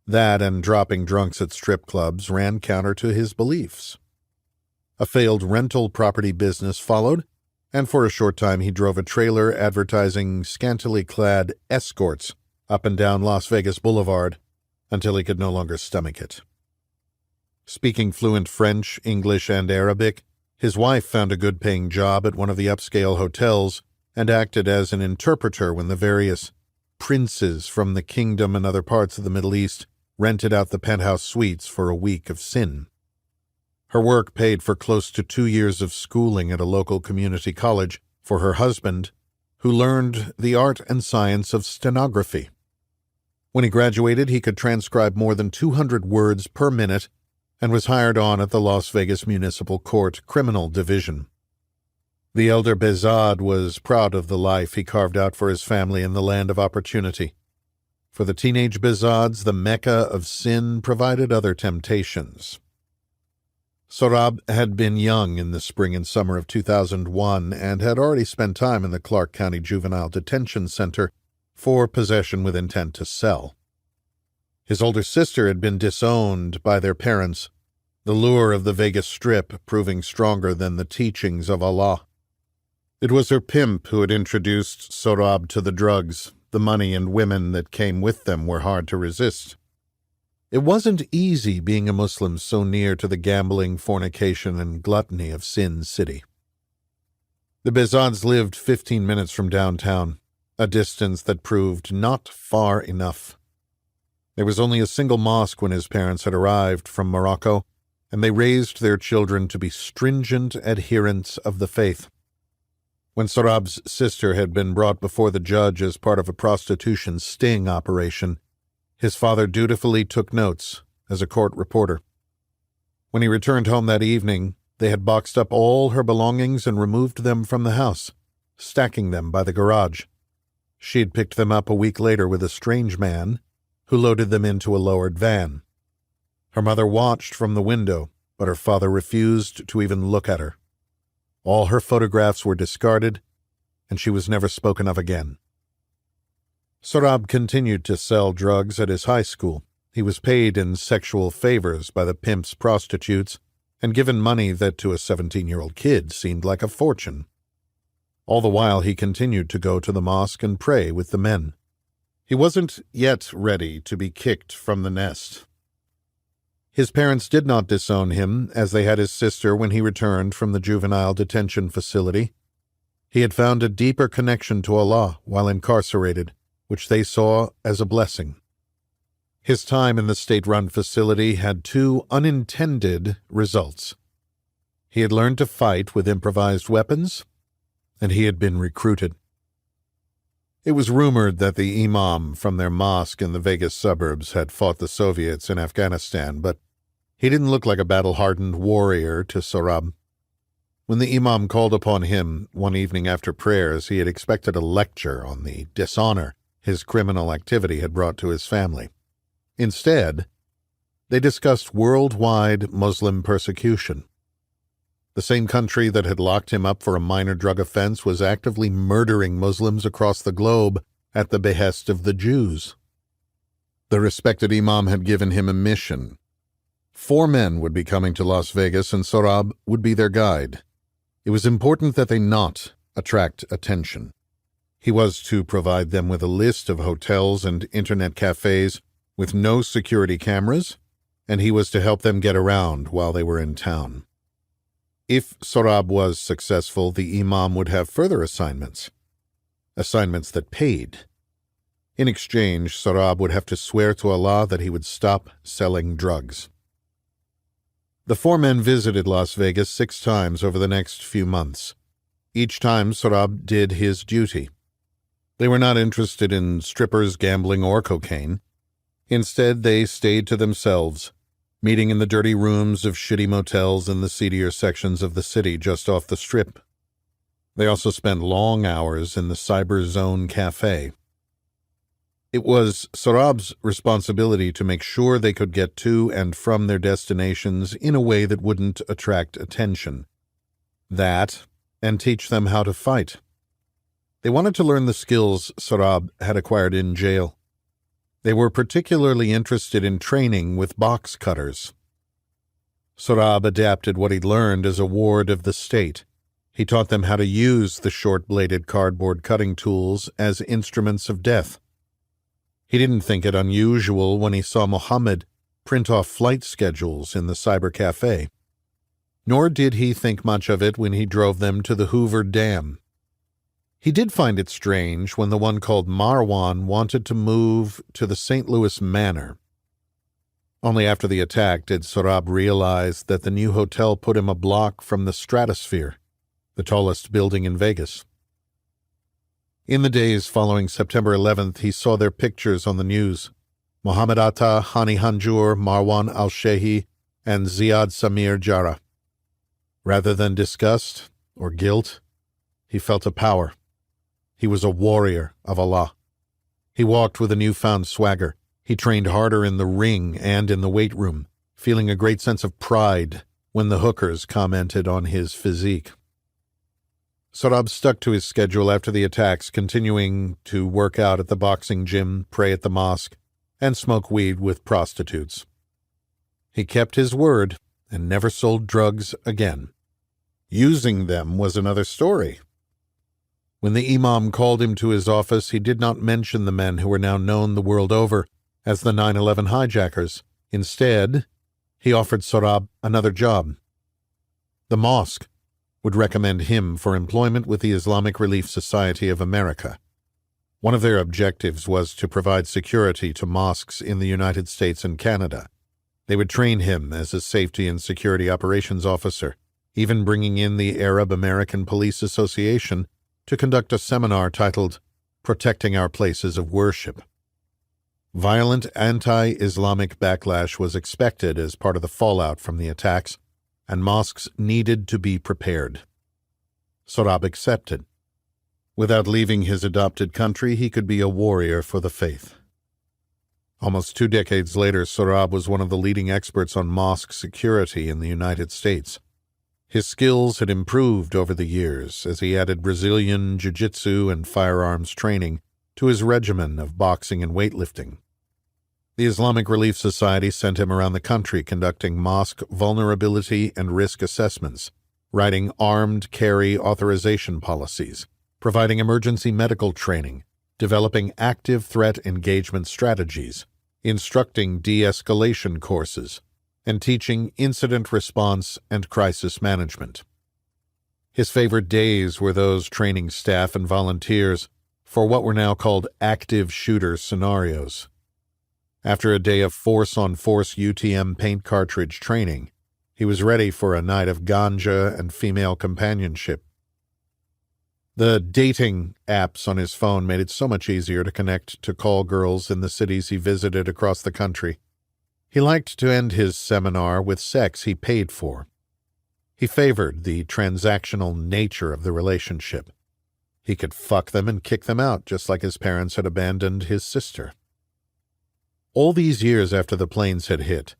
That and dropping drunks at strip clubs ran counter to his beliefs. A failed rental property business followed, and for a short time he drove a trailer advertising scantily clad escorts up and down Las Vegas Boulevard until he could no longer stomach it. Speaking fluent French, English, and Arabic, his wife found a good-paying job at one of the upscale hotels and acted as an interpreter when the various princes from the kingdom and other parts of the Middle East rented out the penthouse suites for a week of sin. Her work paid for close to 2 years of schooling at a local community college for her husband, who learned the art and science of stenography. When he graduated, he could transcribe more than 200 words per minute and was hired on at the Las Vegas Municipal Court Criminal Division. The elder Behzad was proud of the life he carved out for his family in the land of opportunity. For the teenage Behzads, the Mecca of sin provided other temptations. Sohrab had been young in the spring and summer of 2001 and had already spent time in the Clark County Juvenile Detention Center for possession with intent to sell. His older sister had been disowned by their parents, the lure of the Vegas Strip proving stronger than the teachings of Allah. It was her pimp who had introduced Sohrab to the drugs. The money and women that came with them were hard to resist. It wasn't easy being a Muslim so near to the gambling, fornication, and gluttony of Sin City. The Bezads lived 15 minutes from downtown, a distance that proved not far enough. There was only a single mosque when his parents had arrived from Morocco, and they raised their children to be stringent adherents of the faith. When Sorab's sister had been brought before the judge as part of a prostitution sting operation, his father dutifully took notes as a court reporter. When he returned home that evening, they had boxed up all her belongings and removed them from the house, stacking them by the garage. She had picked them up a week later with a strange man who loaded them into a lowered van. Her mother watched from the window, but her father refused to even look at her. All her photographs were discarded, and she was never spoken of again. Sorab continued to sell drugs at his high school. He was paid in sexual favors by the pimp's prostitutes and given money that to a 17-year-old kid seemed like a fortune. All the while he continued to go to the mosque and pray with the men. He wasn't yet ready to be kicked from the nest. His parents did not disown him, as they had his sister when he returned from the juvenile detention facility. He had found a deeper connection to Allah while incarcerated, which they saw as a blessing. His time in the state-run facility had two unintended results. He had learned to fight with improvised weapons, and he had been recruited. It was rumored that the imam from their mosque in the Vegas suburbs had fought the Soviets in Afghanistan, but he didn't look like a battle-hardened warrior to Sorab. When the imam called upon him one evening after prayers, he had expected a lecture on the dishonor his criminal activity had brought to his family. Instead, they discussed worldwide Muslim persecution. The same country that had locked him up for a minor drug offense was actively murdering Muslims across the globe at the behest of the Jews. The respected imam had given him a mission. 4 men would be coming to Las Vegas, and Sorab would be their guide. It was important that they not attract attention. He was to provide them with a list of hotels and internet cafes with no security cameras, and he was to help them get around while they were in town. If Sorab was successful, the imam would have further assignments that paid. In exchange, Sorab would have to swear to Allah that he would stop selling drugs. The 4 men visited Las Vegas 6 times over the next few months. Each time, Sorab did his duty. They were not interested in strippers, gambling, or cocaine. Instead, they stayed to themselves, meeting in the dirty rooms of shitty motels in the seedier sections of the city just off the Strip. They also spent long hours in the Cyber Zone Cafe. It was Sorab's responsibility to make sure they could get to and from their destinations in a way that wouldn't attract attention. That, and teach them how to fight. They wanted to learn the skills Sorab had acquired in jail. They were particularly interested in training with box cutters. Sorab adapted what he'd learned as a ward of the state. He taught them how to use the short-bladed cardboard cutting tools as instruments of death. He didn't think it unusual when he saw Mohammed print off flight schedules in the cyber cafe. Nor did he think much of it when he drove them to the Hoover Dam. He did find it strange when the one called Marwan wanted to move to the St. Louis Manor. Only after the attack did Sorab realize that the new hotel put him a block from the Stratosphere, the tallest building in Vegas. In the days following September 11th, he saw their pictures on the news. Mohammed Atta, Hani Hanjour, Marwan al-Shehi, and Ziad Samir Jara. Rather than disgust or guilt, he felt a power. He was a warrior of Allah. He walked with a newfound swagger. He trained harder in the ring and in the weight room, feeling a great sense of pride when the hookers commented on his physique. Sorab stuck to his schedule after the attacks, continuing to work out at the boxing gym, pray at the mosque, and smoke weed with prostitutes. He kept his word and never sold drugs again. Using them was another story. When the imam called him to his office, he did not mention the men who were now known the world over as the 9/11 hijackers. Instead, he offered Sorab another job. The mosque would recommend him for employment with the Islamic Relief Society of America. One of their objectives was to provide security to mosques in the United States and Canada. They would train him as a safety and security operations officer, even bringing in the Arab American Police Association to conduct a seminar titled Protecting Our Places of Worship. Violent anti-Islamic backlash was expected as part of the fallout from the attacks, and mosques needed to be prepared. Sohrab accepted. Without leaving his adopted country, he could be a warrior for the faith. Almost 2 decades later, Sohrab was one of the leading experts on mosque security in the United States. His skills had improved over the years as he added Brazilian jiu-jitsu and firearms training to his regimen of boxing and weightlifting. The Islamic Relief Society sent him around the country conducting mosque vulnerability and risk assessments, writing armed carry authorization policies, providing emergency medical training, developing active threat engagement strategies, instructing de-escalation courses, and teaching incident response and crisis management. His favorite days were those training staff and volunteers for what were now called active shooter scenarios. After a day of force-on-force UTM paint cartridge training, he was ready for a night of ganja and female companionship. The dating apps on his phone made it so much easier to connect to call girls in the cities he visited across the country. He liked to end his seminar with sex he paid for. He favored the transactional nature of the relationship. He could fuck them and kick them out, just like his parents had abandoned his sister. All these years after the planes had hit,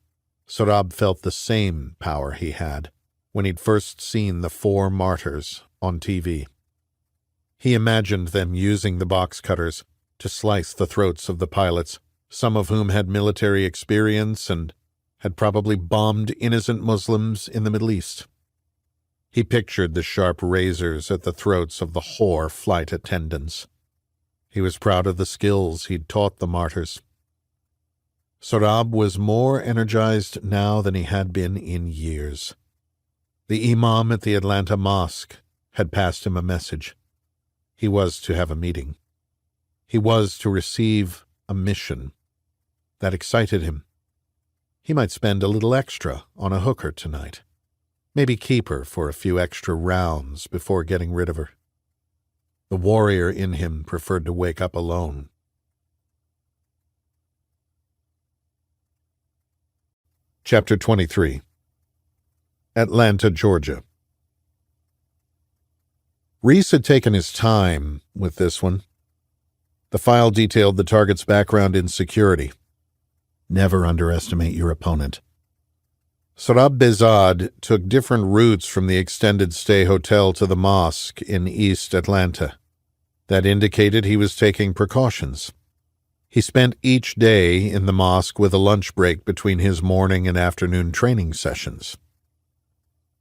Sohrab felt the same power he had when he'd first seen the 4 martyrs on TV. He imagined them using the box cutters to slice the throats of the pilots, some of whom had military experience and had probably bombed innocent Muslims in the Middle East. He pictured the sharp razors at the throats of the whore flight attendants. He was proud of the skills he'd taught the martyrs. Sohrab was more energized now than he had been in years. The imam at the Atlanta mosque had passed him a message. He was to have a meeting. He was to receive a mission. That excited him. He might spend a little extra on a hooker tonight. Maybe keep her for a few extra rounds before getting rid of her. The warrior in him preferred to wake up alone. Chapter 23. Atlanta, Georgia. Reese had taken his time with this one. The file detailed the target's background in security. Never underestimate your opponent. Sohrab Behzad took different routes from the extended stay hotel to the mosque in East Atlanta. That indicated he was taking precautions. He spent each day in the mosque with a lunch break between his morning and afternoon training sessions.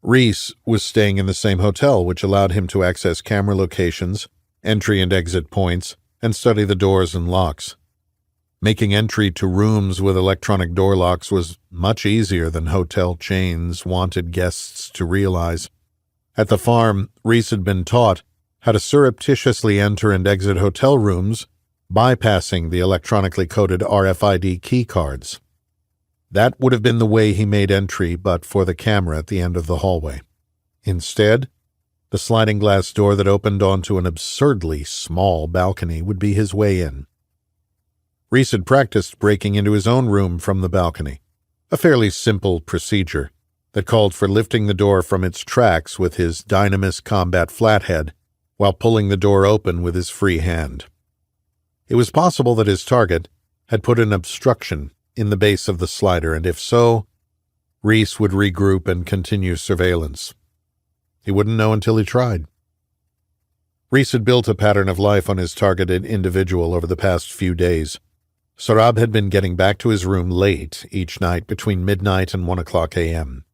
Reese was staying in the same hotel, which allowed him to access camera locations, entry and exit points, and study the doors and locks. Making entry to rooms with electronic door locks was much easier than hotel chains wanted guests to realize. At the farm, Reese had been taught how to surreptitiously enter and exit hotel rooms, bypassing the electronically coded RFID key cards. That would have been the way he made entry but for the camera at the end of the hallway. Instead, the sliding glass door that opened onto an absurdly small balcony would be his way in. Reese had practiced breaking into his own room from the balcony, a fairly simple procedure that called for lifting the door from its tracks with his Dynamis Combat flathead while pulling the door open with his free hand. It was possible that his target had put an obstruction in the base of the slider, and if so, Reese would regroup and continue surveillance. He wouldn't know until he tried. Reese had built a pattern of life on his targeted individual over the past few days. Sohrab had been getting back to his room late each night between midnight and 1 o'clock a.m.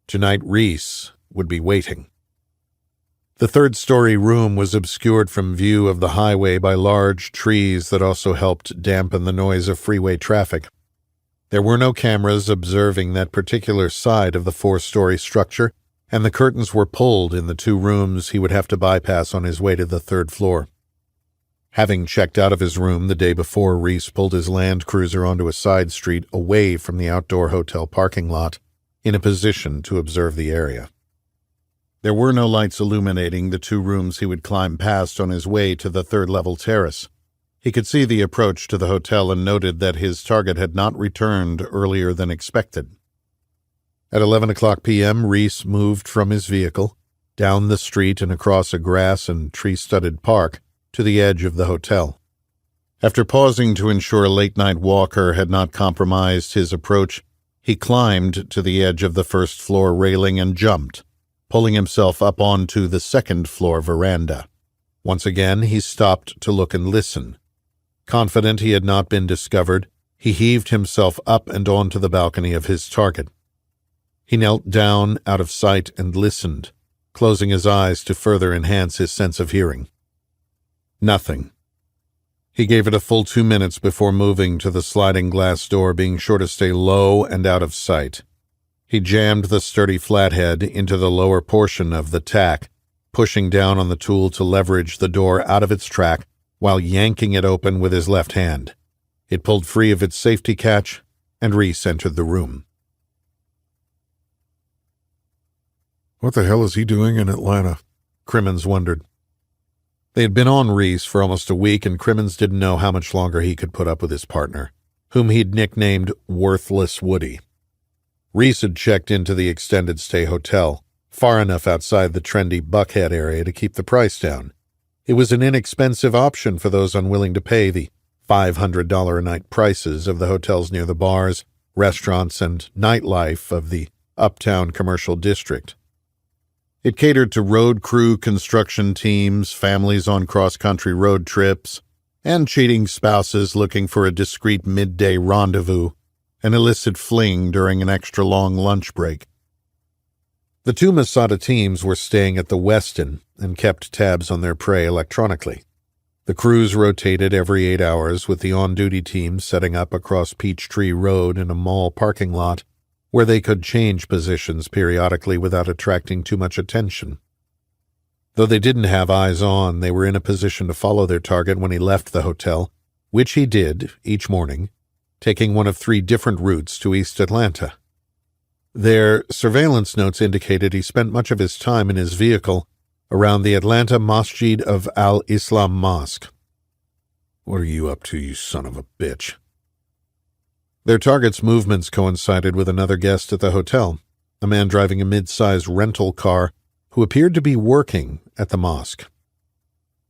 Tonight, Reese would be waiting. The third-story room was obscured from view of the highway by large trees that also helped dampen the noise of freeway traffic. There were no cameras observing that particular side of the 4-story structure, and the curtains were pulled in the 2 rooms he would have to bypass on his way to the 3rd floor. Having checked out of his room the day before, Reese pulled his Land Cruiser onto a side street away from the outdoor hotel parking lot, in a position to observe the area. There were no lights illuminating the 2 rooms he would climb past on his way to the 3rd-level terrace. He could see the approach to the hotel and noted that his target had not returned earlier than expected. At 11:00 p.m., Reese moved from his vehicle, down the street and across a grass and tree-studded park, to the edge of the hotel. After pausing to ensure a late-night walker had not compromised his approach, he climbed to the edge of the 1st-floor railing and jumped, pulling himself up onto the 2nd-floor veranda. Once again, he stopped to look and listen. Confident he had not been discovered, he heaved himself up and onto the balcony of his target. He knelt down out of sight and listened, closing his eyes to further enhance his sense of hearing. Nothing. He gave it a full 2 minutes before moving to the sliding glass door, being sure to stay low and out of sight. He jammed the sturdy flathead into the lower portion of the tack, pushing down on the tool to leverage the door out of its track while yanking it open with his left hand. It pulled free of its safety catch, and Reese entered the room. What the hell is he doing in Atlanta? Crimmins wondered. They had been on Reese for almost a week, and Crimmins didn't know how much longer he could put up with his partner, whom he'd nicknamed Worthless Woody. Reese had checked into the extended stay hotel, far enough outside the trendy Buckhead area to keep the price down. It was an inexpensive option for those unwilling to pay the $500 a night prices of the hotels near the bars, restaurants, and nightlife of the uptown commercial district. It catered to road crew construction teams, families on cross-country road trips, and cheating spouses looking for a discreet midday rendezvous, an illicit fling during an extra-long lunch break. The 2 Masada teams were staying at the Westin and kept tabs on their prey electronically. The crews rotated every 8 hours, with the on-duty teams setting up across Peachtree Road in a mall parking lot where they could change positions periodically without attracting too much attention. Though they didn't have eyes on, they were in a position to follow their target when he left the hotel, which he did each morning, taking one of 3 different routes to East Atlanta. Their surveillance notes indicated he spent much of his time in his vehicle around the Atlanta Masjid of Al-Islam Mosque. What are you up to, you son of a bitch? Their target's movements coincided with another guest at the hotel, a man driving a mid-sized rental car who appeared to be working at the mosque.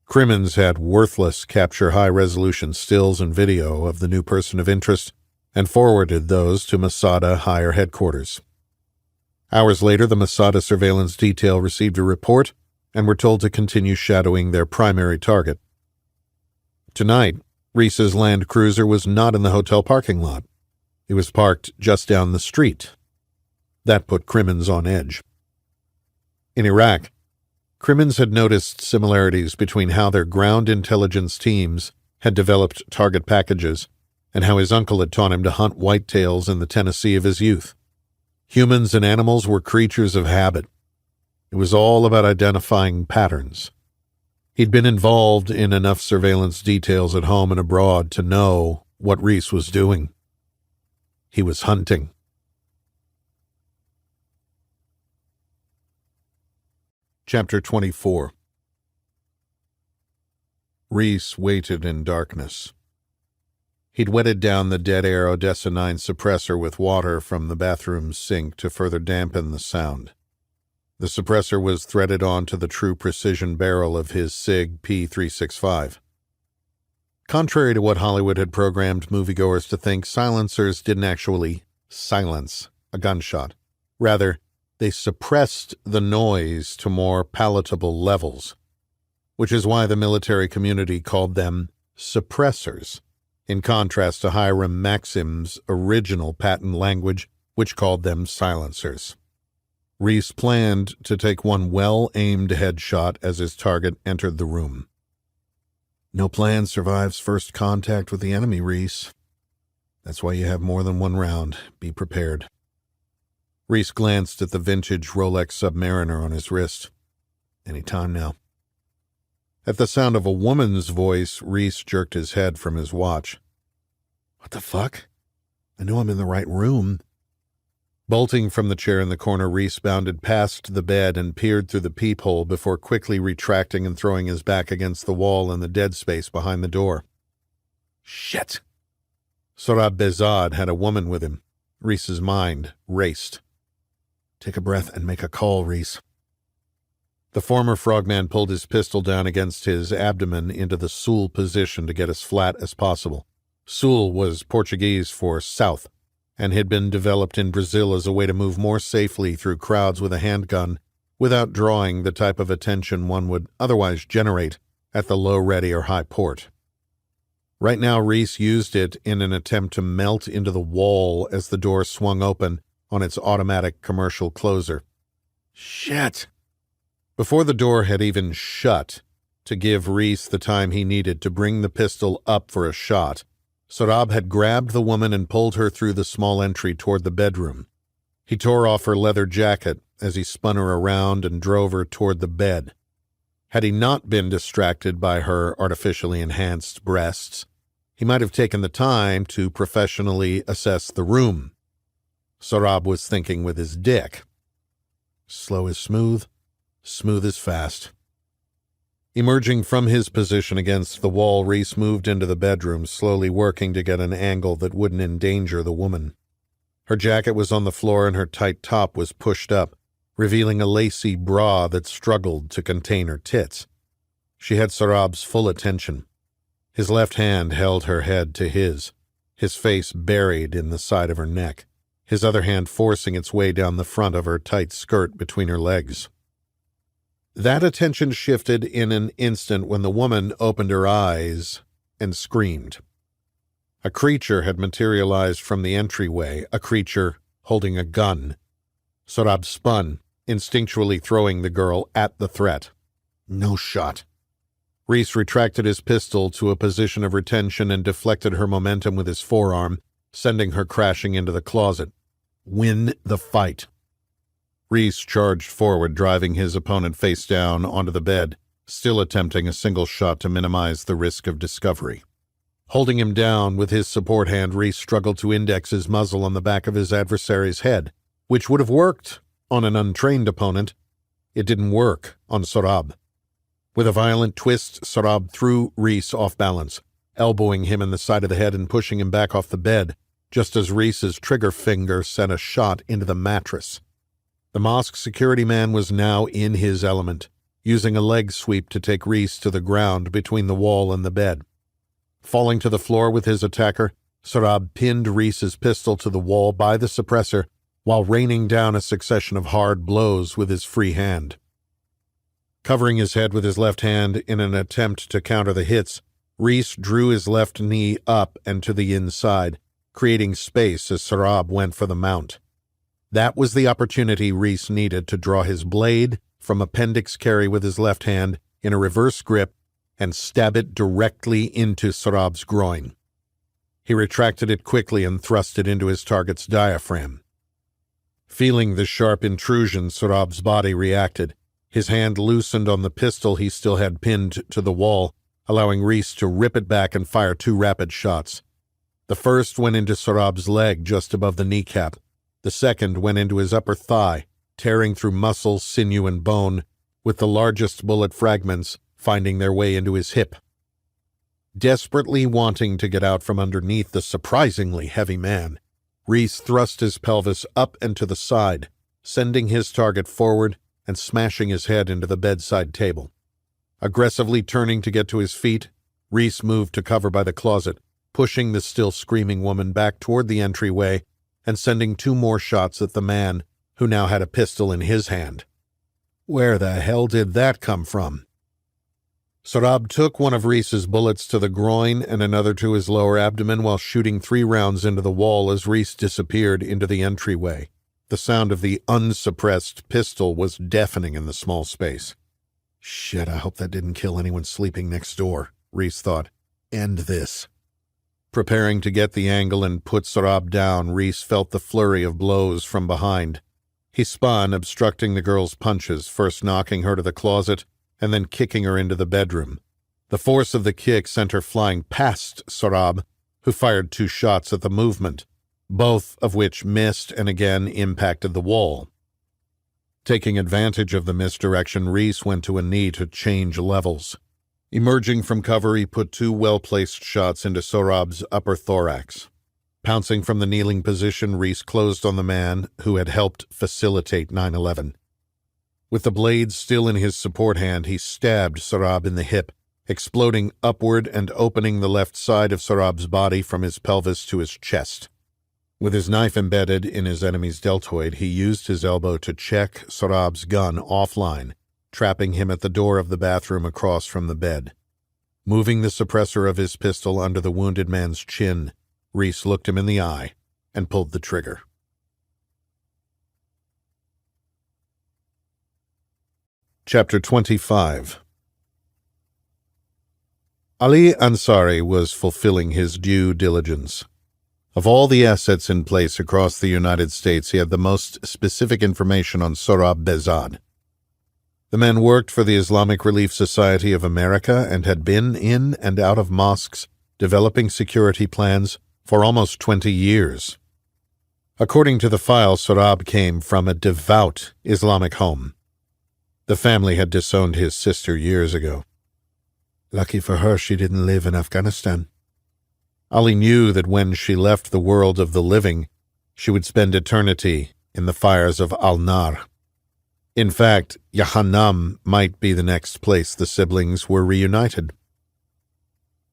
Crimmins had Worthless capture high-resolution stills and video of the new person of interest and forwarded those to Masada Higher Headquarters. Hours later, the Masada surveillance detail received a report and were told to continue shadowing their primary target. Tonight, Reese's Land Cruiser was not in the hotel parking lot. It was parked just down the street. That put Crimmins on edge. In Iraq, Crimmins had noticed similarities between how their ground intelligence teams had developed target packages and how his uncle had taught him to hunt whitetails in the Tennessee of his youth. Humans and animals were creatures of habit. It was all about identifying patterns. He'd been involved in enough surveillance details at home and abroad to know what Reese was doing. He was hunting. Chapter 24. Reese waited in darkness. He'd wetted down the Dead Air Odessa 9 suppressor with water from the bathroom's sink to further dampen the sound. The suppressor was threaded onto the true precision barrel of his SIG P365. Contrary to what Hollywood had programmed moviegoers to think, silencers didn't actually silence a gunshot. Rather, they suppressed the noise to more palatable levels, which is why the military community called them suppressors, in contrast to Hiram Maxim's original patent language, which called them silencers. Reese planned to take one well-aimed headshot as his target entered the room. No plan survives first contact with the enemy, Reese. That's why you have more than one round. Be prepared. Reese glanced at the vintage Rolex Submariner on his wrist. Any time now. At the sound of a woman's voice, Reese jerked his head from his watch. What the fuck? I know I'm in the right room. Bolting from the chair in the corner, Reese bounded past the bed and peered through the peephole before quickly retracting and throwing his back against the wall in the dead space behind the door. Shit! Sohrab Behzad had a woman with him. Reese's mind raced. Take a breath and make a call, Reese. The former frogman pulled his pistol down against his abdomen into the sul position to get as flat as possible. Sul was Portuguese for south, and had been developed in Brazil as a way to move more safely through crowds with a handgun without drawing the type of attention one would otherwise generate at the low ready or high port. Right now, Reese used it in an attempt to melt into the wall as the door swung open on its automatic commercial closer. Shit! Before the door had even shut, to give Reese the time he needed to bring the pistol up for a shot, Sohrab had grabbed the woman and pulled her through the small entry toward the bedroom. He tore off her leather jacket as he spun her around and drove her toward the bed. Had he not been distracted by her artificially enhanced breasts, he might have taken the time to professionally assess the room. Sohrab was thinking with his dick. Slow is smooth, smooth is fast. Emerging from his position against the wall, Reese moved into the bedroom, slowly working to get an angle that wouldn't endanger the woman. Her jacket was on the floor and her tight top was pushed up, revealing a lacy bra that struggled to contain her tits. She had Sohrab's full attention. His left hand held her head to his face buried in the side of her neck, his other hand forcing its way down the front of her tight skirt between her legs. That attention shifted in an instant when the woman opened her eyes and screamed. A creature had materialized from the entryway, a creature holding a gun. Sohrab spun, instinctually throwing the girl at the threat. No shot. Reese retracted his pistol to a position of retention and deflected her momentum with his forearm, sending her crashing into the closet. Win the fight. Reese charged forward, driving his opponent face down onto the bed, still attempting a single shot to minimize the risk of discovery. Holding him down with his support hand, Reese struggled to index his muzzle on the back of his adversary's head, which would have worked on an untrained opponent. It didn't work on Sohrab. With a violent twist, Sohrab threw Reese off balance, elbowing him in the side of the head and pushing him back off the bed, just as Reese's trigger finger sent a shot into the mattress. The mosque security man was now in his element, using a leg sweep to take Reese to the ground between the wall and the bed. Falling to the floor with his attacker, Sohrab pinned Reese's pistol to the wall by the suppressor while raining down a succession of hard blows with his free hand. Covering his head with his left hand in an attempt to counter the hits, Reese drew his left knee up and to the inside, creating space as Sohrab went for the mount. That was the opportunity Reese needed to draw his blade from appendix carry with his left hand in a reverse grip and stab it directly into Sohrab's groin. He retracted it quickly and thrust it into his target's diaphragm. Feeling the sharp intrusion, Sohrab's body reacted. His hand loosened on the pistol he still had pinned to the wall, allowing Reese to rip it back and fire two rapid shots. The first went into Sohrab's leg just above the kneecap. The second went into his upper thigh, tearing through muscle, sinew, and bone, with the largest bullet fragments finding their way into his hip. Desperately wanting to get out from underneath the surprisingly heavy man, Reese thrust his pelvis up and to the side, sending his target forward and smashing his head into the bedside table. Aggressively turning to get to his feet, Reese moved to cover by the closet, pushing the still screaming woman back toward the entryway and sending two more shots at the man who now had a pistol in his hand. Where the hell did that come from? Sohrab took one of Reese's bullets to the groin and another to his lower abdomen while shooting 3 rounds into the wall as Reese disappeared into the entryway. The sound of the unsuppressed pistol was deafening in the small space. Shit, I hope that didn't kill anyone sleeping next door, Reese thought. End this. Preparing to get the angle and put Sohrab down, Reese felt the flurry of blows from behind. He spun, obstructing the girl's punches, first knocking her to the closet and then kicking her into the bedroom. The force of the kick sent her flying past Sorab, who fired 2 shots at the movement, both of which missed and again impacted the wall. Taking advantage of the misdirection, Reese went to a knee to change levels. Emerging from cover, he put 2 well-placed shots into Sorab's upper thorax. Pouncing from the kneeling position, Reese closed on the man who had helped facilitate 9/11. With the blade still in his support hand, he stabbed Sorab in the hip, exploding upward and opening the left side of Sorab's body from his pelvis to his chest. With his knife embedded in his enemy's deltoid, he used his elbow to check Sorab's gun offline, trapping him at the door of the bathroom across from the bed. Moving the suppressor of his pistol under the wounded man's chin, Reese looked him in the eye and pulled the trigger. Chapter 25. Ali Ansari was fulfilling his due diligence. Of all the assets in place across the United States, he had the most specific information on Sorab Behzad. The man worked for the Islamic Relief Society of America and had been in and out of mosques developing security plans for almost 20 years. According to the file, Sorab came from a devout Islamic home. The family had disowned his sister years ago. Lucky for her, she didn't live in Afghanistan. Ali knew that when she left the world of the living, she would spend eternity in the fires of Al-Nar. In fact, Jahannam might be the next place the siblings were reunited.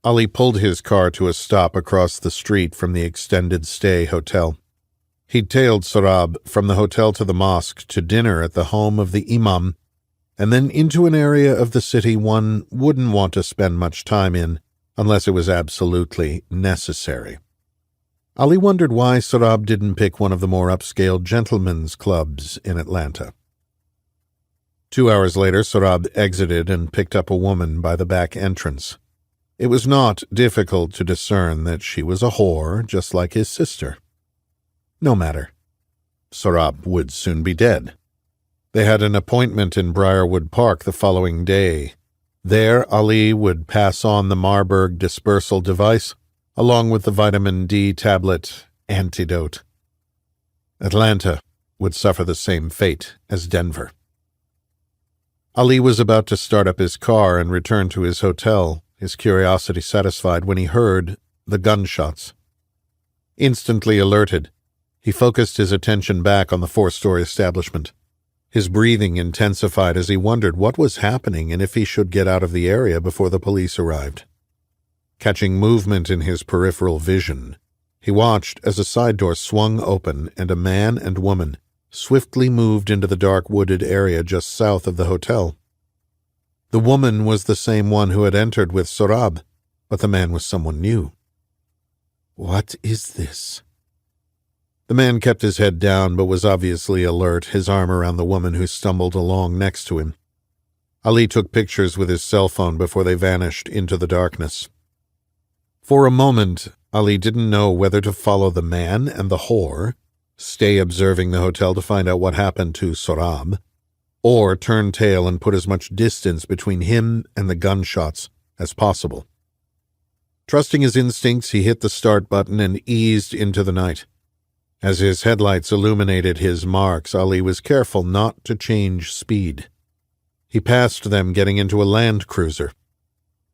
Ali pulled his car to a stop across the street from the extended stay hotel. He'd tailed Sorab from the hotel to the mosque to dinner at the home of the imam, and then into an area of the city one wouldn't want to spend much time in unless it was absolutely necessary. Ali wondered why Sorab didn't pick one of the more upscale gentlemen's clubs in Atlanta. 2 hours later, Sorab exited and picked up a woman by the back entrance. It was not difficult to discern that she was a whore, just like his sister. No matter. Sorab would soon be dead. They had an appointment in Briarwood Park the following day. There, Ali would pass on the Marburg dispersal device, along with the vitamin D tablet antidote. Atlanta would suffer the same fate as Denver. Ali was about to start up his car and return to his hotel, his curiosity satisfied, when he heard the gunshots. Instantly alerted, he focused his attention back on the 4-story establishment. His breathing intensified as he wondered what was happening and if he should get out of the area before the police arrived. Catching movement in his peripheral vision, he watched as a side door swung open and a man and woman swiftly moved into the dark wooded area just south of the hotel. The woman was the same one who had entered with Sorab, but the man was someone new. What is this? The man kept his head down but was obviously alert, his arm around the woman who stumbled along next to him. Ali took pictures with his cell phone before they vanished into the darkness. For a moment, Ali didn't know whether to follow the man and the whore, stay observing the hotel to find out what happened to Sorab, or turn tail and put as much distance between him and the gunshots as possible. Trusting his instincts, he hit the start button and eased into the night. As his headlights illuminated his marks, Ali was careful not to change speed. He passed them getting into a Land Cruiser.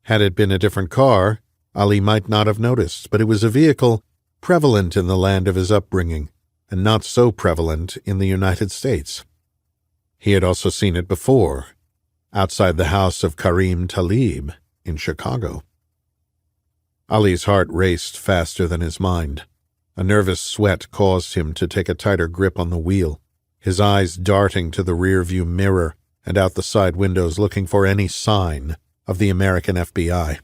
Had it been a different car, Ali might not have noticed, but it was a vehicle prevalent in the land of his upbringing, and not so prevalent in the United States. He had also seen it before, outside the house of Karim Talib in Chicago. Ali's heart raced faster than his mind. A nervous sweat caused him to take a tighter grip on the wheel, his eyes darting to the rearview mirror and out the side windows looking for any sign of the American FBI.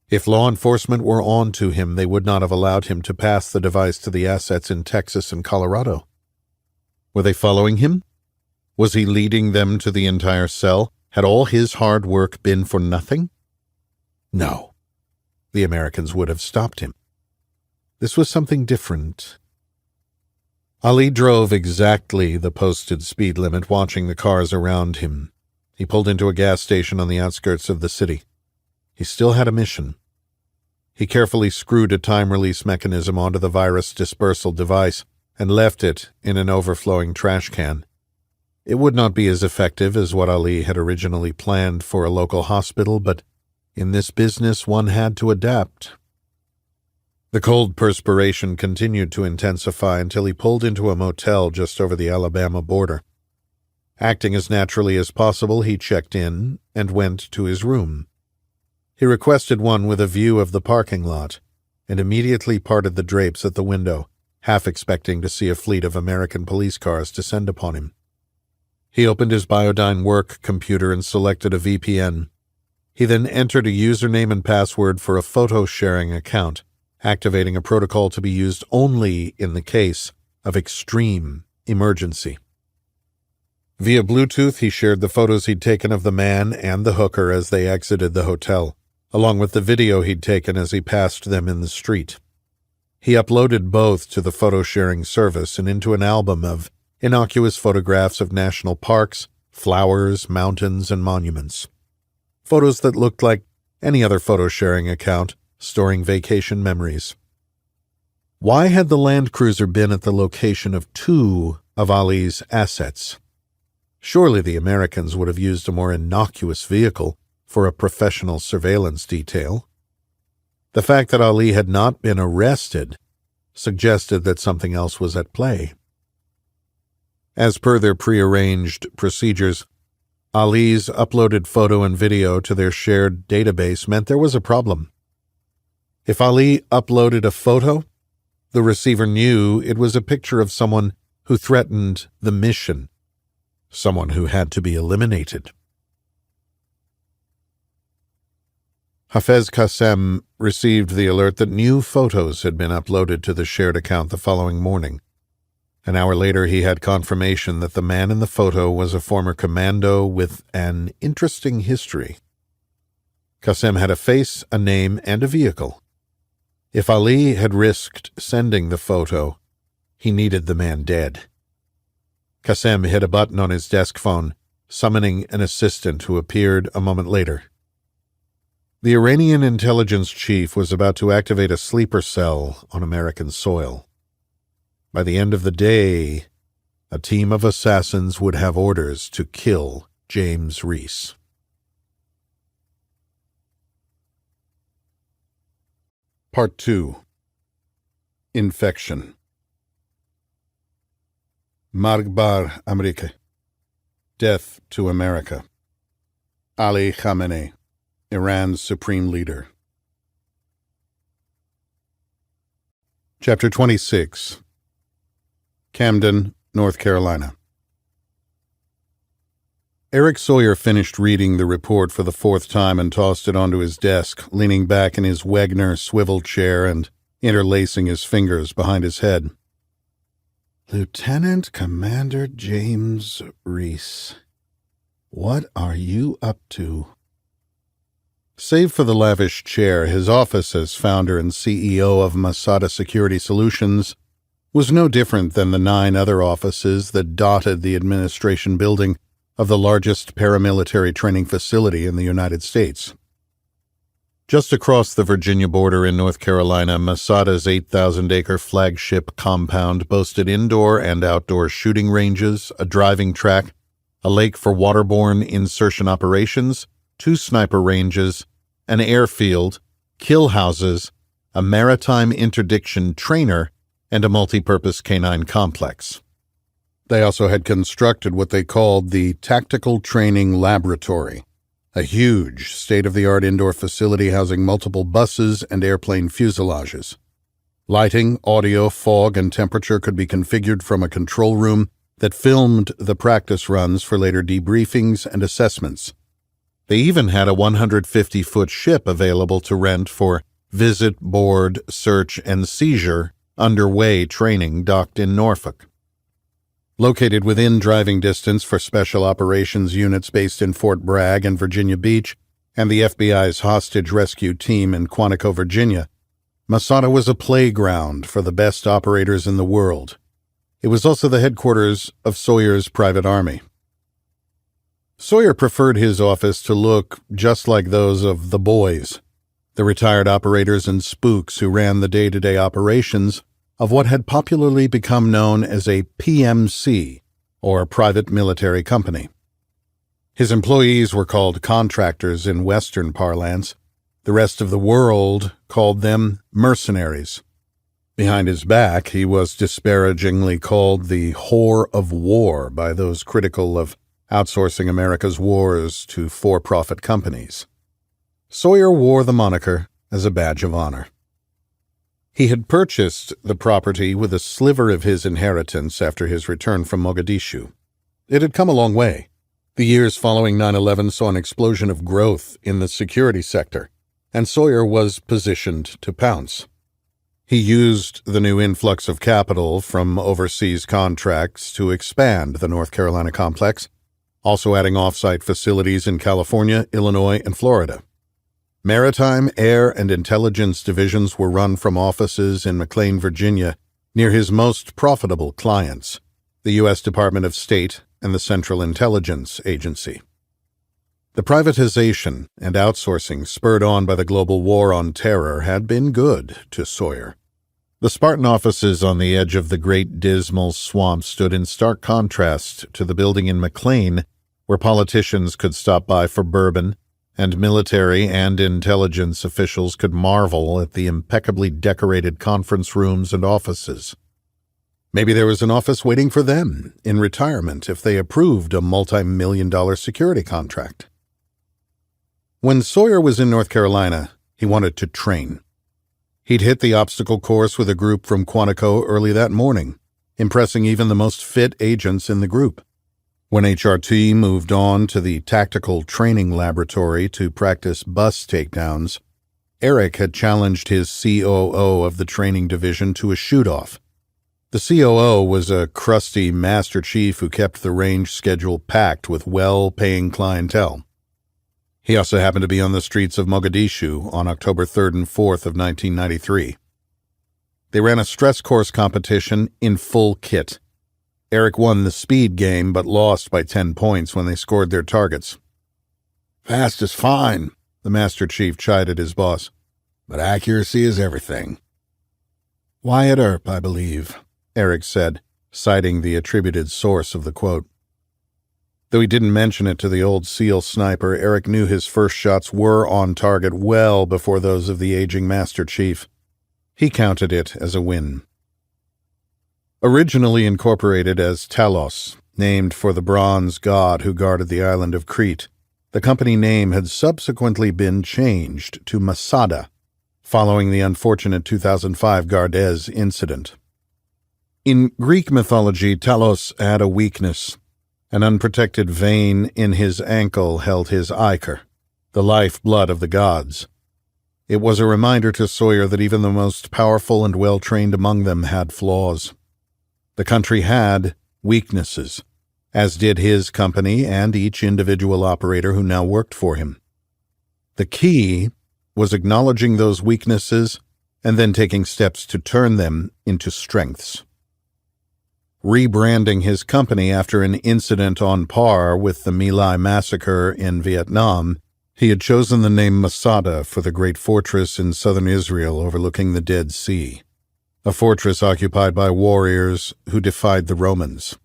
If law enforcement were on to him, they would not have allowed him to pass the device to the assets in Texas and Colorado. Were they following him? Was he leading them to the entire cell? Had all his hard work been for nothing? No. The Americans would have stopped him. This was something different. Ali drove exactly the posted speed limit, watching the cars around him. He pulled into a gas station on the outskirts of the city. He still had a mission. He carefully screwed a time-release mechanism onto the virus dispersal device and left it in an overflowing trash can. It would not be as effective as what Ali had originally planned for a local hospital, but in this business one had to adapt. The cold perspiration continued to intensify until he pulled into a motel just over the Alabama border. Acting as naturally as possible, he checked in and went to his room. He requested one with a view of the parking lot and immediately parted the drapes at the window, half expecting to see a fleet of American police cars descend upon him. He opened his Biodyne work computer and selected a VPN. He then entered a username and password for a photo-sharing account, activating a protocol to be used only in the case of extreme emergency. Via Bluetooth, he shared the photos he'd taken of the man and the hooker as they exited the hotel, along with the video he'd taken as he passed them in the street. He uploaded both to the photo-sharing service and into an album of innocuous photographs of national parks, flowers, mountains, and monuments. Photos that looked like any other photo-sharing account, storing vacation memories. Why had the Land Cruiser been at the location of two of Ali's assets? Surely the Americans would have used a more innocuous vehicle for a professional surveillance detail. The fact that Ali had not been arrested suggested that something else was at play. As per their prearranged procedures, Ali's uploaded photo and video to their shared database meant there was a problem. If Ali uploaded a photo, the receiver knew it was a picture of someone who threatened the mission, someone who had to be eliminated. Hafez Qassem received the alert that new photos had been uploaded to the shared account the following morning. An hour later, he had confirmation that the man in the photo was a former commando with an interesting history. Qassem had a face, a name, and a vehicle. If Ali had risked sending the photo, he needed the man dead. Qassem hit a button on his desk phone, summoning an assistant who appeared a moment later. The Iranian intelligence chief was about to activate a sleeper cell on American soil. By the end of the day, a team of assassins would have orders to kill James Reese. Part 2. Infection. Marg bar Amrike. Death to America. Ali Khamenei, Iran's supreme leader. Chapter 26. Camden, North Carolina. Eric Sawyer finished reading the report for the fourth time and tossed it onto his desk, leaning back in his Wegner swivel chair and interlacing his fingers behind his head. Lieutenant Commander James Reese, what are you up to? Save for the lavish chair, his office as founder and CEO of Masada Security Solutions was no different than the 9 other offices that dotted the administration building of the largest paramilitary training facility in the United States. Just across the Virginia border in North Carolina, Masada's 8,000-acre flagship compound boasted indoor and outdoor shooting ranges, a driving track, a lake for waterborne insertion operations, 2 sniper ranges, an airfield, kill houses, a maritime interdiction trainer, and a multi-purpose canine complex. They also had constructed what they called the Tactical Training Laboratory, a huge, state-of-the-art indoor facility housing multiple buses and airplane fuselages. Lighting, audio, fog, and temperature could be configured from a control room that filmed the practice runs for later debriefings and assessments. They even had a 150-foot ship available to rent for visit, board, search, and seizure underway training docked in Norfolk. Located within driving distance for special operations units based in Fort Bragg and Virginia Beach and the FBI's hostage rescue team in Quantico, Virginia, Masada was a playground for the best operators in the world. It was also the headquarters of Sawyer's private army. Sawyer preferred his office to look just like those of the boys, the retired operators and spooks who ran the day-to-day operations of what had popularly become known as a PMC, or private military company. His employees were called contractors in Western parlance. The rest of the world called them mercenaries. Behind his back, he was disparagingly called the whore of war by those critical of outsourcing America's wars to for-profit companies. Sawyer wore the moniker as a badge of honor. He had purchased the property with a sliver of his inheritance after his return from Mogadishu. It had come a long way. The years following 9/11 saw an explosion of growth in the security sector, and Sawyer was positioned to pounce. He used the new influx of capital from overseas contracts to expand the North Carolina complex, also adding off-site facilities in California, Illinois, and Florida. Maritime, Air, and Intelligence divisions were run from offices in McLean, Virginia, near his most profitable clients, the U.S. Department of State and the Central Intelligence Agency. The privatization and outsourcing spurred on by the global war on terror had been good to Sawyer. The Spartan offices on the edge of the great dismal swamp stood in stark contrast to the building in McLean, where politicians could stop by for bourbon, and military and intelligence officials could marvel at the impeccably decorated conference rooms and offices. Maybe there was an office waiting for them in retirement if they approved a multi-million-dollar security contract. When Sawyer was in North Carolina, he wanted to train. He'd hit the obstacle course with a group from Quantico early that morning, impressing even the most fit agents in the group. When HRT moved on to the Tactical Training Laboratory to practice bus takedowns, Eric had challenged his COO of the training division to a shoot-off. The COO was a crusty master chief who kept the range schedule packed with well-paying clientele. He also happened to be on the streets of Mogadishu on October 3rd and 4th of 1993. They ran a stress course competition in full kit. Eric won the speed game but lost by 10 points when they scored their targets. "Fast is fine," the Master Chief chided his boss, "but accuracy is everything." "Wyatt Earp, I believe," Eric said, citing the attributed source of the quote. Though he didn't mention it to the old SEAL sniper, Eric knew his first shots were on target well before those of the aging Master Chief. He counted it as a win. Originally incorporated as Talos, named for the bronze god who guarded the island of Crete, the company name had subsequently been changed to Masada, following the unfortunate 2005 Gardez incident. In Greek mythology, Talos had a weakness. An unprotected vein in his ankle held his ichor, the lifeblood of the gods. It was a reminder to Sawyer that even the most powerful and well-trained among them had flaws. The country had weaknesses, as did his company and each individual operator who now worked for him. The key was acknowledging those weaknesses and then taking steps to turn them into strengths. Rebranding his company after an incident on par with the My Lai massacre in Vietnam, he had chosen the name Masada for the great fortress in southern Israel overlooking the Dead Sea, a fortress occupied by warriors who defied the Romans.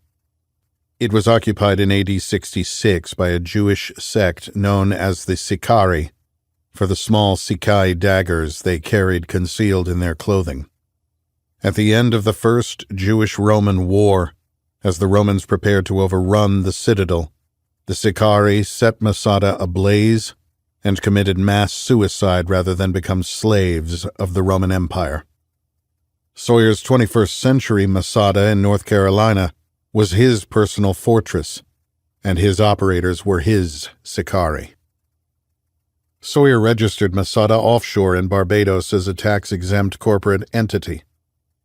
It was occupied in AD 66 by a Jewish sect known as the Sicarii, for the small Sikai daggers they carried concealed in their clothing. At the end of the First Jewish-Roman War, as the Romans prepared to overrun the citadel, the Sicarii set Masada ablaze and committed mass suicide rather than become slaves of the Roman Empire. Sawyer's 21st century Masada in North Carolina was his personal fortress, and his operators were his Sicarii. Sawyer registered Masada offshore in Barbados as a tax-exempt corporate entity,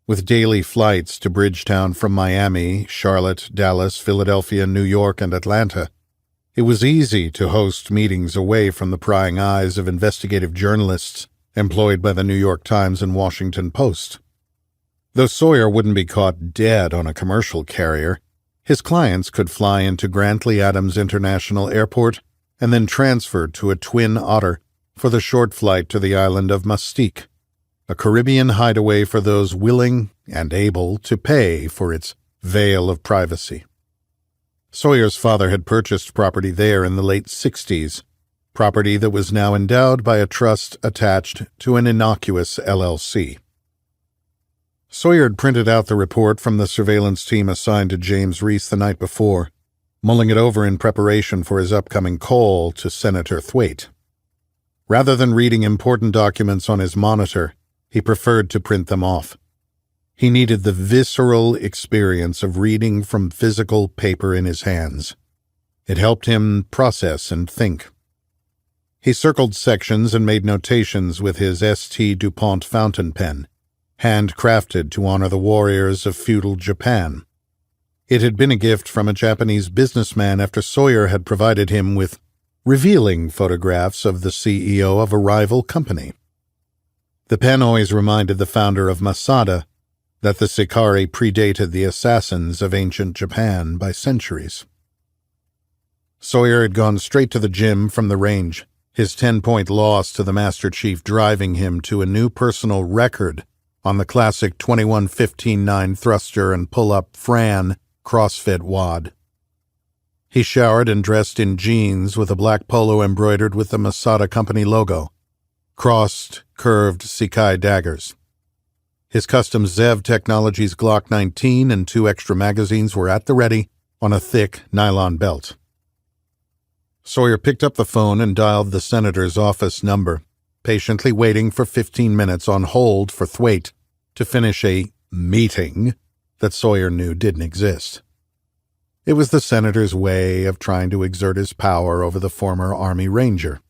with daily flights to Bridgetown from Miami, Charlotte, Dallas, Philadelphia, New York, and Atlanta. It was easy to host meetings away from the prying eyes of investigative journalists employed by the New York Times and Washington Post. Though Sawyer wouldn't be caught dead on a commercial carrier, his clients could fly into Grantley Adams International Airport and then transferred to a Twin Otter for the short flight to the island of Mustique, a Caribbean hideaway for those willing and able to pay for its veil of privacy. Sawyer's father had purchased property there in the late 60s, property that was now endowed by a trust attached to an innocuous LLC. Sawyer had printed out the report from the surveillance team assigned to James Reese the night before, mulling it over in preparation for his upcoming call to Senator Thwaite. Rather than reading important documents on his monitor, he preferred to print them off. He needed the visceral experience of reading from physical paper in his hands. It helped him process and think. He circled sections and made notations with his St. DuPont fountain pen, handcrafted to honor the warriors of feudal Japan. It had been a gift from a Japanese businessman after Sawyer had provided him with revealing photographs of the CEO of a rival company. The pen always reminded the founder of Masada that the Sikari predated the assassins of ancient Japan by centuries. Sawyer had gone straight to the gym from the range, his 10-point loss to the Master Chief driving him to a new personal record on the classic 21-15-9 thruster and pull-up Fran CrossFit WOD. He showered and dressed in jeans with a black polo embroidered with the Masada Company logo, crossed, curved Sekai daggers. His custom Zev Technologies Glock 19 and 2 extra magazines were at the ready on a thick nylon belt. Sawyer picked up the phone and dialed the senator's office number, patiently waiting for 15 minutes on hold for Thwaite to finish a meeting that Sawyer knew didn't exist. It was the senator's way of trying to exert his power over the former Army Ranger.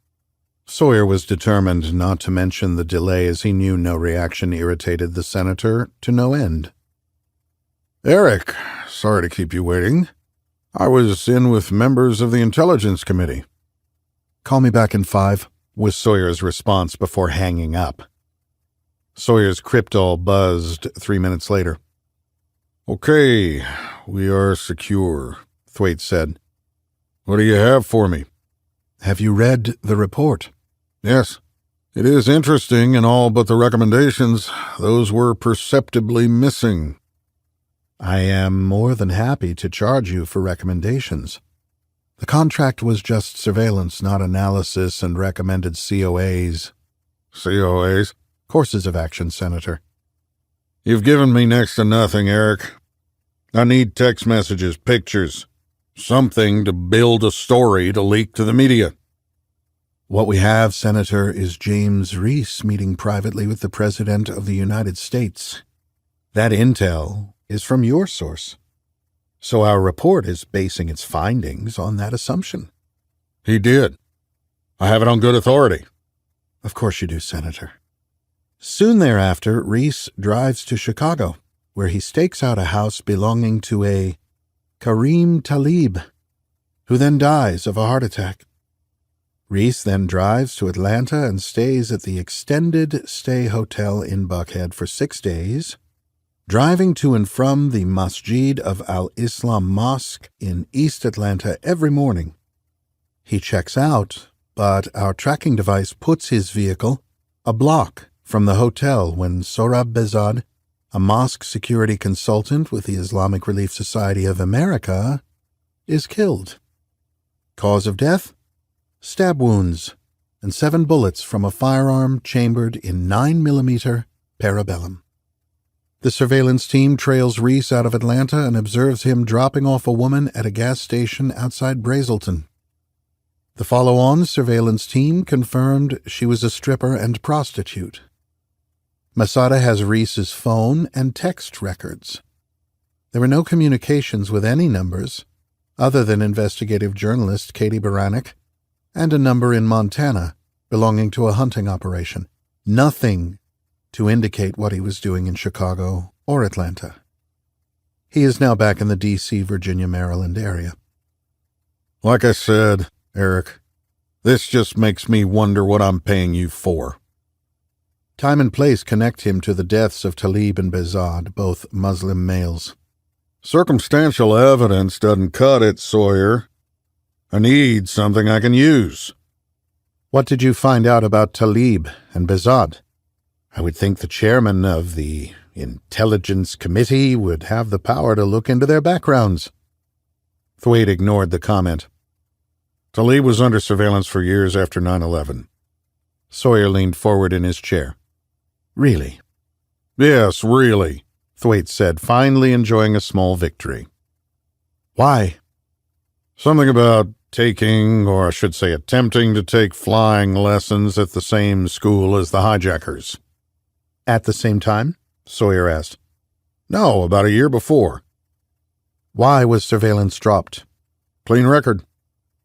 Sawyer was determined not to mention the delay as he knew no reaction irritated the senator to no end. Eric, sorry to keep you waiting. I was in with members of the Intelligence Committee. "Call me back in 5, was Sawyer's response before hanging up. Sawyer's cryptol buzzed 3 minutes later. Okay, we are secure, Thwaite said. What do you have for me? Have you read the report? Yes. It is interesting and all but the recommendations. Those were perceptibly missing. I am more than happy to charge you for recommendations. The contract was just surveillance, not analysis and recommended COAs. COAs? Courses of action, Senator. You've given me next to nothing, Eric. I need text messages, pictures, something to build a story to leak to the media. What we have, Senator, is James Reese meeting privately with the President of the United States. That intel is from your source. So our report is basing its findings on that assumption. He did. I have it on good authority. Of course you do, Senator. Soon thereafter, Reese drives to Chicago, where he stakes out a house belonging to a Kareem Talib, who then dies of a heart attack. Reese then drives to Atlanta and stays at the Extended Stay Hotel in Buckhead for 6 days, driving to and from the Masjid of Al-Islam Mosque in East Atlanta every morning. He checks out, but our tracking device puts his vehicle a block from the hotel when Sohrab Behzad, a mosque security consultant with the Islamic Relief Society of America, is killed. Cause of death? Stab wounds and 7 bullets from a firearm chambered in 9mm parabellum. The surveillance team trails Reese out of Atlanta and observes him dropping off a woman at a gas station outside Brazelton. The follow-on surveillance team confirmed she was a stripper and prostitute. Masada has Reese's phone and text records. There were no communications with any numbers, other than investigative journalist Katie Baranek, and a number in Montana belonging to a hunting operation. Nothing to indicate what he was doing in Chicago or Atlanta. He is now back in the D.C., Virginia, Maryland area. Like I said, Eric, this just makes me wonder what I'm paying you for. Time and place connect him to the deaths of Talib and Behzad, both Muslim males. Circumstantial evidence doesn't cut it, Sawyer. I need something I can use. What did you find out about Talib and Behzad? I would think the chairman of the Intelligence Committee would have the power to look into their backgrounds. Thwaite ignored the comment. Talib was under surveillance for years after 9/11. Sawyer leaned forward in his chair. Really? Yes, really, Thwaite said, finally enjoying a small victory. Why? Something about taking, or I should say attempting to take flying lessons at the same school as the hijackers. At the same time? Sawyer asked. No, about a year before. Why was surveillance dropped? Clean record.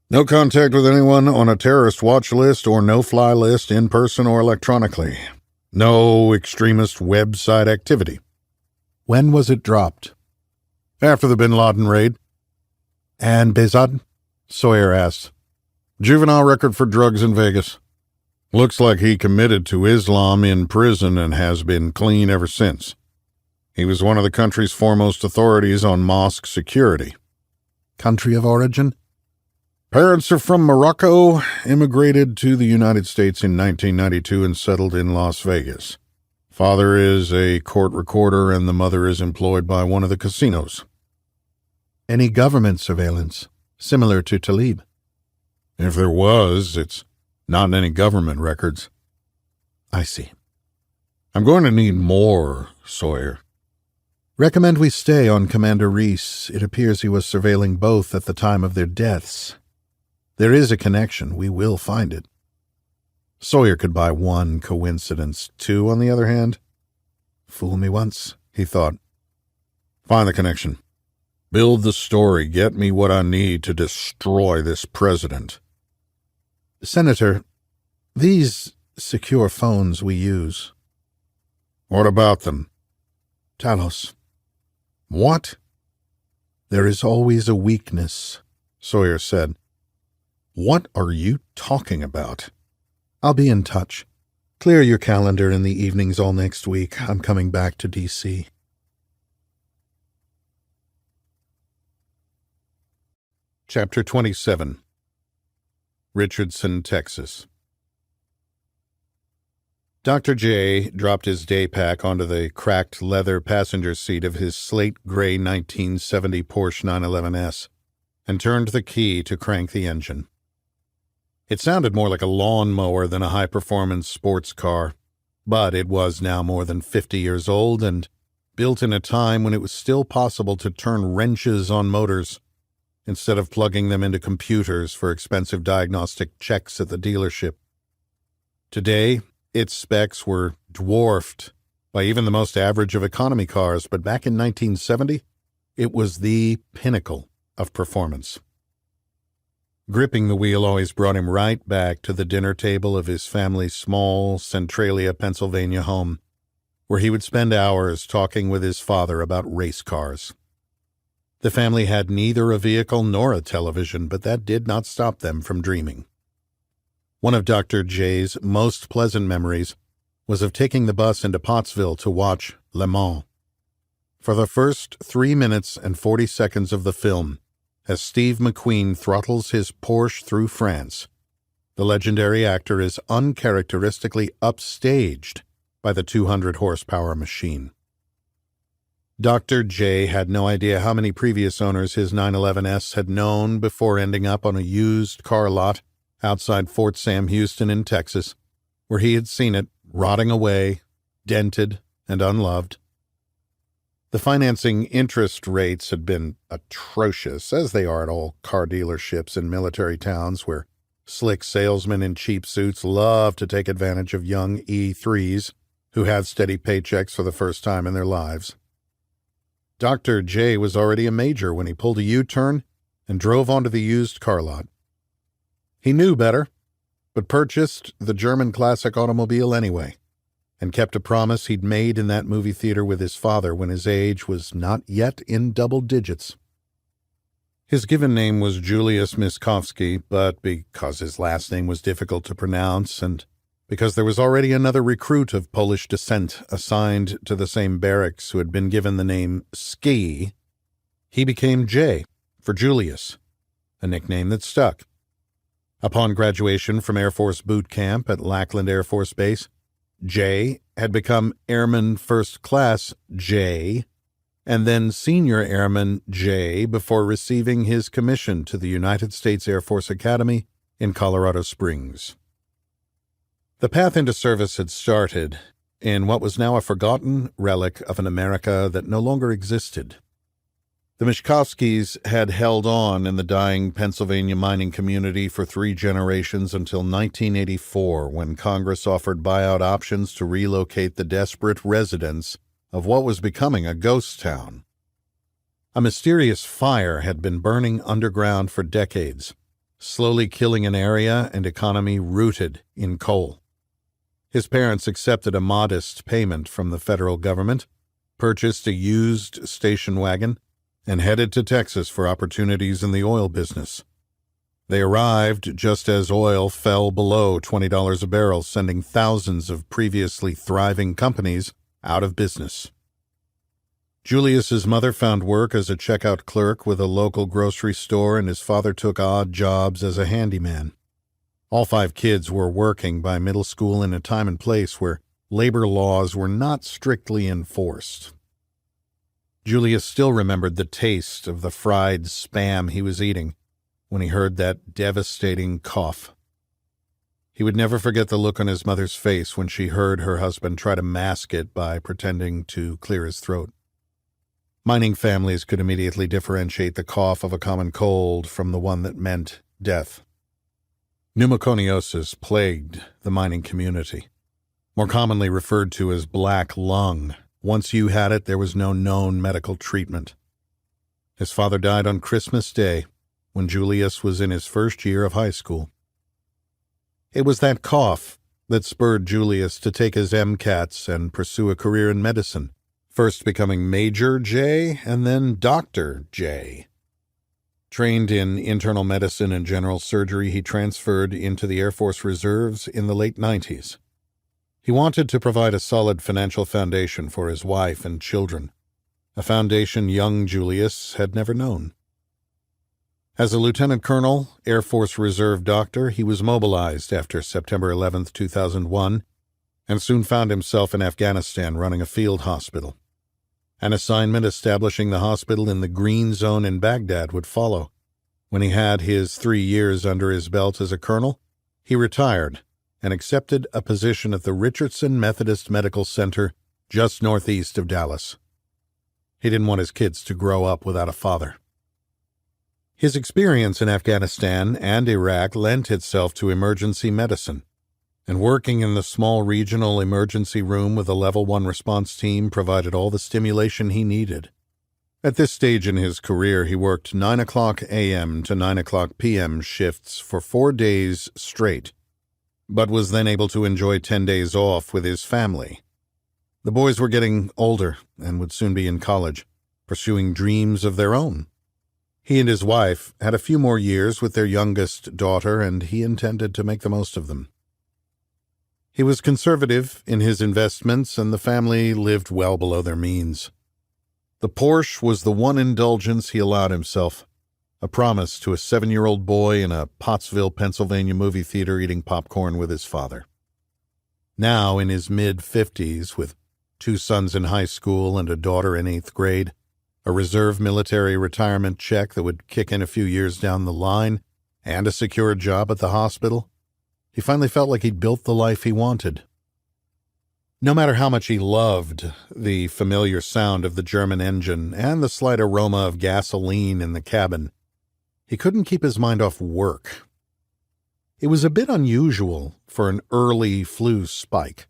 No contact with anyone on a terrorist watch list or no-fly list in person or electronically. No extremist website activity. When was it dropped? After the bin Laden raid. And Behzad? Sawyer asked. Juvenile record for drugs in Vegas. Looks like he committed to Islam in prison and has been clean ever since. He was one of the country's foremost authorities on mosque security. Country of origin? Parents are from Morocco, immigrated to the United States in 1992 and settled in Las Vegas. Father is a court recorder and the mother is employed by one of the casinos. Any government surveillance, similar to Talib? If there was, it's not in any government records. I see. I'm going to need more, Sawyer. Recommend we stay on Commander Reese. It appears he was surveilling both at the time of their deaths. There is a connection. We will find it. Sawyer could buy one coincidence. Two, on the other hand? Fool me once, he thought. Find the connection. Build the story. Get me what I need to destroy this president. Senator, these secure phones we use. What about them? Talos. What? There is always a weakness, Sawyer said. What are you talking about? I'll be in touch. Clear your calendar in the evenings all next week. I'm coming back to D.C. Chapter 27. Richardson, Texas. Dr. J dropped his day pack onto the cracked leather passenger seat of his slate-gray 1970 Porsche 911S and turned the key to crank the engine. It sounded more like a lawnmower than a high-performance sports car, but it was now more than 50 years old and built in a time when it was still possible to turn wrenches on motors instead of plugging them into computers for expensive diagnostic checks at the dealership. Today, its specs were dwarfed by even the most average of economy cars, but back in 1970, it was the pinnacle of performance. Gripping the wheel always brought him right back to the dinner table of his family's small Centralia, Pennsylvania home, where he would spend hours talking with his father about race cars. The family had neither a vehicle nor a television, but that did not stop them from dreaming. One of Dr. J's most pleasant memories was of taking the bus into Pottsville to watch Le Mans. For the first 3 minutes and 40 seconds of the film, as Steve McQueen throttles his Porsche through France, the legendary actor is uncharacteristically upstaged by the 200-horsepower machine. Dr. J had no idea how many previous owners his 911S had known before ending up on a used car lot outside Fort Sam Houston in Texas, where he had seen it rotting away, dented, and unloved. The financing interest rates had been atrocious, as they are at all car dealerships in military towns where slick salesmen in cheap suits love to take advantage of young E3s who have steady paychecks for the first time in their lives. Dr. J was already a major when he pulled a U-turn and drove onto the used car lot. He knew better, but purchased the German classic automobile anyway, and kept a promise he'd made in that movie theater with his father when his age was not yet in double digits. His given name was Julius Miskovsky, but because his last name was difficult to pronounce and because there was already another recruit of Polish descent assigned to the same barracks who had been given the name Ski. He became J for Julius, a nickname that stuck. Upon graduation from Air Force Boot Camp at Lackland Air Force Base, J had become Airman First Class J, and then Senior Airman J before receiving his commission to the United States Air Force Academy in Colorado Springs. The path into service had started in what was now a forgotten relic of an America that no longer existed. The Mishkovskis had held on in the dying Pennsylvania mining community for 3 generations until 1984, when Congress offered buyout options to relocate the desperate residents of what was becoming a ghost town. A mysterious fire had been burning underground for decades, slowly killing an area and economy rooted in coal. His parents accepted a modest payment from the federal government, purchased a used station wagon, and headed to Texas for opportunities in the oil business. They arrived just as oil fell below $20 a barrel, sending thousands of previously thriving companies out of business. Julius's mother found work as a checkout clerk with a local grocery store, and his father took odd jobs as a handyman. All 5 kids were working by middle school in a time and place where labor laws were not strictly enforced. Julius still remembered the taste of the fried spam he was eating when he heard that devastating cough. He would never forget the look on his mother's face when she heard her husband try to mask it by pretending to clear his throat. Mining families could immediately differentiate the cough of a common cold from the one that meant death. Pneumoconiosis plagued the mining community, more commonly referred to as black lung. Once you had it, there was no known medical treatment. His father died on Christmas Day, when Julius was in his first year of high school. It was that cough that spurred Julius to take his MCATs and pursue a career in medicine, first becoming Major J and then Dr. J. Trained in internal medicine and general surgery, he transferred into the Air Force Reserves in the late 90s. He wanted to provide a solid financial foundation for his wife and children, a foundation young Julius had never known. As a lieutenant colonel, Air Force Reserve doctor, he was mobilized after September 11, 2001, and soon found himself in Afghanistan running a field hospital. An assignment establishing the hospital in the Green Zone in Baghdad would follow. When he had his 3 years under his belt as a colonel, he retired and accepted a position at the Richardson Methodist Medical Center just northeast of Dallas. He didn't want his kids to grow up without a father. His experience in Afghanistan and Iraq lent itself to emergency medicine, and working in the small regional emergency room with a Level 1 response team provided all the stimulation he needed. At this stage in his career, he worked 9 o'clock a.m. to 9 o'clock p.m. shifts for 4 days straight, but was then able to enjoy 10 days off with his family. The boys were getting older and would soon be in college, pursuing dreams of their own. He and his wife had a few more years with their youngest daughter, and he intended to make the most of them. He was conservative in his investments, and the family lived well below their means. The Porsche was the one indulgence he allowed himself, a promise to a 7-year-old boy in a Pottsville, Pennsylvania movie theater eating popcorn with his father. Now, in his mid-50s, with 2 sons in high school and a daughter in 8th grade, a reserve military retirement check that would kick in a few years down the line, and a secure job at the hospital, he finally felt like he'd built the life he wanted. No matter how much he loved the familiar sound of the German engine and the slight aroma of gasoline in the cabin, he couldn't keep his mind off work. It was a bit unusual for an early flu spike,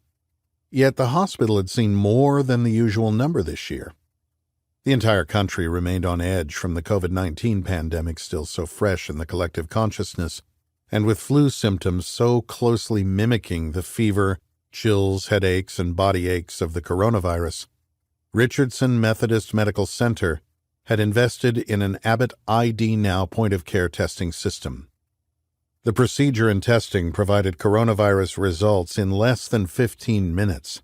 yet the hospital had seen more than the usual number this year. The entire country remained on edge from the COVID-19 pandemic still so fresh in the collective consciousness, and with flu symptoms so closely mimicking the fever, chills, headaches, and body aches of the coronavirus, Richardson Methodist Medical Center had invested in an Abbott ID Now point-of-care testing system. The procedure and testing provided coronavirus results in less than 15 minutes.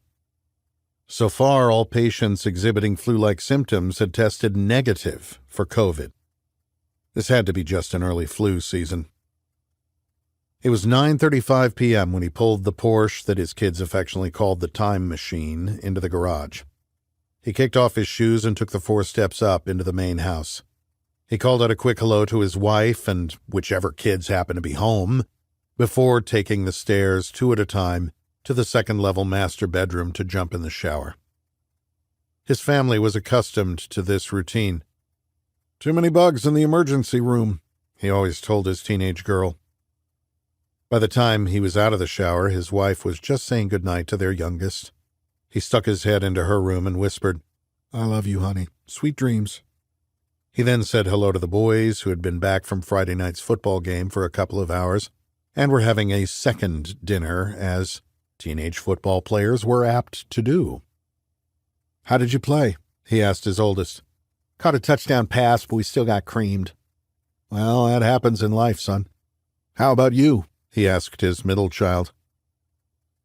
So far, all patients exhibiting flu-like symptoms had tested negative for COVID. This had to be just an early flu season. It was 9:35 p.m. when he pulled the Porsche that his kids affectionately called the Time Machine into the garage. He kicked off his shoes and took the 4 steps up into the main house. He called out a quick hello to his wife and whichever kids happened to be home before taking the stairs 2 at a time to the second-level master bedroom to jump in the shower. His family was accustomed to this routine. Too many bugs in the emergency room, he always told his teenage girl. By the time he was out of the shower, his wife was just saying goodnight to their youngest. He stuck his head into her room and whispered, "I love you, honey. Sweet dreams." He then said hello to the boys who had been back from Friday night's football game for a couple of hours and were having a second dinner, as teenage football players were apt to do. "How did you play?" he asked his oldest. "Caught a touchdown pass, but we still got creamed." "Well, that happens in life, son." "How about you?" he asked his middle child.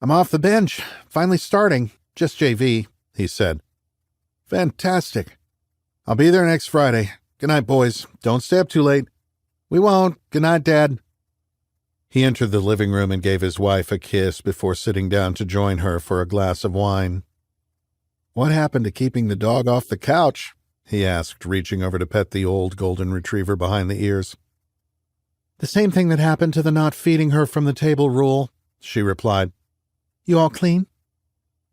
"I'm off the bench, finally starting. Just JV," he said. "Fantastic. I'll be there next Friday. Good night, boys. Don't stay up too late." "We won't. Good night, Dad." He entered the living room and gave his wife a kiss before sitting down to join her for a glass of wine. "What happened to keeping the dog off the couch?" he asked, reaching over to pet the old golden retriever behind the ears. "The same thing that happened to the not feeding her from the table rule," she replied. "You all clean?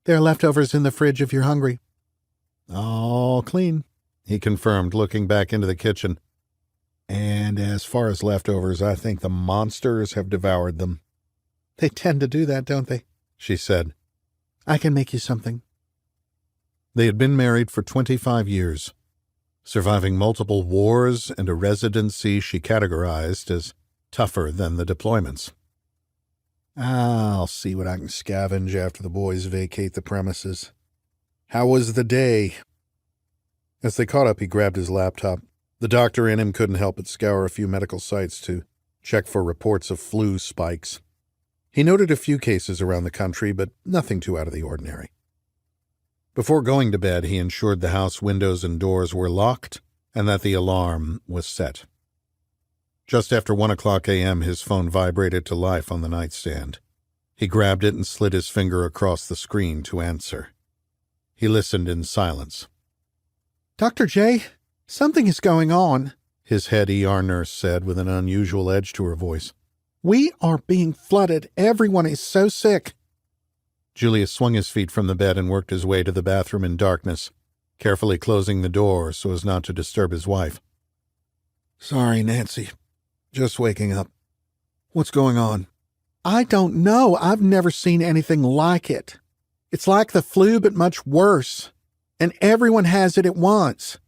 There are leftovers in the fridge if you're hungry." "All clean," he confirmed, looking back into the kitchen. "And as far as leftovers, I think the monsters have devoured them." "They tend to do that, don't they?" she said. "I can make you something." They had been married for 25 years, surviving multiple wars and a residency she categorized as tougher than the deployments. "I'll see what I can scavenge after the boys vacate the premises. How was the day?" As they caught up, he grabbed his laptop. The doctor in him couldn't help but scour a few medical sites to check for reports of flu spikes. He noted a few cases around the country, but nothing too out of the ordinary. Before going to bed, he ensured the house windows and doors were locked and that the alarm was set. Just after 1:00 a.m., his phone vibrated to life on the nightstand. He grabbed it and slid his finger across the screen to answer. He listened in silence. "Dr. J, something is going on," his head ER nurse said with an unusual edge to her voice. "We are being flooded. Everyone is so sick." Julius swung his feet from the bed and worked his way to the bathroom in darkness, carefully closing the door so as not to disturb his wife. "Sorry, Nancy. Just waking up. What's going on?" "I don't know. I've never seen anything like it. It's like the flu, but much worse. And everyone has it at once."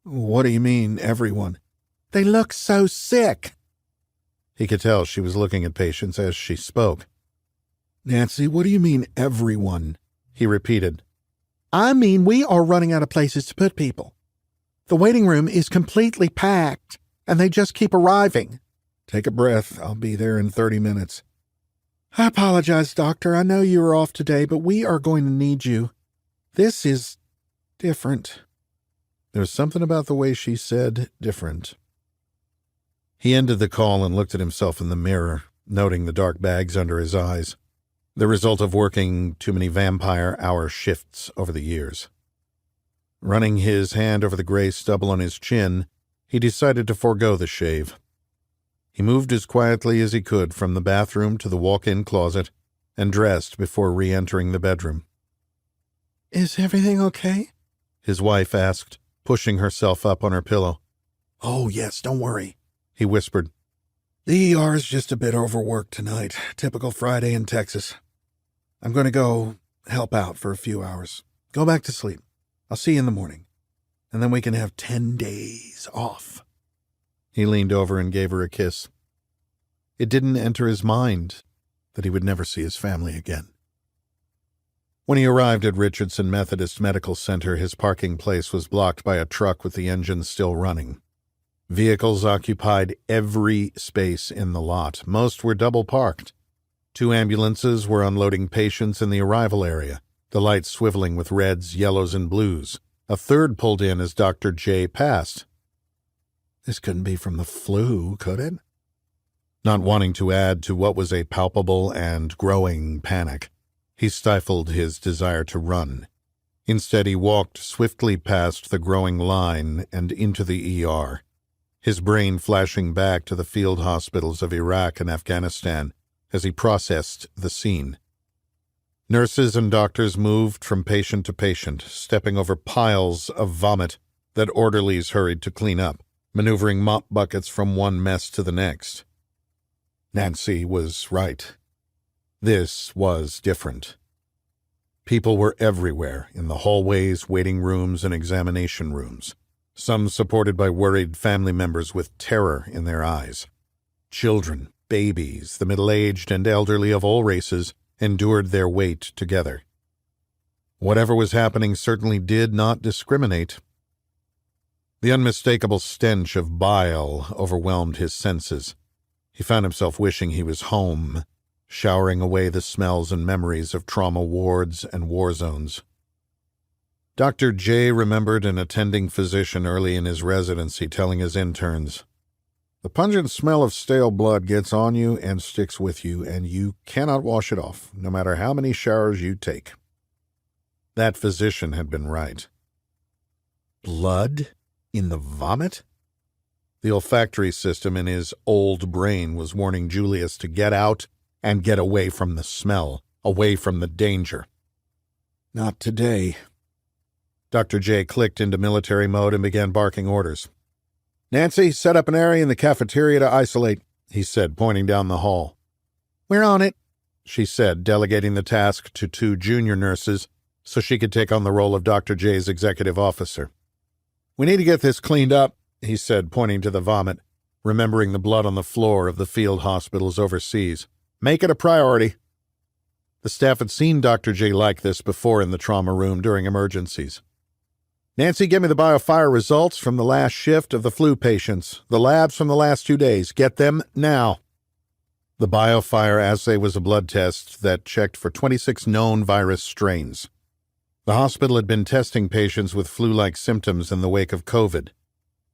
"What do you mean, everyone?" "They look so sick." He could tell she was looking at patients as she spoke. "Nancy, what do you mean, everyone?" he repeated. "I mean, we are running out of places to put people. The waiting room is completely packed, and they just keep arriving." "Take a breath. I'll be there in 30 minutes. "I apologize, Doctor. I know you are off today, but we are going to need you. This is different." There was something about the way she said different. He ended the call and looked at himself in the mirror, noting the dark bags under his eyes, the result of working too many vampire hour shifts over the years. Running his hand over the gray stubble on his chin, he decided to forego the shave. He moved as quietly as he could from the bathroom to the walk-in closet and dressed before re-entering the bedroom. "Is everything okay?" his wife asked, pushing herself up on her pillow. "Oh, yes, don't worry," he whispered. "The ER is just a bit overworked tonight. Typical Friday in Texas. I'm going to go help out for a few hours. Go back to sleep. I'll see you in the morning. And then we can have 10 days off." He leaned over and gave her a kiss. It didn't enter his mind that he would never see his family again. When he arrived at Richardson Methodist Medical Center, his parking place was blocked by a truck with the engine still running. Vehicles occupied every space in the lot. Most were double parked. 2 ambulances were unloading patients in the arrival area, the lights swiveling with reds, yellows, and blues. A third pulled in as Dr. J passed. This couldn't be from the flu, could it? Not wanting to add to what was a palpable and growing panic, he stifled his desire to run. Instead, he walked swiftly past the growing line and into the ER, his brain flashing back to the field hospitals of Iraq and Afghanistan as he processed the scene. Nurses and doctors moved from patient to patient, stepping over piles of vomit that orderlies hurried to clean up, maneuvering mop buckets from one mess to the next. Nancy was right. This was different. People were everywhere, in the hallways, waiting rooms, and examination rooms, some supported by worried family members with terror in their eyes. Children, babies, the middle-aged and elderly of all races endured their weight together. Whatever was happening certainly did not discriminate. The unmistakable stench of bile overwhelmed his senses. He found himself wishing he was home, showering away the smells and memories of trauma wards and war zones. Dr. J remembered an attending physician early in his residency telling his interns, "The pungent smell of stale blood gets on you and sticks with you, and you cannot wash it off, no matter how many showers you take." That physician had been right. Blood in the vomit? The olfactory system in his old brain was warning Julius to get out and get away from the smell, away from the danger. Not today. Dr. J clicked into military mode and began barking orders. "Nancy, set up an area in the cafeteria to isolate," he said, pointing down the hall. "We're on it," she said, delegating the task to 2 junior nurses so she could take on the role of Dr. J's executive officer. "We need to get this cleaned up," he said, pointing to the vomit, remembering the blood on the floor of the field hospitals overseas. "Make it a priority." The staff had seen Dr. J like this before in the trauma room during emergencies. "Nancy, give me the biofire results from the last shift of the flu patients, the labs from the last 2 days. Get them now." The biofire assay was a blood test that checked for 26 known virus strains. The hospital had been testing patients with flu-like symptoms in the wake of COVID.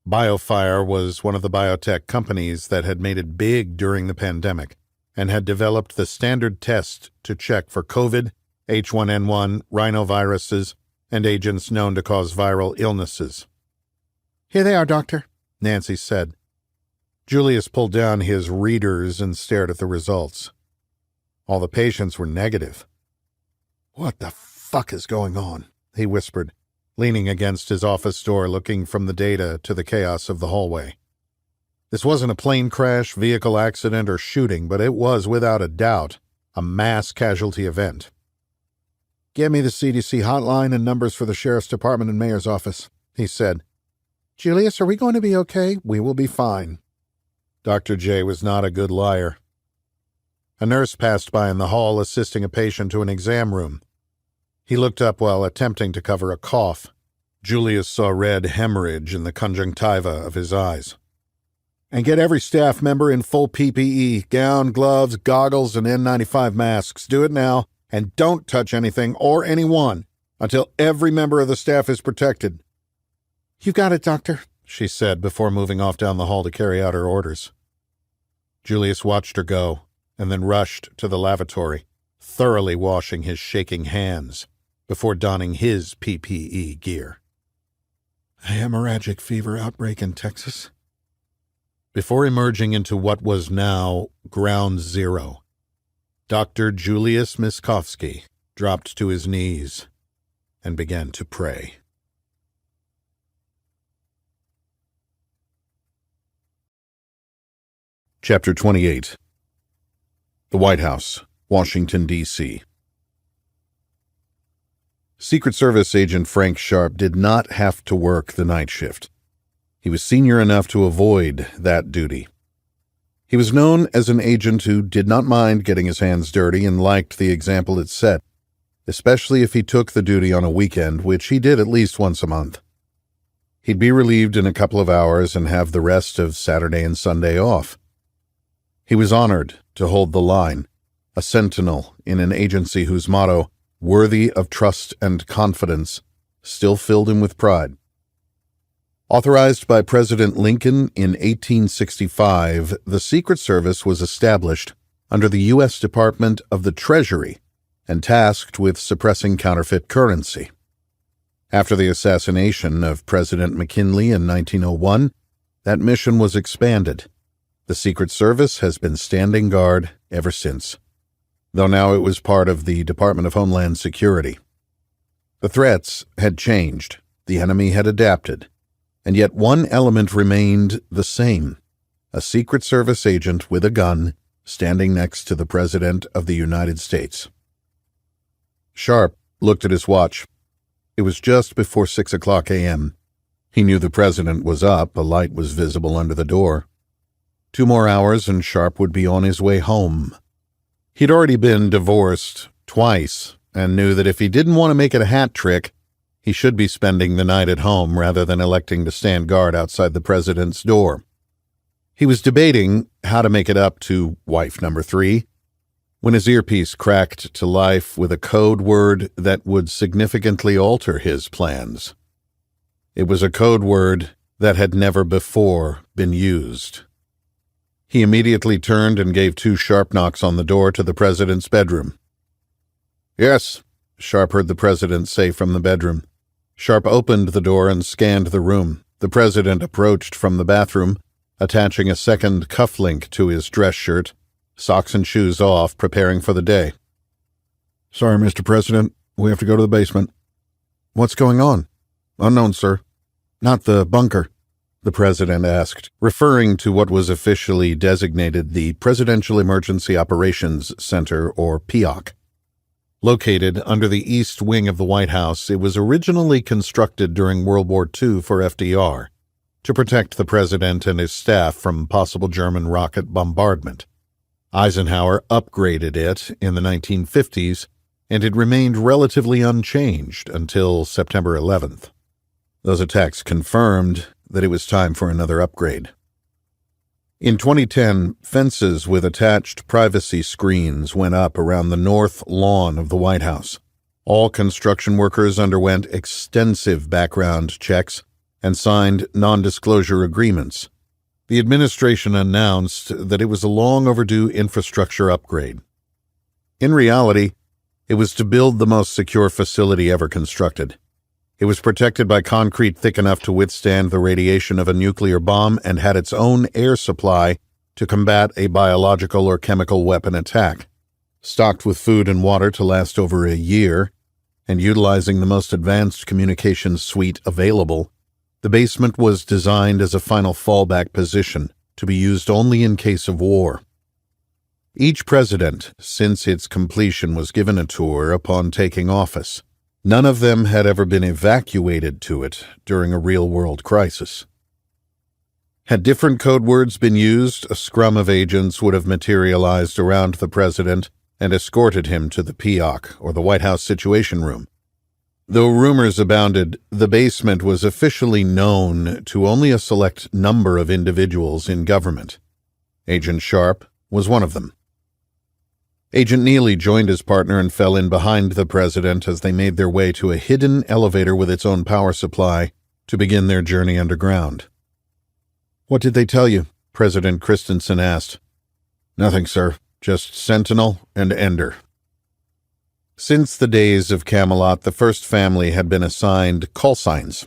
BioFire was one of the biotech companies that had made it big during the pandemic and had developed the standard test to check for COVID, H1N1, rhinoviruses, and agents known to cause viral illnesses. "Here they are, Doctor," Nancy said. Julius pulled down his readers and stared at the results. All the patients were negative. "What the fuck is going on?" he whispered, leaning against his office door, looking from the data to the chaos of the hallway. This wasn't a plane crash, vehicle accident, or shooting, but it was, without a doubt, a mass casualty event. "Give me the CDC hotline and numbers for the sheriff's department and mayor's office," he said. "Julius, are we going to be okay?" "We will be fine." Dr. J was not a good liar. A nurse passed by in the hall, assisting a patient to an exam room. He looked up while attempting to cover a cough. Julius saw red hemorrhage in the conjunctiva of his eyes. "And get every staff member in full PPE, gown, gloves, goggles, and N95 masks. Do it now. And don't touch anything or anyone until every member of the staff is protected." "You got it, Doctor," she said before moving off down the hall to carry out her orders. Julius watched her go and then rushed to the lavatory, thoroughly washing his shaking hands before donning his PPE gear. "A hemorrhagic fever outbreak in Texas?" Before emerging into what was now ground zero, Dr. Julius Miskovsky dropped to his knees and began to pray. Chapter 28. The White House, Washington, D.C. Secret Service agent Frank Sharp did not have to work the night shift. He was senior enough to avoid that duty. He was known as an agent who did not mind getting his hands dirty and liked the example it set, especially if he took the duty on a weekend, which he did at least once a month. He'd be relieved in a couple of hours and have the rest of Saturday and Sunday off. He was honored to hold the line, a sentinel in an agency whose motto, "Worthy of trust and confidence," still filled him with pride. Authorized by President Lincoln in 1865, the Secret Service was established under the U.S. Department of the Treasury and tasked with suppressing counterfeit currency. After the assassination of President McKinley in 1901, that mission was expanded. The Secret Service has been standing guard ever since, though now it was part of the Department of Homeland Security. The threats had changed, the enemy had adapted, and yet one element remained the same: a Secret Service agent with a gun standing next to the President of the United States. Sharp looked at his watch. It was just before 6 o'clock a.m. He knew the President was up, a light was visible under the door. 2 more hours and Sharp would be on his way home. He'd already been divorced twice and knew that if he didn't want to make it a hat trick, he should be spending the night at home rather than electing to stand guard outside the President's door. He was debating how to make it up to wife number 3 when his earpiece cracked to life with a code word that would significantly alter his plans. It was a code word that had never before been used. He immediately turned and gave 2 sharp knocks on the door to the President's bedroom. "Yes," Sharp heard the President say from the bedroom. Sharp opened the door and scanned the room. The President approached from the bathroom, attaching a second cufflink to his dress shirt, socks and shoes off, preparing for the day. "Sorry, Mr. President. We have to go to the basement." "What's going on?" "Unknown, sir." "Not the bunker?" the President asked, referring to what was officially designated the Presidential Emergency Operations Center, or PEOC. Located under the east wing of the White House, it was originally constructed during World War II for FDR, to protect the President and his staff from possible German rocket bombardment. Eisenhower upgraded it in the 1950s, and it remained relatively unchanged until September 11th. Those attacks confirmed that it was time for another upgrade. In 2010, fences with attached privacy screens went up around the north lawn of the White House. All construction workers underwent extensive background checks and signed non-disclosure agreements. The administration announced that it was a long overdue infrastructure upgrade. In reality, it was to build the most secure facility ever constructed. It was protected by concrete thick enough to withstand the radiation of a nuclear bomb and had its own air supply to combat a biological or chemical weapon attack. Stocked with food and water to last over a year, and utilizing the most advanced communications suite available, the basement was designed as a final fallback position to be used only in case of war. Each president, since its completion, was given a tour upon taking office. None of them had ever been evacuated to it during a real-world crisis. Had different code words been used, a scrum of agents would have materialized around the president and escorted him to the PEOC, or the White House Situation Room. Though rumors abounded, the basement was officially known to only a select number of individuals in government. Agent Sharp was one of them. Agent Neely joined his partner and fell in behind the president as they made their way to a hidden elevator with its own power supply to begin their journey underground. "What did they tell you?" President Christensen asked. "Nothing, sir. Just Sentinel and Ender." Since the days of Camelot, the first family had been assigned call signs.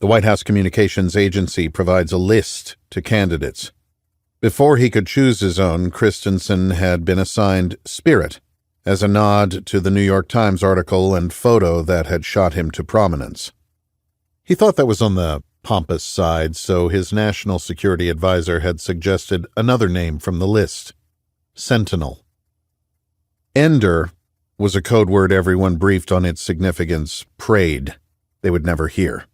The White House Communications Agency provides a list to candidates. Before he could choose his own, Christensen had been assigned Spirit, as a nod to the New York Times article and photo that had shot him to prominence. He thought that was on the pompous side, so his national security advisor had suggested another name from the list: Sentinel. Ender was a code word everyone briefed on its significance, prayed they would never hear.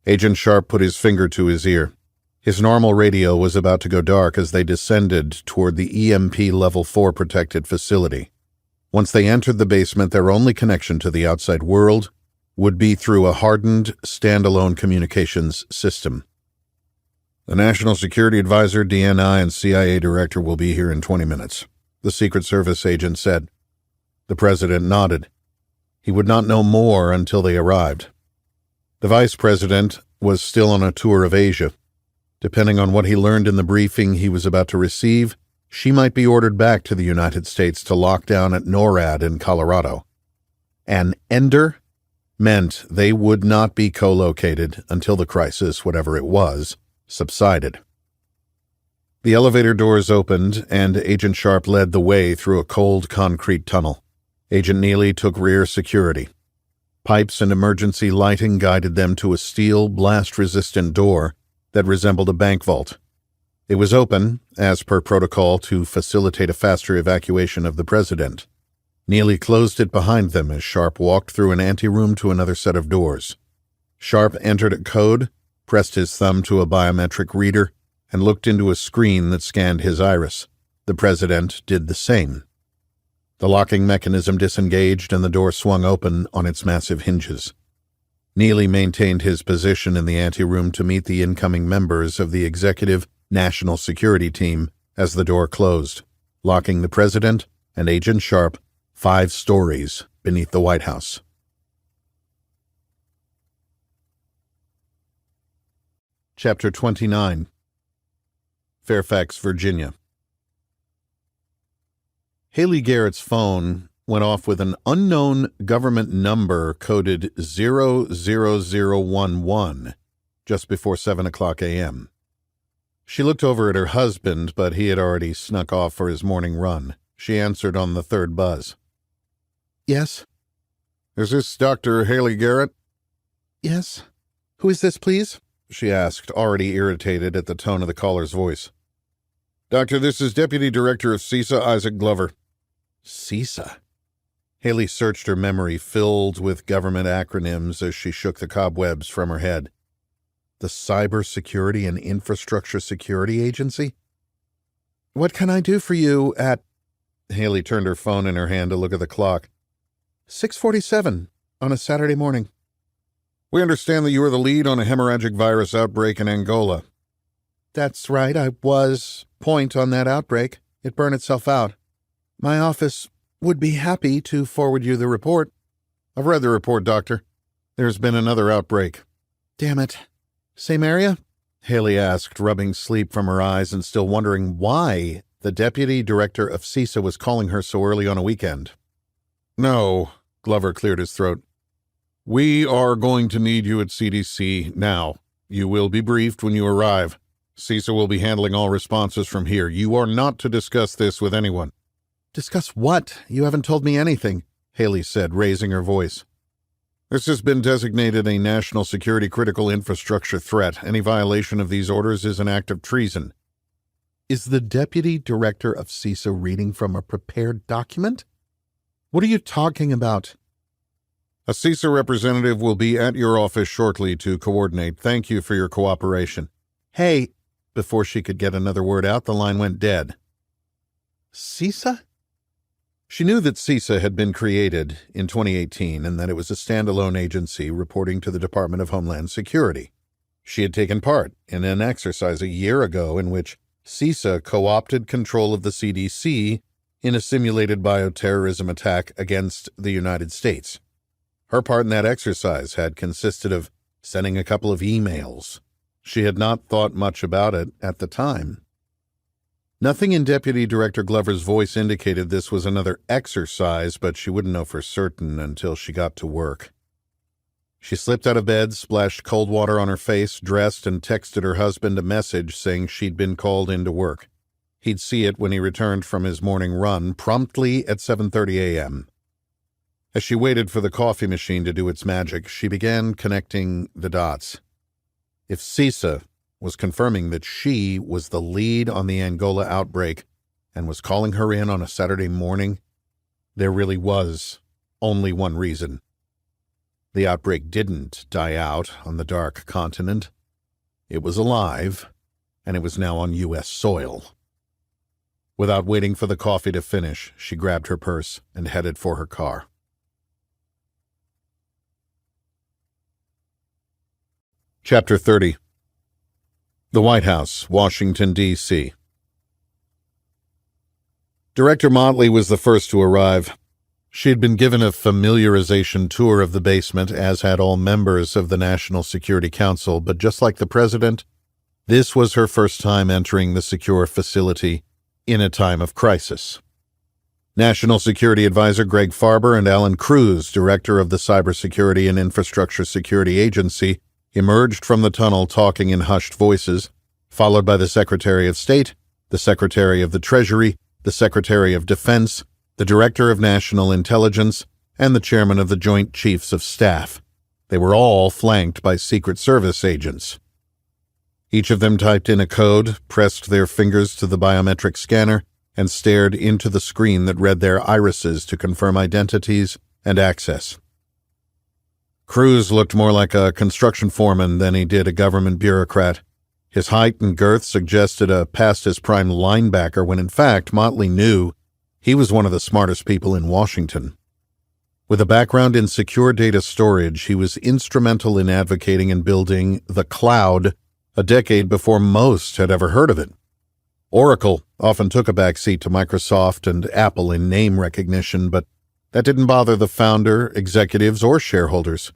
Agent Sharp put his finger to his ear. His normal radio was about to go dark as they descended toward the EMP Level 4 protected facility. Once they entered the basement, their only connection to the outside world would be through a hardened, standalone communications system. The National Security Advisor, DNI, and CIA Director will be here in 20 minutes, the Secret Service agent said. The president nodded. He would not know more until they arrived. The vice president was still on a tour of Asia. Depending on what he learned in the briefing he was about to receive, she might be ordered back to the United States to lock down at NORAD in Colorado. An ender meant they would not be co-located until the crisis, whatever it was, subsided. The elevator doors opened, and Agent Sharp led the way through a cold concrete tunnel. Agent Neely took rear security. Pipes and emergency lighting guided them to a steel, blast-resistant door that resembled a bank vault. It was open, as per protocol, to facilitate a faster evacuation of the president. Neely closed it behind them as Sharp walked through an anteroom to another set of doors. Sharp entered a code, pressed his thumb to a biometric reader, and looked into a screen that scanned his iris. The president did the same. The locking mechanism disengaged and the door swung open on its massive hinges. Neely maintained his position in the anteroom to meet the incoming members of the executive national security team as the door closed, locking the president and Agent Sharp 5 stories beneath the White House. Chapter 29. Fairfax, Virginia. Haley Garrett's phone went off with an unknown government number coded 00011 just before 7 o'clock a.m. She looked over at her husband, but he had already snuck off for his morning run. She answered on the third buzz. Yes? Is this Dr. Haley Garrett? Yes. Who is this, please? She asked, already irritated at the tone of the caller's voice. Doctor, this is Deputy Director of CISA, Isaac Glover. CISA? Haley searched her memory, filled with government acronyms, as she shook the cobwebs from her head. The Cybersecurity and Infrastructure Security Agency? What can I do for you at... Haley turned her phone in her hand to look at the clock. 6:47 on a Saturday morning. We understand that you are the lead on a hemorrhagic virus outbreak in Angola. That's right, I was point on that outbreak. It burned itself out. My office would be happy to forward you the report. I've read the report, Doctor. There's been another outbreak. Damn it. Same area? Haley asked, rubbing sleep from her eyes and still wondering why the Deputy Director of CISA was calling her so early on a weekend. No, Glover cleared his throat. We are going to need you at CDC now. You will be briefed when you arrive. CISA will be handling all responses from here. You are not to discuss this with anyone. Discuss what? You haven't told me anything, Haley said, raising her voice. This has been designated a national security critical infrastructure threat. Any violation of these orders is an act of treason. Is the Deputy Director of CISA reading from a prepared document? What are you talking about? A CISA representative will be at your office shortly to coordinate. Thank you for your cooperation. Hey. Before she could get another word out, the line went dead. CISA? She knew that CISA had been created in 2018 and that it was a standalone agency reporting to the Department of Homeland Security. She had taken part in an exercise a year ago in which CISA co-opted control of the CDC in a simulated bioterrorism attack against the United States. Her part in that exercise had consisted of sending a couple of emails. She had not thought much about it at the time. Nothing in Deputy Director Glover's voice indicated this was another exercise, but she wouldn't know for certain until she got to work. She slipped out of bed, splashed cold water on her face, dressed, and texted her husband a message saying she'd been called into work. He'd see it when he returned from his morning run, promptly at 7:30 a.m. As she waited for the coffee machine to do its magic, she began connecting the dots. If CISA was confirming that she was the lead on the Angola outbreak and was calling her in on a Saturday morning, there really was only one reason. The outbreak didn't die out on the dark continent. It was alive, and it was now on U.S. soil. Without waiting for the coffee to finish, she grabbed her purse and headed for her car. Chapter 30. The White House, Washington, D.C. Director Motley was the first to arrive. She had been given a familiarization tour of the basement, as had all members of the National Security Council, but just like the president, this was her first time entering the secure facility in a time of crisis. National Security Advisor Greg Farber and Alan Cruz, director of the Cybersecurity and Infrastructure Security Agency, emerged from the tunnel talking in hushed voices, followed by the Secretary of State, the Secretary of the Treasury, the Secretary of Defense, the Director of National Intelligence, and the Chairman of the Joint Chiefs of Staff. They were all flanked by Secret Service agents. Each of them typed in a code, pressed their fingers to the biometric scanner, and stared into the screen that read their irises to confirm identities and access. Cruz looked more like a construction foreman than he did a government bureaucrat. His height and girth suggested a past-his-prime linebacker when in fact Motley knew he was one of the smartest people in Washington. With a background in secure data storage, he was instrumental in advocating and building the cloud a decade before most had ever heard of it. Oracle often took a backseat to Microsoft and Apple in name recognition, but that didn't bother the founder, executives, or shareholders.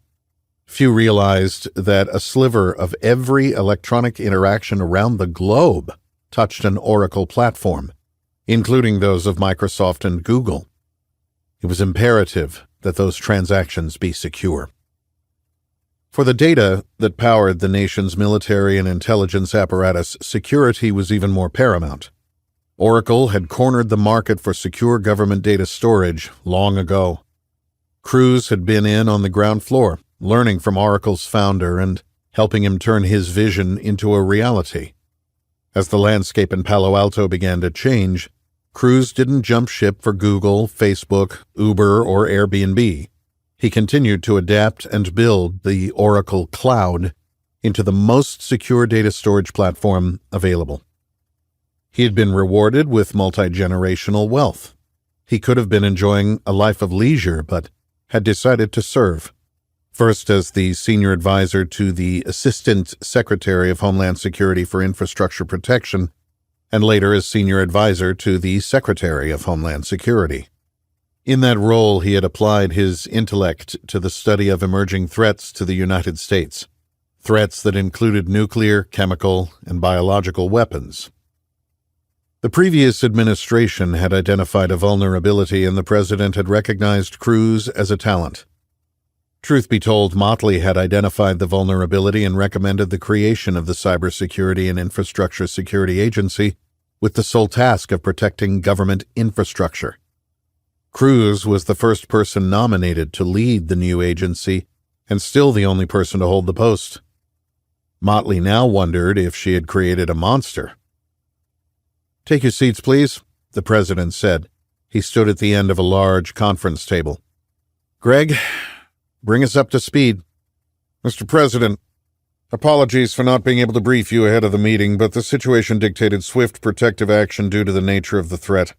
Few realized that a sliver of every electronic interaction around the globe touched an Oracle platform, including those of Microsoft and Google. It was imperative that those transactions be secure. For the data that powered the nation's military and intelligence apparatus, security was even more paramount. Oracle had cornered the market for secure government data storage long ago. Cruz had been in on the ground floor, learning from Oracle's founder and helping him turn his vision into a reality. As the landscape in Palo Alto began to change, Cruz didn't jump ship for Google, Facebook, Uber, or Airbnb. He continued to adapt and build the Oracle Cloud into the most secure data storage platform available. He had been rewarded with multi-generational wealth. He could have been enjoying a life of leisure, but had decided to serve. First as the senior advisor to the Assistant Secretary of Homeland Security for Infrastructure Protection, and later as senior advisor to the Secretary of Homeland Security. In that role, he had applied his intellect to the study of emerging threats to the United States, threats that included nuclear, chemical, and biological weapons. The previous administration had identified a vulnerability, and the president had recognized Cruz as a talent. Truth be told, Motley had identified the vulnerability and recommended the creation of the Cybersecurity and Infrastructure Security Agency with the sole task of protecting government infrastructure. Cruz was the first person nominated to lead the new agency, and still the only person to hold the post. Motley now wondered if she had created a monster. "Take your seats, please," the president said. He stood at the end of a large conference table. "Greg, bring us up to speed." "Mr. President, apologies for not being able to brief you ahead of the meeting, but the situation dictated swift protective action due to the nature of the threat.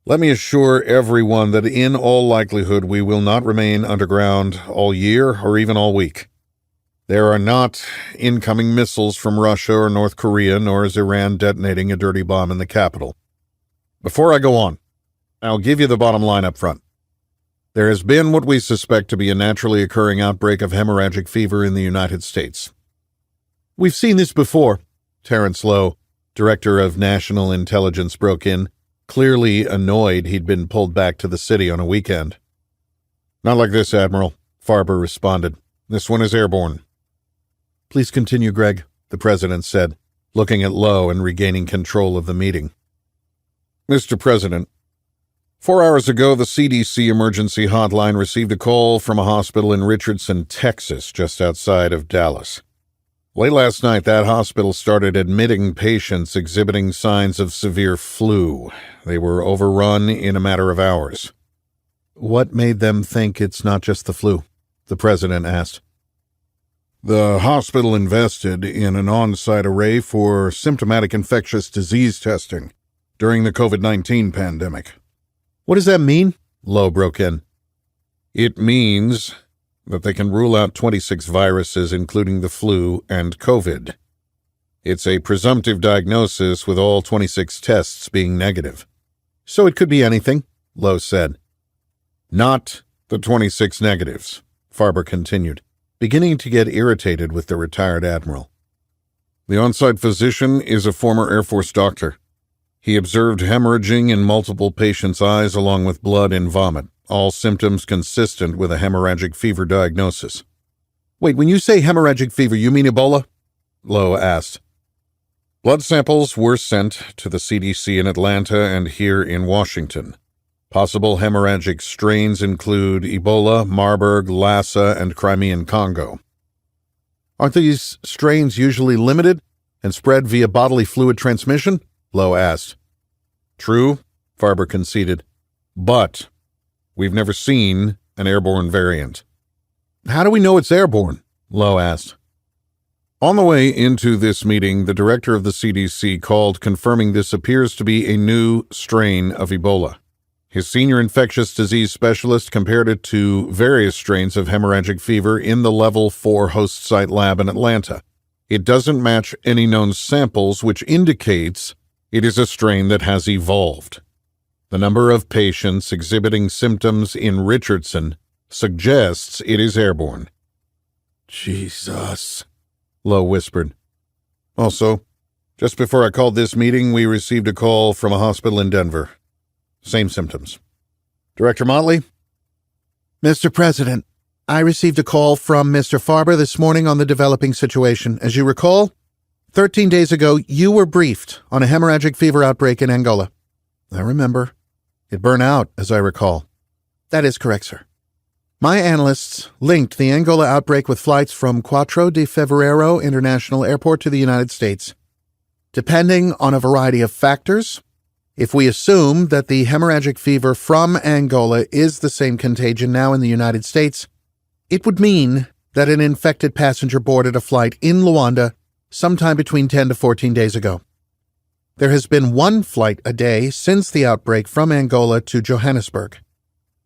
Let me assure everyone that in all likelihood we will not remain underground all year or even all week. There are not incoming missiles from Russia or North Korea, nor is Iran detonating a dirty bomb in the capital. Before I go on, I'll give you the bottom line up front. There has been what we suspect to be a naturally occurring outbreak of hemorrhagic fever in the United States." "We've seen this before," Terrence Lowe, Director of National Intelligence, broke in, clearly annoyed he'd been pulled back to the city on a weekend. "Not like this, Admiral," Farber responded. "This one is airborne." "Please continue, Greg," the president said, looking at Lowe and regaining control of the meeting. "Mr. President, 4 hours ago, the CDC emergency hotline received a call from a hospital in Richardson, Texas, just outside of Dallas. Late last night, that hospital started admitting patients exhibiting signs of severe flu. They were overrun in a matter of hours." "What made them think it's not just the flu?" the president asked. "The hospital invested in an on-site array for symptomatic infectious disease testing during the COVID-19 pandemic." "What does that mean?" Lowe broke in. "It means that they can rule out 26 viruses, including the flu and COVID. It's a presumptive diagnosis with all 26 tests being negative. So it could be anything, Lowe said. Not the 26 negatives, Farber continued, beginning to get irritated with the retired admiral. The on-site physician is a former Air Force doctor. He observed hemorrhaging in multiple patients' eyes along with blood and vomit, all symptoms consistent with a hemorrhagic fever diagnosis. Wait, when you say hemorrhagic fever, you mean Ebola? Lowe asked. Blood samples were sent to the CDC in Atlanta and here in Washington. Possible hemorrhagic strains include Ebola, Marburg, Lassa, and Crimean Congo. Aren't these strains usually limited and spread via bodily fluid transmission? Lowe asked. True, Farber conceded, but we've never seen an airborne variant. How do we know it's airborne? Lowe asked. On the way into this meeting, the director of the CDC called, confirming this appears to be a new strain of Ebola. His senior infectious disease specialist compared it to various strains of hemorrhagic fever in the Level 4 host site lab in Atlanta. It doesn't match any known samples, which indicates it is a strain that has evolved. The number of patients exhibiting symptoms in Richardson suggests it is airborne. Jesus, Lowe whispered. Also, just before I called this meeting, we received a call from a hospital in Denver. Same symptoms. Director Motley? Mr. President, I received a call from Mr. Farber this morning on the developing situation. As you recall, 13 days ago, you were briefed on a hemorrhagic fever outbreak in Angola. I remember. It burned out, as I recall. That is correct, sir. My analysts linked the Angola outbreak with flights from Quatro de Fevereiro International Airport to the United States. Depending on a variety of factors, if we assume that the hemorrhagic fever from Angola is the same contagion now in the United States, it would mean that an infected passenger boarded a flight in Luanda sometime between 10 to 14 days ago. There has been one flight a day since the outbreak from Angola to Johannesburg.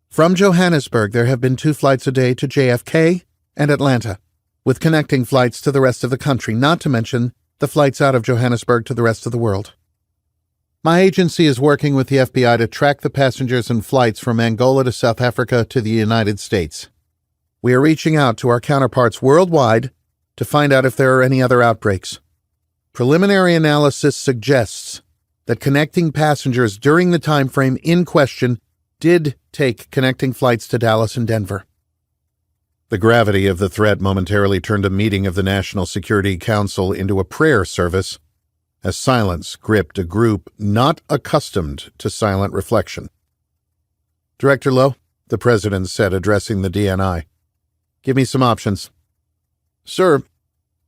From Johannesburg, there have been 2 flights a day to JFK and Atlanta, with connecting flights to the rest of the country, not to mention the flights out of Johannesburg to the rest of the world. My agency is working with the FBI to track the passengers and flights from Angola to South Africa to the United States. We are reaching out to our counterparts worldwide to find out if there are any other outbreaks. Preliminary analysis suggests that connecting passengers during the time frame in question did take connecting flights to Dallas and Denver. The gravity of the threat momentarily turned a meeting of the National Security Council into a prayer service, as silence gripped a group not accustomed to silent reflection. Director Lowe, the president said, addressing the DNI. Give me some options. Sir,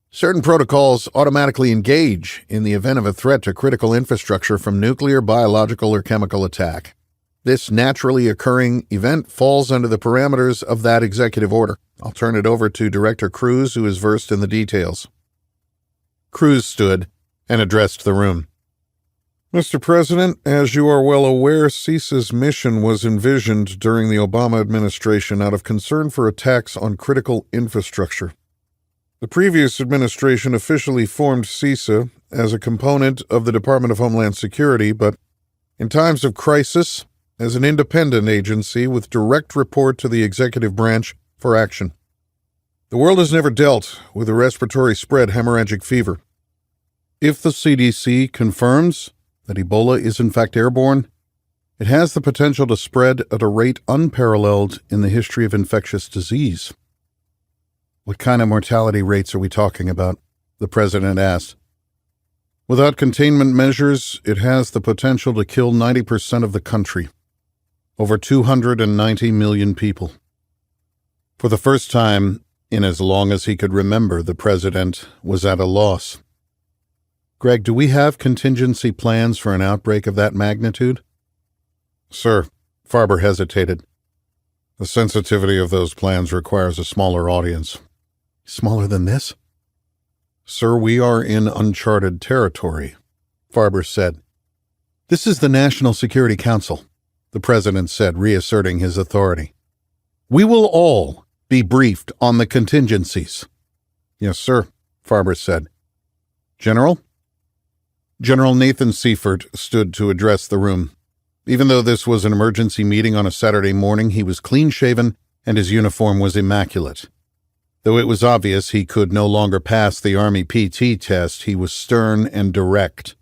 certain protocols automatically engage in the event of a threat to critical infrastructure from nuclear, biological, or chemical attack. This naturally occurring event falls under the parameters of that executive order. I'll turn it over to Director Cruz, who is versed in the details. Cruz stood and addressed the room. Mr. President, as you are well aware, CISA's mission was envisioned during the Obama administration out of concern for attacks on critical infrastructure. The previous administration officially formed CISA as a component of the Department of Homeland Security, but in times of crisis, as an independent agency with direct report to the executive branch for action. The world has never dealt with a respiratory spread hemorrhagic fever. If the CDC confirms that Ebola is in fact airborne, it has the potential to spread at a rate unparalleled in the history of infectious disease. What kind of mortality rates are we talking about? The president asked. Without containment measures, it has the potential to kill 90% of the country. Over 290 million people. For the first time in as long as he could remember, the president was at a loss. Greg, do we have contingency plans for an outbreak of that magnitude? Sir, Farber hesitated. The sensitivity of those plans requires a smaller audience. Smaller than this? Sir, we are in uncharted territory, Farber said. This is the National Security Council, the president said, reasserting his authority. We will all be briefed on the contingencies." "Yes, sir," Farber said. "General?" General Nathan Seifert stood to address the room. Even though this was an emergency meeting on a Saturday morning, he was clean-shaven and his uniform was immaculate. Though it was obvious he could no longer pass the Army PT test, he was stern and direct.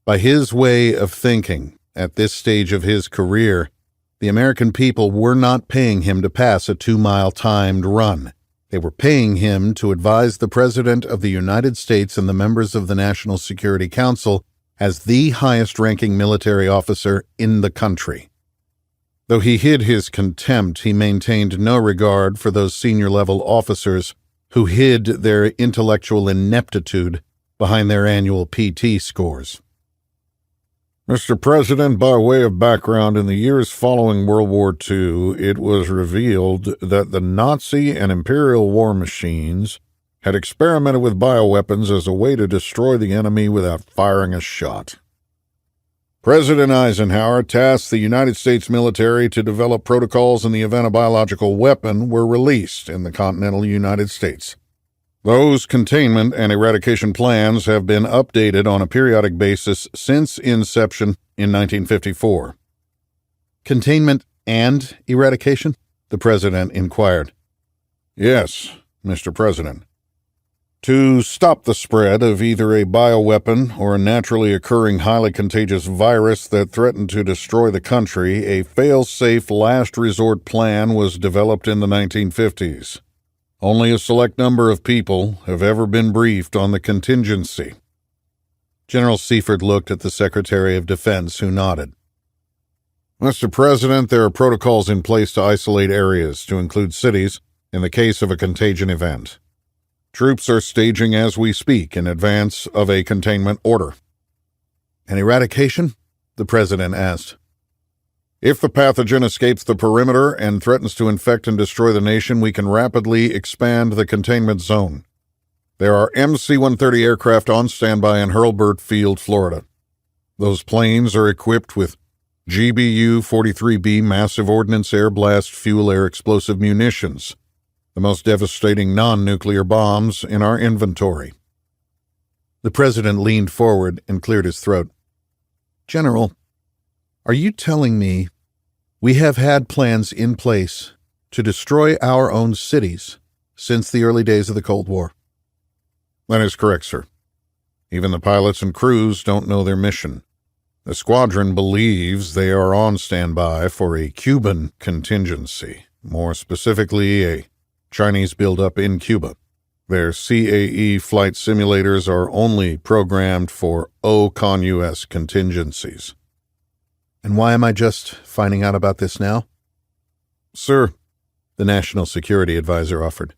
By his way of thinking, at this stage of his career, the American people were not paying him to pass a 2-mile timed run. They were paying him to advise the President of the United States and the members of the National Security Council as the highest-ranking military officer in the country. Though he hid his contempt, he maintained no regard for those senior-level officers who hid their intellectual ineptitude behind their annual PT scores. "Mr. President, by way of background, in the years following World War II, it was revealed that the Nazi and Imperial war machines had experimented with bioweapons as a way to destroy the enemy without firing a shot. President Eisenhower tasked the United States military to develop protocols in the event a biological weapon were released in the continental United States. Those containment and eradication plans have been updated on a periodic basis since inception in 1954. "Containment and eradication?" the President inquired. "Yes, Mr. President. To stop the spread of either a bioweapon or a naturally occurring highly contagious virus that threatened to destroy the country, a fail-safe last resort plan was developed in the 1950s. Only a select number of people have ever been briefed on the contingency." General Seifert looked at the Secretary of Defense, who nodded. "Mr. President, there are protocols in place to isolate areas, to include cities, in the case of a contagion event. Troops are staging as we speak in advance of a containment order." "And eradication?" the President asked. "If the pathogen escapes the perimeter and threatens to infect and destroy the nation, we can rapidly expand the containment zone. There are MC-130 aircraft on standby in Hurlburt Field, Florida. Those planes are equipped with GBU-43B massive ordnance air blast fuel air explosive munitions, the most devastating non-nuclear bombs in our inventory." The President leaned forward and cleared his throat. "General, are you telling me we have had plans in place to destroy our own cities since the early days of the Cold War?" "That is correct, sir. Even the pilots and crews don't know their mission. The squadron believes they are on standby for a Cuban contingency, more specifically a Chinese buildup in Cuba. Their CAE flight simulators are only programmed for OCON-US contingencies." "And why am I just finding out about this now?" "Sir," the National Security Advisor offered,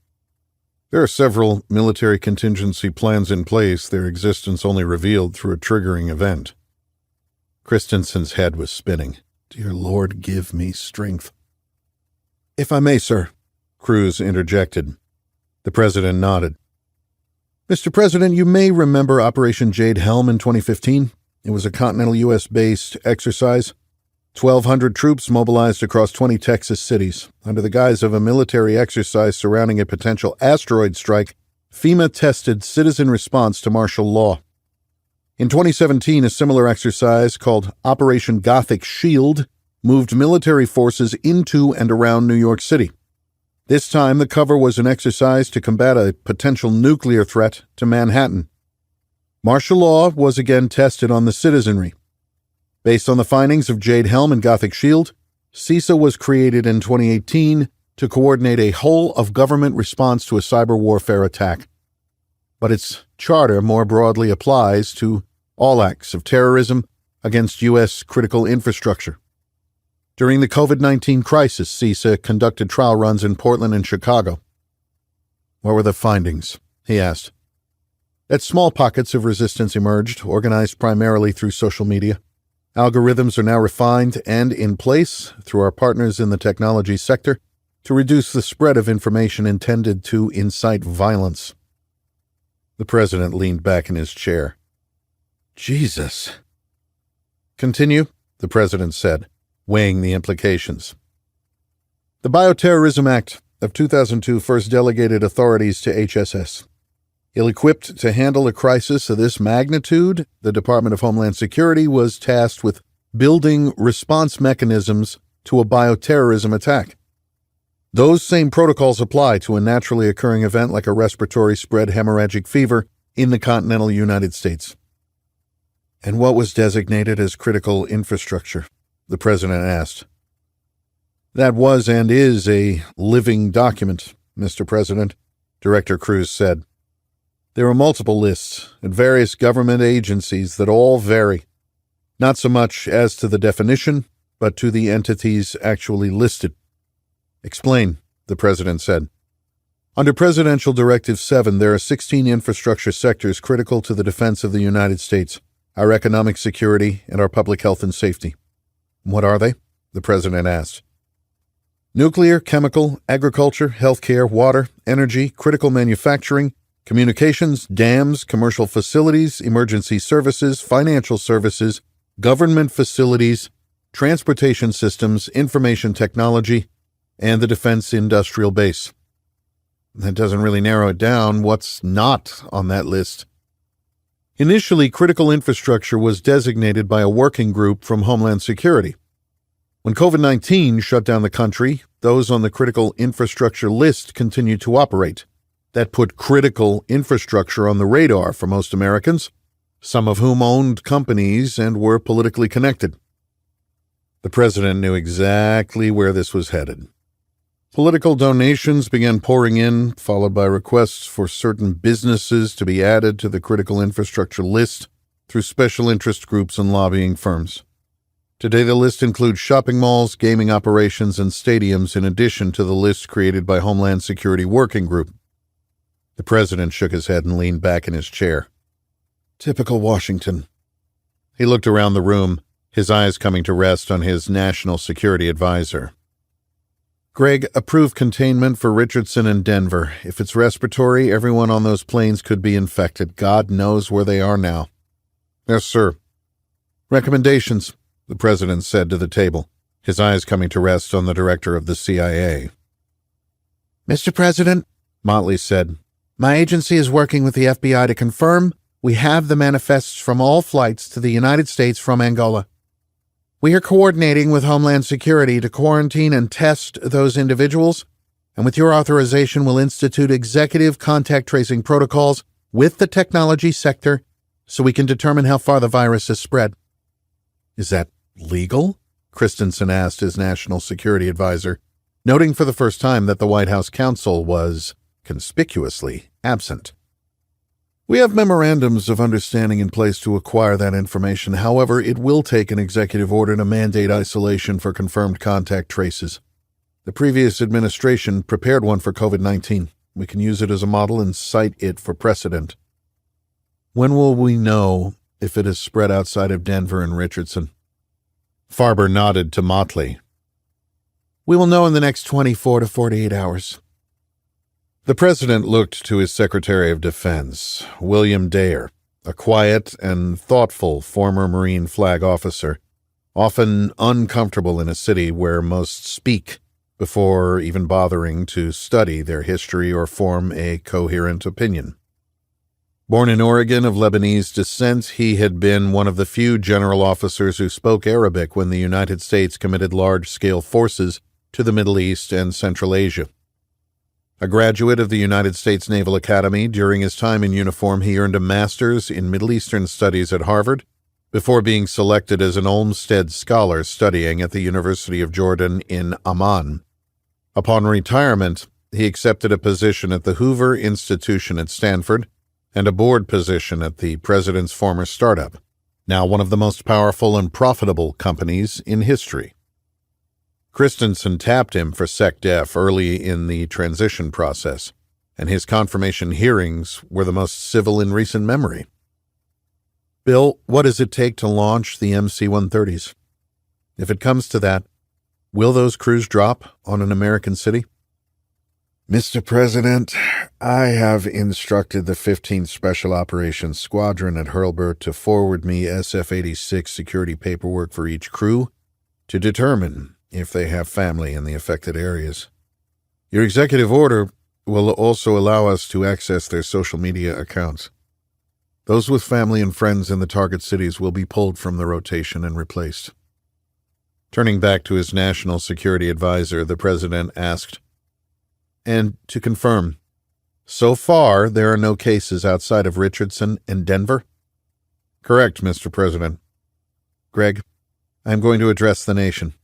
"there are several military contingency plans in place, their existence only revealed through a triggering event." Christensen's head was spinning. "Dear Lord, give me strength." "If I may, sir," Cruz interjected. The President nodded. "Mr. President, you may remember Operation Jade Helm in 2015. It was a continental U.S.-based exercise. 1,200 troops mobilized across 20 Texas cities. Under the guise of a military exercise surrounding a potential asteroid strike, FEMA tested citizen response to martial law. In 2017, a similar exercise called Operation Gothic Shield moved military forces into and around New York City. This time, the cover was an exercise to combat a potential nuclear threat to Manhattan. Martial law was again tested on the citizenry. Based on the findings of Jade Helm and Gothic Shield, CISA was created in 2018 to coordinate a whole-of-government response to a cyber warfare attack. But its charter more broadly applies to all acts of terrorism against U.S. critical infrastructure. During the COVID-19 crisis, CISA conducted trial runs in Portland and Chicago. "What were the findings?" he asked. That small pockets of resistance emerged, organized primarily through social media. Algorithms are now refined and in place through our partners in the technology sector to reduce the spread of information intended to incite violence." The President leaned back in his chair. "Jesus." "Continue," the President said, weighing the implications. The Bioterrorism Act of 2002 first delegated authorities to HSS. Ill-equipped to handle a crisis of this magnitude, the Department of Homeland Security was tasked with building response mechanisms to a bioterrorism attack. Those same protocols apply to a naturally occurring event like a respiratory spread hemorrhagic fever in the continental United States. And what was designated as critical infrastructure? The President asked. That was and is a living document, Mr. President, Director Cruz said. There are multiple lists at various government agencies that all vary, not so much as to the definition, but to the entities actually listed. Explain, the President said. Under Presidential Directive 7, there are 16 infrastructure sectors critical to the defense of the United States, our economic security, and our public health and safety. What are they? The President asked. Nuclear, chemical, agriculture, healthcare, water, energy, critical manufacturing, communications, dams, commercial facilities, emergency services, financial services, government facilities, transportation systems, information technology, and the defense industrial base. That doesn't really narrow it down. What's not on that list? Initially, critical infrastructure was designated by a working group from Homeland Security. When COVID-19 shut down the country, those on the critical infrastructure list continued to operate. That put critical infrastructure on the radar for most Americans, some of whom owned companies and were politically connected. The President knew exactly where this was headed. Political donations began pouring in, followed by requests for certain businesses to be added to the critical infrastructure list through special interest groups and lobbying firms. Today, the list includes shopping malls, gaming operations, and stadiums in addition to the list created by Homeland Security Working Group. The President shook his head and leaned back in his chair. Typical Washington. He looked around the room, his eyes coming to rest on his national security advisor. Greg, approve containment for Richardson and Denver. If it's respiratory, everyone on those planes could be infected. God knows where they are now. Yes, sir. Recommendations, the President said to the table, his eyes coming to rest on the director of the CIA. Mr. President, Motley said, my agency is working with the FBI to confirm we have the manifests from all flights to the United States from Angola. We are coordinating with Homeland Security to quarantine and test those individuals, and with your authorization will institute executive contact tracing protocols with the technology sector so we can determine how far the virus has spread. Is that legal? Christensen asked his national security advisor, noting for the first time that the White House counsel was conspicuously absent. We have memorandums of understanding in place to acquire that information. However, it will take an executive order to mandate isolation for confirmed contact traces. The previous administration prepared one for COVID-19. We can use it as a model and cite it for precedent. When will we know if it has spread outside of Denver and Richardson? Farber nodded to Motley. We will know in the next 24 to 48 hours. The President looked to his Secretary of Defense, William Dare, a quiet and thoughtful former Marine flag officer, often uncomfortable in a city where most speak before even bothering to study their history or form a coherent opinion. Born in Oregon of Lebanese descent, he had been one of the few general officers who spoke Arabic when the United States committed large-scale forces to the Middle East and Central Asia. A graduate of the United States Naval Academy, during his time in uniform he earned a master's in Middle Eastern Studies at Harvard, before being selected as an Olmsted Scholar studying at the University of Jordan in Amman. Upon retirement, he accepted a position at the Hoover Institution at Stanford and a board position at the President's former startup, now one of the most powerful and profitable companies in history. Christensen tapped him for SecDef early in the transition process, and his confirmation hearings were the most civil in recent memory. Bill, what does it take to launch the MC-130s? If it comes to that, will those crews drop on an American city? Mr. President, I have instructed the 15th Special Operations Squadron at Hurlburt to forward me SF-86 security paperwork for each crew to determine if they have family in the affected areas. Your executive order will also allow us to access their social media accounts. Those with family and friends in the target cities will be pulled from the rotation and replaced. Turning back to his national security advisor, the president asked, "And to confirm, so far there are no cases outside of Richardson and Denver?" "Correct, Mr. President." "Greg, I am going to address the nation."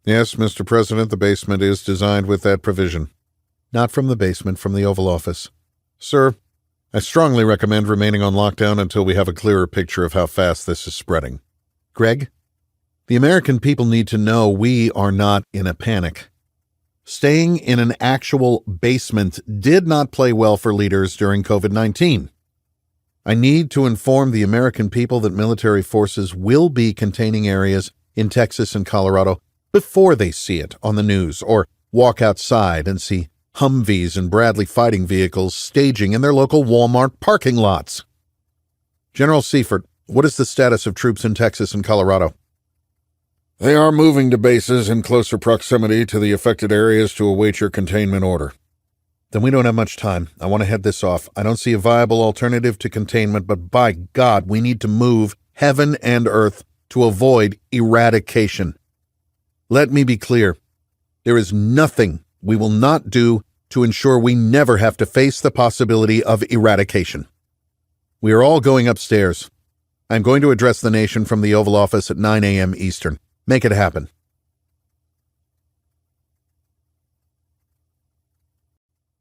"Yes, Mr. President, the basement is designed with that provision." Not from the basement, from the Oval Office. "Sir, I strongly recommend remaining on lockdown until we have a clearer picture of how fast this is spreading." Greg, the American people need to know we are not in a panic. Staying in an actual basement did not play well for leaders during COVID-19. I need to inform the American people that military forces will be containing areas in Texas and Colorado before they see it on the news or walk outside and see Humvees and Bradley fighting vehicles staging in their local Walmart parking lots. General Seifert, what is the status of troops in Texas and Colorado? "They are moving to bases in closer proximity to the affected areas to await your containment order." Then we don't have much time. I want to head this off. I don't see a viable alternative to containment, but by God, we need to move heaven and earth to avoid eradication. Let me be clear. There is nothing we will not do to ensure we never have to face the possibility of eradication. We are all going upstairs. I'm going to address the nation from the Oval Office at 9 a.m. Eastern. Make it happen.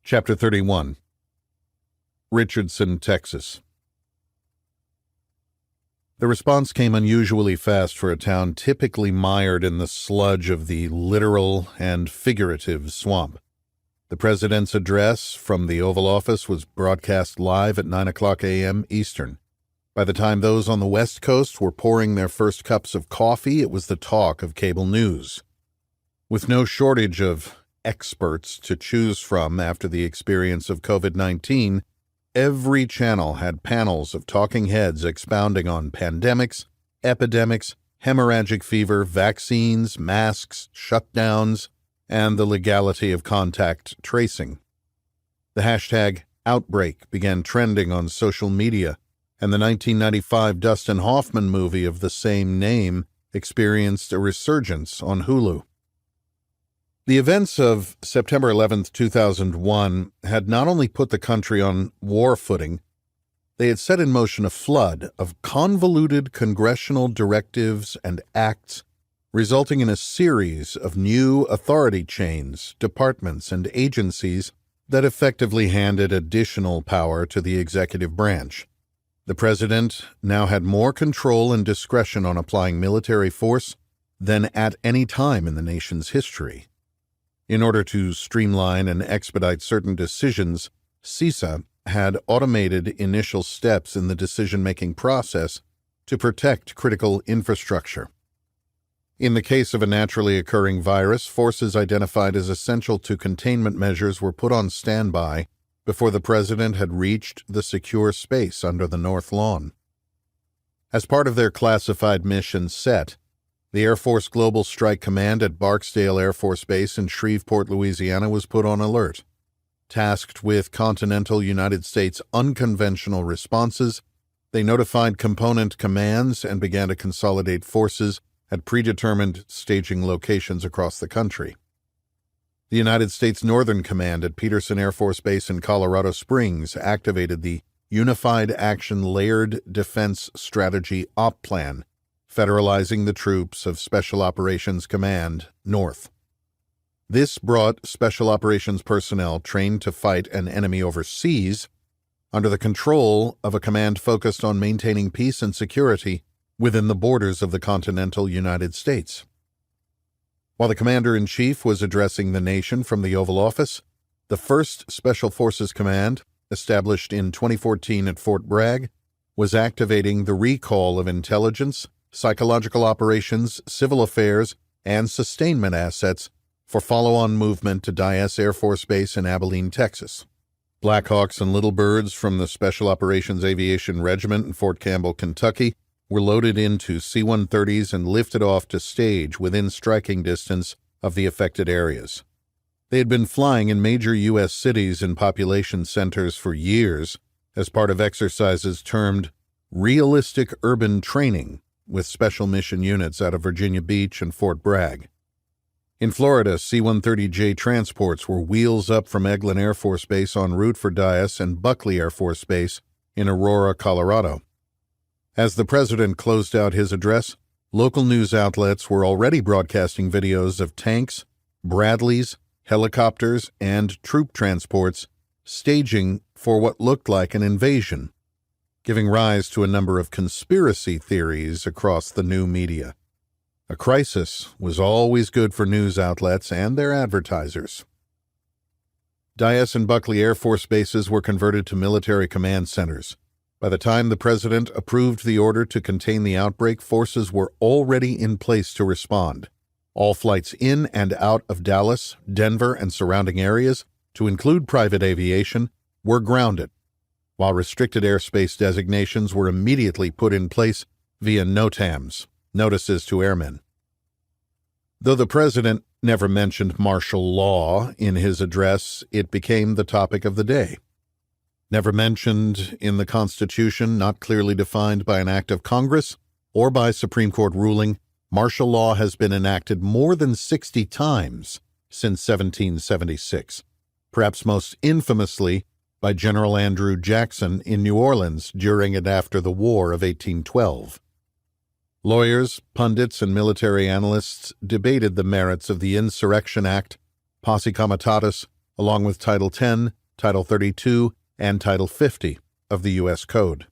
Chapter 31. Richardson, Texas. The response came unusually fast for a town typically mired in the sludge of the literal and figurative swamp. The president's address from the Oval Office was broadcast live at 9 o'clock a.m. Eastern. By the time those on the West Coast were pouring their first cups of coffee, it was the talk of cable news. With no shortage of experts to choose from after the experience of COVID-19, every channel had panels of talking heads expounding on pandemics, epidemics, hemorrhagic fever, vaccines, masks, shutdowns, and the legality of contact tracing. The hashtag outbreak began trending on social media, and the 1995 Dustin Hoffman movie of the same name experienced a resurgence on Hulu. The events of September 11, 2001 had not only put the country on war footing, they had set in motion a flood of convoluted congressional directives and acts, resulting in a series of new authority chains, departments, and agencies that effectively handed additional power to the executive branch. The president now had more control and discretion on applying military force than at any time in the nation's history. In order to streamline and expedite certain decisions, CISA had automated initial steps in the decision-making process to protect critical infrastructure. In the case of a naturally occurring virus, forces identified as essential to containment measures were put on standby before the president had reached the secure space under the North Lawn. As part of their classified mission set, the Air Force Global Strike Command at Barksdale Air Force Base in Shreveport, Louisiana was put on alert. Tasked with continental United States unconventional responses, they notified component commands and began to consolidate forces at predetermined staging locations across the country. The United States Northern Command at Peterson Air Force Base in Colorado Springs activated the Unified Action Layered Defense Strategy OP Plan, federalizing the troops of Special Operations Command North. This brought Special Operations personnel trained to fight an enemy overseas under the control of a command focused on maintaining peace and security within the borders of the continental United States. While the Commander-in-Chief was addressing the nation from the Oval Office, the 1st Special Forces Command, established in 2014 at Fort Bragg, was activating the recall of intelligence, psychological operations, civil affairs, and sustainment assets for follow-on movement to Dyess Air Force Base in Abilene, Texas. Blackhawks and Little Birds from the Special Operations Aviation Regiment in Fort Campbell, Kentucky, were loaded into C-130s and lifted off to stage within striking distance of the affected areas. They had been flying in major U.S. cities and population centers for years as part of exercises termed realistic urban training with special mission units out of Virginia Beach and Fort Bragg. In Florida, C-130J transports were wheels up from Eglin Air Force Base en route for Dyess and Buckley Air Force Base in Aurora, Colorado. As the president closed out his address, local news outlets were already broadcasting videos of tanks, Bradleys, helicopters, and troop transports staging for what looked like an invasion, giving rise to a number of conspiracy theories across the new media. A crisis was always good for news outlets and their advertisers. Dyess and Buckley Air Force bases were converted to military command centers. By the time the president approved the order to contain the outbreak, forces were already in place to respond. All flights in and out of Dallas, Denver, and surrounding areas, to include private aviation, were grounded, while restricted airspace designations were immediately put in place via NOTAMs, notices to airmen. Though the president never mentioned martial law in his address, it became the topic of the day. Never mentioned in the Constitution, not clearly defined by an act of Congress or by Supreme Court ruling, martial law has been enacted more than 60 times since 1776, perhaps most infamously by General Andrew Jackson in New Orleans during and after the War of 1812. Lawyers, pundits, and military analysts debated the merits of the Insurrection Act, Posse Comitatus, along with Title 10, Title 32, and Title 50 of the U.S. Code.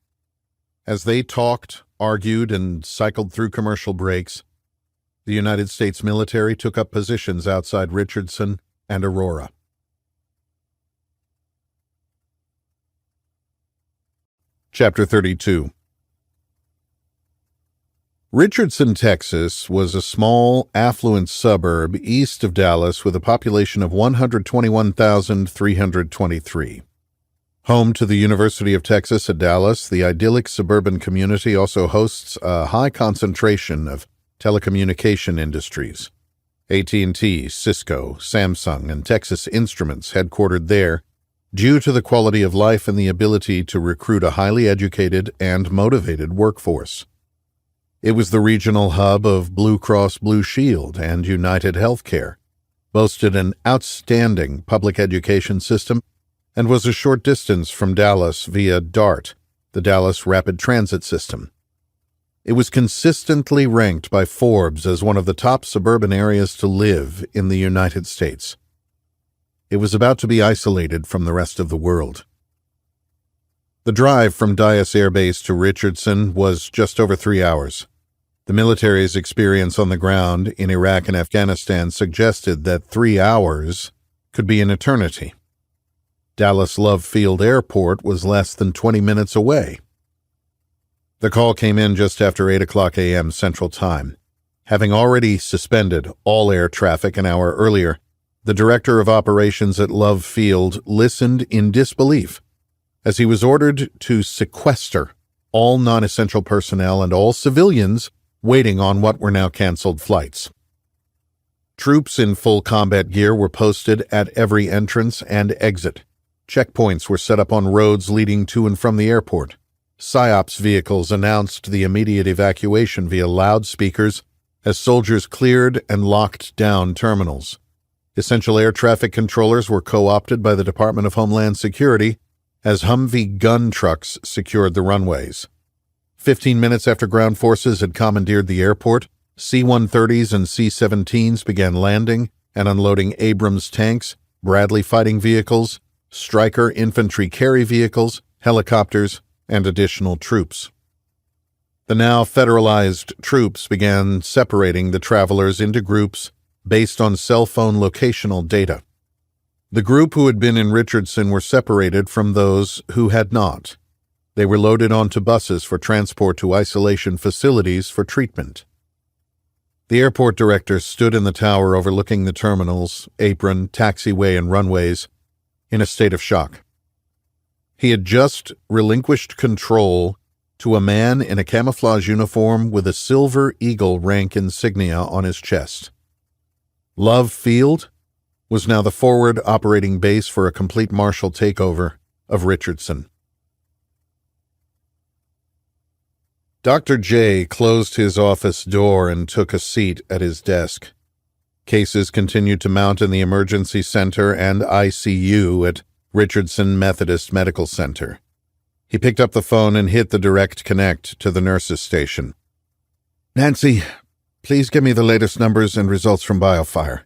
As they talked, argued, and cycled through commercial breaks, the United States military took up positions outside Richardson and Aurora. Chapter 32. Richardson, Texas, was a small, affluent suburb east of Dallas with a population of 121,323. Home to the University of Texas at Dallas, the idyllic suburban community also hosts a high concentration of telecommunication industries. AT&T, Cisco, Samsung, and Texas Instruments headquartered there due to the quality of life and the ability to recruit a highly educated and motivated workforce. It was the regional hub of Blue Cross Blue Shield and United Healthcare, boasted an outstanding public education system, and was a short distance from Dallas via DART, the Dallas Rapid Transit System. It was consistently ranked by Forbes as one of the top suburban areas to live in the United States. It was about to be isolated from the rest of the world. The drive from Dyess Air Base to Richardson was just over 3 hours. The military's experience on the ground in Iraq and Afghanistan suggested that 3 hours could be an eternity. Dallas Love Field Airport was less than 20 minutes away. The call came in just after 8 o'clock a.m. Central Time. Having already suspended all air traffic an hour earlier, the director of operations at Love Field listened in disbelief as he was ordered to sequester all non-essential personnel and all civilians waiting on what were now canceled flights. Troops in full combat gear were posted at every entrance and exit. Checkpoints were set up on roads leading to and from the airport. PSYOPs vehicles announced the immediate evacuation via loudspeakers as soldiers cleared and locked down terminals. Essential air traffic controllers were co-opted by the Department of Homeland Security as Humvee gun trucks secured the runways. 15 minutes after ground forces had commandeered the airport, C-130s and C-17s began landing and unloading Abrams tanks, Bradley fighting vehicles, Stryker infantry carry vehicles, helicopters, and additional troops. The now federalized troops began separating the travelers into groups based on cell phone locational data. The group who had been in Richardson were separated from those who had not. They were loaded onto buses for transport to isolation facilities for treatment. The airport director stood in the tower overlooking the terminals, apron, taxiway, and runways in a state of shock. He had just relinquished control to a man in a camouflage uniform with a Silver Eagle rank insignia on his chest. Love Field was now the forward operating base for a complete martial takeover of Richardson. Dr. J closed his office door and took a seat at his desk. Cases continued to mount in the emergency center and ICU at Richardson Methodist Medical Center. He picked up the phone and hit the direct connect to the nurses' station. "Nancy, please give me the latest numbers and results from BioFire."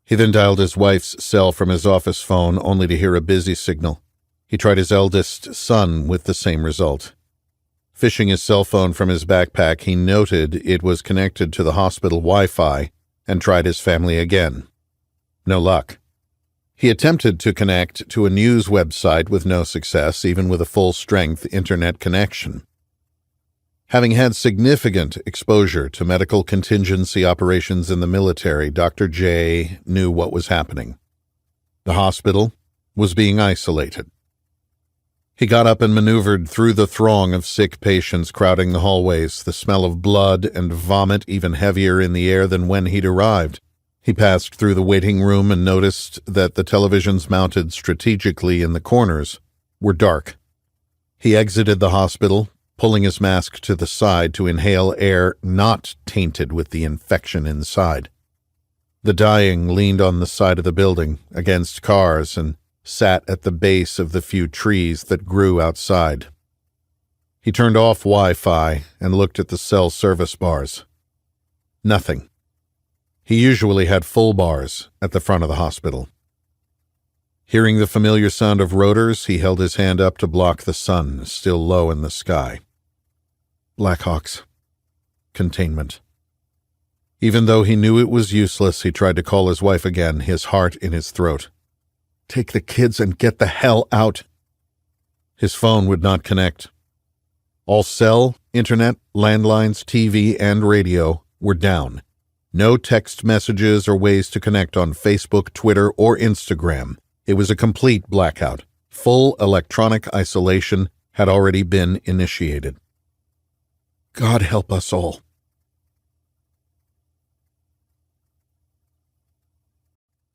He then dialed his wife's cell from his office phone, only to hear a busy signal. He tried his eldest son with the same result. Fishing his cell phone from his backpack, he noted it was connected to the hospital Wi-Fi and tried his family again. No luck. He attempted to connect to a news website with no success, even with a full-strength internet connection. Having had significant exposure to medical contingency operations in the military, Dr. J knew what was happening. The hospital was being isolated. He got up and maneuvered through the throng of sick patients crowding the hallways, the smell of blood and vomit even heavier in the air than when he'd arrived. He passed through the waiting room and noticed that the televisions mounted strategically in the corners were dark. He exited the hospital, pulling his mask to the side to inhale air not tainted with the infection inside. The dying leaned on the side of the building, against cars, and sat at the base of the few trees that grew outside. He turned off Wi-Fi and looked at the cell service bars. Nothing. He usually had full bars at the front of the hospital. Hearing the familiar sound of rotors, he held his hand up to block the sun, still low in the sky. Blackhawks. Containment. Even though he knew it was useless, he tried to call his wife again, his heart in his throat. "Take the kids and get the hell out." His phone would not connect. All cell, internet, landlines, TV, and radio were down. No text messages or ways to connect on Facebook, Twitter, or Instagram. It was a complete blackout. Full electronic isolation had already been initiated. God help us all.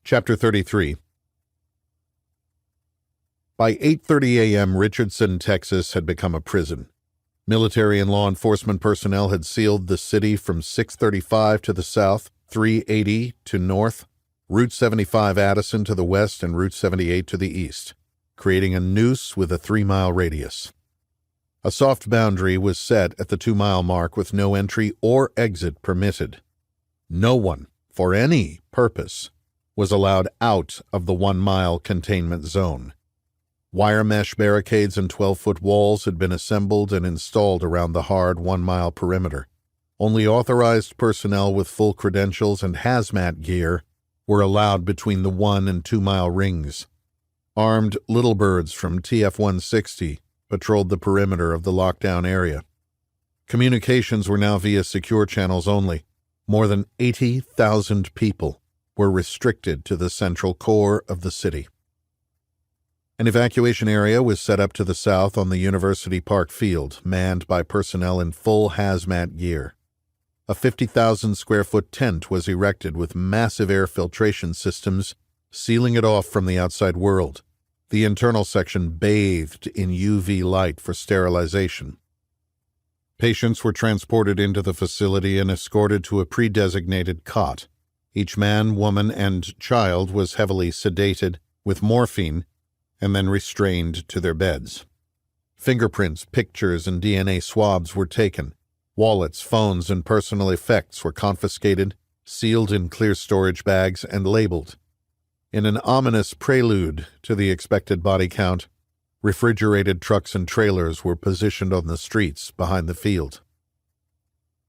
Chapter 33. By 8:30 a.m., Richardson, Texas had become a prison. Military and law enforcement personnel had sealed the city from 635 to the south, 380 to north, Route 75 Addison to the west, and Route 78 to the east, creating a noose with a 3-mile radius. A soft boundary was set at the 2-mile mark with no entry or exit permitted. No one, for any purpose, was allowed out of the 1-mile containment zone. Wire mesh barricades and 12-foot walls had been assembled and installed around the hard 1-mile perimeter. Only authorized personnel with full credentials and hazmat gear were allowed between the 1 and 2-mile rings. Armed little birds from TF-160 patrolled the perimeter of the lockdown area. Communications were now via secure channels only. More than 80,000 people were restricted to the central core of the city. An evacuation area was set up to the south on the University Park field, manned by personnel in full hazmat gear. A 50,000-square-foot tent was erected with massive air filtration systems, sealing it off from the outside world. The internal section bathed in UV light for sterilization. Patients were transported into the facility and escorted to a pre-designated cot. Each man, woman, and child was heavily sedated with morphine and then restrained to their beds. Fingerprints, pictures, and DNA swabs were taken. Wallets, phones, and personal effects were confiscated, sealed in clear storage bags, and labeled. In an ominous prelude to the expected body count, refrigerated trucks and trailers were positioned on the streets behind the field.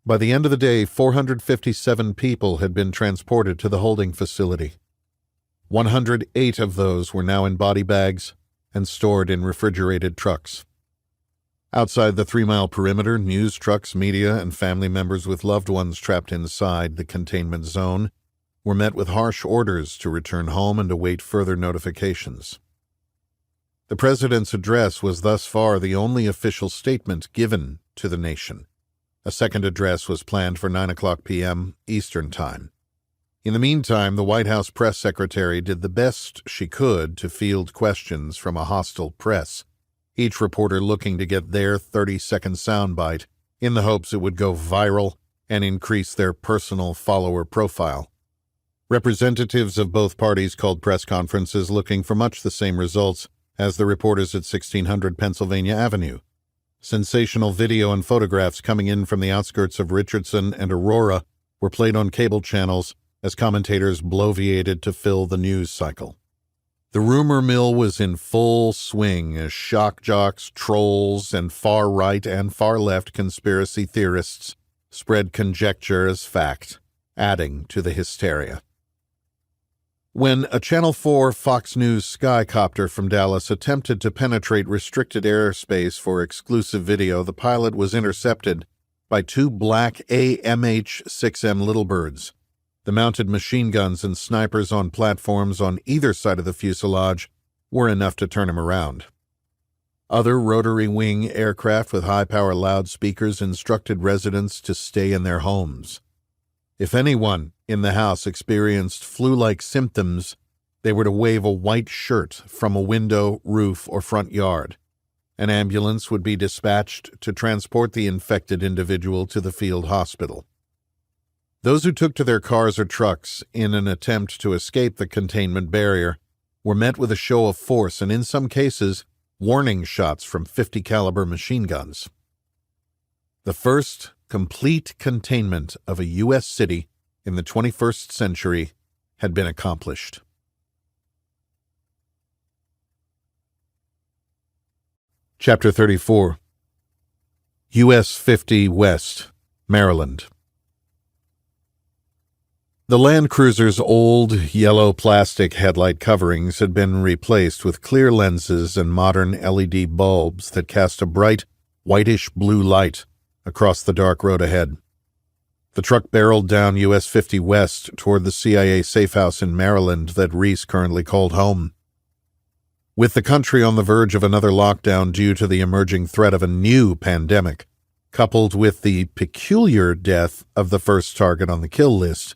By the end of the day, 457 people had been transported to the holding facility. 108 of those were now in body bags and stored in refrigerated trucks. Outside the 3-mile perimeter, news trucks, media, and family members with loved ones trapped inside the containment zone were met with harsh orders to return home and await further notifications. The president's address was thus far the only official statement given to the nation. A second address was planned for 9 o'clock p.m. Eastern Time. In the meantime, the White House press secretary did the best she could to field questions from a hostile press, each reporter looking to get their 30-second soundbite in the hopes it would go viral and increase their personal follower profile. Representatives of both parties called press conferences looking for much the same results as the reporters at 1600 Pennsylvania Avenue. Sensational video and photographs coming in from the outskirts of Richardson and Aurora were played on cable channels as commentators bloviated to fill the news cycle. The rumor mill was in full swing as shock jocks, trolls, and far-right and far-left conspiracy theorists spread conjecture as fact, adding to the hysteria. When a Channel 4 Fox News skycopter from Dallas attempted to penetrate restricted airspace for exclusive video, the pilot was intercepted by two black AMH-6M Little Birds. The mounted machine guns and snipers on platforms on either side of the fuselage were enough to turn him around. Other rotary wing aircraft with high-power loudspeakers instructed residents to stay in their homes. If anyone in the house experienced flu-like symptoms, they were to wave a white shirt from a window, roof, or front yard. An ambulance would be dispatched to transport the infected individual to the field hospital. Those who took to their cars or trucks in an attempt to escape the containment barrier were met with a show of force and, in some cases, warning shots from .50 caliber machine guns. The first complete containment of a U.S. city in the 21st century had been accomplished. Chapter 34. U.S. 50 West, Maryland. The Land Cruiser's old, yellow plastic headlight coverings had been replaced with clear lenses and modern LED bulbs that cast a bright, whitish-blue light across the dark road ahead. The truck barreled down US 50 West toward the CIA safe house in Maryland that Reese currently called home. With the country on the verge of another lockdown due to the emerging threat of a new pandemic, coupled with the peculiar death of the first target on the kill list,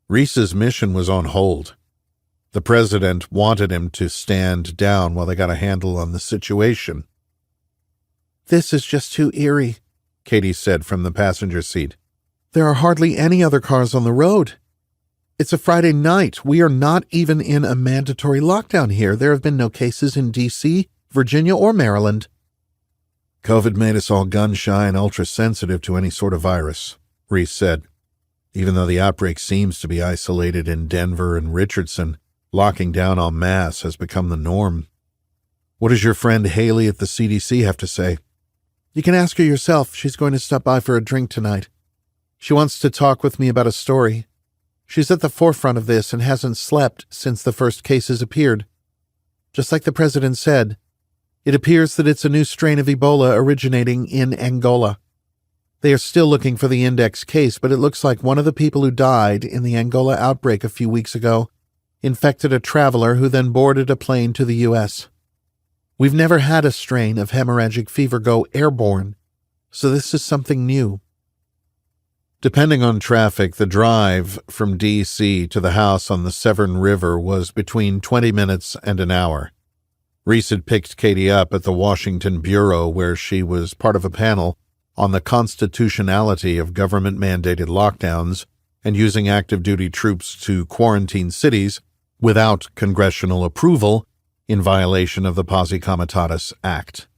Reese's mission was on hold. The president wanted him to stand down while they got a handle on the situation. "This is just too eerie," Katie said from the passenger seat. "There are hardly any other cars on the road. It's a Friday night. We are not even in a mandatory lockdown here. There have been no cases in D.C., Virginia, or Maryland." COVID made us all gun-shy and ultra-sensitive to any sort of virus, Reese said. Even though the outbreak seems to be isolated in Denver and Richardson, locking down en masse has become the norm. What does your friend Haley at the CDC have to say? "You can ask her yourself. She's going to stop by for a drink tonight. She wants to talk with me about a story. She's at the forefront of this and hasn't slept since the first cases appeared. Just like the president said, it appears that it's a new strain of Ebola originating in Angola. They are still looking for the index case, but it looks like one of the people who died in the Angola outbreak a few weeks ago infected a traveler who then boarded a plane to the U.S. We've never had a strain of hemorrhagic fever go airborne, so this is something new." Depending on traffic, the drive from D.C. to the house on the Severn River was between 20 minutes and an hour. Reese had picked Katie up at the Washington Bureau, where she was part of a panel on the constitutionality of government-mandated lockdowns and using active-duty troops to quarantine cities without congressional approval in violation of the Posse Comitatus Act.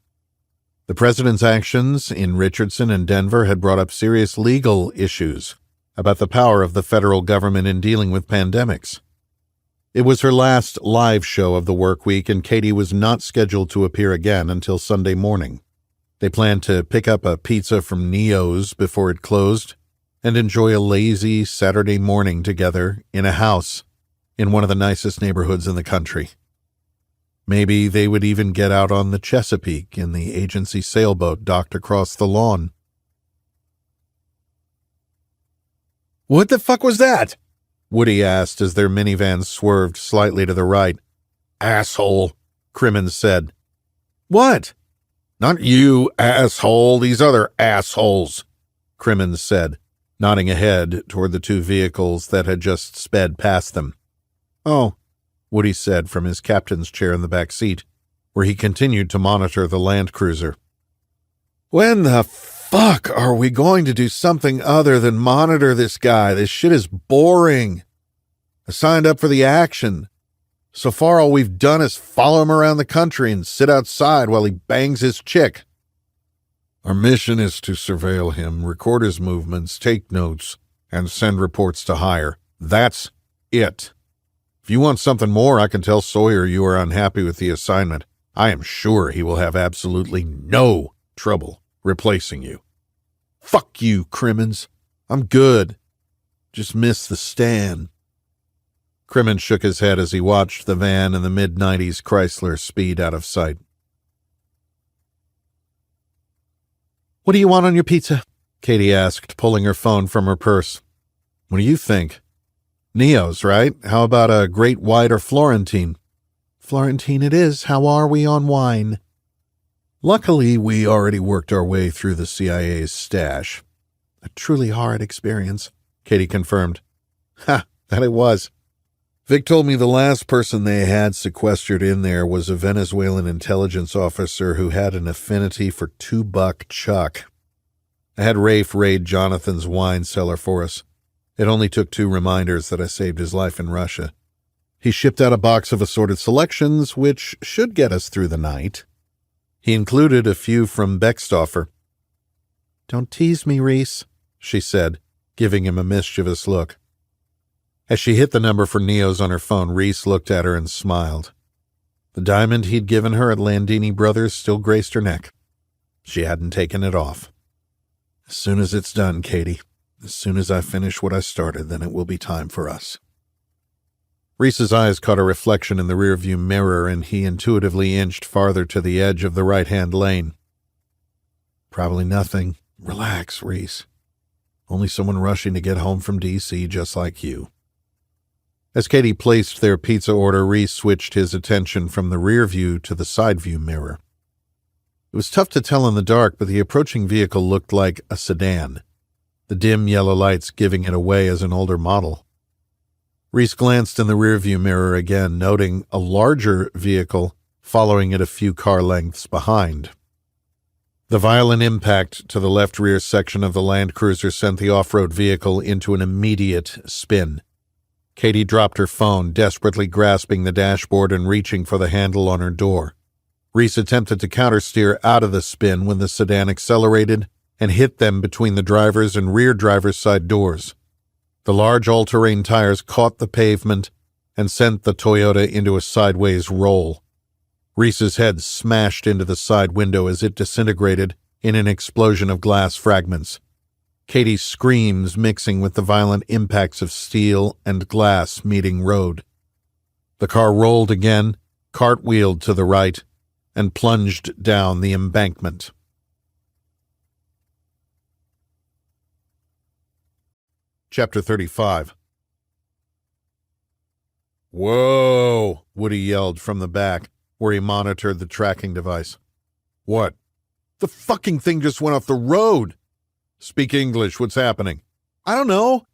The president's actions in Richardson and Denver had brought up serious legal issues about the power of the federal government in dealing with pandemics. It was her last live show of the work week, and Katie was not scheduled to appear again until Sunday morning. They planned to pick up a pizza from Neo's before it closed and enjoy a lazy Saturday morning together in a house in one of the nicest neighborhoods in the country. Maybe they would even get out on the Chesapeake in the agency sailboat docked across the lawn. What the fuck was that? Woody asked as their minivan swerved slightly to the right. Asshole, Crimmins said. What? Not you, asshole, these other assholes, Crimmins said. nodding ahead toward the two vehicles that had just sped past them. "Oh," Woody said from his captain's chair in the back seat, where he continued to monitor the Land Cruiser. "When the fuck are we going to do something other than monitor this guy? This shit is boring. I signed up for the action. So far, all we've done is follow him around the country and sit outside while he bangs his chick." "Our mission is to surveil him, record his movements, take notes, and send reports to higher. That's it. If you want something more, I can tell Sawyer you are unhappy with the assignment. I am sure he will have absolutely no trouble replacing you." "Fuck you, Crimmins. I'm good. Just miss the Stan." Crimmins shook his head as he watched the van and the mid-90s Chrysler speed out of sight. What do you want on your pizza? Katie asked, pulling her phone from her purse. "What do you think?" "Neo's, right? How about a Great White or Florentine?" "Florentine it is. How are we on wine?" "Luckily, we already worked our way through the CIA's stash." "A truly horrid experience," Katie confirmed. "Ha, that it was. Vic told me the last person they had sequestered in there was a Venezuelan intelligence officer who had an affinity for $2 Chuck. I had Rafe raid Jonathan's wine cellar for us. It only took 2 reminders that I saved his life in Russia. He shipped out a box of assorted selections, which should get us through the night. He included a few from Beckstoffer." "Don't tease me, Reese," she said, giving him a mischievous look. As she hit the number for Neo's on her phone, Reese looked at her and smiled. The diamond he'd given her at Landini Brothers still graced her neck. She hadn't taken it off. "As soon as it's done, Katie. As soon as I finish what I started, then it will be time for us." Reese's eyes caught a reflection in the rearview mirror, and he intuitively inched farther to the edge of the right-hand lane. "Probably nothing. Relax, Reese. Only someone rushing to get home from D.C. just like you." As Katie placed their pizza order, Reese switched his attention from the rear view to the side view mirror. It was tough to tell in the dark, but the approaching vehicle looked like a sedan, the dim yellow lights giving it away as an older model. Reese glanced in the rearview mirror again, noting a larger vehicle following it a few car lengths behind. The violent impact to the left rear section of the Land Cruiser sent the off-road vehicle into an immediate spin. Katie dropped her phone, desperately grasping the dashboard and reaching for the handle on her door. Reese attempted to countersteer out of the spin when the sedan accelerated and hit them between the driver's and rear driver's side doors. The large all-terrain tires caught the pavement and sent the Toyota into a sideways roll. Reese's head smashed into the side window as it disintegrated in an explosion of glass fragments. Katie's screams mixing with the violent impacts of steel and glass meeting road. The car rolled again, cartwheeled to the right, and plunged down the embankment. Chapter 35. "Whoa!" Woody yelled from the back, where he monitored the tracking device. "What?" "The fucking thing just went off the road!" "Speak English. What's happening?" "I don't know.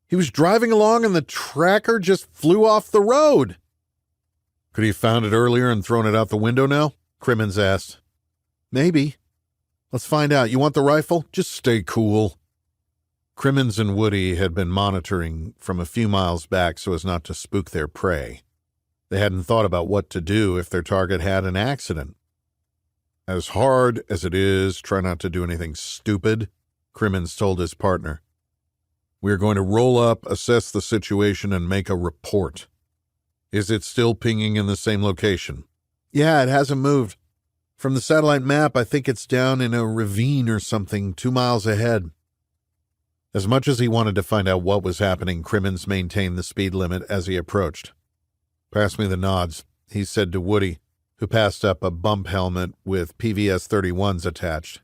He was driving along and the tracker just flew off the road." "Could he have found it earlier and thrown it out the window now?" Crimmins asked. "Maybe. Let's find out. You want the rifle? Just stay cool." Crimmins and Woody had been monitoring from a few miles back so as not to spook their prey. They hadn't thought about what to do if their target had an accident. "As hard as it is, try not to do anything stupid," Crimmins told his partner. "We are going to roll up, assess the situation, and make a report. Is it still pinging in the same location?" "Yeah, it hasn't moved. From the satellite map, I think it's down in a ravine or something 2 miles ahead." As much as he wanted to find out what was happening, Crimmins maintained the speed limit as he approached. "Pass me the nods," he said to Woody, who passed up a bump helmet with PVS 31s attached.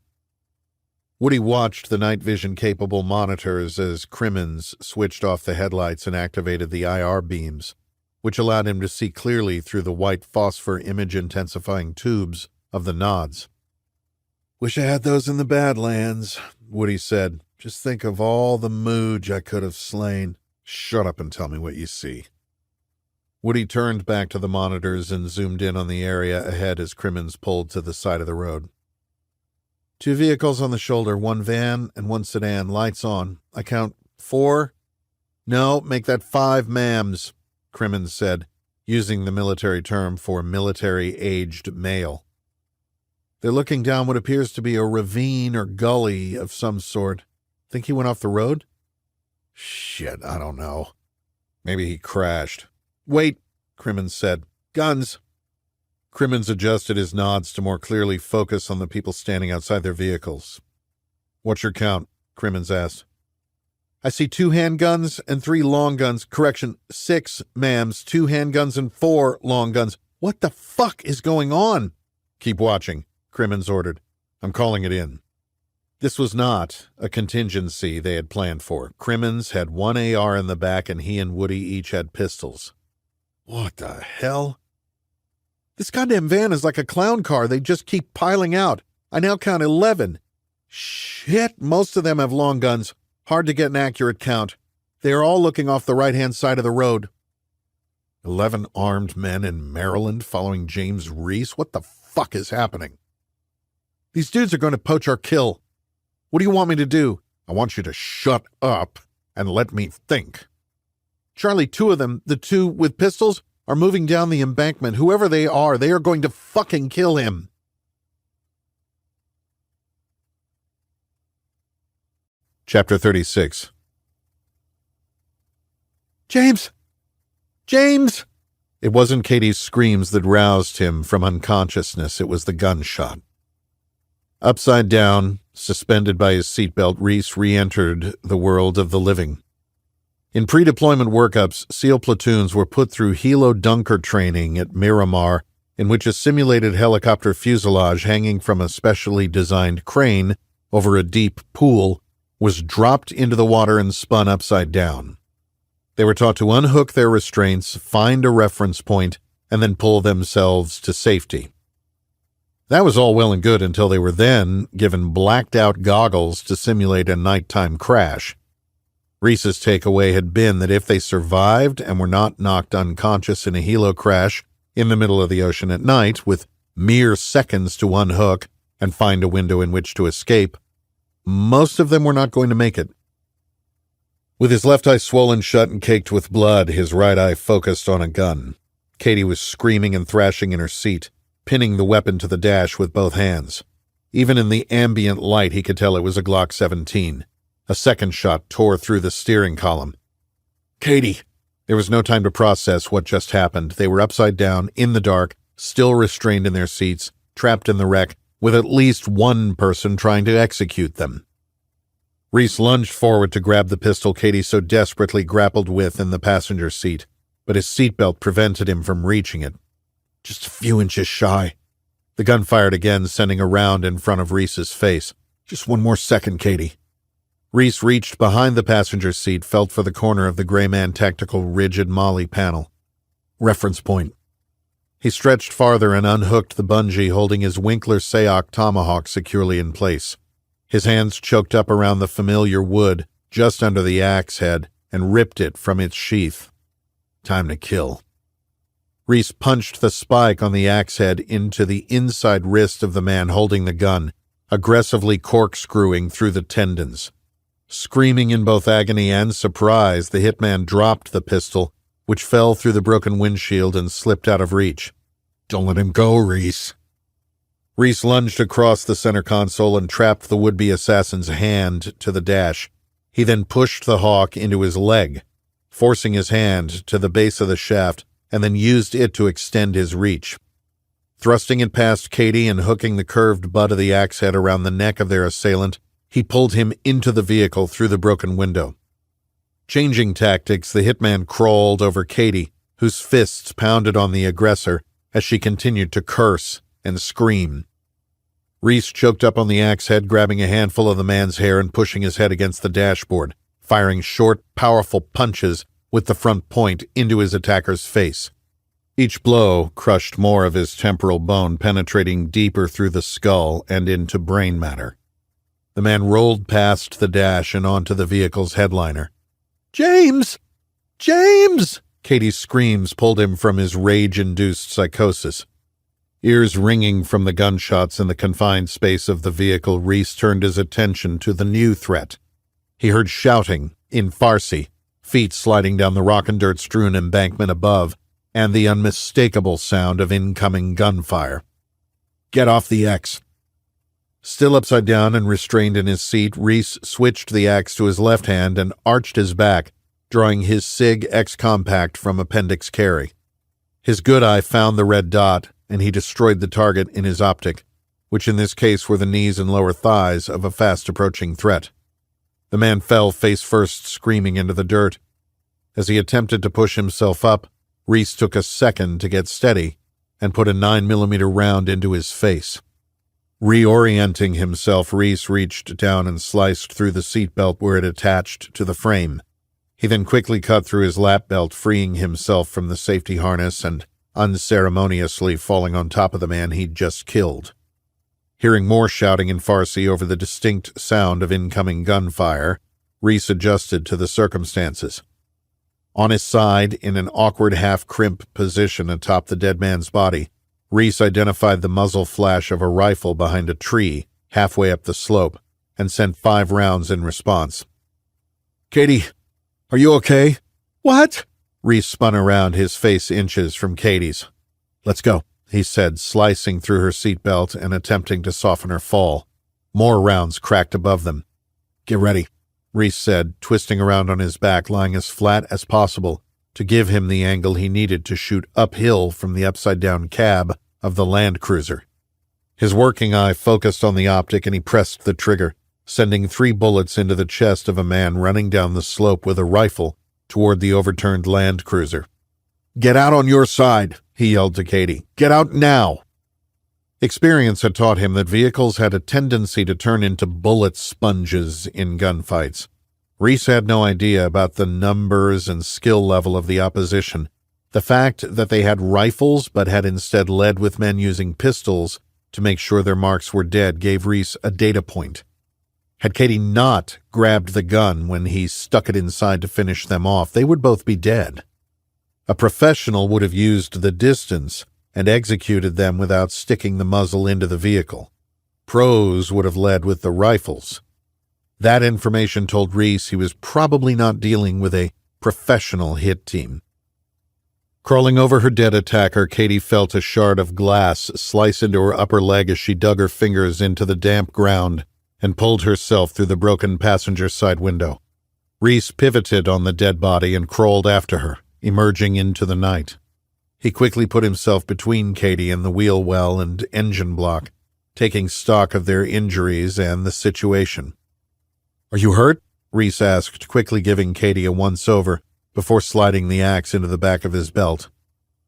Woody watched the night vision-capable monitors as Crimmins switched off the headlights and activated the IR beams, which allowed him to see clearly through the white phosphor image-intensifying tubes of the nods. "Wish I had those in the Badlands," Woody said, Just think of all the mooge I could have slain. Shut up and tell me what you see. Woody turned back to the monitors and zoomed in on the area ahead as Crimmins pulled to the side of the road. 2 vehicles on the shoulder, 1 van and 1 sedan, lights on. I count 4. No, make that 5 mams, Crimmins said, using the military term for military-aged male. They're looking down what appears to be a ravine or gully of some sort. Think he went off the road? Shit, I don't know. Maybe he crashed. Wait, Crimmins said. Guns. Crimmins adjusted his nods to more clearly focus on the people standing outside their vehicles. What's your count? Crimmins asked. I see 2 handguns and 3 long guns. Correction, 6 mams, 2 handguns and 4 long guns. What the fuck is going on? Keep watching, Crimmins ordered. I'm calling it in. This was not a contingency they had planned for. Crimmins had 1 AR in the back and he and Woody each had pistols. What the hell? This goddamn van is like a clown car. They just keep piling out. I now count 11. Shit, most of them have long guns. Hard to get an accurate count. They are all looking off the right-hand side of the road. 11 armed men in Maryland following James Reese? What the fuck is happening? These dudes are going to poach our kill. What do you want me to do? I want you to shut up and let me think. Charlie, 2 of them, the 2 with pistols, are moving down the embankment. Whoever they are going to fucking kill him. Chapter 36. James! James! It wasn't Katie's screams that roused him from unconsciousness. It was the gunshot. Upside down, suspended by his seatbelt, Reese re-entered the world of the living. In pre-deployment workups, SEAL platoons were put through helo dunker training at Miramar, in which a simulated helicopter fuselage hanging from a specially designed crane over a deep pool was dropped into the water and spun upside down. They were taught to unhook their restraints, find a reference point, and then pull themselves to safety. That was all well and good until they were then given blacked-out goggles to simulate a nighttime crash. Reese's takeaway had been that if they survived and were not knocked unconscious in a helo crash in the middle of the ocean at night, with mere seconds to unhook and find a window in which to escape, most of them were not going to make it. With his left eye swollen shut and caked with blood, his right eye focused on a gun. Katie was screaming and thrashing in her seat, pinning the weapon to the dash with both hands. Even in the ambient light, he could tell it was a Glock 17. A second shot tore through the steering column. Katie! There was no time to process what just happened. They were upside down, in the dark, still restrained in their seats, trapped in the wreck, with at least one person trying to execute them. Reese lunged forward to grab the pistol Katie so desperately grappled with in the passenger seat, but his seatbelt prevented him from reaching it. Just a few inches shy. The gun fired again, sending a round in front of Reese's face. Just one more second, Katie. Reese reached behind the passenger seat, felt for the corner of the Greyman Tactical rigid Molly panel. Reference point. He stretched farther and unhooked the bungee, holding his Winkler Sayok tomahawk securely in place. His hands choked up around the familiar wood just under the axe head and ripped it from its sheath. Time to kill. Reese punched the spike on the axe head into the inside wrist of the man holding the gun, aggressively corkscrewing through the tendons. Screaming in both agony and surprise, the hitman dropped the pistol, which fell through the broken windshield and slipped out of reach. Don't let him go, Reese. Reese lunged across the center console and trapped the would-be assassin's hand to the dash. He then pushed the hawk into his leg, forcing his hand to the base of the shaft, and then used it to extend his reach. Thrusting it past Katie and hooking the curved butt of the axe head around the neck of their assailant, he pulled him into the vehicle through the broken window. Changing tactics, the hitman crawled over Katie, whose fists pounded on the aggressor as she continued to curse and scream. Reese choked up on the axe head, grabbing a handful of the man's hair and pushing his head against the dashboard, firing short, powerful punches with the front point into his attacker's face. Each blow crushed more of his temporal bone, penetrating deeper through the skull and into brain matter. The man rolled past the dash and onto the vehicle's headliner. James! James! Katie's screams pulled him from his rage-induced psychosis. Ears ringing from the gunshots in the confined space of the vehicle, Reese turned his attention to the new threat. He heard shouting, in Farsi, feet sliding down the rock and dirt-strewn embankment above, and the unmistakable sound of incoming gunfire. "Get off the X." Still upside down and restrained in his seat, Reese switched the axe to his left hand and arched his back, drawing his SIG X compact from appendix carry. His good eye found the red dot, and he destroyed the target in his optic, which in this case were the knees and lower thighs of a fast-approaching threat. The man fell face first, screaming into the dirt. As he attempted to push himself up, Reese took a second to get steady and put a 9mm round into his face. Reorienting himself, Reese reached down and sliced through the seatbelt where it attached to the frame. He then quickly cut through his lap belt, freeing himself from the safety harness and unceremoniously falling on top of the man he'd just killed. Hearing more shouting in Farsi over the distinct sound of incoming gunfire, Reese adjusted to the circumstances. On his side, in an awkward half-crimp position atop the dead man's body, Reese identified the muzzle flash of a rifle behind a tree halfway up the slope and sent 5 rounds in response. "Katie, are you okay?" What? Reese spun around, his face inches from Katie's. "Let's go," he said, slicing through her seatbelt and attempting to soften her fall. More rounds cracked above them. "Get ready," Reese said, twisting around on his back, lying as flat as possible to give him the angle he needed to shoot uphill from the upside-down cab of the Land Cruiser. His working eye focused on the optic, and he pressed the trigger, sending 3 bullets into the chest of a man running down the slope with a rifle toward the overturned Land Cruiser. "Get out on your side," he yelled to Katie. "Get out now!" Experience had taught him that vehicles had a tendency to turn into bullet sponges in gunfights. Reese had no idea about the numbers and skill level of the opposition. The fact that they had rifles but had instead led with men using pistols to make sure their marks were dead gave Reese a data point. Had Katie not grabbed the gun when he stuck it inside to finish them off, they would both be dead. A professional would have used the distance and executed them without sticking the muzzle into the vehicle. Pros would have led with the rifles. That information told Reese he was probably not dealing with a professional hit team. Crawling over her dead attacker, Katie felt a shard of glass slice into her upper leg as she dug her fingers into the damp ground and pulled herself through the broken passenger side window. Reese pivoted on the dead body and crawled after her, emerging into the night. He quickly put himself between Katie and the wheel well and engine block, taking stock of their injuries and the situation. "Are you hurt?" Reese asked, quickly giving Katie a once-over before sliding the axe into the back of his belt.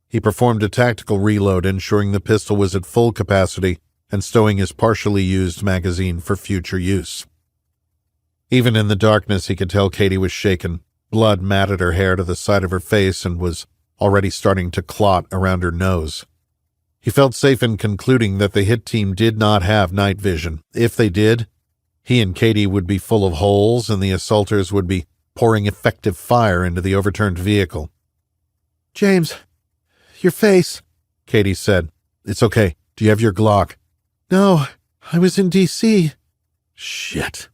He performed a tactical reload, ensuring the pistol was at full capacity and stowing his partially used magazine for future use. Even in the darkness, he could tell Katie was shaken. Blood matted her hair to the side of her face and was already starting to clot around her nose. He felt safe in concluding that the hit team did not have night vision. If they did, he and Katie would be full of holes and the assaulters would be pouring effective fire into the overturned vehicle. James, your face, Katie said. "It's okay. Do you have your Glock?" "No, I was in D.C. "Shit."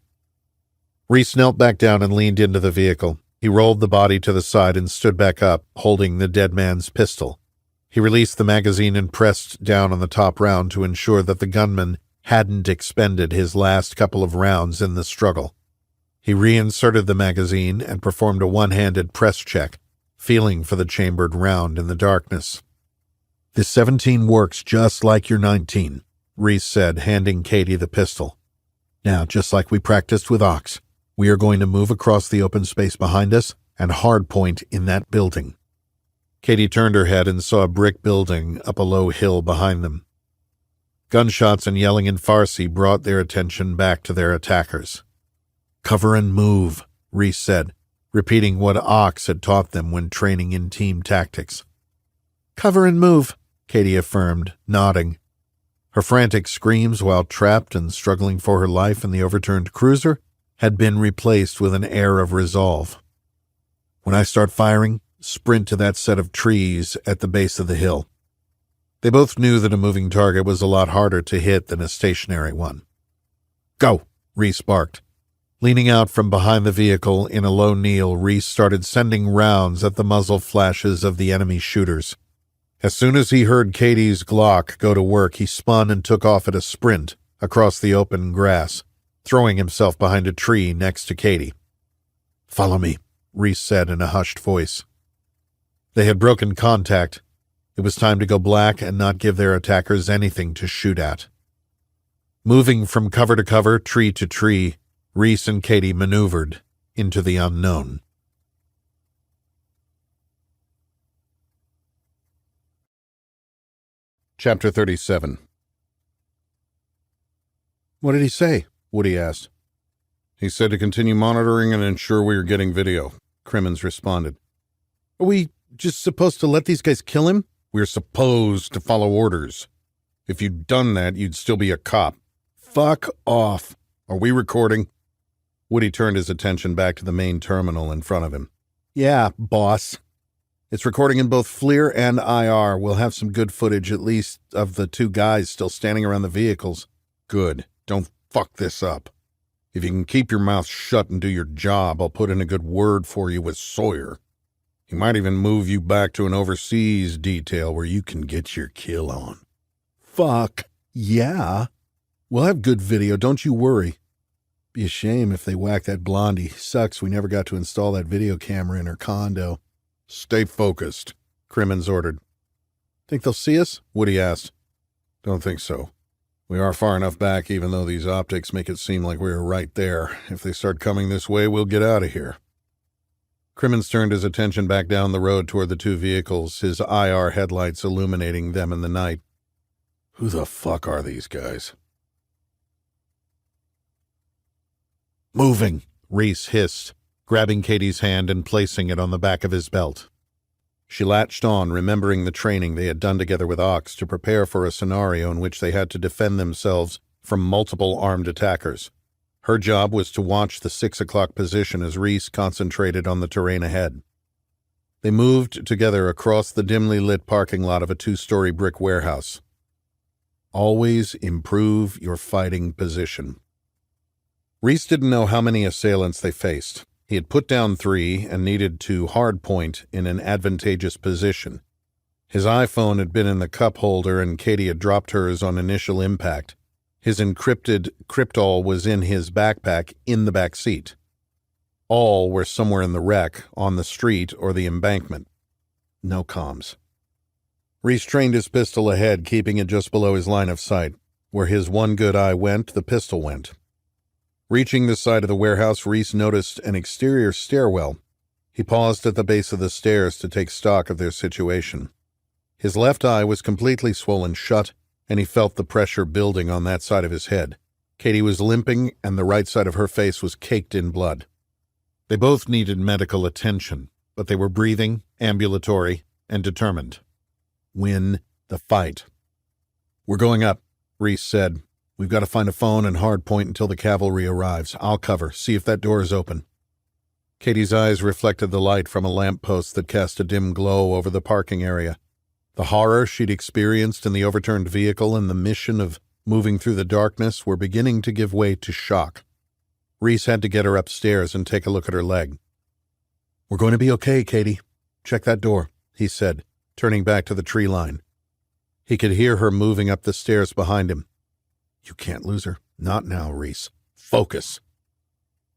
Reese knelt back down and leaned into the vehicle. He rolled the body to the side and stood back up, holding the dead man's pistol. He released the magazine and pressed down on the top round to ensure that the gunman hadn't expended his last couple of rounds in the struggle. He reinserted the magazine and performed a one-handed press check, feeling for the chambered round in the darkness. "This 17 works just like your 19, Reese said, handing Katie the pistol. "Now, just like we practiced with Ox, we are going to move across the open space behind us and hardpoint in that building." Katie turned her head and saw a brick building up a low hill behind them. Gunshots and yelling in Farsi brought their attention back to their attackers. "Cover and move," Reese said, repeating what Ox had taught them when training in team tactics. "Cover and move," Katie affirmed, nodding. Her frantic screams while trapped and struggling for her life in the overturned cruiser had been replaced with an air of resolve. When I start firing, sprint to that set of trees at the base of the hill. They both knew that a moving target was a lot harder to hit than a stationary one. Go, Reese barked. Leaning out from behind the vehicle in a low kneel, Reese started sending rounds at the muzzle flashes of the enemy shooters. As soon as he heard Katie's Glock go to work, he spun and took off at a sprint across the open grass, throwing himself behind a tree next to Katie. "Follow me," Reese said in a hushed voice. They had broken contact. It was time to go black and not give their attackers anything to shoot at. Moving from cover to cover, tree to tree, Reese and Katie maneuvered into the unknown. Chapter 37. What did he say? Woody asked. He said to continue monitoring and ensure we are getting video, Crimmins responded. Are we just supposed to let these guys kill him? We're supposed to follow orders. If you'd done that, you'd still be a cop. Fuck off. Are we recording? Woody turned his attention back to the main terminal in front of him. Yeah, boss. It's recording in both FLIR and IR. We'll have some good footage, at least, of the two guys still standing around the vehicles. Good. Don't fuck this up. If you can keep your mouth shut and do your job, I'll put in a good word for you with Sawyer. He might even move you back to an overseas detail where you can get your kill on. Fuck. Yeah. We'll have good video, don't you worry. Be a shame if they whack that blondie. Sucks we never got to install that video camera in her condo. Stay focused, Crimmins ordered. Think they'll see us? Woody asked. Don't think so. We are far enough back, even though these optics make it seem like we are right there. If they start coming this way, we'll get out of here. Crimmins turned his attention back down the road toward the two vehicles, his IR headlights illuminating them in the night. Who the fuck are these guys? Moving, Reese hissed, grabbing Katie's hand and placing it on the back of his belt. She latched on, remembering the training they had done together with Ox to prepare for a scenario in which they had to defend themselves from multiple armed attackers. Her job was to watch the 6 o'clock position as Reese concentrated on the terrain ahead. They moved together across the dimly lit parking lot of a 2-story brick warehouse. Always improve your fighting position. Reese didn't know how many assailants they faced. He had put down 3 and needed to hardpoint in an advantageous position. His iPhone had been in the cup holder and Katie had dropped hers on initial impact. His encrypted cryptol was in his backpack in the back seat. All were somewhere in the wreck, on the street or the embankment. No comms. Reese trained his pistol ahead, keeping it just below his line of sight. Where his one good eye went, the pistol went. Reaching the side of the warehouse, Reese noticed an exterior stairwell. He paused at the base of the stairs to take stock of their situation. His left eye was completely swollen shut, and he felt the pressure building on that side of his head. Katie was limping, and the right side of her face was caked in blood. They both needed medical attention, but they were breathing, ambulatory, and determined. Win the fight. "We're going up," Reese said. "We've got to find a phone and hardpoint until the cavalry arrives. I'll cover. See if that door is open." Katie's eyes reflected the light from a lamppost that cast a dim glow over the parking area. The horror she'd experienced in the overturned vehicle and the mission of moving through the darkness were beginning to give way to shock. Reese had to get her upstairs and take a look at her leg. "We're going to be okay, Katie. Check that door," he said, turning back to the tree line. He could hear her moving up the stairs behind him. "You can't lose her. Not now, Reese. Focus."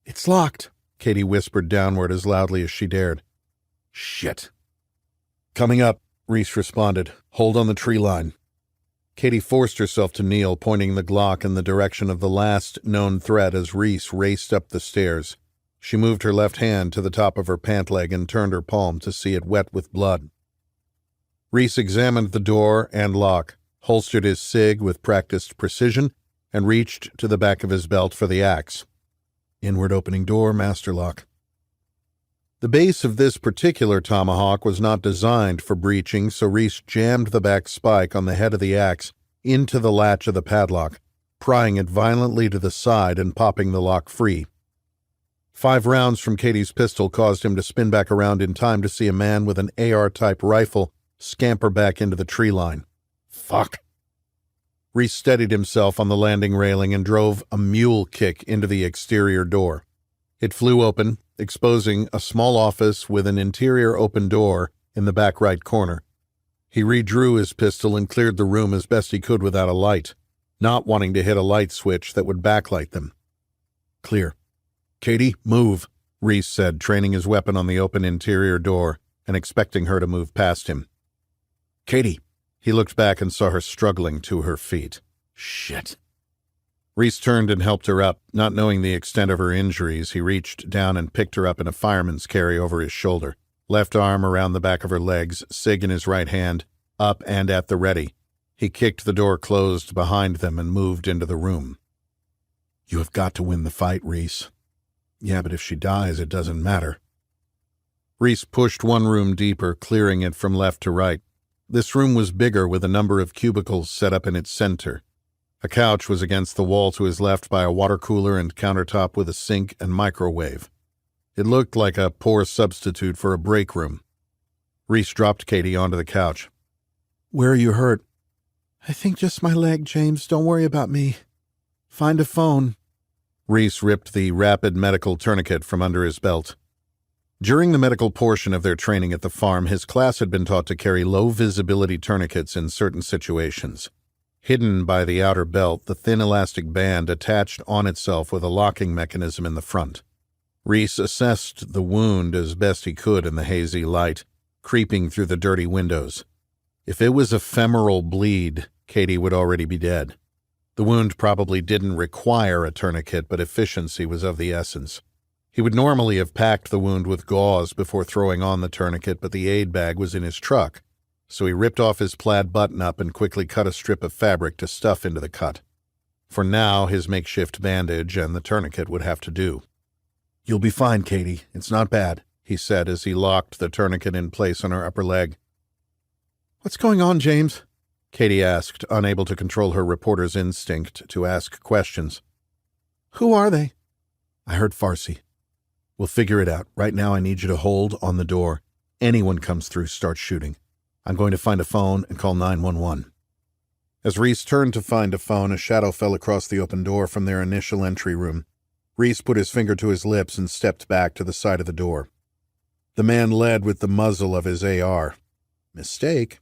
"It's locked," Katie whispered downward as loudly as she dared. "Shit." "Coming up," Reese responded. "Hold on the tree line." Katie forced herself to kneel, pointing the Glock in the direction of the last known threat as Reese raced up the stairs. She moved her left hand to the top of her pant leg and turned her palm to see it wet with blood. Reese examined the door and lock, holstered his SIG with practiced precision, and reached to the back of his belt for the axe. Inward opening door, master lock. The base of this particular tomahawk was not designed for breaching, so Reese jammed the back spike on the head of the axe into the latch of the padlock, prying it violently to the side and popping the lock free. 5 rounds from Katie's pistol caused him to spin back around in time to see a man with an AR-type rifle scamper back into the tree line. Fuck. Reese steadied himself on the landing railing and drove a mule kick into the exterior door. It flew open, exposing a small office with an interior open door in the back right corner. He redrew his pistol and cleared the room as best he could without a light, not wanting to hit a light switch that would backlight them. Clear. Katie, move, Reese said, training his weapon on the open interior door and expecting her to move past him. Katie. He looked back and saw her struggling to her feet. Shit. Reese turned and helped her up. Not knowing the extent of her injuries, he reached down and picked her up in a fireman's carry over his shoulder, left arm around the back of her legs, cig in his right hand, up and at the ready. He kicked the door closed behind them and moved into the room. You have got to win the fight, Reese. Yeah, but if she dies, it doesn't matter. Reese pushed one room deeper, clearing it from left to right. This room was bigger, with a number of cubicles set up in its center. A couch was against the wall to his left by a water cooler and countertop with a sink and microwave. It looked like a poor substitute for a break room. Reese dropped Katie onto the couch. Where are you hurt? I think just my leg, James. Don't worry about me. Find a phone. Reese ripped the rapid medical tourniquet from under his belt. During the medical portion of their training at the farm, his class had been taught to carry low-visibility tourniquets in certain situations. Hidden by the outer belt, the thin elastic band attached on itself with a locking mechanism in the front. Reese assessed the wound as best he could in the hazy light, creeping through the dirty windows. If it was a femoral bleed, Katie would already be dead. The wound probably didn't require a tourniquet, but efficiency was of the essence. He would normally have packed the wound with gauze before throwing on the tourniquet, but the aid bag was in his truck, so he ripped off his plaid button-up and quickly cut a strip of fabric to stuff into the cut. For now, his makeshift bandage and the tourniquet would have to do. You'll be fine, Katie. It's not bad, he said as he locked the tourniquet in place on her upper leg. What's going on, James? Katie asked, unable to control her reporter's instinct to ask questions. Who are they? I heard Farsi. We'll figure it out. Right now I need you to hold on the door. Anyone comes through, start shooting. I'm going to find a phone and call 911. As Reese turned to find a phone, a shadow fell across the open door from their initial entry room. Reese put his finger to his lips and stepped back to the side of the door. The man led with the muzzle of his AR. Mistake.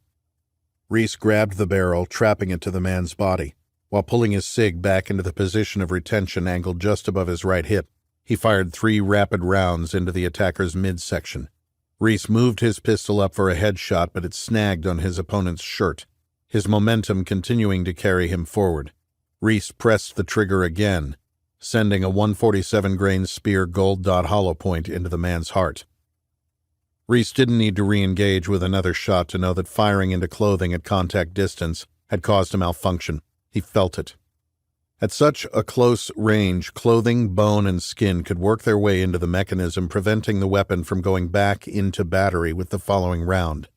Reese grabbed the barrel, trapping it to the man's body. While pulling his cig back into the position of retention angled just above his right hip, he fired 3 rapid rounds into the attacker's midsection. Reese moved his pistol up for a headshot, but it snagged on his opponent's shirt, his momentum continuing to carry him forward. Reese pressed the trigger again, sending a 147-grain spear gold dot hollow point into the man's heart. Reese didn't need to re-engage with another shot to know that firing into clothing at contact distance had caused a malfunction. He felt it. At such a close range, clothing, bone, and skin could work their way into the mechanism, preventing the weapon from going back into battery with the following round.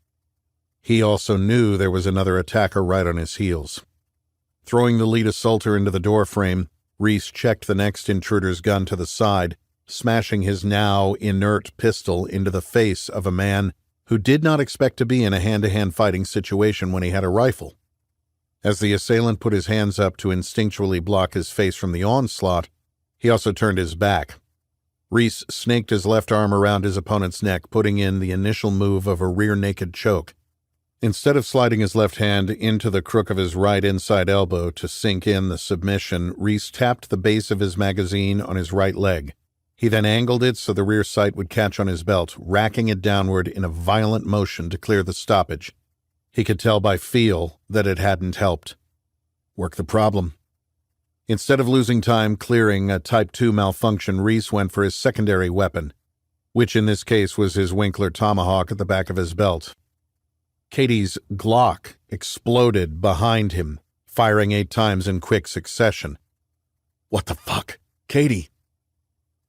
He also knew there was another attacker right on his heels. Throwing the lead assaulter into the doorframe, Reese checked the next intruder's gun to the side, smashing his now inert pistol into the face of a man who did not expect to be in a hand-to-hand fighting situation when he had a rifle. As the assailant put his hands up to instinctually block his face from the onslaught, he also turned his back. Reese snaked his left arm around his opponent's neck, putting in the initial move of a rear-naked choke. Instead of sliding his left hand into the crook of his right inside elbow to sink in the submission, Reese tapped the base of his magazine on his right leg. He then angled it so the rear sight would catch on his belt, racking it downward in a violent motion to clear the stoppage. He could tell by feel that it hadn't helped. Work the problem. Instead of losing time clearing a Type 2 malfunction, Reese went for his secondary weapon, which in this case was his Winkler tomahawk at the back of his belt. Katie's Glock exploded behind him, firing 8 times in quick succession. What the fuck? Katie!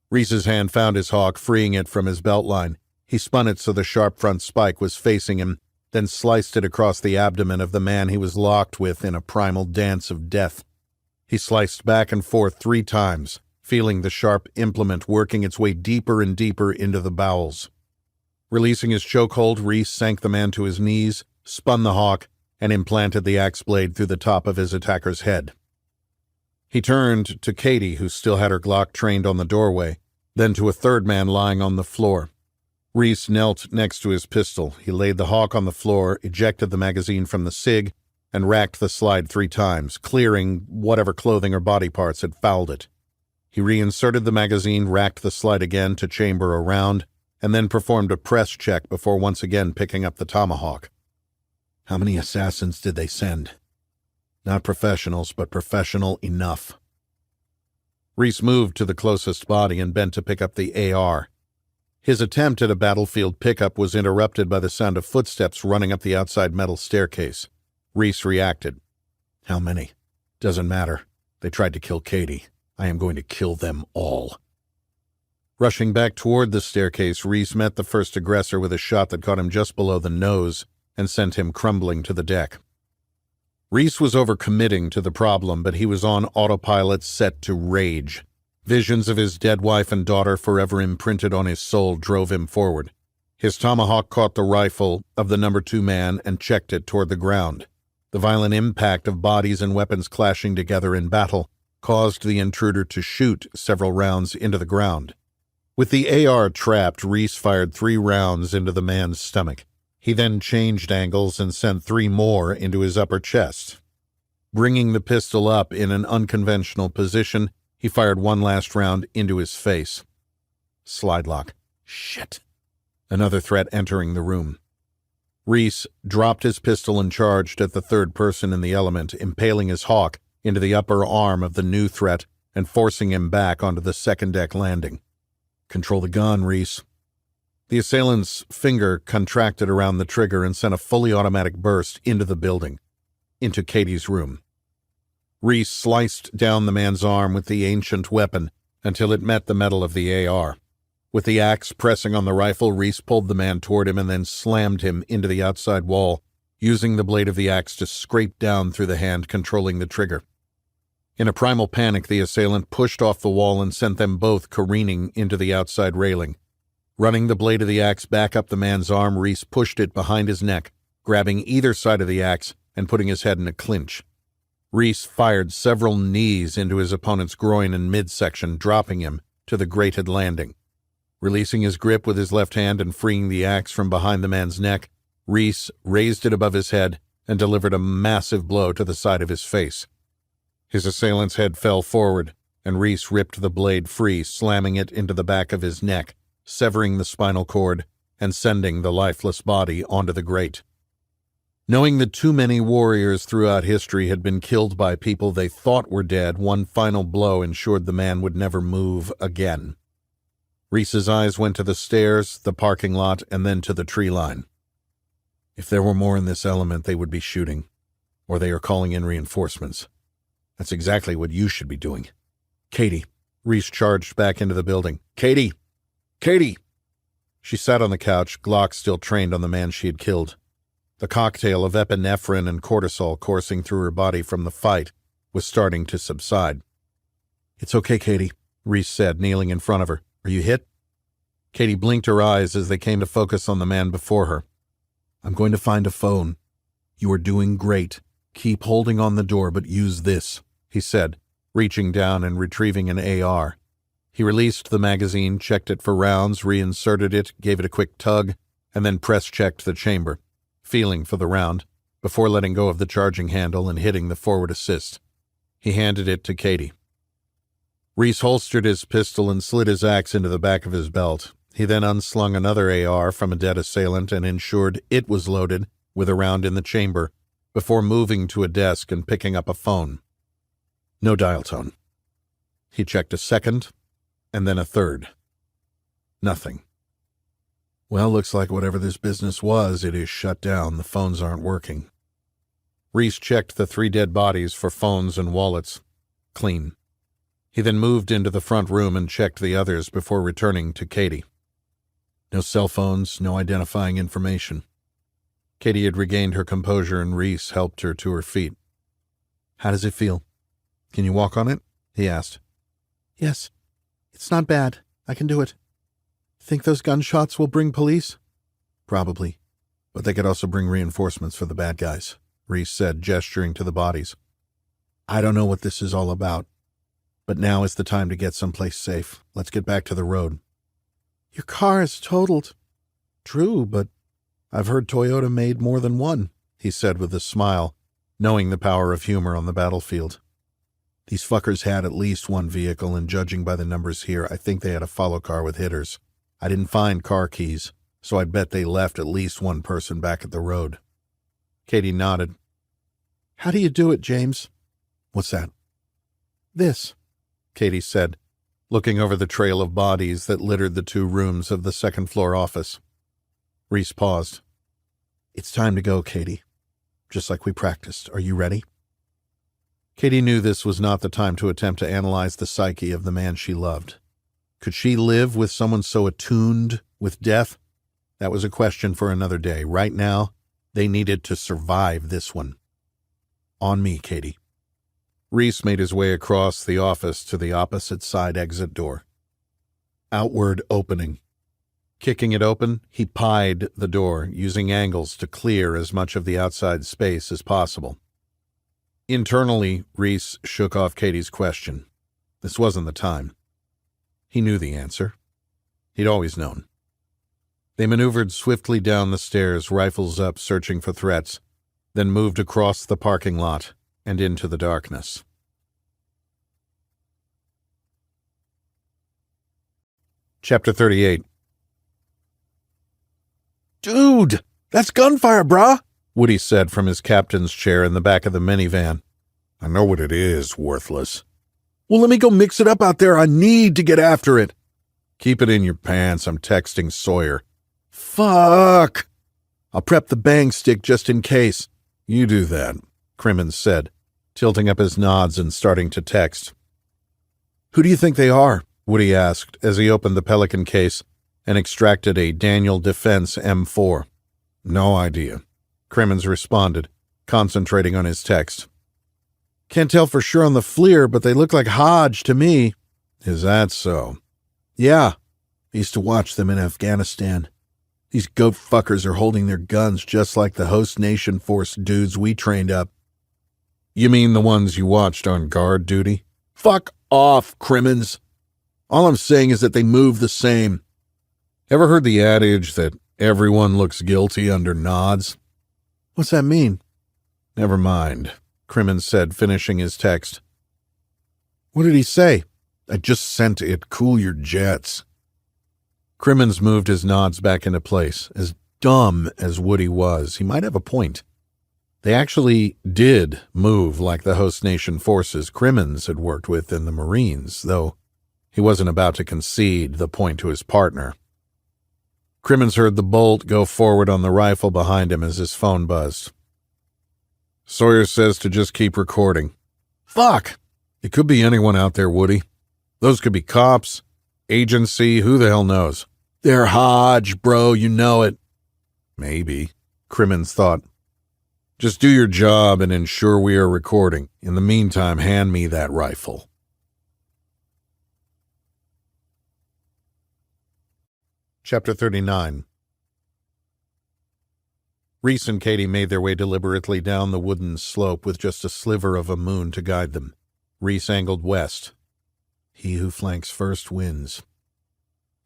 Reese's hand found his hawk, freeing it from his belt line. He spun it so the sharp front spike was facing him, then sliced it across the abdomen of the man he was locked with in a primal dance of death. He sliced back and forth 3 times, feeling the sharp implement working its way deeper and deeper into the bowels. Releasing his chokehold, Reese sank the man to his knees, spun the hawk, and implanted the axe blade through the top of his attacker's head. He turned to Katie, who still had her Glock trained on the doorway, then to a third man lying on the floor. Reese knelt next to his pistol. He laid the hawk on the floor, ejected the magazine from the SIG, and racked the slide 3 times, clearing whatever clothing or body parts had fouled it. He reinserted the magazine, racked the slide again to chamber a round, and then performed a press check before once again picking up the tomahawk. How many assassins did they send? Not professionals, but professional enough. Reese moved to the closest body and bent to pick up the AR. His attempt at a battlefield pickup was interrupted by the sound of footsteps running up the outside metal staircase. Reese reacted. How many? Doesn't matter. They tried to kill Katie. I am going to kill them all. Rushing back toward the staircase, Reese met the first aggressor with a shot that caught him just below the nose and sent him crumbling to the deck. Reese was overcommitting to the problem, but he was on autopilot set to rage. Visions of his dead wife and daughter forever imprinted on his soul drove him forward. His tomahawk caught the rifle of the number 2 man and checked it toward the ground. The violent impact of bodies and weapons clashing together in battle caused the intruder to shoot several rounds into the ground. With the AR trapped, Reese fired 3 rounds into the man's stomach. He then changed angles and sent 3 more into his upper chest. Bringing the pistol up in an unconventional position, he fired 1 last round into his face. Slide lock. Shit. Another threat entering the room. Reese dropped his pistol and charged at the third person in the element, impaling his hawk into the upper arm of the new threat and forcing him back onto the second deck landing. Control the gun, Reese. The assailant's finger contracted around the trigger and sent a fully automatic burst into the building, into Katie's room. Reese sliced down the man's arm with the ancient weapon until it met the metal of the AR. With the axe pressing on the rifle, Reese pulled the man toward him and then slammed him into the outside wall, using the blade of the axe to scrape down through the hand controlling the trigger. In a primal panic, the assailant pushed off the wall and sent them both careening into the outside railing. Running the blade of the axe back up the man's arm, Reese pushed it behind his neck, grabbing either side of the axe and putting his head in a clinch. Reese fired several knees into his opponent's groin and midsection, dropping him to the grated landing. Releasing his grip with his left hand and freeing the axe from behind the man's neck, Reese raised it above his head and delivered a massive blow to the side of his face. His assailant's head fell forward, and Reese ripped the blade free, slamming it into the back of his neck, severing the spinal cord, and sending the lifeless body onto the grate. Knowing that too many warriors throughout history had been killed by people they thought were dead, one final blow ensured the man would never move again. Reese's eyes went to the stairs, the parking lot, and then to the tree line. If there were more in this element, they would be shooting, or they are calling in reinforcements. That's exactly what you should be doing. Katie. Reese charged back into the building. Katie! Katie! She sat on the couch, Glock still trained on the man she had killed. The cocktail of epinephrine and cortisol coursing through her body from the fight was starting to subside. It's okay, Katie, Reese said, kneeling in front of her. Are you hit? Katie blinked her eyes as they came to focus on the man before her. I'm going to find a phone. You are doing great. Keep holding on the door, but use this, he said, reaching down and retrieving an AR. He released the magazine, checked it for rounds, reinserted it, gave it a quick tug, and then press-checked the chamber, feeling for the round, before letting go of the charging handle and hitting the forward assist. He handed it to Katie. Reese holstered his pistol and slid his axe into the back of his belt. He then unslung another AR from a dead assailant and ensured it was loaded with a round in the chamber before moving to a desk and picking up a phone. No dial tone. He checked a second, and then a third. Nothing. Well, looks like whatever this business was, it is shut down. The phones aren't working. Reese checked the 3 dead bodies for phones and wallets. Clean. He then moved into the front room and checked the others before returning to Katie. No cell phones, no identifying information. Katie had regained her composure and Reese helped her to her feet. "How does it feel? Can you walk on it?" he asked. Yes. It's not bad. I can do it. Think those gunshots will bring police? "Probably. But they could also bring reinforcements for the bad guys," Reese said, gesturing to the bodies. "I don't know what this is all about, but now is the time to get someplace safe. Let's get back to the road." Your car is totaled. "True, but I've heard Toyota made more than one," he said with a smile, knowing the power of humor on the battlefield. "These fuckers had at least one vehicle, and judging by the numbers here, I think they had a follow car with hitters. I didn't find car keys, so I'd bet they left at least one person back at the road." Katie nodded. How do you do it, James? "What's that?" This. Katie said, looking over the trail of bodies that littered the 2 rooms of the second-floor office. Reese paused. "It's time to go, Katie. Just like we practiced. Are you ready?" Katie knew this was not the time to attempt to analyze the psyche of the man she loved. Could she live with someone so attuned with death? That was a question for another day. Right now, they needed to survive this one. "On me, Katie." Reese made his way across the office to the opposite side exit door. Outward opening. Kicking it open, he pied the door, using angles to clear as much of the outside space as possible. Internally, Reese shook off Katie's question. This wasn't the time. He knew the answer. He'd always known. They maneuvered swiftly down the stairs, rifles up, searching for threats, then moved across the parking lot and into the darkness. Chapter 38. "Dude, that's gunfire, brah," Woody said from his captain's chair in the back of the minivan. "I know what it is, worthless." "Well, let me go mix it up out there. I need to get after it." "Keep it in your pants. I'm texting Sawyer." "Fuck. I'll prep the bang stick just in case." "You do that," Crimmins said, tilting up his nods and starting to text. "Who do you think they are?" Woody asked as he opened the Pelican case and extracted a Daniel Defense M4. "No idea," Crimmins responded, concentrating on his text. "Can't tell for sure on the FLIR, but they look like Hodge to me." "Is that so?" "Yeah. I used to watch them in Afghanistan. These goat fuckers are holding their guns just like the host nation force dudes we trained up." "You mean the ones you watched on guard duty?" "Fuck off, Crimmins. All I'm saying is that they move the same." "Ever heard the adage that everyone looks guilty under nods?" What's that mean? "Never mind," Crimmins said, finishing his text. What did he say? "I just sent it. Cool your jets." Crimmins moved his nods back into place. As dumb as Woody was, he might have a point. They actually did move like the host nation forces Crimmins had worked with in the Marines, though he wasn't about to concede the point to his partner. Crimmins heard the bolt go forward on the rifle behind him as his phone buzzed. "Sawyer says to just keep recording." "Fuck! It could be anyone out there, Woody. Those could be cops, agency, who the hell knows?" "They're Hodge, bro, you know it." "Maybe," Crimmins thought. "Just do your job and ensure we are recording. In the meantime, hand me that rifle." Chapter 39. Reese and Katie made their way deliberately down the wooden slope with just a sliver of a moon to guide them. Reese angled west. He who flanks first wins.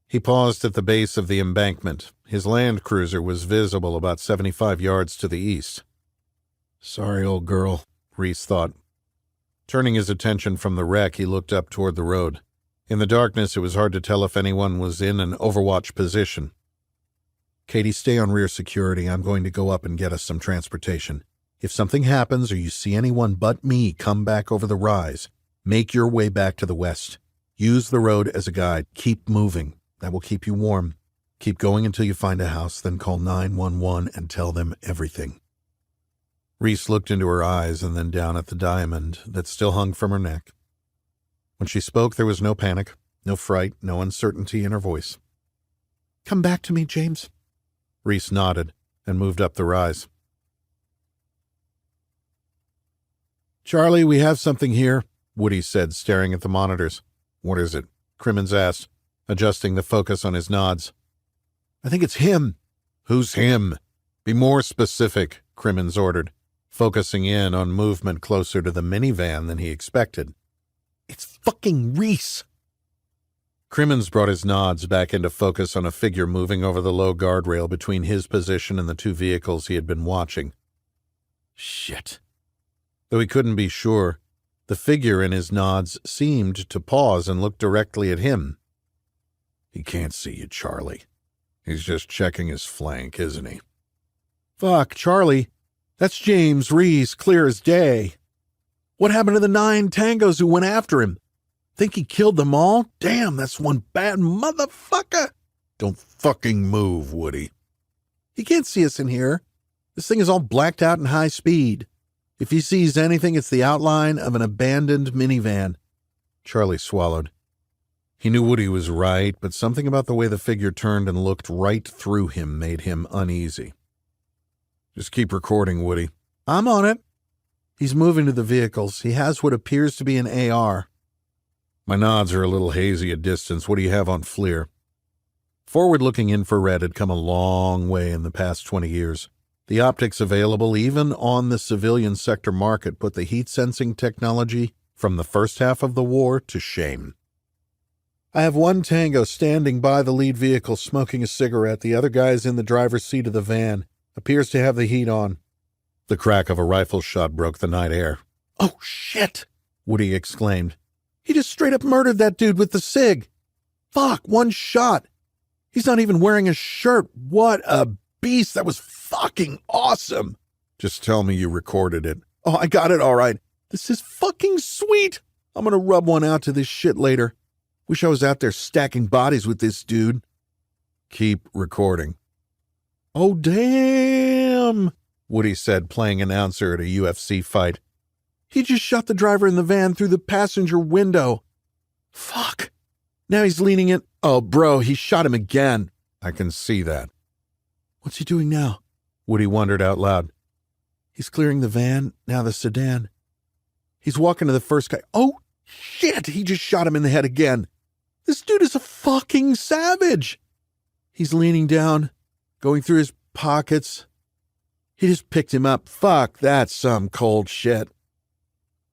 He paused at the base of the embankment. His Land Cruiser was visible about 75 yards to the east. "Sorry, old girl," Reese thought. Turning his attention from the wreck, he looked up toward the road. In the darkness, it was hard to tell if anyone was in an overwatch position. "Katie, stay on rear security. I'm going to go up and get us some transportation. If something happens or you see anyone but me come back over the rise, make your way back to the west. Use the road as a guide. Keep moving. That will keep you warm. Keep going until you find a house, then call 911 and tell them everything." Reese looked into her eyes and then down at the diamond that still hung from her neck. When she spoke, there was no panic, no fright, no uncertainty in her voice. "Come back to me, James." Reese nodded, and moved up the rise. "Charlie, we have something here," Woody said, staring at the monitors. "What is it?" Crimmins asked, adjusting the focus on his nods. "I think it's him." "Who's him? Be more specific," Crimmins ordered, focusing in on movement closer to the minivan than he expected. "It's fucking Reese." Crimmins brought his nods back into focus on a figure moving over the low guardrail between his position and the two vehicles he had been watching. Shit. Though he couldn't be sure, the figure in his nods seemed to pause and look directly at him. "He can't see you, Charlie. He's just checking his flank, isn't he?" "Fuck, Charlie. That's James Reese, clear as day. What happened to the 9 tangos who went after him? Think he killed them all? Damn, that's one bad motherfucker." "Don't fucking move, Woody." "He can't see us in here. This thing is all blacked out in high speed. If he sees anything, it's the outline of an abandoned minivan." Charlie swallowed. He knew Woody was right, but something about the way the figure turned and looked right through him made him uneasy. "Just keep recording, Woody." "I'm on it." He's moving to the vehicles. He has what appears to be an AR. "My nods are a little hazy at distance. What do you have on FLIR?" Forward-looking infrared had come a long way in the past 20 years. The optics available even on the civilian sector market put the heat-sensing technology from the first half of the war to shame. "I have 1 tango standing by the lead vehicle smoking a cigarette. The other guy is in the driver's seat of the van. Appears to have the heat on." The crack of a rifle shot broke the night air. "Oh, shit!" Woody exclaimed. "He just straight up murdered that dude with the cig. Fuck, 1 shot. He's not even wearing a shirt. What a beast. That was fucking awesome." "Just tell me you recorded it." "Oh, I got it all right. This is fucking sweet. I'm gonna rub one out to this shit later. Wish I was out there stacking bodies with this dude." "Keep recording." "Oh, damn," Woody said, playing announcer at a UFC fight. "He just shot the driver in the van through the passenger window. Fuck. Now he's leaning in. Oh, bro, he shot him again." "I can see that." "What's he doing now?" Woody wondered out loud. "He's clearing the van, now the sedan. He's walking to the first guy. Oh, shit, he just shot him in the head again. This dude is a fucking savage." He's leaning down, going through his pockets. He just picked him up. Fuck, that's some cold shit.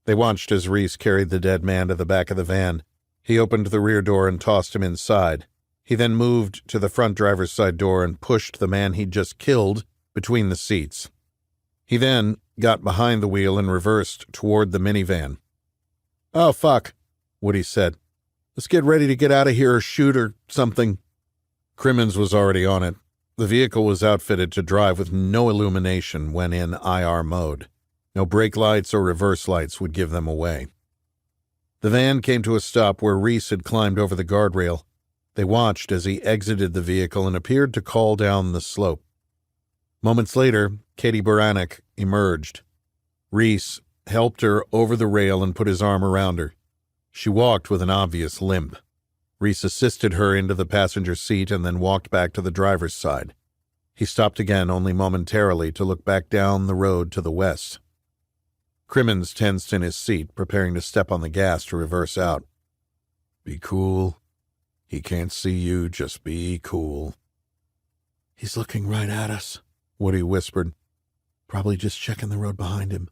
They watched as Reese carried the dead man to the back of the van. He opened the rear door and tossed him inside. He then moved to the front driver's side door and pushed the man he'd just killed between the seats. He then got behind the wheel and reversed toward the minivan. "Oh, fuck," Woody said. "Let's get ready to get out of here or shoot or something." Crimmins was already on it. The vehicle was outfitted to drive with no illumination when in IR mode. No brake lights or reverse lights would give them away. The van came to a stop where Reese had climbed over the guardrail. They watched as he exited the vehicle and appeared to call down the slope. Moments later, Katie Baranek emerged. Reese helped her over the rail and put his arm around her. She walked with an obvious limp. Reese assisted her into the passenger seat and then walked back to the driver's side. He stopped again only momentarily to look back down the road to the west. Crimmins tensed in his seat, preparing to step on the gas to reverse out. "Be cool. He can't see you, just be cool." "He's looking right at us," Woody whispered. "Probably just checking the road behind him.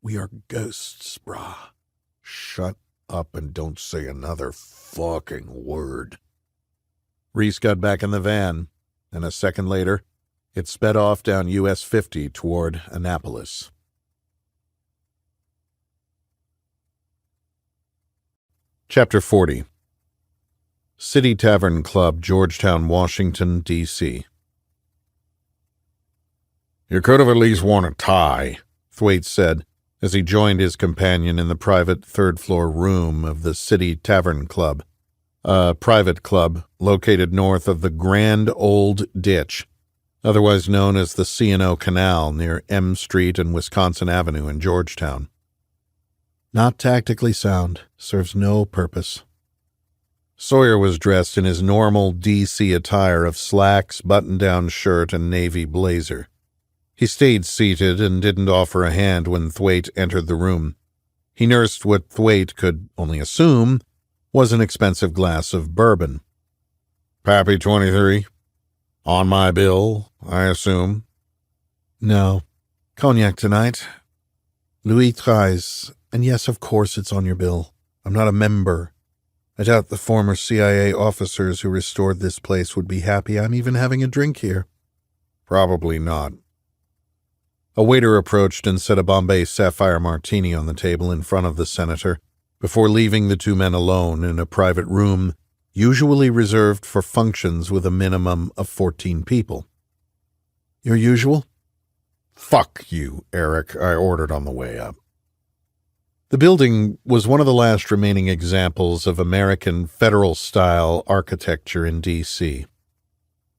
We are ghosts, brah." "Shut up and don't say another fucking word." Reese got back in the van, and a second later, it sped off down US 50 toward Annapolis. Chapter 40. City Tavern Club, Georgetown, Washington, D.C. "You could have at least worn a tie," Thwaite said, as he joined his companion in the private third-floor room of the City Tavern Club, a private club located north of the Grand Old Ditch, otherwise known as the C&O Canal near M Street and Wisconsin Avenue in Georgetown. "Not tactically sound. Serves no purpose." Sawyer was dressed in his normal D.C. attire of slacks, button-down shirt, and navy blazer. He stayed seated and didn't offer a hand when Thwaite entered the room. He nursed what Thwaite could only assume was an expensive glass of bourbon. Pappy 23? On my bill, I assume? No. Cognac tonight. Louis XIII, and yes, of course it's on your bill. I'm not a member. I doubt the former CIA officers who restored this place would be happy I'm even having a drink here. Probably not. A waiter approached and set a Bombay Sapphire martini on the table in front of the senator before leaving the two men alone in a private room usually reserved for functions with a minimum of 14 people. Your usual? Fuck you, Eric, I ordered on the way up. The building was one of the last remaining examples of American federal-style architecture in D.C.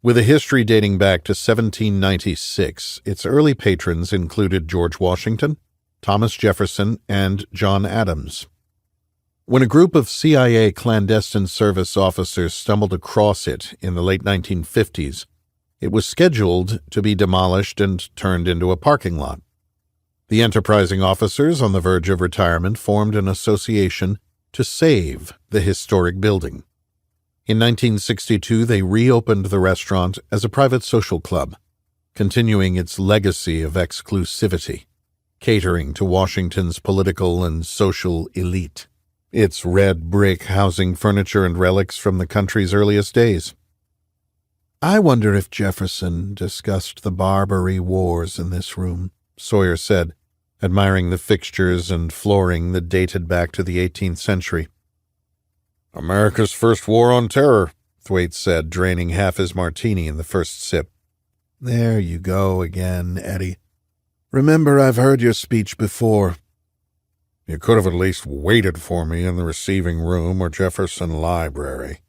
With a history dating back to 1796, its early patrons included George Washington, Thomas Jefferson, and John Adams. When a group of CIA clandestine service officers stumbled across it in the late 1950s, it was scheduled to be demolished and turned into a parking lot. The enterprising officers on the verge of retirement formed an association to save the historic building. In 1962, they reopened the restaurant as a private social club, continuing its legacy of exclusivity, catering to Washington's political and social elite, its red brick housing furniture and relics from the country's earliest days. I wonder if Jefferson discussed the Barbary Wars in this room, Sawyer said, admiring the fixtures and flooring that dated back to the 18th century. America's first war on terror, Thwaite said, draining half his martini in the first sip. There you go again, Eddie. Remember, I've heard your speech before. You could have at least waited for me in the receiving room or Jefferson Library.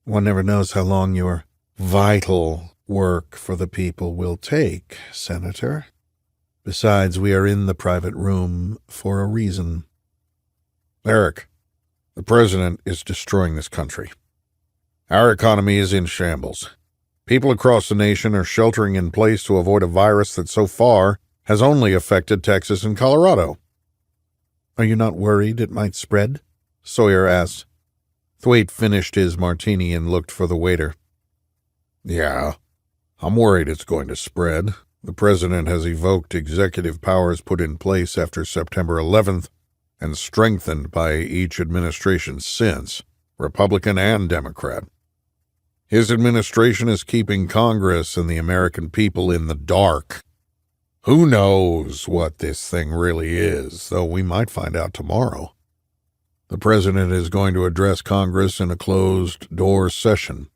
One never knows how long your vital work for the people will take, Senator. Besides, we are in the private room for a reason. Eric, the president is destroying this country. Our economy is in shambles. People across the nation are sheltering in place to avoid a virus that so far has only affected Texas and Colorado. Are you not worried it might spread? Sawyer asked. Thwaite finished his martini and looked for the waiter. Yeah, I'm worried it's going to spread. The president has evoked executive powers put in place after September 11th and strengthened by each administration since, Republican and Democrat. His administration is keeping Congress and the American people in the dark. Who knows what this thing really is, though we might find out tomorrow. The president is going to address Congress in a closed-door session.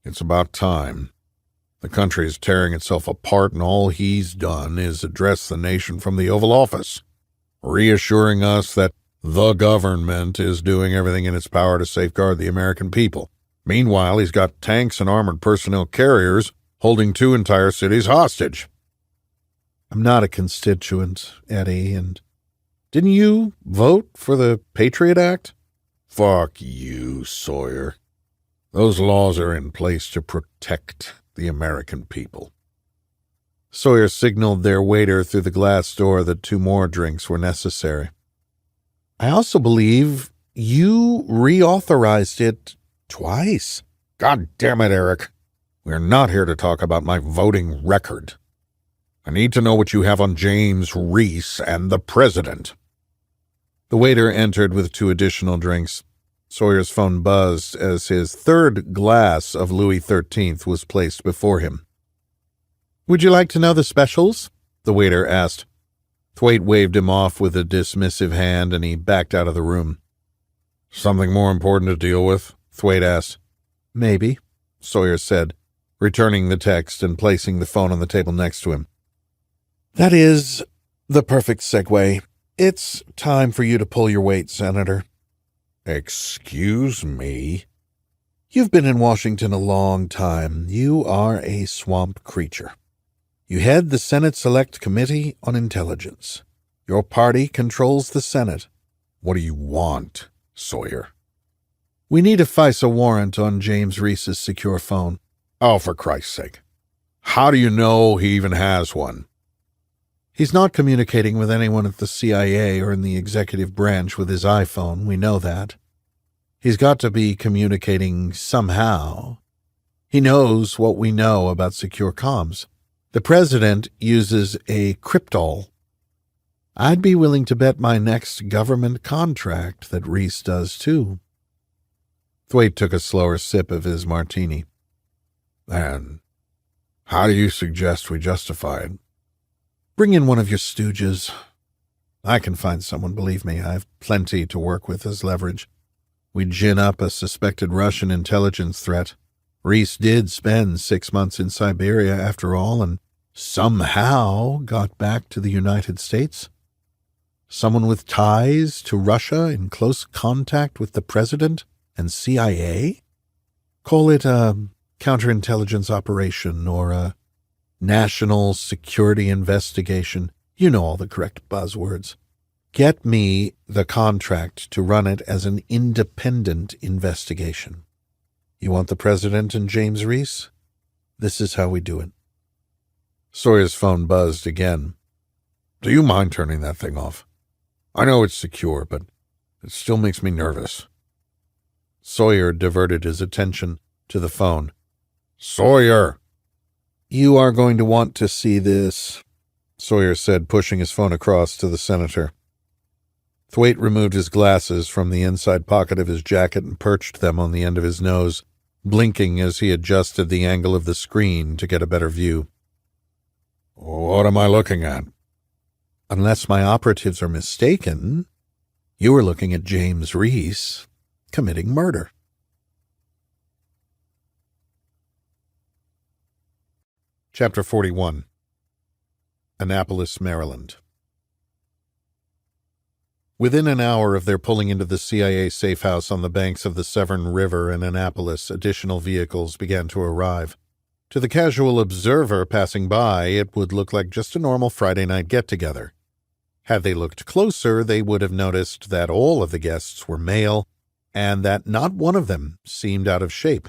It's about time. The country is tearing itself apart, and all he's done is address the nation from the Oval Office, reassuring us that the government is doing everything in its power to safeguard the American people. Meanwhile, he's got tanks and armored personnel carriers holding 2 entire cities hostage. I'm not a constituent, Eddie, and didn't you vote for the Patriot Act? Fuck you, Sawyer. Those laws are in place to protect the American people. Sawyer signaled their waiter through the glass door that 2 more drinks were necessary. I also believe you reauthorized it twice. God damn it, Eric. We're not here to talk about my voting record. I need to know what you have on James Reese and the president. The waiter entered with 2 additional drinks. Sawyer's phone buzzed as his 3rd glass of Louis XIII was placed before him. Would you like to know the specials? The waiter asked. Thwaite waved him off with a dismissive hand, and he backed out of the room. Something more important to deal with? Thwaite asked. Maybe, Sawyer said, returning the text and placing the phone on the table next to him. That is the perfect segue. It's time for you to pull your weight, Senator. Excuse me? You've been in Washington a long time. You are a swamp creature. You head the Senate Select Committee on Intelligence. Your party controls the Senate. What do you want, Sawyer? We need a FISA warrant on James Reese's secure phone. Oh, for Christ's sake. How do you know he even has one? He's not communicating with anyone at the CIA or in the executive branch with his iPhone. We know that. He's got to be communicating somehow. He knows what we know about secure comms. The president uses a cryptol. I'd be willing to bet my next government contract that Reese does too. Thwaite took a slower sip of his martini. And how do you suggest we justify it? Bring in one of your stooges. I can find someone, believe me. I have plenty to work with as leverage. We gin up a suspected Russian intelligence threat. Reese did spend 6 months in Siberia after all, and somehow got back to the United States. Someone with ties to Russia in close contact with the president and CIA? Call it a counterintelligence operation or a national security investigation. You know all the correct buzzwords. Get me the contract to run it as an independent investigation. You want the president and James Reese? This is how we do it. Sawyer's phone buzzed again. Do you mind turning that thing off? I know it's secure, but it still makes me nervous. Sawyer diverted his attention to the phone. Sawyer! You are going to want to see this, Sawyer said, pushing his phone across to the senator. Thwaite removed his glasses from the inside pocket of his jacket and perched them on the end of his nose, blinking as he adjusted the angle of the screen to get a better view. What am I looking at? Unless my operatives are mistaken, you are looking at James Reese committing murder. Chapter 41. Annapolis, Maryland. Within an hour of their pulling into the CIA safe house on the banks of the Severn River in Annapolis, additional vehicles began to arrive. To the casual observer passing by, it would look like just a normal Friday night get-together. Had they looked closer, they would have noticed that all of the guests were male, and that not one of them seemed out of shape.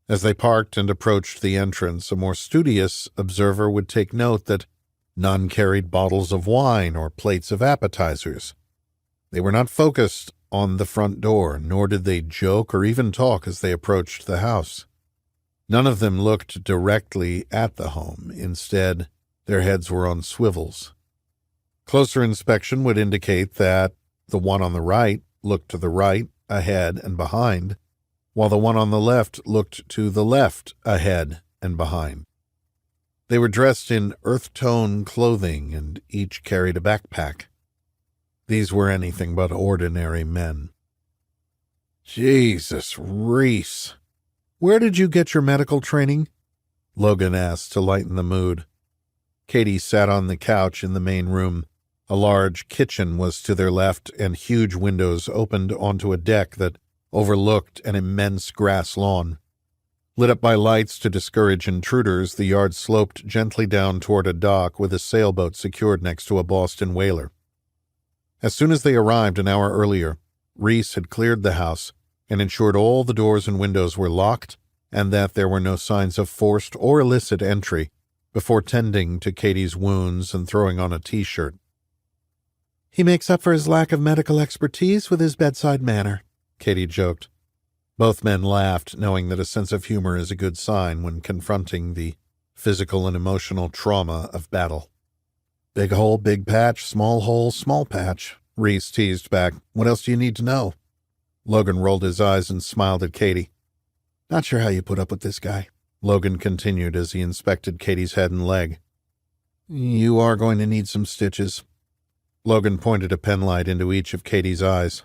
As they parked and approached the entrance, a more studious observer would take note that none carried bottles of wine or plates of appetizers. They were not focused on the front door, nor did they joke or even talk as they approached the house. None of them looked directly at the home. Instead, their heads were on swivels. Closer inspection would indicate that the one on the right looked to the right, ahead, and behind, while the one on the left looked to the left, ahead, and behind. They were dressed in earth-tone clothing, and each carried a backpack. These were anything but ordinary men. Jesus, Reese! Where did you get your medical training? Logan asked to lighten the mood. Katie sat on the couch in the main room. A large kitchen was to their left, and huge windows opened onto a deck that overlooked an immense grass lawn. Lit up by lights to discourage intruders, the yard sloped gently down toward a dock with a sailboat secured next to a Boston whaler. As soon as they arrived an hour earlier, Reese had cleared the house and ensured all the doors and windows were locked and that there were no signs of forced or illicit entry before tending to Katie's wounds and throwing on a T-shirt. He makes up for his lack of medical expertise with his bedside manner, Katie joked. Both men laughed, knowing that a sense of humor is a good sign when confronting the physical and emotional trauma of battle. Big hole, big patch, small hole, small patch, Reese teased back. What else do you need to know? Logan rolled his eyes and smiled at Katie. Not sure how you put up with this guy, Logan continued as he inspected Katie's head and leg. You are going to need some stitches. Logan pointed a penlight into each of Katie's eyes.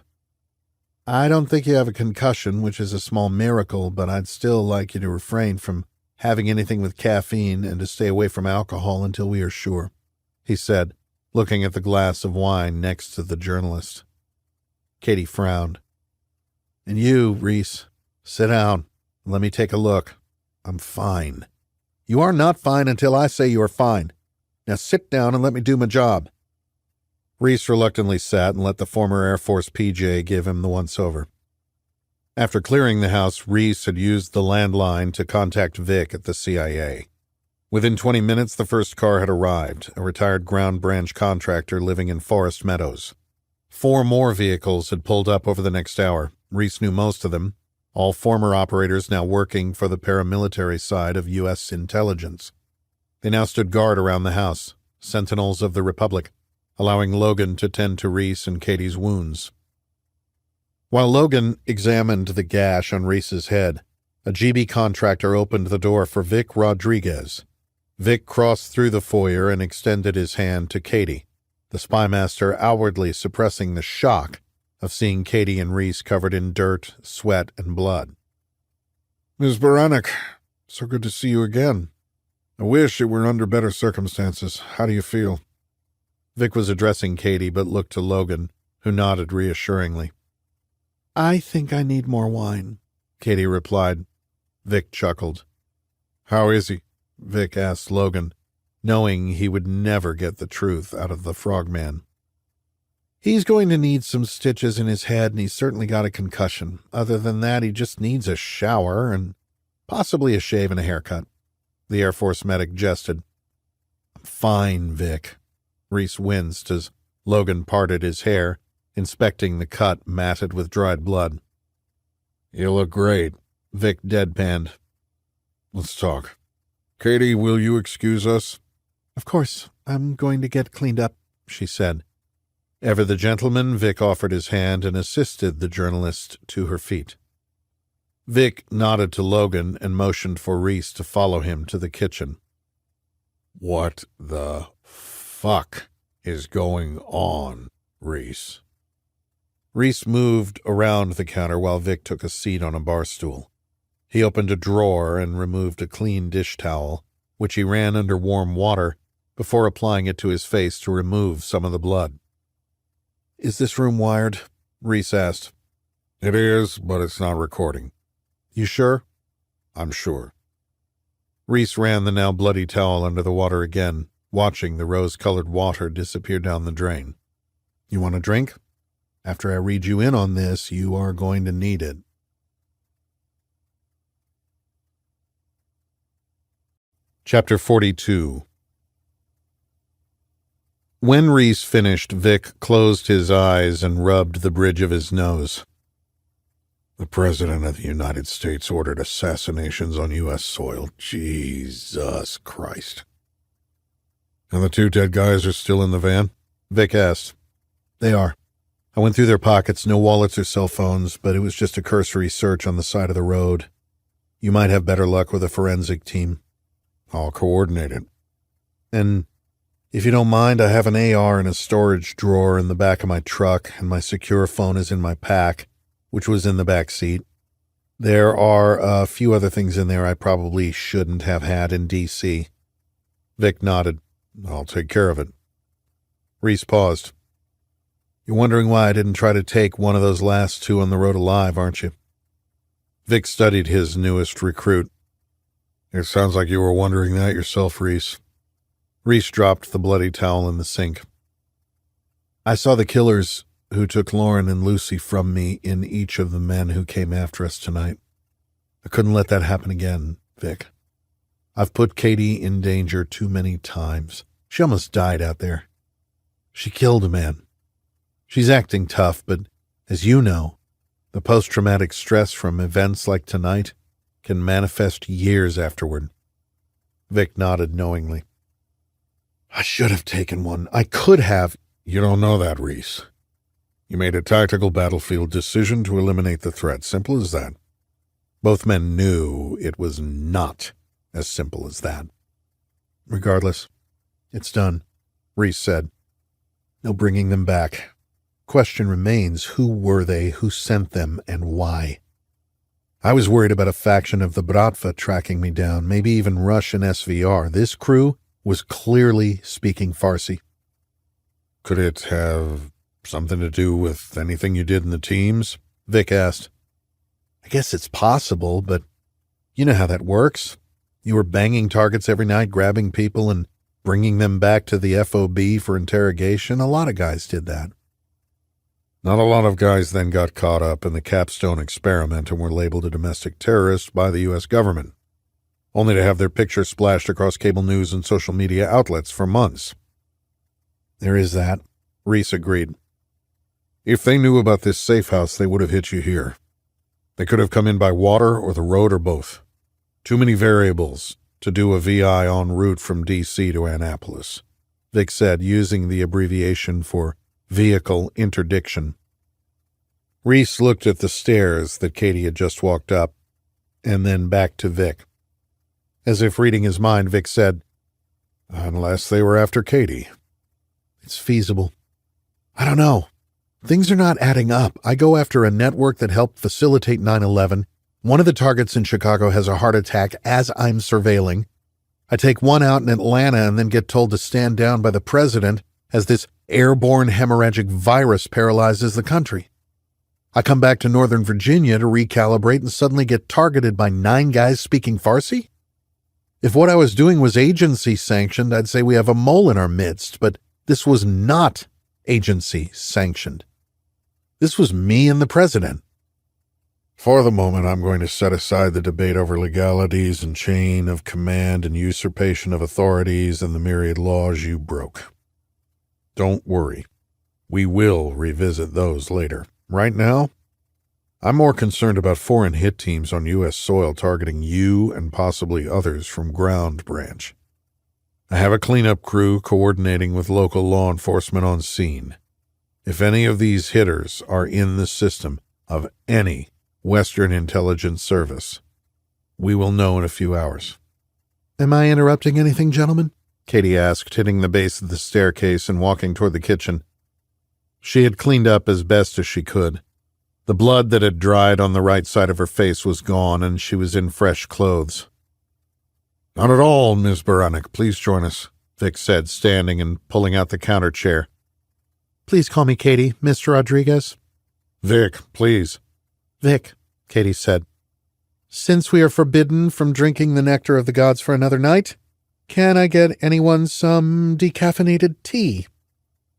I don't think you have a concussion, which is a small miracle, but I'd still like you to refrain from having anything with caffeine and to stay away from alcohol until we are sure, he said, looking at the glass of wine next to the journalist. Katie frowned. And you, Reese, sit down and let me take a look. I'm fine. You are not fine until I say you are fine. Now sit down and let me do my job. Reese reluctantly sat and let the former Air Force PJ give him the once-over. After clearing the house, Reese had used the landline to contact Vic at the CIA. Within 20 minutes, the first car had arrived, a retired ground branch contractor living in Forest Meadows. 4 more vehicles had pulled up over the next hour. Reese knew most of them, all former operators now working for the paramilitary side of U.S. intelligence. They now stood guard around the house, sentinels of the Republic, allowing Logan to tend to Reese and Katie's wounds. While Logan examined the gash on Reese's head, a GB contractor opened the door for Vic Rodriguez. Vic crossed through the foyer and extended his hand to Katie, the spymaster outwardly suppressing the shock of seeing Katie and Reese covered in dirt, sweat, and blood. Ms. Baranek, so good to see you again. I wish it were under better circumstances. How do you feel? Vic was addressing Katie, but looked to Logan, who nodded reassuringly. I think I need more wine, Katie replied. Vic chuckled. How is he? Vic asked Logan, knowing he would never get the truth out of the frogman. He's going to need some stitches in his head, and he's certainly got a concussion. Other than that, he just needs a shower and possibly a shave and a haircut. The Air Force medic jested. I'm fine, Vic. Reese winced as Logan parted his hair, inspecting the cut matted with dried blood. You look great. Vic deadpanned. Let's talk. Katie, will you excuse us? Of course. I'm going to get cleaned up, she said. Ever the gentleman, Vic offered his hand and assisted the journalist to her feet. Vic nodded to Logan and motioned for Reese to follow him to the kitchen. What the fuck is going on, Reese? Reese moved around the counter while Vic took a seat on a bar stool. He opened a drawer and removed a clean dish towel, which he ran under warm water before applying it to his face to remove some of the blood. Is this room wired? Reese asked. It is, but it's not recording. You sure? I'm sure. Reese ran the now bloody towel under the water again, watching the rose-colored water disappear down the drain. You want a drink? After I read you in on this, you are going to need it. Chapter 42. When Reese finished, Vic closed his eyes and rubbed the bridge of his nose. The President of the United States ordered assassinations on U.S. soil. Jesus Christ. And the 2 dead guys are still in the van? Vic asked. They are. I went through their pockets, no wallets or cell phones, but it was just a cursory search on the side of the road. You might have better luck with a forensic team. I'll coordinate it. And if you don't mind, I have an AR in a storage drawer in the back of my truck, and my secure phone is in my pack, which was in the back seat. There are a few other things in there I probably shouldn't have had in D.C. Vic nodded. I'll take care of it. Reese paused. You're wondering why I didn't try to take one of those last 2 on the road alive, aren't you? Vic studied his newest recruit. It sounds like you were wondering that yourself, Reese. Reese dropped the bloody towel in the sink. I saw the killers who took Lauren and Lucy from me in each of the men who came after us tonight. I couldn't let that happen again, Vic. I've put Katie in danger too many times. She almost died out there. She killed a man. She's acting tough, but as you know, the post-traumatic stress from events like tonight can manifest years afterward. Vic nodded knowingly. I should have taken one. I could have. You don't know that, Reese. You made a tactical battlefield decision to eliminate the threat. Simple as that. Both men knew it was not as simple as that. Regardless, it's done, Reese said. No bringing them back. Question remains, who were they, who sent them, and why? I was worried about a faction of the Bratva tracking me down, maybe even Russian SVR. This crew was clearly speaking Farsi. Could it have something to do with anything you did in the teams? Vic asked. I guess it's possible, but you know how that works. You were banging targets every night, grabbing people and bringing them back to the FOB for interrogation. A lot of guys did that. Not a lot of guys then got caught up in the Capstone experiment and were labeled a domestic terrorist by the U.S. government. only to have their picture splashed across cable news and social media outlets for months. There is that, Reese agreed. If they knew about this safe house, they would have hit you here. They could have come in by water or the road or both. Too many variables to do a VI en route from D.C. to Annapolis, Vic said, using the abbreviation for vehicle interdiction. Reese looked at the stairs that Katie had just walked up, and then back to Vic. As if reading his mind, Vic said, "Unless they were after Katie." It's feasible. I don't know. Things are not adding up. I go after a network that helped facilitate 9/11. One of the targets in Chicago has a heart attack as I'm surveilling. I take one out in Atlanta and then get told to stand down by the president as this airborne hemorrhagic virus paralyzes the country. I come back to Northern Virginia to recalibrate and suddenly get targeted by 9 guys speaking Farsi? If what I was doing was agency sanctioned, I'd say we have a mole in our midst, but this was not agency sanctioned. This was me and the president. For the moment, I'm going to set aside the debate over legalities and chain of command and usurpation of authorities and the myriad laws you broke. Don't worry. We will revisit those later. Right now, I'm more concerned about foreign hit teams on U.S. soil targeting you and possibly others from Ground Branch. I have a cleanup crew coordinating with local law enforcement on scene. If any of these hitters are in the system of any Western intelligence service, we will know in a few hours. Am I interrupting anything, gentlemen? Katie asked, hitting the base of the staircase and walking toward the kitchen. She had cleaned up as best as she could. The blood that had dried on the right side of her face was gone, and she was in fresh clothes. Not at all, Miss Baranek. Please join us, Vic said, standing and pulling out the counter chair. Please call me Katie, Mr. Rodriguez. Vic, please. Vic, Katie said. Since we are forbidden from drinking the nectar of the gods for another night, can I get anyone some decaffeinated tea?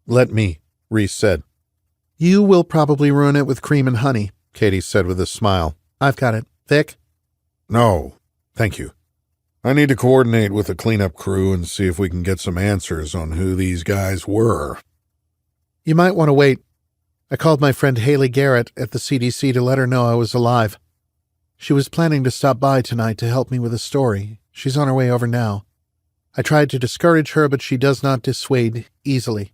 Let me, Reese said. You will probably ruin it with cream and honey, Katie said with a smile. I've got it. Vic? No, thank you. I need to coordinate with the cleanup crew and see if we can get some answers on who these guys were. You might want to wait. I called my friend Haley Garrett at the CDC to let her know I was alive. She was planning to stop by tonight to help me with a story. She's on her way over now. I tried to discourage her, but she does not dissuade easily.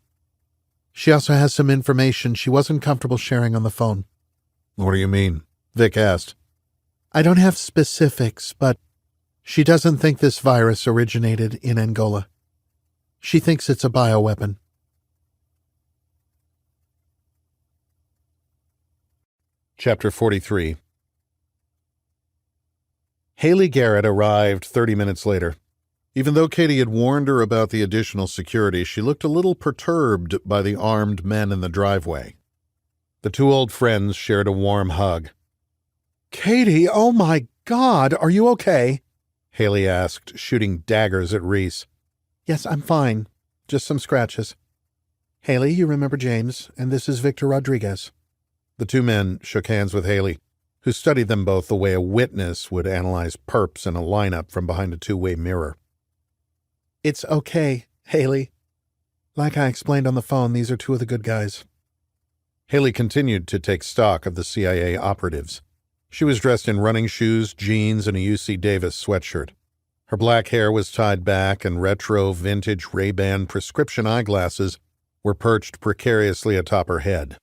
She also has some information she wasn't comfortable sharing on the phone. What do you mean? Vic asked. I don't have specifics, but she doesn't think this virus originated in Angola. She thinks it's a bioweapon. Chapter 43. Haley Garrett arrived 30 minutes later. Even though Katie had warned her about the additional security, she looked a little perturbed by the armed men in the driveway. The two old friends shared a warm hug. Katie, oh my God, are you okay? Haley asked, shooting daggers at Reese. Yes, I'm fine. Just some scratches. Haley, you remember James, and this is Victor Rodriguez. The two men shook hands with Haley, who studied them both the way a witness would analyze perps in a lineup from behind a two-way mirror. It's okay, Haley. Like I explained on the phone, these are two of the good guys. Haley continued to take stock of the CIA operatives. She was dressed in running shoes, jeans, and a UC Davis sweatshirt. Her black hair was tied back, and retro vintage Ray-Ban prescription eyeglasses were perched precariously atop her head.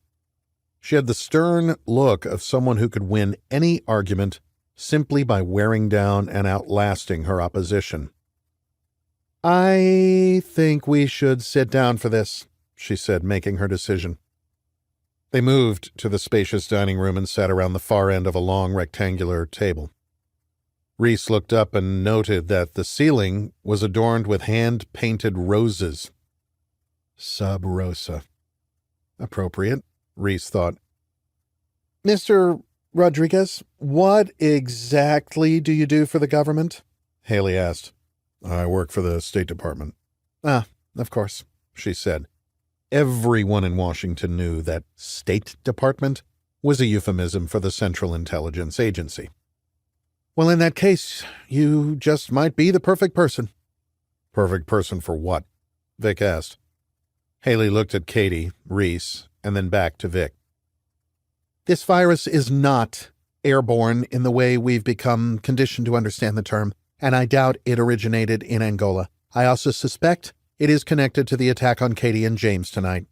She had the stern look of someone who could win any argument simply by wearing down and outlasting her opposition. I think we should sit down for this, she said, making her decision. They moved to the spacious dining room and sat around the far end of a long rectangular table. Reese looked up and noted that the ceiling was adorned with hand-painted roses. Sub Rosa. Appropriate, Reese thought. Mr. Rodriguez, what exactly do you do for the government? Haley asked. I work for the State Department. Ah, of course, she said. Everyone in Washington knew that State Department was a euphemism for the Central Intelligence Agency. Well, in that case, you just might be the perfect person. Perfect person for what? Vic asked. Haley looked at Katie, Reese, and then back to Vic. This virus is not airborne in the way we've become conditioned to understand the term, and I doubt it originated in Angola. I also suspect it is connected to the attack on Katie and James tonight.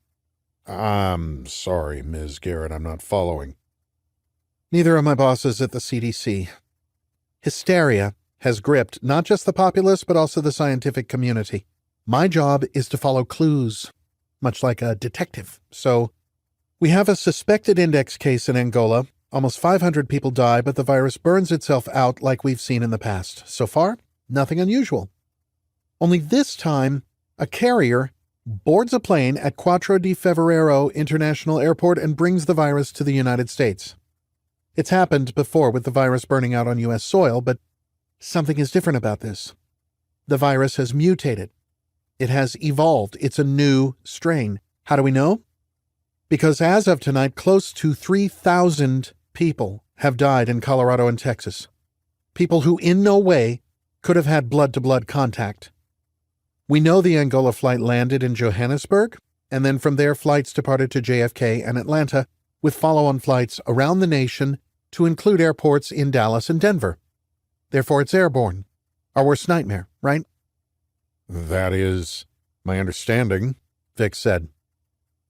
I'm sorry, Ms. Garrett, I'm not following. Neither are my bosses at the CDC. Hysteria has gripped not just the populace, but also the scientific community. My job is to follow clues, much like a detective. So, we have a suspected index case in Angola. Almost 500 people die, but the virus burns itself out like we've seen in the past. So far, nothing unusual. Only this time, a carrier boards a plane at Quatro de Fevereiro International Airport and brings the virus to the United States. It's happened before with the virus burning out on U.S. soil, but something is different about this. The virus has mutated. It has evolved. It's a new strain. How do we know? Because as of tonight, close to 3,000 people have died in Colorado and Texas. People who in no way could have had blood-to-blood contact. We know the Angola flight landed in Johannesburg, and then from there flights departed to JFK and Atlanta, with follow-on flights around the nation to include airports in Dallas and Denver. Therefore, it's airborne. Our worst nightmare, right? That is my understanding, Vic said.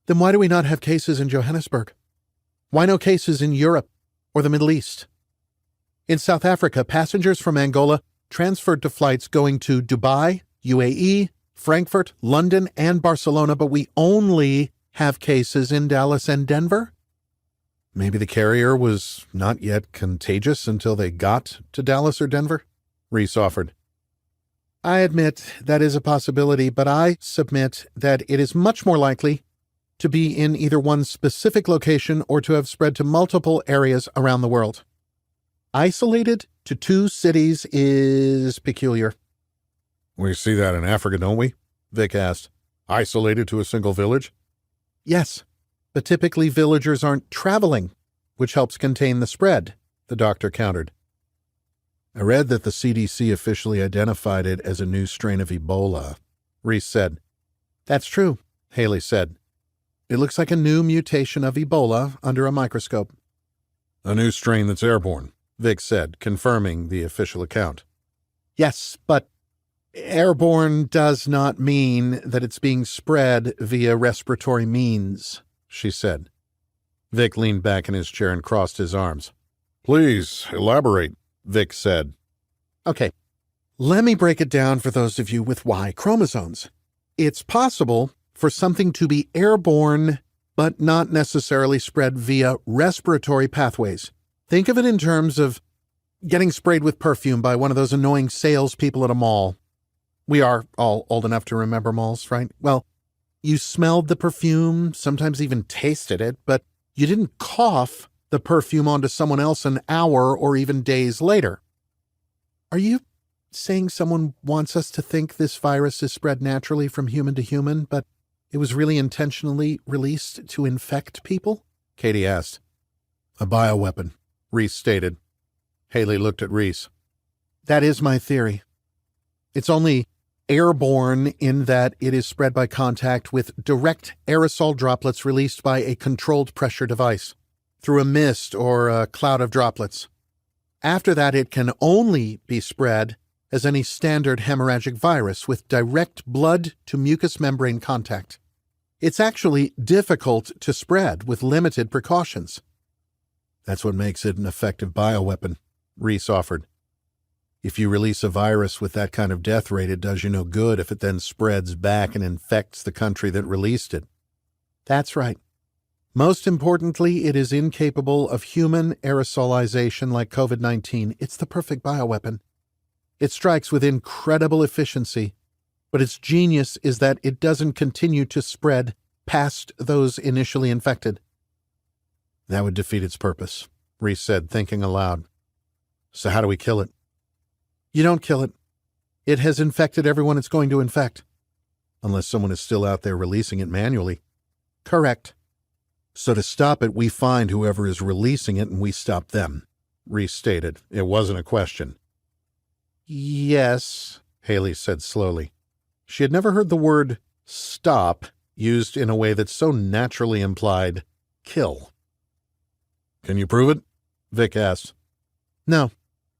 Then why do we not have cases in Johannesburg? Why no cases in Europe or the Middle East? In South Africa, passengers from Angola transferred to flights going to Dubai, UAE, Frankfurt, London, and Barcelona, but we only have cases in Dallas and Denver? Maybe the carrier was not yet contagious until they got to Dallas or Denver? Reese offered. I admit that is a possibility, but I submit that it is much more likely to be in either one specific location or to have spread to multiple areas around the world. Isolated to 2 cities is peculiar. We see that in Africa, don't we? Vic asked. Isolated to a single village? Yes, but typically villagers aren't traveling, which helps contain the spread, the doctor countered. I read that the CDC officially identified it as a new strain of Ebola, Reese said. That's true, Haley said. It looks like a new mutation of Ebola under a microscope. A new strain that's airborne, Vic said, confirming the official account. Yes, but airborne does not mean that it's being spread via respiratory means, she said. Vic leaned back in his chair and crossed his arms. Please, elaborate, Vic said. Okay, let me break it down for those of you with Y chromosomes. It's possible for something to be airborne, but not necessarily spread via respiratory pathways. Think of it in terms of getting sprayed with perfume by one of those annoying salespeople at a mall. We are all old enough to remember malls, right? Well, you smelled the perfume, sometimes even tasted it, but you didn't cough the perfume onto someone else an hour or even days later. Are you saying someone wants us to think this virus is spread naturally from human to human, but it was really intentionally released to infect people? Katie asked. A bioweapon, Reese stated. Haley looked at Reese. That is my theory. It's only airborne in that it is spread by contact with direct aerosol droplets released by a controlled pressure device, through a mist or a cloud of droplets. After that, it can only be spread as any standard hemorrhagic virus with direct blood to mucous membrane contact. It's actually difficult to spread with limited precautions. That's what makes it an effective bioweapon, Reese offered. If you release a virus with that kind of death rate, it does you no good if it then spreads back and infects the country that released it. That's right. Most importantly, it is incapable of human aerosolization like COVID-19. It's the perfect bioweapon. It strikes with incredible efficiency, but its genius is that it doesn't continue to spread past those initially infected. That would defeat its purpose, Reese said, thinking aloud. So how do we kill it? You don't kill it. It has infected everyone it's going to infect. Unless someone is still out there releasing it manually. Correct. So to stop it, we find whoever is releasing it and we stop them. Reese stated. It wasn't a question. Yes, Haley said slowly. She had never heard the word stop used in a way that so naturally implied kill. Can you prove it? Vic asked. no.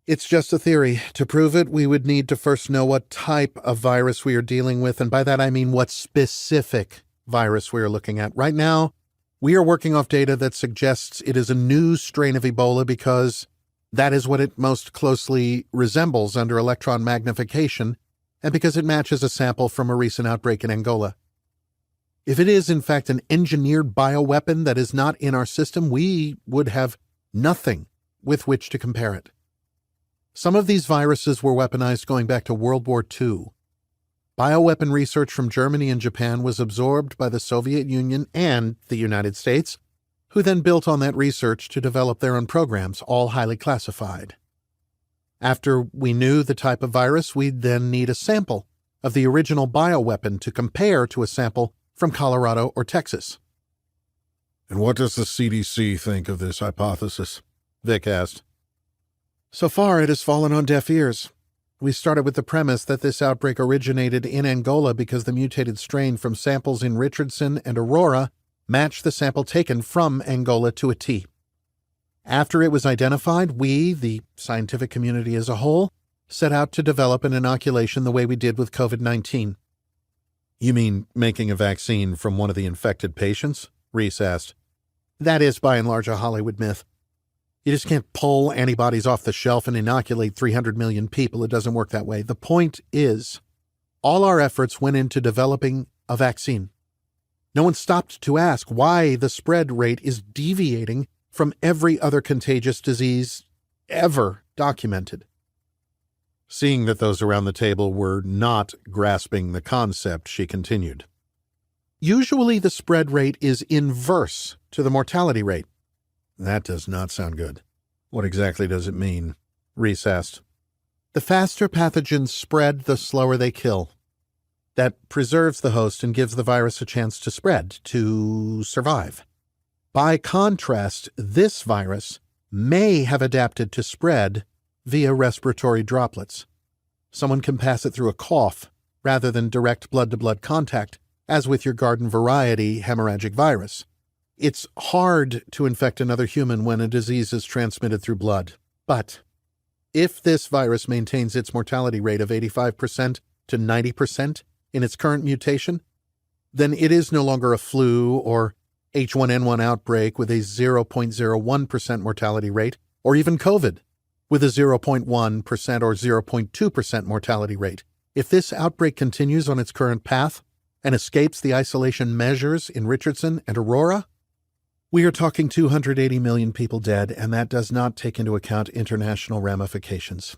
It's just a theory. To prove it, we would need to first know what type of virus we are dealing with, and by that I mean what specific virus we are looking at. Right now, we are working off data that suggests it is a new strain of Ebola because that is what it most closely resembles under electron magnification, and because it matches a sample from a recent outbreak in Angola. If it is, in fact, an engineered bioweapon that is not in our system, we would have nothing with which to compare it. Some of these viruses were weaponized going back to World War II. Bioweapon research from Germany and Japan was absorbed by the Soviet Union and the United States, who then built on that research to develop their own programs, all highly classified. After we knew the type of virus, we'd then need a sample of the original bioweapon to compare to a sample from Colorado or Texas. And what does the CDC think of this hypothesis? Vic asked. So far, it has fallen on deaf ears. We started with the premise that this outbreak originated in Angola because the mutated strain from samples in Richardson and Aurora matched the sample taken from Angola to a T. After it was identified, we, the scientific community as a whole, set out to develop an inoculation the way we did with COVID-19. You mean making a vaccine from one of the infected patients? Reese asked. That is, by and large, a Hollywood myth. You just can't pull antibodies off the shelf and inoculate 300 million people. It doesn't work that way. The point is, all our efforts went into developing a vaccine. No one stopped to ask why the spread rate is deviating from every other contagious disease ever documented. Seeing that those around the table were not grasping the concept, she continued. Usually the spread rate is inverse to the mortality rate. That does not sound good. What exactly does it mean? Reese asked. The faster pathogens spread, the slower they kill. That preserves the host and gives the virus a chance to spread, to survive. By contrast, this virus may have adapted to spread via respiratory droplets. Someone can pass it through a cough rather than direct blood-to-blood contact, as with your garden variety hemorrhagic virus. It's hard to infect another human when a disease is transmitted through blood. But if this virus maintains its mortality rate of 85% to 90% in its current mutation, then it is no longer a flu or H1N1 outbreak with a 0.01% mortality rate, or even COVID with a 0.1% or 0.2% mortality rate. If this outbreak continues on its current path and escapes the isolation measures in Richardson and Aurora, we are talking 280 million people dead, and that does not take into account international ramifications.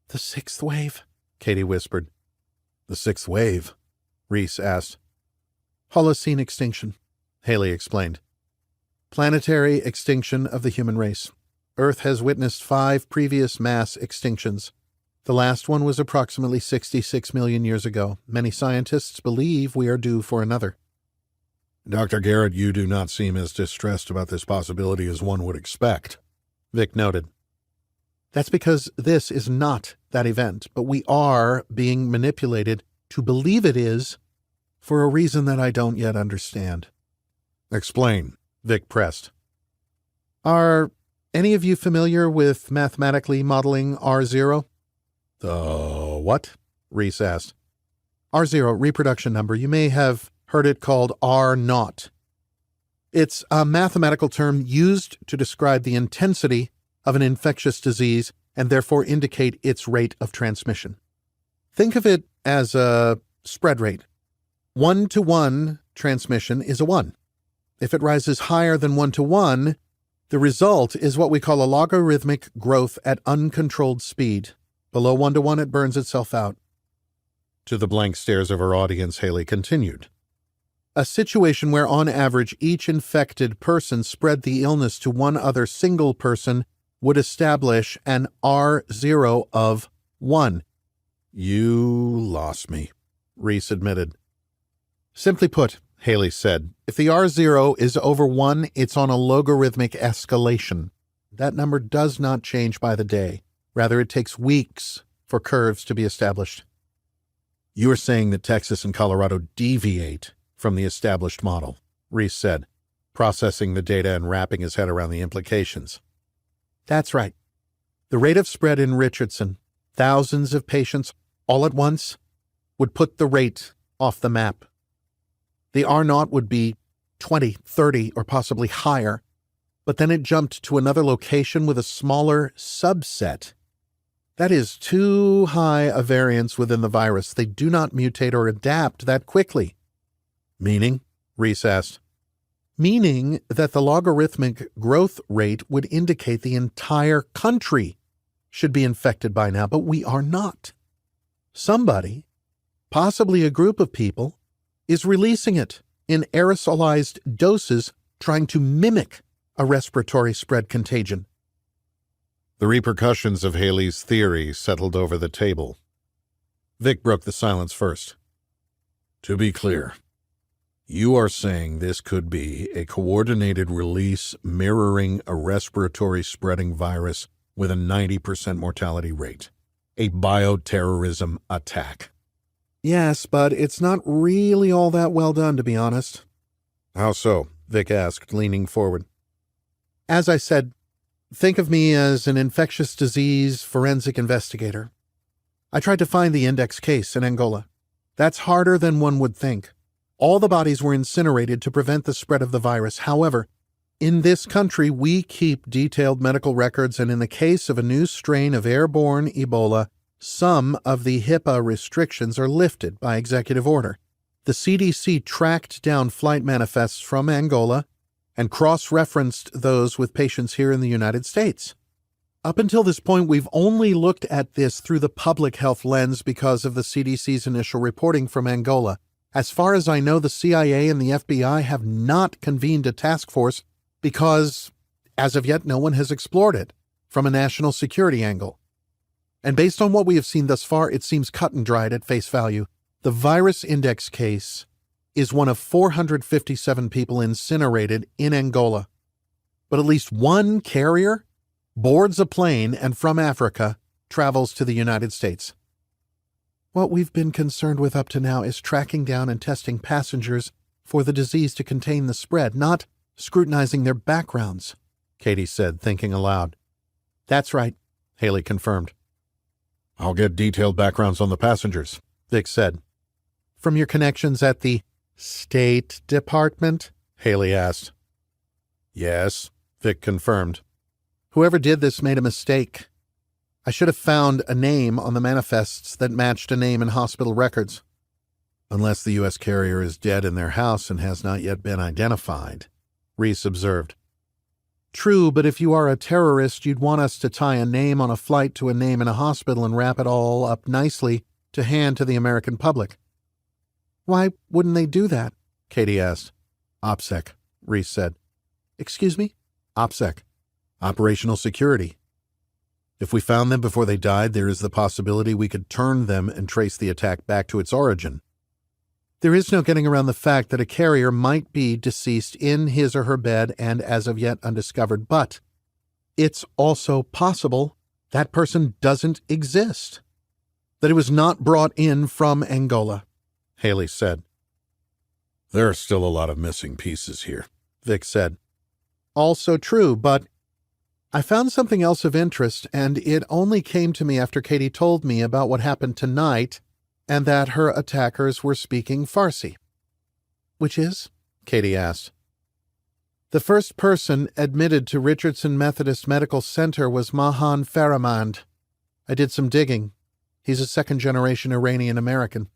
The sixth wave? Katie whispered. The sixth wave? Reese asked. Holocene extinction, Haley explained. Planetary extinction of the human race. Earth has witnessed 5 previous mass extinctions. The last one was approximately 66 million years ago. Many scientists believe we are due for another. Dr. Garrett, you do not seem as distressed about this possibility as one would expect, Vic noted. That's because this is not that event, but we are being manipulated to believe it is for a reason that I don't yet understand. Explain, Vic pressed. Are any of you familiar with mathematically modeling R0? The what? Reese asked. R0, reproduction number. You may have heard it called R0. It's a mathematical term used to describe the intensity of an infectious disease and therefore indicate its rate of transmission. Think of it as a spread rate. 1-to-1 transmission is a 1. If it rises higher than 1-to-1, the result is what we call a logarithmic growth at uncontrolled speed. Below 1-to-1, it burns itself out. To the blank stares of her audience, Haley continued. A situation where, on average, each infected person spread the illness to one other single person would establish an R0 of 1. You lost me, Reese admitted. Simply put, Haley said, if the R0 is over 1, it's on a logarithmic escalation. That number does not change by the day. Rather, it takes weeks for curves to be established. You are saying that Texas and Colorado deviate from the established model, Reese said, processing the data and wrapping his head around the implications. That's right. The rate of spread in Richardson, thousands of patients all at once, would put the rate off the map. The R0 would be 20, 30, or possibly higher, but then it jumped to another location with a smaller subset. That is too high a variance within the virus. They do not mutate or adapt that quickly. Meaning? Reese asked. Meaning that the logarithmic growth rate would indicate the entire country should be infected by now, but we are not. Somebody, possibly a group of people, is releasing it in aerosolized doses, trying to mimic a respiratory spread contagion. The repercussions of Haley's theory settled over the table. Vic broke the silence first. To be clear, you are saying this could be a coordinated release mirroring a respiratory spreading virus with a 90% mortality rate. A bioterrorism attack. Yes, but it's not really all that well done, to be honest. How so? Vic asked, leaning forward. As I said, think of me as an infectious disease forensic investigator. I tried to find the index case in Angola. That's harder than one would think. All the bodies were incinerated to prevent the spread of the virus. However, in this country, we keep detailed medical records, and in the case of a new strain of airborne Ebola, some of the HIPAA restrictions are lifted by executive order. The CDC tracked down flight manifests from Angola and cross-referenced those with patients here in the United States. Up until this point, we've only looked at this through the public health lens because of the CDC's initial reporting from Angola. As far as I know, the CIA and the FBI have not convened a task force because, as of yet, no one has explored it from a national security angle. And based on what we have seen thus far, it seems cut and dried at face value. The virus index case is one of 457 people incinerated in Angola. But at least one carrier boards a plane and from Africa travels to the United States. What we've been concerned with up to now is tracking down and testing passengers for the disease to contain the spread, not scrutinizing their backgrounds, Katie said, thinking aloud. That's right, Haley confirmed. I'll get detailed backgrounds on the passengers, Vic said. From your connections at the State Department? Haley asked. Yes, Vic confirmed. Whoever did this made a mistake. I should have found a name on the manifests that matched a name in hospital records. Unless the U.S. carrier is dead in their house and has not yet been identified, Reese observed. True, but if you are a terrorist, you'd want us to tie a name on a flight to a name in a hospital and wrap it all up nicely to hand to the American public. Why wouldn't they do that? Katie asked. OPSEC, Reese said. Excuse me? OPSEC. Operational security. If we found them before they died, there is the possibility we could turn them and trace the attack back to its origin. There is no getting around the fact that a carrier might be deceased in his or her bed and as of yet undiscovered, but it's also possible that person doesn't exist, that it was not brought in from Angola, Haley said. There are still a lot of missing pieces here, Vic said. Also true, but I found something else of interest, and it only came to me after Katie told me about what happened tonight and that her attackers were speaking Farsi. Which is? Katie asked. The first person admitted to Richardson Methodist Medical Center was Mahan Faramand. I did some digging. He's a second-generation Iranian-American.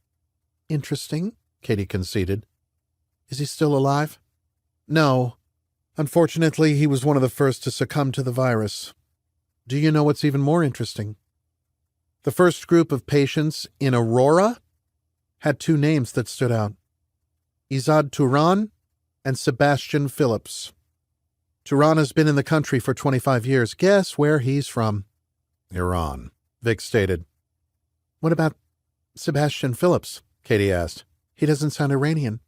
Interesting, Katie conceded. Is he still alive? No. Unfortunately, he was one of the first to succumb to the virus. Do you know what's even more interesting? The first group of patients in Aurora had two names that stood out. Izad Turan and Sebastian Phillips. Turan has been in the country for 25 years. Guess where he's from? Iran, Vic stated. What about Sebastian Phillips? Katie asked. He doesn't sound Iranian.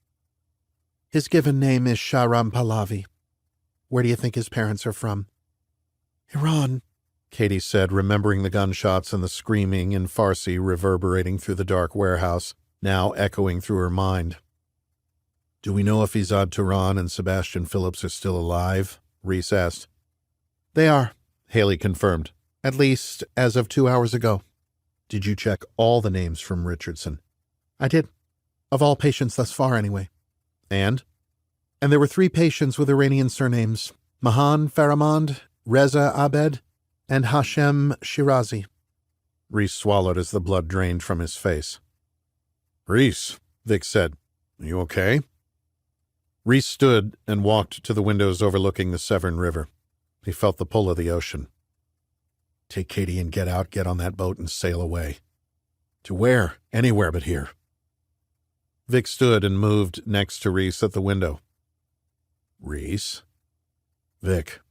His given name is Shahram Pahlavi. Where do you think his parents are from? Iran, Katie said, remembering the gunshots and the screaming in Farsi reverberating through the dark warehouse, now echoing through her mind. Do we know if Izad Turan and Sebastian Phillips are still alive? Reese asked. They are, Haley confirmed. at least as of 2 hours ago. Did you check all the names from Richardson? I did. Of all patients thus far, anyway. And there were 3 patients with Iranian surnames: Mahan Faramand, Reza Abed, and Hashem Shirazi. Reese swallowed as the blood drained from his face. Reese, Vic said, are you okay? Reese stood and walked to the windows overlooking the Severn River. He felt the pull of the ocean. Take Katie and get out, get on that boat, and sail away. To where? Anywhere but here. Vic stood and moved next to Reese at the window. Reese? Vic,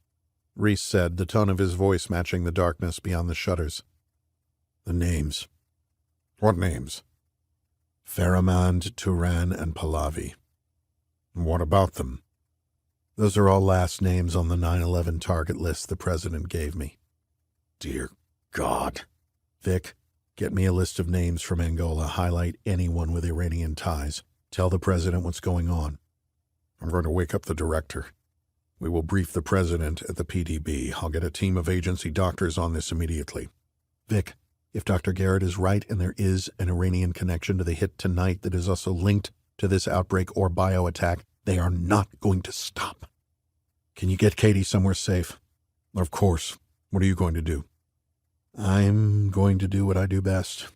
Reese said, the tone of his voice matching the darkness beyond the shutters. The names. What names? Faramand, Turan, and Pahlavi. What about them? Those are all last names on the 9/11 target list the president gave me. Dear God. Vic, get me a list of names from Angola. Highlight anyone with Iranian ties. Tell the president what's going on. I'm going to wake up the director. We will brief the president at the PDB. I'll get a team of agency doctors on this immediately. Vic, if Dr. Garrett is right and there is an Iranian connection to the hit tonight that is also linked to this outbreak or bio-attack, they are not going to stop. Can you get Katie somewhere safe? Of course. What are you going to do? I'm going to do what I do best.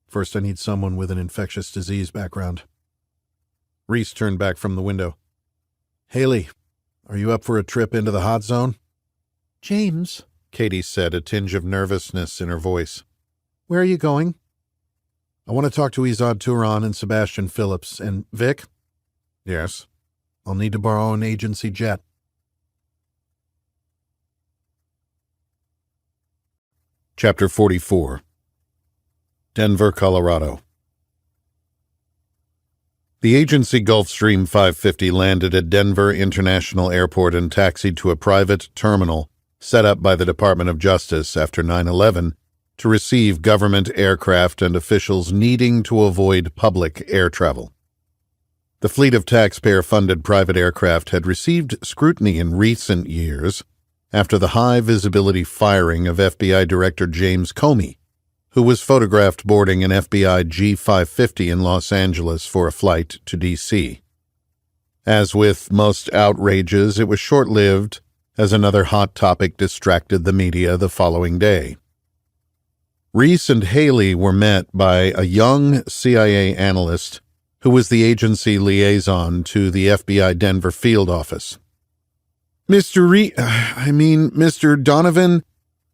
First, I need someone with an infectious disease background. Reese turned back from the window. Haley, are you up for a trip into the hot zone? James, Katie said, a tinge of nervousness in her voice. where are you going? I want to talk to Izad Turan and Sebastian Phillips. And Vic? Yes? I'll need to borrow an agency jet. Chapter 44. Denver, Colorado. The agency Gulfstream 550 landed at Denver International Airport and taxied to a private terminal set up by the Department of Justice after 9/11 to receive government aircraft and officials needing to avoid public air travel. The fleet of taxpayer-funded private aircraft had received scrutiny in recent years after the high-visibility firing of FBI Director James Comey, who was photographed boarding an FBI G550 in Los Angeles for a flight to D.C. As with most outrages, it was short-lived, as another hot topic distracted the media the following day. Reese and Haley were met by a young CIA analyst who was the agency liaison to the FBI Denver field office. Mr. Donovan,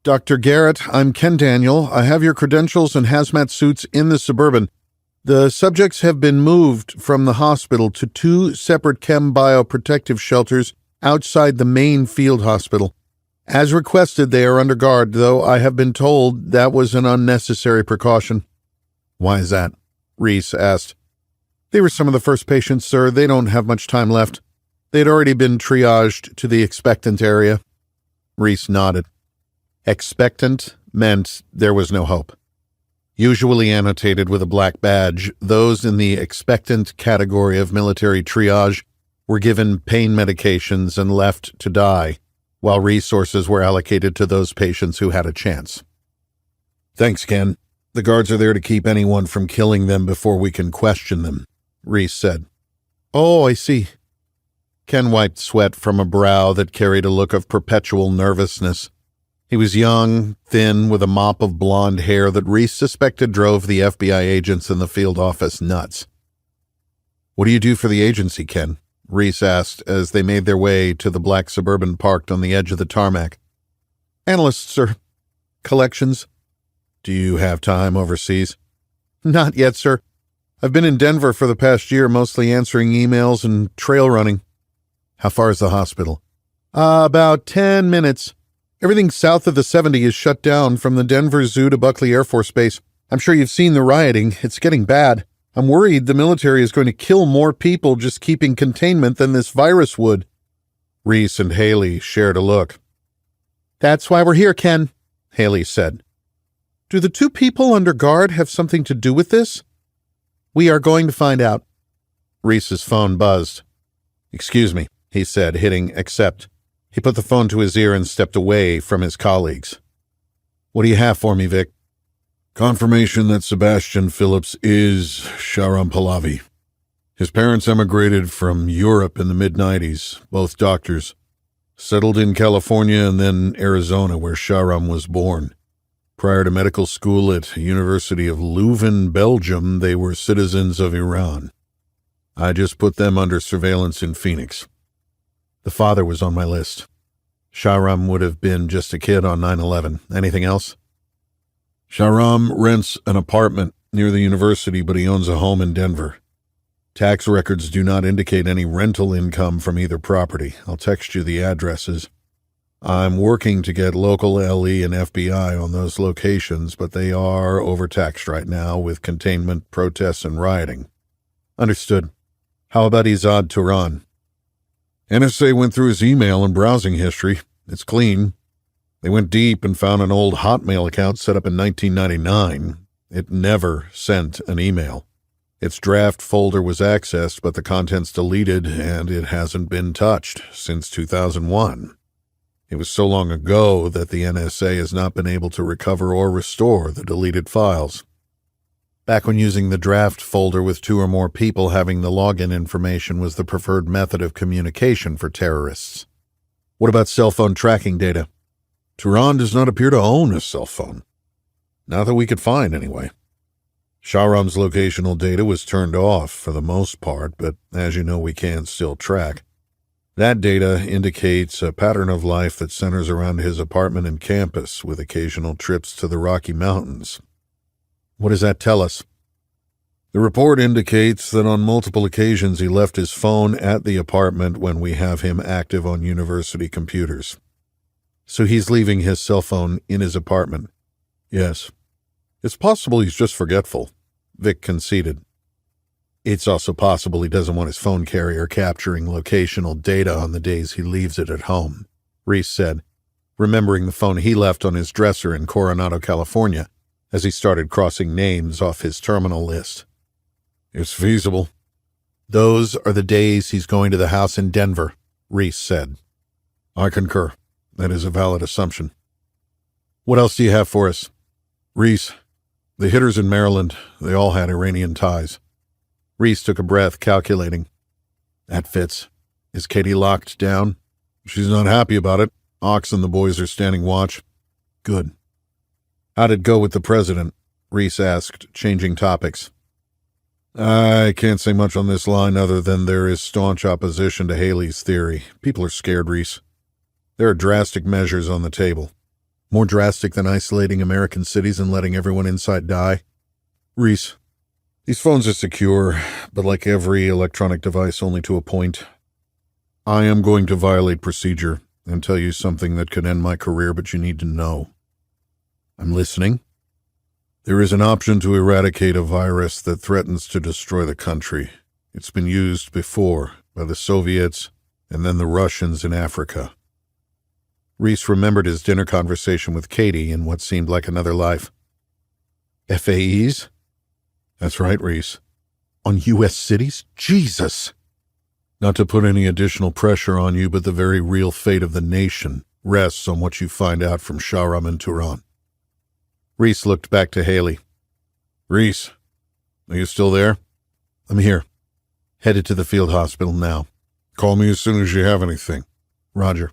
Dr. Garrett, I'm Ken Daniel. I have your credentials and hazmat suits in the Suburban. The subjects have been moved from the hospital to 2 separate chem bio protective shelters outside the main field hospital. As requested, they are under guard, though I have been told that was an unnecessary precaution. Why is that? Reese asked. They were some of the first patients, sir. They don't have much time left. They had already been triaged to the expectant area. Reese nodded. Expectant meant there was no hope. Usually annotated with a black badge, those in the expectant category of military triage were given pain medications and left to die, while resources were allocated to those patients who had a chance. Thanks, Ken. The guards are there to keep anyone from killing them before we can question them, Reese said. Oh, I see. Ken wiped sweat from a brow that carried a look of perpetual nervousness. He was young, thin, with a mop of blonde hair that Reese suspected drove the FBI agents in the field office nuts. What do you do for the agency, Ken? Reese asked as they made their way to the black Suburban parked on the edge of the tarmac. Analyst, sir. Collections. Do you have time overseas? Not yet, sir. I've been in Denver for the past year, mostly answering emails and trail running. How far is the hospital? About 10 minutes. Everything south of the 70 is shut down from the Denver Zoo to Buckley Air Force Base. I'm sure you've seen the rioting. It's getting bad. I'm worried the military is going to kill more people just keeping containment than this virus would. Reese and Haley shared a look. That's why we're here, Ken, Haley said. Do the two people under guard have something to do with this? We are going to find out. Reese's phone buzzed. Excuse me, he said, hitting accept. He put the phone to his ear and stepped away from his colleagues. What do you have for me, Vic? Confirmation that Sebastian Phillips is Shahram Pahlavi. His parents emigrated from Europe in the mid-90s, both doctors. Settled in California and then Arizona, where Shahram was born. Prior to medical school at University of Leuven, Belgium, they were citizens of Iran. I just put them under surveillance in Phoenix. The father was on my list. Shahram would have been just a kid on 9/11. Anything else? Shahram rents an apartment near the university, but he owns a home in Denver. Tax records do not indicate any rental income from either property. I'll text you the addresses. I'm working to get local LE and FBI on those locations, but they are overtaxed right now with containment, protests, and rioting. Understood. How about Izad Turan? NSA went through his email and browsing history. It's clean. They went deep and found an old Hotmail account set up in 1999. It never sent an email. Its draft folder was accessed, but the contents deleted, and it hasn't been touched since 2001. It was so long ago that the NSA has not been able to recover or restore the deleted files. Back when using the draft folder with two or more people having the login information was the preferred method of communication for terrorists. What about cell phone tracking data? Turan does not appear to own a cell phone. Not that we could find, anyway. Shahram's locational data was turned off for the most part, but as you know, we can still track. That data indicates a pattern of life that centers around his apartment and campus, with occasional trips to the Rocky Mountains. What does that tell us? The report indicates that on multiple occasions he left his phone at the apartment when we have him active on university computers. So he's leaving his cell phone in his apartment? Yes. It's possible he's just forgetful, Vic conceded. It's also possible he doesn't want his phone carrier capturing locational data on the days he leaves it at home, Reese said, remembering the phone he left on his dresser in Coronado, California, as he started crossing names off his terminal list. It's feasible. Those are the days he's going to the house in Denver, Reese said. I concur. That is a valid assumption. What else do you have for us? Reese, the hitters in Maryland, they all had Iranian ties. Reese took a breath, calculating. That fits. Is Katie locked down? She's not happy about it. Ox and the boys are standing watch. Good. How'd it go with the president? Reese asked, changing topics. I can't say much on this line other than there is staunch opposition to Haley's theory. People are scared, Reese. There are drastic measures on the table. More drastic than isolating American cities and letting everyone inside die? Reese, these phones are secure, but like every electronic device, only to a point. I am going to violate procedure and tell you something that could end my career, but you need to know. I'm listening. There is an option to eradicate a virus that threatens to destroy the country. It's been used before by the Soviets and then the Russians in Africa. Reese remembered his dinner conversation with Katie in what seemed like another life. FAEs? That's right, Reese. On U.S. cities? Jesus! Not to put any additional pressure on you, but the very real fate of the nation rests on what you find out from Shahram and Turan. Reese looked back to Haley. Reese, are you still there? I'm here. Headed to the field hospital now. Call me as soon as you have anything. Roger.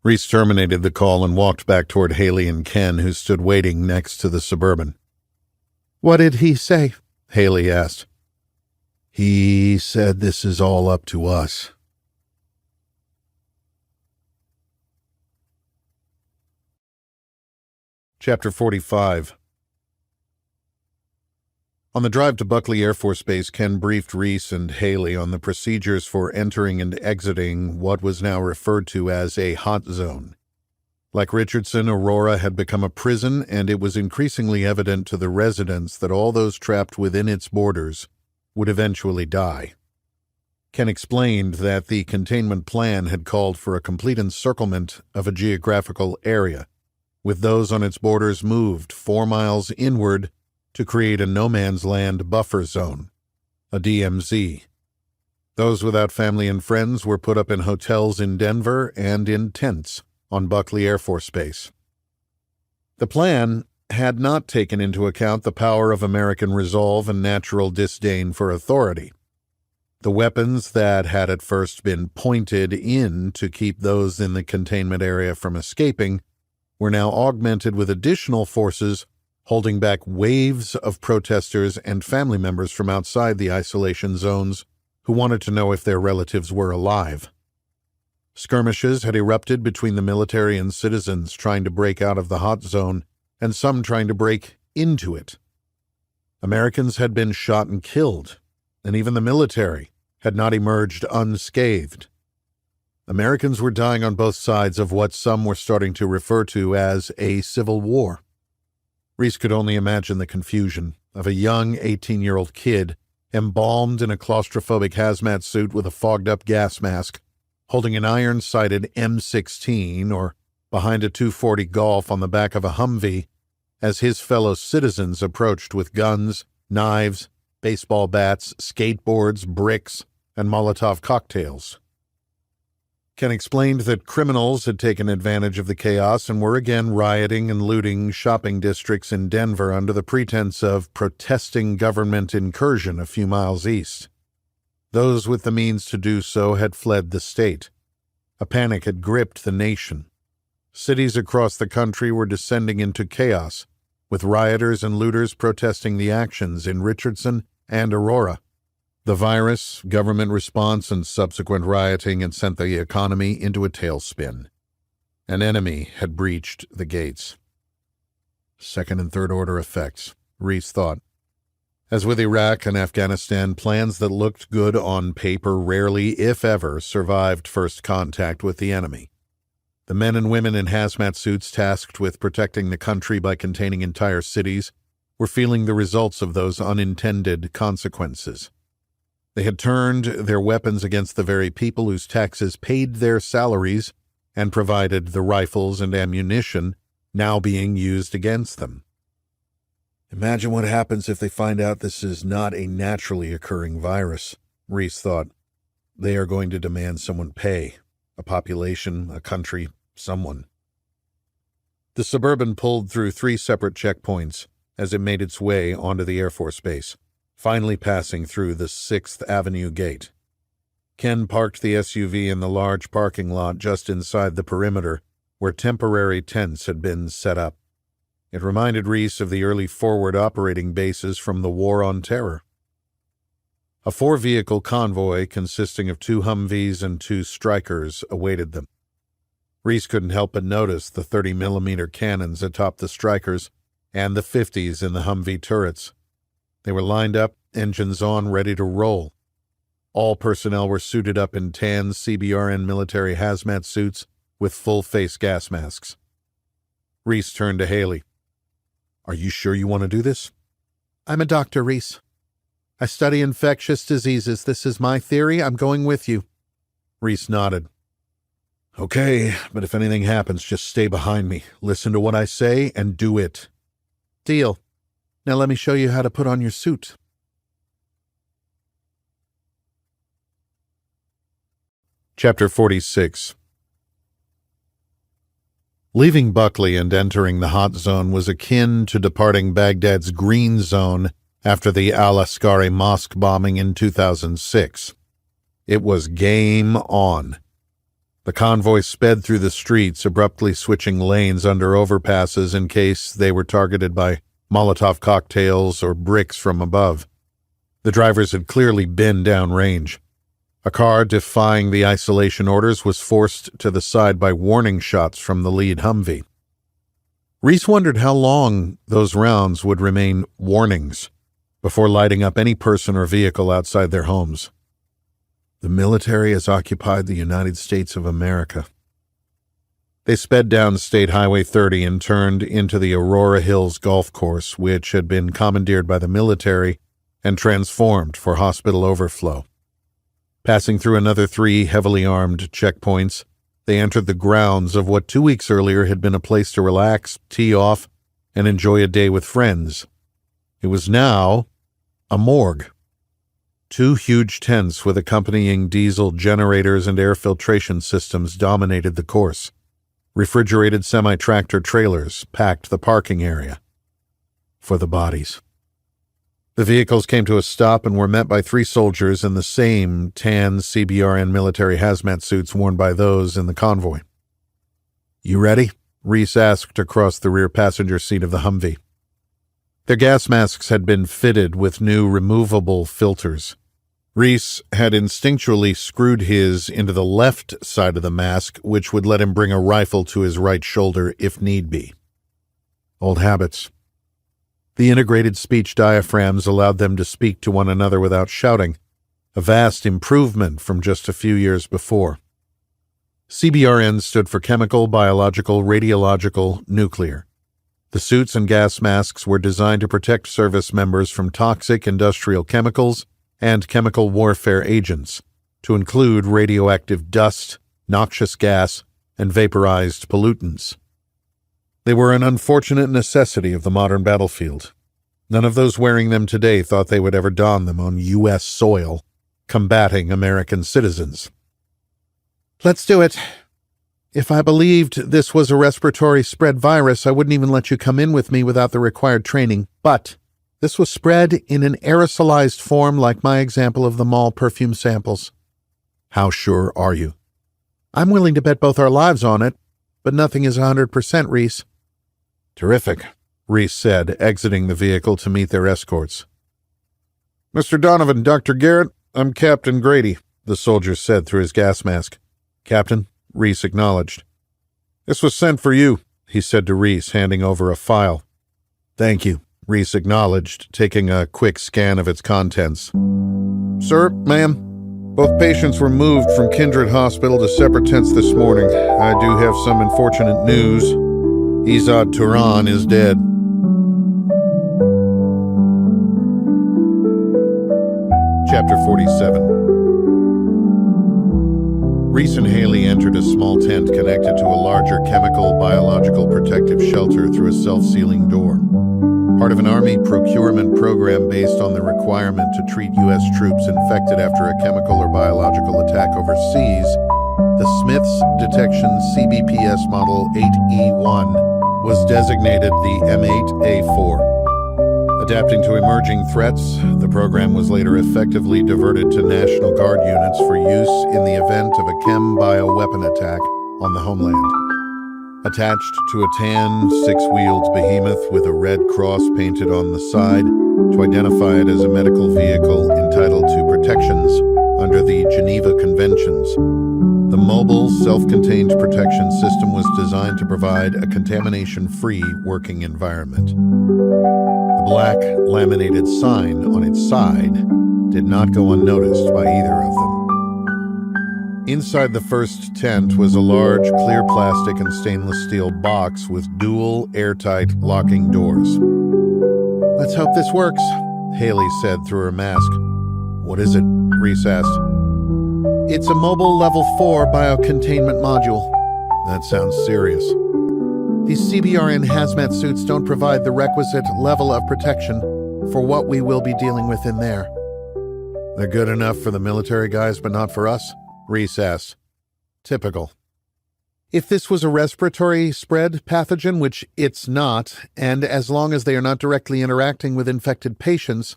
Reese terminated the call and walked back toward Haley and Ken, who stood waiting next to the Suburban. What did he say? Haley asked. He said this is all up to us. Chapter 45. On the drive to Buckley Air Force Base, Ken briefed Reese and Haley on the procedures for entering and exiting what was now referred to as a hot zone. Like Richardson, Aurora had become a prison, and it was increasingly evident to the residents that all those trapped within its borders would eventually die. Ken explained that the containment plan had called for a complete encirclement of a geographical area, with those on its borders moved 4 miles inward to create a no-man's land buffer zone, a DMZ. Those without family and friends were put up in hotels in Denver and in tents on Buckley Air Force Base. The plan had not taken into account the power of American resolve and natural disdain for authority. The weapons that had at first been pointed in to keep those in the containment area from escaping were now augmented with additional forces holding back waves of protesters and family members from outside the isolation zones who wanted to know if their relatives were alive. Skirmishes had erupted between the military and citizens trying to break out of the hot zone, and some trying to break into it. Americans had been shot and killed, and even the military had not emerged unscathed. Americans were dying on both sides of what some were starting to refer to as a civil war. Reese could only imagine the confusion of a young 18-year-old kid embalmed in a claustrophobic hazmat suit with a fogged-up gas mask, holding an iron-sighted M16 or behind a 240 Golf on the back of a Humvee as his fellow citizens approached with guns, knives, baseball bats, skateboards, bricks, and Molotov cocktails. Ken explained that criminals had taken advantage of the chaos and were again rioting and looting shopping districts in Denver under the pretense of protesting government incursion a few miles east. Those with the means to do so had fled the state. A panic had gripped the nation. Cities across the country were descending into chaos, with rioters and looters protesting the actions in Richardson and Aurora. The virus, government response, and subsequent rioting had sent the economy into a tailspin. An enemy had breached the gates. Second and third order effects, Reese thought. As with Iraq and Afghanistan, plans that looked good on paper rarely, if ever, survived first contact with the enemy. The men and women in hazmat suits tasked with protecting the country by containing entire cities were feeling the results of those unintended consequences. They had turned their weapons against the very people whose taxes paid their salaries and provided the rifles and ammunition now being used against them. Imagine what happens if they find out this is not a naturally occurring virus, Reese thought. They are going to demand someone pay. A population, a country, someone. The Suburban pulled through 3 separate checkpoints as it made its way onto the Air Force Base, finally passing through the 6th Avenue gate. Ken parked the SUV in the large parking lot just inside the perimeter where temporary tents had been set up. It reminded Reese of the early forward operating bases from the War on Terror. A 4-vehicle convoy consisting of 2 Humvees and 2 Strykers awaited them. Reese couldn't help but notice the 30mm cannons atop the Strykers and the 50s in the Humvee turrets. They were lined up, engines on, ready to roll. All personnel were suited up in tan CBRN military hazmat suits with full-face gas masks. Reese turned to Haley. "Are you sure you want to do this?" I'm a doctor, Reese. I study infectious diseases. This is my theory. I'm going with you. Reese nodded. "Okay, but if anything happens, just stay behind me. Listen to what I say and do it." Deal. Now let me show you how to put on your suit. Chapter 46. Leaving Buckley and entering the hot zone was akin to departing Baghdad's green zone after the Al-Askari mosque bombing in 2006. It was game on. The convoy sped through the streets, abruptly switching lanes under overpasses in case they were targeted by Molotov cocktails or bricks from above. The drivers had clearly been downrange. A car defying the isolation orders was forced to the side by warning shots from the lead Humvee. Reese wondered how long those rounds would remain warnings before lighting up any person or vehicle outside their homes. The military has occupied the United States of America. They sped down State Highway 30 and turned into the Aurora Hills golf course, which had been commandeered by the military and transformed for hospital overflow. Passing through another 3 heavily armed checkpoints, they entered the grounds of what 2 weeks earlier had been a place to relax, tee off, and enjoy a day with friends. It was now a morgue. 2 huge tents with accompanying diesel generators and air filtration systems dominated the course. Refrigerated semi-tractor trailers packed the parking area. For the bodies. The vehicles came to a stop and were met by 3 soldiers in the same tan CBRN military hazmat suits worn by those in the convoy. "You ready?" Reese asked across the rear passenger seat of the Humvee. Their gas masks had been fitted with new removable filters. Reese had instinctually screwed his into the left side of the mask, which would let him bring a rifle to his right shoulder if need be. Old habits. The integrated speech diaphragms allowed them to speak to one another without shouting, a vast improvement from just a few years before. CBRN stood for chemical, biological, radiological, nuclear. The suits and gas masks were designed to protect service members from toxic industrial chemicals and chemical warfare agents, to include radioactive dust, noxious gas, and vaporized pollutants. They were an unfortunate necessity of the modern battlefield. None of those wearing them today thought they would ever don them on U.S. soil, combating American citizens. Let's do it. If I believed this was a respiratory spread virus, I wouldn't even let you come in with me without the required training. But this was spread in an aerosolized form like my example of the mall perfume samples. How sure are you? I'm willing to bet both our lives on it, but nothing is 100%, Reese. Terrific, Reese said, exiting the vehicle to meet their escorts. "Mr. Donovan, Dr. Garrett, I'm Captain Grady," the soldier said through his gas mask. "Captain," Reese acknowledged. "This was sent for you," he said to Reese, handing over a file. "Thank you," Reese acknowledged, taking a quick scan of its contents. "Sir, ma'am, both patients were moved from Kindred Hospital to separate tents this morning. I do have some unfortunate news. Izad Turan is dead." Chapter 47. Reese and Haley entered a small tent connected to a larger chemical, biological protective shelter through a self-sealing door. Part of an Army procurement program based on the requirement to treat U.S. troops infected after a chemical or biological attack overseas, the Smiths Detection CBPS Model 8E1 was designated the M8A4. Adapting to emerging threats, the program was later effectively diverted to National Guard units for use in the event of a chem-bioweapon attack on the homeland. Attached to a tan, 6-wheeled behemoth with a red cross painted on the side to identify it as a medical vehicle entitled to protections under the Geneva Conventions, the mobile, self-contained protection system was designed to provide a contamination-free working environment. The black, laminated sign on its side did not go unnoticed by either of them. Inside the first tent was a large, clear plastic and stainless steel box with dual, airtight locking doors. Let's hope this works, Haley said through her mask. "What is it?" Reese asked. It's a mobile level 4 biocontainment module. That sounds serious. These CBRN hazmat suits don't provide the requisite level of protection for what we will be dealing with in there. They're good enough for the military guys, but not for us? Reese asked. Typical. If this was a respiratory spread pathogen, which it's not, and as long as they are not directly interacting with infected patients,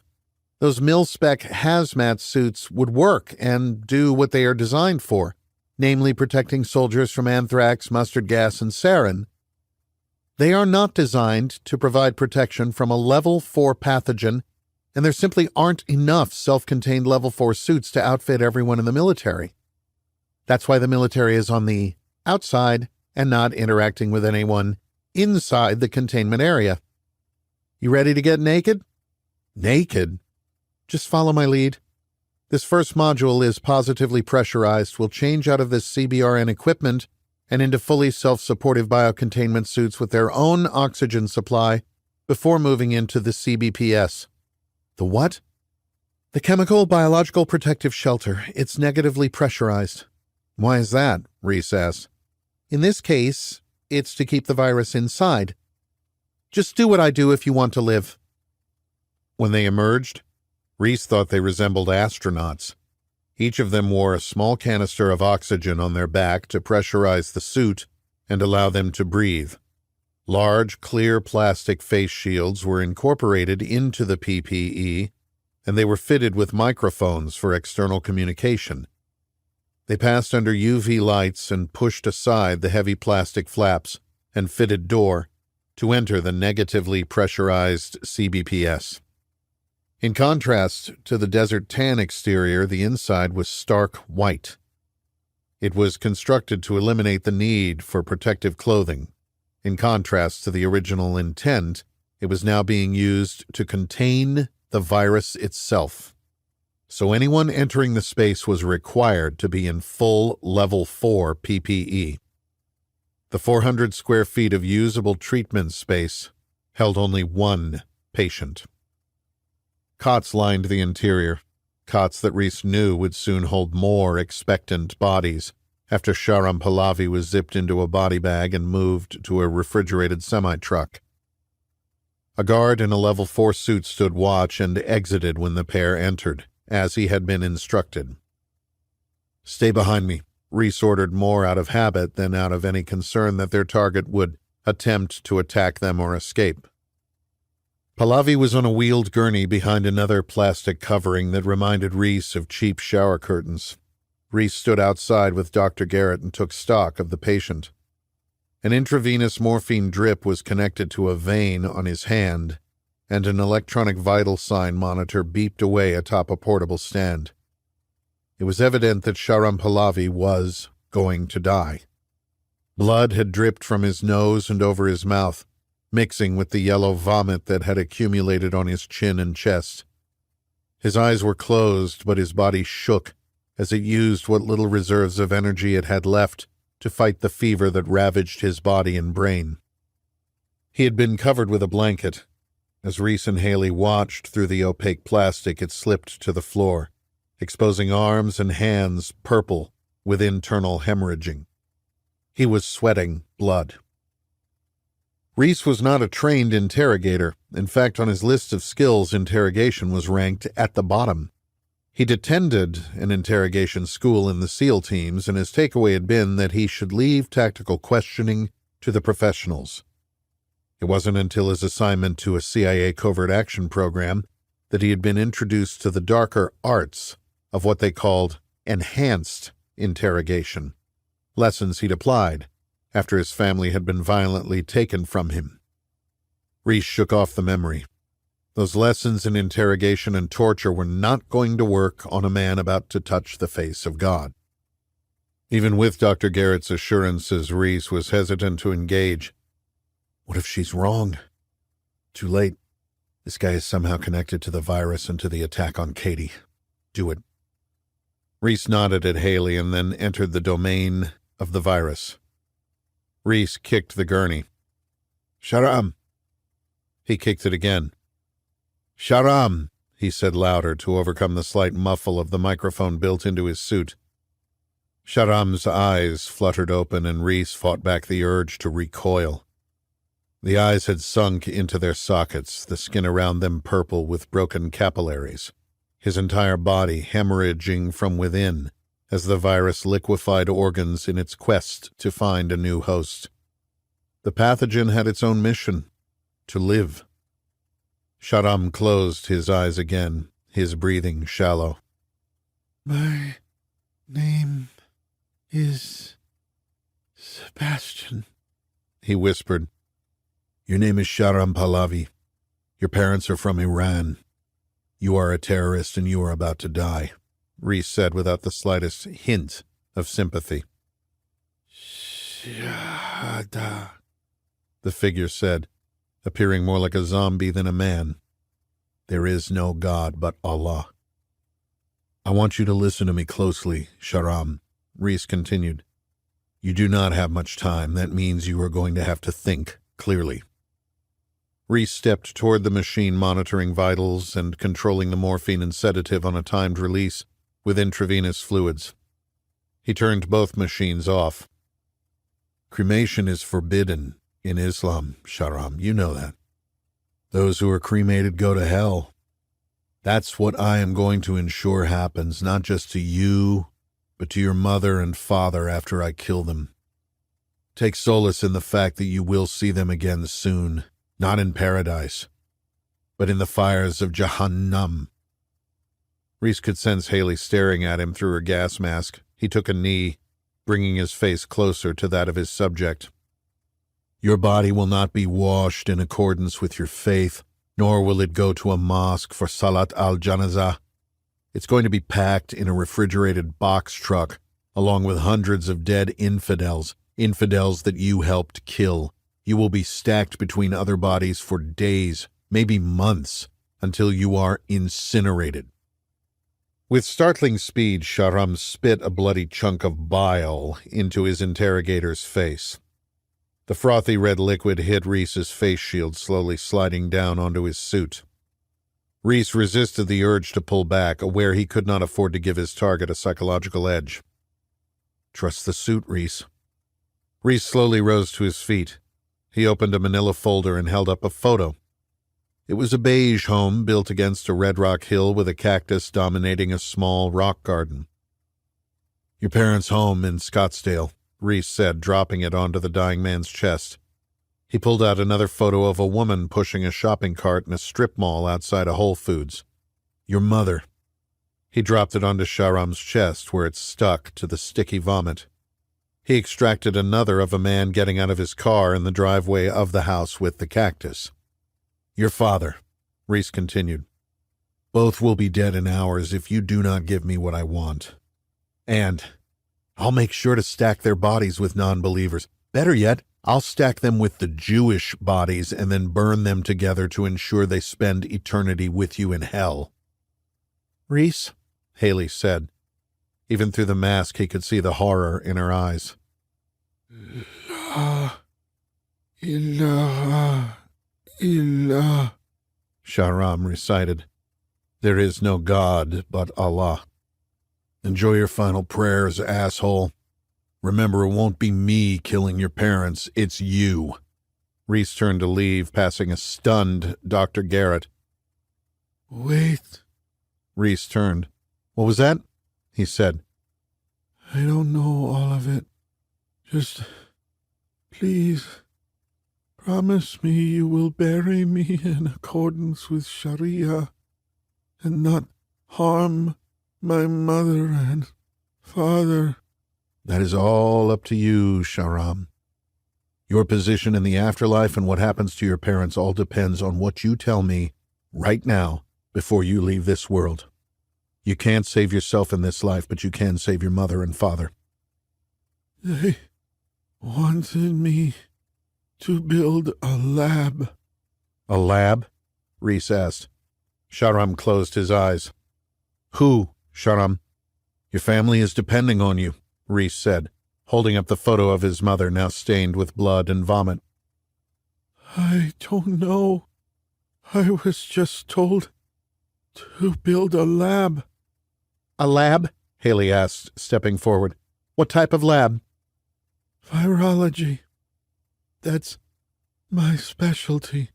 those mil-spec hazmat suits would work and do what they are designed for, namely protecting soldiers from anthrax, mustard gas, and sarin. They are not designed to provide protection from a level 4 pathogen, and there simply aren't enough self-contained level 4 suits to outfit everyone in the military. That's why the military is on the outside and not interacting with anyone inside the containment area. You ready to get naked? Naked? Just follow my lead. This first module is positively pressurized, will change out of this CBRN equipment and into fully self-supportive biocontainment suits with their own oxygen supply before moving into the CBPS. The what? The chemical biological protective shelter. It's negatively pressurized. Why is that? Reese asked. In this case, it's to keep the virus inside. Just do what I do if you want to live. When they emerged, Reese thought they resembled astronauts. Each of them wore a small canister of oxygen on their back to pressurize the suit and allow them to breathe. Large, clear plastic face shields were incorporated into the PPE, and they were fitted with microphones for external communication. They passed under UV lights and pushed aside the heavy plastic flaps and fitted door to enter the negatively pressurized CBPS. In contrast to the desert tan exterior, the inside was stark white. It was constructed to eliminate the need for protective clothing. In contrast to the original intent, it was now being used to contain the virus itself. So anyone entering the space was required to be in full Level 4 PPE. The 400 square feet of usable treatment space held only one patient. Cots lined the interior, cots that Reese knew would soon hold more expectant bodies after Shahram Pahlavi was zipped into a body bag and moved to a refrigerated semi-truck. A guard in a Level 4 suit stood watch and exited when the pair entered, as he had been instructed. "Stay behind me," Reese ordered, more out of habit than out of any concern that their target would attempt to attack them or escape. Pahlavi was on a wheeled gurney behind another plastic covering that reminded Reese of cheap shower curtains. Reese stood outside with Dr. Garrett and took stock of the patient. An intravenous morphine drip was connected to a vein on his hand, and an electronic vital sign monitor beeped away atop a portable stand. It was evident that Shahram Pahlavi was going to die. Blood had dripped from his nose and over his mouth, mixing with the yellow vomit that had accumulated on his chin and chest. His eyes were closed, but his body shook as it used what little reserves of energy it had left to fight the fever that ravaged his body and brain. He had been covered with a blanket. As Reese and Haley watched through the opaque plastic, it slipped to the floor, exposing arms and hands purple with internal hemorrhaging. He was sweating blood. Reese was not a trained interrogator. In fact, on his list of skills, interrogation was ranked at the bottom. He'd attended an interrogation school in the SEAL teams, and his takeaway had been that he should leave tactical questioning to the professionals. It wasn't until his assignment to a CIA covert action program that he had been introduced to the darker arts of what they called enhanced interrogation, lessons he'd applied after his family had been violently taken from him. Reese shook off the memory. Those lessons in interrogation and torture were not going to work on a man about to touch the face of God. Even with Dr. Garrett's assurances, Reese was hesitant to engage. What if she's wrong? Too late. This guy is somehow connected to the virus and to the attack on Katie. Do it. Reese nodded at Haley and then entered the domain of the virus. Reese kicked the gurney. "Shahram." He kicked it again. "Shahram," he said louder to overcome the slight muffle of the microphone built into his suit. Shahram's eyes fluttered open, and Reese fought back the urge to recoil. The eyes had sunk into their sockets, the skin around them purple with broken capillaries, his entire body hemorrhaging from within as the virus liquefied organs in its quest to find a new host. The pathogen had its own mission: to live. Shahram closed his eyes again, his breathing shallow. "My name is Sebastian," he whispered. "Your name is Shahram Pahlavi. Your parents are from Iran. You are a terrorist and you are about to die," Reese said without the slightest hint of sympathy. "Shahada," the figure said, appearing more like a zombie than a man. "There is no God but Allah." "I want you to listen to me closely, Shahram," Reese continued. "You do not have much time. That means you are going to have to think clearly." Reese stepped toward the machine, monitoring vitals and controlling the morphine and sedative on a timed release with intravenous fluids. He turned both machines off. Cremation is forbidden in Islam, Shahram. You know that. Those who are cremated go to hell. That's what I am going to ensure happens, not just to you, but to your mother and father after I kill them. Take solace in the fact that you will see them again soon, not in paradise, but in the fires of Jahannam. Reese could sense Haley staring at him through her gas mask. He took a knee, bringing his face closer to that of his subject. Your body will not be washed in accordance with your faith, nor will it go to a mosque for Salat al-Janazah. It's going to be packed in a refrigerated box truck, along with hundreds of dead infidels that you helped kill. You will be stacked between other bodies for days, maybe months, until you are incinerated. With startling speed, Shahram spit a bloody chunk of bile into his interrogator's face. The frothy red liquid hit Reese's face shield, slowly sliding down onto his suit. Reese resisted the urge to pull back, aware he could not afford to give his target a psychological edge. Trust the suit, Reese. Reese slowly rose to his feet. He opened a manila folder and held up a photo. It was a beige home built against a red rock hill with a cactus dominating a small rock garden. Your parents' home in Scottsdale, Reese said, dropping it onto the dying man's chest. He pulled out another photo of a woman pushing a shopping cart in a strip mall outside a Whole Foods. Your mother. He dropped it onto Shahram's chest, where it stuck to the sticky vomit. He extracted another of a man getting out of his car in the driveway of the house with the cactus. Your father, Reese continued. Both will be dead in hours if you do not give me what I want. And I'll make sure to stack their bodies with non-believers. Better yet, I'll stack them with the Jewish bodies and then burn them together to ensure they spend eternity with you in hell. Reese, Haley said. Even through the mask, he could see the horror in her eyes. La ilaha illallah, Shahram recited. There is no God but Allah. Enjoy your final prayers, asshole. Remember, it won't be me killing your parents, it's you. Reese turned to leave, passing a stunned Dr. Garrett. Wait. Reese turned. What was that? He said. I don't know all of it. Just, please, promise me you will bury me in accordance with Sharia and not harm my mother and father. That is all up to you, Shahram. Your position in the afterlife and what happens to your parents all depends on what you tell me right now before you leave this world. You can't save yourself in this life, but you can save your mother and father. They wanted me to build a lab. A lab? Reese asked. Shahram closed his eyes. Who, Shahram? Your family is depending on you, Reese said, holding up the photo of his mother, now stained with blood and vomit. I don't know. I was just told to build a lab. A lab? Haley asked, stepping forward. What type of lab? Virology. That's my specialty.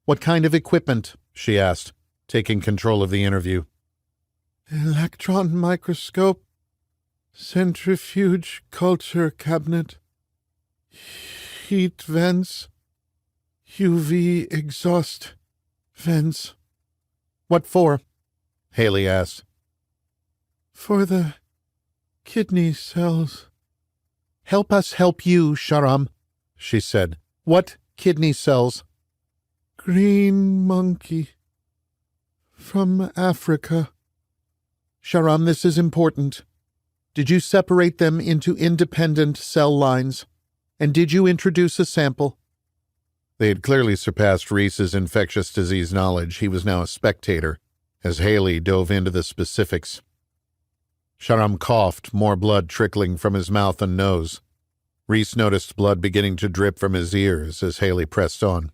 What kind of equipment? She asked, taking control of the interview. Electron microscope, centrifuge culture cabinet, heat vents, UV exhaust vents. What for? Haley asked. For the kidney cells. Help us help you, Shahram, she said. What kidney cells? Green monkey. From Africa. Shahram, this is important. Did you separate them into independent cell lines? And did you introduce a sample? They had clearly surpassed Reese's infectious disease knowledge. He was now a spectator, as Haley dove into the specifics. Shahram coughed, more blood trickling from his mouth and nose. Reese noticed blood beginning to drip from his ears as Haley pressed on.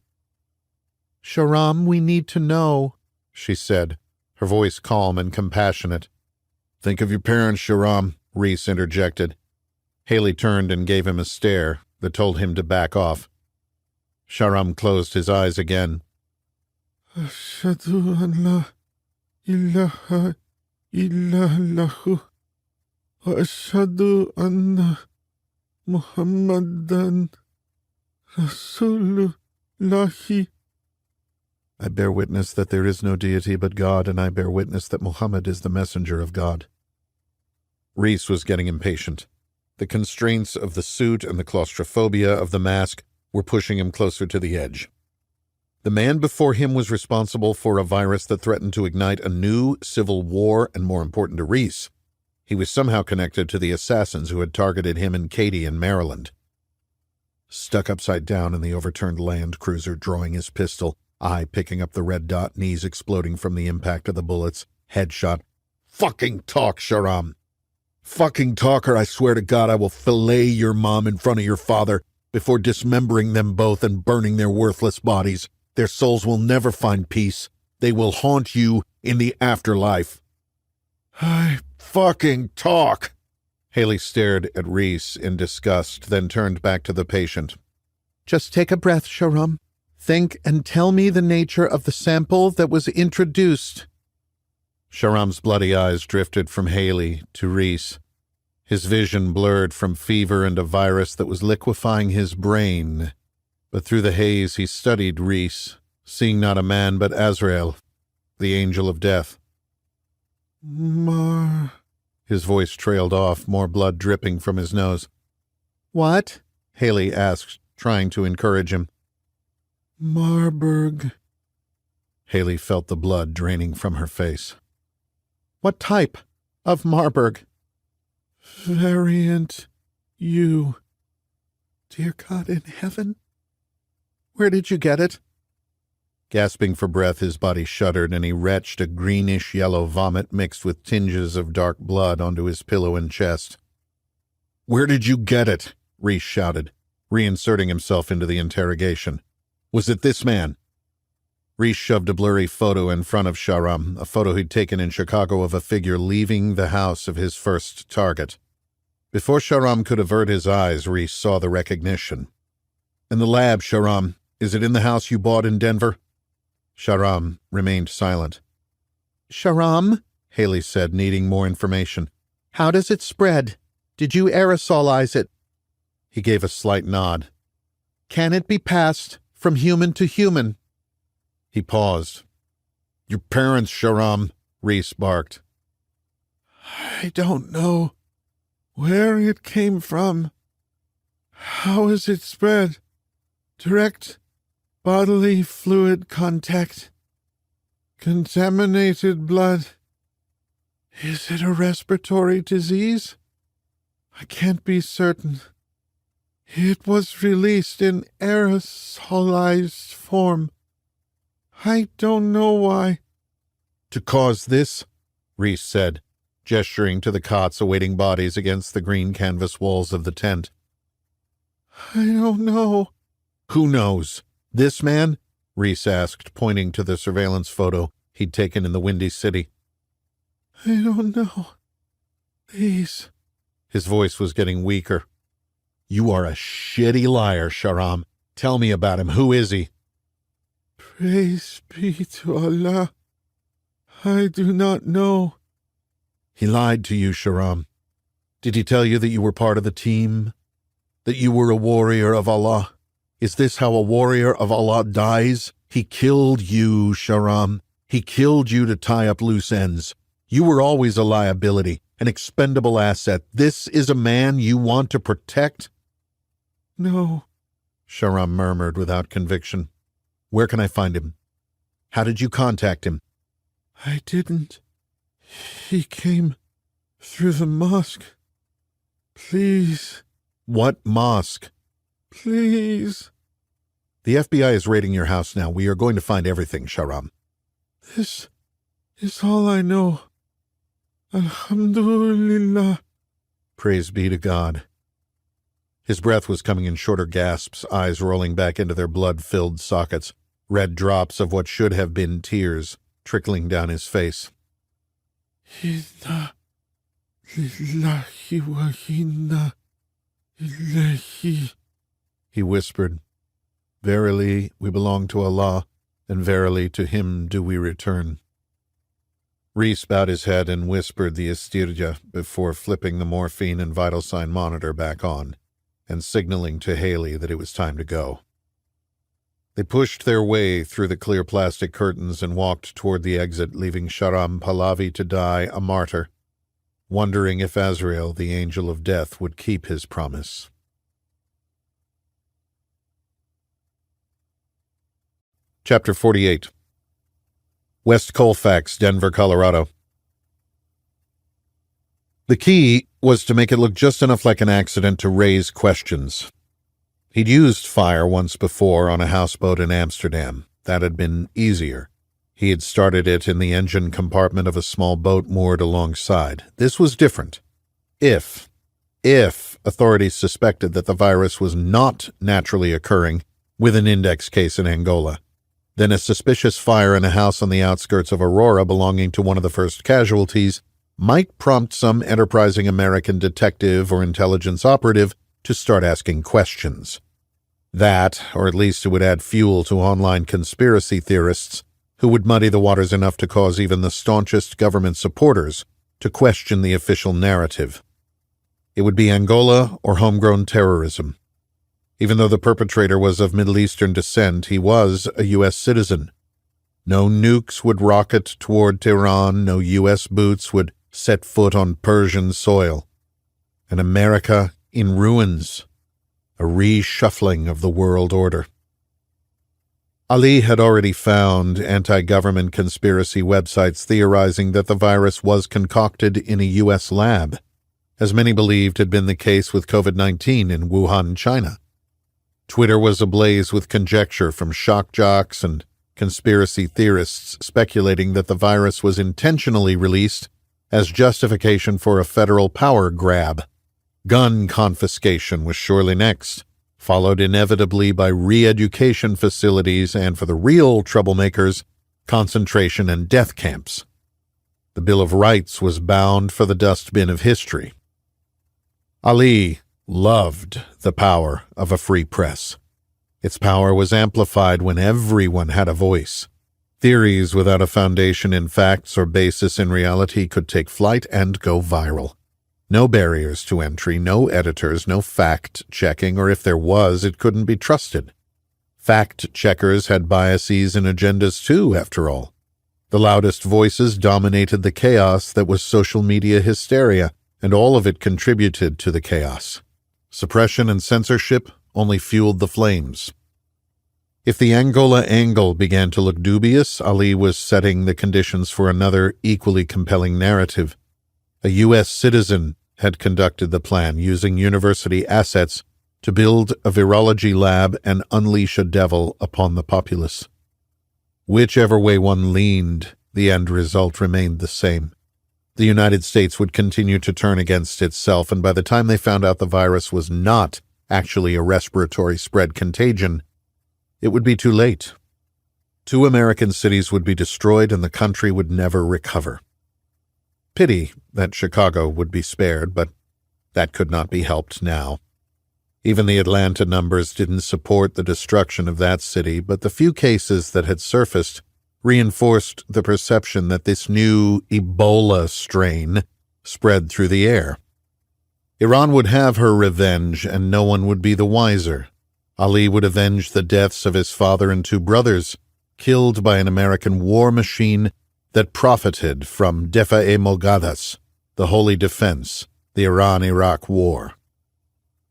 Shahram, we need to know, she said, her voice calm and compassionate. Think of your parents, Shahram, Reese interjected. Haley turned and gave him a stare that told him to back off. Shahram closed his eyes again. Ashhadu an la ilaha illallah wa ashhadu anna Muhammadan Rasulullahi. I bear witness that there is no deity but God, and I bear witness that Muhammad is the messenger of God. Reese was getting impatient. The constraints of the suit and the claustrophobia of the mask were pushing him closer to the edge. The man before him was responsible for a virus that threatened to ignite a new civil war, and more important to Reese, he was somehow connected to the assassins who had targeted him and Katie in Maryland. Stuck upside down in the overturned Land Cruiser, drawing his pistol, eye picking up the red dot, knees exploding from the impact of the bullets, headshot. Fucking talk, Shahram. Fucking talk, or I swear to God I will fillet your mom in front of your father before dismembering them both and burning their worthless bodies. Their souls will never find peace. They will haunt you in the afterlife. I fucking talk. Haley stared at Reese in disgust, then turned back to the patient. Just take a breath, Shahram. Think and tell me the nature of the sample that was introduced. Shahram's bloody eyes drifted from Haley to Reese. His vision blurred from fever and a virus that was liquefying his brain. But through the haze he studied Reese, seeing not a man but Azrael, the angel of death. His voice trailed off, more blood dripping from his nose. What? Haley asked, trying to encourage him. Marburg. Haley felt the blood draining from her face. What type of Marburg? Variant U. Dear God in heaven. Where did you get it? Gasping for breath, his body shuddered, and he retched a greenish-yellow vomit mixed with tinges of dark blood onto his pillow and chest. Where did you get it? Reese shouted, reinserting himself into the interrogation. Was it this man? Reese shoved a blurry photo in front of Shahram, a photo he'd taken in Chicago of a figure leaving the house of his first target. Before Shahram could avert his eyes, Reese saw the recognition. In the lab, Shahram. Is it in the house you bought in Denver? Shahram remained silent. Shahram, Haley said, needing more information. How does it spread? Did you aerosolize it? He gave a slight nod. Can it be passed from human to human? He paused. Your parents, Shahram, Reese barked. I don't know where it came from. How is it spread? Direct bodily fluid contact. Contaminated blood. Is it a respiratory disease? I can't be certain. It was released in aerosolized form. I don't know why. To cause this, Reese said, gesturing to the cots awaiting bodies against the green canvas walls of the tent. I don't know. Who knows? This man? Reese asked, pointing to the surveillance photo he'd taken in the Windy City. I don't know. Please. His voice was getting weaker. You are a shitty liar, Shahram. Tell me about him. Who is he? Praise be to Allah. I do not know. He lied to you, Shahram. Did he tell you that you were part of the team? That you were a warrior of Allah? Is this how a warrior of Allah dies? He killed you, Shahram. He killed you to tie up loose ends. You were always a liability, an expendable asset. This is a man you want to protect? No, Shahram murmured without conviction. Where can I find him? How did you contact him? I didn't. He came through the mosque. Please. What mosque? Please. The FBI is raiding your house now. We are going to find everything, Shahram. This is all I know. Alhamdulillah. Praise be to God. His breath was coming in shorter gasps, eyes rolling back into their blood-filled sockets. red drops of what should have been tears trickling down his face. Inna lillahi wa inna ilayhi, he whispered. Verily we belong to Allah, and verily to him do we return. Reese bowed his head and whispered the istirja before flipping the morphine and vital sign monitor back on and signaling to Haley that it was time to go. They pushed their way through the clear plastic curtains and walked toward the exit, leaving Shahram Pahlavi to die a martyr, wondering if Azrael, the angel of death, would keep his promise. Chapter 48. West Colfax, Denver, Colorado. The key was to make it look just enough like an accident to raise questions. He'd used fire once before on a houseboat in Amsterdam. That had been easier. He had started it in the engine compartment of a small boat moored alongside. This was different. If authorities suspected that the virus was not naturally occurring with an index case in Angola, then a suspicious fire in a house on the outskirts of Aurora belonging to one of the first casualties might prompt some enterprising American detective or intelligence operative to start asking questions. That, or at least it would add fuel to online conspiracy theorists who would muddy the waters enough to cause even the staunchest government supporters to question the official narrative. It would be Angola or homegrown terrorism. Even though the perpetrator was of Middle Eastern descent, he was a U.S. citizen. No nukes would rocket toward Tehran, no U.S. boots would set foot on Persian soil. An America in ruins, a reshuffling of the world order. Ali had already found anti-government conspiracy websites theorizing that the virus was concocted in a U.S. lab, as many believed had been the case with COVID-19 in Wuhan, China. Twitter was ablaze with conjecture from shock jocks and conspiracy theorists speculating that the virus was intentionally released as justification for a federal power grab. Gun confiscation was surely next, followed inevitably by re-education facilities and, for the real troublemakers, concentration and death camps. The Bill of Rights was bound for the dustbin of history. Ali loved the power of a free press. Its power was amplified when everyone had a voice. Theories without a foundation in facts or basis in reality could take flight and go viral. No barriers to entry, no editors, no fact-checking, or if there was, it couldn't be trusted. Fact-checkers had biases and agendas too, after all. The loudest voices dominated the chaos that was social media hysteria, and all of it contributed to the chaos. Suppression and censorship only fueled the flames. If the Angola angle began to look dubious, Ali was setting the conditions for another equally compelling narrative. A U.S. citizen had conducted the plan, using university assets to build a virology lab and unleash a devil upon the populace. Whichever way one leaned, the end result remained the same. The United States would continue to turn against itself, and by the time they found out the virus was not actually a respiratory spread contagion, it would be too late. 2 American cities would be destroyed and the country would never recover. Pity that Chicago would be spared, but that could not be helped now. Even the Atlanta numbers didn't support the destruction of that city, but the few cases that had surfaced reinforced the perception that this new Ebola strain spread through the air. Iran would have her revenge, and no one would be the wiser. Ali would avenge the deaths of his father and 2 brothers, killed by an American war machine that profited from Defa-e-Mogaddas, the Holy Defense, the Iran-Iraq War.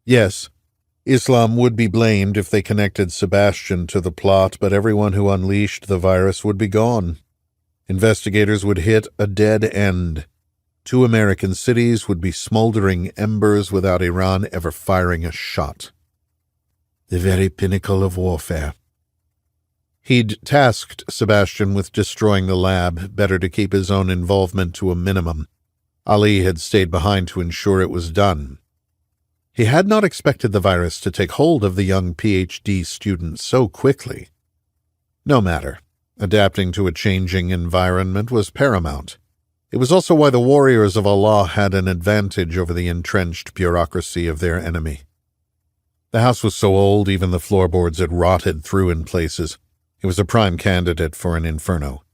Yes, Islam would be blamed if they connected Sebastian to the plot, but everyone who unleashed the virus would be gone. Investigators would hit a dead end. 2 American cities would be smoldering embers without Iran ever firing a shot. The very pinnacle of warfare. He'd tasked Sebastian with destroying the lab, better to keep his own involvement to a minimum. Ali had stayed behind to ensure it was done. He had not expected the virus to take hold of the young PhD student so quickly. No matter. Adapting to a changing environment was paramount. It was also why the warriors of Allah had an advantage over the entrenched bureaucracy of their enemy. The house was so old even the floorboards had rotted through in places. It was a prime candidate for an inferno.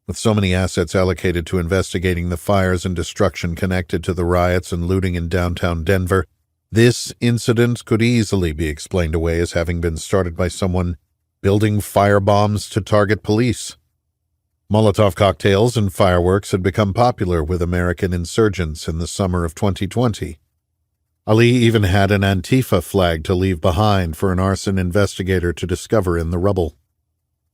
With so many assets allocated to investigating the fires and destruction connected to the riots and looting in downtown Denver, this incident could easily be explained away as having been started by someone building firebombs to target police. Molotov cocktails and fireworks had become popular with American insurgents in the summer of 2020. Ali even had an Antifa flag to leave behind for an arson investigator to discover in the rubble.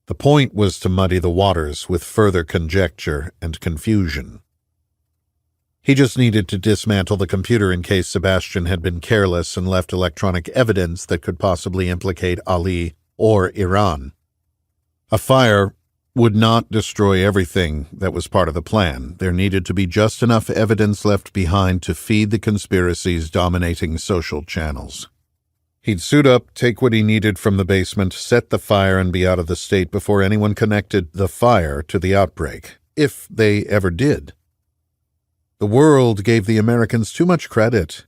The point was to muddy the waters with further conjecture and confusion. He just needed to dismantle the computer in case Sebastian had been careless and left electronic evidence that could possibly implicate Ali or Iran. A fire would not destroy everything that was part of the plan. There needed to be just enough evidence left behind to feed the conspiracy's dominating social channels. He'd suit up, take what he needed from the basement, set the fire, and be out of the state before anyone connected the fire to the outbreak, if they ever did. The world gave the Americans too much credit.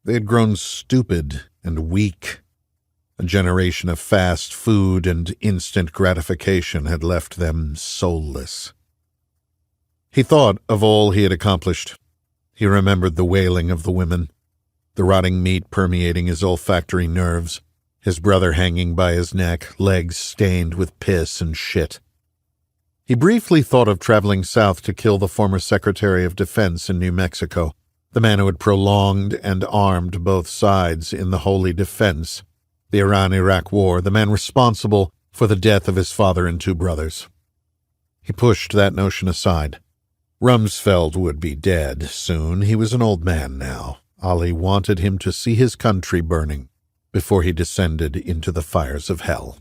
They had grown stupid and weak. A generation of fast food and instant gratification had left them soulless. He thought of all he had accomplished. He remembered the wailing of the women, the rotting meat permeating his olfactory nerves, his brother hanging by his neck, legs stained with piss and shit. He briefly thought of traveling south to kill the former Secretary of Defense in New Mexico, the man who had prolonged and armed both sides in the Holy Defense, the Iran-Iraq War, the man responsible for the death of his father and two brothers. He pushed that notion aside. Rumsfeld would be dead soon. He was an old man now. Ali wanted him to see his country burning before he descended into the fires of hell.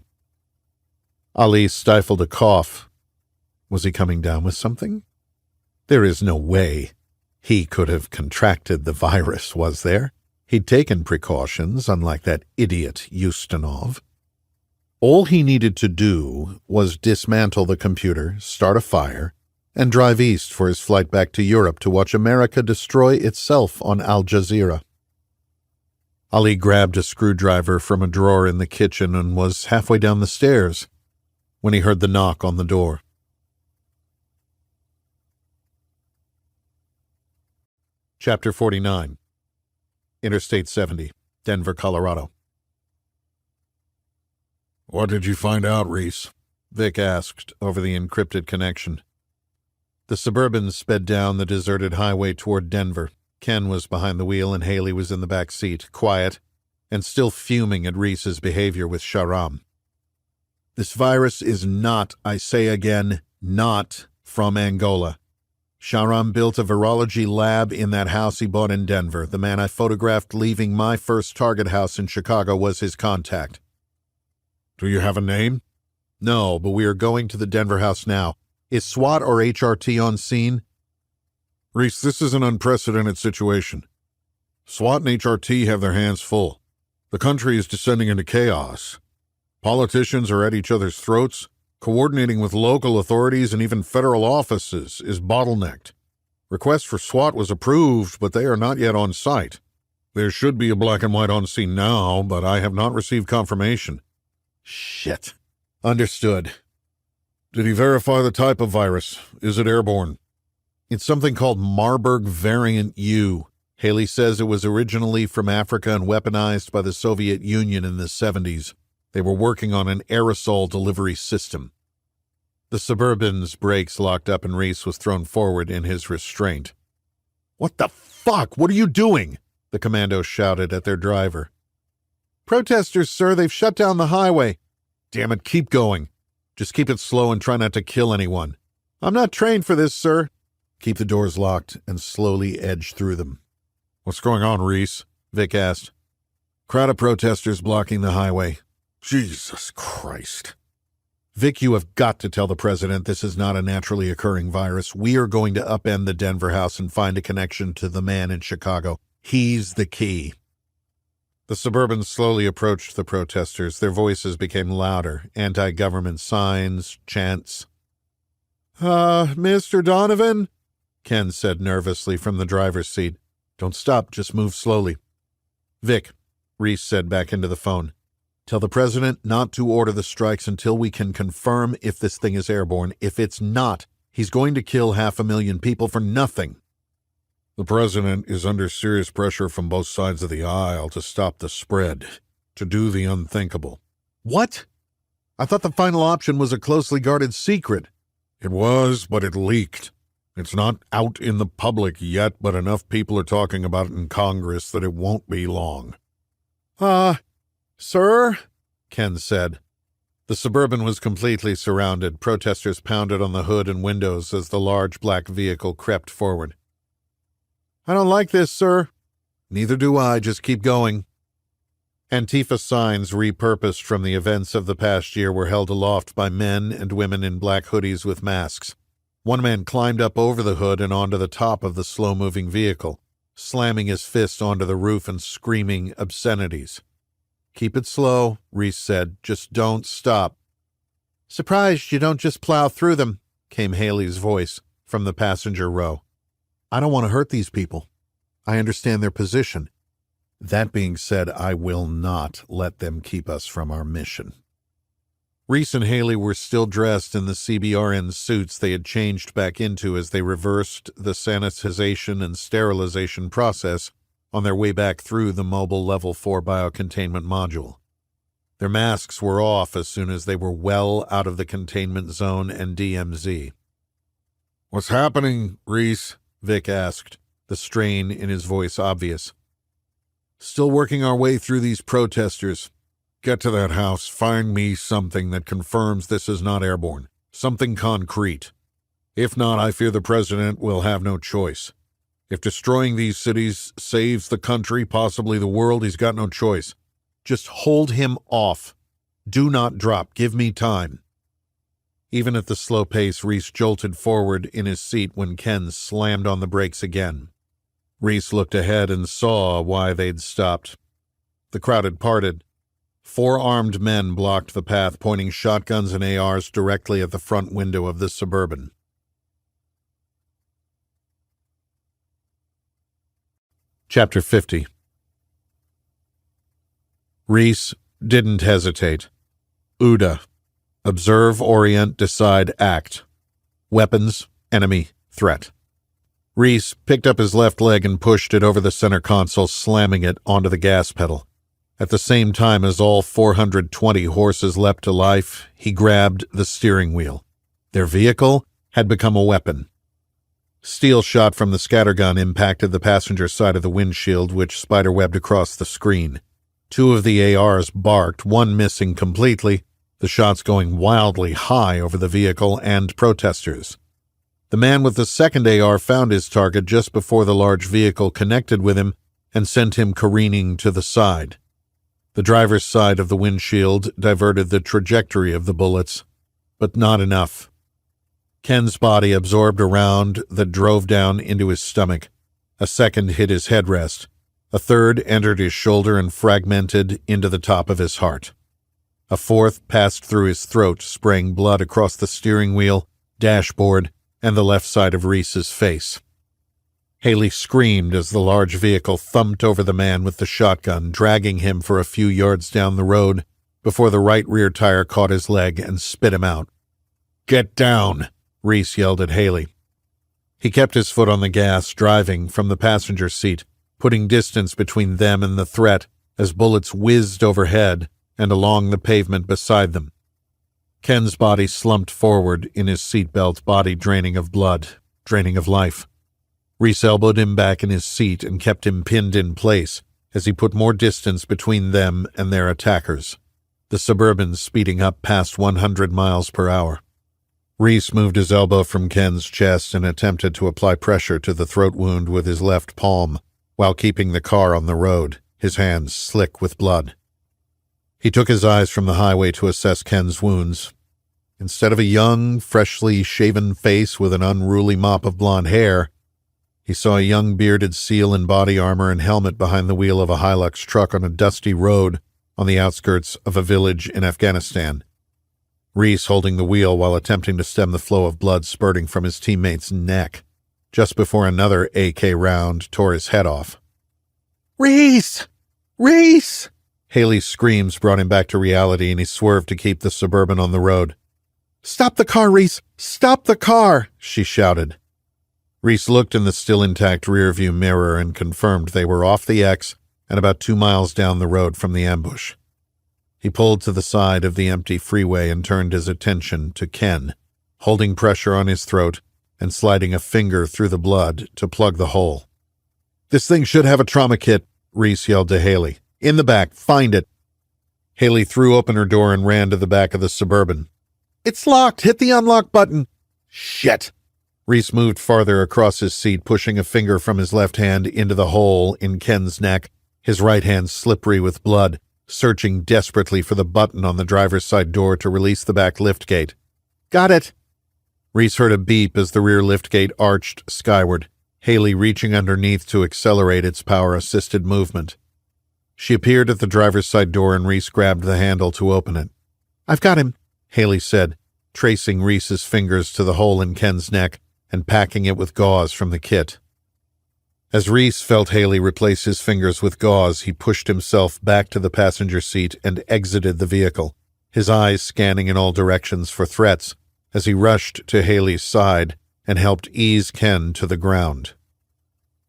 Ali stifled a cough. Was he coming down with something? There is no way he could have contracted the virus, was there? He'd taken precautions, unlike that idiot Ustinov. All he needed to do was dismantle the computer, start a fire, and drive east for his flight back to Europe to watch America destroy itself on Al Jazeera. Ali grabbed a screwdriver from a drawer in the kitchen and was halfway down the stairs when he heard the knock on the door. Chapter 49. Interstate 70, Denver, Colorado. What did you find out, Reese? Vic asked over the encrypted connection. The Suburban sped down the deserted highway toward Denver. Ken was behind the wheel and Haley was in the back seat, quiet and still fuming at Reese's behavior with Shahram. This virus is not, I say again, not from Angola. Shahram built a virology lab in that house he bought in Denver. The man I photographed leaving my first target house in Chicago was his contact. Do you have a name? No, but we are going to the Denver house now. Is SWAT or HRT on scene? Reese, this is an unprecedented situation. SWAT and HRT have their hands full. The country is descending into chaos. Politicians are at each other's throats. Coordinating with local authorities and even federal offices is bottlenecked. Request for SWAT was approved, but they are not yet on site. There should be a black and white on scene now, but I have not received confirmation. Shit. Understood. Did he verify the type of virus? Is it airborne? It's something called Marburg Variant U. Haley says it was originally from Africa and weaponized by the Soviet Union in the 70s. They were working on an aerosol delivery system. The Suburban's brakes locked up and Reese was thrown forward in his restraint. "What the fuck? What are you doing?" the commando shouted at their driver. "Protesters, sir. They've shut down the highway." "Damn it, keep going. Just keep it slow and try not to kill anyone." "I'm not trained for this, sir." "Keep the doors locked and slowly edge through them." What's going on, Reese? Vic asked. "Crowd of protesters blocking the highway." Jesus Christ. "Vic, you have got to tell the president this is not a naturally occurring virus. We are going to upend the Denver house and find a connection to the man in Chicago. He's the key." The Suburbans slowly approached the protesters. Their voices became louder, anti-government signs, chants. Mr. Donovan? Ken said nervously from the driver's seat. Don't stop, just move slowly. Vic, Reese said back into the phone. Tell the president not to order the strikes until we can confirm if this thing is airborne. If it's not, he's going to kill 500,000 people for nothing. The president is under serious pressure from both sides of the aisle to stop the spread, to do the unthinkable. What? I thought the final option was a closely guarded secret. It was, but it leaked. It's not out in the public yet, but enough people are talking about it in Congress that it won't be long. Sir? Ken said. The Suburban was completely surrounded. Protesters pounded on the hood and windows as the large black vehicle crept forward. I don't like this, sir. Neither do I. Just keep going. Antifa signs repurposed from the events of the past year were held aloft by men and women in black hoodies with masks. One man climbed up over the hood and onto the top of the slow-moving vehicle, slamming his fist onto the roof and screaming obscenities. Keep it slow, Reese said. Just don't stop. Surprised you don't just plow through them, came Haley's voice from the passenger row. I don't want to hurt these people. I understand their position. That being said, I will not let them keep us from our mission. Reese and Haley were still dressed in the CBRN suits they had changed back into as they reversed the sanitization and sterilization process on their way back through the mobile Level 4 biocontainment module. Their masks were off as soon as they were well out of the containment zone and DMZ. What's happening, Reese? Vic asked, the strain in his voice obvious. Still working our way through these protesters. Get to that house. Find me something that confirms this is not airborne. Something concrete. If not, I fear the president will have no choice. If destroying these cities saves the country, possibly the world, he's got no choice. Just hold him off. Do not drop. Give me time. Even at the slow pace, Reese jolted forward in his seat when Ken slammed on the brakes again. Reese looked ahead and saw why they'd stopped. The crowd had parted. 4 armed men blocked the path, pointing shotguns and ARs directly at the front window of the Suburban. Chapter 50. Reese didn't hesitate. UDA. Observe, orient, decide, act. Weapons, enemy, threat. Reese picked up his left leg and pushed it over the center console, slamming it onto the gas pedal. At the same time as all 420 horses leapt to life, he grabbed the steering wheel. Their vehicle had become a weapon. Steel shot from the scattergun impacted the passenger side of the windshield, which spiderwebbed across the screen. 2 of the ARs barked, one missing completely, the shots going wildly high over the vehicle and protesters. The man with the second AR found his target just before the large vehicle connected with him and sent him careening to the side. The driver's side of the windshield diverted the trajectory of the bullets, but not enough. Ken's body absorbed a round that drove down into his stomach. A second hit his headrest. A third entered his shoulder and fragmented into the top of his heart. A fourth passed through his throat, spraying blood across the steering wheel, dashboard, and the left side of Reese's face. Haley screamed as the large vehicle thumped over the man with the shotgun, dragging him for a few yards down the road before the right rear tire caught his leg and spit him out. "Get down!" Reese yelled at Haley. He kept his foot on the gas, driving from the passenger seat, putting distance between them and the threat as bullets whizzed overhead and along the pavement beside them. Ken's body slumped forward in his seatbelt, body draining of blood, draining of life. Reese elbowed him back in his seat and kept him pinned in place as he put more distance between them and their attackers, the Suburban speeding up past 100 miles per hour. Reese moved his elbow from Ken's chest and attempted to apply pressure to the throat wound with his left palm while keeping the car on the road, his hands slick with blood. He took his eyes from the highway to assess Ken's wounds. Instead of a young, freshly shaven face with an unruly mop of blonde hair, He saw a young bearded SEAL in body armor and helmet behind the wheel of a Hilux truck on a dusty road on the outskirts of a village in Afghanistan. Reese holding the wheel while attempting to stem the flow of blood spurting from his teammate's neck, just before another AK round tore his head off. Reese! Reese! Haley's screams brought him back to reality, and he swerved to keep the Suburban on the road. Stop the car, Reese! Stop the car! She shouted. Reese looked in the still intact rearview mirror and confirmed they were off the X and about 2 miles down the road from the ambush. He pulled to the side of the empty freeway and turned his attention to Ken, holding pressure on his throat and sliding a finger through the blood to plug the hole. "This thing should have a trauma kit," Reese yelled to Haley. "In the back. Find it." Haley threw open her door and ran to the back of the Suburban. It's locked! Hit the unlock button! "Shit!" Reese moved farther across his seat, pushing a finger from his left hand into the hole in Ken's neck, his right hand slippery with blood, searching desperately for the button on the driver's side door to release the back liftgate. Got it! Reese heard a beep as the rear liftgate arched skyward, Haley reaching underneath to accelerate its power-assisted movement. She appeared at the driver's side door and Reese grabbed the handle to open it. I've got him, Haley said, tracing Reese's fingers to the hole in Ken's neck and packing it with gauze from the kit. As Reese felt Haley replace his fingers with gauze, he pushed himself back to the passenger seat and exited the vehicle, his eyes scanning in all directions for threats as he rushed to Haley's side and helped ease Ken to the ground.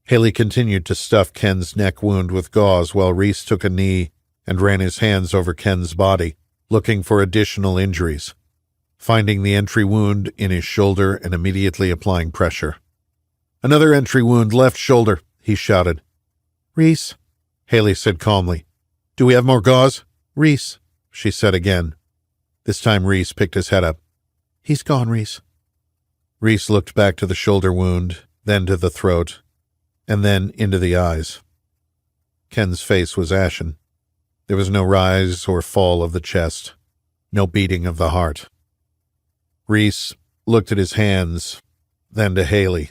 Haley continued to stuff Ken's neck wound with gauze while Reese took a knee and ran his hands over Ken's body, looking for additional injuries, finding the entry wound in his shoulder and immediately applying pressure. "Another entry wound, left shoulder," he shouted. Reese, Haley said calmly. "Do we have more gauze?" Reese, she said again. This time Reese picked his head up. He's gone, Reese. Reese looked back to the shoulder wound, then to the throat, and then into the eyes. Ken's face was ashen. There was no rise or fall of the chest, no beating of the heart. Reese looked at his hands, then to Haley.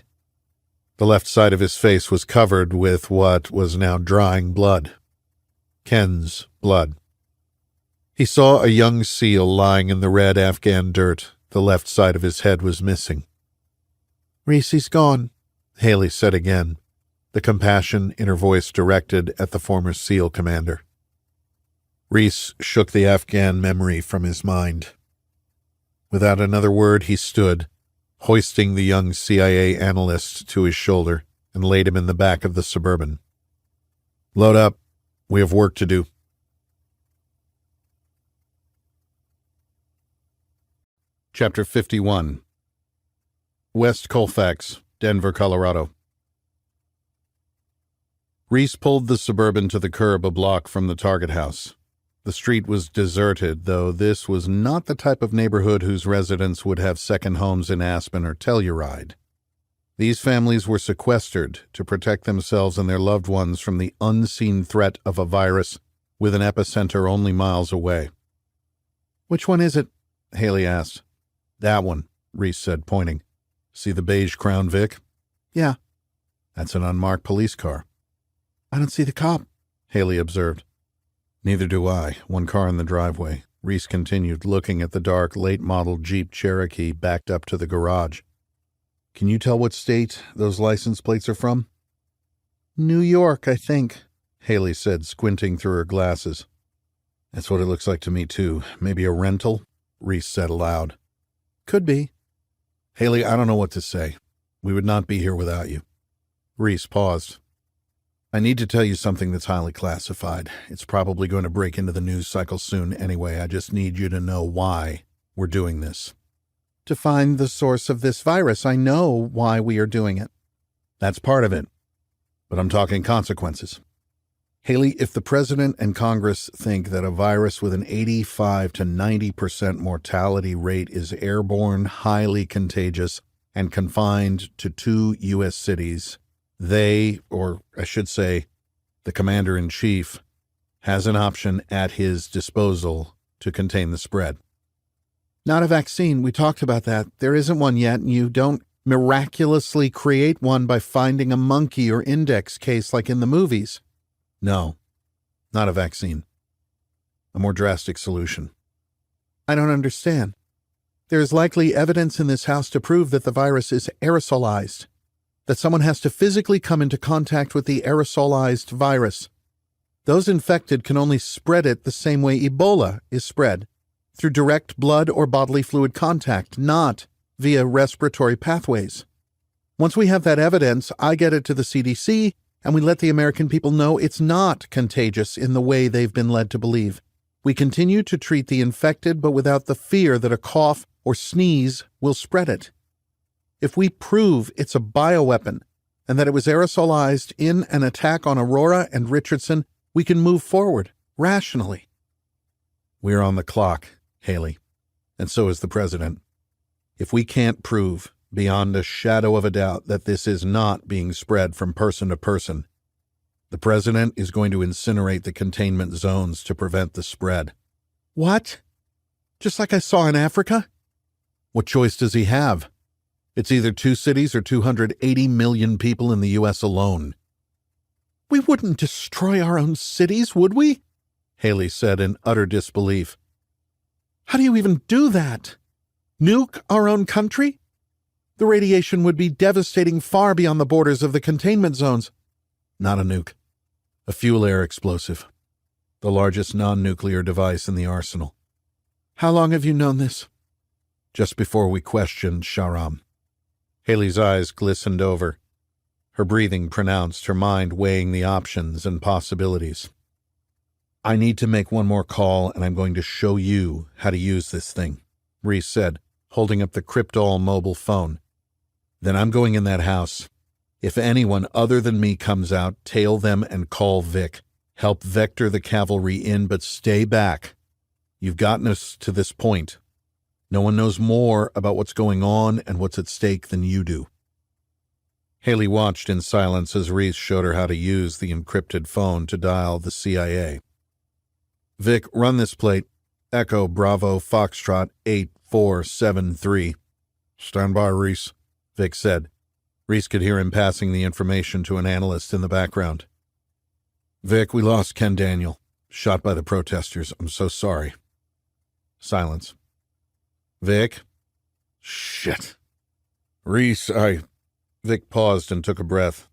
The left side of his face was covered with what was now drying blood. Ken's blood. He saw a young SEAL lying in the red Afghan dirt. The left side of his head was missing. Reese, he's gone, Haley said again, the compassion in her voice directed at the former SEAL commander. Reese shook the Afghan memory from his mind. Without another word, he stood, hoisting the young CIA analyst to his shoulder, and laid him in the back of the Suburban. "Load up. We have work to do." Chapter 51. West Colfax, Denver, Colorado. Reese pulled the Suburban to the curb a block from the target house. The street was deserted, though this was not the type of neighborhood whose residents would have second homes in Aspen or Telluride. These families were sequestered to protect themselves and their loved ones from the unseen threat of a virus with an epicenter only miles away. "Which one is it?" Haley asked. "That one," Reese said, pointing. "See the beige Crown Vic?" Yeah. "That's an unmarked police car." I don't see the cop, Haley observed. "Neither do I. One car in the driveway," Reese continued, looking at the dark, late-model Jeep Cherokee backed up to the garage. "Can you tell what state those license plates are from?" New York, I think, Haley said, squinting through her glasses. "That's what it looks like to me, too. Maybe a rental?" Reese said aloud. Could be. "Haley, I don't know what to say. We would not be here without you." Reese paused. "I need to tell you something that's highly classified. It's probably going to break into the news cycle soon anyway. I just need you to know why we're doing this." To find the source of this virus. I know why we are doing it. That's part of it. But I'm talking consequences. Haley, if the president and Congress think that a virus with an 85 to 90% mortality rate is airborne, highly contagious, and confined to 2 U.S. cities, they, or I should say, the commander-in-chief, has an option at his disposal to contain the spread. Not a vaccine. We talked about that. There isn't one yet, and you don't... miraculously create one by finding a monkey or index case like in the movies. No, not a vaccine. A more drastic solution. I don't understand. There is likely evidence in this house to prove that the virus is aerosolized, that someone has to physically come into contact with the aerosolized virus. Those infected can only spread it the same way Ebola is spread, through direct blood or bodily fluid contact, not via respiratory pathways. Once we have that evidence, I get it to the CDC, and we let the American people know it's not contagious in the way they've been led to believe. We continue to treat the infected, but without the fear that a cough or sneeze will spread it. If we prove it's a bioweapon and that it was aerosolized in an attack on Aurora and Richardson, we can move forward rationally. We're on the clock, Haley, and so is the president. If we can't prove, beyond a shadow of a doubt, that this is not being spread from person to person, the president is going to incinerate the containment zones to prevent the spread. What? Just like I saw in Africa? What choice does he have? It's either 2 cities or 280 million people in the U.S. alone. We wouldn't destroy our own cities, would we? Haley said in utter disbelief. How do you even do that? Nuke our own country? The radiation would be devastating far beyond the borders of the containment zones. Not a nuke. A fuel air explosive. The largest non-nuclear device in the arsenal. How long have you known this? Just before we questioned Shahram. Haley's eyes glistened over. Her breathing pronounced, her mind weighing the options and possibilities. I need to make one more call, and I'm going to show you how to use this thing, Reese said, holding up the Cryptol mobile phone. Then I'm going in that house. If anyone other than me comes out, tail them and call Vic. Help vector the cavalry in, but stay back. You've gotten us to this point. No one knows more about what's going on and what's at stake than you do. Haley watched in silence as Reese showed her how to use the encrypted phone to dial the CIA. Vic, run this plate. Echo Bravo Foxtrot 8473. Stand by, Reese, Vic said. Reese could hear him passing the information to an analyst in the background. Vic, we lost Ken Daniel. Shot by the protesters. I'm so sorry. Silence. Vic? Shit. Reese, Vic paused and took a breath.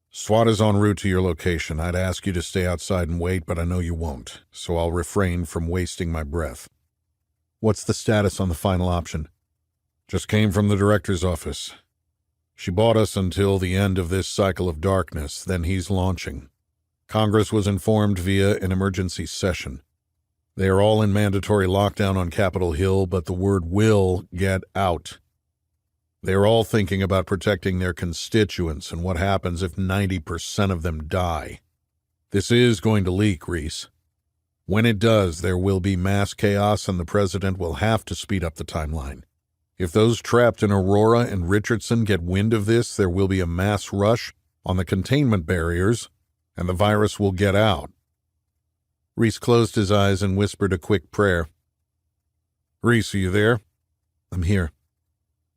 SWAT is en route to your location. I'd ask you to stay outside and wait, but I know you won't, so I'll refrain from wasting my breath. What's the status on the final option? Just came from the director's office. She bought us until the end of this cycle of darkness, then he's launching. Congress was informed via an emergency session. They are all in mandatory lockdown on Capitol Hill, but the word will get out. They are all thinking about protecting their constituents and what happens if 90% of them die. This is going to leak, Reese. When it does, there will be mass chaos and the president will have to speed up the timeline. If those trapped in Aurora and Richardson get wind of this, there will be a mass rush on the containment barriers and the virus will get out. Reese closed his eyes and whispered a quick prayer. Reese, are you there? I'm here.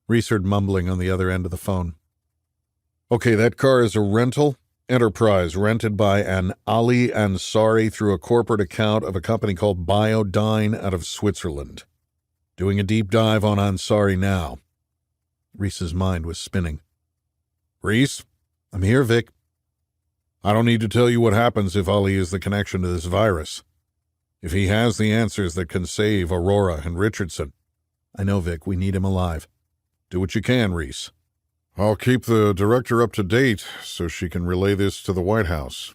Reese heard mumbling on the other end of the phone. Okay, that car is a rental enterprise rented by an Ali Ansari through a corporate account of a company called Biodyne out of Switzerland. Doing a deep dive on Ansari now. Reese's mind was spinning. Reese? I'm here, Vic. I don't need to tell you what happens if Ali is the connection to this virus. If he has the answers that can save Aurora and Richardson. I know, Vic. We need him alive. Do what you can, Reese. I'll keep the director up to date so she can relay this to the White House.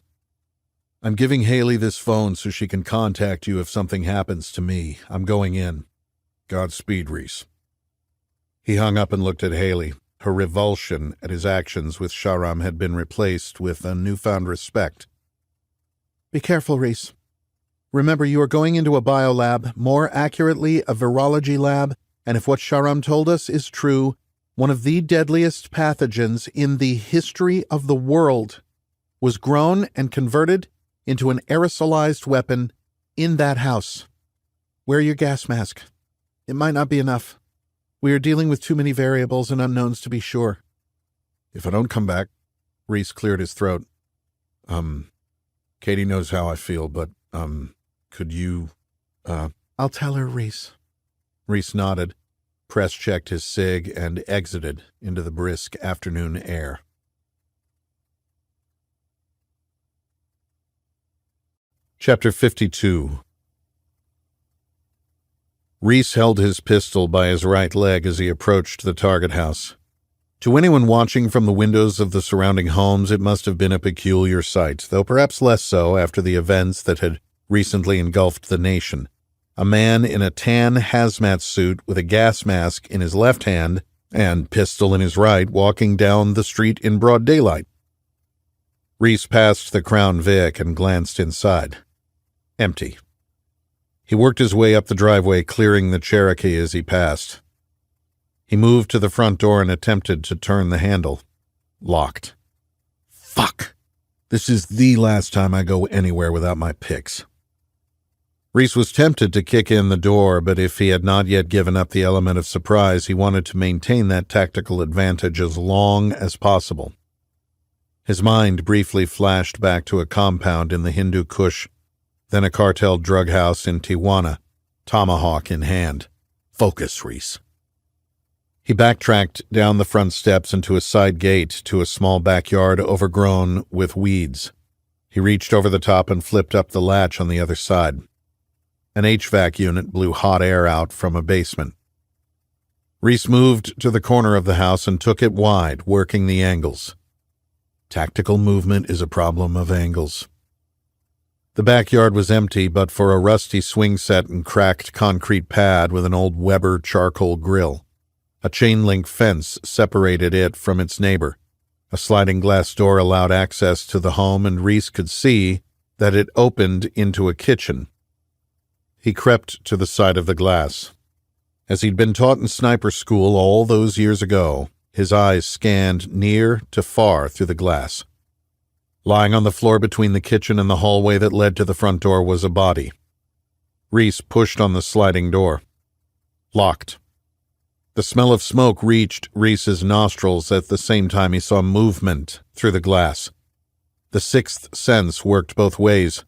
I'm giving Haley this phone so she can contact you if something happens to me. I'm going in. Godspeed, Reese. He hung up and looked at Haley. Her revulsion at his actions with Shahram had been replaced with a newfound respect. Be careful, Reese. Remember, you are going into a biolab, more accurately, a virology lab, and if what Shahram told us is true, one of the deadliest pathogens in the history of the world was grown and converted into an aerosolized weapon in that house. Wear your gas mask. It might not be enough. We are dealing with too many variables and unknowns to be sure. If I don't come back, Reese cleared his throat. Katie knows how I feel, but, could you, I'll tell her, Reese. Reese nodded, press-checked his cig, and exited into the brisk afternoon air. Chapter 52. Reese held his pistol by his right leg as he approached the target house. To anyone watching from the windows of the surrounding homes, it must have been a peculiar sight, though perhaps less so after the events that had recently engulfed the nation. A man in a tan hazmat suit with a gas mask in his left hand and pistol in his right walking down the street in broad daylight. Reese passed the Crown Vic and glanced inside. Empty. He worked his way up the driveway, clearing the Cherokee as he passed. He moved to the front door and attempted to turn the handle. Locked. Fuck! This is the last time I go anywhere without my picks. Reese was tempted to kick in the door, but if he had not yet given up the element of surprise, he wanted to maintain that tactical advantage as long as possible. His mind briefly flashed back to a compound in the Hindu Kush, then a cartel drug house in Tijuana, tomahawk in hand. Focus, Reese. He backtracked down the front steps and to a side gate to a small backyard overgrown with weeds. He reached over the top and flipped up the latch on the other side. An HVAC unit blew hot air out from a basement. Reese moved to the corner of the house and took it wide, working the angles. Tactical movement is a problem of angles. The backyard was empty but for a rusty swing set and cracked concrete pad with an old Weber charcoal grill. A chain-link fence separated it from its neighbor. A sliding glass door allowed access to the home, and Reese could see that it opened into a kitchen. He crept to the side of the glass. As he'd been taught in sniper school all those years ago, his eyes scanned near to far through the glass. Lying on the floor between the kitchen and the hallway that led to the front door was a body. Reese pushed on the sliding door. Locked. The smell of smoke reached Reese's nostrils at the same time he saw movement through the glass. The sixth sense worked both ways.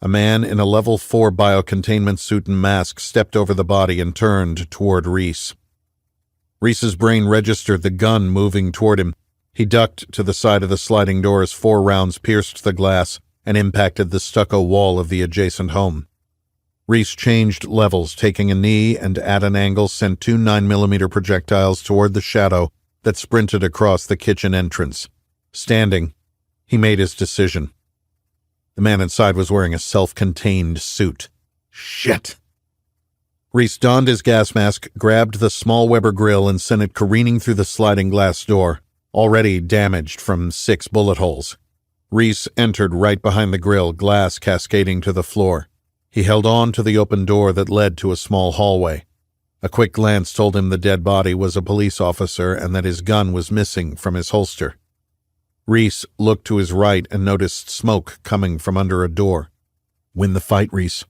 A man in a level 4 biocontainment suit and mask stepped over the body and turned toward Reese. Reese's brain registered the gun moving toward him. He ducked to the side of the sliding door as 4 rounds pierced the glass and impacted the stucco wall of the adjacent home. Reese changed levels, taking a knee, and at an angle sent 2 9mm projectiles toward the shadow that sprinted across the kitchen entrance. Standing, he made his decision. The man inside was wearing a self-contained suit. Shit! Reese donned his gas mask, grabbed the small Weber grill, and sent it careening through the sliding glass door, already damaged from 6 bullet holes. Reese entered right behind the grill, glass cascading to the floor. He held on to the open door that led to a small hallway. A quick glance told him the dead body was a police officer and that his gun was missing from his holster. Reese looked to his right and noticed smoke coming from under a door. Win the fight, Reese.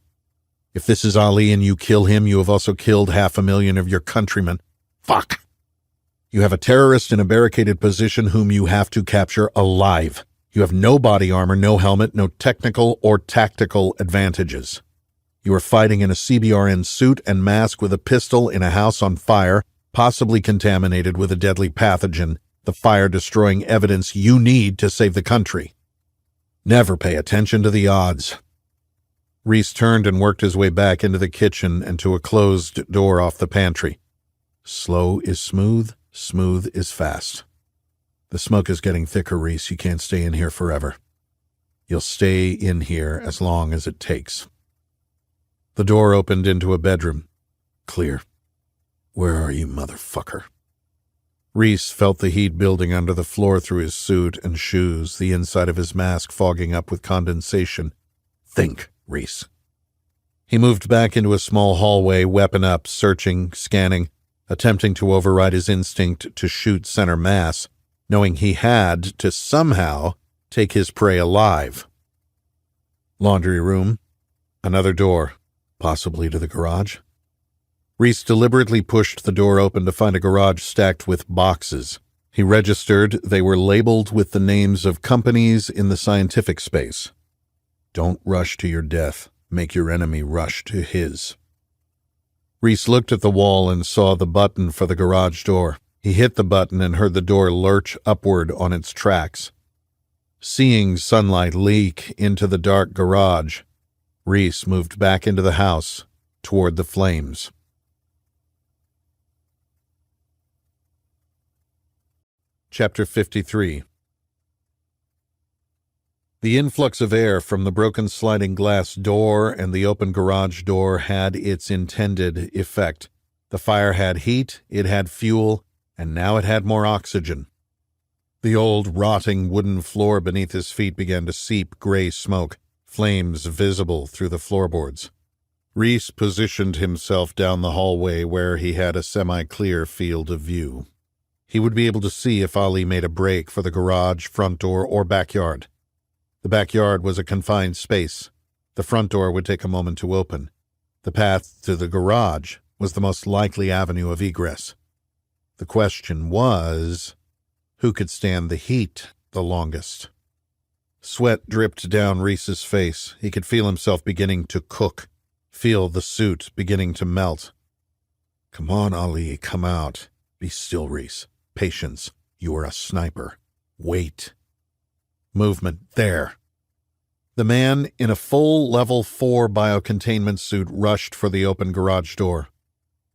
If this is Ali and you kill him, you have also killed 500,000 of your countrymen. Fuck! You have a terrorist in a barricaded position whom you have to capture alive. You have no body armor, no helmet, no technical or tactical advantages. You are fighting in a CBRN suit and mask with a pistol in a house on fire, possibly contaminated with a deadly pathogen, the fire-destroying evidence you need to save the country. Never pay attention to the odds. Reese turned and worked his way back into the kitchen and to a closed door off the pantry. Slow is smooth, smooth is fast. The smoke is getting thicker, Reese. You can't stay in here forever. You'll stay in here as long as it takes. The door opened into a bedroom. Clear. Where are you, motherfucker? Reese felt the heat building under the floor through his suit and shoes, the inside of his mask fogging up with condensation. Think, Reese. He moved back into a small hallway, weapon up, searching, scanning, attempting to override his instinct to shoot center mass, knowing he had to somehow take his prey alive. Laundry room. Another door, possibly to the garage. Reese deliberately pushed the door open to find a garage stacked with boxes. He registered they were labeled with the names of companies in the scientific space. Don't rush to your death. Make your enemy rush to his. Reese looked at the wall and saw the button for the garage door. He hit the button and heard the door lurch upward on its tracks. Seeing sunlight leak into the dark garage, Reese moved back into the house toward the flames. Chapter 53. The influx of air from the broken sliding glass door and the open garage door had its intended effect. The fire had heat, it had fuel, and now it had more oxygen. The old, rotting wooden floor beneath his feet began to seep gray smoke, flames visible through the floorboards. Reese positioned himself down the hallway where he had a semi-clear field of view. He would be able to see if Ali made a break for the garage, front door, or backyard. The backyard was a confined space. The front door would take a moment to open. The path to the garage was the most likely avenue of egress. The question was, who could stand the heat the longest? Sweat dripped down Reese's face. He could feel himself beginning to cook, feel the suit beginning to melt. Come on, Ali, come out. Be still, Reese. Patience. You are a sniper. Wait. Movement. There. The man in a full level 4 biocontainment suit rushed for the open garage door.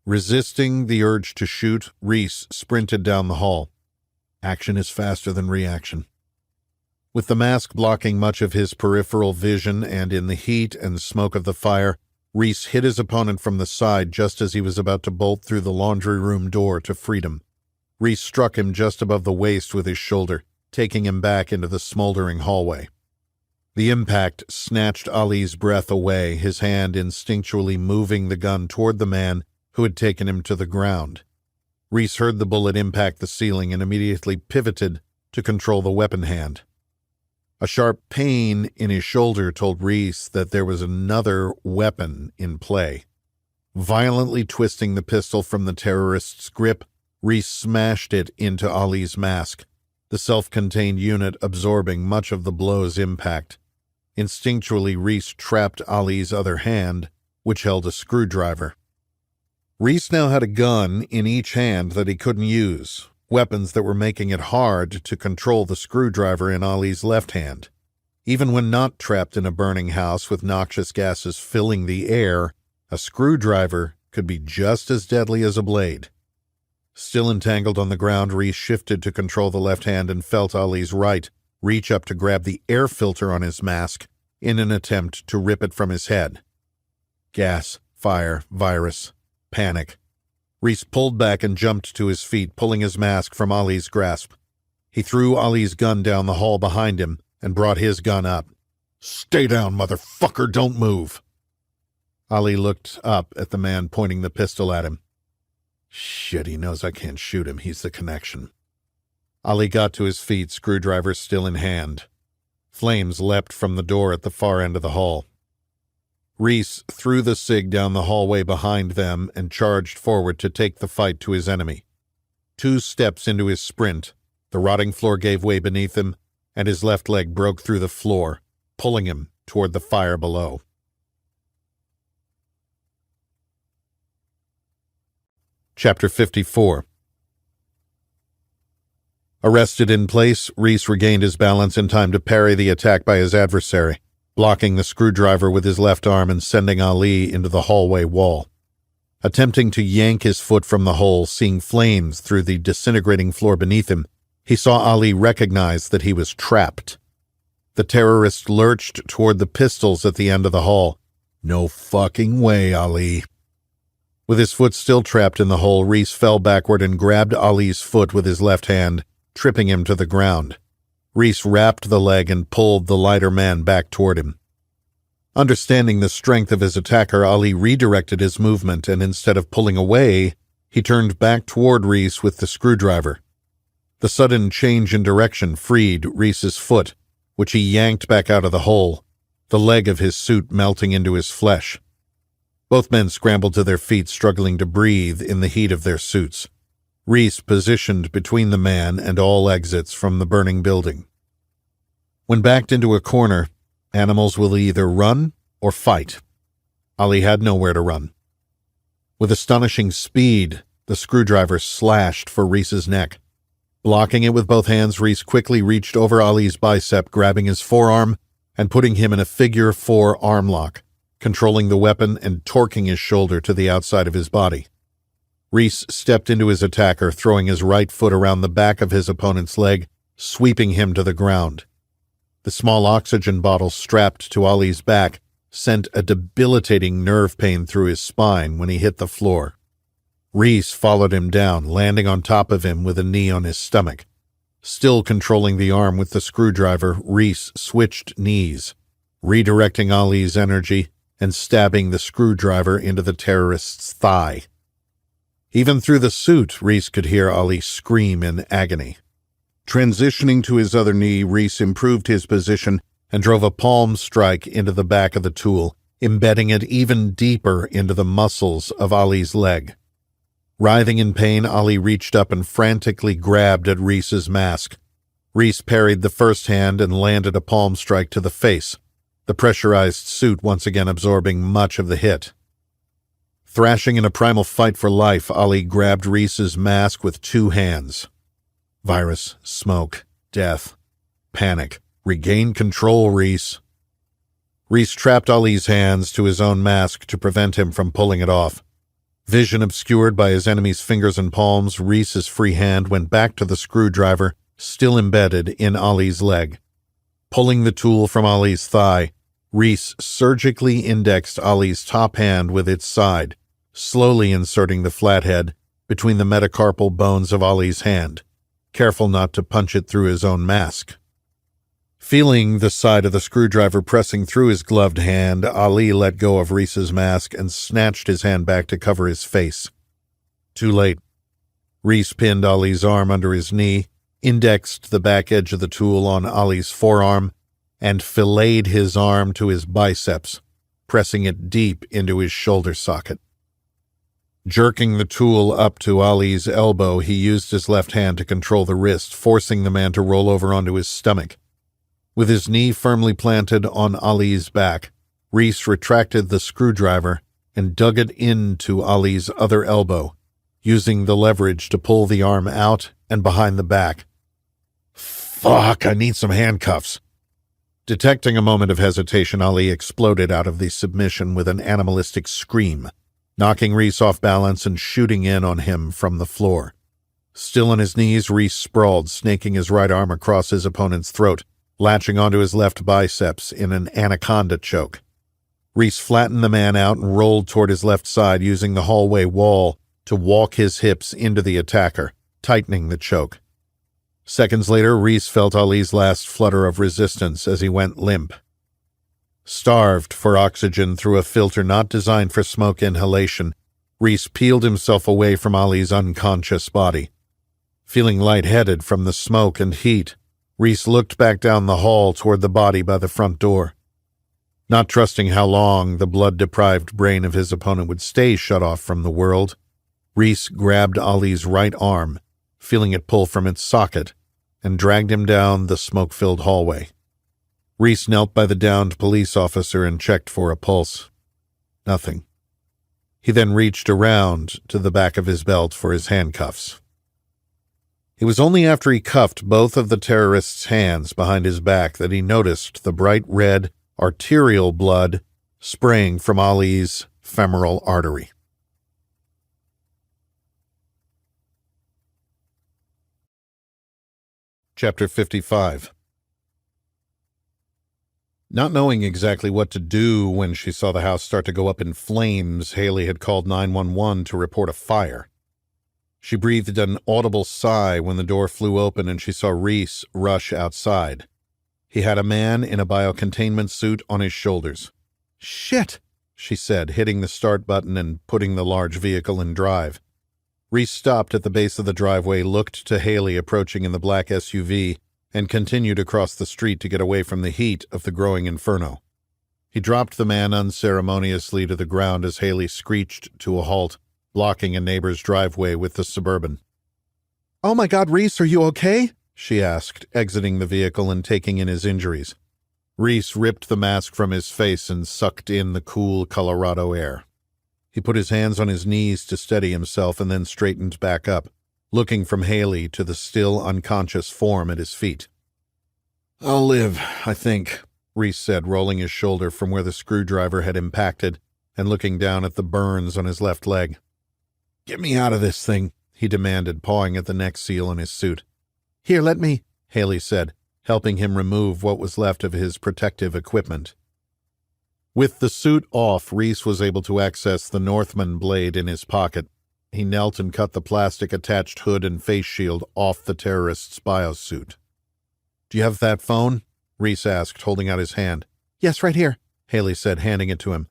Resisting the urge to shoot, Reese sprinted down the hall. Action is faster than reaction. With the mask blocking much of his peripheral vision and in the heat and smoke of the fire, Reese hit his opponent from the side just as he was about to bolt through the laundry room door to freedom. Reese struck him just above the waist with his shoulder, taking him back into the smoldering hallway. The impact snatched Ali's breath away, his hand instinctually moving the gun toward the man who had taken him to the ground. Reese heard the bullet impact the ceiling and immediately pivoted to control the weapon hand. A sharp pain in his shoulder told Reese that there was another weapon in play. Violently twisting the pistol from the terrorist's grip, Reese smashed it into Ali's mask, the self-contained unit absorbing much of the blow's impact. Instinctually, Reese trapped Ali's other hand, which held a screwdriver. Reese now had a gun in each hand that he couldn't use, weapons that were making it hard to control the screwdriver in Ali's left hand. Even when not trapped in a burning house with noxious gases filling the air, a screwdriver could be just as deadly as a blade. Still entangled on the ground, Reese shifted to control the left hand and felt Ali's right reach up to grab the air filter on his mask in an attempt to rip it from his head. Gas, fire, virus, panic. Reese pulled back and jumped to his feet, pulling his mask from Ali's grasp. He threw Ali's gun down the hall behind him and brought his gun up. "Stay down, motherfucker, don't move." Ali looked up at the man pointing the pistol at him. Shit, he knows I can't shoot him. He's the connection. Ali got to his feet, screwdriver still in hand. Flames leapt from the door at the far end of the hall. Reese threw the SIG down the hallway behind them and charged forward to take the fight to his enemy. 2 steps into his sprint, the rotting floor gave way beneath him, and his left leg broke through the floor, pulling him toward the fire below. Chapter 54. Arrested in place, Reese regained his balance in time to parry the attack by his adversary, blocking the screwdriver with his left arm and sending Ali into the hallway wall. Attempting to yank his foot from the hole, seeing flames through the disintegrating floor beneath him, he saw Ali recognize that he was trapped. The terrorist lurched toward the pistols at the end of the hall. No fucking way, Ali. With his foot still trapped in the hole, Reese fell backward and grabbed Ali's foot with his left hand, tripping him to the ground. Reese wrapped the leg and pulled the lighter man back toward him. Understanding the strength of his attacker, Ali redirected his movement, and instead of pulling away, he turned back toward Reese with the screwdriver. The sudden change in direction freed Reese's foot, which he yanked back out of the hole, the leg of his suit melting into his flesh. Both men scrambled to their feet, struggling to breathe in the heat of their suits. Reese positioned between the man and all exits from the burning building. When backed into a corner, animals will either run or fight. Ali had nowhere to run. With astonishing speed, the screwdriver slashed for Reese's neck. Blocking it with both hands, Reese quickly reached over Ali's bicep, grabbing his forearm and putting him in a figure 4 arm lock, controlling the weapon and torquing his shoulder to the outside of his body. Reese stepped into his attacker, throwing his right foot around the back of his opponent's leg, sweeping him to the ground. The small oxygen bottle strapped to Ali's back sent a debilitating nerve pain through his spine when he hit the floor. Reese followed him down, landing on top of him with a knee on his stomach. Still controlling the arm with the screwdriver, Reese switched knees, redirecting Ali's energy and stabbing the screwdriver into the terrorist's thigh. Even through the suit, Reese could hear Ali scream in agony. Transitioning to his other knee, Reese improved his position and drove a palm strike into the back of the tool, embedding it even deeper into the muscles of Ali's leg. Writhing in pain, Ali reached up and frantically grabbed at Reese's mask. Reese parried the first hand and landed a palm strike to the face, the pressurized suit once again absorbing much of the hit. Thrashing in a primal fight for life, Ali grabbed Reese's mask with 2 hands. Virus, smoke, death, panic. Regain control, Reese. Reese trapped Ali's hands to his own mask to prevent him from pulling it off. Vision obscured by his enemy's fingers and palms, Reese's free hand went back to the screwdriver, still embedded in Ali's leg. Pulling the tool from Ali's thigh, Reese surgically indexed Ali's top hand with its side, slowly inserting the flathead between the metacarpal bones of Ali's hand, careful not to punch it through his own mask. Feeling the side of the screwdriver pressing through his gloved hand, Ali let go of Reese's mask and snatched his hand back to cover his face. Too late. Reese pinned Ali's arm under his knee, indexed the back edge of the tool on Ali's forearm, and filleted his arm to his biceps, pressing it deep into his shoulder socket. Jerking the tool up to Ali's elbow, he used his left hand to control the wrist, forcing the man to roll over onto his stomach. With his knee firmly planted on Ali's back, Reese retracted the screwdriver and dug it into Ali's other elbow, using the leverage to pull the arm out and behind the back. "Fuck, I need some handcuffs." Detecting a moment of hesitation, Ali exploded out of the submission with an animalistic scream, knocking Reese off balance and shooting in on him from the floor. Still on his knees, Reese sprawled, snaking his right arm across his opponent's throat, latching onto his left biceps in an anaconda choke. Reese flattened the man out and rolled toward his left side, using the hallway wall to walk his hips into the attacker, tightening the choke. Seconds later, Reese felt Ali's last flutter of resistance as he went limp. Starved for oxygen through a filter not designed for smoke inhalation, Reese peeled himself away from Ali's unconscious body. Feeling lightheaded from the smoke and heat, Reese looked back down the hall toward the body by the front door. Not trusting how long the blood-deprived brain of his opponent would stay shut off from the world, Reese grabbed Ali's right arm, feeling it pull from its socket, and dragged him down the smoke-filled hallway. Reese knelt by the downed police officer and checked for a pulse. Nothing. He then reached around to the back of his belt for his handcuffs. It was only after he cuffed both of the terrorist's hands behind his back that he noticed the bright red, arterial blood spraying from Ali's femoral artery. Chapter 55. Not knowing exactly what to do when she saw the house start to go up in flames, Haley had called 911 to report a fire. She breathed an audible sigh when the door flew open and she saw Reese rush outside. He had a man in a biocontainment suit on his shoulders. "Shit," she said, hitting the start button and putting the large vehicle in drive. Reese stopped at the base of the driveway, looked to Haley approaching in the black SUV, and continued across the street to get away from the heat of the growing inferno. He dropped the man unceremoniously to the ground as Haley screeched to a halt, blocking a neighbor's driveway with the Suburban. "Oh my God, Reese, are you okay?" she asked, exiting the vehicle and taking in his injuries. Reese ripped the mask from his face and sucked in the cool Colorado air. He put his hands on his knees to steady himself and then straightened back up, looking from Haley to the still unconscious form at his feet. "I'll live, I think," Reese said, rolling his shoulder from where the screwdriver had impacted and looking down at the burns on his left leg. "Get me out of this thing," he demanded, pawing at the neck seal on his suit. "Here, let me," Haley said, helping him remove what was left of his protective equipment. With the suit off, Reese was able to access the Northman blade in his pocket. He knelt and cut the plastic-attached hood and face shield off the terrorist's biosuit. "Do you have that phone?" Reese asked, holding out his hand. "Yes, right here," Haley said, handing it to him.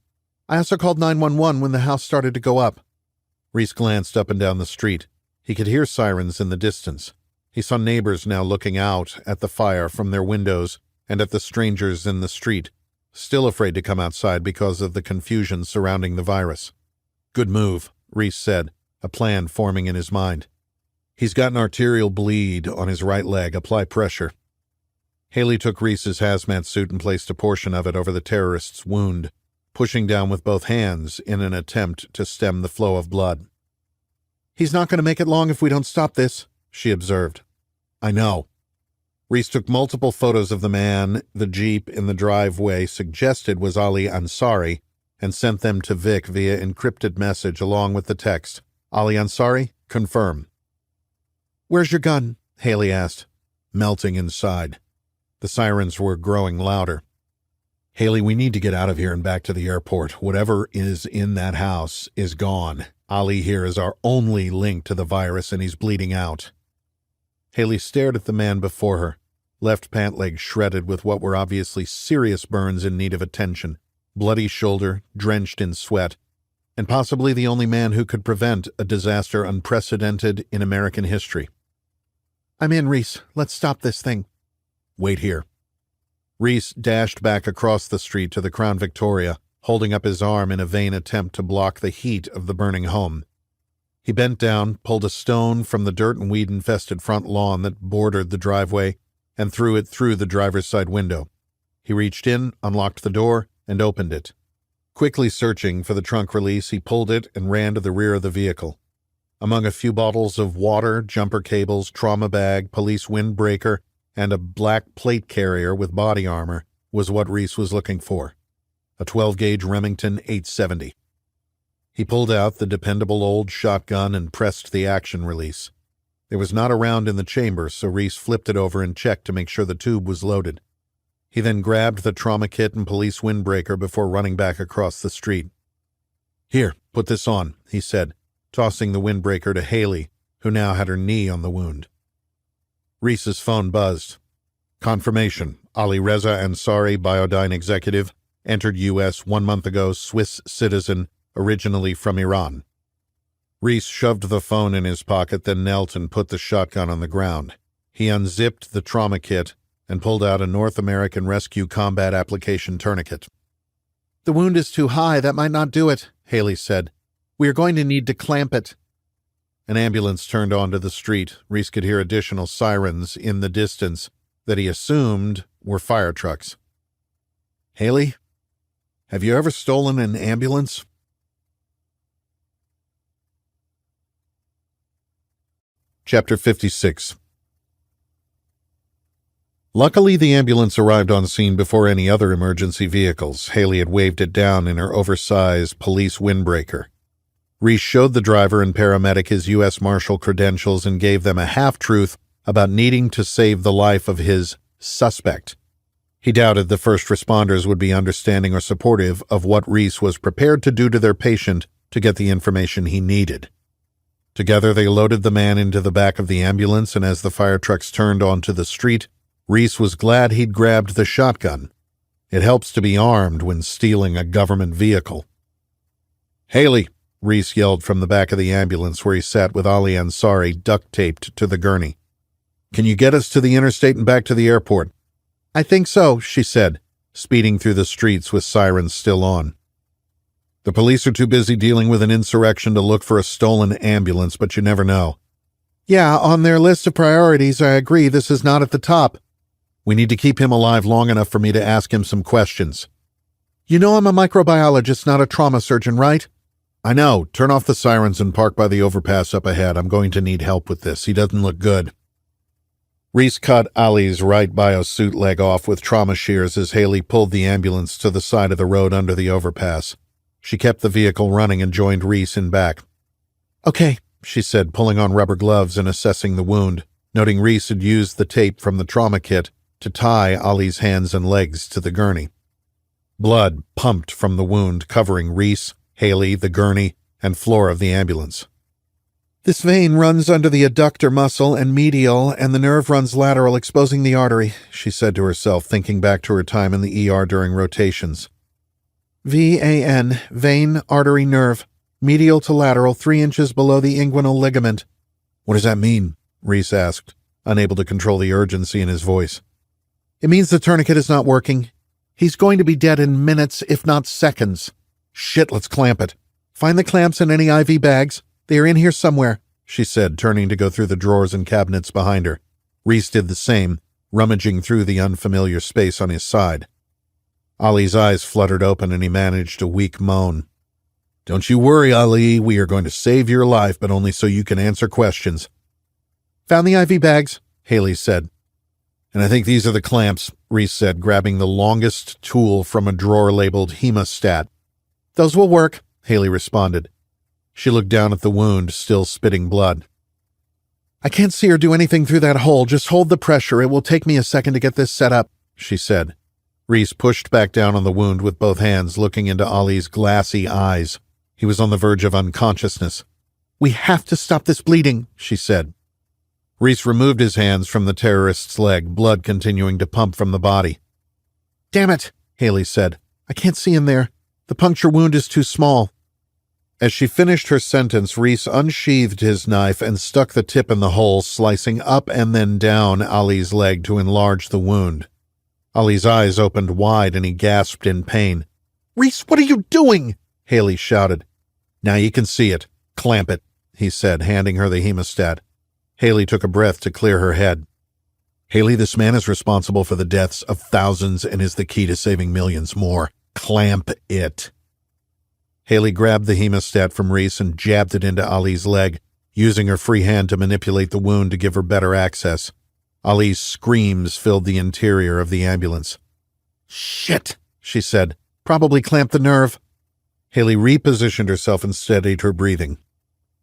"I also called 911 when the house started to go up." Reese glanced up and down the street. He could hear sirens in the distance. He saw neighbors now looking out at the fire from their windows and at the strangers in the street, still afraid to come outside because of the confusion surrounding the virus. "Good move," Reese said, a plan forming in his mind. "He's got an arterial bleed on his right leg. Apply pressure." Haley took Reese's hazmat suit and placed a portion of it over the terrorist's wound, pushing down with both hands in an attempt to stem the flow of blood. "He's not going to make it long if we don't stop this," she observed. "I know." Reese took multiple photos of the man the Jeep in the driveway suggested was Ali Ansari and sent them to Vic via encrypted message along with the text, "Ali Ansari, confirm." "Where's your gun?" Haley asked, melting inside. The sirens were growing louder. "Haley, we need to get out of here and back to the airport. Whatever is in that house is gone. Ali here is our only link to the virus, and he's bleeding out." Haley stared at the man before her, left pant leg shredded with what were obviously serious burns in need of attention, bloody shoulder, drenched in sweat, and possibly the only man who could prevent a disaster unprecedented in American history. "I'm in, Reese. Let's stop this thing." "Wait here." Reese dashed back across the street to the Crown Victoria, holding up his arm in a vain attempt to block the heat of the burning home. He bent down, pulled a stone from the dirt and weed-infested front lawn that bordered the driveway, and threw it through the driver's side window. He reached in, unlocked the door, and opened it. Quickly searching for the trunk release, he pulled it and ran to the rear of the vehicle. Among a few bottles of water, jumper cables, trauma bag, police windbreaker, and a black plate carrier with body armor was what Reese was looking for. A 12-gauge Remington 870. He pulled out the dependable old shotgun and pressed the action release. There was not a round in the chamber, so Reese flipped it over and checked to make sure the tube was loaded. He then grabbed the trauma kit and police windbreaker before running back across the street. "Here, put this on," he said, tossing the windbreaker to Haley, who now had her knee on the wound. Reese's phone buzzed. "Confirmation. Ali Reza Ansari, Biodyne executive, entered U.S. 1 month ago, Swiss citizen, originally from Iran." Reese shoved the phone in his pocket, then knelt and put the shotgun on the ground. He unzipped the trauma kit and pulled out a North American Rescue Combat Application tourniquet. "The wound is too high. That might not do it," Haley said. "We are going to need to clamp it." An ambulance turned onto the street. Reese could hear additional sirens in the distance that he assumed were fire trucks. "Haley, have you ever stolen an ambulance?" Chapter 56. Luckily, the ambulance arrived on scene before any other emergency vehicles. Haley had waved it down in her oversized police windbreaker. Reese showed the driver and paramedic his U.S. Marshal credentials and gave them a half-truth about needing to save the life of his suspect. He doubted the first responders would be understanding or supportive of what Reese was prepared to do to their patient to get the information he needed. Together, they loaded the man into the back of the ambulance, and as the fire trucks turned onto the street, Reese was glad he'd grabbed the shotgun. It helps to be armed when stealing a government vehicle. "Haley," Reese yelled from the back of the ambulance where he sat with Ali Ansari duct-taped to the gurney. "Can you get us to the interstate and back to the airport?" "I think so," she said, speeding through the streets with sirens still on. The police are too busy dealing with an insurrection to look for a stolen ambulance, but you never know. Yeah, on their list of priorities, I agree this is not at the top. We need to keep him alive long enough for me to ask him some questions. You know I'm a microbiologist, not a trauma surgeon, right? I know. Turn off the sirens and park by the overpass up ahead. I'm going to need help with this. He doesn't look good. Reese cut Ali's right biosuit leg off with trauma shears as Haley pulled the ambulance to the side of the road under the overpass. She kept the vehicle running and joined Reese in back. Okay, she said, pulling on rubber gloves and assessing the wound, noting Reese had used the tape from the trauma kit to tie Ali's hands and legs to the gurney. Blood pumped from the wound, covering Reese, Haley, the gurney, and floor of the ambulance. This vein runs under the adductor muscle and medial, and the nerve runs lateral, exposing the artery, she said to herself, thinking back to her time in the ER during rotations. VAN, vein, artery, nerve, medial to lateral, 3 inches below the inguinal ligament. What does that mean? Reese asked, unable to control the urgency in his voice. It means the tourniquet is not working. He's going to be dead in minutes, if not seconds. Shit, let's clamp it. Find the clamps in any IV bags. They are in here somewhere, she said, turning to go through the drawers and cabinets behind her. Reese did the same, rummaging through the unfamiliar space on his side. Ali's eyes fluttered open and he managed a weak moan. Don't you worry, Ali. We are going to save your life, but only so you can answer questions. Found the IV bags, Haley said. And I think these are the clamps, Reese said, grabbing the longest tool from a drawer labeled hemostat. Those will work, Haley responded. She looked down at the wound, still spitting blood. I can't see or do anything through that hole. Just hold the pressure. It will take me a second to get this set up, she said. Reese pushed back down on the wound with both hands, looking into Ali's glassy eyes. He was on the verge of unconsciousness. We have to stop this bleeding, she said. Reese removed his hands from the terrorist's leg, blood continuing to pump from the body. Damn it, Haley said. I can't see in there. The puncture wound is too small. As she finished her sentence, Reese unsheathed his knife and stuck the tip in the hole, slicing up and then down Ali's leg to enlarge the wound. Ali's eyes opened wide and he gasped in pain. Reese, what are you doing? Haley shouted. Now you can see it. Clamp it, he said, handing her the hemostat. Haley took a breath to clear her head. Haley, this man is responsible for the deaths of thousands and is the key to saving millions more. Clamp it. Haley grabbed the hemostat from Reese and jabbed it into Ali's leg, using her free hand to manipulate the wound to give her better access. Ali's screams filled the interior of the ambulance. Shit, she said. Probably clamped the nerve. Haley repositioned herself and steadied her breathing.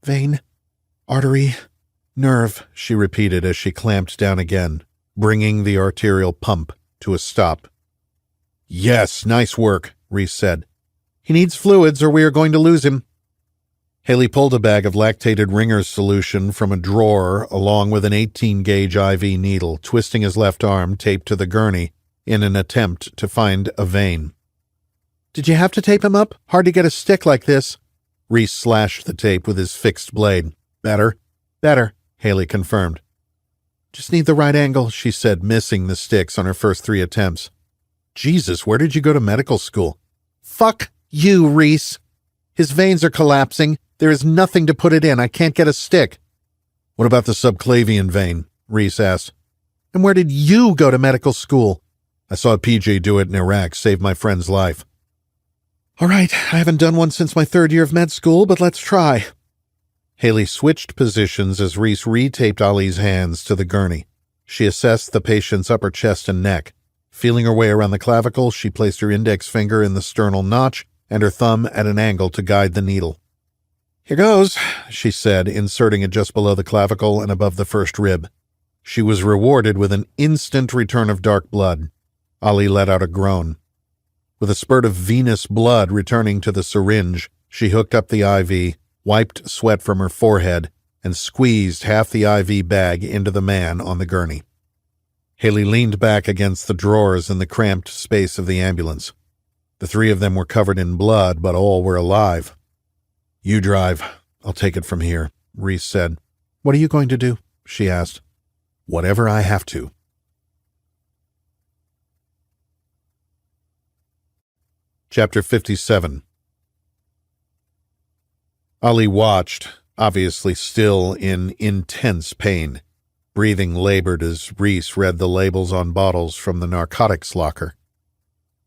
Vein, artery, nerve, she repeated as she clamped down again, bringing the arterial pump to a stop. Yes, nice work, Reese said. He needs fluids or we are going to lose him. Haley pulled a bag of lactated Ringer's solution from a drawer along with an 18-gauge IV needle, twisting his left arm taped to the gurney in an attempt to find a vein. Did you have to tape him up? Hard to get a stick like this. Reese slashed the tape with his fixed blade. Better? Better, Haley confirmed. Just need the right angle, she said, missing the sticks on her first 3 attempts. Jesus, where did you go to medical school? Fuck you, Reese. His veins are collapsing. There is nothing to put it in. I can't get a stick. What about the subclavian vein? Reese asked. And where did you go to medical school? I saw PJ do it in Iraq, saved my friend's life. All right, I haven't done one since my 3rd year of med school, but let's try. Haley switched positions as Reese retaped Ali's hands to the gurney. She assessed the patient's upper chest and neck. Feeling her way around the clavicle, she placed her index finger in the sternal notch and her thumb at an angle to guide the needle. Here goes, she said, inserting it just below the clavicle and above the first rib. She was rewarded with an instant return of dark blood. Ali let out a groan. With a spurt of venous blood returning to the syringe, she hooked up the IV, wiped sweat from her forehead, and squeezed half the IV bag into the man on the gurney. Haley leaned back against the drawers in the cramped space of the ambulance. The 3 of them were covered in blood, but all were alive. You drive. I'll take it from here, Reese said. What are you going to do? She asked. Whatever I have to. Chapter 57. Ali watched, obviously still in intense pain. Breathing labored as Reese read the labels on bottles from the narcotics locker.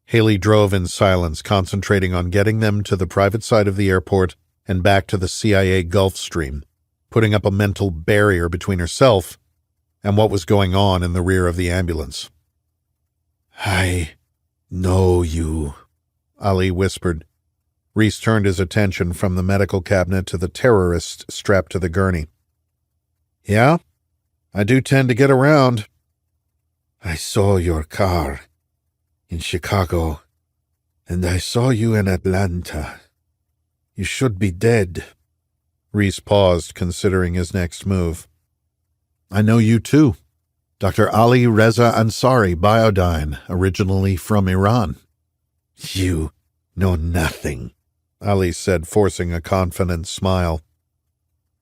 Haley drove in silence, concentrating on getting them to the private side of the airport and back to the CIA Gulf Stream, putting up a mental barrier between herself and what was going on in the rear of the ambulance. "I know you," Ali whispered. Reese turned his attention from the medical cabinet to the terrorist strapped to the gurney. "Yeah, I do tend to get around." "I saw your car in Chicago, and I saw you in Atlanta. You should be dead." Reese paused, considering his next move. "I know you too. Dr. Ali Reza Ansari, Biodyne, originally from Iran." "You know nothing," Ali said, forcing a confident smile.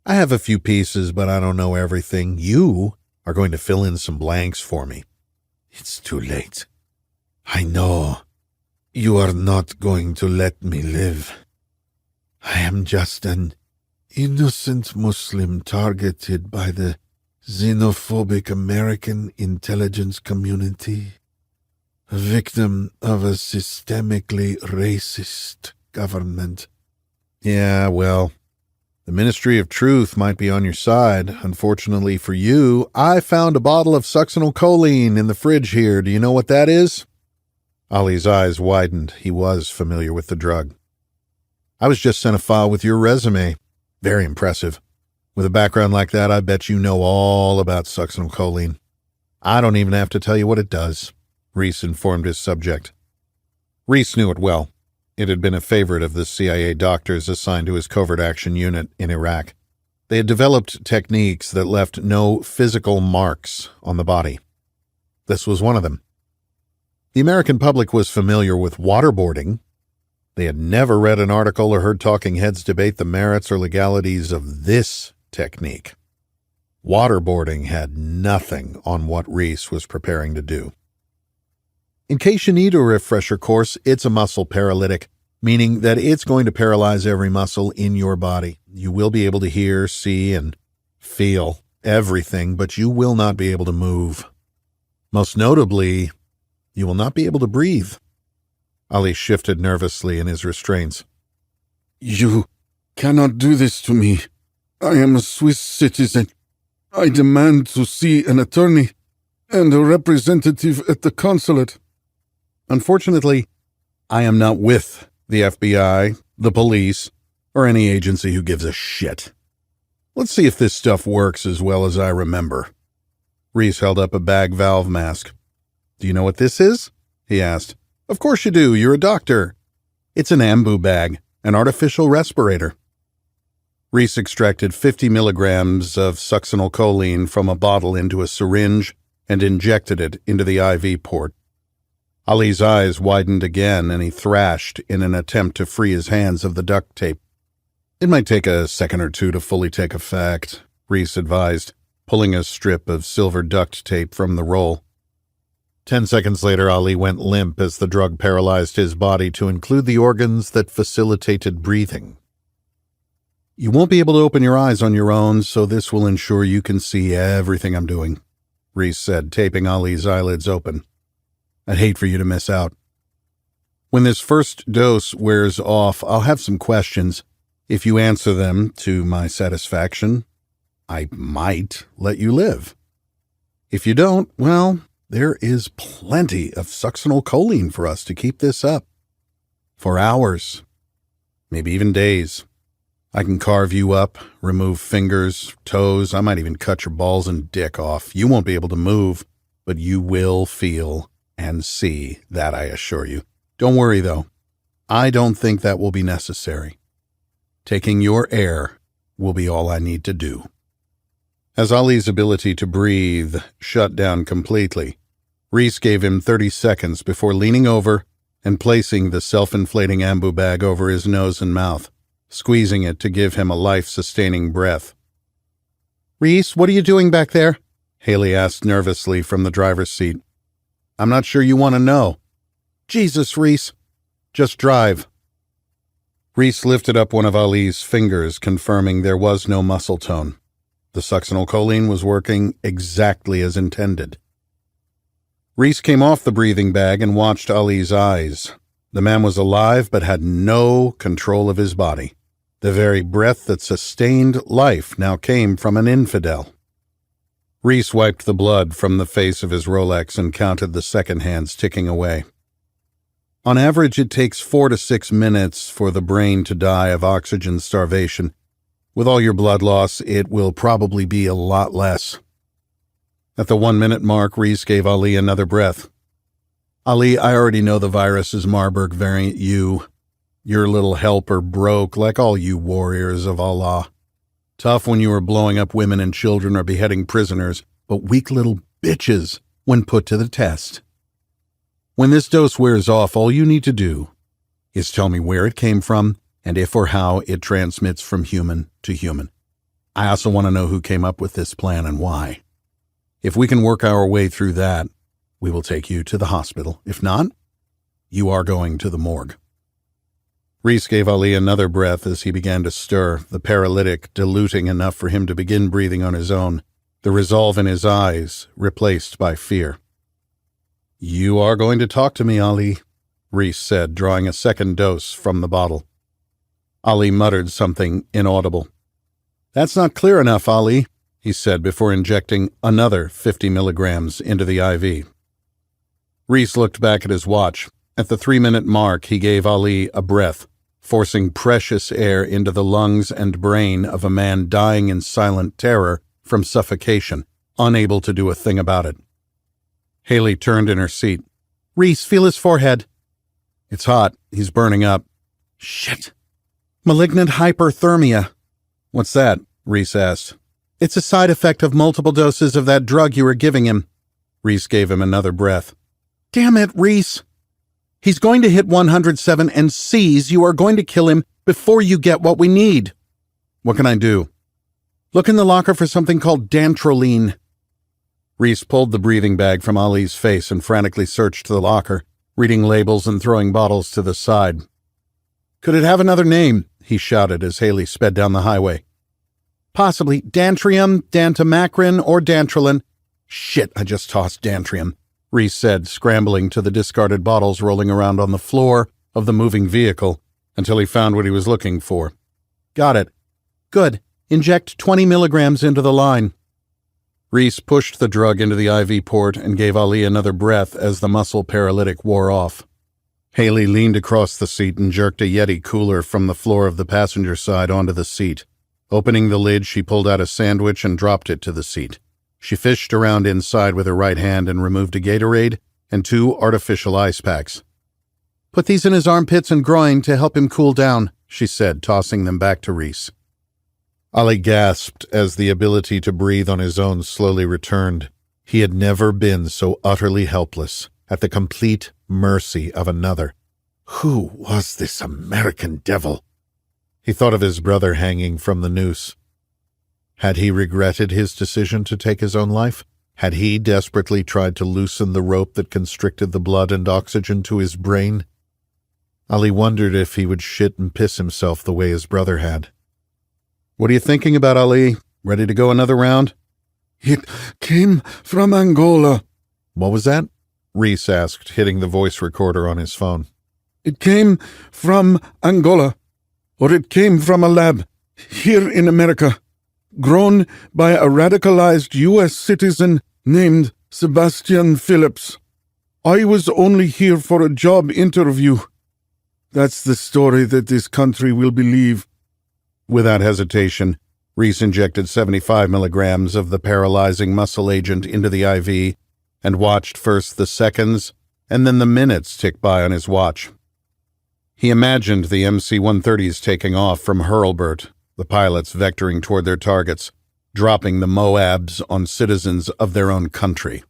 "I have a few pieces, but I don't know everything. You are going to fill in some blanks for me." "It's too late. I know. You are not going to let me live. I am just an innocent Muslim targeted by the xenophobic American intelligence community, a victim of a systemically racist government." "Yeah, well, the Ministry of Truth might be on your side. Unfortunately for you, I found a bottle of succinylcholine in the fridge here. Do you know what that is?" Ali's eyes widened. He was familiar with the drug. "I was just sent a file with your resume. Very impressive. With a background like that, I bet you know all about succinylcholine." "I don't even have to tell you what it does," Reese informed his subject. Reese knew it well. It had been a favorite of the CIA doctors assigned to his covert action unit in Iraq. They had developed techniques that left no physical marks on the body. This was one of them. The American public was familiar with waterboarding. They had never read an article or heard talking heads debate the merits or legalities of this technique. Waterboarding had nothing on what Reese was preparing to do. In case you need a refresher course, it's a muscle paralytic, meaning that it's going to paralyze every muscle in your body. You will be able to hear, see, and feel everything, but you will not be able to move. Most notably, you will not be able to breathe. Ali shifted nervously in his restraints. "You cannot do this to me. I am a Swiss citizen. I demand to see an attorney and a representative at the consulate." "Unfortunately, I am not with the FBI, the police, or any agency who gives a shit. Let's see if this stuff works as well as I remember." Reese held up a bag valve mask. "Do you know what this is?" he asked. "Of course you do. You're a doctor." "It's an ambu bag, an artificial respirator." Reese extracted 50 milligrams of succinylcholine from a bottle into a syringe and injected it into the IV port. Ali's eyes widened again, and he thrashed in an attempt to free his hands of the duct tape. "It might take a second or two to fully take effect," Reese advised, pulling a strip of silver duct tape from the roll. 10 seconds later, Ali went limp as the drug paralyzed his body to include the organs that facilitated breathing. "You won't be able to open your eyes on your own, so this will ensure you can see everything I'm doing," Reese said, taping Ali's eyelids open. "I'd hate for you to miss out. When this first dose wears off, I'll have some questions. If you answer them to my satisfaction, I might let you live. If you don't, well, there is plenty of succinylcholine for us to keep this up. For hours, maybe even days. I can carve you up, remove fingers, toes. I might even cut your balls and dick off. You won't be able to move, but you will feel and see, that I assure you. Don't worry, though. I don't think that will be necessary. Taking your air will be all I need to do." As Ali's ability to breathe shut down completely, Reese gave him 30 seconds before leaning over and placing the self-inflating ambu bag over his nose and mouth, squeezing it to give him a life-sustaining breath. "Reese, what are you doing back there?" Haley asked nervously from the driver's seat. "I'm not sure you want to know." "Jesus, Reese. Just drive." Reese lifted up one of Ali's fingers, confirming there was no muscle tone. The succinylcholine was working exactly as intended. Reese came off the breathing bag and watched Ali's eyes. The man was alive but had no control of his body. The very breath that sustained life now came from an infidel. Reese wiped the blood from the face of his Rolex and counted the second hands ticking away. On average, it takes 4 to 6 minutes for the brain to die of oxygen starvation. With all your blood loss, it will probably be a lot less. At the 1-minute mark, Reese gave Ali another breath. "Ali, I already know the virus is Marburg variant U. Your little helper broke like all you warriors of Allah. Tough when you were blowing up women and children or beheading prisoners, but weak little bitches when put to the test. When this dose wears off, all you need to do is tell me where it came from and if or how it transmits from human to human. I also want to know who came up with this plan and why. If we can work our way through that, we will take you to the hospital. If not, you are going to the morgue." Reese gave Ali another breath as he began to stir, the paralytic diluting enough for him to begin breathing on his own, the resolve in his eyes replaced by fear. "You are going to talk to me, Ali," Reese said, drawing a second dose from the bottle. Ali muttered something inaudible. "That's not clear enough, Ali," he said before injecting another 50 milligrams into the IV. Reese looked back at his watch. At the 3-minute mark, he gave Ali a breath, forcing precious air into the lungs and brain of a man dying in silent terror from suffocation, unable to do a thing about it. Haley turned in her seat. "Reese, feel his forehead." "It's hot. He's burning up." "Shit. Malignant hyperthermia." "What's that?" Reese asked. "It's a side effect of multiple doses of that drug you were giving him." Reese gave him another breath. "Damn it, Reese. He's going to hit 107 and seize. You are going to kill him before you get what we need." "What can I do?" "Look in the locker for something called dantrolene." Reese pulled the breathing bag from Ali's face and frantically searched the locker, reading labels and throwing bottles to the side. "Could it have another name?" he shouted as Haley sped down the highway. "Possibly Dantrium, Dantamacrin, or Dantrolin." "Shit, I just tossed Dantrium," Reese said, scrambling to the discarded bottles rolling around on the floor of the moving vehicle until he found what he was looking for. "Got it." "Good. Inject 20 milligrams into the line." Reese pushed the drug into the IV port and gave Ali another breath as the muscle paralytic wore off. Haley leaned across the seat and jerked a Yeti cooler from the floor of the passenger side onto the seat. Opening the lid, she pulled out a sandwich and dropped it to the seat. She fished around inside with her right hand and removed a Gatorade and 2 artificial ice packs. "Put these in his armpits and groin to help him cool down," she said, tossing them back to Reese. Ali gasped as the ability to breathe on his own slowly returned. He had never been so utterly helpless, at the complete mercy of another. Who was this American devil? He thought of his brother hanging from the noose. Had he regretted his decision to take his own life? Had he desperately tried to loosen the rope that constricted the blood and oxygen to his brain? Ali wondered if he would shit and piss himself the way his brother had. "What are you thinking about, Ali? Ready to go another round?" "It came from Angola." "What was that?" Reese asked, hitting the voice recorder on his phone. "It came from Angola. Or it came from a lab here in America. Grown by a radicalized U.S. citizen named Sebastian Phillips. I was only here for a job interview. That's the story that this country will believe." Without hesitation, Reese injected 75 milligrams of the paralyzing muscle agent into the IV and watched first the seconds and then the minutes tick by on his watch. He imagined the MC-130s taking off from Hurlburt, the pilots vectoring toward their targets, dropping the Moabs on citizens of their own country.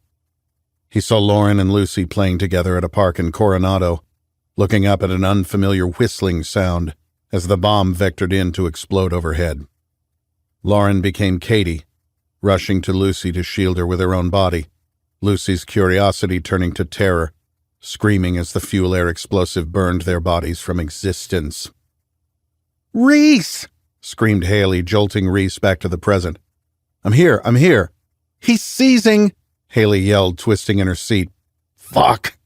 He saw Lauren and Lucy playing together at a park in Coronado, looking up at an unfamiliar whistling sound as the bomb vectored in to explode overhead. Lauren became Katie, rushing to Lucy to shield her with her own body, Lucy's curiosity turning to terror screaming as the fuel-air explosive burned their bodies from existence. Reese! Screamed Haley, jolting Reese back to the present. I'm here! He's seizing! Haley yelled, twisting in her seat. Fuck!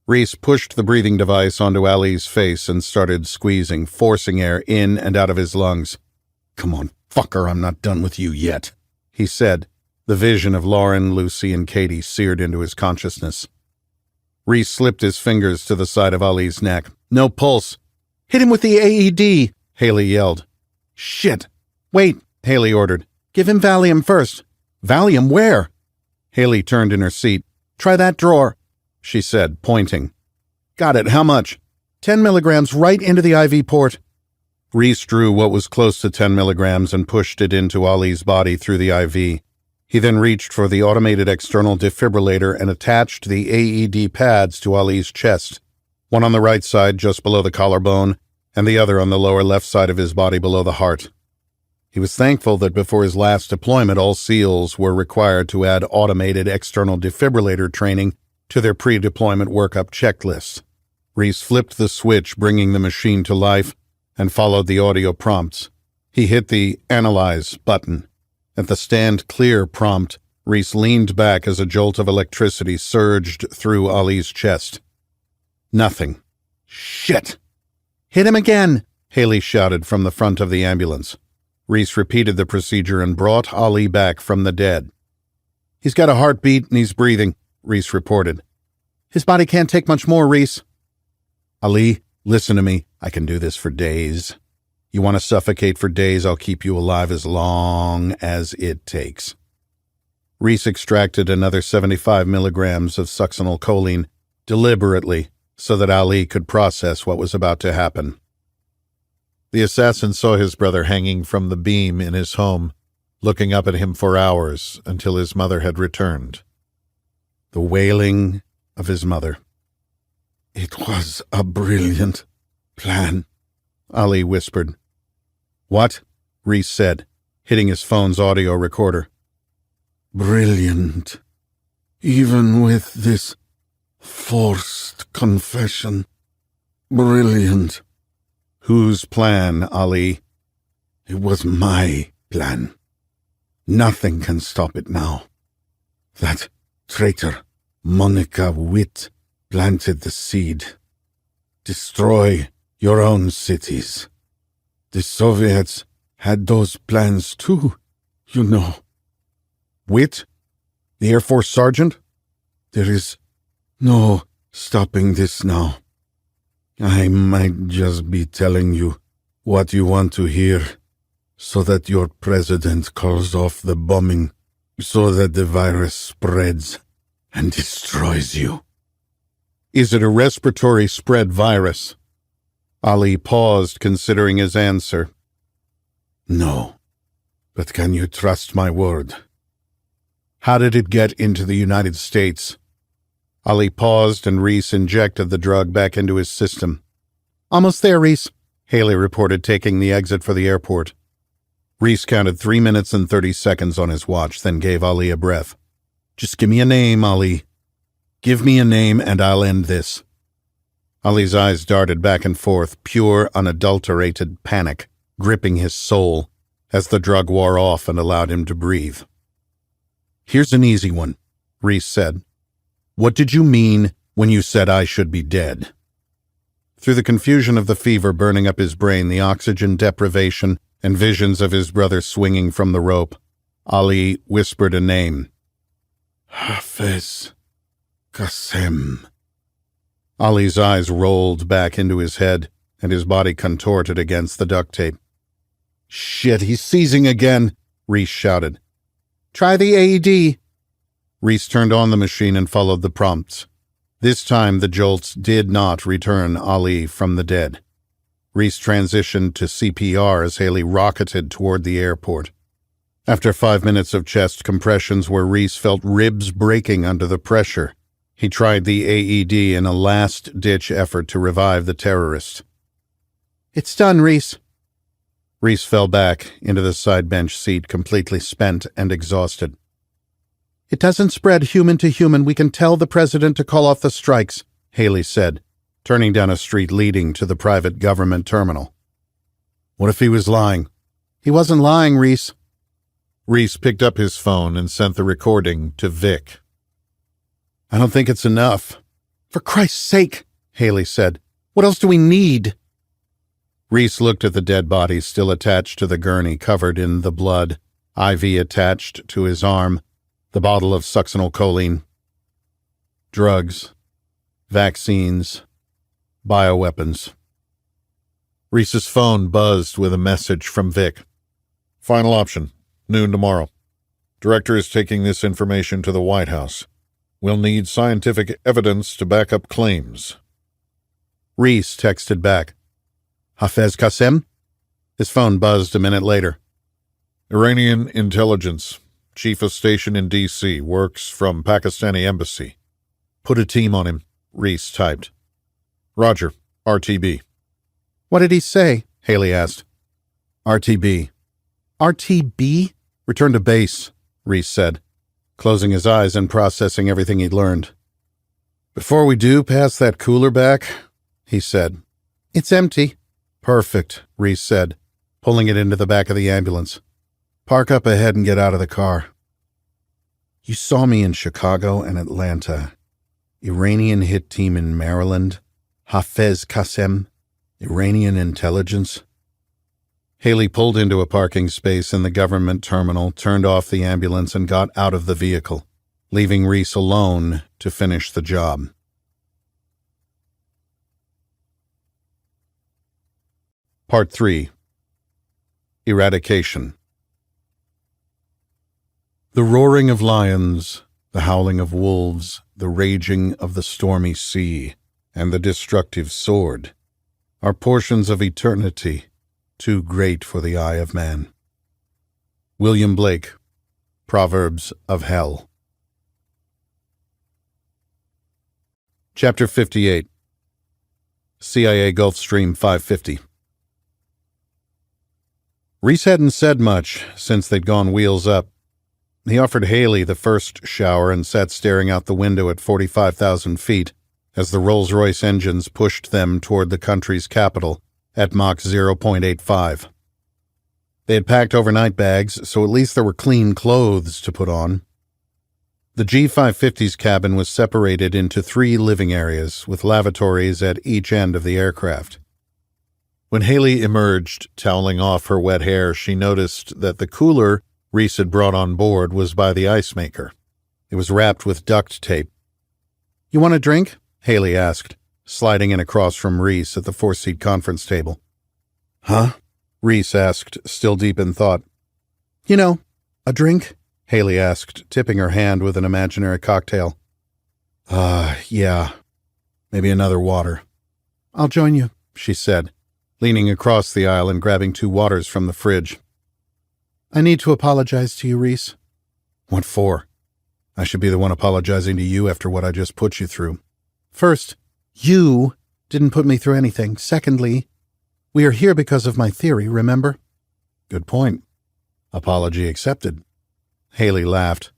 Reese pushed the breathing device onto Ali's face and started squeezing, forcing air in and out of his lungs. Come on, fucker, I'm not done with you yet, he said. The vision of Lauren, Lucy, and Katie seared into his consciousness. Reese slipped his fingers to the side of Ali's neck. No pulse. Hit him with the AED, Haley yelled. Shit. Wait, Haley ordered. Give him Valium first. Valium where? Haley turned in her seat. Try that drawer, she said, pointing. Got it. How much? 10 milligrams right into the IV port. Reese drew what was close to 10 milligrams and pushed it into Ali's body through the IV. He then reached for the automated external defibrillator and attached the AED pads to Ali's chest, one on the right side just below the collarbone, and the other on the lower left side of his body below the heart. He was thankful that before his last deployment, all SEALs were required to add automated external defibrillator training to their pre-deployment workup checklist. Reese flipped the switch, bringing the machine to life, and followed the audio prompts. He hit the Analyze button. At the Stand Clear prompt, Reese leaned back as a jolt of electricity surged through Ali's chest. Nothing. Shit! Hit him again, Haley shouted from the front of the ambulance. Reese repeated the procedure and brought Ali back from the dead. He's got a heartbeat and he's breathing, Reese reported. His body can't take much more, Reese. Ali, listen to me. I can do this for days. You want to suffocate for days, I'll keep you alive as long as it takes. Reese extracted another 75 milligrams of succinylcholine deliberately so that Ali could process what was about to happen. The assassin saw his brother hanging from the beam in his home, looking up at him for hours until his mother had returned. The wailing of his mother. It was a brilliant plan, Ali whispered. What? Reese said, hitting his phone's audio recorder. Brilliant. Even with this forced confession. Brilliant. Whose plan, Ali? It was my plan. Nothing can stop it now. That traitor, Monica Witt, planted the seed. Destroy your own cities. The Soviets had those plans too, you know. Witt? The Air Force sergeant? There is no stopping this now. I might just be telling you what you want to hear, so that your president calls off the bombing, so that the virus spreads and destroys you. Is it a respiratory spread virus? Ali paused, considering his answer. No, but can you trust my word? How did it get into the United States? Ali paused and Reese injected the drug back into his system. Almost there, Reese, Haley reported, taking the exit for the airport. Reese counted 3 minutes and 30 seconds on his watch, then gave Ali a breath. Just give me a name, Ali. Give me a name and I'll end this. Ali's eyes darted back and forth, pure, unadulterated panic, gripping his soul, as the drug wore off and allowed him to breathe. Here's an easy one, Reese said. What did you mean when you said I should be dead? Through the confusion of the fever burning up his brain, the oxygen deprivation, and visions of his brother swinging from the rope, Ali whispered a name. Hafez Qasem. Ali's eyes rolled back into his head, and his body contorted against the duct tape. Shit, he's seizing again, Reese shouted. Try the AED. Reese turned on the machine and followed the prompts. This time the jolts did not return Ali from the dead. Reese transitioned to CPR as Haley rocketed toward the airport. After 5 minutes of chest compressions where Reese felt ribs breaking under the pressure, he tried the AED in a last-ditch effort to revive the terrorist. It's done, Reese. Reese fell back into the side bench seat, completely spent and exhausted. It doesn't spread human to human. We can tell the president to call off the strikes. Haley said, turning down a street leading to the private government terminal. What if he was lying? He wasn't lying, Reese. Reese picked up his phone and sent the recording to Vic. I don't think it's enough. For Christ's sake, Haley said. What else do we need? Reese looked at the dead body still attached to the gurney covered in the blood, IV attached to his arm, the bottle of succinylcholine. Drugs, vaccines, bioweapons. Reese's phone buzzed with a message from Vic. Final option, noon tomorrow. Director is taking this information to the White House. We'll need scientific evidence to back up claims. Reese texted back. Hafez Qassem? His phone buzzed a minute later. Iranian intelligence. Chief of station in D.C. Works from Pakistani embassy. Put a team on him, Reese typed. Roger, RTB. What did he say? Haley asked. RTB. RTB? Return to base, Reese said, closing his eyes and processing everything he'd learned. Before we do pass that cooler back, he said. It's empty. Perfect, Reese said, pulling it into the back of the ambulance. Park up ahead and get out of the car. You saw me in Chicago and Atlanta. Iranian hit team in Maryland. Hafez Qassem. Iranian intelligence. Haley pulled into a parking space in the government terminal, turned off the ambulance, and got out of the vehicle, leaving Reese alone to finish the job. Part 3. Eradication. The roaring of lions, the howling of wolves, the raging of the stormy sea, and the destructive sword are portions of eternity too great for the eye of man. William Blake, Proverbs of Hell. Chapter 58. CIA Gulfstream 550. Reese hadn't said much since they'd gone wheels up. He offered Haley the first shower and sat staring out the window at 45,000 feet as the Rolls-Royce engines pushed them toward the country's capital at Mach 0.85. They had packed overnight bags, so at least there were clean clothes to put on. The G550's cabin was separated into 3 living areas with lavatories at each end of the aircraft. When Haley emerged, toweling off her wet hair, she noticed that the cooler Reese had brought on board was by the ice maker. It was wrapped with duct tape. You want a drink? Haley asked, sliding in across from Reese at the 4-seat conference table. Huh? Reese asked, still deep in thought. You know, a drink? Haley asked, tipping her hand with an imaginary cocktail. Yeah. Maybe another water. I'll join you, she said, leaning across the aisle and grabbing 2 waters from the fridge. I need to apologize to you, Reese. What for? I should be the one apologizing to you after what I just put you through. First, you didn't put me through anything. Secondly, we are here because of my theory, remember? Good point. Apology accepted. Haley laughed.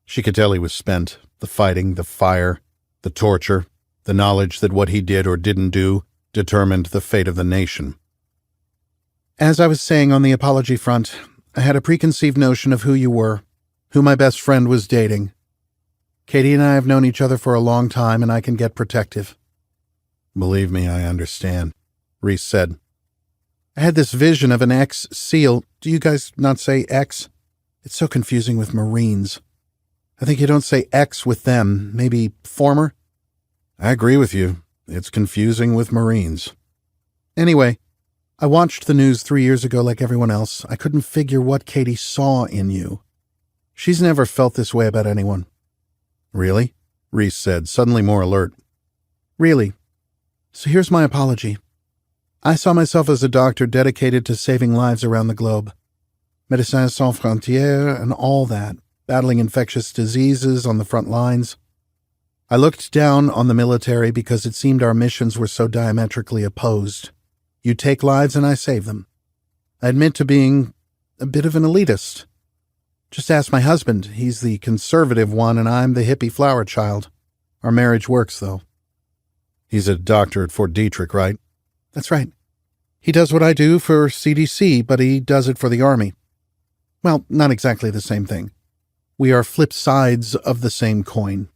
She could tell he was spent. The fighting, the fire, the torture, the knowledge that what he did or didn't do determined the fate of the nation. As I was saying on the apology front, I had a preconceived notion of who you were, who my best friend was dating. Katie and I have known each other for a long time, and I can get protective. Believe me, I understand, Reese said. I had this vision of an ex-SEAL. Do you guys not say ex? It's so confusing with Marines. I think you don't say ex with them, maybe former? I agree with you. It's confusing with Marines. Anyway, I watched the news 3 years ago like everyone else. I couldn't figure what Katie saw in you. She's never felt this way about anyone. Really? Reese said, suddenly more alert. Really. So here's my apology. I saw myself as a doctor dedicated to saving lives around the globe. Médecins Sans Frontières and all that, battling infectious diseases on the front lines. I looked down on the military because it seemed our missions were so diametrically opposed. You take lives and I save them. I admit to being a bit of an elitist. Just ask my husband. He's the conservative one and I'm the hippie flower child. Our marriage works, though. He's a doctor at Fort Detrick, right? That's right. He does what I do for CDC, but he does it for the Army. Well, not exactly the same thing. We are flip sides of the same coin.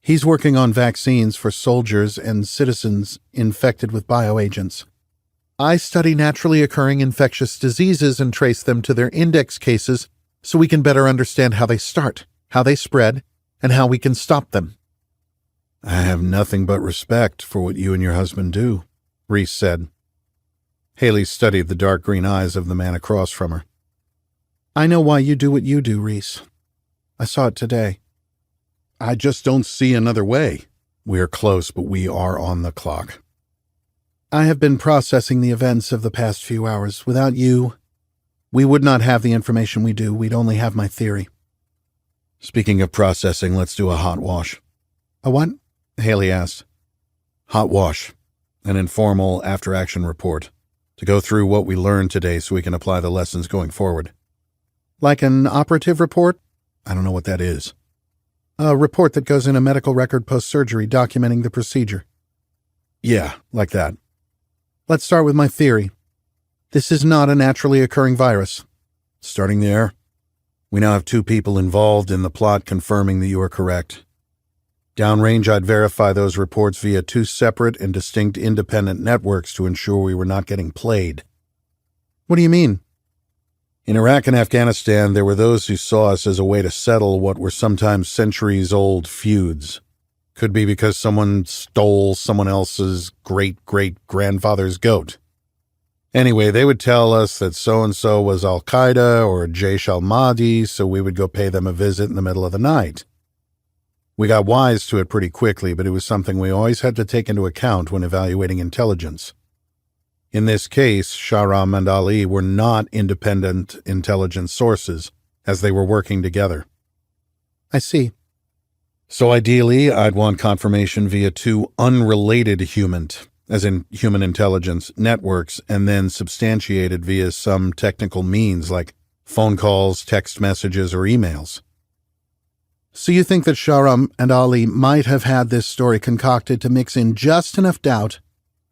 He's working on vaccines for soldiers and citizens infected with bioagents. I study naturally occurring infectious diseases and trace them to their index cases so we can better understand how they start, how they spread, and how we can stop them. I have nothing but respect for what you and your husband do, Reese said. Haley studied the dark green eyes of the man across from her. I know why you do what you do, Reese. I saw it today. I just don't see another way. We are close, but we are on the clock. I have been processing the events of the past few hours. Without you, we would not have the information we do. We'd only have my theory. Speaking of processing, let's do a hot wash. A what? Haley asked. Hot wash. An informal after-action report. To go through what we learned today so we can apply the lessons going forward. Like an operative report? I don't know what that is. A report that goes in a medical record post-surgery documenting the procedure. Yeah, like that. Let's start with my theory. This is not a naturally occurring virus. Starting there, we now have 2 people involved in the plot confirming that you are correct. Downrange, I'd verify those reports via 2 separate and distinct independent networks to ensure we were not getting played. What do you mean? In Iraq and Afghanistan, there were those who saw us as a way to settle what were sometimes centuries-old feuds. Could be because someone stole someone else's great-great-grandfather's goat. Anyway, they would tell us that so-and-so was Al-Qaeda or Jaish al-Mahdi, so we would go pay them a visit in the middle of the night. We got wise to it pretty quickly, but it was something we always had to take into account when evaluating intelligence. In this case, Shahram and Ali were not independent intelligence sources, as they were working together. I see. So ideally, I'd want confirmation via 2 unrelated human intelligence, networks, and then substantiated via some technical means like phone calls, text messages, or emails. So you think that Shahram and Ali might have had this story concocted to mix in just enough doubt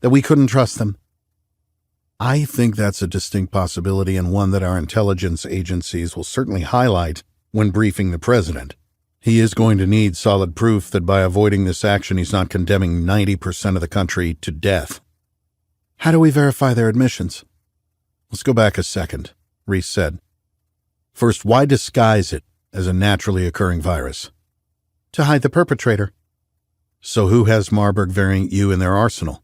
that we couldn't trust them? I think that's a distinct possibility and one that our intelligence agencies will certainly highlight when briefing the president. He is going to need solid proof that by avoiding this action he's not condemning 90% of the country to death. How do we verify their admissions? Let's go back a second, Reese said. First, why disguise it as a naturally occurring virus? To hide the perpetrator. So who has Marburg variant U in their arsenal?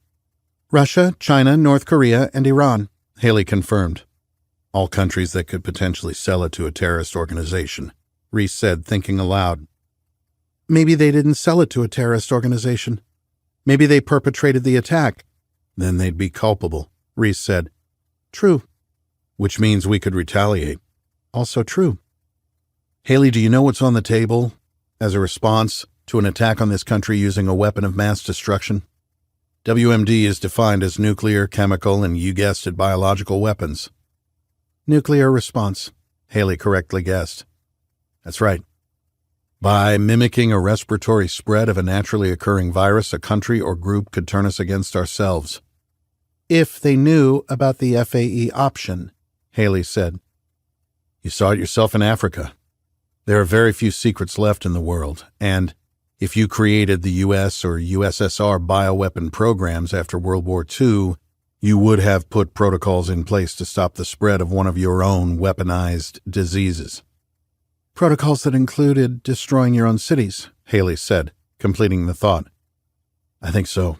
Russia, China, North Korea, and Iran, Haley confirmed. All countries that could potentially sell it to a terrorist organization, Reese said, thinking aloud. Maybe they didn't sell it to a terrorist organization. Maybe they perpetrated the attack. Then they'd be culpable, Reese said. True. Which means we could retaliate. Also true. Haley, do you know what's on the table as a response to an attack on this country using a weapon of mass destruction? WMD is defined as nuclear, chemical, and you guessed it, biological weapons. Nuclear response, Haley correctly guessed. That's right. By mimicking a respiratory spread of a naturally occurring virus, a country or group could turn us against ourselves. If they knew about the FAE option, Haley said. You saw it yourself in Africa. There are very few secrets left in the world, and if you created the U.S. or USSR bioweapon programs after World War II, you would have put protocols in place to stop the spread of one of your own weaponized diseases. Protocols that included destroying your own cities, Haley said, completing the thought. I think so.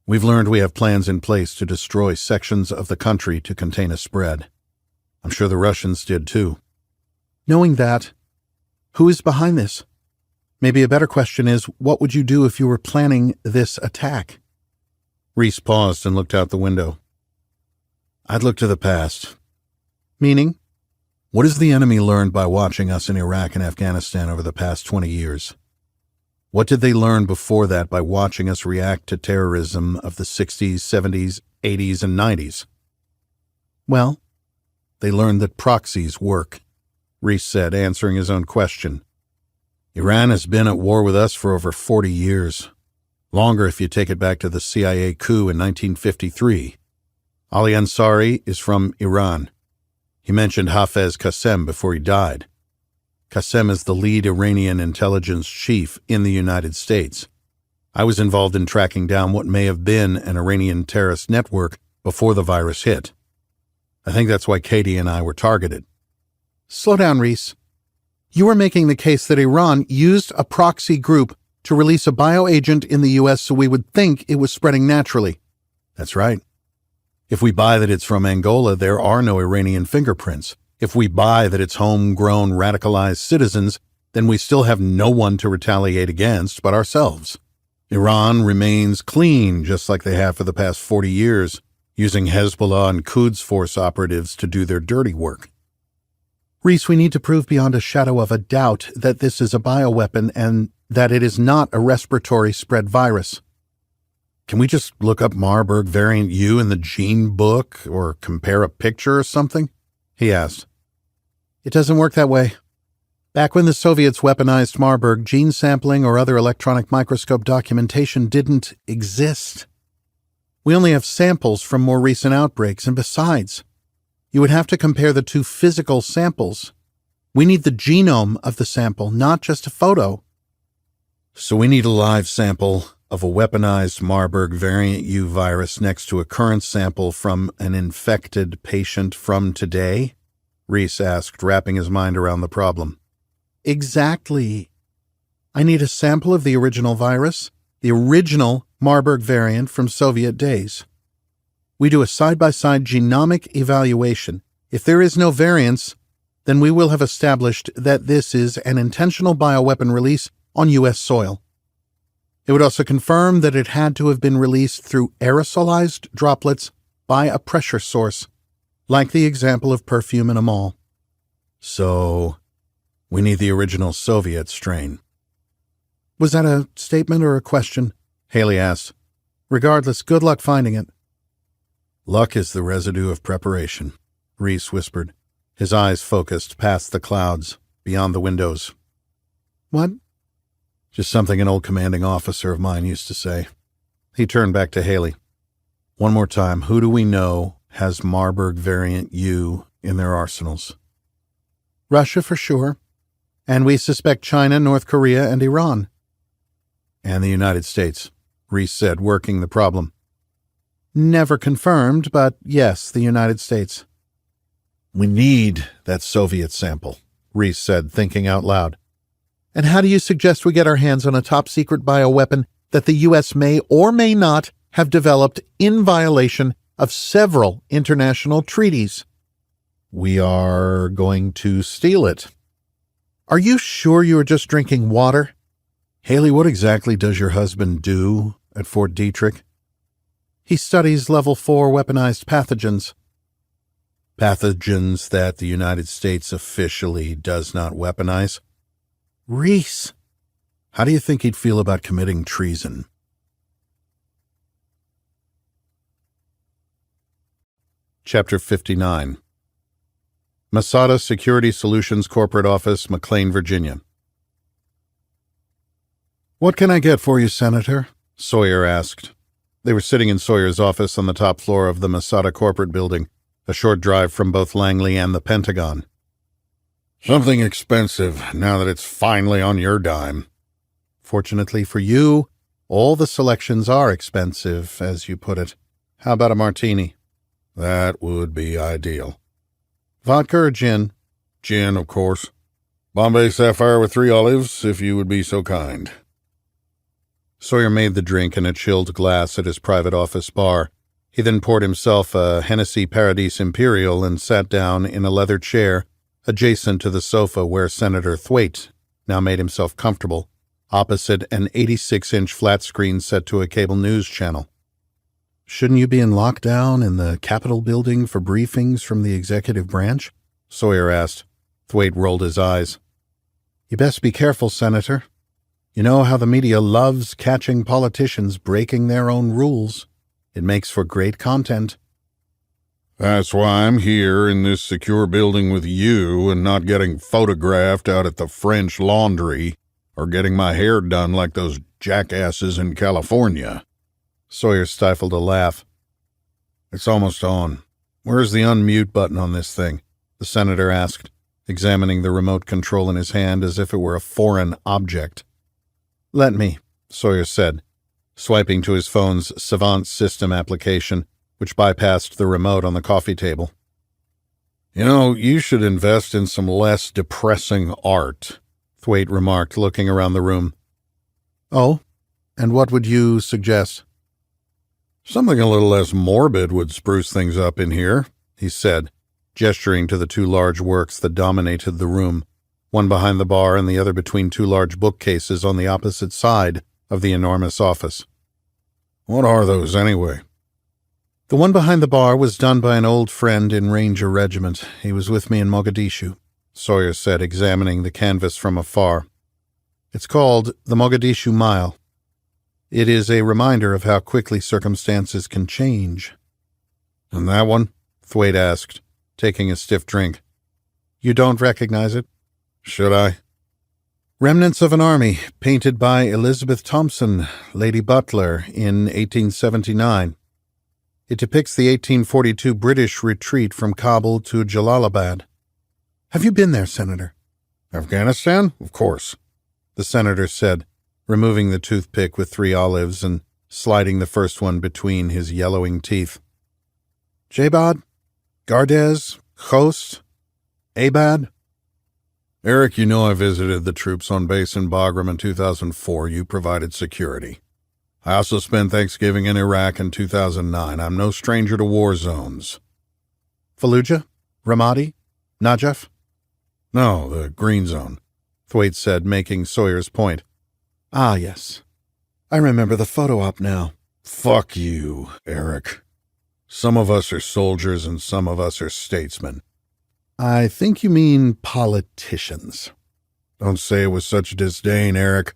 We've learned we have plans in place to destroy sections of the country to contain a spread. I'm sure the Russians did too. Knowing that, who is behind this? Maybe a better question is, what would you do if you were planning this attack? Reese paused and looked out the window. I'd look to the past. Meaning? What has the enemy learned by watching us in Iraq and Afghanistan over the past 20 years? What did they learn before that by watching us react to terrorism of the 60s, 70s, 80s, and 90s? Well, they learned that proxies work, Reese said, answering his own question. Iran has been at war with us for over 40 years. Longer if you take it back to the CIA coup in 1953. Ali Ansari is from Iran. He mentioned Hafez Qassem before he died. Qassem is the lead Iranian intelligence chief in the United States. I was involved in tracking down what may have been an Iranian terrorist network before the virus hit. I think that's why Katie and I were targeted. Slow down, Reese. You are making the case that Iran used a proxy group to release a bioagent in the U.S. so we would think it was spreading naturally. That's right. If we buy that it's from Angola, there are no Iranian fingerprints. If we buy that it's homegrown radicalized citizens, then we still have no one to retaliate against but ourselves. Iran remains clean, just like they have for the past 40 years, using Hezbollah and Quds Force operatives to do their dirty work. Reese, we need to prove beyond a shadow of a doubt that this is a bioweapon and that it is not a respiratory spread virus. Can we just look up Marburg variant U in the gene book or compare a picture or something? He asked. It doesn't work that way. Back when the Soviets weaponized Marburg, gene sampling or other electronic microscope documentation didn't exist. We only have samples from more recent outbreaks, and besides, you would have to compare the two physical samples. We need the genome of the sample, not just a photo. So we need a live sample of a weaponized Marburg variant U virus next to a current sample from an infected patient from today? Reese asked, wrapping his mind around the problem. Exactly. I need a sample of the original virus, the original Marburg variant from Soviet days. We do a side-by-side genomic evaluation. If there is no variance, then we will have established that this is an intentional bioweapon release on U.S. soil. It would also confirm that it had to have been released through aerosolized droplets by a pressure source, like the example of perfume in a mall. So, we need the original Soviet strain. Was that a statement or a question? Haley asked. Regardless, good luck finding it. Luck is the residue of preparation, Reese whispered, his eyes focused past the clouds, beyond the windows. What? Just something an old commanding officer of mine used to say. He turned back to Haley. One more time, who do we know has Marburg variant U in their arsenals? Russia for sure. And we suspect China, North Korea, and Iran. And the United States, Reese said, working the problem. Never confirmed, but yes, the United States. We need that Soviet sample, Reese said, thinking out loud. And how do you suggest we get our hands on a top-secret bioweapon that the U.S. may or may not have developed in violation of several international treaties? We are going to steal it. Are you sure you are just drinking water? Haley, what exactly does your husband do at Fort Detrick? He studies level 4 weaponized pathogens. Pathogens that the United States officially does not weaponize? Reese, how do you think he'd feel about committing treason? Chapter 59. Masada Security Solutions Corporate Office, McLean, Virginia. What can I get for you, Senator? Sawyer asked. They were sitting in Sawyer's office on the top floor of the Masada corporate building, a short drive from both Langley and the Pentagon. Something expensive, now that it's finally on your dime. Fortunately for you, all the selections are expensive, as you put it. How about a martini? That would be ideal. Vodka or gin? Gin, of course. Bombay Sapphire with 3 olives, if you would be so kind. Sawyer made the drink in a chilled glass at his private office bar. He then poured himself a Hennessy Paradis Imperial and sat down in a leather chair adjacent to the sofa where Senator Thwaite now made himself comfortable, opposite an 86-inch flat screen set to a cable news channel. Shouldn't you be in lockdown in the Capitol building for briefings from the executive branch? Sawyer asked. Thwaite rolled his eyes. You best be careful, Senator. You know how the media loves catching politicians breaking their own rules. It makes for great content. That's why I'm here in this secure building with you and not getting photographed out at the French Laundry or getting my hair done like those jackasses in California. Sawyer stifled a laugh. It's almost on. Where's the unmute button on this thing? The senator asked, examining the remote control in his hand as if it were a foreign object. Let me, Sawyer said, swiping to his phone's Savant System application, which bypassed the remote on the coffee table. You know, you should invest in some less depressing art, Thwaite remarked, looking around the room. Oh? And what would you suggest? Something a little less morbid would spruce things up in here, he said, gesturing to the two large works that dominated the room, one behind the bar and the other between two large bookcases on the opposite side of the enormous office. What are those, anyway? The one behind the bar was done by an old friend in Ranger Regiment. He was with me in Mogadishu, Sawyer said, examining the canvas from afar. It's called the Mogadishu Mile. It is a reminder of how quickly circumstances can change. And that one? Thwaite asked, taking a stiff drink. You don't recognize it? Should I? Remnants of an Army, painted by Elizabeth Thompson, Lady Butler, in 1879. It depicts the 1842 British retreat from Kabul to Jalalabad. Have you been there, Senator? Afghanistan? Of course, the senator said, removing the toothpick with 3 olives and sliding the first one between his yellowing teeth. Jabad? Gardez? Khost? Abad? Eric, you know I visited the troops on base in Bagram in 2004. You provided security. I also spent Thanksgiving in Iraq in 2009. I'm no stranger to war zones. Fallujah? Ramadi? Najaf? No, the Green Zone, Thwaite said, making Sawyer's point. Ah, yes. I remember the photo op now. Fuck you, Eric. Some of us are soldiers and some of us are statesmen. I think you mean politicians. Don't say it with such disdain, Eric.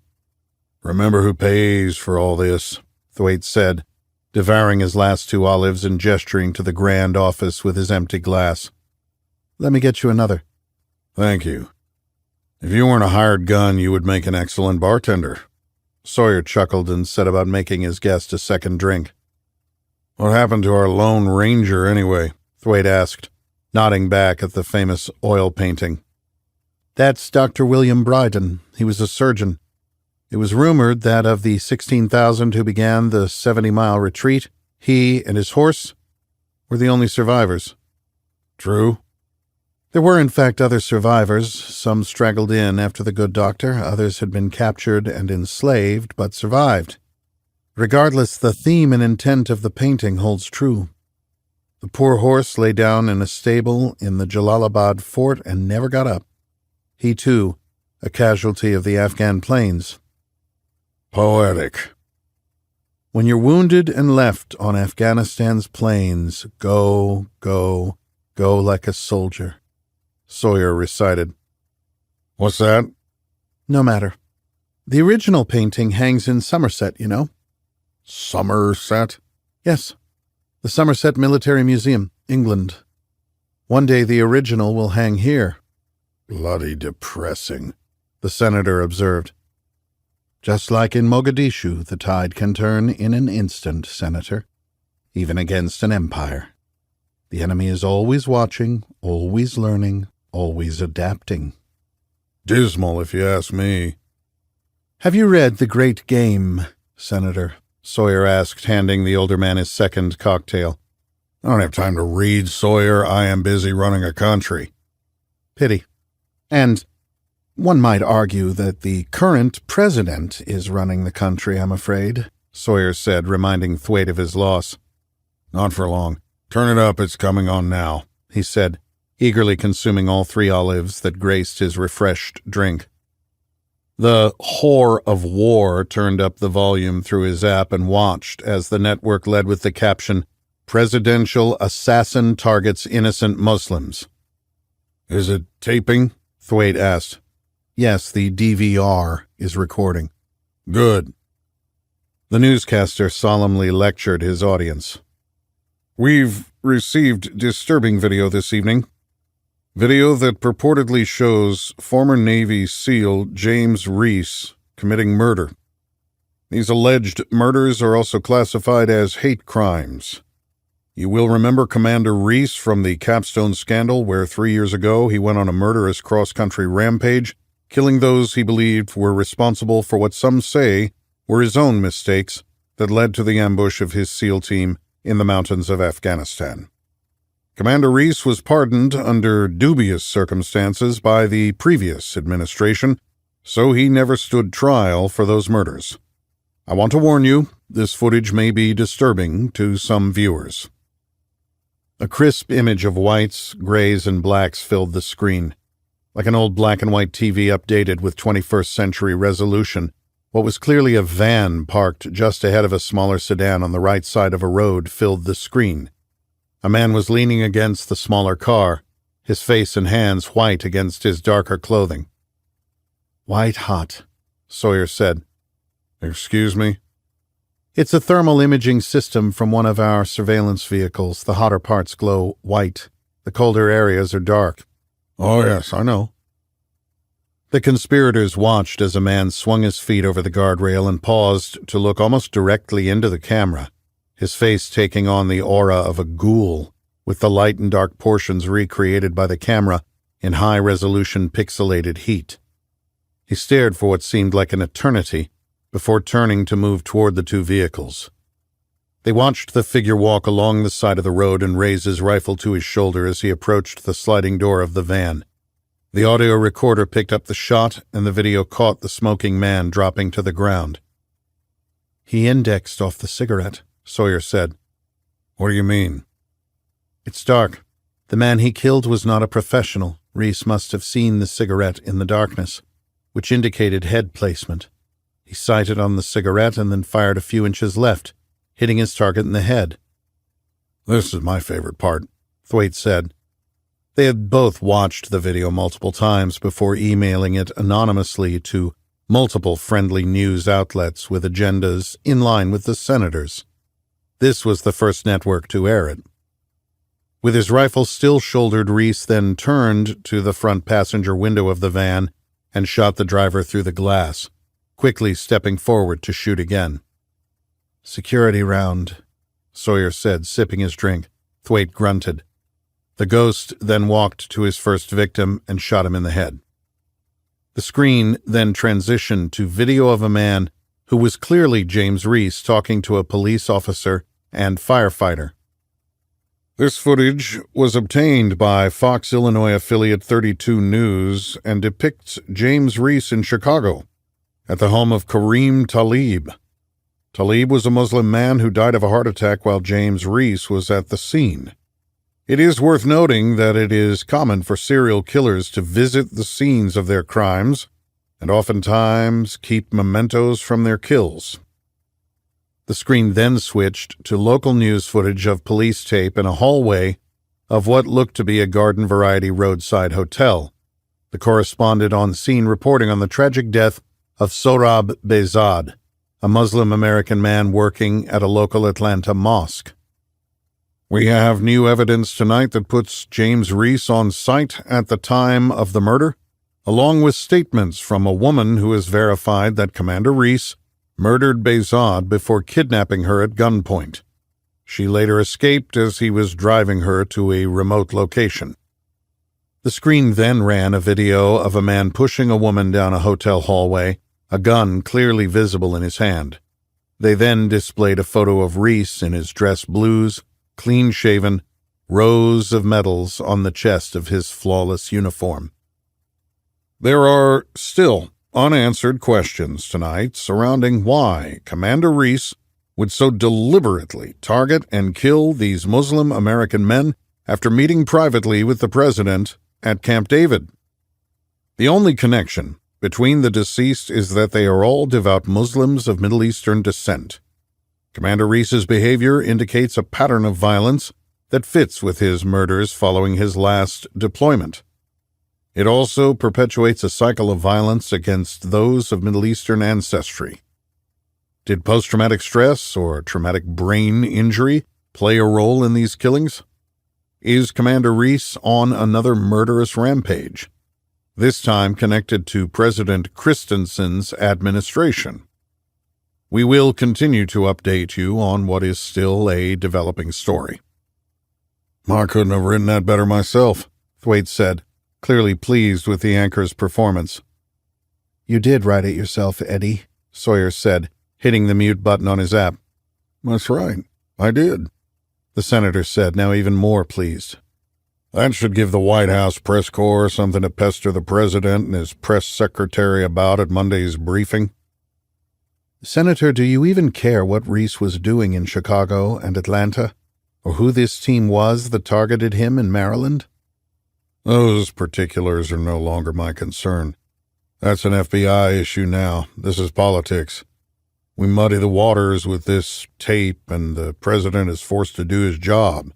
Remember who pays for all this, Thwaite said, devouring his last 2 olives and gesturing to the grand office with his empty glass. Let me get you another. Thank you. If you weren't a hired gun, you would make an excellent bartender. Sawyer chuckled and set about making his guest a second drink. What happened to our Lone Ranger, anyway? Thwaite asked, nodding back at the famous oil painting. That's Dr. William Bryden. He was a surgeon. It was rumored that of the 16,000 who began the 70-mile retreat, he and his horse were the only survivors. True. There were, in fact, other survivors. Some straggled in after the good doctor. Others had been captured and enslaved, but survived. Regardless, the theme and intent of the painting holds true. The poor horse lay down in a stable in the Jalalabad fort and never got up. He, too, a casualty of the Afghan plains. Poetic. When you're wounded and left on Afghanistan's plains, go, go, go like a soldier, Sawyer recited. What's that? No matter. The original painting hangs in Somerset, you know. Somerset? Yes. The Somerset Military Museum, England. One day the original will hang here. Bloody depressing, the senator observed. Just like in Mogadishu, the tide can turn in an instant, Senator, even against an empire. The enemy is always watching, always learning, always adapting. Dismal, if you ask me. Have you read The Great Game, Senator? Sawyer asked, handing the older man his second cocktail. I don't have time to read, Sawyer. I am busy running a country. Pity. And one might argue that the current president is running the country, I'm afraid, Sawyer said, reminding Thwaite of his loss. Not for long. Turn it up, it's coming on now, he said, eagerly consuming all 3 olives that graced his refreshed drink. The whore of war turned up the volume through his app and watched as the network led with the caption, Presidential Assassin Targets Innocent Muslims. Is it taping? Thwaite asked. Yes, the DVR is recording. Good. The newscaster solemnly lectured his audience. We've received disturbing video this evening. Video that purportedly shows former Navy SEAL James Reese committing murder. These alleged murders are also classified as hate crimes. You will remember Commander Reese from the Capstone scandal, where 3 years ago he went on a murderous cross-country rampage, killing those he believed were responsible for what some say were his own mistakes that led to the ambush of his SEAL team in the mountains of Afghanistan. Commander Reese was pardoned under dubious circumstances by the previous administration, so he never stood trial for those murders. I want to warn you, this footage may be disturbing to some viewers. A crisp image of whites, grays, and blacks filled the screen. Like an old black and white TV updated with 21st century resolution, what was clearly a van parked just ahead of a smaller sedan on the right side of a road filled the screen. A man was leaning against the smaller car, his face and hands white against his darker clothing. "White hot," Sawyer said. "Excuse me?" "It's a thermal imaging system from one of our surveillance vehicles. The hotter parts glow white. The colder areas are dark." "Oh, yes, I know." The conspirators watched as a man swung his feet over the guardrail and paused to look almost directly into the camera, his face taking on the aura of a ghoul, with the light and dark portions recreated by the camera in high-resolution pixelated heat. He stared for what seemed like an eternity before turning to move toward the two vehicles. They watched the figure walk along the side of the road and raise his rifle to his shoulder as he approached the sliding door of the van. The audio recorder picked up the shot, and the video caught the smoking man dropping to the ground. "He indexed off the cigarette," Sawyer said. "What do you mean?" "It's dark. The man he killed was not a professional. Reese must have seen the cigarette in the darkness, which indicated head placement. He sighted on the cigarette and then fired a few inches left, hitting his target in the head." "This is my favorite part," Thwaite said. They had both watched the video multiple times before emailing it anonymously to multiple friendly news outlets with agendas in line with the senators. This was the first network to air it. With his rifle still shouldered, Reese then turned to the front passenger window of the van and shot the driver through the glass, quickly stepping forward to shoot again. "Security round," Sawyer said, sipping his drink. Thwaite grunted. The ghost then walked to his first victim and shot him in the head. The screen then transitioned to video of a man who was clearly James Reese talking to a police officer and firefighter. This footage was obtained by Fox Illinois affiliate 32 News and depicts James Reese in Chicago, at the home of Kareem Tlaib. Tlaib was a Muslim man who died of a heart attack while James Reese was at the scene. It is worth noting that it is common for serial killers to visit the scenes of their crimes and oftentimes keep mementos from their kills. The screen then switched to local news footage of police tape in a hallway of what looked to be a garden-variety roadside hotel. The correspondent on scene reporting on the tragic death of Sohrab Behzad, a Muslim-American man working at a local Atlanta mosque. "We have new evidence tonight that puts James Reese on site at the time of the murder, along with statements from a woman who has verified that Commander Reese murdered Behzad before kidnapping her at gunpoint. She later escaped as he was driving her to a remote location." The screen then ran a video of a man pushing a woman down a hotel hallway, a gun clearly visible in his hand. They then displayed a photo of Reese in his dress blues, clean-shaven, rows of medals on the chest of his flawless uniform. There are still unanswered questions tonight surrounding why Commander Reese would so deliberately target and kill these Muslim American men after meeting privately with the president at Camp David. The only connection between the deceased is that they are all devout Muslims of Middle Eastern descent. Commander Reese's behavior indicates a pattern of violence that fits with his murders following his last deployment. It also perpetuates a cycle of violence against those of Middle Eastern ancestry. Did post-traumatic stress or traumatic brain injury play a role in these killings? Is Commander Reese on another murderous rampage? This time connected to President Christensen's administration. We will continue to update you on what is still a developing story. I couldn't have written that better myself, Thwaite said, clearly pleased with the anchor's performance. You did write it yourself, Eddie, Sawyer said, hitting the mute button on his app. That's right, I did, the senator said, now even more pleased. That should give the White House press corps something to pester the president and his press secretary about at Monday's briefing. Senator, do you even care what Reese was doing in Chicago and Atlanta, or who this team was that targeted him in Maryland? Those particulars are no longer my concern. That's an FBI issue now. This is politics. We muddy the waters with this tape, and the president is forced to do his job,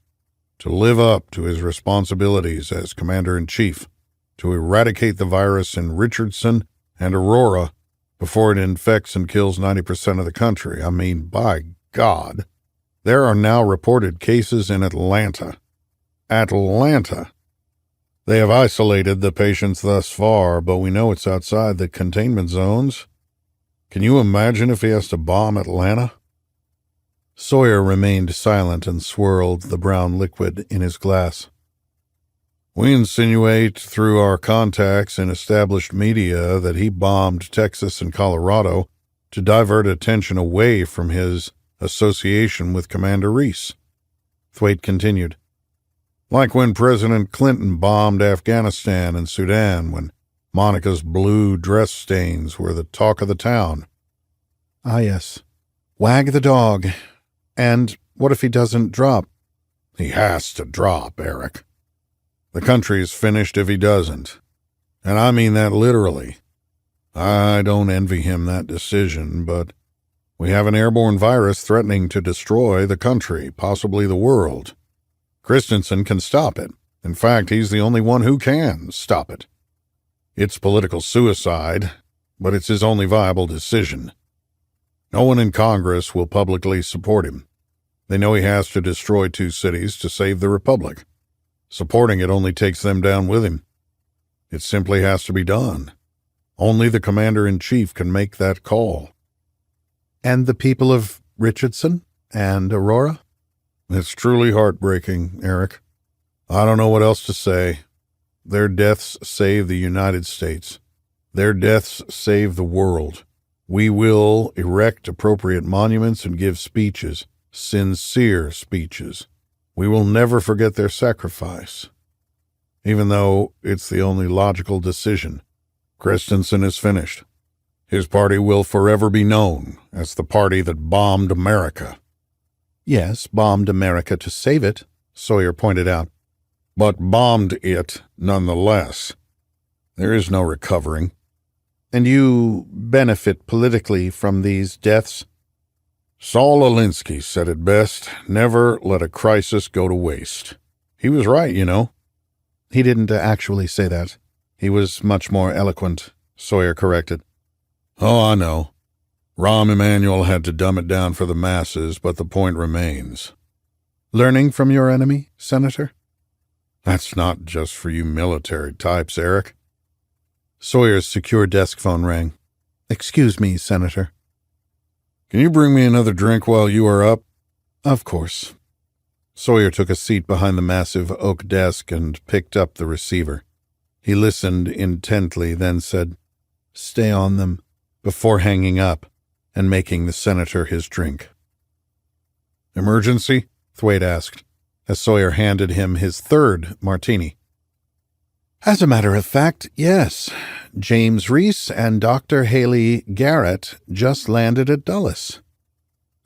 to live up to his responsibilities as Commander-in-Chief, to eradicate the virus in Richardson and Aurora before it infects and kills 90% of the country. I mean, by God, there are now reported cases in Atlanta. Atlanta! They have isolated the patients thus far, but we know it's outside the containment zones. Can you imagine if he has to bomb Atlanta? Sawyer remained silent and swirled the brown liquid in his glass. We insinuate through our contacts in established media that he bombed Texas and Colorado to divert attention away from his association with Commander Reese, Thwaite continued. Like when President Clinton bombed Afghanistan and Sudan, when Monica's blue dress stains were the talk of the town. Ah, yes. Wag the dog. And what if he doesn't drop? He has to drop, Eric. The country is finished if he doesn't. And I mean that literally. I don't envy him that decision, but we have an airborne virus threatening to destroy the country, possibly the world. Christensen can stop it. In fact, he's the only one who can stop it. It's political suicide, but it's his only viable decision. No one in Congress will publicly support him. They know he has to destroy 2 cities to save the Republic. Supporting it only takes them down with him. It simply has to be done. Only the Commander-in-Chief can make that call. And the people of Richardson and Aurora? It's truly heartbreaking, Eric. I don't know what else to say. Their deaths save the United States. Their deaths save the world. We will erect appropriate monuments and give speeches, sincere speeches. We will never forget their sacrifice. Even though it's the only logical decision, Christensen is finished. His party will forever be known as the party that bombed America. Yes, bombed America to save it, Sawyer pointed out. But bombed it nonetheless. There is no recovering. And you benefit politically from these deaths? Saul Alinsky said it best, never let a crisis go to waste. He was right, you know. He didn't actually say that. He was much more eloquent, Sawyer corrected. Oh, I know. Rahm Emanuel had to dumb it down for the masses, but the point remains. Learning from your enemy, Senator? That's not just for you military types, Eric. Sawyer's secure desk phone rang. Excuse me, Senator. Can you bring me another drink while you are up? Of course. Sawyer took a seat behind the massive oak desk and picked up the receiver. He listened intently, then said, "Stay on them," before hanging up and making the senator his drink. Emergency? Thwaite asked, as Sawyer handed him his 3rd martini. As a matter of fact, yes. James Reese and Dr. Haley Garrett just landed at Dulles.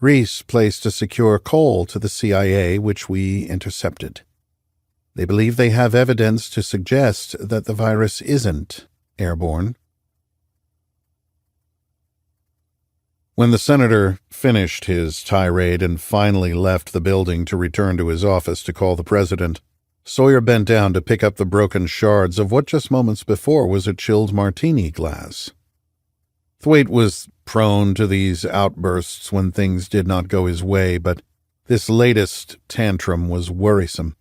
Reese placed a secure call to the CIA, which we intercepted. They believe they have evidence to suggest that the virus isn't airborne. When the senator finished his tirade and finally left the building to return to his office to call the president, Sawyer bent down to pick up the broken shards of what just moments before was a chilled martini glass. Thwaite was prone to these outbursts when things did not go his way, but this latest tantrum was worrisome.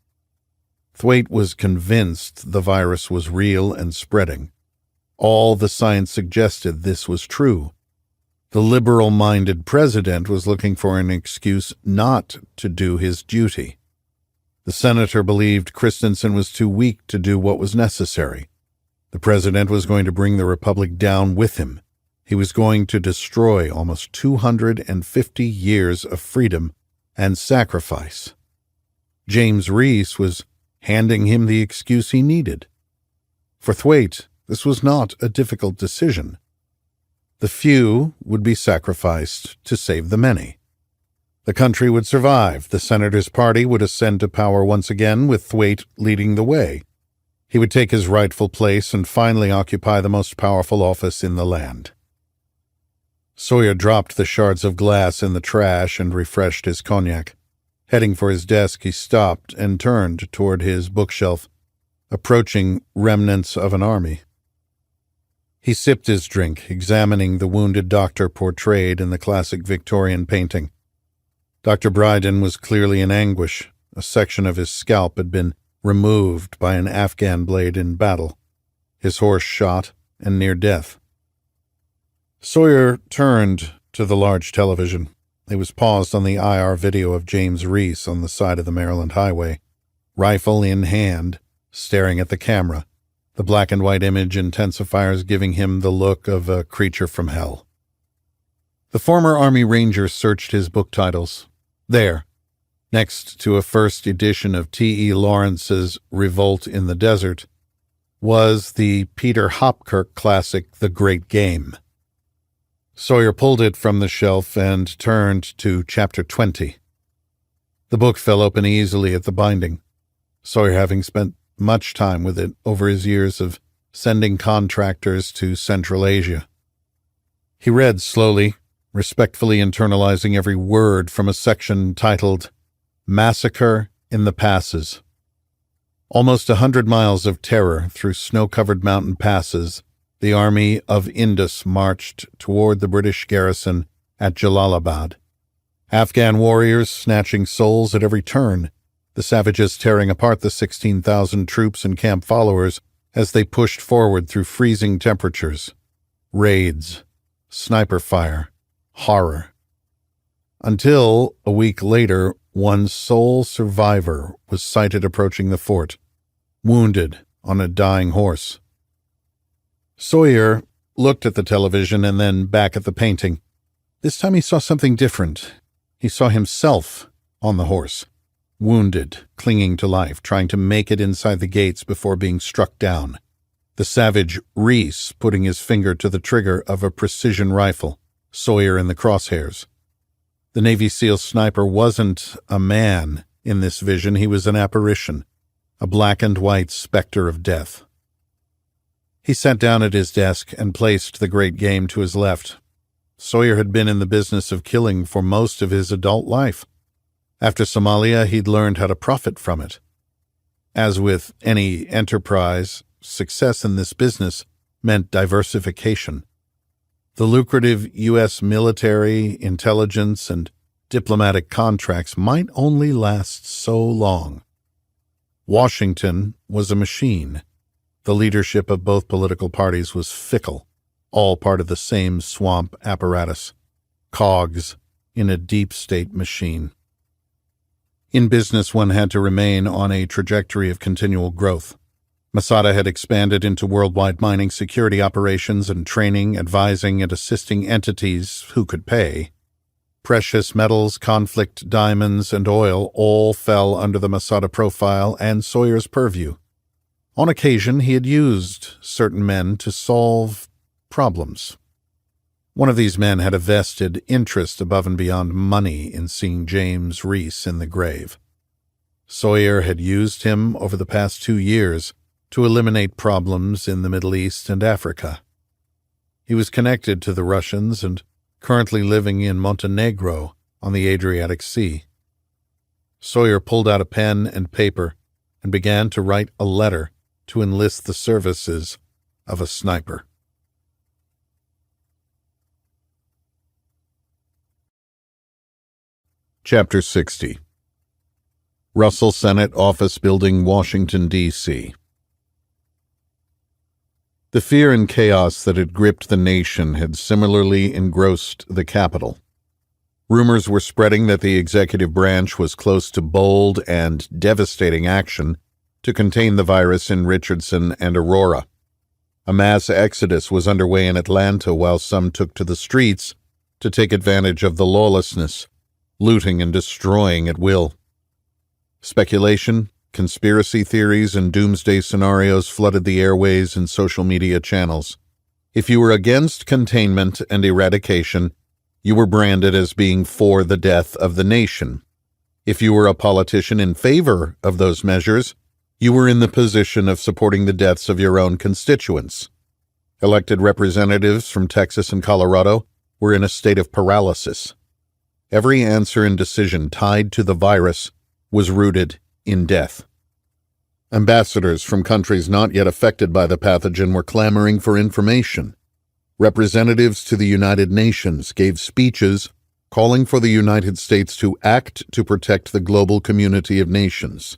Thwaite was convinced the virus was real and spreading. All the science suggested this was true. The liberal-minded president was looking for an excuse not to do his duty. The senator believed Christensen was too weak to do what was necessary. The president was going to bring the republic down with him. He was going to destroy almost 250 years of freedom and sacrifice. James Reese was handing him the excuse he needed. For Thwaite, this was not a difficult decision. The few would be sacrificed to save the many. The country would survive. The senator's party would ascend to power once again, with Thwaite leading the way. He would take his rightful place and finally occupy the most powerful office in the land. Sawyer dropped the shards of glass in the trash and refreshed his cognac. Heading for his desk, he stopped and turned toward his bookshelf, approaching remnants of an army. He sipped his drink, examining the wounded doctor portrayed in the classic Victorian painting. Dr. Bryden was clearly in anguish. A section of his scalp had been removed by an Afghan blade in battle, his horse shot and near death. Sawyer turned to the large television. It was paused on the IR video of James Reese on the side of the Maryland highway, rifle in hand, staring at the camera, the black and white image intensifiers giving him the look of a creature from hell. The former Army Ranger searched his book titles. There, next to a first edition of T.E. Lawrence's Revolt in the Desert, was the Peter Hopkirk classic The Great Game. Sawyer pulled it from the shelf and turned to Chapter 20. The book fell open easily at the binding, Sawyer having spent much time with it over his years of sending contractors to Central Asia. He read slowly, respectfully internalizing every word from a section titled Massacre in the Passes. Almost 100 miles of terror through snow-covered mountain passes, the army of Indus marched toward the British garrison at Jalalabad. Afghan warriors snatching souls at every turn, the savages tearing apart the 16,000 troops and camp followers as they pushed forward through freezing temperatures. Raids, sniper fire, horror. Until, a week later, one sole survivor was sighted approaching the fort, wounded on a dying horse. Sawyer looked at the television and then back at the painting. This time he saw something different. He saw himself on the horse, wounded, clinging to life, trying to make it inside the gates before being struck down. The savage Reese putting his finger to the trigger of a precision rifle, Sawyer in the crosshairs. The Navy SEAL sniper wasn't a man in this vision. He was an apparition, a black and white specter of death. He sat down at his desk and placed the Great Game to his left. Sawyer had been in the business of killing for most of his adult life. After Somalia, he'd learned how to profit from it. As with any enterprise, success in this business meant diversification. The lucrative U.S. military, intelligence, and diplomatic contracts might only last so long. Washington was a machine. The leadership of both political parties was fickle, all part of the same swamp apparatus, cogs in a deep state machine. In business, one had to remain on a trajectory of continual growth. Masada had expanded into worldwide mining security operations and training, advising, and assisting entities who could pay. Precious metals, conflict diamonds, and oil all fell under the Masada profile and Sawyer's purview. On occasion, he had used certain men to solve problems. One of these men had a vested interest above and beyond money in seeing James Reese in the grave. Sawyer had used him over the past 2 years to eliminate problems in the Middle East and Africa. He was connected to the Russians and currently living in Montenegro on the Adriatic Sea. Sawyer pulled out a pen and paper and began to write a letter to enlist the services of a sniper. Chapter 60. Russell Senate Office Building, Washington, D.C. The fear and chaos that had gripped the nation had similarly engrossed the Capitol. Rumors were spreading that the executive branch was close to bold and devastating action to contain the virus in Richardson and Aurora. A mass exodus was underway in Atlanta while some took to the streets to take advantage of the lawlessness, looting and destroying at will. Speculation, conspiracy theories, and doomsday scenarios flooded the airways and social media channels. If you were against containment and eradication, you were branded as being for the death of the nation. If you were a politician in favor of those measures, you were in the position of supporting the deaths of your own constituents. Elected representatives from Texas and Colorado were in a state of paralysis. Every answer and decision tied to the virus was rooted in death. Ambassadors from countries not yet affected by the pathogen were clamoring for information. Representatives to the United Nations gave speeches calling for the United States to act to protect the global community of nations.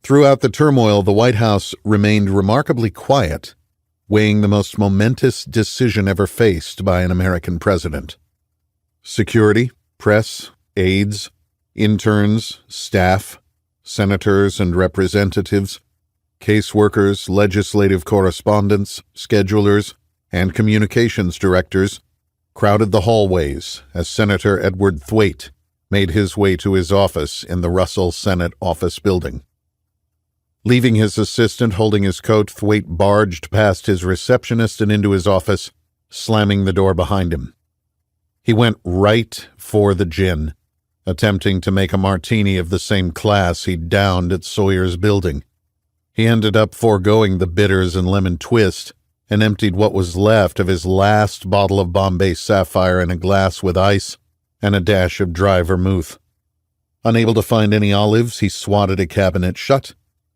Throughout the turmoil, the White House remained remarkably quiet, weighing the most momentous decision ever faced by an American president. Security, press, aides, interns, staff, senators and representatives, caseworkers, legislative correspondents, schedulers, and communications directors crowded the hallways as Senator Edward Thwaite made his way to his office in the Russell Senate Office Building. Leaving his assistant holding his coat, Thwaite barged past his receptionist and into his office, slamming the door behind him. He went right for the gin, attempting to make a martini of the same class he'd downed at Sawyer's Building. He ended up foregoing the bitters and lemon twist and emptied what was left of his last bottle of Bombay Sapphire in a glass with ice and a dash of dry vermouth. Unable to find any olives, he swatted a cabinet shut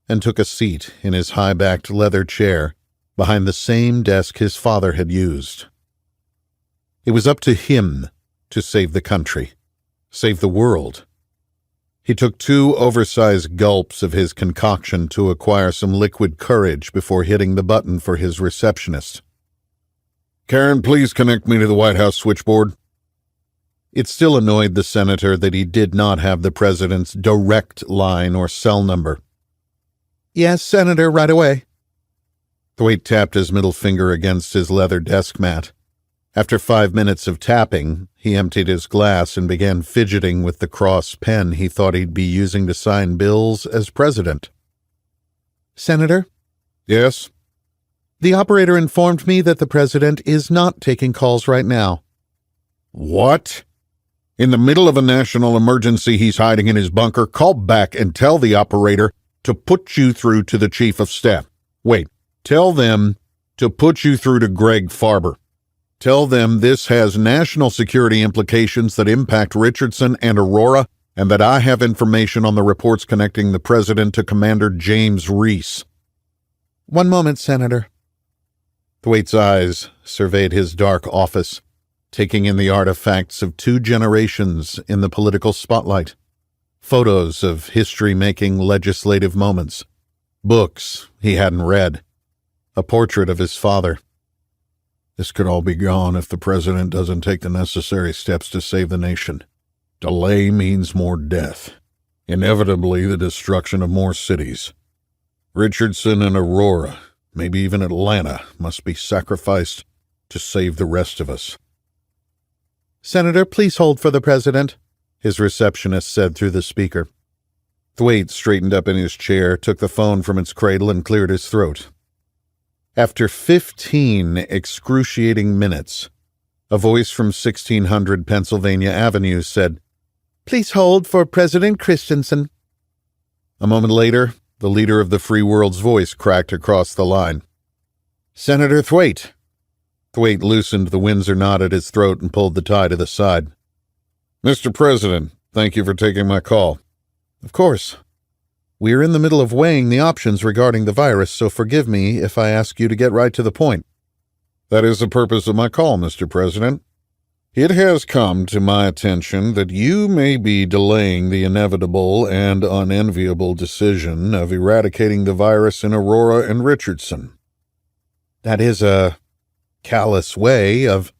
and took a seat in his high-backed leather chair behind the same desk his father had used. It was up to him to save the country, save the world. He took 2 oversized gulps of his concoction to acquire some liquid courage before hitting the button for his receptionist. Karen, please connect me to the White House switchboard. It still annoyed the senator that he did not have the president's direct line or cell number. Yes, Senator, right away. Thwaite tapped his middle finger against his leather desk mat. After 5 minutes of tapping, he emptied his glass and began fidgeting with the cross pen he thought he'd be using to sign bills as president. Senator? Yes? The operator informed me that the president is not taking calls right now. What? In the middle of a national emergency he's hiding in his bunker? Call back and tell the operator to put you through to the chief of staff. Wait, tell them to put you through to Greg Farber. Tell them this has national security implications that impact Richardson and Aurora, and that I have information on the reports connecting the president to Commander James Reese. One moment, Senator. Thwaite's eyes surveyed his dark office, taking in the artifacts of 2 generations in the political spotlight. Photos of history-making legislative moments. Books he hadn't read. A portrait of his father. This could all be gone if the president doesn't take the necessary steps to save the nation. Delay means more death. Inevitably, the destruction of more cities. Richardson and Aurora, maybe even Atlanta, must be sacrificed to save the rest of us. Senator, please hold for the president, his receptionist said through the speaker. Thwaite straightened up in his chair, took the phone from its cradle, and cleared his throat. After 15 excruciating minutes, a voice from 1600 Pennsylvania Avenue said, "Please hold for President Christensen." A moment later, the leader of the free world's voice cracked across the line. "Senator Thwaite." Thwaite loosened the Windsor knot at his throat and pulled the tie to the side. Mr. President, thank you for taking my call. Of course. We're in the middle of weighing the options regarding the virus, so forgive me if I ask you to get right to the point. That is the purpose of my call, Mr. President. It has come to my attention that you may be delaying the inevitable and unenviable decision of eradicating the virus in Aurora and Richardson. That is a callous way of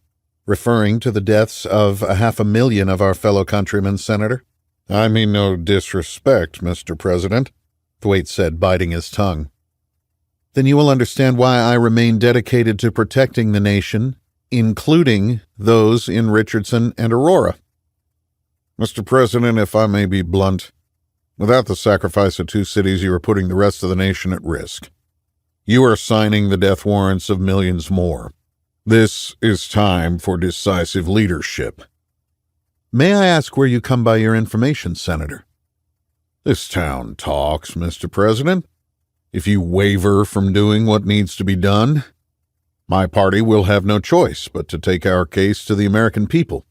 referring to the deaths of 500,000 of our fellow countrymen, Senator. I mean no disrespect, Mr. President, Thwaite said, biting his tongue. Then you will understand why I remain dedicated to protecting the nation, including those in Richardson and Aurora. Mr. President, if I may be blunt, without the sacrifice of 2 cities, you are putting the rest of the nation at risk. You are signing the death warrants of millions more. This is time for decisive leadership. May I ask where you come by your information, Senator? This town talks, Mr. President. If you waver from doing what needs to be done, my party will have no choice but to take our case to the American people.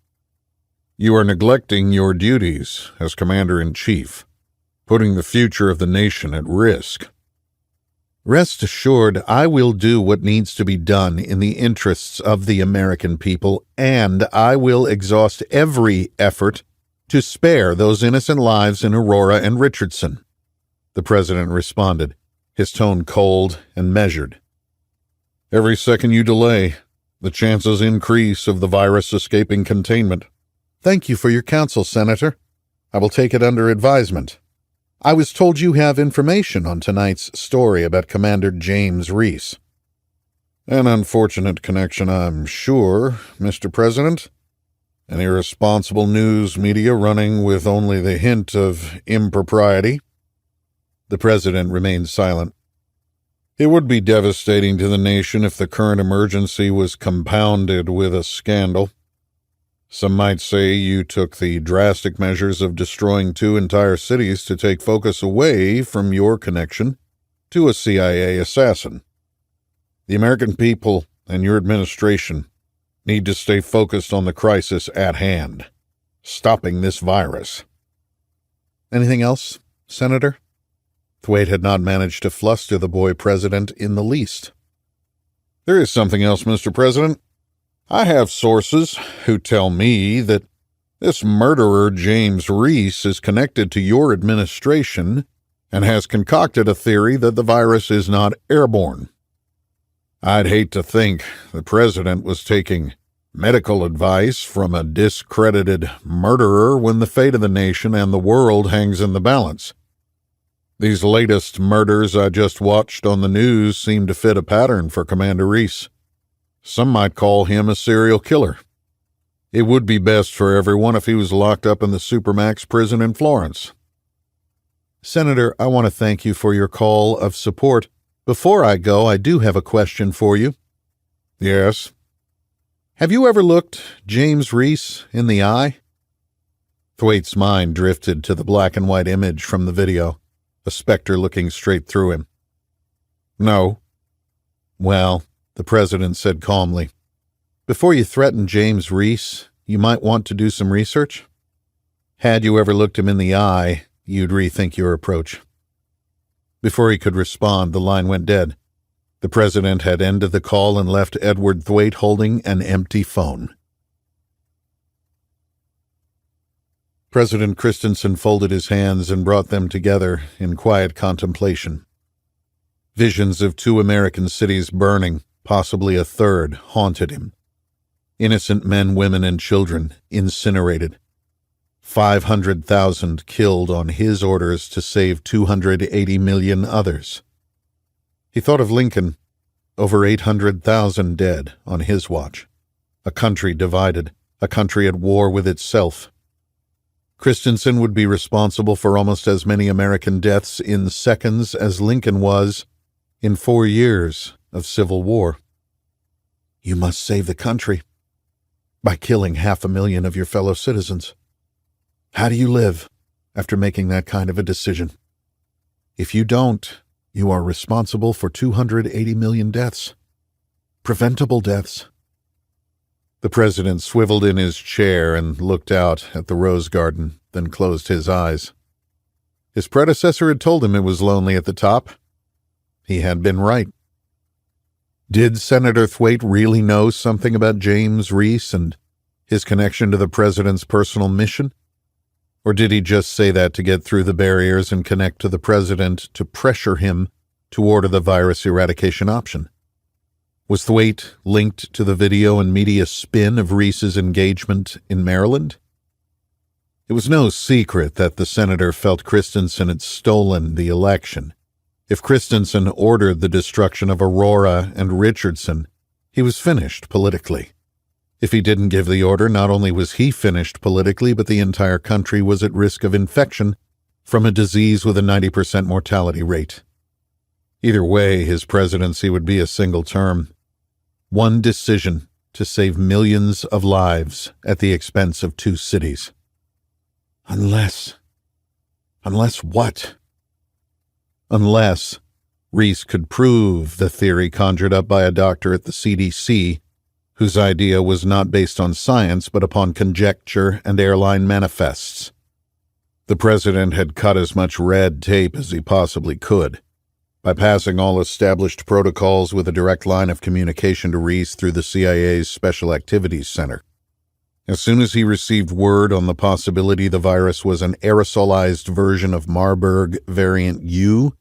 You are neglecting your duties as Commander-in-Chief, putting the future of the nation at risk. Rest assured, I will do what needs to be done in the interests of the American people, and I will exhaust every effort to spare those innocent lives in Aurora and Richardson, the President responded, his tone cold and measured. Every second you delay, the chances increase of the virus escaping containment. Thank you for your counsel, Senator. I will take it under advisement. I was told you have information on tonight's story about Commander James Reese. An unfortunate connection, I'm sure, Mr. President. An irresponsible news media running with only the hint of impropriety. The President remained silent. It would be devastating to the nation if the current emergency was compounded with a scandal. Some might say you took the drastic measures of destroying 2 entire cities to take focus away from your connection to a CIA assassin. The American people and your administration need to stay focused on the crisis at hand, stopping this virus. Anything else, Senator? Thwaite had not managed to fluster the boy president in the least. There is something else, Mr. President. I have sources who tell me that this murderer, James Reese, is connected to your administration and has concocted a theory that the virus is not airborne. I'd hate to think the President was taking medical advice from a discredited murderer when the fate of the nation and the world hangs in the balance. These latest murders I just watched on the news seem to fit a pattern for Commander Reese. Some might call him a serial killer. It would be best for everyone if he was locked up in the Supermax prison in Florence. Senator, I want to thank you for your call of support. Before I go, I do have a question for you. Yes? Have you ever looked James Reese in the eye? Thwaite's mind drifted to the black and white image from the video, a specter looking straight through him. No. Well, the President said calmly, before you threaten James Reese, you might want to do some research. Had you ever looked him in the eye, you'd rethink your approach. Before he could respond, the line went dead. The President had ended the call and left Edward Thwaite holding an empty phone. President Christensen folded his hands and brought them together in quiet contemplation. Visions of 2 American cities burning, possibly a third, haunted him. Innocent men, women, and children incinerated. 500,000 killed on his orders to save 280 million others. He thought of Lincoln, over 800,000 dead on his watch. A country divided, a country at war with itself. Christensen would be responsible for almost as many American deaths in seconds as Lincoln was in 4 years of civil war. You must save the country by killing 500,000 of your fellow citizens. How do you live after making that kind of a decision? If you don't, you are responsible for 280 million deaths. Preventable deaths. The President swiveled in his chair and looked out at the rose garden, then closed his eyes. His predecessor had told him it was lonely at the top. He had been right. Did Senator Thwaite really know something about James Reese and His connection to the president's personal mission? Or did he just say that to get through the barriers and connect to the president to pressure him to order the virus eradication option? Was Thwaite linked to the video and media spin of Reese's engagement in Maryland? It was no secret that the senator felt Christensen had stolen the election. If Christensen ordered the destruction of Aurora and Richardson, he was finished politically. If he didn't give the order, not only was he finished politically, but the entire country was at risk of infection from a disease with a 90% mortality rate. Either way, his presidency would be a single term. One decision to save millions of lives at the expense of 2 cities. Unless what? Unless Reese could prove the theory conjured up by a doctor at the CDC, whose idea was not based on science but upon conjecture and airline manifests. The president had cut as much red tape as he possibly could, bypassing all established protocols with a direct line of communication to Reese through the CIA's Special Activities Center. As soon as he received word on the possibility the virus was an aerosolized version of Marburg variant U,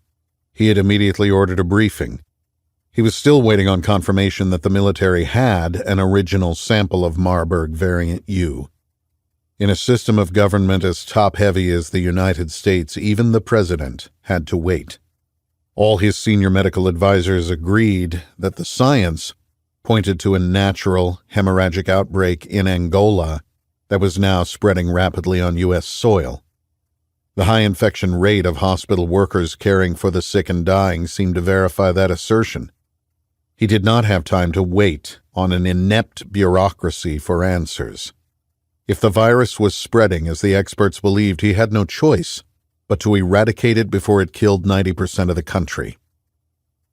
he had immediately ordered a briefing. He was still waiting on confirmation that the military had an original sample of Marburg variant U. In a system of government as top-heavy as the United States, even the president had to wait. All his senior medical advisors agreed that the science pointed to a natural hemorrhagic outbreak in Angola that was now spreading rapidly on U.S. soil. The high infection rate of hospital workers caring for the sick and dying seemed to verify that assertion. He did not have time to wait on an inept bureaucracy for answers. If the virus was spreading, as the experts believed, he had no choice but to eradicate it before it killed 90% of the country.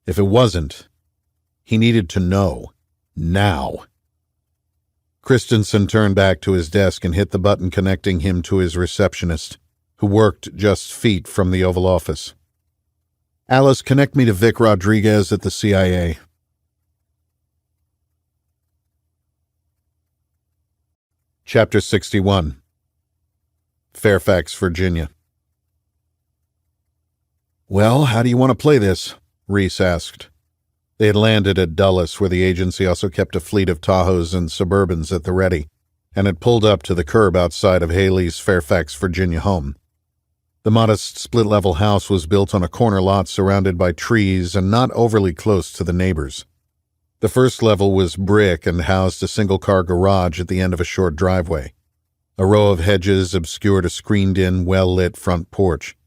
If it wasn't, he needed to know, now. Christensen turned back to his desk and hit the button connecting him to his receptionist, who worked just feet from the Oval Office. "Alice, connect me to Vic Rodriguez at the CIA." Chapter 61. Fairfax, Virginia. "Well, how do you want to play this?" Reese asked. They had landed at Dulles, where the agency also kept a fleet of Tahoes and Suburbans at the ready, and had pulled up to the curb outside of Haley's Fairfax, Virginia home. The modest split-level house was built on a corner lot surrounded by trees and not overly close to the neighbors. The first level was brick and housed a single-car garage at the end of a short driveway. A row of hedges obscured a screened-in, well-lit front porch.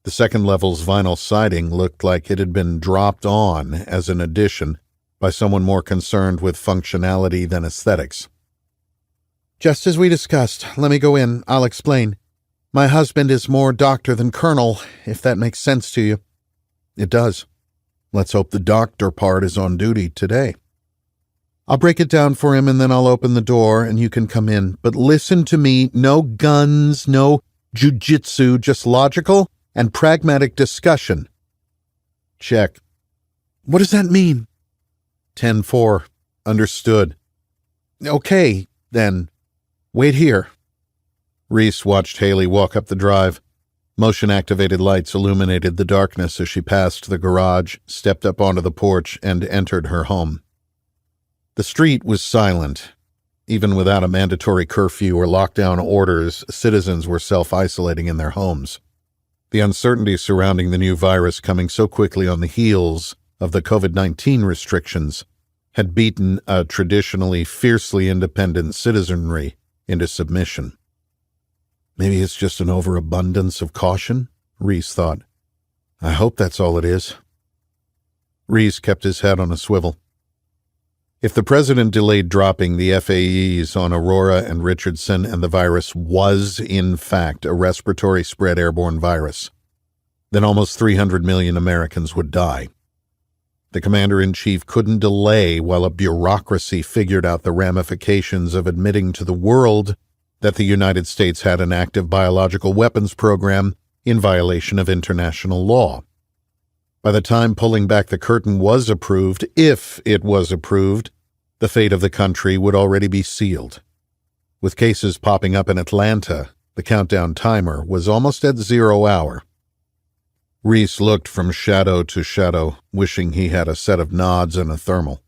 The second level's vinyl siding looked like it had been dropped on as an addition by someone more concerned with functionality than aesthetics. Just as we discussed, let me go in. I'll explain. My husband is more doctor than colonel, if that makes sense to you. It does. Let's hope the doctor part is on duty today. I'll break it down for him and then I'll open the door and you can come in. But listen to me, no guns, no jujitsu, just logical and pragmatic discussion. Check. What does that mean? 10-4. Understood. Okay, then. Wait here. Reese watched Haley walk up the drive. Motion-activated lights illuminated the darkness as she passed the garage, stepped up onto the porch, and entered her home. The street was silent. Even without a mandatory curfew or lockdown orders, citizens were self-isolating in their homes. The uncertainty surrounding the new virus coming so quickly on the heels of the COVID-19 restrictions had beaten a traditionally fiercely independent citizenry into submission. Maybe it's just an overabundance of caution, Reese thought. I hope that's all it is. Reese kept his head on a swivel. If the president delayed dropping the FAEs on Aurora and Richardson and the virus was, in fact, a respiratory spread airborne virus, then almost 300 million Americans would die. The commander-in-chief couldn't delay while a bureaucracy figured out the ramifications of admitting to the world that the United States had an active biological weapons program in violation of international law. By the time pulling back the curtain was approved, if it was approved, the fate of the country would already be sealed. With cases popping up in Atlanta, the countdown timer was almost at 0 hour. Reese looked from shadow to shadow, wishing he had a set of nods and a thermal.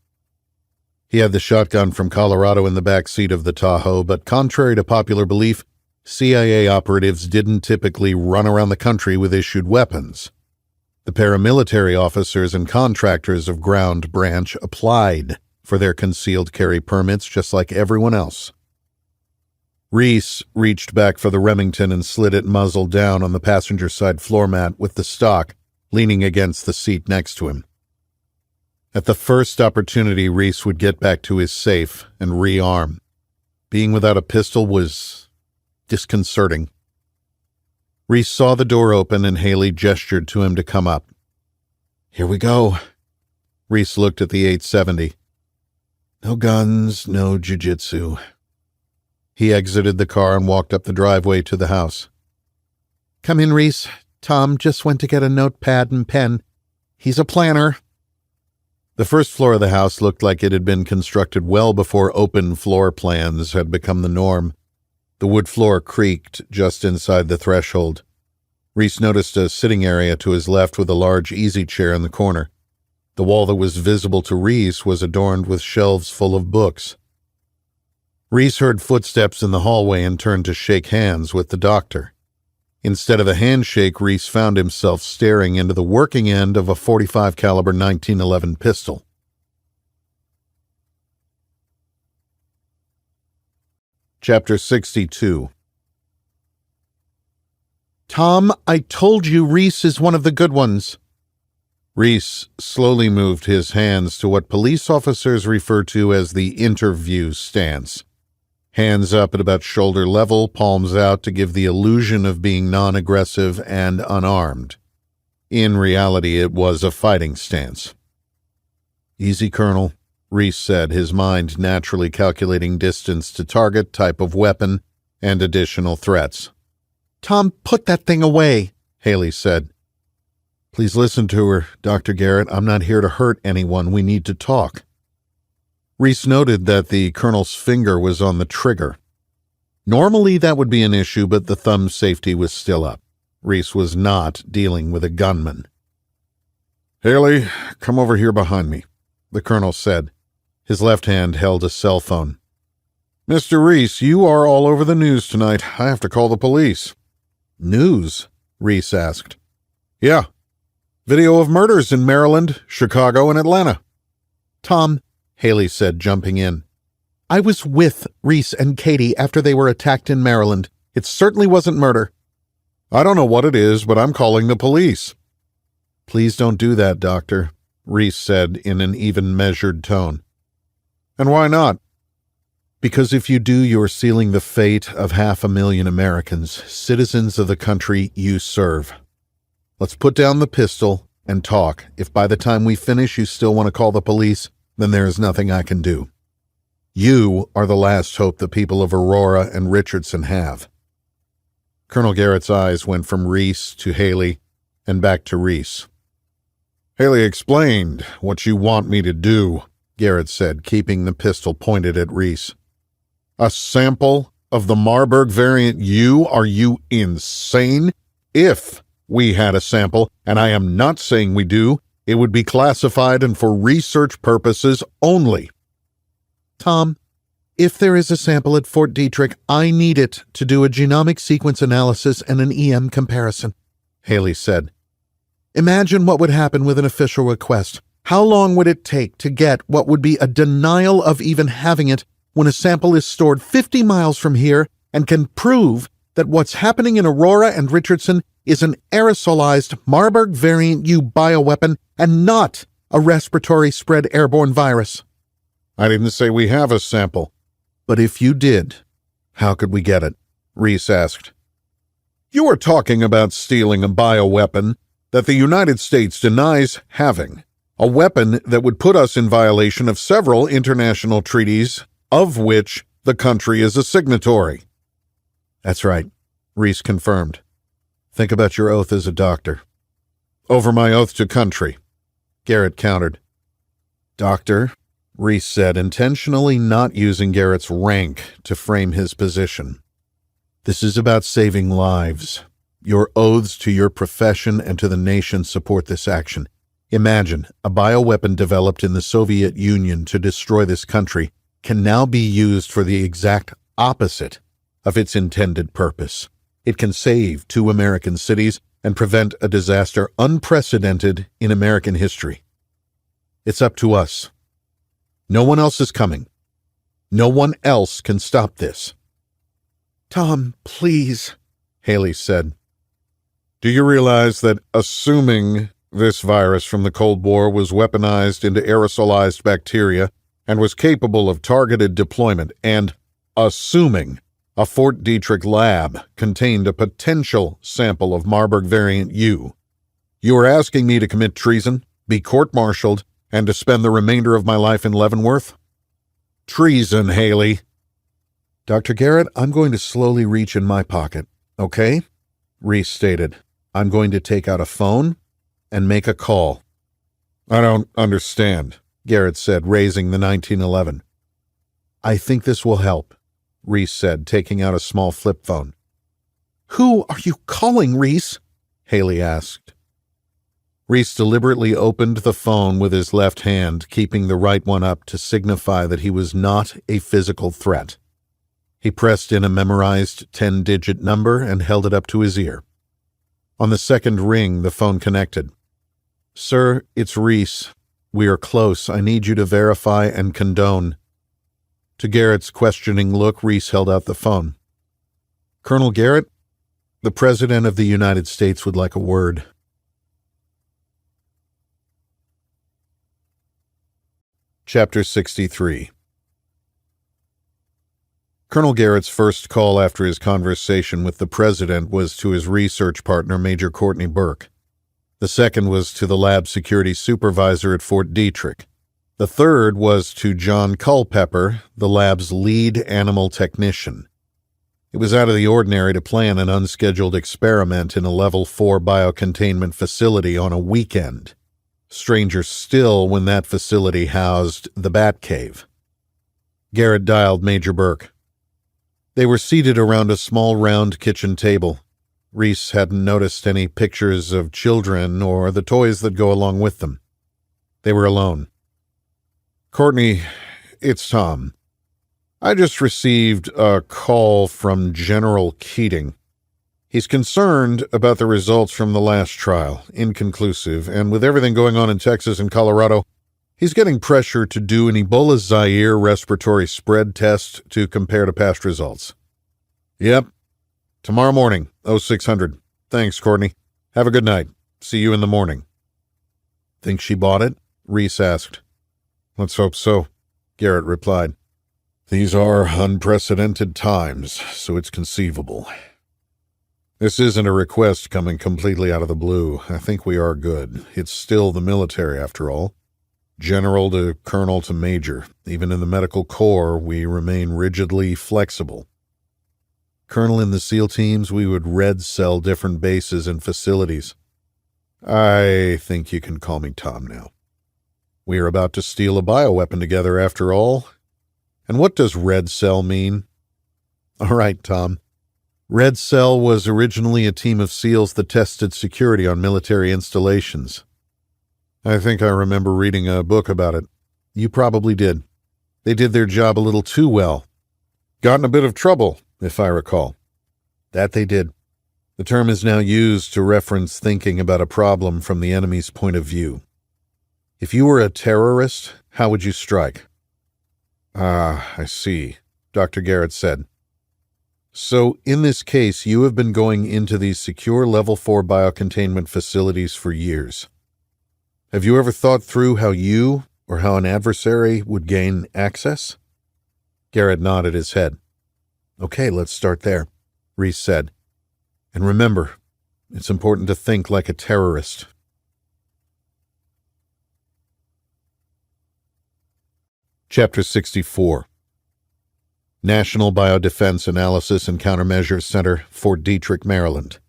He had the shotgun from Colorado in the back seat of the Tahoe, but contrary to popular belief, CIA operatives didn't typically run around the country with issued weapons. The paramilitary officers and contractors of Ground Branch applied for their concealed carry permits just like everyone else. Reese reached back for the Remington and slid it muzzle down on the passenger side floor mat with the stock leaning against the seat next to him. At the first opportunity, Reese would get back to his safe and rearm. Being without a pistol was disconcerting. Reese saw the door open and Haley gestured to him to come up. "Here we go." Reese looked at the 870. No guns, no jiu-jitsu. He exited the car and walked up the driveway to the house. "Come in, Reese. Tom just went to get a notepad and pen. He's a planner." The first floor of the house looked like it had been constructed well before open floor plans had become the norm. The wood floor creaked just inside the threshold. Reese noticed a sitting area to his left with a large easy chair in the corner. The wall that was visible to Reese was adorned with shelves full of books. Reese heard footsteps in the hallway and turned to shake hands with the doctor. Instead of a handshake, Reese found himself staring into the working end of a .45 caliber 1911 pistol. Chapter 62. "Tom, I told you Reese is one of the good ones." Reese slowly moved his hands to what police officers refer to as the interview stance. Hands up at about shoulder level, palms out to give the illusion of being non-aggressive and unarmed. In reality, it was a fighting stance. "Easy, Colonel," Reese said, his mind naturally calculating distance to target, type of weapon, and additional threats. "Tom, put that thing away," Haley said. "Please listen to her, Dr. Garrett. I'm not here to hurt anyone. We need to talk." Reese noted that the colonel's finger was on the trigger. Normally that would be an issue, but the thumb safety was still up. Reese was not dealing with a gunman. "Haley, come over here behind me," the colonel said. His left hand held a cell phone. "Mr. Reese, you are all over the news tonight. I have to call the police." "News?" Reese asked. "Yeah. Video of murders in Maryland, Chicago, and Atlanta." "Tom," Haley said, jumping in, "I was with Reese and Katie after they were attacked in Maryland. It certainly wasn't murder." "I don't know what it is, but I'm calling the police." "Please don't do that, Doctor," Reese said in an even measured tone. "And why not?" "Because if you do, you're sealing the fate of 500,000 Americans, citizens of the country you serve. Let's put down the pistol and talk. If by the time we finish you still want to call the police, then there is nothing I can do. You are the last hope the people of Aurora and Richardson have." Colonel Garrett's eyes went from Reese to Haley and back to Reese. "Haley explained what you want me to do," Garrett said, keeping the pistol pointed at Reese. "A sample of the Marburg variant U? Are you insane? If we had a sample, and I am not saying we do, it would be classified and for research purposes only." "Tom, if there is a sample at Fort Detrick, I need it to do a genomic sequence analysis and an EM comparison," Haley said. "Imagine what would happen with an official request. How long would it take to get what would be a denial of even having it when a sample is stored 50 miles from here and can prove that what's happening in Aurora and Richardson is an aerosolized Marburg variant U bioweapon and not a respiratory spread airborne virus?" "I didn't say we have a sample." "But if you did, how could we get it?" Reese asked. "You are talking about stealing a bioweapon that the United States denies having, a weapon that would put us in violation of several international treaties, of which the country is a signatory." "That's right," Reese confirmed. "Think about your oath as a doctor." "Over my oath to country," Garrett countered. "Doctor," Reese said, intentionally not using Garrett's rank to frame his position. This is about saving lives. Your oaths to your profession and to the nation support this action. Imagine a bioweapon developed in the Soviet Union to destroy this country can now be used for the exact opposite of its intended purpose. It can save 2 American cities and prevent a disaster unprecedented in American history. It's up to us. No one else is coming. No one else can stop this. Tom, please, Haley said. Do you realize that assuming this virus from the Cold War was weaponized into aerosolized bacteria and was capable of targeted deployment, and assuming a Fort Detrick lab contained a potential sample of Marburg variant U, you are asking me to commit treason, be court-martialed, and to spend the remainder of my life in Leavenworth? Treason, Haley. Dr. Garrett, I'm going to slowly reach in my pocket, okay? Reese stated. I'm going to take out a phone and make a call. I don't understand, Garrett said, raising the 1911. I think this will help, Reese said, taking out a small flip phone. Who are you calling, Reese? Haley asked. Reese deliberately opened the phone with his left hand, keeping the right one up to signify that he was not a physical threat. He pressed in a memorized 10-digit number and held it up to his ear. On the second ring, the phone connected. Sir, it's Reese. We are close. I need you to verify and condone. To Garrett's questioning look, Reese held out the phone. Colonel Garrett, the President of the United States would like a word. Chapter 63. Colonel Garrett's first call after his conversation with the President was to his research partner, Major Courtney Burke. The second was to the lab security supervisor at Fort Detrick. The third was to John Culpepper, the lab's lead animal technician. It was out of the ordinary to plan an unscheduled experiment in a Level 4 biocontainment facility on a weekend. Stranger still when that facility housed the Batcave. Garrett dialed Major Burke. They were seated around a small round kitchen table. Reese hadn't noticed any pictures of children or the toys that go along with them. They were alone. Courtney, it's Tom. I just received a call from General Keating. He's concerned about the results from the last trial, inconclusive, and with everything going on in Texas and Colorado, he's getting pressure to do an Ebola Zaire respiratory spread test to compare to past results. Yep. Tomorrow morning, 0600. Thanks, Courtney. Have a good night. See you in the morning. Think she bought it? Reese asked. Let's hope so, Garrett replied. These are unprecedented times, so it's conceivable. This isn't a request coming completely out of the blue. I think we are good. It's still the military, after all. General to colonel to major. Even in the medical corps, we remain rigidly flexible. Colonel, in the SEAL teams, we would red cell different bases and facilities. I think you can call me Tom now. We are about to steal a bioweapon together, after all. And what does red cell mean? All right, Tom. Red Cell was originally a team of SEALs that tested security on military installations. I think I remember reading a book about it. You probably did. They did their job a little too well. Got in a bit of trouble, if I recall. That they did. The term is now used to reference thinking about a problem from the enemy's point of view. If you were a terrorist, how would you strike? Ah, I see, Dr. Garrett said. So, in this case, you have been going into these secure Level 4 biocontainment facilities for years. Have you ever thought through how you, or how an adversary, would gain access? Garrett nodded his head. Okay, let's start there, Reese said. And remember, it's important to think like a terrorist. Chapter 64. National Biodefense Analysis and Countermeasures Center, Fort Detrick, Maryland.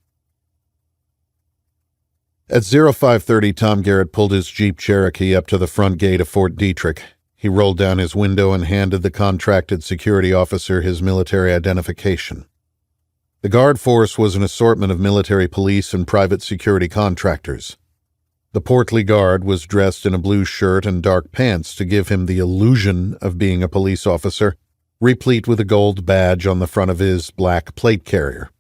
At 0530, Tom Garrett pulled his Jeep Cherokee up to the front gate of Fort Detrick. He rolled down his window and handed the contracted security officer his military identification. The guard force was an assortment of military police and private security contractors. The portly guard was dressed in a blue shirt and dark pants to give him the illusion of being a police officer, replete with a gold badge on the front of his black plate carrier.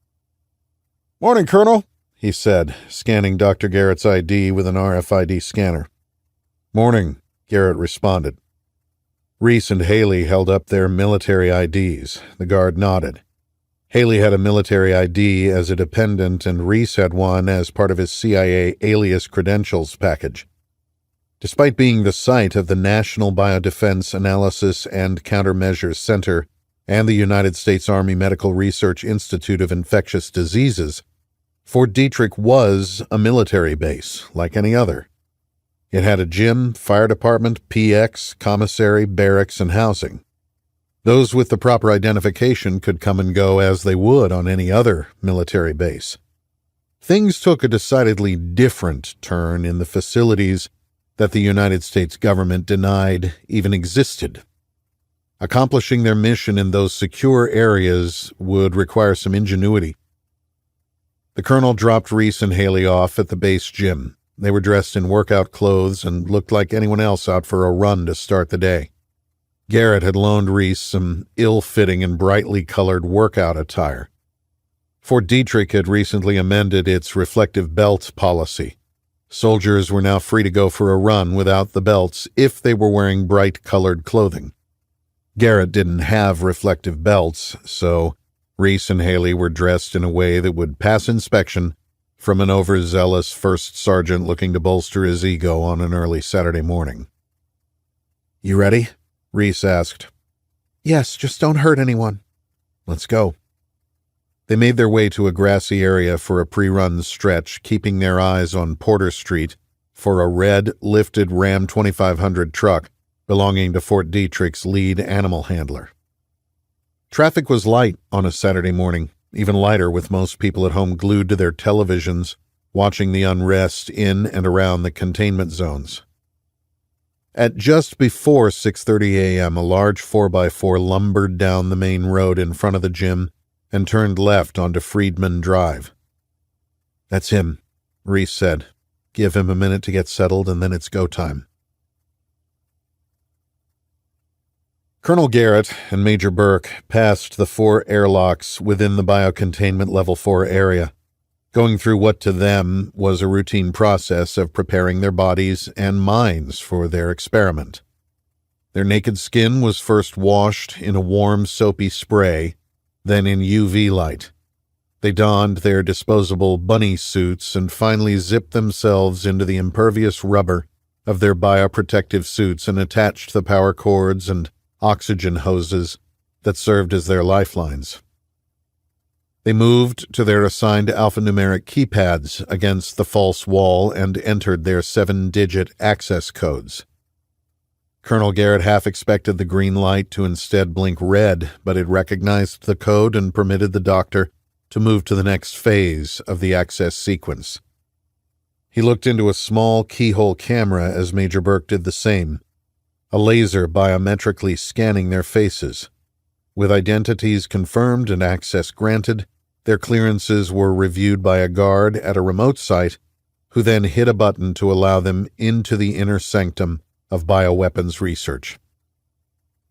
"Morning, Colonel," he said, scanning Dr. Garrett's ID with an RFID scanner. "Morning," Garrett responded. Reese and Haley held up their military IDs. The guard nodded. Haley had a military ID as a dependent, and Reese had one as part of his CIA alias credentials package. Despite being the site of the National Biodefense Analysis and Countermeasures Center and the United States Army Medical Research Institute of Infectious Diseases, Fort Detrick was a military base, like any other. It had a gym, fire department, PX, commissary, barracks, and housing. Those with the proper identification could come and go as they would on any other military base. Things took a decidedly different turn in the facilities that the United States government denied even existed. Accomplishing their mission in those secure areas would require some ingenuity. The colonel dropped Reese and Haley off at the base gym. They were dressed in workout clothes and looked like anyone else out for a run to start the day. Garrett had loaned Reese some ill-fitting and brightly colored workout attire. Fort Detrick had recently amended its reflective belt policy. Soldiers were now free to go for a run without the belts if they were wearing bright-colored clothing. Garrett didn't have reflective belts, so Reese and Haley were dressed in a way that would pass inspection from an overzealous first sergeant looking to bolster his ego on an early Saturday morning. "You ready?" Reese asked. "Yes, just don't hurt anyone." "Let's go." They made their way to a grassy area for a pre-run stretch, keeping their eyes on Porter Street for a red, lifted Ram 2500 truck belonging to Fort Detrick's lead animal handler. Traffic was light on a Saturday morning, even lighter with most people at home glued to their televisions, watching the unrest in and around the containment zones. At just before 6:30 a.m., a large 4x4 lumbered down the main road in front of the gym and turned left onto Friedman Drive. "That's him," Reese said. "Give him a minute to get settled, and then it's go time." Colonel Garrett and Major Burke passed the 4 airlocks within the biocontainment Level 4 area, going through what to them was a routine process of preparing their bodies and minds for their experiment. Their naked skin was first washed in a warm, soapy spray, then in UV light. They donned their disposable bunny suits and finally zipped themselves into the impervious rubber of their bioprotective suits and attached the power cords and oxygen hoses that served as their lifelines. They moved to their assigned alphanumeric keypads against the false wall and entered their 7-digit access codes. Colonel Garrett half expected the green light to instead blink red, but it recognized the code and permitted the doctor to move to the next phase of the access sequence. He looked into a small keyhole camera as Major Burke did the same, a laser biometrically scanning their faces. With identities confirmed and access granted, their clearances were reviewed by a guard at a remote site, who then hit a button to allow them into the inner sanctum of bioweapons research.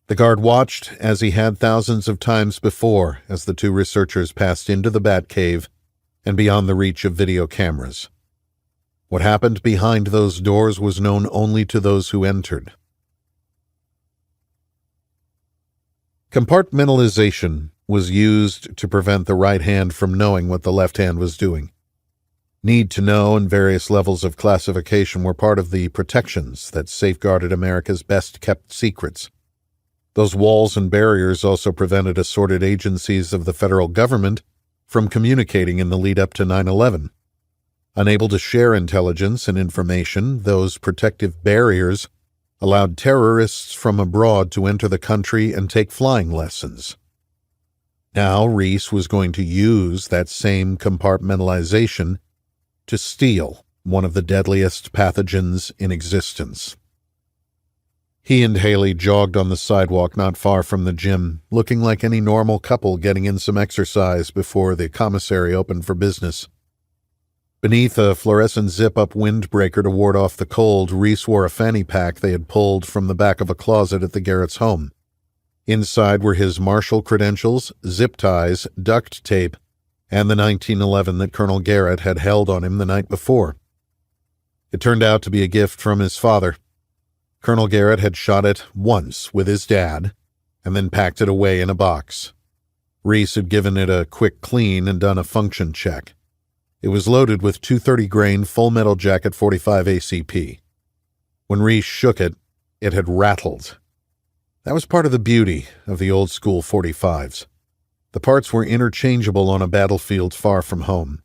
The guard watched, as he had thousands of times before, as the 2 researchers passed into the Batcave and beyond the reach of video cameras. What happened behind those doors was known only to those who entered. Compartmentalization was used to prevent the right hand from knowing what the left hand was doing. Need to know and various levels of classification were part of the protections that safeguarded America's best-kept secrets. Those walls and barriers also prevented assorted agencies of the federal government from communicating in the lead-up to 9/11. Unable to share intelligence and information, those protective barriers allowed terrorists from abroad to enter the country and take flying lessons. Now Reese was going to use that same compartmentalization to steal one of the deadliest pathogens in existence. He and Haley jogged on the sidewalk not far from the gym, looking like any normal couple getting in some exercise before the commissary opened for business. Beneath a fluorescent zip-up windbreaker to ward off the cold, Reese wore a fanny pack they had pulled from the back of a closet at the Garrett's home. Inside were his marshal credentials, zip ties, duct tape, and the 1911 that Colonel Garrett had held on him the night before. It turned out to be a gift from his father. Colonel Garrett had shot it once with his dad, and then packed it away in a box. Reese had given it a quick clean and done a function check. It was loaded with 230-grain Full Metal Jacket 45 ACP. When Reese shook it, it had rattled. That was part of the beauty of the old-school 45s. The parts were interchangeable on a battlefield far from home.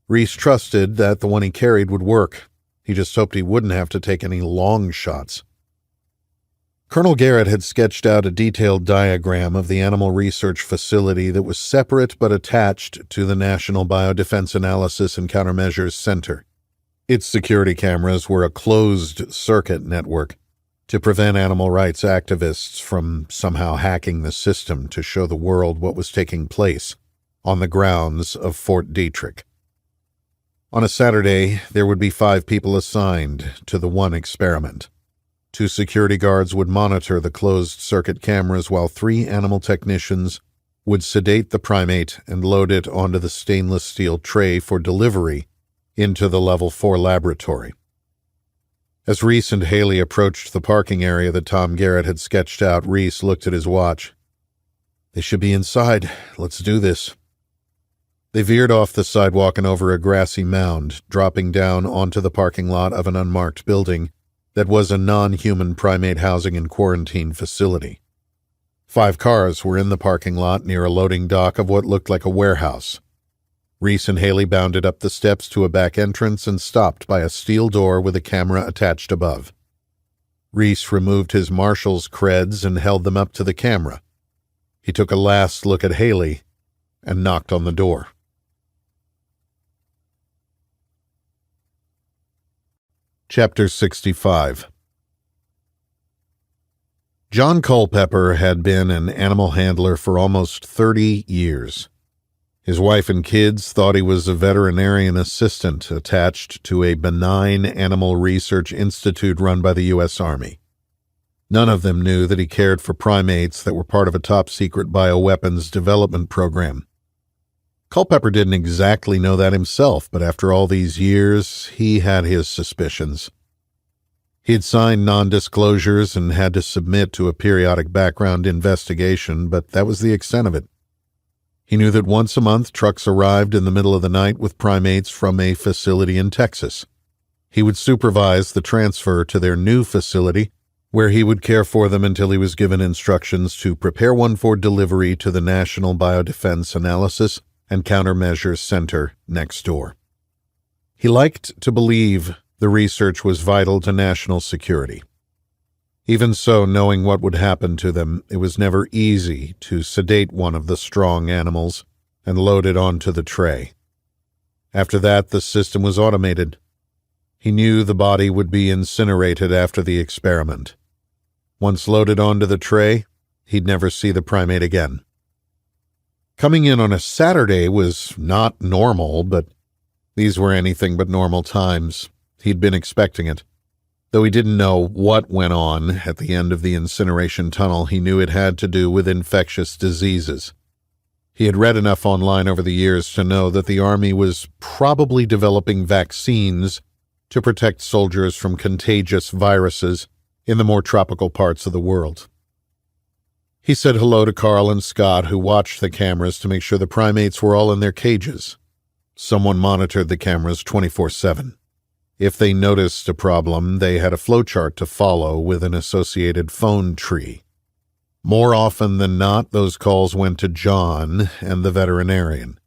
Reese trusted that the one he carried would work. He just hoped he wouldn't have to take any long shots. Colonel Garrett had sketched out a detailed diagram of the animal research facility that was separate but attached to the National Biodefense Analysis and Countermeasures Center. Its security cameras were a closed-circuit network to prevent animal rights activists from somehow hacking the system to show the world what was taking place on the grounds of Fort Detrick. On a Saturday, there would be 5 people assigned to the one experiment. 2 security guards would monitor the closed-circuit cameras while 3 animal technicians would sedate the primate and load it onto the stainless steel tray for delivery into the Level 4 laboratory. As Reese and Haley approached the parking area that Tom Garrett had sketched out, Reese looked at his watch. "They should be inside. Let's do this." They veered off the sidewalk and over a grassy mound, dropping down onto the parking lot of an unmarked building that was a non-human primate housing and quarantine facility. 5 cars were in the parking lot near a loading dock of what looked like a warehouse. Reese and Haley bounded up the steps to a back entrance and stopped by a steel door with a camera attached above. Reese removed his marshal's creds and held them up to the camera. He took a last look at Haley and knocked on the door. Chapter 65. John Culpepper had been an animal handler for almost 30 years. His wife and kids thought he was a veterinarian assistant attached to a benign animal research institute run by the U.S. Army. None of them knew that he cared for primates that were part of a top-secret bioweapons development program. Culpepper didn't exactly know that himself, but after all these years, he had his suspicions. He had signed non-disclosures and had to submit to a periodic background investigation, but that was the extent of it. He knew that once a month trucks arrived in the middle of the night with primates from a facility in Texas. He would supervise the transfer to their new facility, where he would care for them until he was given instructions to prepare one for delivery to the National Biodefense Analysis and Countermeasures Center next door. He liked to believe the research was vital to national security. Even so, knowing what would happen to them, it was never easy to sedate one of the strong animals and load it onto the tray. After that, the system was automated. He knew the body would be incinerated after the experiment. Once loaded onto the tray, he'd never see the primate again. Coming in on a Saturday was not normal, but these were anything but normal times. He'd been expecting it. Though he didn't know what went on at the end of the incineration tunnel, he knew it had to do with infectious diseases. He had read enough online over the years to know that the Army was probably developing vaccines to protect soldiers from contagious viruses in the more tropical parts of the world. He said hello to Carl and Scott, who watched the cameras to make sure the primates were all in their cages. Someone monitored the cameras 24/7. If they noticed a problem, they had a flowchart to follow with an associated phone tree. More often than not, those calls went to John and the veterinarian.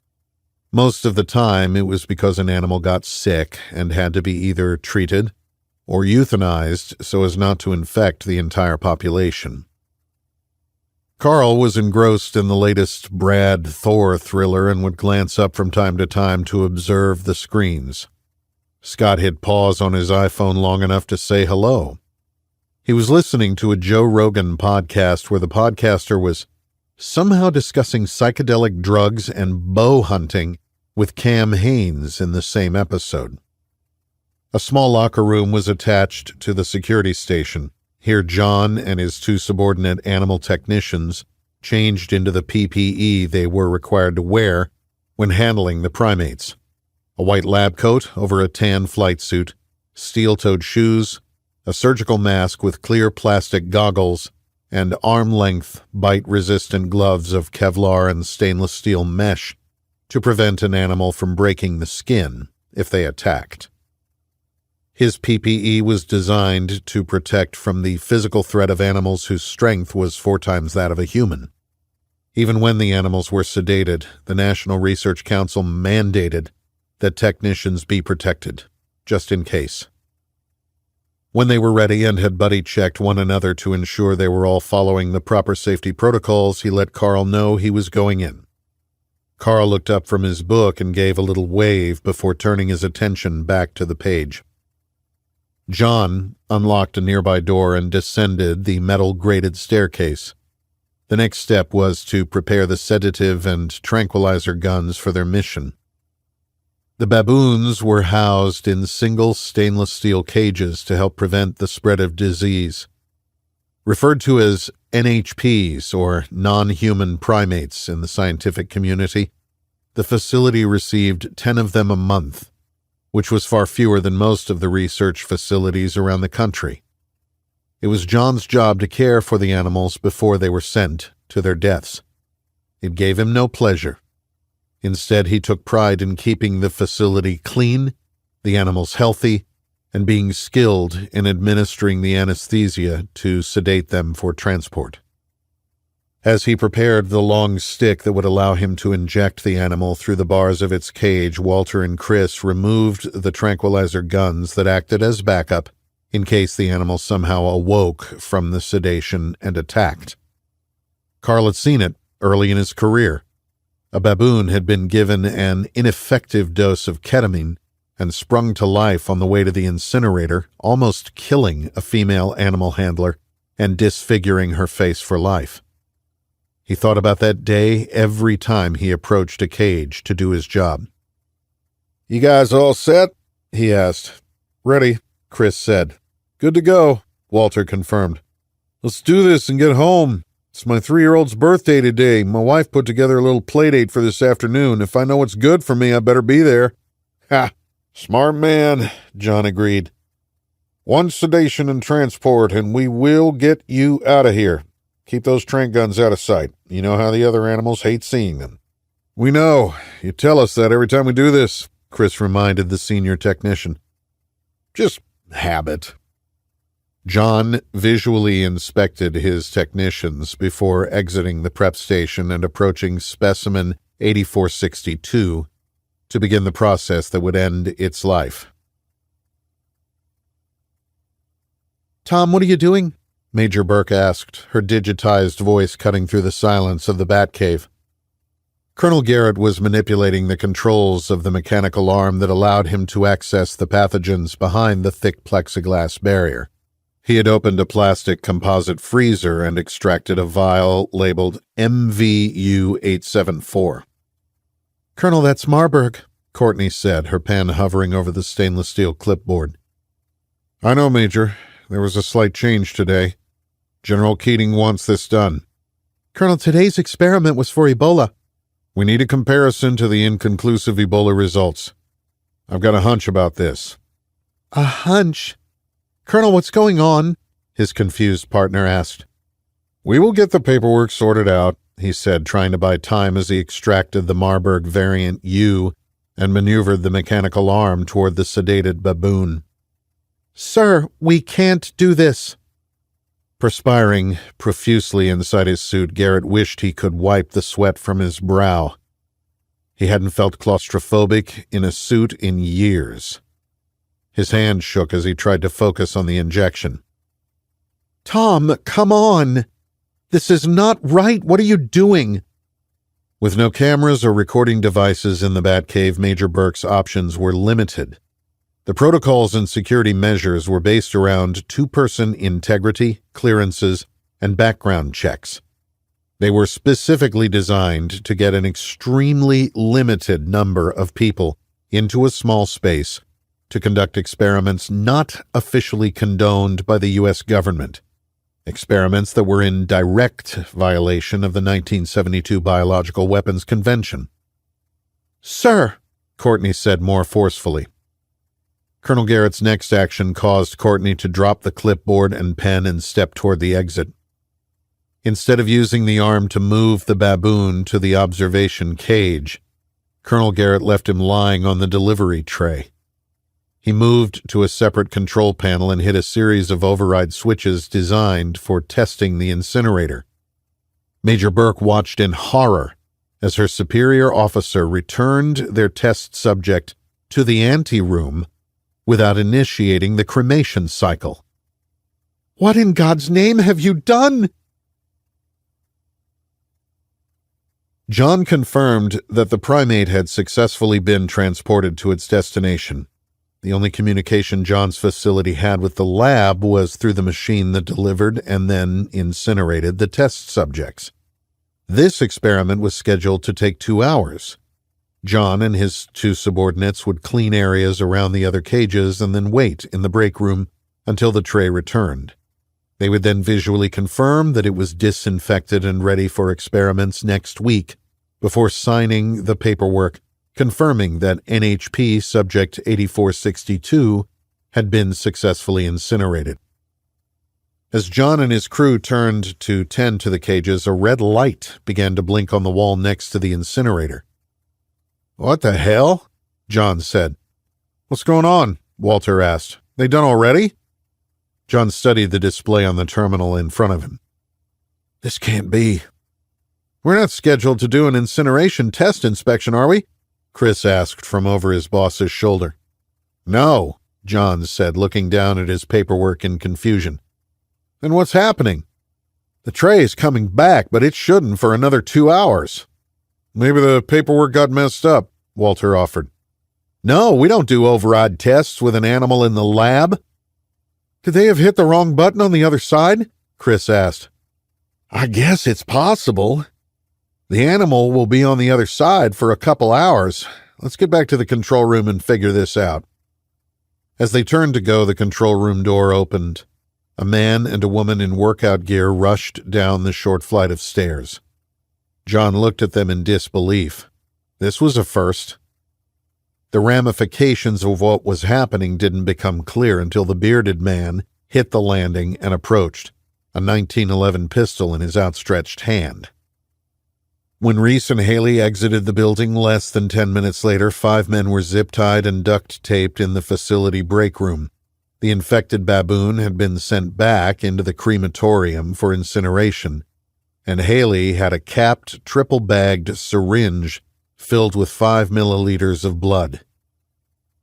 Most of the time, it was because an animal got sick and had to be either treated or euthanized so as not to infect the entire population. Carl was engrossed in the latest Brad Thor thriller and would glance up from time to time to observe the screens. Scott hit pause on his iPhone long enough to say hello. He was listening to a Joe Rogan podcast where the podcaster was somehow discussing psychedelic drugs and bow hunting with Cam Haines in the same episode. A small locker room was attached to the security station. Here John and his two subordinate animal technicians changed into the PPE they were required to wear when handling the primates. A white lab coat over a tan flight suit, steel-toed shoes, a surgical mask with clear plastic goggles, and arm-length, bite-resistant gloves of Kevlar and stainless steel mesh to prevent an animal from breaking the skin if they attacked. His PPE was designed to protect from the physical threat of animals whose strength was 4 times that of a human. Even when the animals were sedated, the National Research Council mandated that technicians be protected, just in case. When they were ready and had buddy-checked one another to ensure they were all following the proper safety protocols, he let Carl know he was going in. Carl looked up from his book and gave a little wave before turning his attention back to the page. John unlocked a nearby door and descended the metal-grated staircase. The next step was to prepare the sedative and tranquilizer guns for their mission. The baboons were housed in single stainless steel cages to help prevent the spread of disease. Referred to as NHPs, or non-human primates in the scientific community, the facility received 10 of them a month, which was far fewer than most of the research facilities around the country. It was John's job to care for the animals before they were sent to their deaths. It gave him no pleasure. Instead, he took pride in keeping the facility clean, the animals healthy, and being skilled in administering the anesthesia to sedate them for transport. As he prepared the long stick that would allow him to inject the animal through the bars of its cage, Walter and Chris removed the tranquilizer guns that acted as backup in case the animal somehow awoke from the sedation and attacked. Carl had seen it early in his career. A baboon had been given an ineffective dose of ketamine and sprung to life on the way to the incinerator, almost killing a female animal handler and disfiguring her face for life. He thought about that day every time he approached a cage to do his job. "You guys all set?" he asked. "Ready," Chris said. "Good to go," Walter confirmed. "Let's do this and get home. It's my 3-year-old's birthday today. My wife put together a little play date for this afternoon. If I know what's good for me, I better be there." "Ha! Smart man," John agreed. "One sedation and transport, and we will get you out of here. Keep those tranq guns out of sight. You know how the other animals hate seeing them." "We know. You tell us that every time we do this," Chris reminded the senior technician. "Just habit." John visually inspected his technicians before exiting the prep station and approaching specimen 8462 to begin the process that would end its life. "Tom, what are you doing?" Major Burke asked, her digitized voice cutting through the silence of the Batcave. Colonel Garrett was manipulating the controls of the mechanical arm that allowed him to access the pathogens behind the thick plexiglass barrier. He had opened a plastic composite freezer and extracted a vial labeled MVU-874. "Colonel, that's Marburg," Courtney said, her pen hovering over the stainless steel clipboard. "I know, Major. There was a slight change today. General Keating wants this done." "Colonel, today's experiment was for Ebola." "We need a comparison to the inconclusive Ebola results. I've got a hunch about this." "A hunch? Colonel, what's going on?" his confused partner asked. "We will get the paperwork sorted out," he said, trying to buy time as he extracted the Marburg variant U and maneuvered the mechanical arm toward the sedated baboon. "Sir, we can't do this." Perspiring profusely inside his suit, Garrett wished he could wipe the sweat from his brow. He hadn't felt claustrophobic in a suit in years. His hand shook as he tried to focus on the injection. "Tom, come on. This is not right. What are you doing?" With no cameras or recording devices in the Batcave, Major Burke's options were limited. The protocols and security measures were based around two-person integrity, clearances, and background checks. They were specifically designed to get an extremely limited number of people into a small space to conduct experiments not officially condoned by the U.S. government, experiments that were in direct violation of the 1972 Biological Weapons Convention. Sir, Courtney said more forcefully. Colonel Garrett's next action caused Courtney to drop the clipboard and pen and step toward the exit. Instead of using the arm to move the baboon to the observation cage, Colonel Garrett left him lying on the delivery tray. He moved to a separate control panel and hit a series of override switches designed for testing the incinerator. Major Burke watched in horror as her superior officer returned their test subject to the anteroom without initiating the cremation cycle. what in God's name have you done? John confirmed that the primate had successfully been transported to its destination. The only communication John's facility had with the lab was through the machine that delivered and then incinerated the test subjects. This experiment was scheduled to take 2 hours. John and his 2 subordinates would clean areas around the other cages and then wait in the break room until the tray returned. They would then visually confirm that it was disinfected and ready for experiments next week before signing the paperwork confirming that NHP Subject 8462 had been successfully incinerated. As John and his crew turned to tend to the cages, a red light began to blink on the wall next to the incinerator. "What the hell?" John said. "What's going on?" Walter asked. "They done already?" John studied the display on the terminal in front of him. "This can't be. We're not scheduled to do an incineration test inspection, are we?" Chris asked from over his boss's shoulder. "No," John said, looking down at his paperwork in confusion. "Then what's happening? The tray is coming back, but it shouldn't for another 2 hours." "Maybe the paperwork got messed up," Walter offered. "No, we don't do override tests with an animal in the lab." "Could they have hit the wrong button on the other side?" Chris asked. "I guess it's possible. The animal will be on the other side for a couple hours. Let's get back to the control room and figure this out." As they turned to go, the control room door opened. A man and a woman in workout gear rushed down the short flight of stairs. John looked at them in disbelief. This was a first. The ramifications of what was happening didn't become clear until the bearded man hit the landing and approached, a 1911 pistol in his outstretched hand. When Reese and Haley exited the building less than 10 minutes later, 5 men were zip-tied and duct-taped in the facility break room. The infected baboon had been sent back into the crematorium for incineration, and Haley had a capped, triple-bagged syringe filled with 5 milliliters of blood.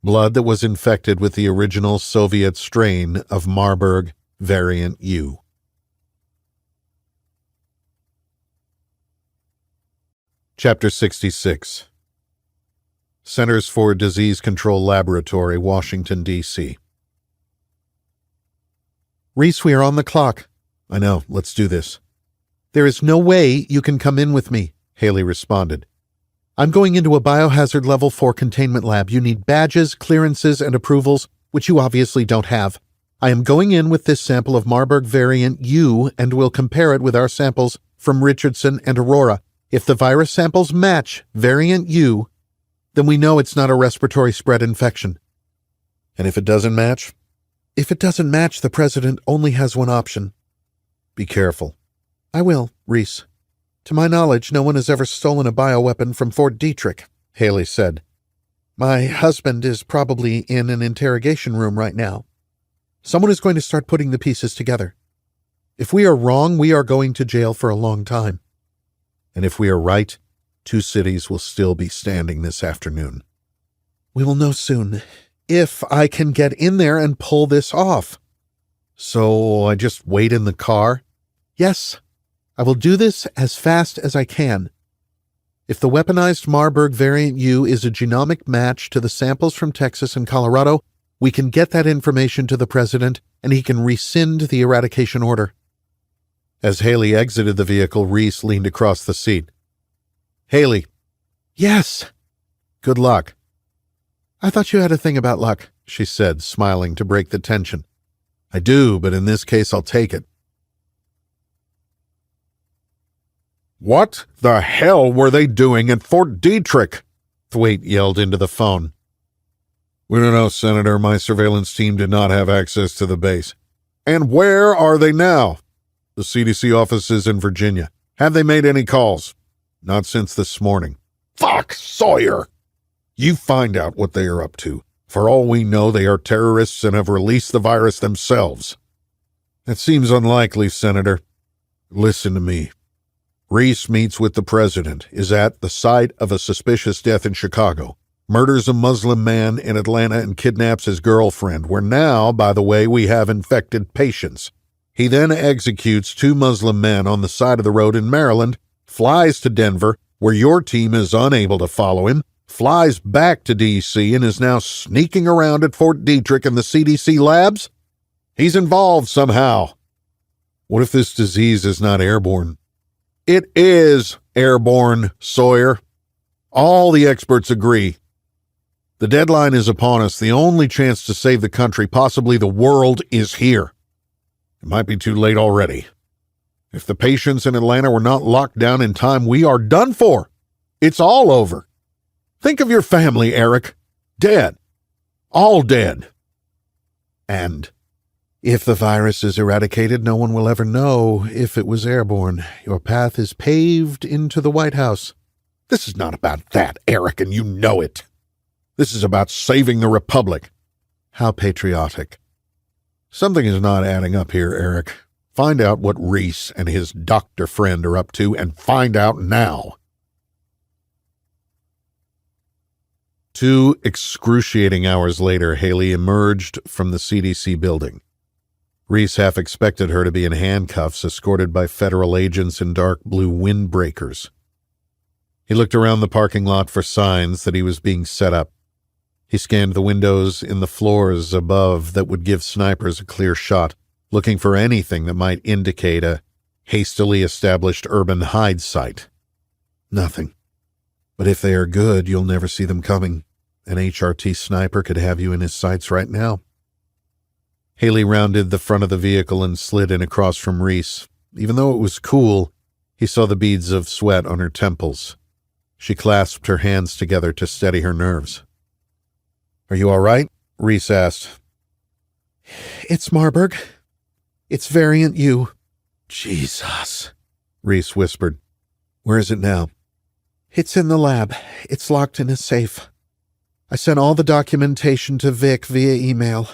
Blood that was infected with the original Soviet strain of Marburg variant U. Chapter 66. Centers for Disease Control Laboratory, Washington, D.C. "Reese, we are on the clock." "I know. Let's do this." "There is no way you can come in with me," Haley responded. "I'm going into a biohazard level 4 containment lab. You need badges, clearances, and approvals, which you obviously don't have. I am going in with this sample of Marburg variant U and will compare it with our samples from Richardson and Aurora. If the virus samples match variant U, then we know it's not a respiratory spread infection." "And if it doesn't match?" "If it doesn't match, the president only has one option." "Be careful." "I will, Reese. To my knowledge, no one has ever stolen a bioweapon from Fort Detrick," Haley said. "My husband is probably in an interrogation room right now. Someone is going to start putting the pieces together. If we are wrong, we are going to jail for a long time." "And if we are right, 2 cities will still be standing this afternoon." "We will know soon, if I can get in there and pull this off." "So I just wait in the car?" "Yes. I will do this as fast as I can. If the weaponized Marburg variant U is a genomic match to the samples from Texas and Colorado, We can get that information to the president, and he can rescind the eradication order. As Haley exited the vehicle, Reese leaned across the seat. Haley. Yes. Good luck. I thought you had a thing about luck, she said, smiling to break the tension. I do, but in this case I'll take it. What the hell were they doing at Fort Detrick? Thwaite yelled into the phone. We don't know, Senator. My surveillance team did not have access to the base. And where are they now? The CDC office is in Virginia. Have they made any calls? Not since this morning. Fuck, Sawyer! You find out what they are up to. For all we know, they are terrorists and have released the virus themselves. That seems unlikely, Senator. Listen to me. Reese meets with the president, is at the site of a suspicious death in Chicago, murders a Muslim man in Atlanta and kidnaps his girlfriend, where now, by the way, we have infected patients. He then executes 2 Muslim men on the side of the road in Maryland, flies to Denver, where your team is unable to follow him, flies back to D.C. and is now sneaking around at Fort Detrick and the CDC labs? He's involved somehow. What if this disease is not airborne? It is airborne, Sawyer. All the experts agree. The deadline is upon us. The only chance to save the country, possibly the world, is here. It might be too late already. If the patients in Atlanta were not locked down in time, we are done for. It's all over. Think of your family, Eric. Dead. All dead. And if the virus is eradicated, no one will ever know if it was airborne. Your path is paved into the White House. This is not about that, Eric, and you know it. This is about saving the Republic. How patriotic. Something is not adding up here, Eric. Find out what Reese and his doctor friend are up to, and find out now. 2 excruciating hours later, Haley emerged from the CDC building. Reese half expected her to be in handcuffs, escorted by federal agents in dark blue windbreakers. He looked around the parking lot for signs that he was being set up. He scanned the windows in the floors above that would give snipers a clear shot, looking for anything that might indicate a hastily established urban hide site. Nothing. But if they are good, you'll never see them coming. An HRT sniper could have you in his sights right now. Haley rounded the front of the vehicle and slid in across from Reese. Even though it was cool, he saw the beads of sweat on her temples. She clasped her hands together to steady her nerves. Are you all right? Reese asked. It's Marburg. It's variant U. Jesus, Reese whispered. Where is it now? It's in the lab. It's locked in a safe. I sent all the documentation to Vic via email.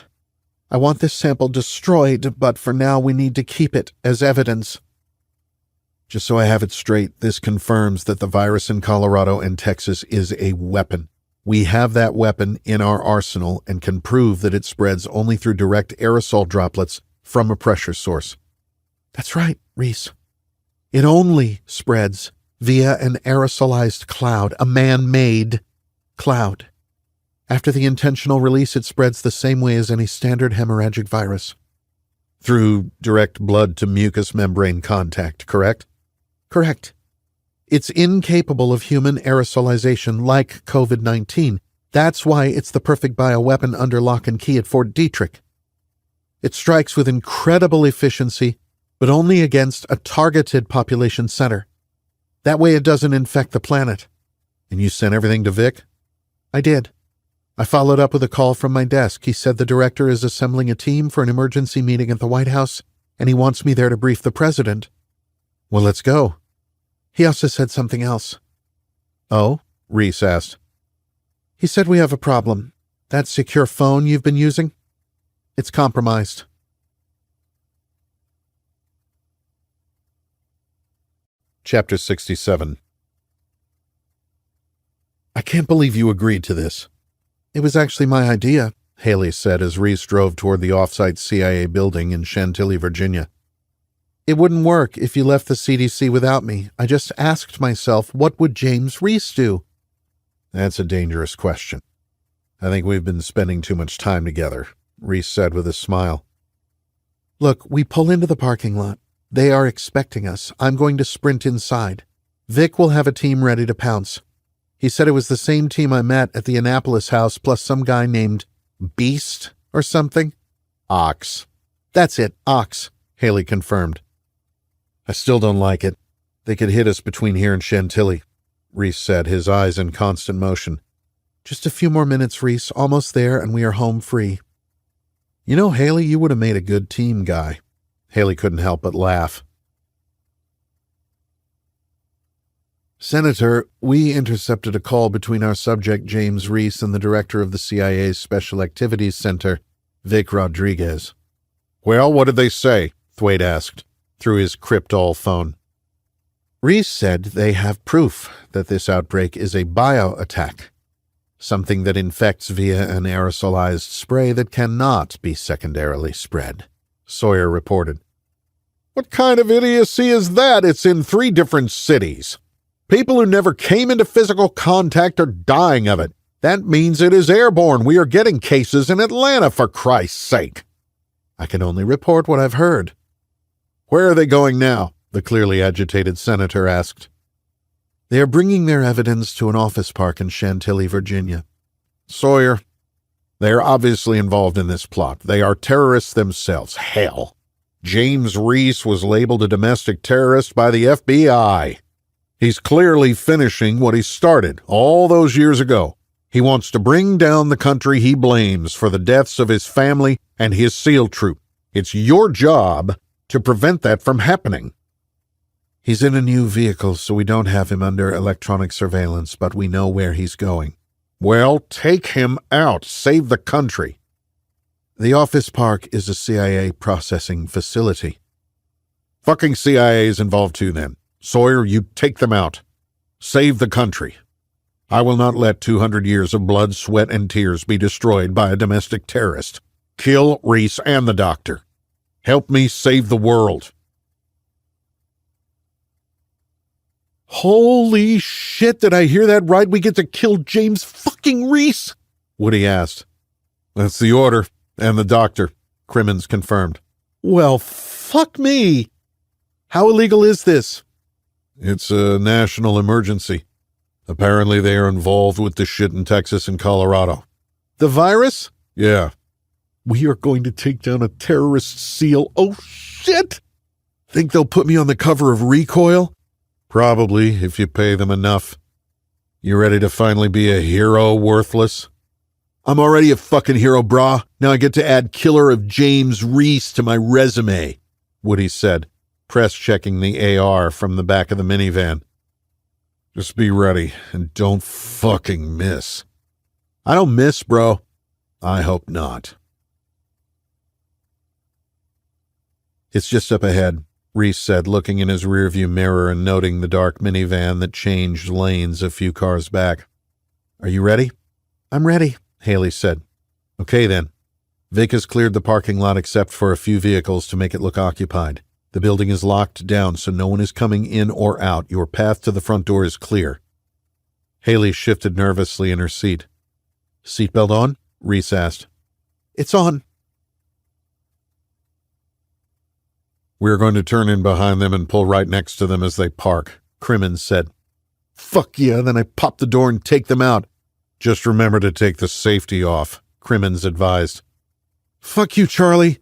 I want this sample destroyed, but for now we need to keep it as evidence. Just so I have it straight, this confirms that the virus in Colorado and Texas is a weapon. We have that weapon in our arsenal and can prove that it spreads only through direct aerosol droplets from a pressure source. That's right, Reese. It only spreads via an aerosolized cloud, a man-made cloud. After the intentional release, it spreads the same way as any standard hemorrhagic virus. Through direct blood-to-mucous membrane contact, correct? Correct. It's incapable of human aerosolization like COVID-19. That's why it's the perfect bioweapon under lock and key at Fort Detrick. It strikes with incredible efficiency, but only against a targeted population center. That way it doesn't infect the planet. And you sent everything to Vic? I did. I followed up with a call from my desk. He said the director is assembling a team for an emergency meeting at the White House, and he wants me there to brief the president. Well, let's go. He also said something else. Oh? Reese asked. He said we have a problem. That secure phone you've been using? It's compromised. Chapter 67. I can't believe you agreed to this. It was actually my idea, Haley said as Reese drove toward the off-site CIA building in Chantilly, Virginia. It wouldn't work if you left the CDC without me. I just asked myself, what would James Reese do? That's a dangerous question. I think we've been spending too much time together, Reese said with a smile. Look, we pull into the parking lot. They are expecting us. I'm going to sprint inside. Vic will have a team ready to pounce. He said it was the same team I met at the Annapolis house plus some guy named Beast or something. Ox. That's it, Ox, Haley confirmed. I still don't like it. They could hit us between here and Chantilly, Reese said, his eyes in constant motion. Just a few more minutes, Reese. Almost there, and we are home free. You know, Haley, you would have made a good team guy. Haley couldn't help but laugh. Senator, we intercepted a call between our subject James Reese and the director of the CIA's Special Activities Center, Vic Rodriguez. Well, what did they say? Thwaite asked, through his Cryptol phone. Reese said they have proof that this outbreak is a bio-attack, something that infects via an aerosolized spray that cannot be secondarily spread, Sawyer reported. What kind of idiocy is that? It's in 3 different cities. People who never came into physical contact are dying of it. That means it is airborne. We are getting cases in Atlanta, for Christ's sake. I can only report what I've heard. Where are they going now? The clearly agitated senator asked. They are bringing their evidence to an office park in Chantilly, Virginia. Sawyer, they are obviously involved in this plot. They are terrorists themselves. Hell, James Reese was labeled a domestic terrorist by the FBI. He's clearly finishing what he started all those years ago. He wants to bring down the country he blames for the deaths of his family and his SEAL troop. It's your job to prevent that from happening. He's in a new vehicle, so we don't have him under electronic surveillance, but we know where he's going. Well, take him out. Save the country. The office park is a CIA processing facility. Fucking CIA is involved too, then. Sawyer, you take them out. Save the country. I will not let 200 years of blood, sweat, and tears be destroyed by a domestic terrorist. Kill Reese and the doctor. Help me save the world. Holy shit, did I hear that right? We get to kill James fucking Reese? Woody asked. That's the order, and the doctor, Crimmins confirmed. Well, fuck me. How illegal is this? It's a national emergency. Apparently they are involved with the shit in Texas and Colorado. The virus? Yeah. We are going to take down a terrorist SEAL. Oh, shit! Think they'll put me on the cover of Recoil? Probably, if you pay them enough. You ready to finally be a hero, Worthless? I'm already a fucking hero, brah. Now I get to add Killer of James Reese to my resume, Woody said, press-checking the AR from the back of the minivan. Just be ready, and don't fucking miss. I don't miss, bro. I hope not. It's just up ahead, Reese said, looking in his rearview mirror and noting the dark minivan that changed lanes a few cars back. Are you ready? I'm ready, Haley said. Okay, then. Vic has cleared the parking lot except for a few vehicles to make it look occupied. The building is locked down, so no one is coming in or out. Your path to the front door is clear. Haley shifted nervously in her seat. Seatbelt on? Reese asked. It's on. We are going to turn in behind them and pull right next to them as they park, Crimmins said. Fuck yeah, then I pop the door and take them out. Just remember to take the safety off, Crimmins advised. Fuck you, Charlie.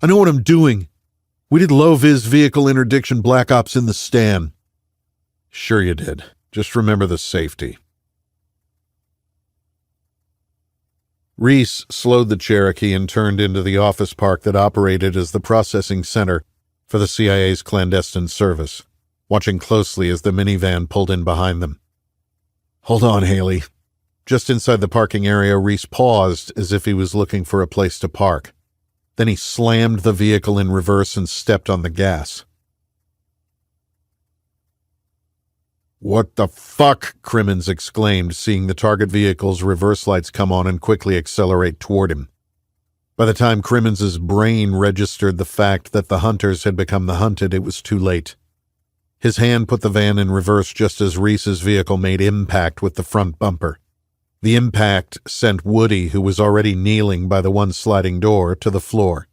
I know what I'm doing. We did low-vis vehicle interdiction black ops in the Stan. Sure you did. Just remember the safety. Reese slowed the Cherokee and turned into the office park that operated as the processing center for the CIA's clandestine service, watching closely as the minivan pulled in behind them. Hold on, Haley. Just inside the parking area, Reese paused as if he was looking for a place to park. Then he slammed the vehicle in reverse and stepped on the gas. What the fuck? Crimmins exclaimed, seeing the target vehicle's reverse lights come on and quickly accelerate toward him. By the time Crimmins's brain registered the fact that the hunters had become the hunted, it was too late. His hand put the van in reverse just as Reese's vehicle made impact with the front bumper. The impact sent Woody, who was already kneeling by the one sliding door, to the floor.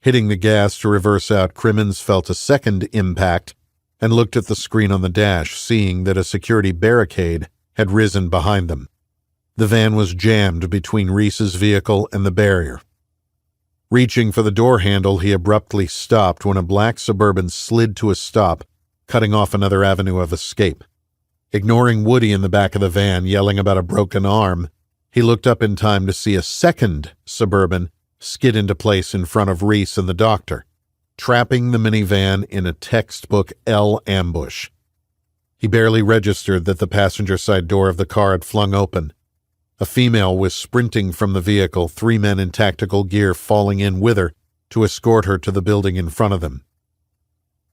Hitting the gas to reverse out, Crimmins felt a second impact and looked at the screen on the dash, seeing that a security barricade had risen behind them. The van was jammed between Reese's vehicle and the barrier. Reaching for the door handle, he abruptly stopped when a black Suburban slid to a stop, cutting off another avenue of escape. Ignoring Woody in the back of the van yelling about a broken arm, he looked up in time to see a second Suburban skid into place in front of Reese and the doctor, trapping the minivan in a textbook L ambush. He barely registered that the passenger side door of the car had flung open. A female was sprinting from the vehicle, 3 men in tactical gear falling in with her to escort her to the building in front of them.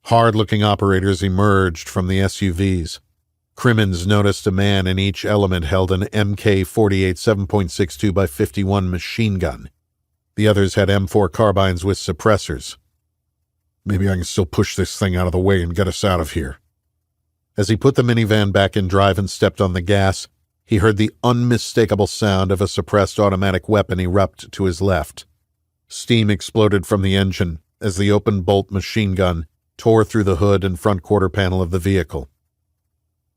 Hard-looking operators emerged from the SUVs. Crimmins noticed a man in each element held an MK-48 7.62 by 51 machine gun. The others had M4 carbines with suppressors. Maybe I can still push this thing out of the way and get us out of here. As he put the minivan back in drive and stepped on the gas, he heard the unmistakable sound of a suppressed automatic weapon erupt to his left. Steam exploded from the engine as the open-bolt machine gun tore through the hood and front quarter panel of the vehicle.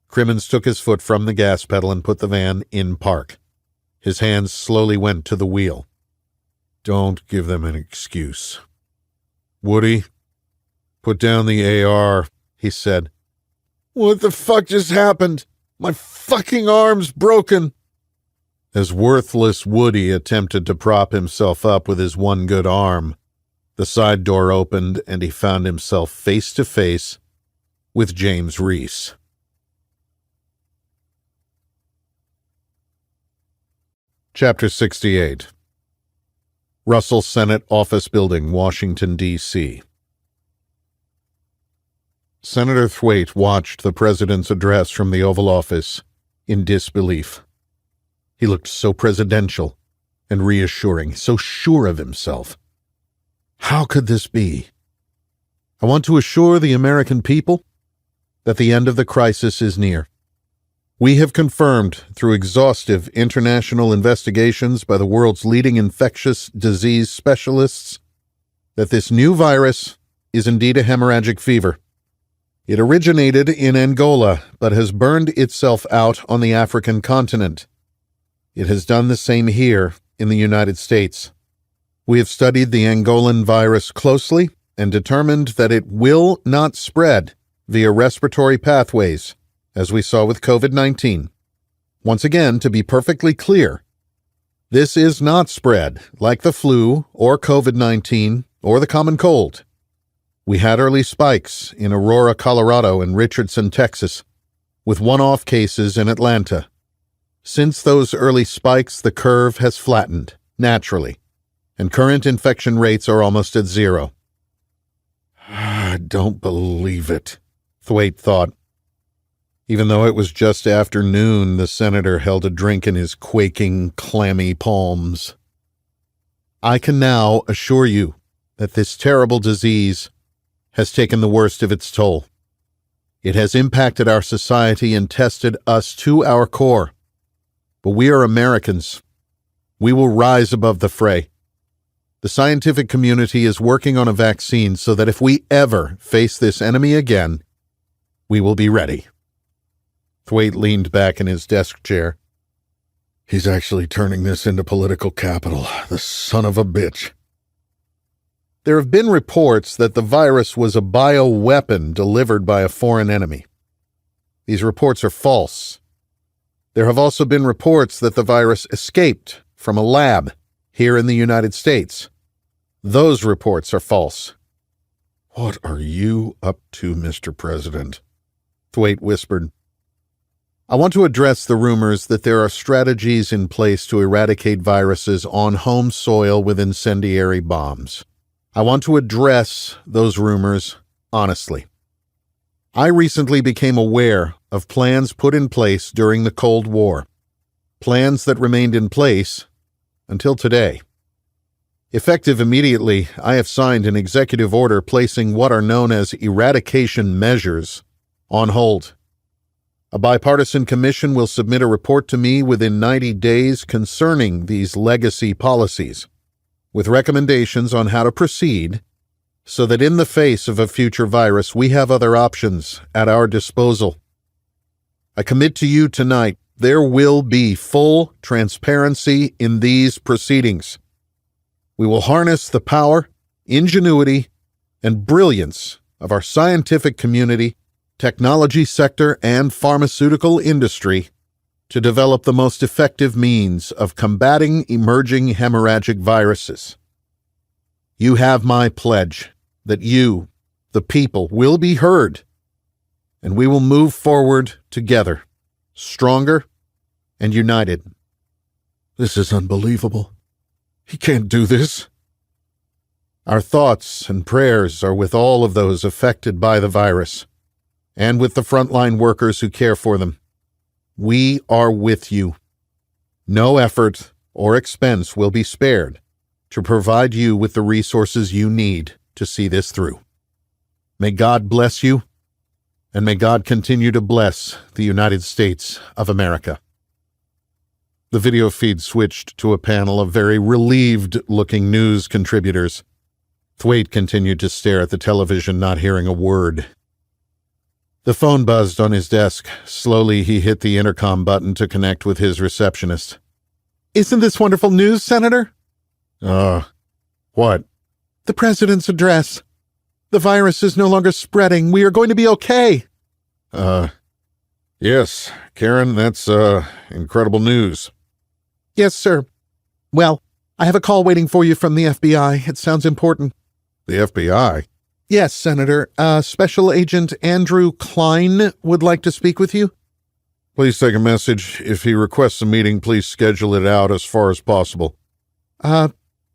Crimmins took his foot from the gas pedal and put the van in park. His hands slowly went to the wheel. Don't give them an excuse. Woody, put down the AR, he said. What the fuck just happened? My fucking arm's broken. As worthless Woody attempted to prop himself up with his one good arm, the side door opened and he found himself face to face with James Reese. Chapter 68. Russell Senate Office Building, Washington, D.C. Senator Thwaite watched the president's address from the Oval Office in disbelief. He looked so presidential and reassuring, so sure of himself. How could this be? I want to assure the American people that the end of the crisis is near. We have confirmed through exhaustive international investigations by the world's leading infectious disease specialists that this new virus is indeed a hemorrhagic fever. It originated in Angola, but has burned itself out on the African continent. It has done the same here in the United States. We have studied the Angolan virus closely and determined that it will not spread via respiratory pathways, as we saw with COVID-19. Once again, to be perfectly clear, this is not spread like the flu or COVID-19 or the common cold. We had early spikes in Aurora, Colorado and Richardson, Texas, with one-off cases in Atlanta. Since those early spikes, the curve has flattened, naturally, and current infection rates are almost at zero. I don't believe it, Thwaite thought. Even though it was just after noon, the senator held a drink in his quaking, clammy palms. I can now assure you that this terrible disease has taken the worst of its toll. It has impacted our society and tested us to our core. But we are Americans. We will rise above the fray. The scientific community is working on a vaccine so that if we ever face this enemy again, we will be ready. Thwaite leaned back in his desk chair. He's actually turning this into political capital, the son of a bitch. There have been reports that the virus was a bioweapon delivered by a foreign enemy. These reports are false. There have also been reports that the virus escaped from a lab here in the United States. Those reports are false. What are you up to, Mr. President? Thwaite whispered. I want to address the rumors that there are strategies in place to eradicate viruses on home soil with incendiary bombs. I want to address those rumors honestly. I recently became aware of plans put in place during the Cold War, plans that remained in place until today. Effective immediately, I have signed an executive order placing what are known as eradication measures on hold. A bipartisan commission will submit a report to me within 90 days concerning these legacy policies, with recommendations on how to proceed, so that in the face of a future virus, we have other options at our disposal. I commit to you tonight, there will be full transparency in these proceedings. We will harness the power, ingenuity, and brilliance of our scientific community, technology sector, and pharmaceutical industry to develop the most effective means of combating emerging hemorrhagic viruses. You have my pledge that you, the people, will be heard, and we will move forward together, stronger and united. This is unbelievable. He can't do this. Our thoughts and prayers are with all of those affected by the virus, and with the frontline workers who care for them. We are with you. No effort or expense will be spared to provide you with the resources you need to see this through. May God bless you, and may God continue to bless the United States of America. The video feed switched to a panel of very relieved-looking news contributors. Thwaite continued to stare at the television, not hearing a word. The phone buzzed on his desk. Slowly, he hit the intercom button to connect with his receptionist. Isn't this wonderful news, Senator? What? The president's address. The virus is no longer spreading. We are going to be okay. Yes, Karen, that's, incredible news. Yes, sir. Well, I have a call waiting for you from the FBI. It sounds important. The FBI? Yes, Senator. Special Agent Andrew Klein would like to speak with you. Please take a message. If he requests a meeting, please schedule it out as far as possible.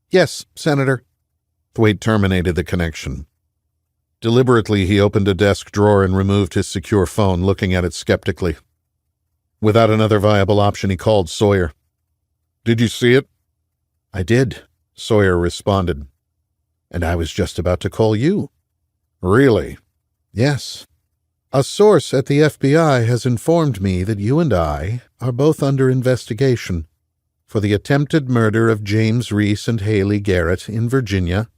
Yes, Senator. Thwaite terminated the connection. Deliberately, he opened a desk drawer and removed his secure phone, looking at it skeptically. Without another viable option, he called Sawyer. Did you see it? I did, Sawyer responded. And I was just about to call you. Really? Yes. A source at the FBI has informed me that you and I are both under investigation for the attempted murder of James Reese and Haley Garrett in Virginia,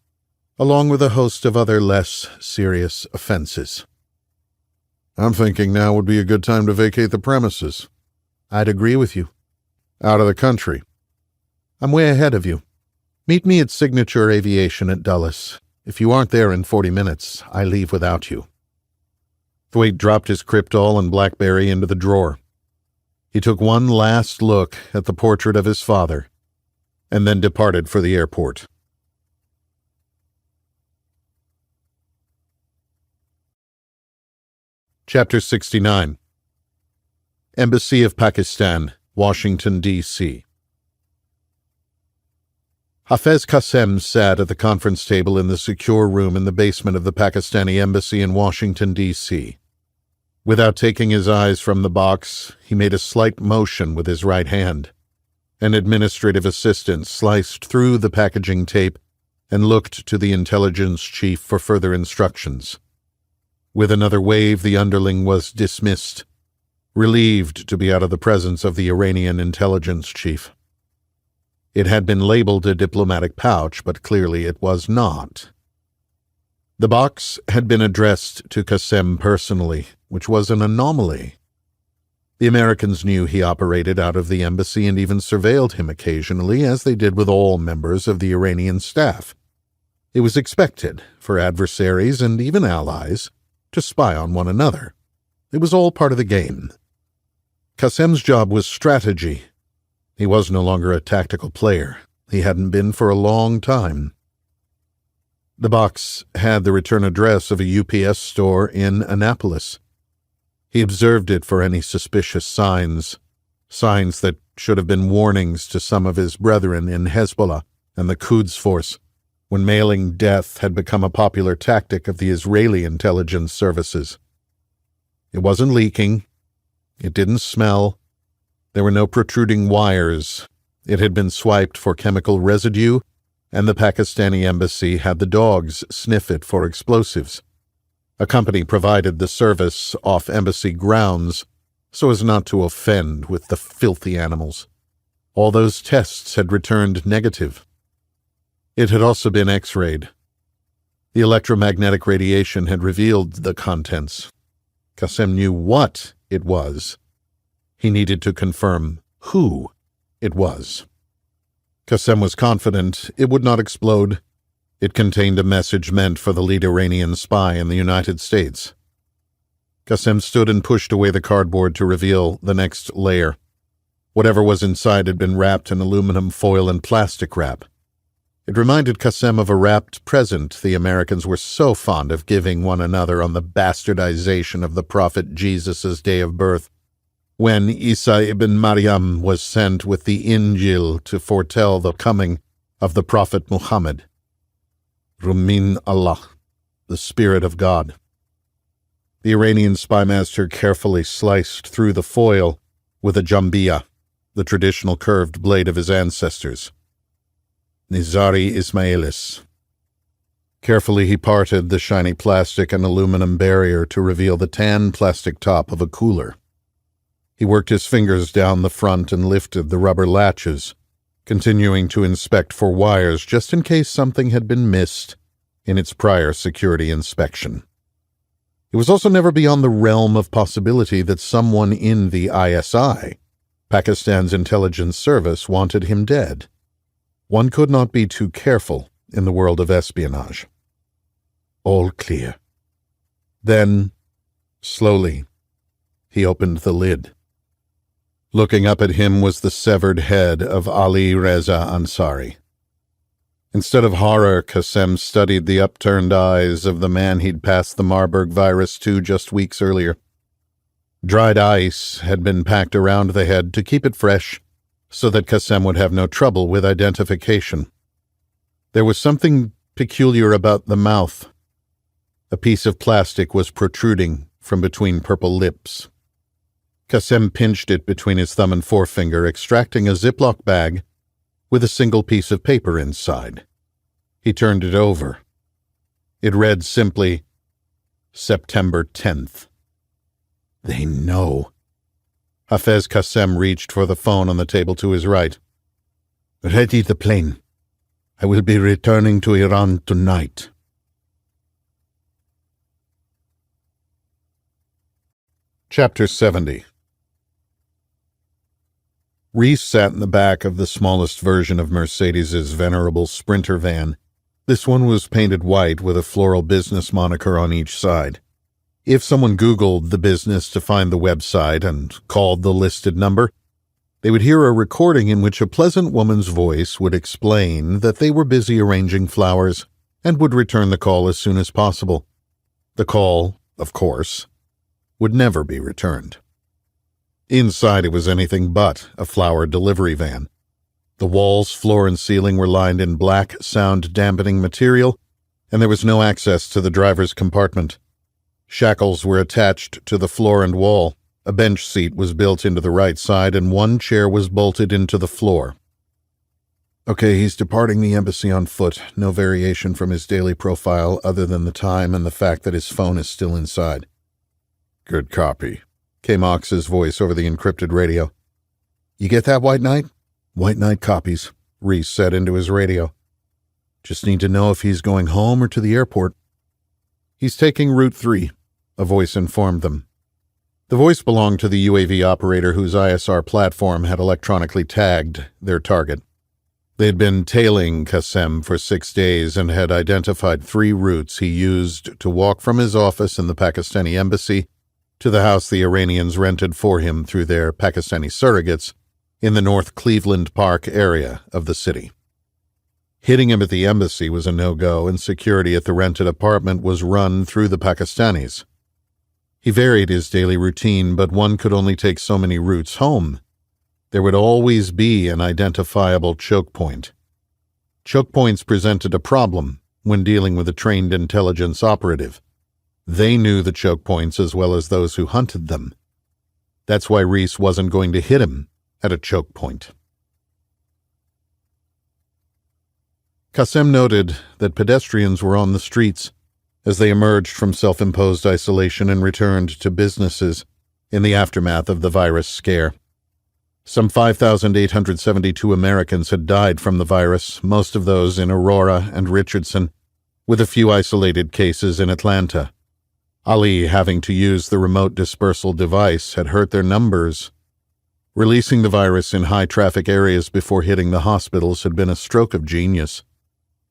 along with a host of other less serious offenses. I'm thinking now would be a good time to vacate the premises. I'd agree with you. Out of the country. I'm way ahead of you. Meet me at Signature Aviation at Dulles. If you aren't there in 40 minutes, I leave without you. Thwaite dropped his Cryptol and BlackBerry into the drawer. He took one last look at the portrait of his father, and then departed for the airport. Chapter 69. Embassy of Pakistan, Washington, D.C. Hafez Qassem sat at the conference table in the secure room in the basement of the Pakistani embassy in Washington, D.C. Without taking his eyes from the box, he made a slight motion with his right hand. An administrative assistant sliced through the packaging tape and looked to the intelligence chief for further instructions. With another wave, the underling was dismissed, relieved to be out of the presence of the Iranian intelligence chief. It had been labeled a diplomatic pouch, but clearly it was not. The box had been addressed to Qassem personally, which was an anomaly. The Americans knew he operated out of the embassy and even surveilled him occasionally, as they did with all members of the Iranian staff. It was expected for adversaries and even allies to spy on one another. It was all part of the game. Qassem's job was strategy. He was no longer a tactical player. He hadn't been for a long time. The box had the return address of a UPS store in Annapolis. He observed it for any suspicious signs that should have been warnings to some of his brethren in Hezbollah and the Quds Force, when mailing death had become a popular tactic of the Israeli intelligence services. It wasn't leaking. It didn't smell. There were no protruding wires. It had been swiped for chemical residue, and the Pakistani embassy had the dogs sniff it for explosives. A company provided the service off embassy grounds, so as not to offend with the filthy animals. All those tests had returned negative. It had also been X-rayed. The electromagnetic radiation had revealed the contents. Qassem knew what it was. He needed to confirm who it was. Qassem was confident it would not explode. It contained a message meant for the lead Iranian spy in the United States. Qassem stood and pushed away the cardboard to reveal the next layer. Whatever was inside had been wrapped in aluminum foil and plastic wrap. It reminded Qassem of a wrapped present the Americans were so fond of giving one another on the bastardization of the prophet Jesus' day of birth, when Isa ibn Maryam was sent with the Injil to foretell the coming of the prophet Muhammad. Rumin Allah, the Spirit of God. The Iranian spymaster carefully sliced through the foil with a jambiya, the traditional curved blade of his ancestors. Nizari Ismailis. Carefully he parted the shiny plastic and aluminum barrier to reveal the tan plastic top of a cooler. He worked his fingers down the front and lifted the rubber latches, continuing to inspect for wires just in case something had been missed in its prior security inspection. It was also never beyond the realm of possibility that someone in the ISI, Pakistan's intelligence service, wanted him dead. One could not be too careful in the world of espionage. All clear. Then, slowly, he opened the lid. Looking up at him was the severed head of Ali Reza Ansari. Instead of horror, Qassem studied the upturned eyes of the man he'd passed the Marburg virus to just weeks earlier. Dried ice had been packed around the head to keep it fresh, so that Qassem would have no trouble with identification. There was something peculiar about the mouth. A piece of plastic was protruding from between purple lips. Qassem pinched it between his thumb and forefinger, extracting a Ziploc bag with a single piece of paper inside. He turned it over. It read simply, September 10th. They know. Hafez Qassem reached for the phone on the table to his right. Ready the plane. I will be returning to Iran tonight. Chapter 70. Reese sat in the back of the smallest version of Mercedes's venerable Sprinter van. This one was painted white with a floral business moniker on each side. If someone Googled the business to find the website and called the listed number, they would hear a recording in which a pleasant woman's voice would explain that they were busy arranging flowers and would return the call as soon as possible. The call, of course, would never be returned. Inside it was anything but a flower delivery van. The walls, floor, and ceiling were lined in black, sound-dampening material, and there was no access to the driver's compartment. Shackles were attached to the floor and wall. A bench seat was built into the right side, and one chair was bolted into the floor. Okay, he's departing the embassy on foot. No variation from his daily profile other than the time and the fact that his phone is still inside. Good copy, came Ox's voice over the encrypted radio. You get that, White Knight? White Knight copies, Reese said into his radio. Just need to know if he's going home or to the airport. He's taking Route 3, a voice informed them. The voice belonged to the UAV operator whose ISR platform had electronically tagged their target. They had been tailing Qassem for 6 days and had identified 3 routes he used to walk from his office in the Pakistani embassy to the house the Iranians rented for him through their Pakistani surrogates in the North Cleveland Park area of the city. Hitting him at the embassy was a no-go, and security at the rented apartment was run through the Pakistanis. He varied his daily routine, but one could only take so many routes home. There would always be an identifiable choke point. Choke points presented a problem when dealing with a trained intelligence operative. They knew the choke points as well as those who hunted them. That's why Reese wasn't going to hit him at a choke point. Qassem noted that pedestrians were on the streets as they emerged from self-imposed isolation and returned to businesses. in the aftermath of the virus scare. Some 5,872 Americans had died from the virus, most of those in Aurora and Richardson, with a few isolated cases in Atlanta. Ali having to use the remote dispersal device had hurt their numbers. Releasing the virus in high-traffic areas before hitting the hospitals had been a stroke of genius.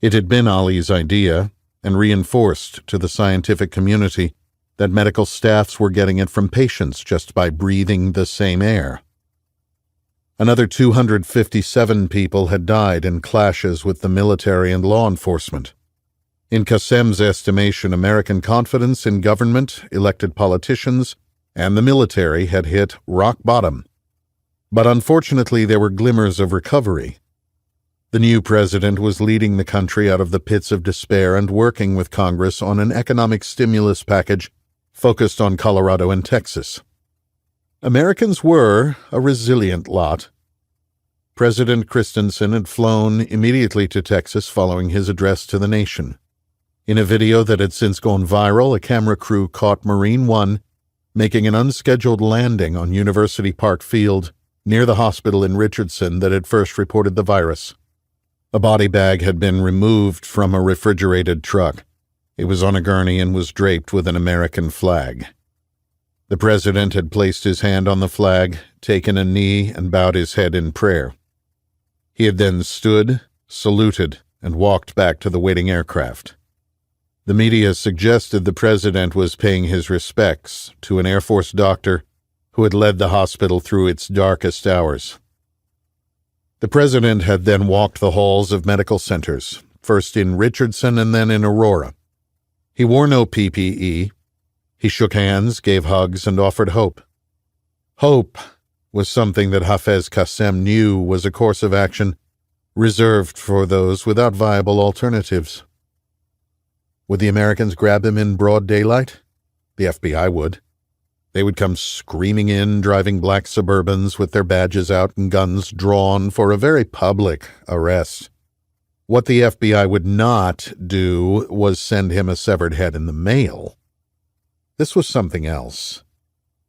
It had been Ali's idea, and reinforced to the scientific community that medical staffs were getting it from patients just by breathing the same air. Another 257 people had died in clashes with the military and law enforcement. In Kassem's estimation, American confidence in government, elected politicians, and the military had hit rock bottom. But unfortunately, there were glimmers of recovery. The new president was leading the country out of the pits of despair and working with Congress on an economic stimulus package focused on Colorado and Texas. Americans were a resilient lot. President Christensen had flown immediately to Texas following his address to the nation. In a video that had since gone viral, a camera crew caught Marine One making an unscheduled landing on University Park Field near the hospital in Richardson that had first reported the virus. A body bag had been removed from a refrigerated truck. It was on a gurney and was draped with an American flag. The president had placed his hand on the flag, taken a knee, and bowed his head in prayer. He had then stood, saluted, and walked back to the waiting aircraft. The media suggested the president was paying his respects to an Air Force doctor who had led the hospital through its darkest hours. The president had then walked the halls of medical centers, first in Richardson and then in Aurora. He wore no PPE. He shook hands, gave hugs, and offered hope. Hope was something that Hafez Kassem knew was a course of action reserved for those without viable alternatives. Would the Americans grab him in broad daylight? The FBI would. They would come screaming in, driving black Suburbans with their badges out and guns drawn for a very public arrest. What the FBI would not do was send him a severed head in the mail. This was something else.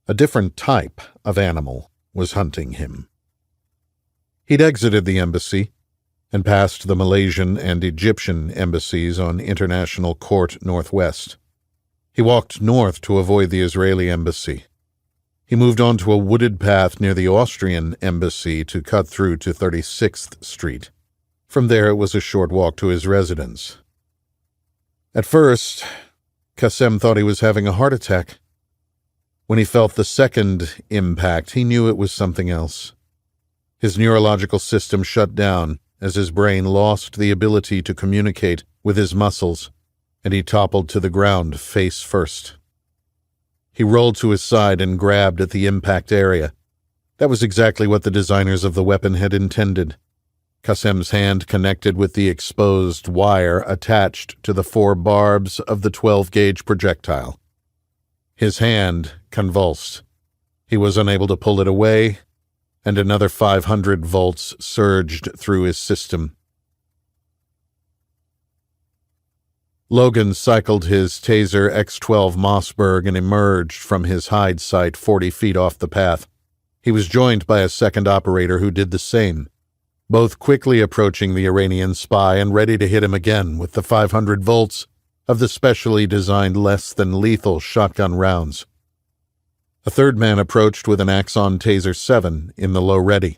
A different type of animal was hunting him. He'd exited the embassy and passed the Malaysian and Egyptian embassies on International Court Northwest. He walked north to avoid the Israeli embassy. He moved on to a wooded path near the Austrian embassy to cut through to 36th Street. From there, it was a short walk to his residence. At first, Kassem thought he was having a heart attack. When he felt the second impact, he knew it was something else. His neurological system shut down as his brain lost the ability to communicate with his muscles, and he toppled to the ground face first. He rolled to his side and grabbed at the impact area. That was exactly what the designers of the weapon had intended. Kassem's hand connected with the exposed wire attached to the 4 barbs of the 12-gauge projectile. His hand convulsed. He was unable to pull it away, and another 500 volts surged through his system. Logan cycled his Taser X-12 Mossberg and emerged from his hide site 40 feet off the path. He was joined by a second operator who did the same, both quickly approaching the Iranian spy and ready to hit him again with the 500 volts of the specially designed less-than-lethal shotgun rounds. A third man approached with an Axon Taser 7 in the low ready.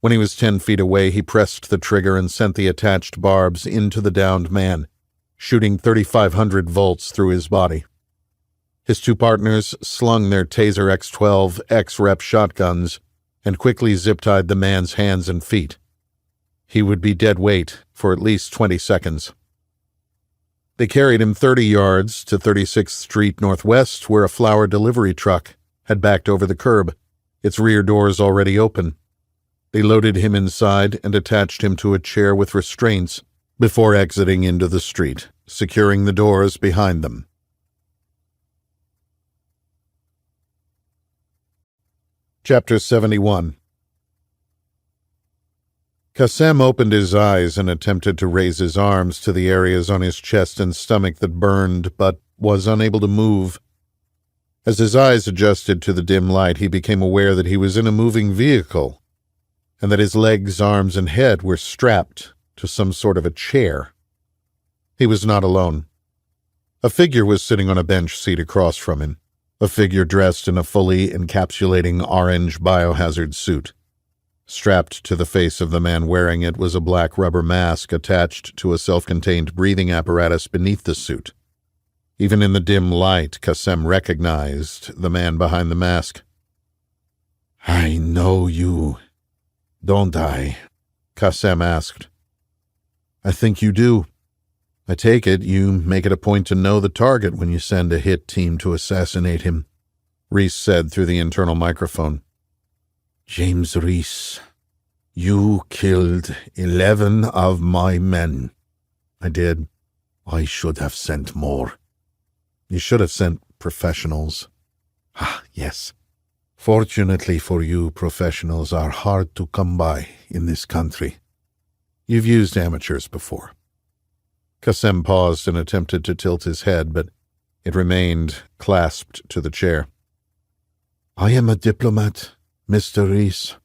When he was 10 feet away, he pressed the trigger and sent the attached barbs into the downed man, shooting 3,500 volts through his body. His 2 partners slung their Taser X-12 X-Rep shotguns and quickly zip-tied the man's hands and feet. He would be dead weight for at least 20 seconds. They carried him 30 yards to 36th Street Northwest, where a flower delivery truck had backed over the curb, its rear doors already open. They loaded him inside and attached him to a chair with restraints before exiting into the street, securing the doors behind them. Chapter 71. Kassem opened his eyes and attempted to raise his arms to the areas on his chest and stomach that burned, but was unable to move. As his eyes adjusted to the dim light, he became aware that he was in a moving vehicle, and that his legs, arms, and head were strapped to some sort of a chair. He was not alone. A figure was sitting on a bench seat across from him, a figure dressed in a fully encapsulating orange biohazard suit. Strapped to the face of the man wearing it was a black rubber mask attached to a self-contained breathing apparatus beneath the suit. Even in the dim light, Qassem recognized the man behind the mask. "I know you, don't I?" Qassem asked. "I think you do. I take it you make it a point to know the target when you send a hit team to assassinate him," Reese said through the internal microphone. "James Reese, you killed 11 of my men." "I did. I should have sent more." "You should have sent professionals." "Ah, yes. Fortunately for you, professionals are hard to come by in this country. You've used amateurs before." Qassem paused and attempted to tilt his head, but it remained clasped to the chair. "I am a diplomat, Mr. Reese.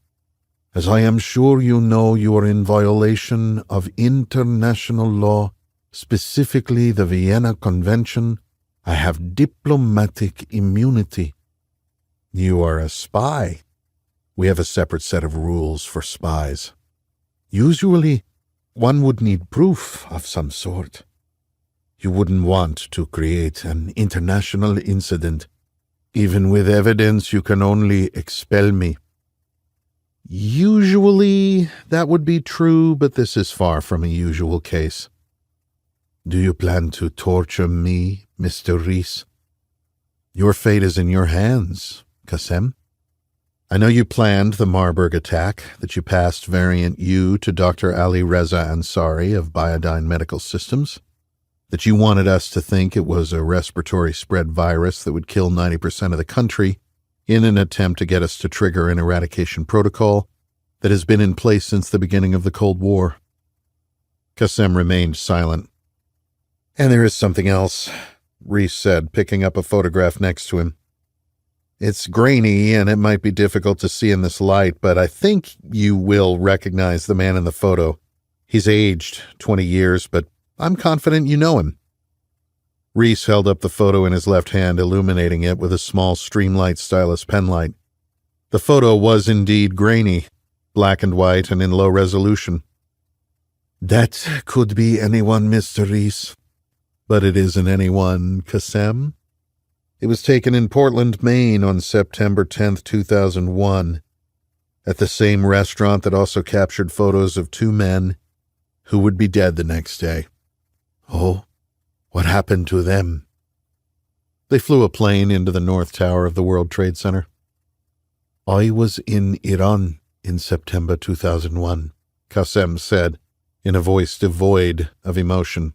As I am sure you know, you are in violation of international law, specifically the Vienna Convention. I have diplomatic immunity." "You are a spy. We have a separate set of rules for spies. Usually, one would need proof of some sort. You wouldn't want to create an international incident. Even with evidence, you can only expel me." "Usually, that would be true, but this is far from a usual case." "Do you plan to torture me, Mr. Reese?" "Your fate is in your hands, Qassem. I know you planned the Marburg attack, that you passed variant U to Dr. Ali Reza Ansari of Biodyne Medical Systems, that you wanted us to think it was a respiratory spread virus that would kill 90% of the country in an attempt to get us to trigger an eradication protocol that has been in place since the beginning of the Cold War." Qassem remained silent. "And there is something else," Reese said, picking up a photograph next to him. "It's grainy and it might be difficult to see in this light, but I think you will recognize the man in the photo. He's aged 20 years, but I'm confident you know him." Reese held up the photo in his left hand, illuminating it with a small Streamlight stylus penlight. The photo was indeed grainy, black and white and in low resolution. "That could be anyone, Mr. Reese." "But it isn't anyone, Qassem. It was taken in Portland, Maine on September 10th, 2001, at the same restaurant that also captured photos of 2 men who would be dead the next day." "Oh, what happened to them?" "They flew a plane into the North Tower of the World Trade Center." "I was in Iran in September 2001, Qassem said, in a voice devoid of emotion.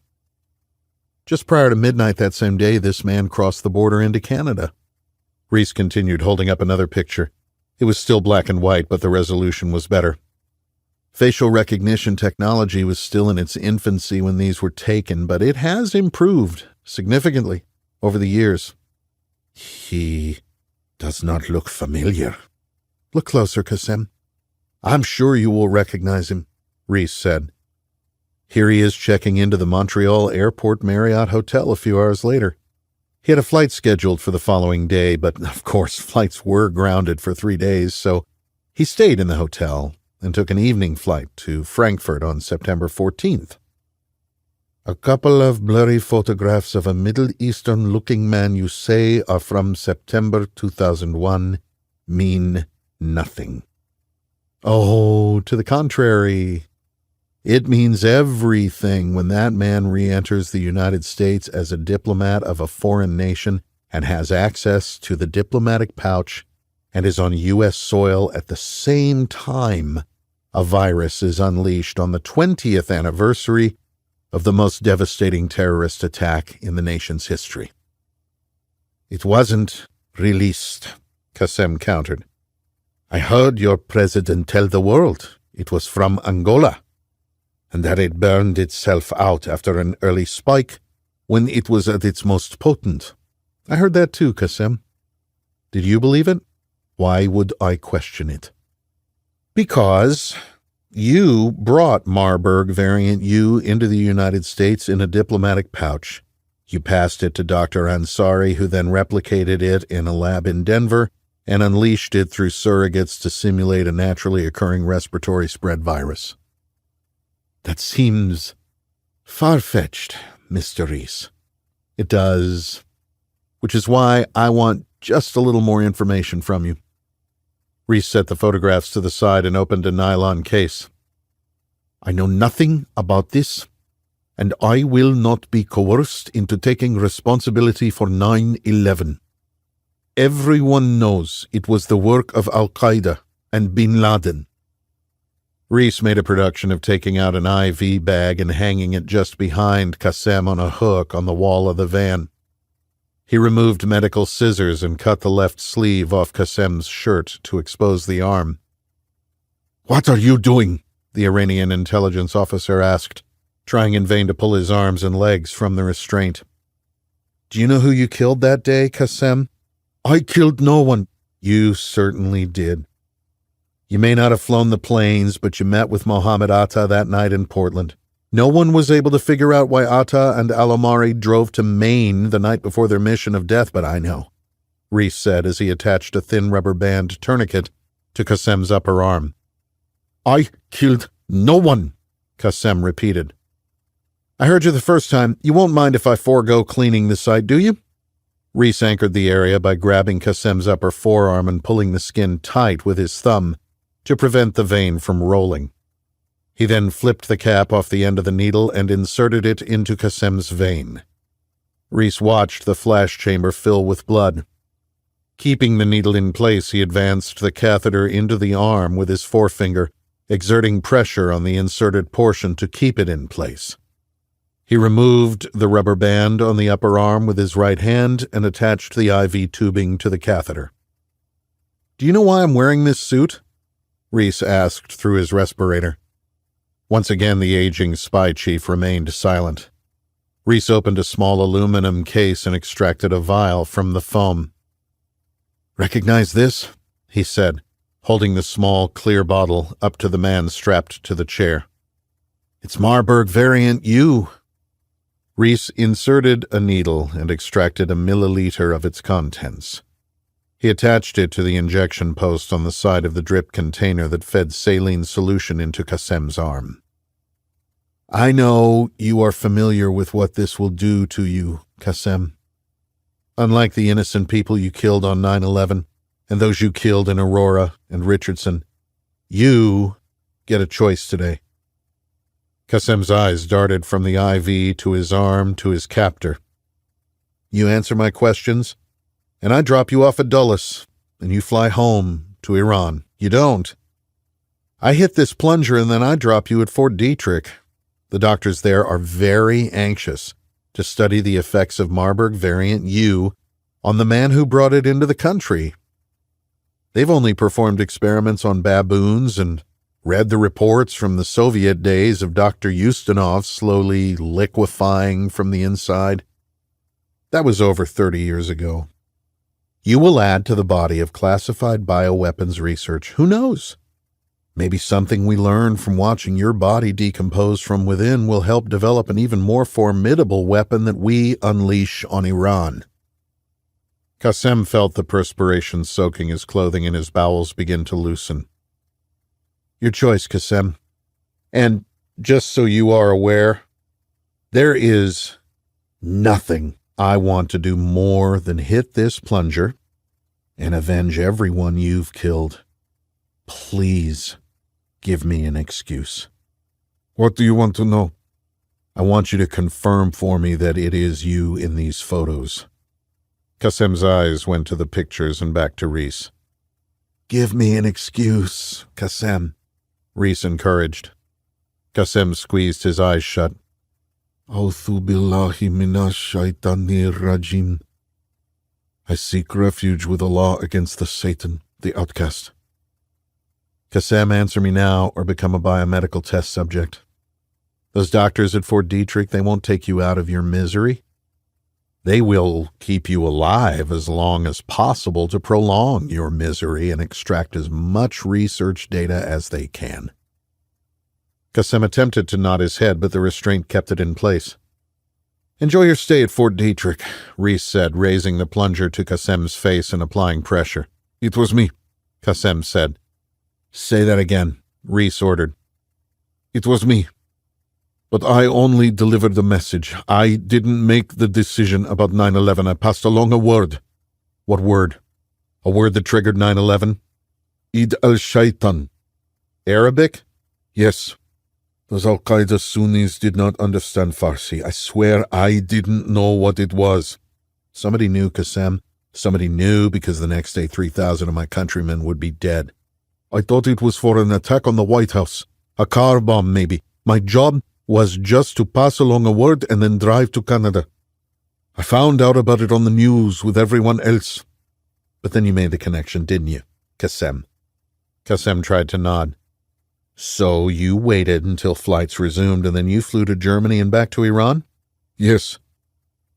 "Just prior to midnight that same day, this man crossed the border into Canada." Reese continued, holding up another picture. It was still black and white, but the resolution was better. Facial recognition technology was still in its infancy when these were taken, but it has improved significantly over the years. "He does not look familiar." "Look closer, Qassem." "I'm sure you will recognize him," Reese said. Here he is checking into the Montreal Airport Marriott Hotel a few hours later. He had a flight scheduled for the following day, but of course flights were grounded for 3 days, so he stayed in the hotel and took an evening flight to Frankfurt on September 14th. "A couple of blurry photographs of a Middle Eastern-looking man you say are from September 2001 mean nothing." "Oh, to the contrary. It means everything when that man re-enters the United States as a diplomat of a foreign nation and has access to the diplomatic pouch and is on U.S. soil at the same time a virus is unleashed on the 20th anniversary of the most devastating terrorist attack in the nation's history." "It wasn't released," Qassem countered. "I heard your president tell the world it was from Angola, and that it burned itself out after an early spike when it was at its most potent." "I heard that too, Qassem. Did you believe it? Why would I question it? Because you brought Marburg variant U into the United States in a diplomatic pouch. You passed it to Dr. Ansari, who then replicated it in a lab in Denver and unleashed it through surrogates to simulate a naturally occurring respiratory spread virus. That seems far-fetched, Mr. Reese. It does, which is why I want just a little more information from you. Reese set the photographs to the side and opened a nylon case. I know nothing about this, and I will not be coerced into taking responsibility for 9/11. Everyone knows it was the work of Al-Qaeda and Bin Laden. Reese made a production of taking out an IV bag and hanging it just behind Qassem on a hook on the wall of the van. He removed medical scissors and cut the left sleeve off Qassem's shirt to expose the arm. "What are you doing?" the Iranian intelligence officer asked, trying in vain to pull his arms and legs from the restraint. "Do you know who you killed that day, Qassem?" "I killed no one." "You certainly did. You may not have flown the planes, but you met with Mohammed Atta that night in Portland. No one was able to figure out why Atta and Al-Omari drove to Maine the night before their mission of death, but I know," Reese said as he attached a thin rubber band tourniquet to Qassem's upper arm. "I killed no one," Qassem repeated. "I heard you the first time. You won't mind if I forego cleaning the site, do you?" Reese anchored the area by grabbing Qassem's upper forearm and pulling the skin tight with his thumb to prevent the vein from rolling. He then flipped the cap off the end of the needle and inserted it into Qassem's vein. Reese watched the flash chamber fill with blood. Keeping the needle in place, he advanced the catheter into the arm with his forefinger, exerting pressure on the inserted portion to keep it in place. He removed the rubber band on the upper arm with his right hand and attached the IV tubing to the catheter. "Do you know why I'm wearing this suit?" Reese asked through his respirator. Once again, the aging spy chief remained silent. Reese opened a small aluminum case and extracted a vial from the foam. "Recognize this?" he said, holding the small, clear bottle up to the man strapped to the chair. "It's Marburg variant U." Reese inserted a needle and extracted a milliliter of its contents. He attached it to the injection post on the side of the drip container that fed saline solution into Qassem's arm. "I know you are familiar with what this will do to you, Qassem. Unlike the innocent people you killed on 9/11 and those you killed in Aurora and Richardson, you get a choice today." Qassem's eyes darted from the IV to his arm to his captor. "You answer my questions, and I drop you off at Dulles, and you fly home to Iran. You don't. I hit this plunger, and then I drop you at Fort Detrick. The doctors there are very anxious to study the effects of Marburg variant U on the man who brought it into the country. They've only performed experiments on baboons and read the reports from the Soviet days of Dr. Ustinov slowly liquefying from the inside. That was over 30 years ago. You will add to the body of classified bioweapons research. Who knows? Maybe something we learn from watching your body decompose from within will help develop an even more formidable weapon that we unleash on Iran. Qassem felt the perspiration soaking his clothing and his bowels begin to loosen. Your choice, Qassem. And just so you are aware, there is nothing I want to do more than hit this plunger and avenge everyone you've killed. Please give me an excuse. What do you want to know? I want you to confirm for me that it is you in these photos. Qassem's eyes went to the pictures and back to Reese. Give me an excuse, Qassem, Reese encouraged. Qassem squeezed his eyes shut. Authu billahi minash shaitanir rajim. I seek refuge with Allah against the Satan, the outcast. Qassem, answer me now or become a biomedical test subject. Those doctors at Fort Detrick, they won't take you out of your misery. They will keep you alive as long as possible to prolong your misery and extract as much research data as they can. Kassem attempted to nod his head, but the restraint kept it in place. "Enjoy your stay at Fort Detrick," Reese said, raising the plunger to Kassem's face and applying pressure. It was me. Kassem said. "Say that again," Reese ordered. It was me. But I only delivered the message. I didn't make the decision about 9/11. I passed along a word. "What word? A word that triggered 9/11? Eid al-Shaitan. Arabic?" Yes. Those Al-Qaeda Sunnis did not understand Farsi. I swear I didn't know what it was. Somebody knew, Kassem. Somebody knew, because the next day 3,000 of my countrymen would be dead. I thought it was for an attack on the White House. A car bomb, maybe. My job was just to pass along a word and then drive to Canada. I found out about it on the news with everyone else. But then you made the connection, didn't you, Kassem? Kassem tried to nod. So you waited until flights resumed and then you flew to Germany and back to Iran? Yes.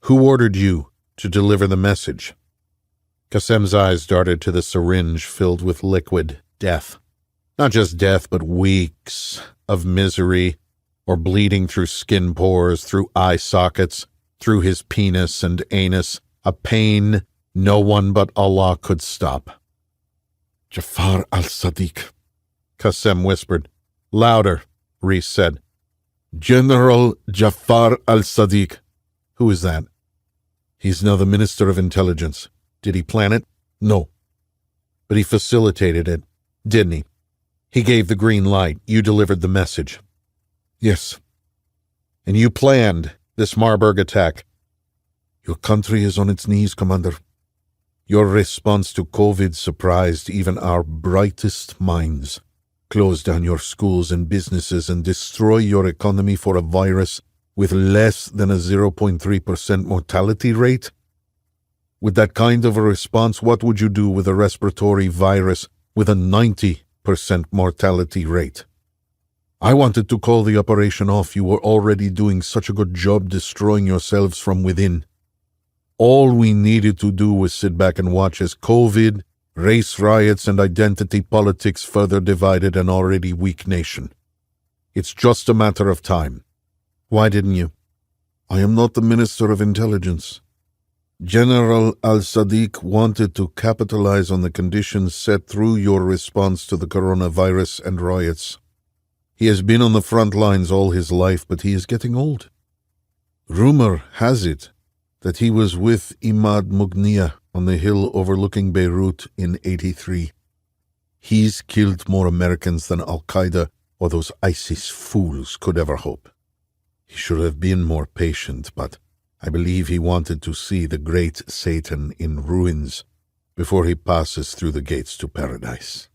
Who ordered you to deliver the message? Kassem's eyes darted to the syringe filled with liquid death. Not just death, but weeks of misery, or bleeding through skin pores, through eye sockets, through his penis and anus, a pain no one but Allah could stop. Jafar al-Sadiq, Kassem whispered. "Louder," Reese said. General Jafar al-Sadiq. "Who is that?" He's now the Minister of Intelligence. Did he plan it? No. But he facilitated it, didn't he? He gave the green light. You delivered the message. Yes. And you planned this Marburg attack. Your country is on its knees, Commander. Your response to COVID surprised even our brightest minds. Close down your schools and businesses and destroy your economy for a virus with less than a 0.3% mortality rate? With that kind of a response, what would you do with a respiratory virus with a 90% mortality rate? I wanted to call the operation off. You were already doing such a good job destroying yourselves from within. All we needed to do was sit back and watch as COVID, race riots, and identity politics further divided an already weak nation. It's just a matter of time. Why didn't you? I am not the Minister of Intelligence. General al-Sadiq wanted to capitalize on the conditions set through your response to the coronavirus and riots. He has been on the front lines all his life, but he is getting old. Rumor has it that he was with Imad Mughniya on the hill overlooking Beirut in '83. He's killed more Americans than Al-Qaeda or those ISIS fools could ever hope. He should have been more patient, but I believe he wanted to see the great Satan in ruins before he passes through the gates to paradise.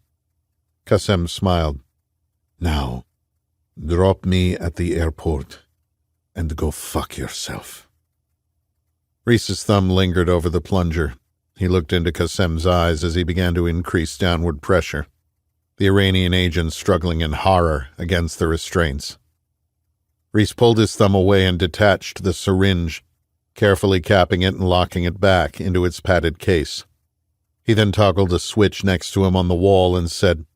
Kassem smiled. Now, drop me at the airport and go fuck yourself. Reese's thumb lingered over the plunger. He looked into Kassem's eyes as he began to increase downward pressure, the Iranian agent struggling in horror against the restraints. Reese pulled his thumb away and detached the syringe, carefully capping it and locking it back into its padded case. He then toggled a switch next to him on the wall and said,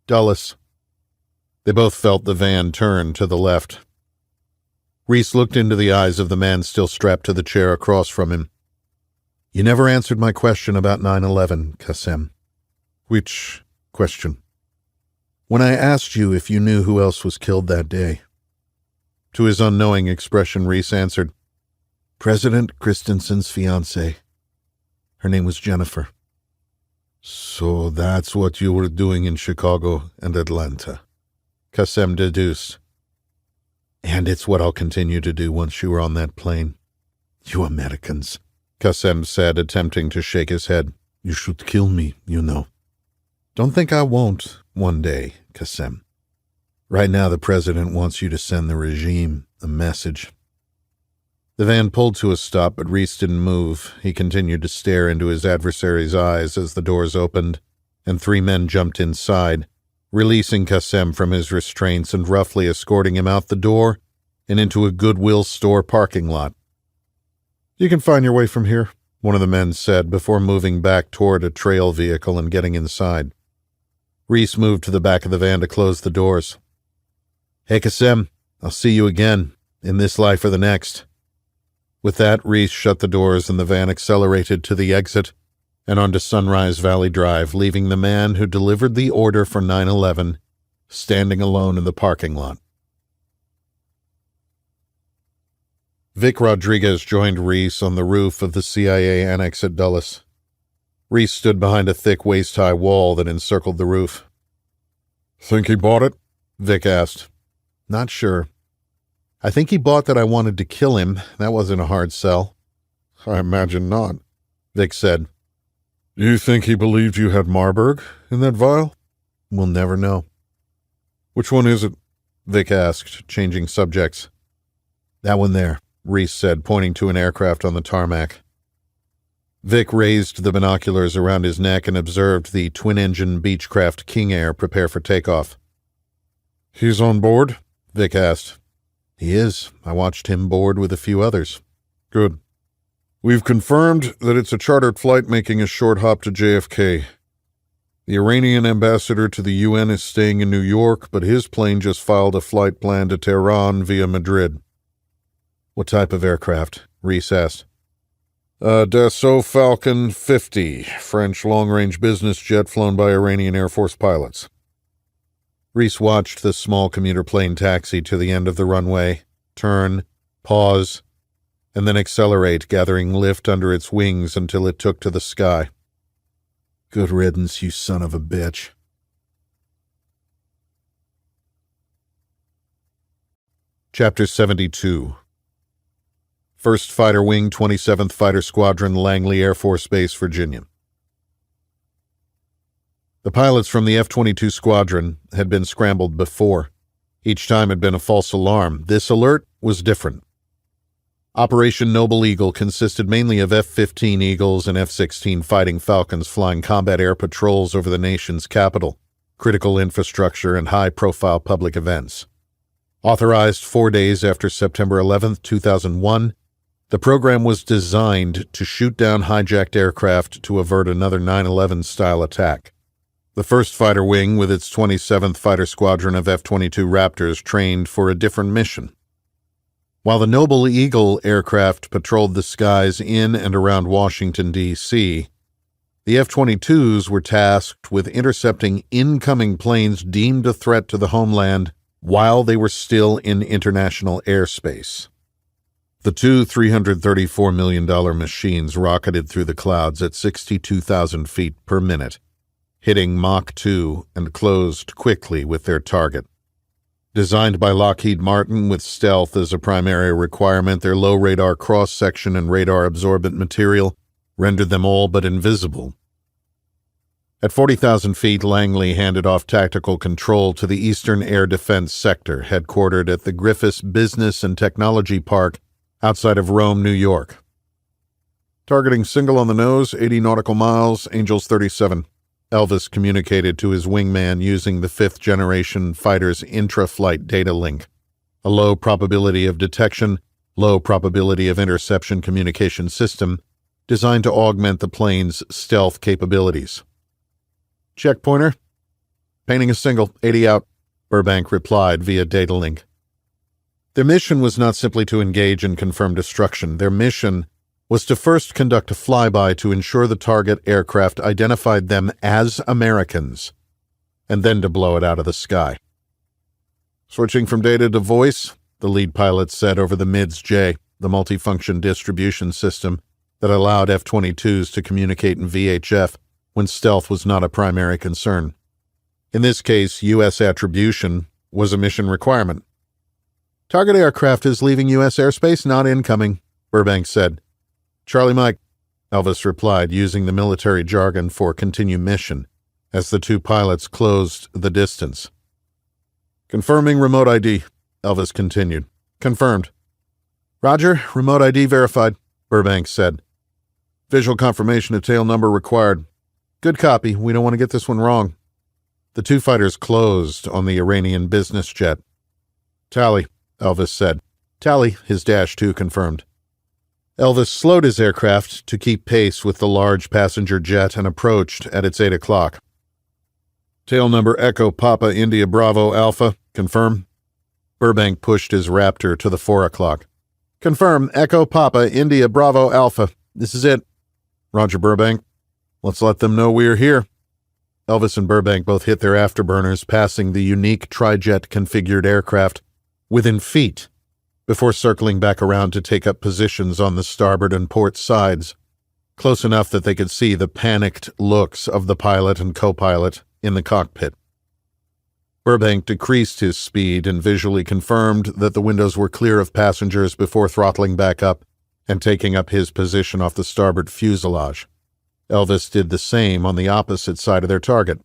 "Dulles." They both felt the van turn to the left. Reese looked into the eyes of the man still strapped to the chair across from him. "You never answered my question about 9/11, Kassem." Which question? "When I asked you if you knew who else was killed that day." To his unknowing expression, Reese answered, "President Christensen's fiancée. Her name was Jennifer." So that's what you were doing in Chicago and Atlanta, Kassem deduced. "And it's what I'll continue to do once you are on that plane." You Americans. Kassem said, attempting to shake his head. You should kill me, you know. Don't think I won't one day, Kassem. Right now the president wants you to send the regime a message. The van pulled to a stop, but Reese didn't move. He continued to stare into his adversary's eyes as the doors opened, and 3 men jumped inside, releasing Kassem from his restraints and roughly escorting him out the door and into a Goodwill store parking lot. You can find your way from here, one of the men said before moving back toward a trail vehicle and getting inside. Reese moved to the back of the van to close the doors. Hey, Kassem, I'll see you again, in this life or the next. With that, Reese shut the doors and the van accelerated to the exit and onto Sunrise Valley Drive, leaving the man who delivered the order for 9/11 standing alone in the parking lot. Vic Rodriguez joined Reese on the roof of the CIA annex at Dulles. Reese stood behind a thick waist-high wall that encircled the roof. Think he bought it? Vic asked. Not sure. I think he bought that I wanted to kill him. That wasn't a hard sell. I imagine not, Vic said. You think he believed you had Marburg in that vial? We'll never know. Which one is it? Vic asked, changing subjects. That one there, Reese said, pointing to an aircraft on the tarmac. Vic raised the binoculars around his neck and observed the twin-engine Beechcraft King Air prepare for takeoff. He's on board? Vic asked. He is. I watched him board with a few others. Good. We've confirmed that it's a chartered flight making a short hop to JFK. The Iranian ambassador to the UN is staying in New York, but his plane just filed a flight plan to Tehran via Madrid. What type of aircraft? Reese asked. Dassault Falcon 50, French long-range business jet flown by Iranian Air Force pilots. Reese watched the small commuter plane taxi to the end of the runway, turn, pause, and then accelerate, gathering lift under its wings until it took to the sky. Good riddance, you son of a bitch. Chapter 72. 1st Fighter Wing, 27th Fighter Squadron, Langley Air Force Base, Virginia. The pilots from the F-22 squadron had been scrambled before. Each time had been a false alarm. This alert was different. Operation Noble Eagle consisted mainly of F-15 Eagles and F-16 Fighting Falcons flying combat air patrols over the nation's capital, critical infrastructure, and high-profile public events. Authorized 4 days after September 11, 2001, the program was designed to shoot down hijacked aircraft to avert another 9/11-style attack. The 1st Fighter Wing, with its 27th Fighter Squadron of F-22 Raptors, trained for a different mission. While the Noble Eagle aircraft patrolled the skies in and around Washington, D.C., the F-22s were tasked with intercepting incoming planes deemed a threat to the homeland while they were still in international airspace. The two $334 million machines rocketed through the clouds at 62,000 feet per minute, hitting Mach 2 and closed quickly with their target. Designed by Lockheed Martin with stealth as a primary requirement, their low radar cross-section and radar-absorbent material rendered them all but invisible. At 40,000 feet, Langley handed off tactical control to the Eastern Air Defense Sector, headquartered at the Griffiths Business and Technology Park outside of Rome, New York. Targeting single on the nose, 80 nautical miles, Angels 37. Elvis communicated to his wingman using the 5th-generation fighter's intra-flight data link. A low probability of detection, low probability of interception communication system designed to augment the plane's stealth capabilities. Check pointer. Painting a single, 80 out, Burbank replied via data link. Their mission was not simply to engage and confirm destruction. Their mission was to first conduct a flyby to ensure the target aircraft identified them as Americans, and then to blow it out of the sky. Switching from data to voice, the lead pilot said over the MIDS-J, the multifunction distribution system that allowed F-22s to communicate in VHF when stealth was not a primary concern. In this case, U.S. attribution was a mission requirement. Target aircraft is leaving U.S. airspace, not incoming, Burbank said. Charlie Mike, Elvis replied, using the military jargon for continue mission, as the two pilots closed the distance. Confirming remote ID, Elvis continued. Confirmed. Roger, remote ID verified, Burbank said. Visual confirmation of tail number required. Good copy, we don't want to get this one wrong. The two fighters closed on the Iranian business jet. Tally, Elvis said. Tally, his Dash 2 confirmed. Elvis slowed his aircraft to keep pace with the large passenger jet and approached at its 8 o'clock. Tail number Echo Papa India Bravo Alpha. Confirm. Burbank pushed his Raptor to the 4 o'clock. Confirm, Echo Papa India Bravo Alpha. This is it. Roger, Burbank. Let's let them know we're here. Elvis and Burbank both hit their afterburners, passing the unique tri-jet-configured aircraft within feet, before circling back around to take up positions on the starboard and port sides, close enough that they could see the panicked looks of the pilot and co-pilot in the cockpit. Burbank decreased his speed and visually confirmed that the windows were clear of passengers before throttling back up and taking up his position off the starboard fuselage. Elvis did the same on the opposite side of their target.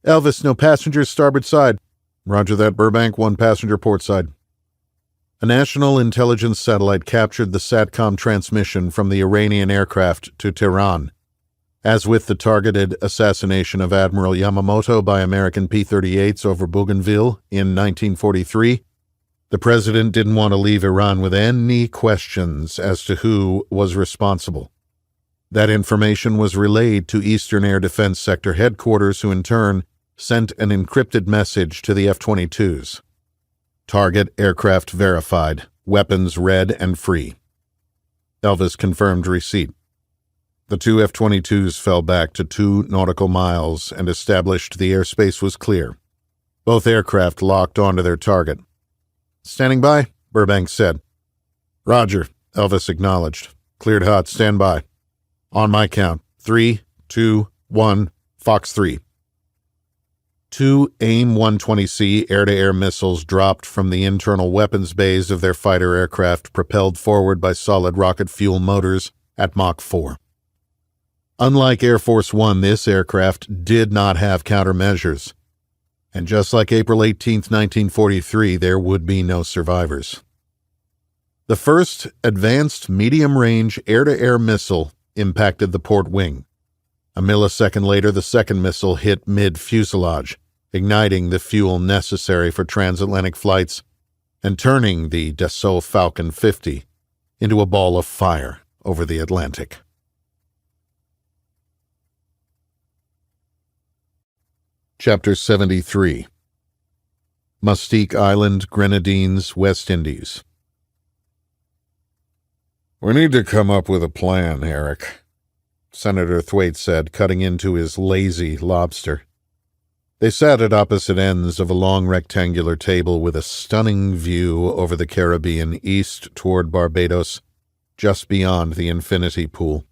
Elvis, no passengers, starboard side. Roger that, Burbank. 1 passenger port side. A national intelligence satellite captured the SATCOM transmission from the Iranian aircraft to Tehran. As with the targeted assassination of Admiral Yamamoto by American P-38s over Bougainville in 1943, the president didn't want to leave Iran with any questions as to who was responsible. That information was relayed to Eastern Air Defense Sector headquarters, who in turn sent an encrypted message to the F-22s. Target aircraft verified, weapons read and free. Elvis confirmed receipt. The 2 F-22s fell back to 2 nautical miles and established the airspace was clear. Both aircraft locked onto their target. Standing by, Burbank said. Roger, Elvis acknowledged. Cleared hot, stand by. On my count. 3, 2, 1, Fox 3. 2 AIM-120C air-to-air missiles dropped from the internal weapons bays of their fighter aircraft, propelled forward by solid rocket fuel motors at Mach 4. Unlike Air Force One, this aircraft did not have countermeasures. And just like April 18, 1943, there would be no survivors. The first advanced medium-range air-to-air missile impacted the port wing. A millisecond later, the second missile hit mid-fuselage, igniting the fuel necessary for transatlantic flights and turning the Dassault Falcon 50 into a ball of fire over the Atlantic. Chapter 73. Mustique Island, Grenadines, West Indies. We need to come up with a plan, Eric, Senator Thwaite said, cutting into his lazy lobster. They sat at opposite ends of a long rectangular table with a stunning view over the Caribbean east toward Barbados, just beyond the infinity pool.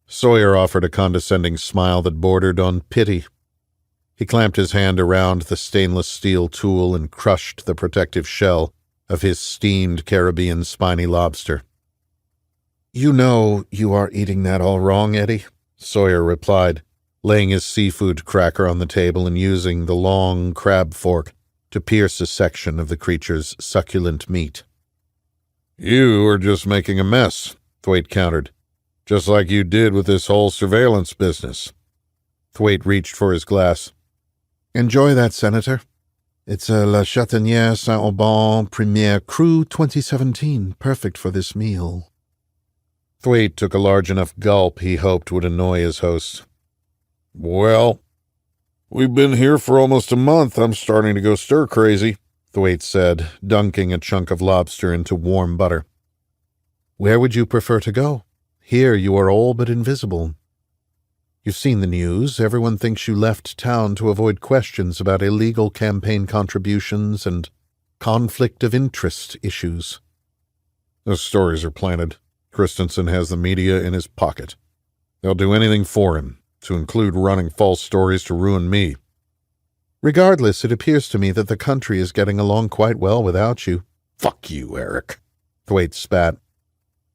Sawyer offered a condescending smile that bordered on pity. He clamped his hand around the stainless steel tool and crushed the protective shell of his steamed Caribbean spiny lobster. "You know you are eating that all wrong, Eddie," Sawyer replied, laying his seafood cracker on the table and using the long crab fork to pierce a section of the creature's succulent meat. You are just making a mess, Thwaite countered, just like you did with this whole surveillance business. Thwaite reached for his glass. "Enjoy that, Senator. It's a La Chatanière Saint-Aubin Premier Cru 2017, perfect for this meal." Thwaite took a large enough gulp he hoped would annoy his host. "Well, we've been here for almost a month. I'm starting to go stir-crazy," Thwaite said, dunking a chunk of lobster into warm butter. "Where would you prefer to go? Here you are all but invisible. You've seen the news. Everyone thinks you left town to avoid questions about illegal campaign contributions and conflict of interest issues." "Those stories are planted. Christensen has the media in his pocket. They'll do anything for him, to include running false stories to ruin me." "Regardless, it appears to me that the country is getting along quite well without you." "Fuck you, Eric," Thwaite spat.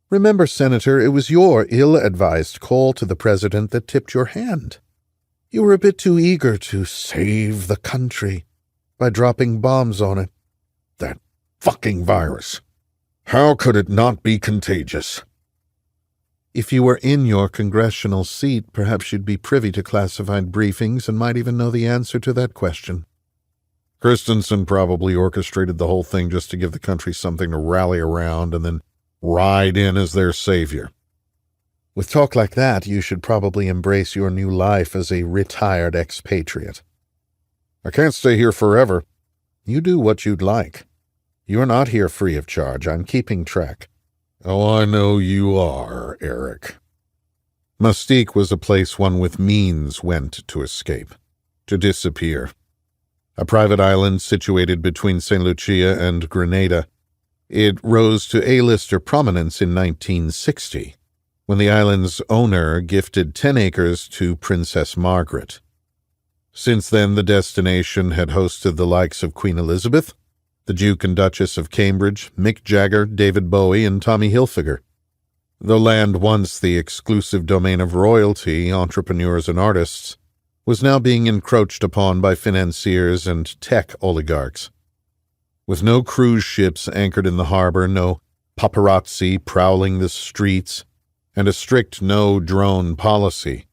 "Remember, Senator, it was your ill-advised call to the president that tipped your hand. You were a bit too eager to save the country by dropping bombs on it." "That fucking virus. How could it not be contagious?" "If you were in your congressional seat, perhaps you'd be privy to classified briefings and might even know the answer to that question." Christensen probably orchestrated the whole thing just to give the country something to rally around and then ride in as their savior. With talk like that, you should probably embrace your new life as a retired expatriate. I can't stay here forever. You do what you'd like. You're not here free of charge. I'm keeping track. Oh, I know you are, Eric. Mustique was a place one with means went to escape, to disappear. A private island situated between St. Lucia and Grenada. It rose to A-lister prominence in 1960, when the island's owner gifted 10 acres to Princess Margaret. Since then, the destination had hosted the likes of Queen Elizabeth, the Duke and Duchess of Cambridge, Mick Jagger, David Bowie, and Tommy Hilfiger. Though land once the exclusive domain of royalty, entrepreneurs, and artists, was now being encroached upon by financiers and tech oligarchs. With no cruise ships anchored in the harbor, no paparazzi prowling the streets, and a strict no-drone policy,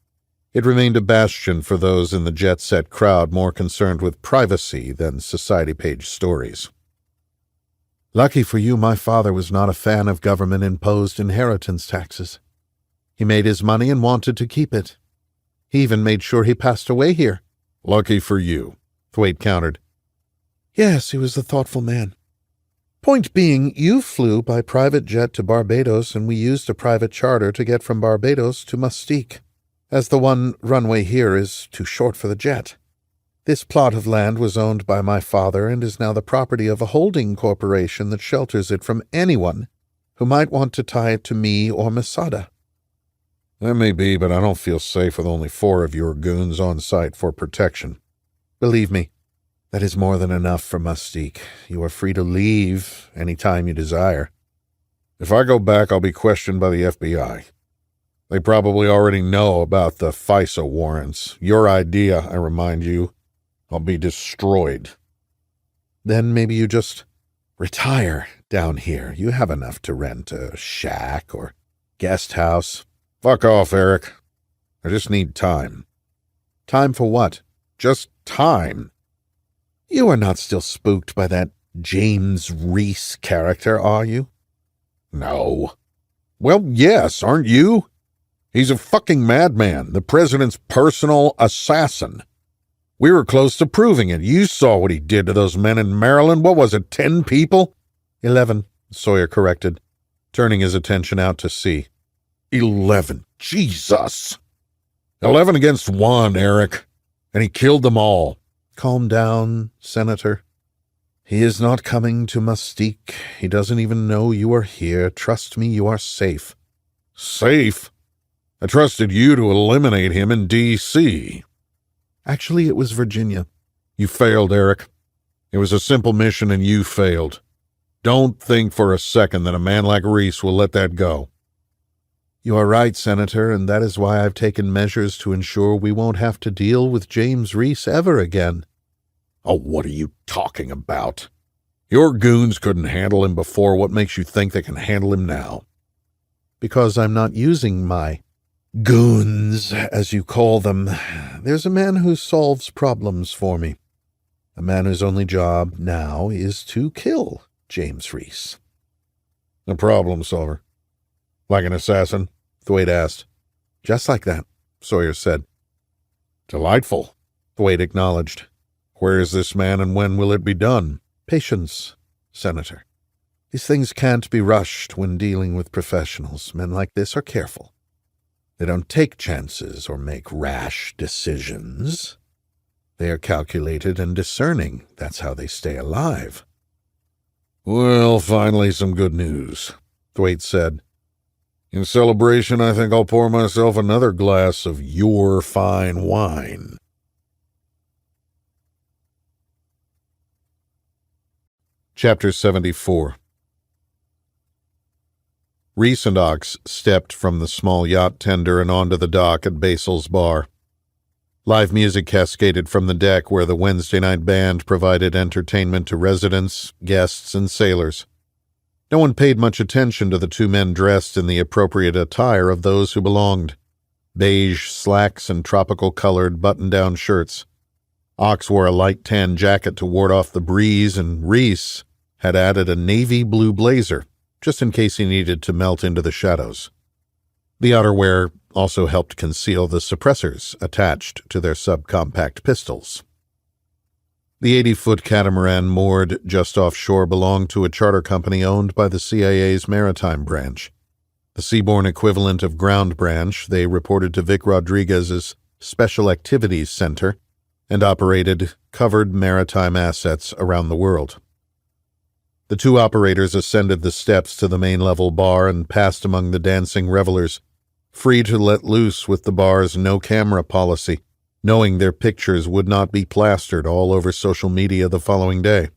it remained a bastion for those in the jet-set crowd more concerned with privacy than society-page stories. Lucky for you, my father was not a fan of government-imposed inheritance taxes. He made his money and wanted to keep it. He even made sure he passed away here. Lucky for you, Thwaite countered. Yes, he was a thoughtful man. Point being, you flew by private jet to Barbados, and we used a private charter to get from Barbados to Mustique, as the one runway here is too short for the jet. This plot of land was owned by my father and is now the property of a holding corporation that shelters it from anyone who might want to tie it to me or Masada. That may be, but I don't feel safe with only 4 of your goons on site for protection. Believe me, that is more than enough for Mustique. You are free to leave any time you desire. If I go back, I'll be questioned by the FBI. They probably already know about the FISA warrants. Your idea, I remind you. I'll be destroyed. Then maybe you just retire down here. You have enough to rent a shack or guest house. Fuck off, Eric. I just need time. Time for what? Just time. You are not still spooked by that James Reese character, are you? No. Well, yes, aren't you? He's a fucking madman, the president's personal assassin. We were close to proving it. You saw what he did to those men in Maryland. What was it, 10 people? 11, Sawyer corrected, turning his attention out to sea. 11. Jesus. 11 against 1, Eric. And he killed them all. Calm down, Senator. He is not coming to Mustique. He doesn't even know you are here. Trust me, you are safe. Safe? I trusted you to eliminate him in D.C. Actually, it was Virginia. You failed, Eric. It was a simple mission and you failed. Don't think for a second that a man like Reese will let that go. You are right, Senator, and that is why I've taken measures to ensure we won't have to deal with James Reese ever again. Oh, what are you talking about? Your goons couldn't handle him before. What makes you think they can handle him now? Because I'm not using my goons, as you call them. There's a man who solves problems for me. A man whose only job now is to kill James Reese. A problem solver? Like an assassin? Thwaite asked. Just like that, Sawyer said. Delightful, Thwaite acknowledged. Where is this man and when will it be done? Patience, Senator. These things can't be rushed when dealing with professionals. Men like this are careful. They don't take chances or make rash decisions. They are calculated and discerning. That's how they stay alive. Well, finally some good news, Thwaite said. In celebration, I think I'll pour myself another glass of your fine wine. Chapter 74. Reese and Ox stepped from the small yacht tender and onto the dock at Basil's bar. Live music cascaded from the deck where the Wednesday night band provided entertainment to residents, guests, and sailors. No one paid much attention to the 2 men dressed in the appropriate attire of those who belonged. Beige slacks and tropical-colored button-down shirts. Ox wore a light tan jacket to ward off the breeze, and Reese had added a navy blue blazer just in case he needed to melt into the shadows. The outerwear also helped conceal the suppressors attached to their subcompact pistols. The 80-foot catamaran moored just offshore belonged to a charter company owned by the CIA's maritime branch. The seaborne equivalent of Ground Branch, they reported to Vic Rodriguez's Special Activities Center and operated covered maritime assets around the world. The two operators ascended the steps to the main-level bar and passed among the dancing revelers, free to let loose with the bar's no-camera policy, knowing their pictures would not be plastered all over social media the following day.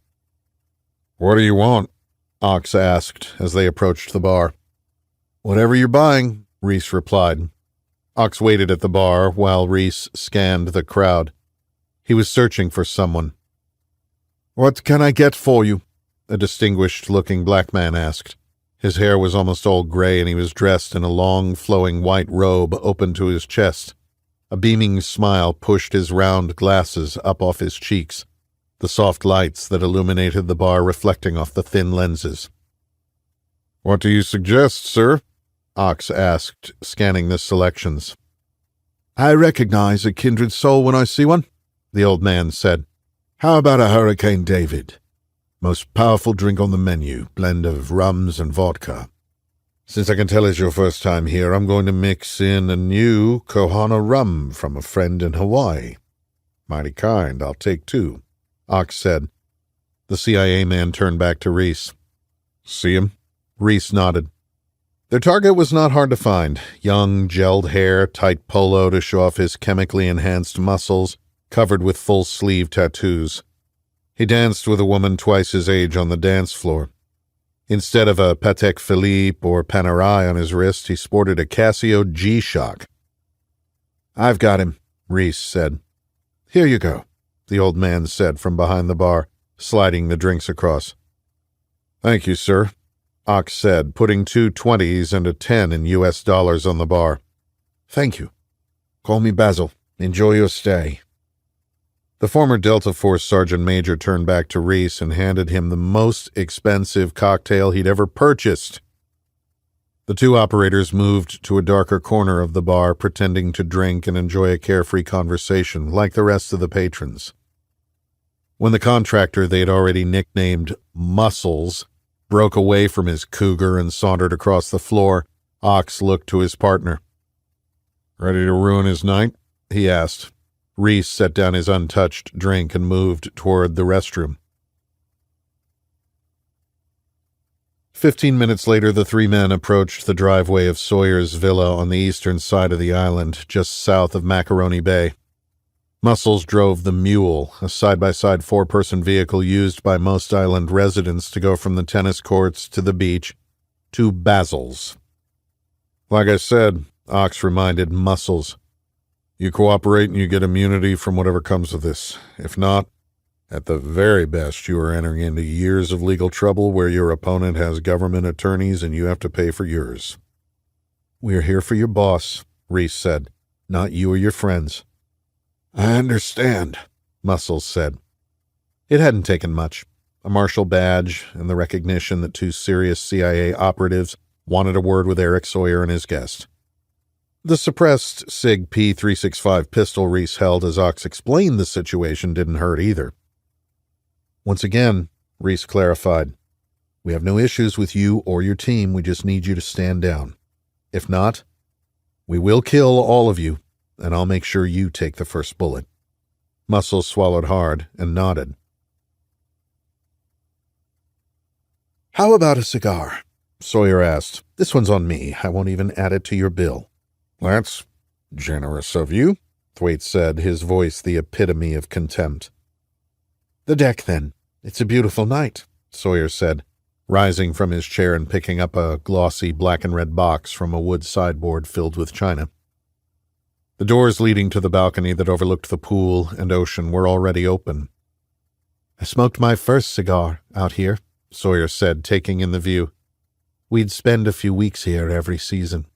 "What do you want?" Ox asked as they approached the bar. "Whatever you're buying," Reese replied. Ox waited at the bar while Reese scanned the crowd. He was searching for someone. "What can I get for you?" a distinguished-looking black man asked. His hair was almost all gray, and he was dressed in a long, flowing white robe open to his chest. A beaming smile pushed his round glasses up off his cheeks, the soft lights that illuminated the bar reflecting off the thin lenses. "What do you suggest, sir?" Ox asked, scanning the selections. "I recognize a kindred soul when I see one," the old man said. "How about a Hurricane David? Most powerful drink on the menu, blend of rums and vodka. Since I can tell it's your first time here, I'm going to mix in a new Kohana rum from a friend in Hawaii." "Mighty kind, I'll take two," Ox said. The CIA man turned back to Reese. "See him?" Reese nodded. Their target was not hard to find. Young, gelled hair, tight polo to show off his chemically enhanced muscles, covered with full-sleeve tattoos. He danced with a woman twice his age on the dance floor. Instead of a Patek Philippe or Panerai on his wrist, he sported a Casio G-Shock. "I've got him," Reese said. "Here you go," the old man said from behind the bar, sliding the drinks across. "Thank you, sir," Ox said, putting two 20s and a 10 in US dollars on the bar. "Thank you. Call me Basil. Enjoy your stay." The former Delta Force Sergeant Major turned back to Reese and handed him the most expensive cocktail he'd ever purchased. The two operators moved to a darker corner of the bar, pretending to drink and enjoy a carefree conversation like the rest of the patrons. When the contractor they'd already nicknamed Muscles broke away from his cougar and sauntered across the floor, Ox looked to his partner. "Ready to ruin his night?" he asked. Reese set down his untouched drink and moved toward the restroom. 15 minutes later, the three men approached the driveway of Sawyer's villa on the eastern side of the island, just south of Macaroni Bay. Muscles drove the Mule, a side-by-side four-person vehicle used by most island residents to go from the tennis courts to the beach to Basil's. "Like I said," Ox reminded Muscles, "you cooperate and you get immunity from whatever comes of this. If not, at the very best, you are entering into years of legal trouble where your opponent has government attorneys and you have to pay for yours." "We're here for your boss," Reese said, "not you or your friends." "I understand," Muscles said. It hadn't taken much. A marshal badge and the recognition that two serious CIA operatives wanted a word with Eric Sawyer and his guest. The suppressed SIG P365 pistol Reese held as Ox explained the situation didn't hurt either. "Once again," Reese clarified, "we have no issues with you or your team. We just need you to stand down. If not, we will kill all of you, and I'll make sure you take the first bullet." Muscles swallowed hard and nodded. "How about a cigar?" Sawyer asked. "This one's on me. I won't even add it to your bill." "That's generous of you," Thwaite said, his voice the epitome of contempt. "The deck, then. It's a beautiful night," Sawyer said, rising from his chair and picking up a glossy black and red box from a wood sideboard filled with china. The doors leading to the balcony that overlooked the pool and ocean were already open. "I smoked my first cigar out here," Sawyer said, taking in the view. "We'd spend a few weeks here every season."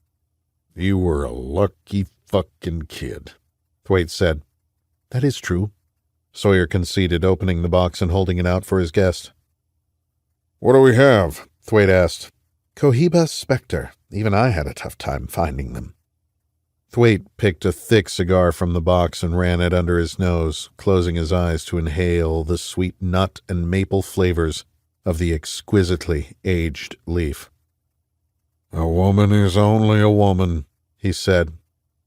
"You were a lucky fucking kid," Thwaite said. "That is true," Sawyer conceded, opening the box and holding it out for his guest. "What do we have?" Thwaite asked. Cohiba Spectre. Even I had a tough time finding them. Thwaite picked a thick cigar from the box and ran it under his nose, closing his eyes to inhale the sweet nut and maple flavors of the exquisitely aged leaf. A woman is only a woman, he said.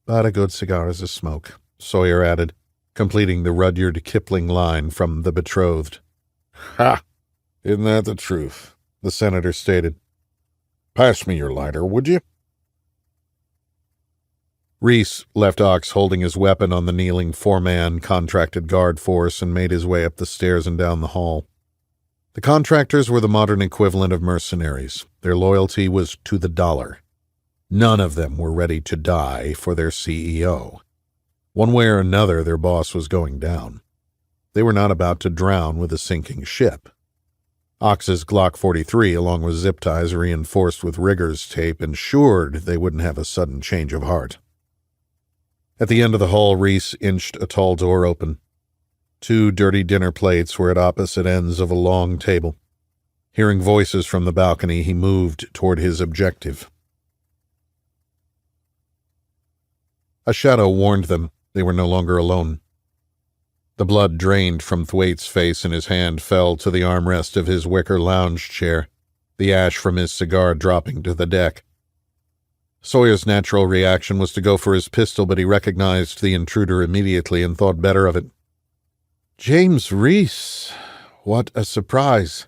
But a good cigar is a smoke, Sawyer added, completing the Rudyard Kipling line from The Betrothed. Ha! Isn't that the truth? The senator stated. Pass me your lighter, would you? Reese left Ox holding his weapon on the kneeling four-man contracted guard force and made his way up the stairs and down the hall. The contractors were the modern equivalent of mercenaries. Their loyalty was to the dollar. None of them were ready to die for their CEO. One way or another, their boss was going down. They were not about to drown with a sinking ship. Ox's Glock 43, along with zip ties reinforced with riggers tape, ensured they wouldn't have a sudden change of heart. At the end of the hall, Reese inched a tall door open. 2 dirty dinner plates were at opposite ends of a long table. Hearing voices from the balcony, he moved toward his objective. A shadow warned them they were no longer alone. The blood drained from Thwaite's face and his hand fell to the armrest of his wicker lounge chair, the ash from his cigar dropping to the deck. Sawyer's natural reaction was to go for his pistol, but he recognized the intruder immediately and thought better of it. James Reese, what a surprise,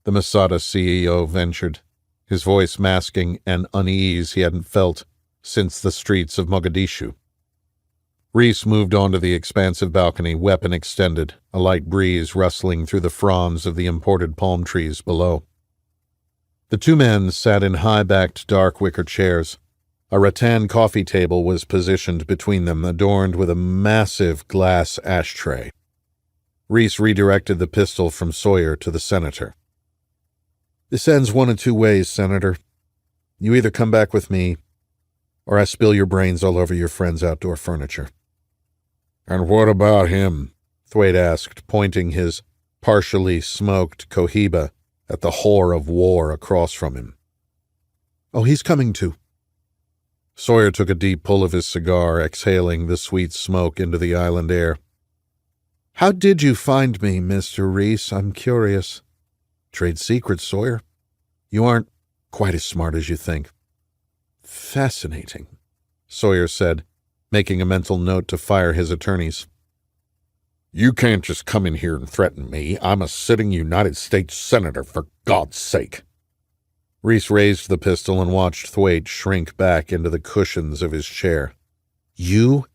the Masada CEO ventured, his voice masking an unease he hadn't felt since the streets of Mogadishu. Reese moved onto the expansive balcony, weapon extended, a light breeze rustling through the fronds of the imported palm trees below. The 2 men sat in high-backed dark wicker chairs. A rattan coffee table was positioned between them, adorned with a massive glass ashtray. Reese redirected the pistol from Sawyer to the senator. This ends one of 2 ways, Senator. You either come back with me, or I spill your brains all over your friend's outdoor furniture. And what about him? Thwaite asked, pointing his partially smoked Cohiba at the whore of war across from him. Oh, he's coming too. Sawyer took a deep pull of his cigar, exhaling the sweet smoke into the island air. How did you find me, Mr. Reese? I'm curious. Trade secrets, Sawyer. You aren't quite as smart as you think. Fascinating, Sawyer said, making a mental note to fire his attorneys. You can't just come in here and threaten me. I'm a sitting United States Senator, for God's sake. Reese raised the pistol and watched Thwaite shrink back into the cushions of his chair. You,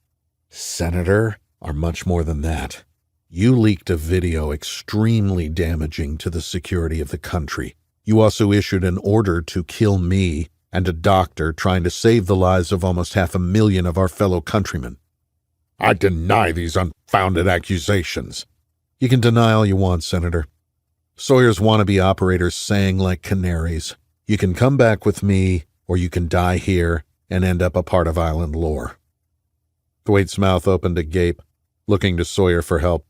Senator, are much more than that. You leaked a video extremely damaging to the security of the country. You also issued an order to kill me and a doctor trying to save the lives of almost 500,000 of our fellow countrymen. I deny these unfounded accusations. You can deny all you want, Senator. Sawyer's wannabe operators sang like canaries. You can come back with me, or you can die here and end up a part of island lore. Thwaite's mouth opened agape, looking to Sawyer for help.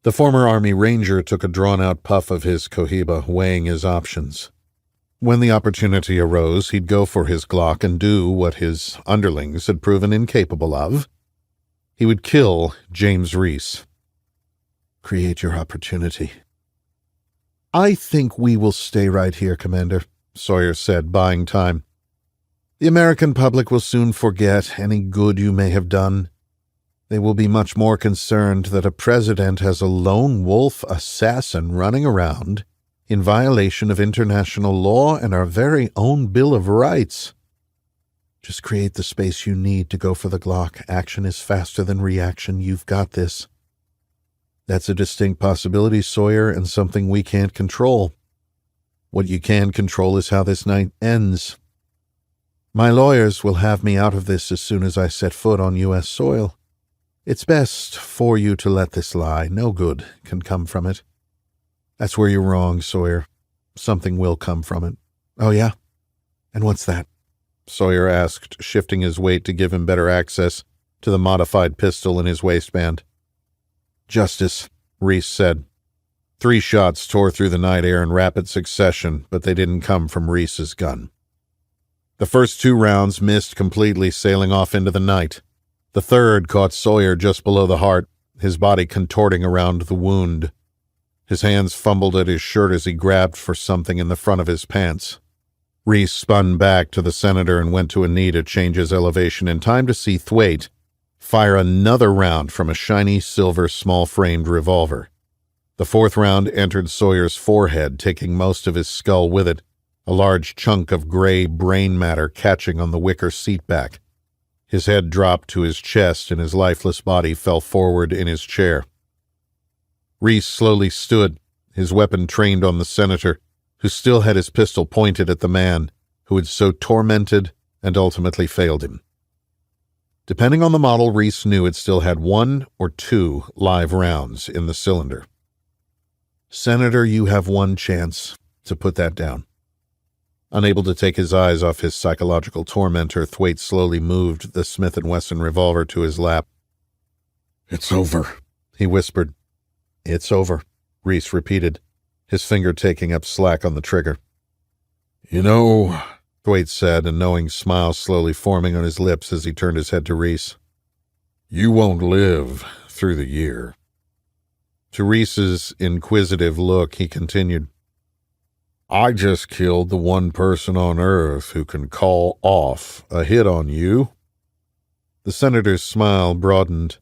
The former Army Ranger took a drawn-out puff of his Cohiba, weighing his options. When the opportunity arose, he'd go for his Glock and do what his underlings had proven incapable of. He would kill James Reese. Create your opportunity. I think we will stay right here, Commander, Sawyer said, buying time. The American public will soon forget any good you may have done. They will be much more concerned that a president has a lone wolf assassin running around in violation of international law and our very own Bill of Rights. Just create the space you need to go for the Glock. Action is faster than reaction. You've got this. That's a distinct possibility, Sawyer, and something we can't control. What you can control is how this night ends. My lawyers will have me out of this as soon as I set foot on U.S. soil. It's best for you to let this lie. No good can come from it. That's where you're wrong, Sawyer. Something will come from it. Oh, yeah? And what's that? Sawyer asked, shifting his weight to give him better access to the modified pistol in his waistband. Justice, Reese said. 3 shots tore through the night air in rapid succession, but they didn't come from Reese's gun. The first 2 rounds missed completely, sailing off into the night. The third caught Sawyer just below the heart, his body contorting around the wound. His hands fumbled at his shirt as he grabbed for something in the front of his pants. Reese spun back to the senator and went to a knee to change his elevation in time to see Thwaite fire another round from a shiny silver small-framed revolver. The 4th round entered Sawyer's forehead, taking most of his skull with it, a large chunk of gray brain matter catching on the wicker seat back. His head dropped to his chest and his lifeless body fell forward in his chair. Reese slowly stood, his weapon trained on the senator, who still had his pistol pointed at the man who had so tormented and ultimately failed him. Depending on the model, Reese knew it still had 1 or 2 live rounds in the cylinder. "Senator, you have one chance to put that down." Unable to take his eyes off his psychological tormentor, Thwaite slowly moved the Smith & Wesson revolver to his lap. "It's over," he whispered. "It's over," Reese repeated, his finger taking up slack on the trigger. "You know," Thwaite said, a knowing smile slowly forming on his lips as he turned his head to Reese, "you won't live through the year." To Reese's inquisitive look, he continued, "I just killed the one person on Earth who can call off a hit on you." The senator's smile broadened.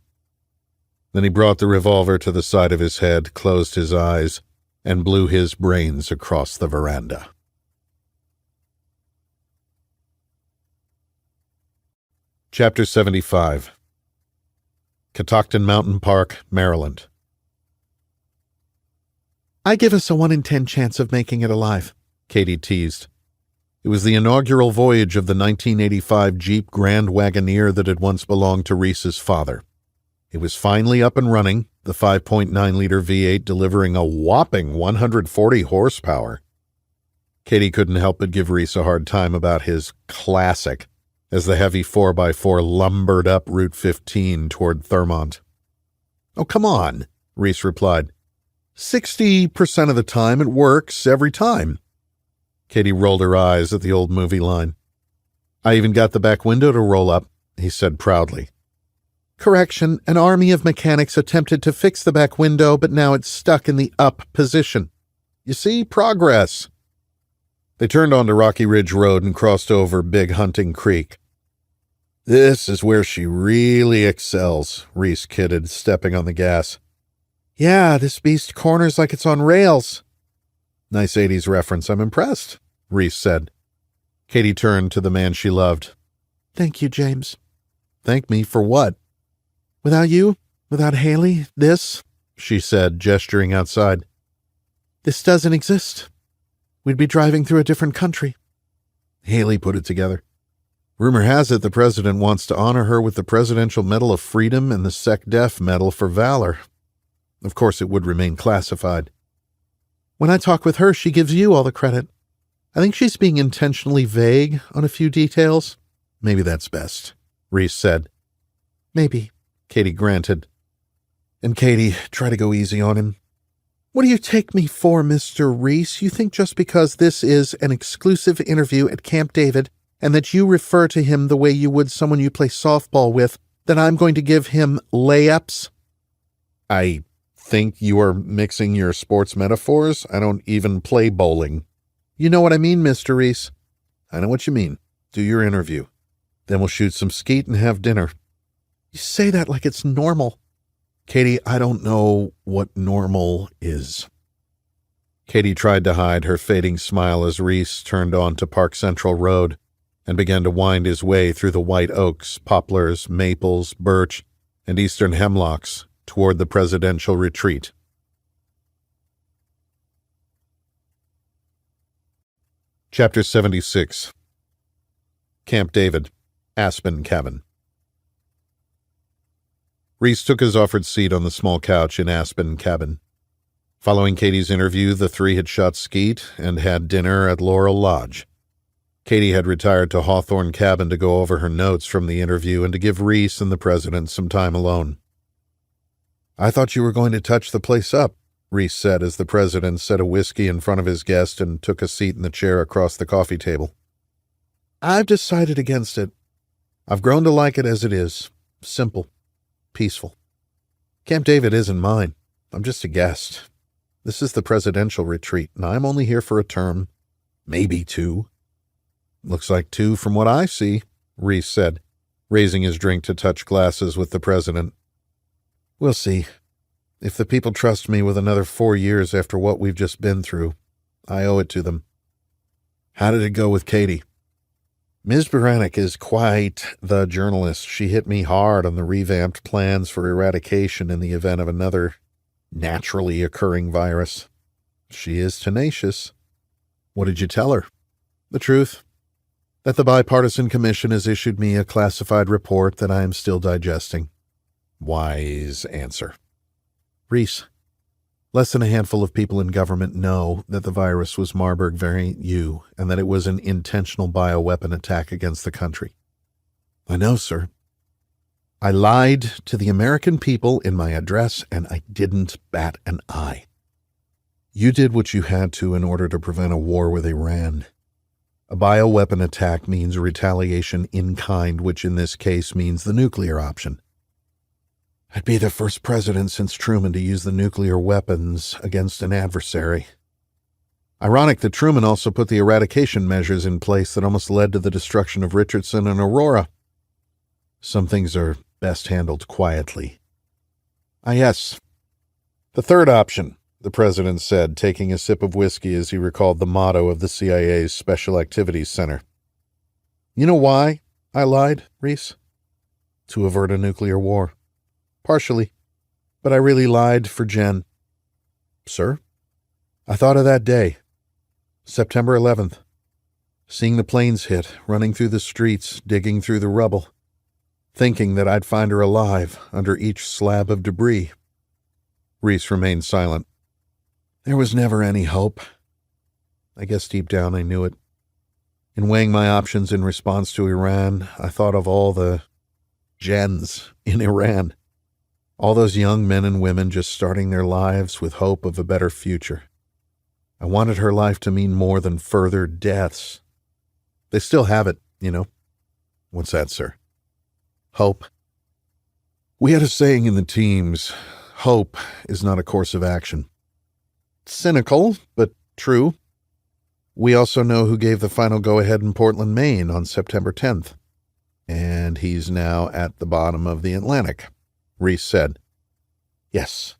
Then he brought the revolver to the side of his head, closed his eyes, and blew his brains across the veranda. Chapter 75. Catoctin Mountain Park, Maryland. "I give us a 1 in 10 chance of making it alive," Katie teased. It was the inaugural voyage of the 1985 Jeep Grand Wagoneer that had once belonged to Reese's father. It was finally up and running, the 5.9-liter V8 delivering a whopping 140 horsepower. Katie couldn't help but give Reese a hard time about his classic as the heavy 4x4 lumbered up Route 15 toward Thurmont. "Oh, come on," Reese replied. 60% of the time it works every time." Katie rolled her eyes at the old movie line. "I even got the back window to roll up," he said proudly. "Correction, an army of mechanics attempted to fix the back window, but now it's stuck in the up position. You see, progress." They turned onto Rocky Ridge Road and crossed over Big Hunting Creek. "This is where she really excels," Reese kidded, stepping on the gas. "Yeah, this beast corners like it's on rails." "Nice 80s reference. I'm impressed," Reese said. Katie turned to the man she loved. "Thank you, James." "Thank me for what?" "Without you, without Haley, this," she said, gesturing outside. "this doesn't exist. We'd be driving through a different country." Haley put it together. "Rumor has it the president wants to honor her with the Presidential Medal of Freedom and the SecDef Medal for Valor. Of course, it would remain classified." "When I talk with her, she gives you all the credit. I think she's being intentionally vague on a few details." "Maybe that's best," Reese said. "Maybe," Katie granted. "And Katie, try to go easy on him." "What do you take me for, Mr. Reese? You think just because this is an exclusive interview at Camp David and that you refer to him the way you would someone you play softball with, that I'm going to give him layups?" "I think you are mixing your sports metaphors. I don't even play bowling." "You know what I mean, Mr. Reese." "I know what you mean. Do your interview. Then we'll shoot some skeet and have dinner." "You say that like it's normal." "Katie, I don't know what normal is." Katie tried to hide her fading smile as Reese turned onto Park Central Road and began to wind his way through the white oaks, poplars, maples, birch, and eastern hemlocks toward the presidential retreat. Chapter 76. Camp David, Aspen Cabin. Reese took his offered seat on the small couch in Aspen Cabin. Following Katie's interview, the 3 had shot skeet and had dinner at Laurel Lodge. Katie had retired to Hawthorne Cabin to go over her notes from the interview and to give Reese and the president some time alone. "I thought you were going to touch the place up," Reese said as the president set a whiskey in front of his guest and took a seat in the chair across the coffee table. I've decided against it. I've grown to like it as it is. Simple. Peaceful. Camp David isn't mine. I'm just a guest. This is the presidential retreat, and I'm only here for a term. Maybe 2. Looks like 2 from what I see, Reese said, raising his drink to touch glasses with the president. We'll see. If the people trust me with another 4 years after what we've just been through, I owe it to them. How did it go with Katie? Ms. Baranek is quite the journalist. She hit me hard on the revamped plans for eradication in the event of another naturally occurring virus. She is tenacious. What did you tell her? The truth. That the bipartisan commission has issued me a classified report that I am still digesting. Wise answer. Reese, less than a handful of people in government know that the virus was Marburg variant U and that it was an intentional bioweapon attack against the country. I know, sir. I lied to the American people in my address, and I didn't bat an eye. You did what you had to in order to prevent a war with Iran. A bioweapon attack means retaliation in kind, which in this case means the nuclear option. I'd be the first president since Truman to use the nuclear weapons against an adversary. Ironic that Truman also put the eradication measures in place that almost led to the destruction of Richardson and Aurora. Some things are best handled quietly. Ah, yes. The third option, the president said, taking a sip of whiskey as he recalled the motto of the CIA's Special Activities Center. You know why I lied, Reese? To avert a nuclear war. Partially. But I really lied for Jen. Sir? I thought of that day. September 11th. Seeing the planes hit, running through the streets, digging through the rubble. Thinking that I'd find her alive under each slab of debris. Reese remained silent. There was never any hope. I guess deep down I knew it. In weighing my options in response to Iran, I thought of all the Jens in Iran. All those young men and women just starting their lives with hope of a better future. I wanted her life to mean more than further deaths. They still have it, you know. What's that, sir? Hope. We had a saying in the teams, hope is not a course of action. Cynical, but true. We also know who gave the final go-ahead in Portland, Maine on September 10th. And he's now at the bottom of the Atlantic. Reese said. Yes.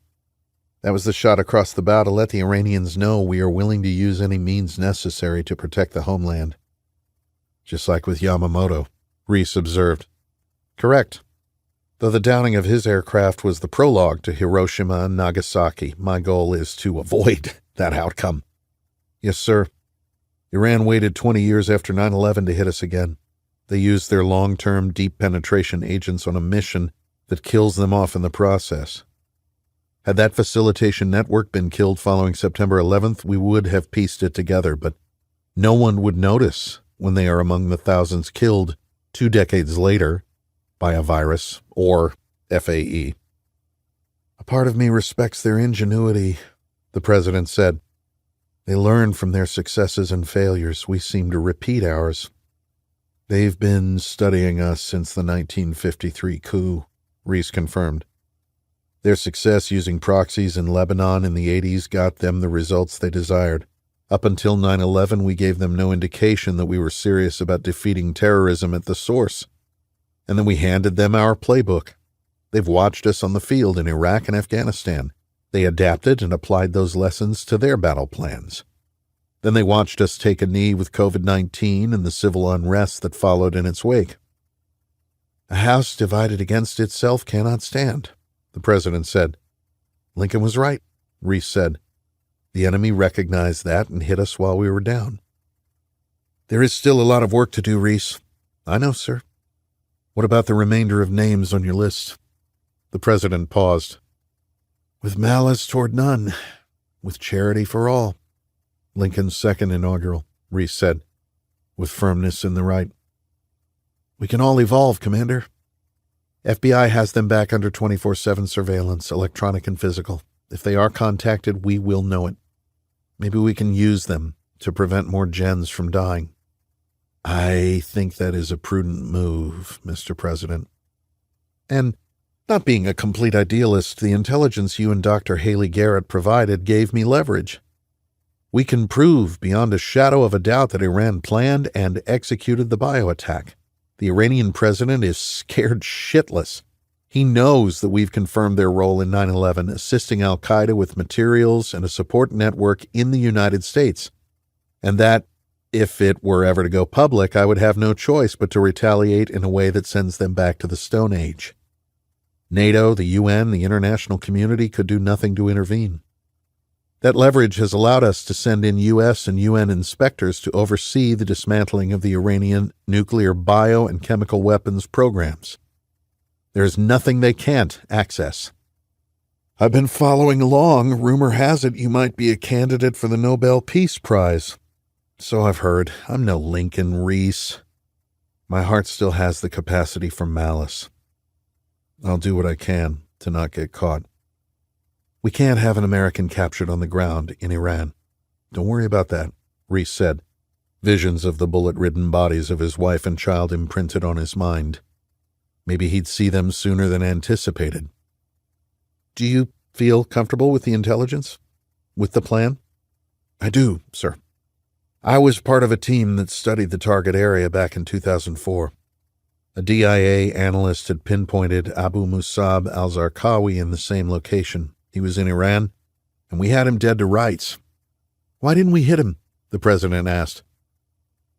That was the shot across the bow to let the Iranians know we are willing to use any means necessary to protect the homeland. Just like with Yamamoto, Reese observed. Correct. Though the downing of his aircraft was the prologue to Hiroshima and Nagasaki, my goal is to avoid that outcome. Yes, sir. Iran waited 20 years after 9/11 to hit us again. They used their long-term deep penetration agents on a mission that kills them off in the process. Had that facilitation network been killed following September 11th, we would have pieced it together, but no one would notice when they are among the thousands killed 2 decades later by a virus or FAE. A part of me respects their ingenuity, the president said. They learn from their successes and failures. We seem to repeat ours. They've been studying us since the 1953 coup, Reese confirmed. Their success using proxies in Lebanon in the 80s got them the results they desired. Up until 9/11, we gave them no indication that we were serious about defeating terrorism at the source. And then we handed them our playbook. They've watched us on the field in Iraq and Afghanistan. They adapted and applied those lessons to their battle plans. Then they watched us take a knee with COVID-19 and the civil unrest that followed in its wake. A house divided against itself cannot stand, the president said. Lincoln was right, Reese said. The enemy recognized that and hit us while we were down. There is still a lot of work to do, Reese. I know, sir. What about the remainder of names on your list? The president paused. With malice toward none, with charity for all. Lincoln's second inaugural, Reese said, with firmness in the right. We can all evolve, Commander. FBI has them back under 24/7 surveillance, electronic and physical. If they are contacted, we will know it. Maybe we can use them to prevent more gens from dying. I think that is a prudent move, Mr. President. And, not being a complete idealist, the intelligence you and Dr. Haley Garrett provided gave me leverage. We can prove beyond a shadow of a doubt that Iran planned and executed the bioattack. The Iranian president is scared shitless. He knows that we've confirmed their role in 9/11, assisting al-Qaeda with materials and a support network in the United States, and that, if it were ever to go public, I would have no choice but to retaliate in a way that sends them back to the Stone Age. NATO, the UN, the international community could do nothing to intervene. That leverage has allowed us to send in U.S. and UN inspectors to oversee the dismantling of the Iranian nuclear, bio, and chemical weapons programs. There is nothing they can't access. I've been following along. Rumor has it you might be a candidate for the Nobel Peace Prize. So I've heard. I'm no Lincoln Reese. My heart still has the capacity for malice. I'll do what I can to not get caught. We can't have an American captured on the ground in Iran. Don't worry about that, Reese said, visions of the bullet-ridden bodies of his wife and child imprinted on his mind. Maybe he'd see them sooner than anticipated. Do you feel comfortable with the intelligence? With the plan? I do, sir. I was part of a team that studied the target area back in 2004. A DIA analyst had pinpointed Abu Musab al-Zarqawi in the same location. He was in Iran, and we had him dead to rights. Why didn't we hit him? The president asked.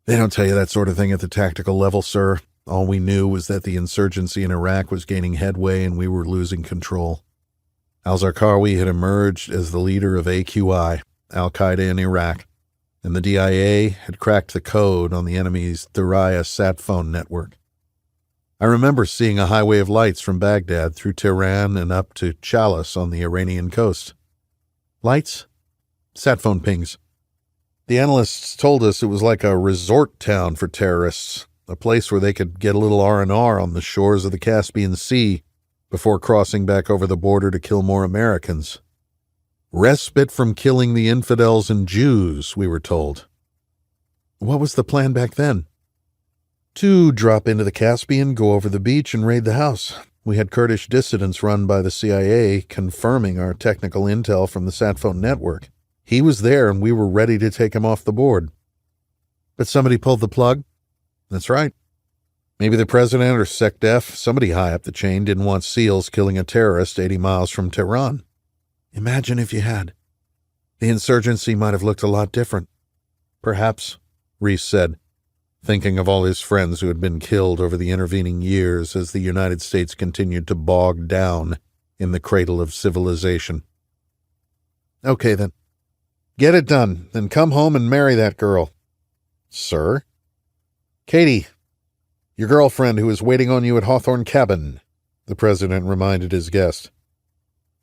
They don't tell you that sort of thing at the tactical level, sir. All we knew was that the insurgency in Iraq was gaining headway and we were losing control. Al-Zarqawi had emerged as the leader of AQI, al-Qaeda in Iraq, and the DIA had cracked the code on the enemy's Thuraya sat phone network. I remember seeing a highway of lights from Baghdad through Tehran and up to Chalice on the Iranian coast. Lights? Sat phone pings. The analysts told us it was like a resort town for terrorists, a place where they could get a little R&R on the shores of the Caspian Sea before crossing back over the border to kill more Americans. Respite from killing the infidels and Jews, we were told. What was the plan back then? To drop into the Caspian, go over the beach, and raid the house. We had Kurdish dissidents run by the CIA confirming our technical intel from the Satphone network. He was there, and we were ready to take him off the board. But somebody pulled the plug? That's right. Maybe the president or SecDef, somebody high up the chain, didn't want SEALs killing a terrorist 80 miles from Tehran. Imagine if you had. The insurgency might have looked a lot different. Perhaps, Reese said, thinking of all his friends who had been killed over the intervening years as the United States continued to bog down in the cradle of civilization. Okay, then. Get it done, then come home and marry that girl. Sir? Katie, your girlfriend who is waiting on you at Hawthorne Cabin, the president reminded his guest.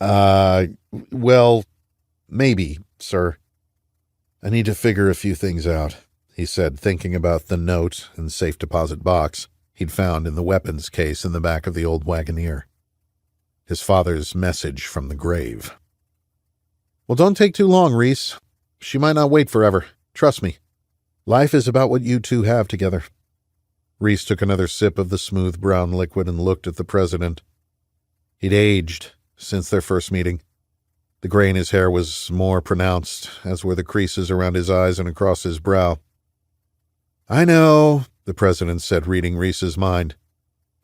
Well, maybe, sir. I need to figure a few things out, he said, thinking about the note and safe deposit box he'd found in the weapons case in the back of the old Wagoneer. His father's message from the grave. Well, don't take too long, Reese. She might not wait forever. Trust me. Life is about what you two have together. Reese took another sip of the smooth brown liquid and looked at the president. He'd aged since their first meeting. The gray in his hair was more pronounced, as were the creases around his eyes and across his brow. I know, the president said, reading Reese's mind.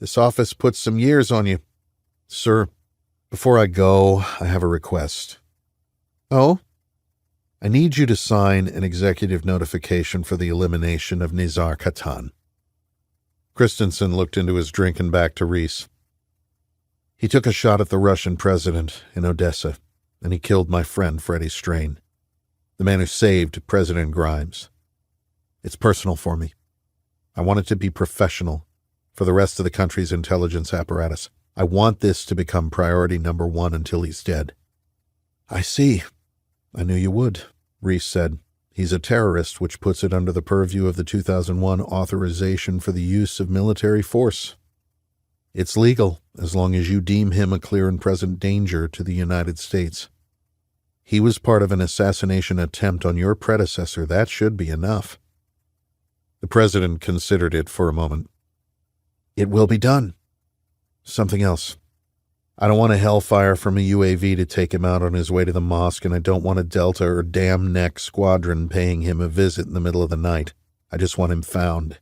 This office puts some years on you. Sir, before I go, I have a request. Oh? I need you to sign an executive notification for the elimination of Nizar Katan. Christensen looked into his drink and back to Reese. He took a shot at the Russian president in Odessa, and he killed my friend Freddie Strain, the man who saved President Grimes. It's personal for me. I want it to be professional for the rest of the country's intelligence apparatus. I want this to become priority number one until he's dead. I see. I knew you would, Reese said. He's a terrorist, which puts it under the purview of the 2001 Authorization for the Use of Military Force. It's legal as long as you deem him a clear and present danger to the United States. He was part of an assassination attempt on your predecessor. That should be enough. The president considered it for a moment. It will be done. Something else. I don't want a hellfire from a UAV to take him out on his way to the mosque, and I don't want a Delta or Dam Neck squadron paying him a visit in the middle of the night. I just want him found.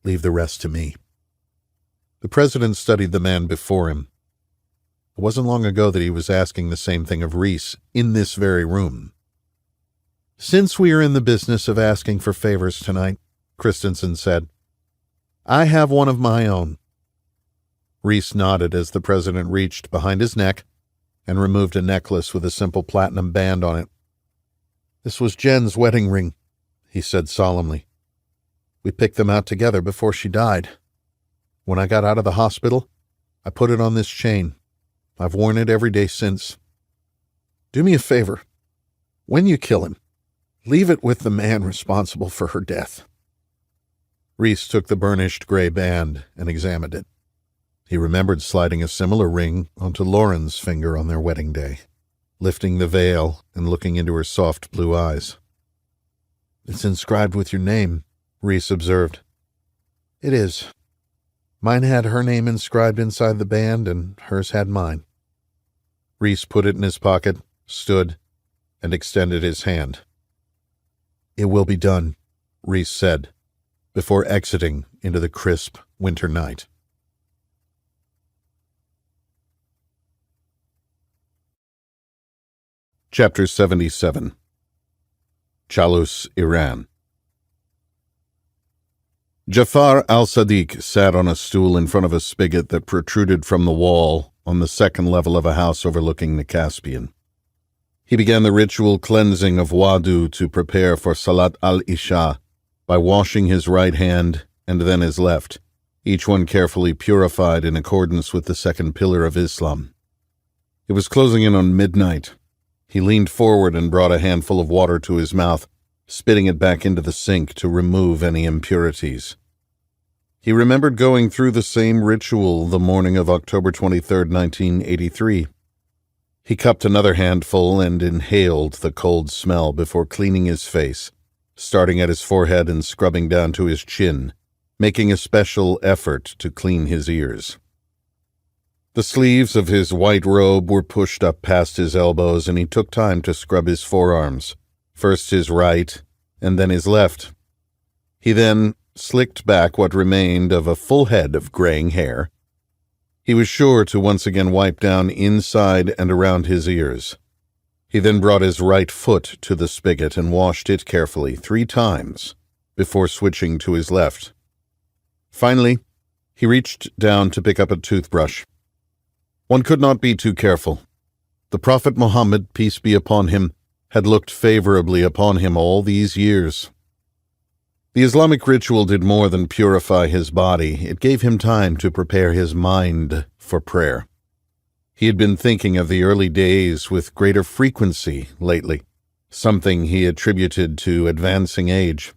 Leave the rest to me. The president studied the man before him. It wasn't long ago that he was asking the same thing of Reese, in this very room. Since we are in the business of asking for favors tonight, Christensen said, I have one of my own. Reese nodded as the president reached behind his neck and removed a necklace with a simple platinum band on it. This was Jen's wedding ring, he said solemnly. We picked them out together before she died. When I got out of the hospital, I put it on this chain. I've worn it every day since. Do me a favor. When you kill him, leave it with the man responsible for her death. Reese took the burnished gray band and examined it. He remembered sliding a similar ring onto Lauren's finger on their wedding day, lifting the veil and looking into her soft blue eyes. It's inscribed with your name, Reese observed. It is. Mine had her name inscribed inside the band, and hers had mine. Reese put it in his pocket, stood, and extended his hand. It will be done, Reese said, before exiting into the crisp winter night. Chapter 77. Chalus, Iran. Jafar al-Sadiq sat on a stool in front of a spigot that protruded from the wall on the second level of a house overlooking the Caspian. He began the ritual cleansing of wudu to prepare for Salat al-Isha by washing his right hand and then his left, each one carefully purified in accordance with the second pillar of Islam. It was closing in on midnight. He leaned forward and brought a handful of water to his mouth, spitting it back into the sink to remove any impurities. He remembered going through the same ritual the morning of October 23, 1983. He cupped another handful and inhaled the cold smell before cleaning his face, starting at his forehead and scrubbing down to his chin, making a special effort to clean his ears. The sleeves of his white robe were pushed up past his elbows, and he took time to scrub his forearms, first his right and then his left. He then slicked back what remained of a full head of graying hair. He was sure to once again wipe down inside and around his ears. He then brought his right foot to the spigot and washed it carefully 3 times before switching to his left. Finally, he reached down to pick up a toothbrush. One could not be too careful. The Prophet Muhammad, peace be upon him, had looked favorably upon him all these years. The Islamic ritual did more than purify his body. It gave him time to prepare his mind for prayer. He had been thinking of the early days with greater frequency lately, something he attributed to advancing age.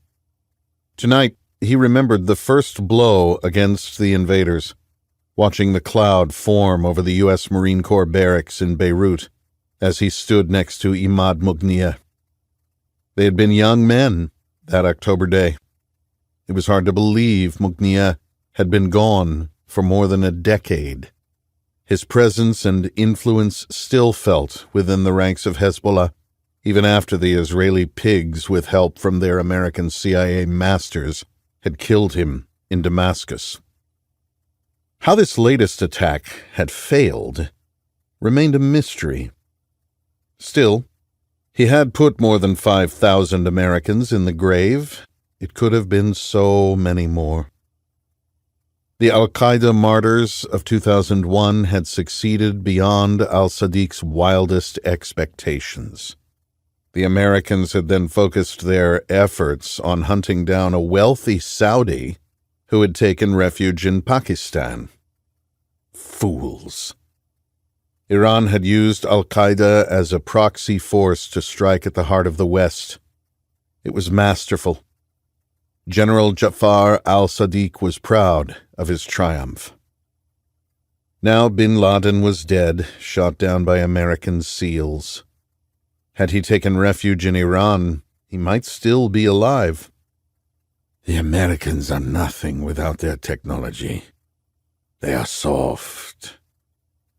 Tonight, he remembered the first blow against the invaders, watching the cloud form over the U.S. Marine Corps barracks in Beirut as he stood next to Imad Mughniya. They had been young men that October day. It was hard to believe Mughniya had been gone for more than a decade. His presence and influence still felt within the ranks of Hezbollah, even after the Israeli pigs, with help from their American CIA masters, had killed him in Damascus. How this latest attack had failed remained a mystery. Still, he had put more than 5,000 Americans in the grave. It could have been so many more. The al-Qaeda martyrs of 2001 had succeeded beyond al-Sadiq's wildest expectations. The Americans had then focused their efforts on hunting down a wealthy Saudi who had taken refuge in Pakistan. Fools. Iran had used al-Qaeda as a proxy force to strike at the heart of the West. It was masterful. General Jafar al-Sadiq was proud of his triumph. Now bin Laden was dead, shot down by American SEALs. Had he taken refuge in Iran, he might still be alive. The Americans are nothing without their technology. They are soft.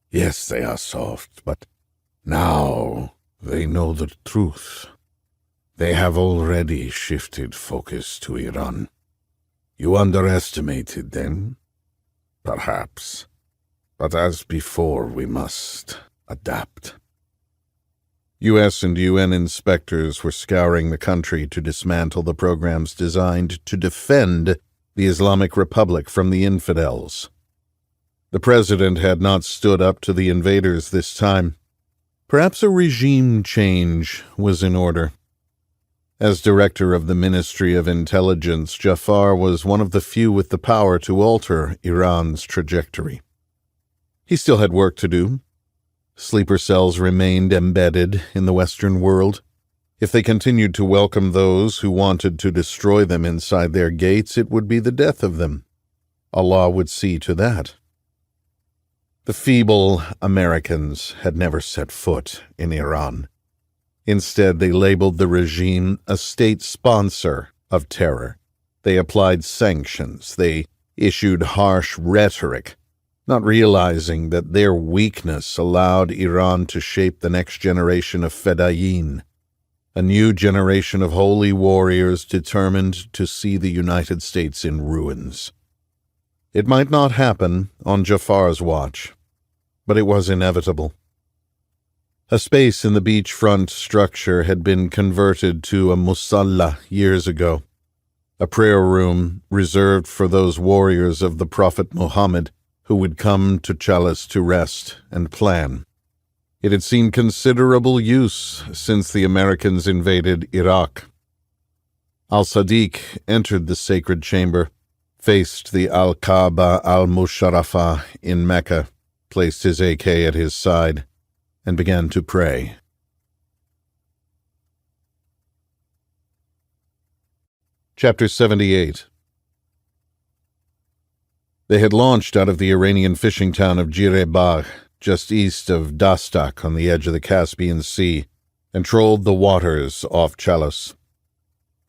Yes, they are soft, but now they know the truth. They have already shifted focus to Iran. You underestimated them? Perhaps. But as before, we must adapt. U.S. and UN inspectors were scouring the country to dismantle the programs designed to defend the Islamic Republic from the infidels. The president had not stood up to the invaders this time. Perhaps a regime change was in order. As director of the Ministry of Intelligence, Jafar was one of the few with the power to alter Iran's trajectory. He still had work to do. Sleeper cells remained embedded in the Western world. If they continued to welcome those who wanted to destroy them inside their gates, it would be the death of them. Allah would see to that. The feeble Americans had never set foot in Iran. Instead, they labeled the regime a state sponsor of terror. They applied sanctions. They issued harsh rhetoric, not realizing that their weakness allowed Iran to shape the next generation of Fedayeen, a new generation of holy warriors determined to see the United States in ruins. It might not happen on Jafar's watch, but it was inevitable. A space in the beachfront structure had been converted to a musalla years ago, a prayer room reserved for those warriors of the Prophet Muhammad who would come to Chalice to rest and plan. It had seen considerable use since the Americans invaded Iraq. Al-Sadiq entered the sacred chamber, faced the Al-Kaaba al-Musharrafah in Mecca, placed his AK at his side, and began to pray. Chapter 78. They had launched out of the Iranian fishing town of Jirebagh, just east of Dastak on the edge of the Caspian Sea, and trolled the waters off Chalice.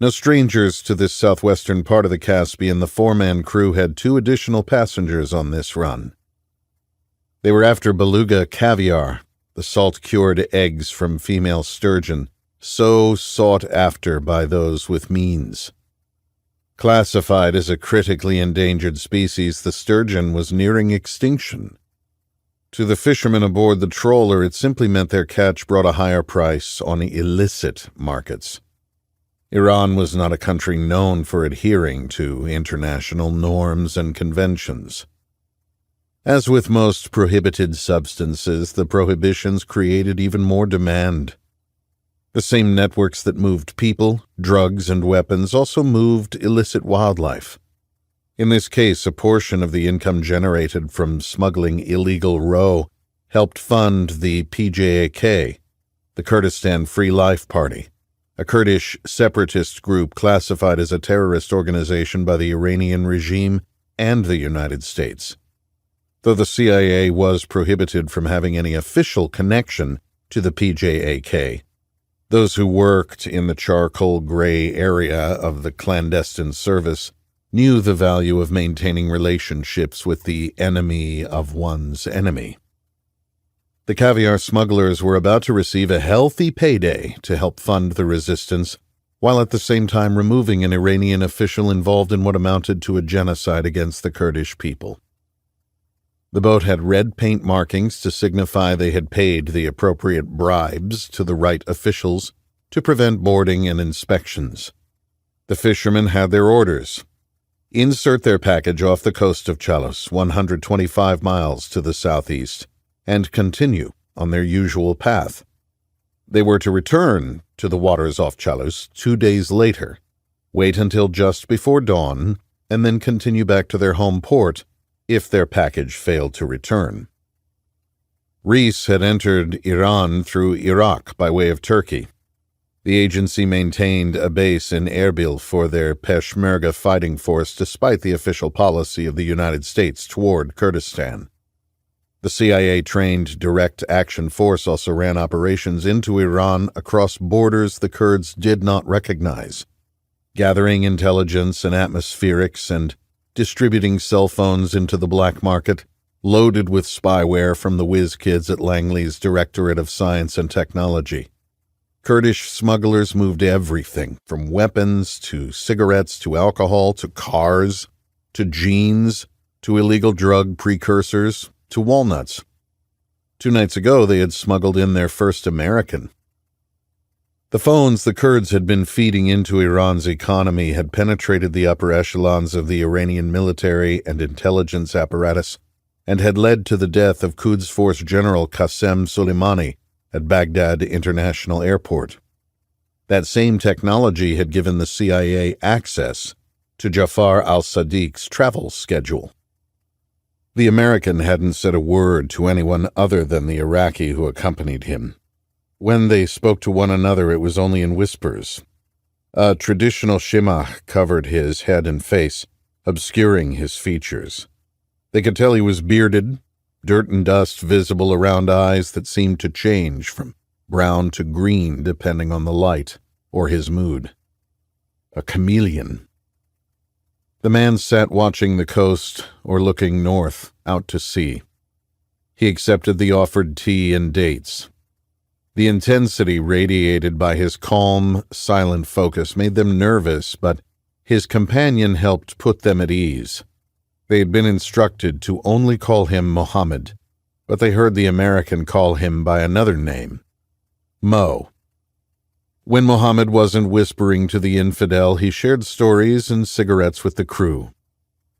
No strangers to this southwestern part of the Caspian, the four-man crew had 2 additional passengers on this run. They were after beluga caviar, the salt-cured eggs from female sturgeon, so sought after by those with means. Classified as a critically endangered species, the sturgeon was nearing extinction. To the fishermen aboard the trawler, it simply meant their catch brought a higher price on illicit markets. Iran was not a country known for adhering to international norms and conventions. As with most prohibited substances, the prohibitions created even more demand. The same networks that moved people, drugs, and weapons also moved illicit wildlife. In this case, a portion of the income generated from smuggling illegal roe helped fund the PJAK, the Kurdistan Free Life Party, a Kurdish separatist group classified as a terrorist organization by the Iranian regime and the United States. Though the CIA was prohibited from having any official connection to the PJAK, those who worked in the charcoal gray area of the clandestine service knew the value of maintaining relationships with the enemy of one's enemy. The caviar smugglers were about to receive a healthy payday to help fund the resistance, while at the same time removing an Iranian official involved in what amounted to a genocide against the Kurdish people. The boat had red paint markings to signify they had paid the appropriate bribes to the right officials to prevent boarding and inspections. The fishermen had their orders. Insert their package off the coast of Chalice, 125 miles to the southeast, and continue on their usual path. They were to return to the waters off Chalice 2 days later, wait until just before dawn, and then continue back to their home port if their package failed to return. Rees had entered Iran through Iraq by way of Turkey. The agency maintained a base in Erbil for their Peshmerga fighting force despite the official policy of the United States toward Kurdistan. The CIA-trained Direct Action Force also ran operations into Iran across borders the Kurds did not recognize, gathering intelligence and atmospherics and distributing cell phones into the black market, loaded with spyware from the whiz kids at Langley's Directorate of Science and Technology. Kurdish smugglers moved everything from weapons to cigarettes to alcohol to cars to jeans to illegal drug precursors to walnuts. 2 nights ago, they had smuggled in their first American. The phones the Kurds had been feeding into Iran's economy had penetrated the upper echelons of the Iranian military and intelligence apparatus and had led to the death of Quds Force General Qasem Soleimani at Baghdad International Airport. That same technology had given the CIA access to Jafar al-Sadiq's travel schedule. The American hadn't said a word to anyone other than the Iraqi who accompanied him. When they spoke to one another, it was only in whispers. A traditional shimah covered his head and face, obscuring his features. They could tell he was bearded, dirt and dust visible around eyes that seemed to change from brown to green depending on the light or his mood. A chameleon. The man sat watching the coast or looking north, out to sea. He accepted the offered tea and dates. The intensity radiated by his calm, silent focus made them nervous, but his companion helped put them at ease. They had been instructed to only call him Mohammed, but they heard the American call him by another name, Mo. When Mohammed wasn't whispering to the infidel, he shared stories and cigarettes with the crew.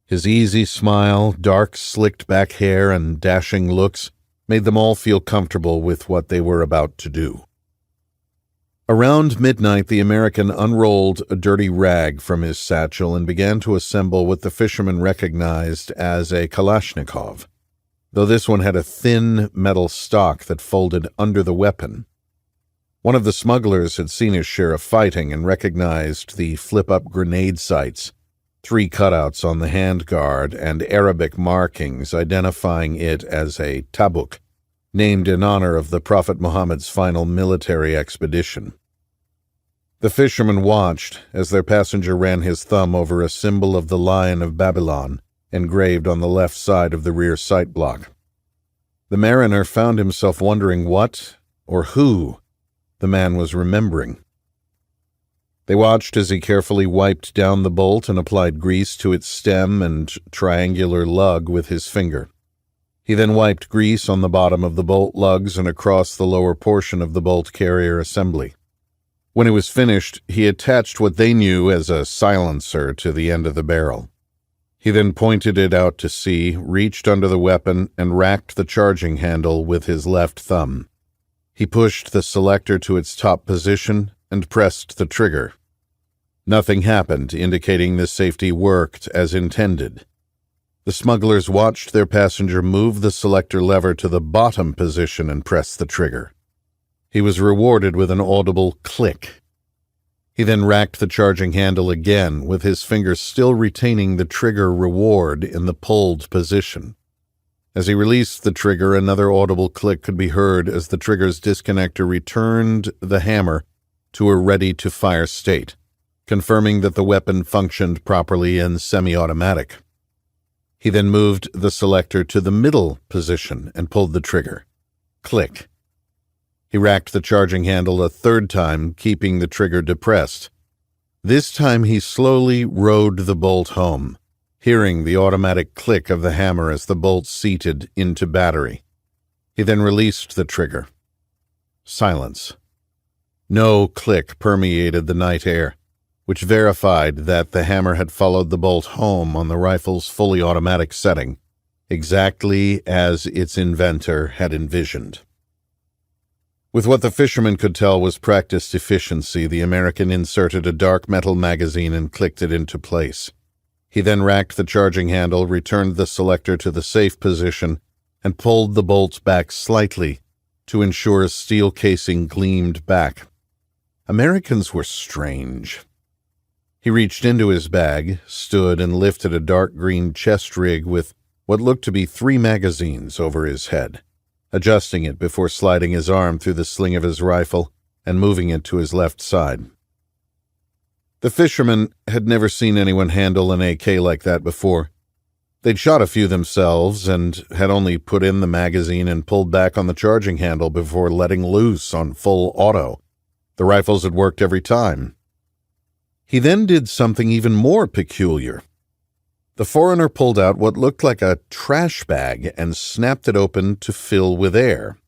His easy smile, dark, slicked-back hair, and dashing looks made them all feel comfortable with what they were about to do. Around midnight, the American unrolled a dirty rag from his satchel and began to assemble what the fisherman recognized as a Kalashnikov, though this one had a thin metal stock that folded under the weapon. One of the smugglers had seen his share of fighting and recognized the flip-up grenade sights, 3 cutouts on the handguard, and Arabic markings identifying it as a tabuk, named in honor of the Prophet Muhammad's final military expedition. The fisherman watched as their passenger ran his thumb over a symbol of the Lion of Babylon engraved on the left side of the rear sight block. The mariner found himself wondering what, or who, the man was remembering. They watched as he carefully wiped down the bolt and applied grease to its stem and triangular lug with his finger. He then wiped grease on the bottom of the bolt lugs and across the lower portion of the bolt carrier assembly. When it was finished, he attached what they knew as a silencer to the end of the barrel. He then pointed it out to sea, reached under the weapon, and racked the charging handle with his left thumb. He pushed the selector to its top position and pressed the trigger. Nothing happened, indicating the safety worked as intended. The smugglers watched their passenger move the selector lever to the bottom position and press the trigger. He was rewarded with an audible click. He then racked the charging handle again, with his fingers still retaining the trigger reward in the pulled position. As he released the trigger, another audible click could be heard as the trigger's disconnector returned the hammer to a ready-to-fire state, confirming that the weapon functioned properly and semi-automatic. He then moved the selector to the middle position and pulled the trigger. Click. He racked the charging handle a third time, keeping the trigger depressed. This time he slowly rode the bolt home, hearing the automatic click of the hammer as the bolt seated into battery. He then released the trigger. Silence. No click permeated the night air, which verified that the hammer had followed the bolt home on the rifle's fully automatic setting, exactly as its inventor had envisioned. With what the fisherman could tell was practiced efficiency, the American inserted a dark metal magazine and clicked it into place. He then racked the charging handle, returned the selector to the safe position, and pulled the bolts back slightly to ensure a steel casing gleamed back. Americans were strange. He reached into his bag, stood, and lifted a dark green chest rig with what looked to be 3 magazines over his head, adjusting it before sliding his arm through the sling of his rifle and moving it to his left side. The fisherman had never seen anyone handle an AK like that before. They'd shot a few themselves and had only put in the magazine and pulled back on the charging handle before letting loose on full auto. The rifles had worked every time. He then did something even more peculiar. The foreigner pulled out what looked like a trash bag and snapped it open to fill with air.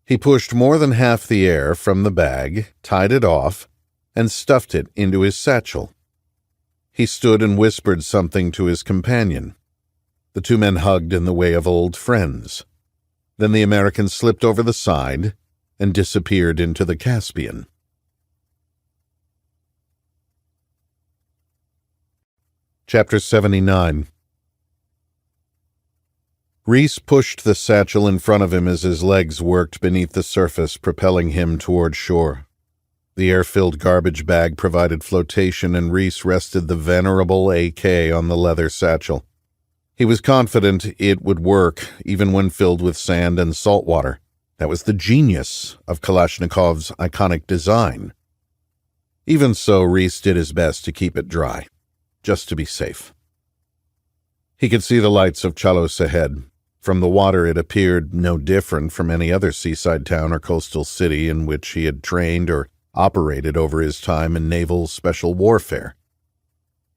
He pushed more than half the air from the bag, tied it off, and stuffed it into his satchel. He stood and whispered something to his companion. The 2 men hugged in the way of old friends. Then the American slipped over the side and disappeared into the Caspian. Chapter 79. Reese pushed the satchel in front of him as his legs worked beneath the surface, propelling him toward shore. The air-filled garbage bag provided flotation, and Reese rested the venerable AK on the leather satchel. He was confident it would work, even when filled with sand and salt water. That was the genius of Kalashnikov's iconic design. Even so, Reese did his best to keep it dry, just to be safe. He could see the lights of Chalos ahead. From the water it appeared no different from any other seaside town or coastal city in which he had trained or operated over his time in naval special warfare.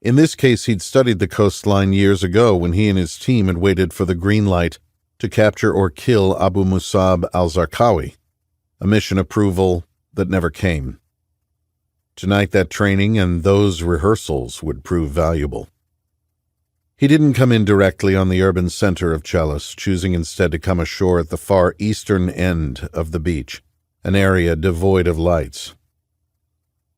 In this case, he'd studied the coastline years ago when he and his team had waited for the green light to capture or kill Abu Musab al-Zarqawi, a mission approval that never came. Tonight that training and those rehearsals would prove valuable. He didn't come in directly on the urban center of Chelis, choosing instead to come ashore at the far eastern end of the beach, an area devoid of lights.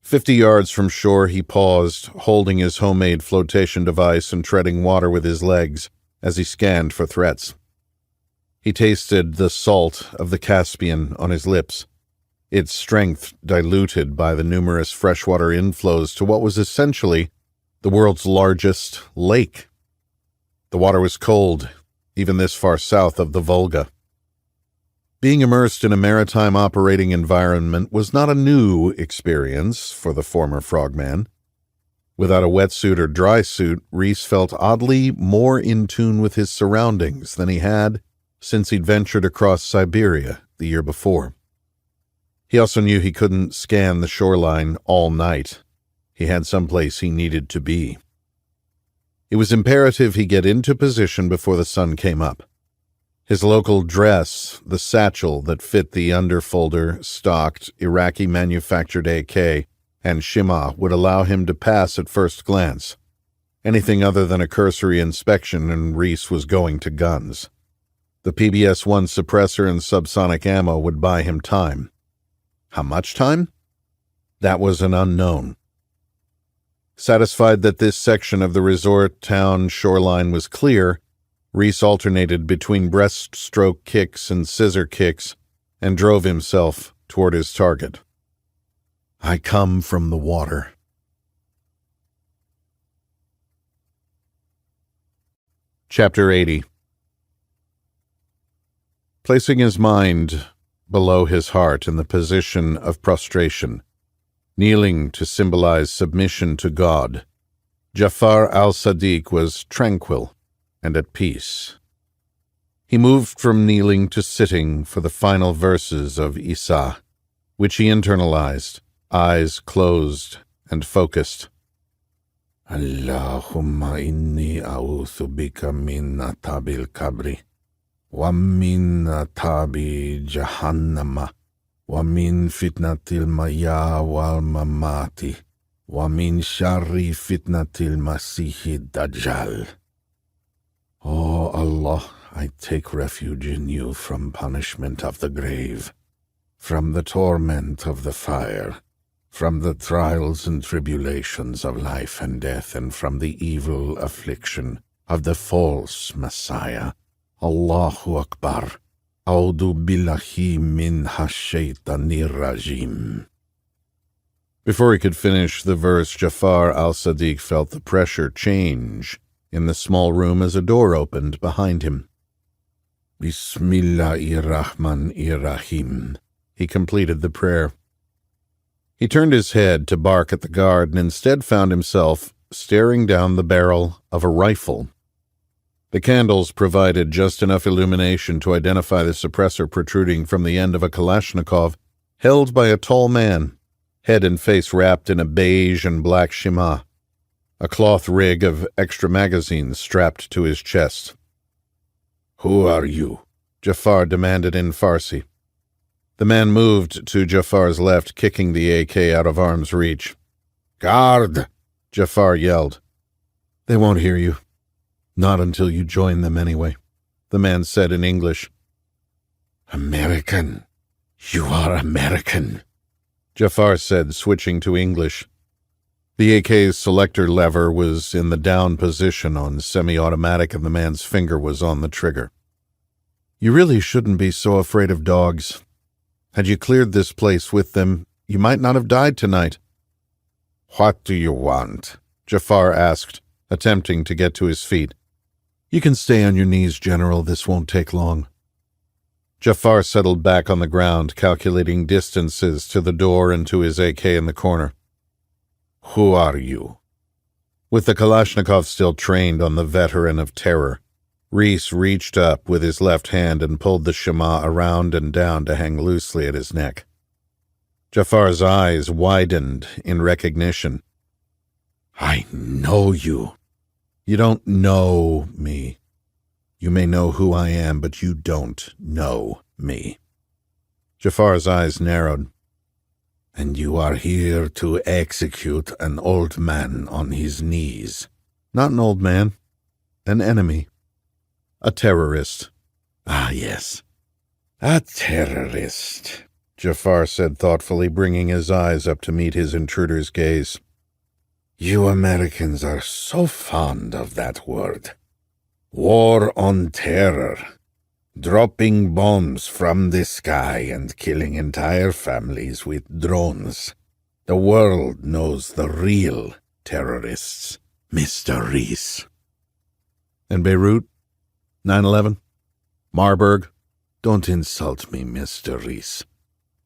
50 yards from shore he paused, holding his homemade flotation device and treading water with his legs as he scanned for threats. He tasted the salt of the Caspian on his lips, its strength diluted by the numerous freshwater inflows to what was essentially the world's largest lake. The water was cold, even this far south of the Volga. Being immersed in a maritime operating environment was not a new experience for the former frogman. Without a wetsuit or dry suit, Reese felt oddly more in tune with his surroundings than he had since he'd ventured across Siberia the year before. He also knew he couldn't scan the shoreline all night. He had someplace he needed to be. It was imperative he get into position before the sun came up. His local dress, the satchel that fit the underfolder, stocked Iraqi-manufactured AK, and shimah would allow him to pass at first glance. Anything other than a cursory inspection, and Reese was going to guns. The PBS-1 suppressor and subsonic ammo would buy him time. How much time? That was an unknown. Satisfied that this section of the resort town shoreline was clear, Reese alternated between breaststroke kicks and scissor kicks and drove himself toward his target. I come from the water. Chapter 80. Placing his mind below his heart in the position of prostration, kneeling to symbolize submission to God, Jafar al-Sadiq was tranquil and at peace. He moved from kneeling to sitting for the final verses of Isa, which he internalized, eyes closed and focused. Allahumma inni a'udhu bika min atabil kabri, wa min atabi jahannama, wa min fitnatil maya wal mamati, wa min sharri fitnatil masihi dajjal. O Allah, I take refuge in you from punishment of the grave, from the torment of the fire, from the trials and tribulations of life and death, and from the evil affliction of the false Messiah. Allahu Akbar. A'udhu billahi min hashaytanir rajim. Before he could finish the verse, Jafar al-Sadiq felt the pressure change in the small room as a door opened behind him. Bismillahirrahmanirrahim. He completed the prayer. He turned his head to bark at the guard and instead found himself staring down the barrel of a rifle. The candles provided just enough illumination to identify the suppressor protruding from the end of a Kalashnikov, held by a tall man, head and face wrapped in a beige and black shima, a cloth rig of extra magazines strapped to his chest. Who are you? Jafar demanded in Farsi. The man moved to Jafar's left, kicking the AK out of arm's reach. Guard! Jafar yelled. They won't hear you. Not until you join them anyway, the man said in English. American. You are American, Jafar said, switching to English. The AK's selector lever was in the down position on semi-automatic and the man's finger was on the trigger. You really shouldn't be so afraid of dogs. Had you cleared this place with them, you might not have died tonight. What do you want? Jafar asked, attempting to get to his feet. You can stay on your knees, General. This won't take long. Jafar settled back on the ground, calculating distances to the door and to his AK in the corner. Who are you? With the Kalashnikov still trained on the veteran of terror, Reese reached up with his left hand and pulled the shema around and down to hang loosely at his neck. Jafar's eyes widened in recognition. I know you. You don't know me. You may know who I am, but you don't know me. Jafar's eyes narrowed. And you are here to execute an old man on his knees. Not an old man. An enemy. A terrorist. Ah, yes. A terrorist, Jafar said thoughtfully, bringing his eyes up to meet his intruder's gaze. You Americans are so fond of that word. War on terror. Dropping bombs from the sky and killing entire families with drones. The world knows the real terrorists, Mr. Reese. And Beirut? 9/11? Marburg? Don't insult me, Mr. Reese.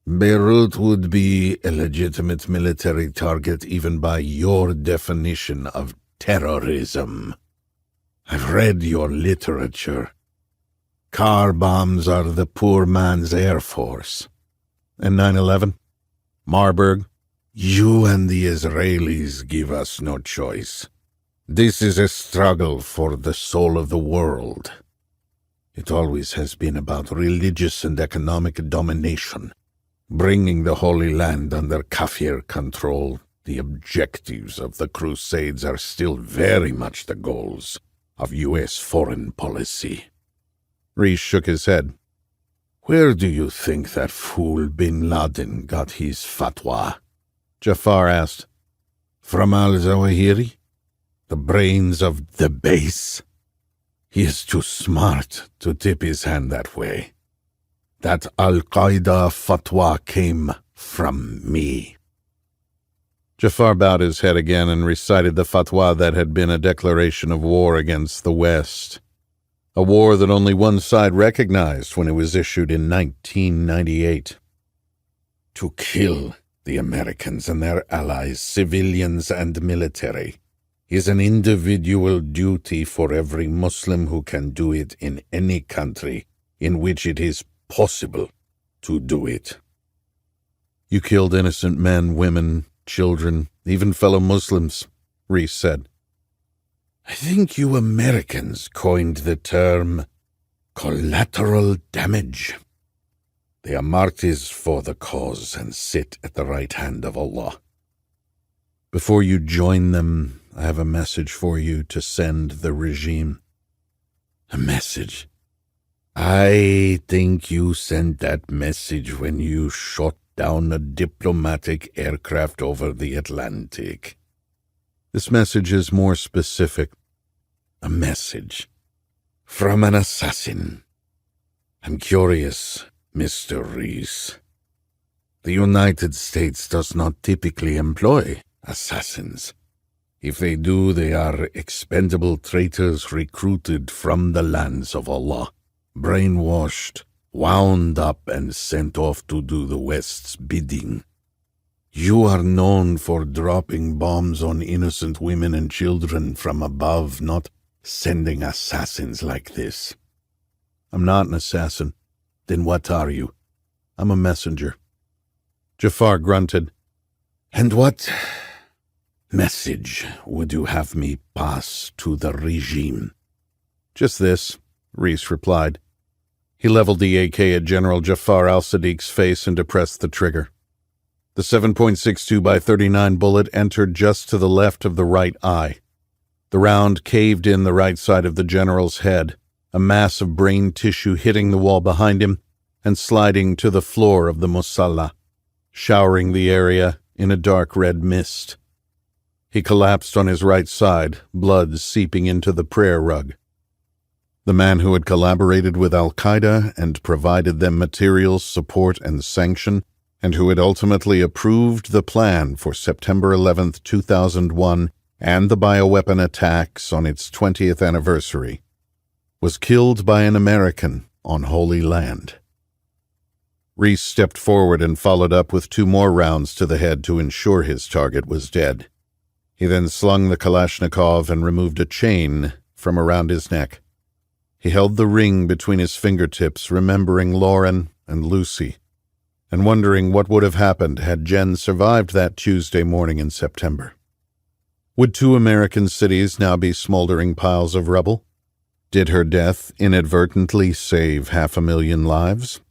Beirut would be a legitimate military target even by your definition of terrorism. I've read your literature. Car bombs are the poor man's Air Force. And 9/11? Marburg? You and the Israelis give us no choice. This is a struggle for the soul of the world. It always has been about religious and economic domination. Bringing the Holy Land under Kafir control, the objectives of the Crusades are still very much the goals of U.S. foreign policy. Reese shook his head. Where do you think that fool bin Laden got his fatwa? Jafar asked. From al-Zawahiri? The brains of the base? He is too smart to tip his hand that way. That Al-Qaeda fatwa came from me. Jafar bowed his head again and recited the fatwa that had been a declaration of war against the West. A war that only one side recognized when it was issued in 1998. To kill the Americans and their allies, civilians and military, is an individual duty for every Muslim who can do it in any country in which it is possible to do it. You killed innocent men, women, children, even fellow Muslims, Reese said. I think you Americans coined the term collateral damage. They are martyrs for the cause and sit at the right hand of Allah. Before you join them, I have a message for you to send the regime. A message? I think you sent that message when you shot down a diplomatic aircraft over the Atlantic. This message is more specific. A message from an assassin. I'm curious, Mr. Reese. The United States does not typically employ assassins. If they do, they are expendable traitors recruited from the lands of Allah, brainwashed, wound up, and sent off to do the West's bidding. You are known for dropping bombs on innocent women and children from above, not sending assassins like this." "I'm not an assassin." "Then what are you?" "I'm a messenger." Jafar grunted. "And what message would you have me pass to the regime?" "Just this," Reese replied. He leveled the AK at General Jafar al-Sadiq's face and depressed the trigger. The 7.62 by 39 bullet entered just to the left of the right eye. The round caved in the right side of the general's head, a mass of brain tissue hitting the wall behind him and sliding to the floor of the musalla, showering the area in a dark red mist. He collapsed on his right side, blood seeping into the prayer rug. The man who had collaborated with Al-Qaeda and provided them materials, support, and sanction, and who had ultimately approved the plan for September 11th, 2001, and the bioweapon attacks on its 20th anniversary, was killed by an American on Holy Land. Reese stepped forward and followed up with 2 more rounds to the head to ensure his target was dead. He then slung the Kalashnikov and removed a chain from around his neck. He held the ring between his fingertips, remembering Lauren and Lucy, and wondering what would have happened had Jen survived that Tuesday morning in September. Would 2 American cities now be smoldering piles of rubble? Did her death inadvertently save 500,000 lives?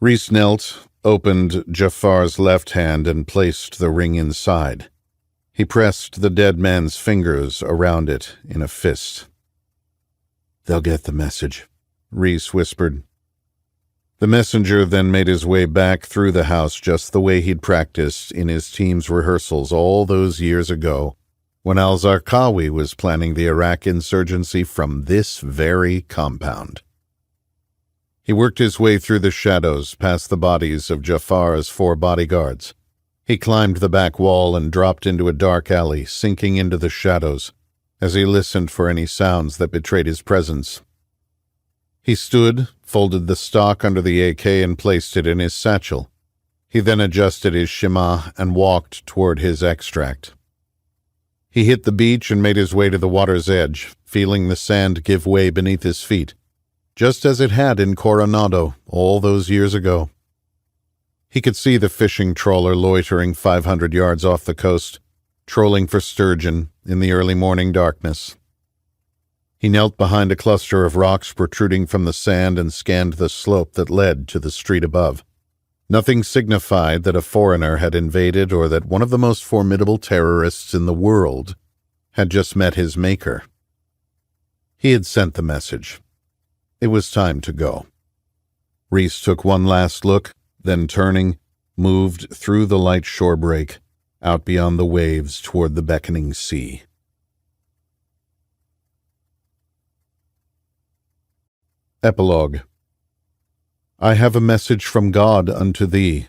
Reese knelt, opened Jafar's left hand, and placed the ring inside. He pressed the dead man's fingers around it in a fist. "They'll get the message," Reese whispered. The messenger then made his way back through the house just the way he'd practiced in his team's rehearsals all those years ago, when al-Zarqawi was planning the Iraq insurgency from this very compound. He worked his way through the shadows, past the bodies of Jafar's 4 bodyguards. He climbed the back wall and dropped into a dark alley, sinking into the shadows, as he listened for any sounds that betrayed his presence. He stood, folded the stock under the AK, and placed it in his satchel. He then adjusted his shema and walked toward his extract. He hit the beach and made his way to the water's edge, feeling the sand give way beneath his feet, just as it had in Coronado all those years ago. He could see the fishing trawler loitering 500 yards off the coast, trolling for sturgeon in the early morning darkness. He knelt behind a cluster of rocks protruding from the sand and scanned the slope that led to the street above. Nothing signified that a foreigner had invaded or that one of the most formidable terrorists in the world had just met his maker. He had sent the message. It was time to go. Reese took one last look, then turning, moved through the light shore break, out beyond the waves toward the beckoning sea. Epilogue. I have a message from God unto thee.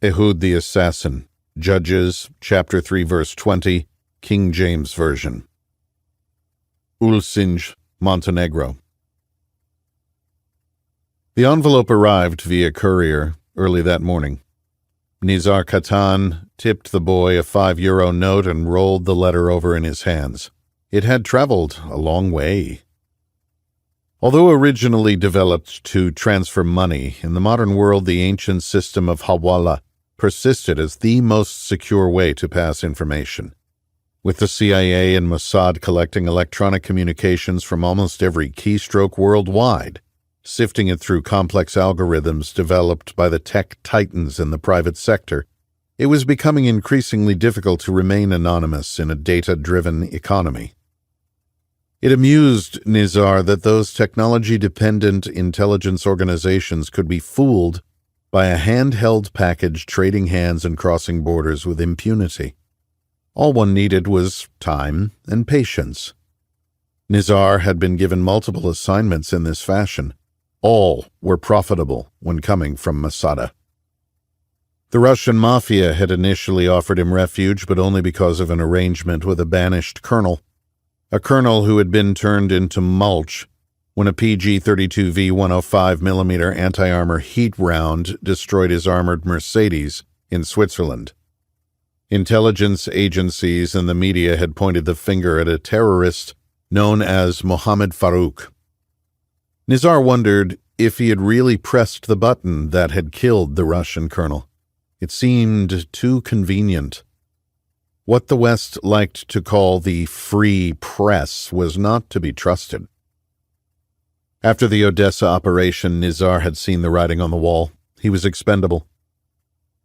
Ehud the Assassin. Judges, chapter 3, verse 20, King James Version. Ulcinj, Montenegro. The envelope arrived via courier early that morning. Nizar Katan tipped the boy a €5 note and rolled the letter over in his hands. It had traveled a long way. Although originally developed to transfer money, in the modern world the ancient system of Hawala persisted as the most secure way to pass information. With the CIA and Mossad collecting electronic communications from almost every keystroke worldwide, sifting it through complex algorithms developed by the tech titans in the private sector, it was becoming increasingly difficult to remain anonymous in a data-driven economy. It amused Nizar that those technology-dependent intelligence organizations could be fooled by a handheld package trading hands and crossing borders with impunity. All one needed was time and patience. Nizar had been given multiple assignments in this fashion. All were profitable when coming from Masada. The Russian mafia had initially offered him refuge, but only because of an arrangement with a banished colonel, a colonel who had been turned into mulch when a PG-32V 105mm anti-armor heat round destroyed his armored Mercedes in Switzerland. Intelligence agencies and the media had pointed the finger at a terrorist known as Mohammed Farouk. Nizar wondered if he had really pressed the button that had killed the Russian colonel. It seemed too convenient. What the West liked to call the free press was not to be trusted. After the Odessa operation, Nizar had seen the writing on the wall. He was expendable.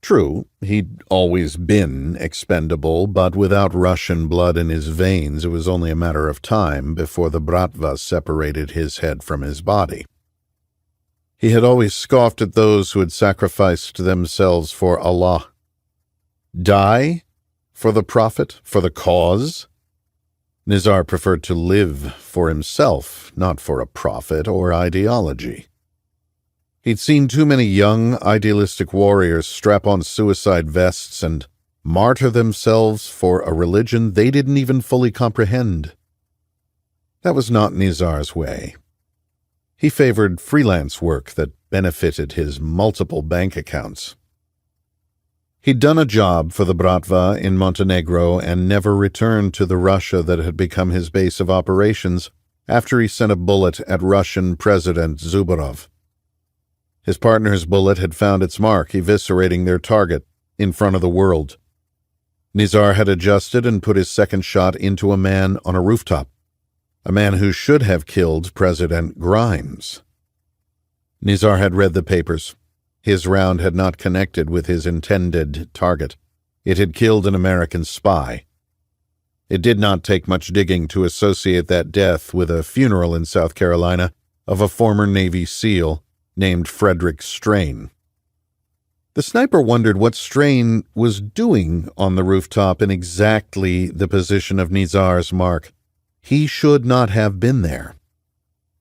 True, he'd always been expendable, but without Russian blood in his veins, it was only a matter of time before the Bratva separated his head from his body. He had always scoffed at those who had sacrificed themselves for Allah. Die? For the Prophet? For the cause? Nizar preferred to live for himself, not for a prophet or ideology. He'd seen too many young, idealistic warriors strap on suicide vests and martyr themselves for a religion they didn't even fully comprehend. That was not Nizar's way. He favored freelance work that benefited his multiple bank accounts. He'd done a job for the Bratva in Montenegro and never returned to the Russia that had become his base of operations after he sent a bullet at Russian President Zhubarov. His partner's bullet had found its mark, eviscerating their target in front of the world. Nizar had adjusted and put his second shot into a man on a rooftop, a man who should have killed President Grimes. Nizar had read the papers. His round had not connected with his intended target. It had killed an American spy. It did not take much digging to associate that death with a funeral in South Carolina of a former Navy SEAL named Frederick Strain. The sniper wondered what Strain was doing on the rooftop in exactly the position of Nizar's mark. He should not have been there.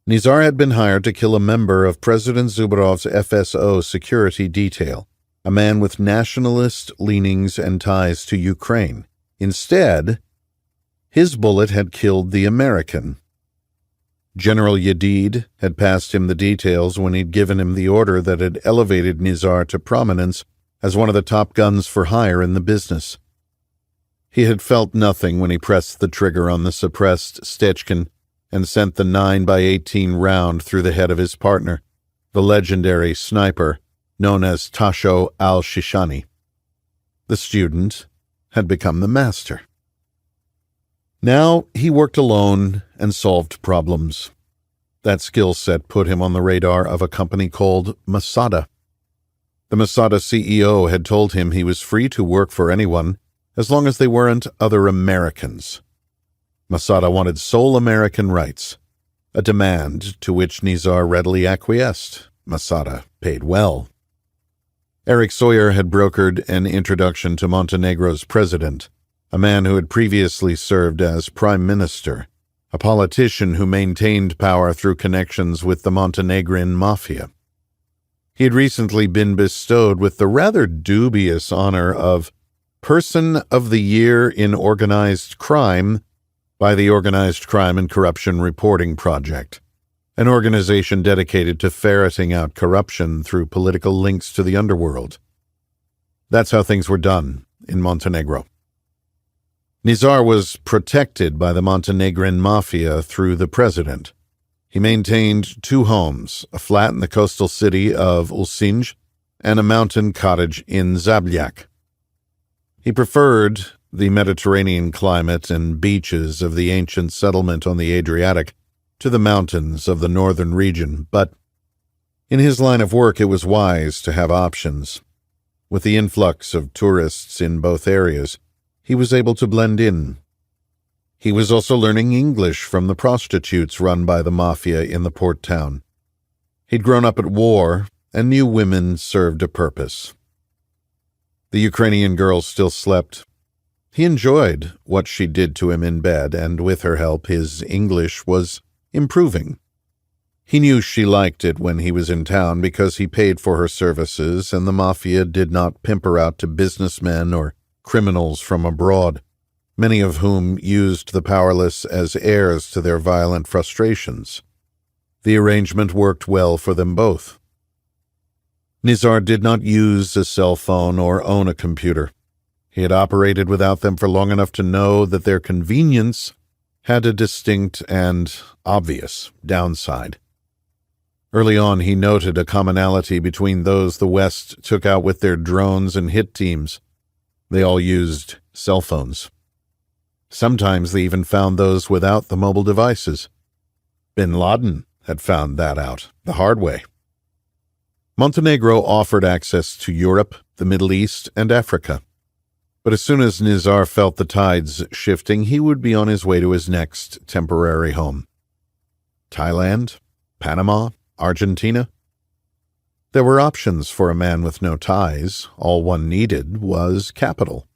Nizar had been hired to kill a member of President Zhubarov's FSO security detail, a man with nationalist leanings and ties to Ukraine. Instead, his bullet had killed the American. General Yedid had passed him the details when he'd given him the order that had elevated Nizar to prominence as one of the top guns for hire in the business. He had felt nothing when he pressed the trigger on the suppressed Stechkin and sent the 9x18 round through the head of his partner, the legendary sniper known as Tasho al-Shishani. The student had become the master. Now he worked alone and solved problems. That skill set put him on the radar of a company called Masada. The Masada CEO had told him he was free to work for anyone as long as they weren't other Americans. Masada wanted sole American rights, a demand to which Nizar readily acquiesced. Masada paid well. Eric Sawyer had brokered an introduction to Montenegro's president, a man who had previously served as prime minister, a politician who maintained power through connections with the Montenegrin mafia. He had recently been bestowed with the rather dubious honor of Person of the Year in Organized Crime by the Organized Crime and Corruption Reporting Project, an organization dedicated to ferreting out corruption through political links to the underworld. That's how things were done in Montenegro. Nizar was protected by the Montenegrin mafia through the president. He maintained 2 homes, a flat in the coastal city of Ulcinj and a mountain cottage in Zabljak. He preferred the Mediterranean climate and beaches of the ancient settlement on the Adriatic to the mountains of the northern region, but in his line of work it was wise to have options. With the influx of tourists in both areas, he was able to blend in. He was also learning English from the prostitutes run by the mafia in the port town. He'd grown up at war and knew women served a purpose. The Ukrainian girl still slept. He enjoyed what she did to him in bed, and with her help, his English was improving. He knew she liked it when he was in town because he paid for her services, and the mafia did not pimp her out to businessmen or criminals from abroad, many of whom used the powerless as heirs to their violent frustrations. The arrangement worked well for them both. Nizar did not use a cell phone or own a computer. He had operated without them for long enough to know that their convenience had a distinct and obvious downside. Early on, he noted a commonality between those the West took out with their drones and hit teams. They all used cell phones. Sometimes they even found those without the mobile devices. Bin Laden had found that out the hard way. Montenegro offered access to Europe, the Middle East, and Africa. But as soon as Nizar felt the tides shifting, he would be on his way to his next temporary home. Thailand, Panama, Argentina. There were options for a man with no ties. All one needed was capital.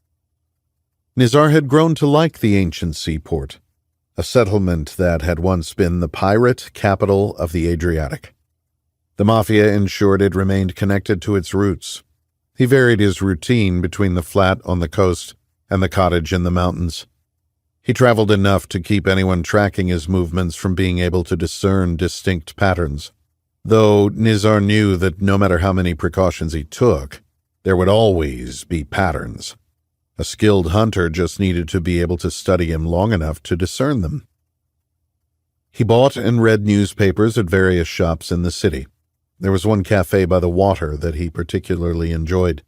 Nizar had grown to like the ancient seaport, a settlement that had once been the pirate capital of the Adriatic. The mafia ensured it remained connected to its roots. He varied his routine between the flat on the coast and the cottage in the mountains. He traveled enough to keep anyone tracking his movements from being able to discern distinct patterns, though Nizar knew that no matter how many precautions he took, there would always be patterns. A skilled hunter just needed to be able to study him long enough to discern them. He bought and read newspapers at various shops in the city. There was one cafe by the water that he particularly enjoyed.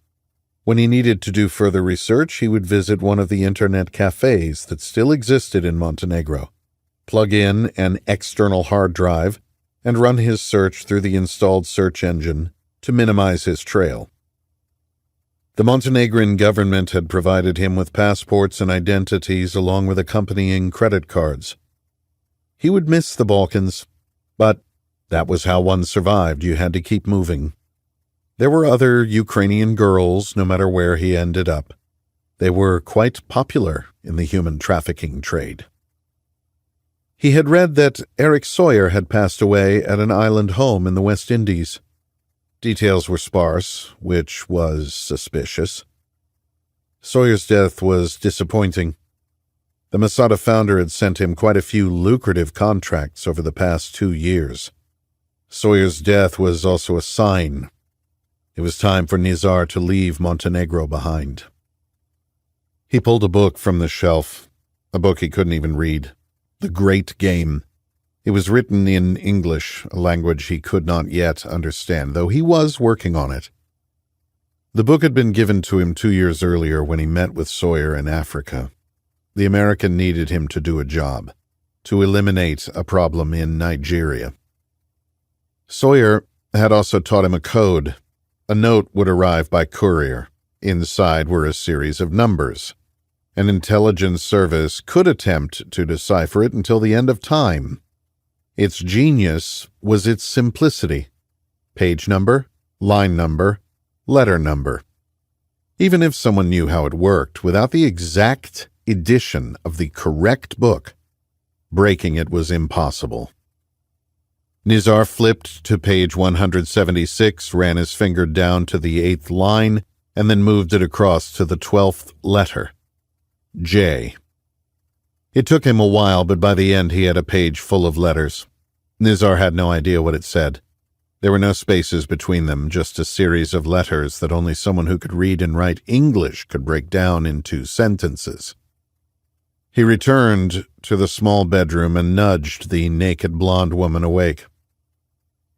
When he needed to do further research, he would visit one of the internet cafes that still existed in Montenegro, plug in an external hard drive, and run his search through the installed search engine to minimize his trail. The Montenegrin government had provided him with passports and identities along with accompanying credit cards. He would miss the Balkans, but that was how one survived. You had to keep moving. There were other Ukrainian girls, no matter where he ended up. They were quite popular in the human trafficking trade. He had read that Eric Sawyer had passed away at an island home in the West Indies. Details were sparse, which was suspicious. Sawyer's death was disappointing. The Masada founder had sent him quite a few lucrative contracts over the past 2 years. Sawyer's death was also a sign. It was time for Nizar to leave Montenegro behind. He pulled a book from the shelf, a book he couldn't even read. The Great Game. It was written in English, a language he could not yet understand, though he was working on it. The book had been given to him 2 years earlier when he met with Sawyer in Africa. The American needed him to do a job, to eliminate a problem in Nigeria. Sawyer had also taught him a code. A note would arrive by courier. Inside were a series of numbers. An intelligence service could attempt to decipher it until the end of time. Its genius was its simplicity. Page number, line number, letter number. Even if someone knew how it worked, without the exact edition of the correct book, breaking it was impossible. Nizar flipped to page 176, ran his finger down to the 8th line, and then moved it across to the 12th letter. J. It took him a while, but by the end he had a page full of letters. Nizar had no idea what it said. There were no spaces between them, just a series of letters that only someone who could read and write English could break down into sentences. He returned to the small bedroom and nudged the naked blonde woman awake.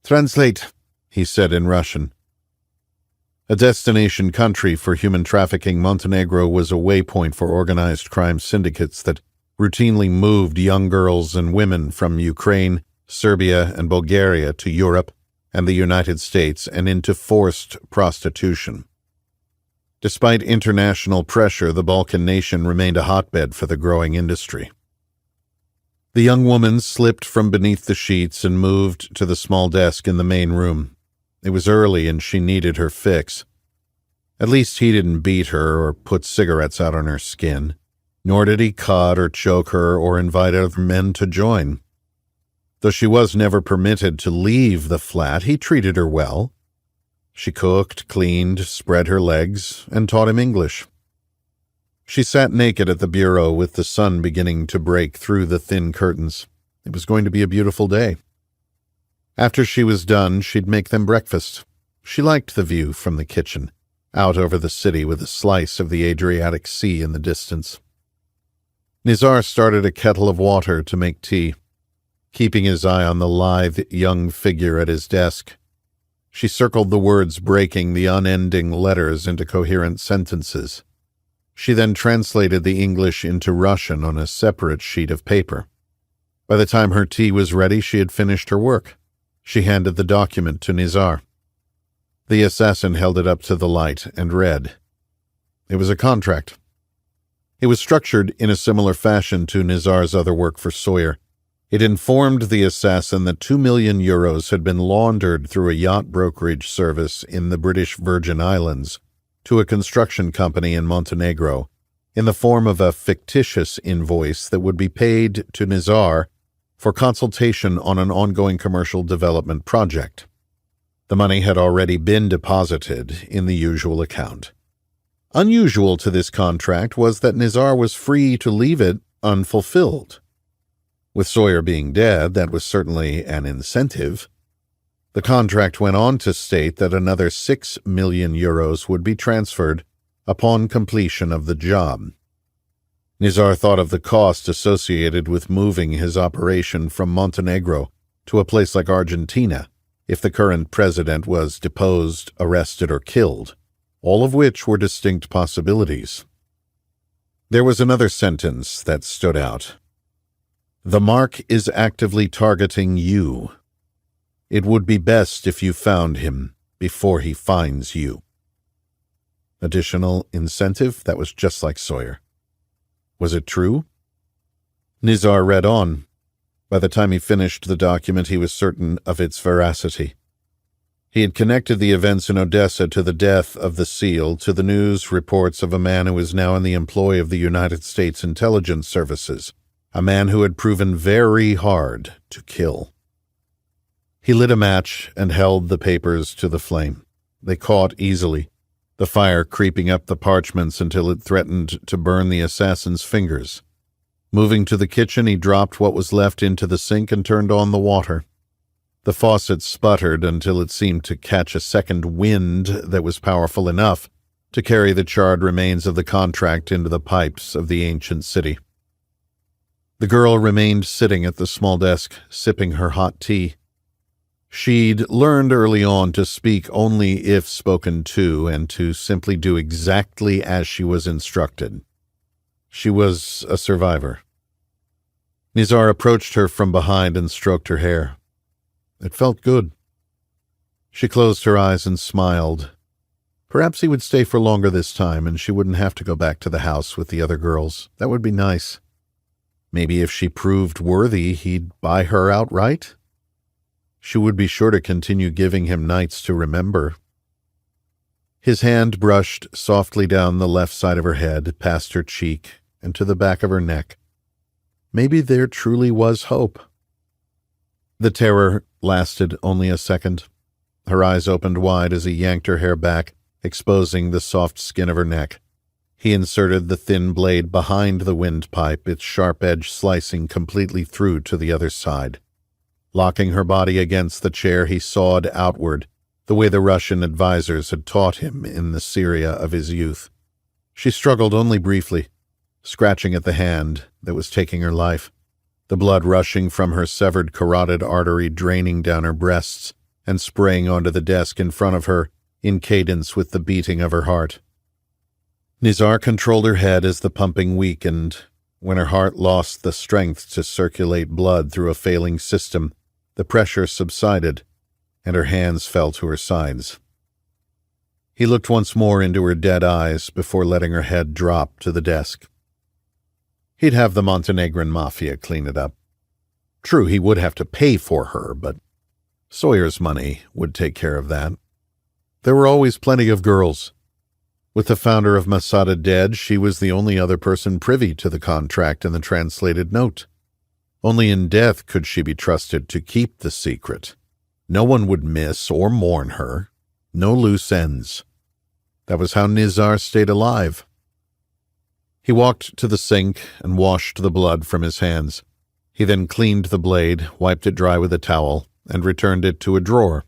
"Translate," he said in Russian. A destination country for human trafficking, Montenegro was a waypoint for organized crime syndicates that routinely moved young girls and women from Ukraine, Serbia, and Bulgaria to Europe and the United States and into forced prostitution. Despite international pressure, the Balkan nation remained a hotbed for the growing industry. The young woman slipped from beneath the sheets and moved to the small desk in the main room. It was early and she needed her fix. At least he didn't beat her or put cigarettes out on her skin, nor did he cut or choke her or invite other men to join. Though she was never permitted to leave the flat, he treated her well. She cooked, cleaned, spread her legs, and taught him English. She sat naked at the bureau with the sun beginning to break through the thin curtains. It was going to be a beautiful day. After she was done, she'd make them breakfast. She liked the view from the kitchen, out over the city with a slice of the Adriatic Sea in the distance. Nizar started a kettle of water to make tea, keeping his eye on the lithe young figure at his desk. She circled the words, breaking the unending letters into coherent sentences. She then translated the English into Russian on a separate sheet of paper. By the time her tea was ready, she had finished her work. She handed the document to Nizar. The assassin held it up to the light and read. It was a contract. It was structured in a similar fashion to Nizar's other work for Sawyer. It informed the assassin that 2 million euros had been laundered through a yacht brokerage service in the British Virgin Islands to a construction company in Montenegro in the form of a fictitious invoice that would be paid to Nizar for consultation on an ongoing commercial development project. The money had already been deposited in the usual account. Unusual to this contract was that Nizar was free to leave it unfulfilled. With Sawyer being dead, that was certainly an incentive. The contract went on to state that another 6 million euros would be transferred upon completion of the job. Nizar thought of the cost associated with moving his operation from Montenegro to a place like Argentina if the current president was deposed, arrested, or killed, all of which were distinct possibilities. There was another sentence that stood out. The mark is actively targeting you. It would be best if you found him before he finds you. Additional incentive that was just like Sawyer. Was it true? Nizar read on. By the time he finished the document, he was certain of its veracity. He had connected the events in Odessa to the death of the SEAL, to the news reports of a man who was now in the employ of the United States intelligence services, a man who had proven very hard to kill. He lit a match and held the papers to the flame. They caught easily, the fire creeping up the parchments until it threatened to burn the assassin's fingers. Moving to the kitchen, he dropped what was left into the sink and turned on the water. The faucet sputtered until it seemed to catch a second wind that was powerful enough to carry the charred remains of the contract into the pipes of the ancient city. The girl remained sitting at the small desk, sipping her hot tea. She'd learned early on to speak only if spoken to and to simply do exactly as she was instructed. She was a survivor. Nizar approached her from behind and stroked her hair. It felt good. She closed her eyes and smiled. Perhaps he would stay for longer this time and she wouldn't have to go back to the house with the other girls. That would be nice. Maybe if she proved worthy, he'd buy her outright? She would be sure to continue giving him nights to remember. His hand brushed softly down the left side of her head, past her cheek, and to the back of her neck. Maybe there truly was hope. The terror lasted only a second. Her eyes opened wide as he yanked her hair back, exposing the soft skin of her neck. He inserted the thin blade behind the windpipe, its sharp edge slicing completely through to the other side. Locking her body against the chair, he sawed outward, the way the Russian advisors had taught him in the Syria of his youth. She struggled only briefly, scratching at the hand that was taking her life, the blood rushing from her severed carotid artery draining down her breasts and spraying onto the desk in front of her in cadence with the beating of her heart. Nizar controlled her head as the pumping weakened. When her heart lost the strength to circulate blood through a failing system, the pressure subsided, and her hands fell to her sides. He looked once more into her dead eyes before letting her head drop to the desk. He'd have the Montenegrin mafia clean it up. True, he would have to pay for her, but Sawyer's money would take care of that. There were always plenty of girls. With the founder of Masada dead, she was the only other person privy to the contract and the translated note. Only in death could she be trusted to keep the secret. No one would miss or mourn her. No loose ends. That was how Nizar stayed alive. He walked to the sink and washed the blood from his hands. He then cleaned the blade, wiped it dry with a towel, and returned it to a drawer.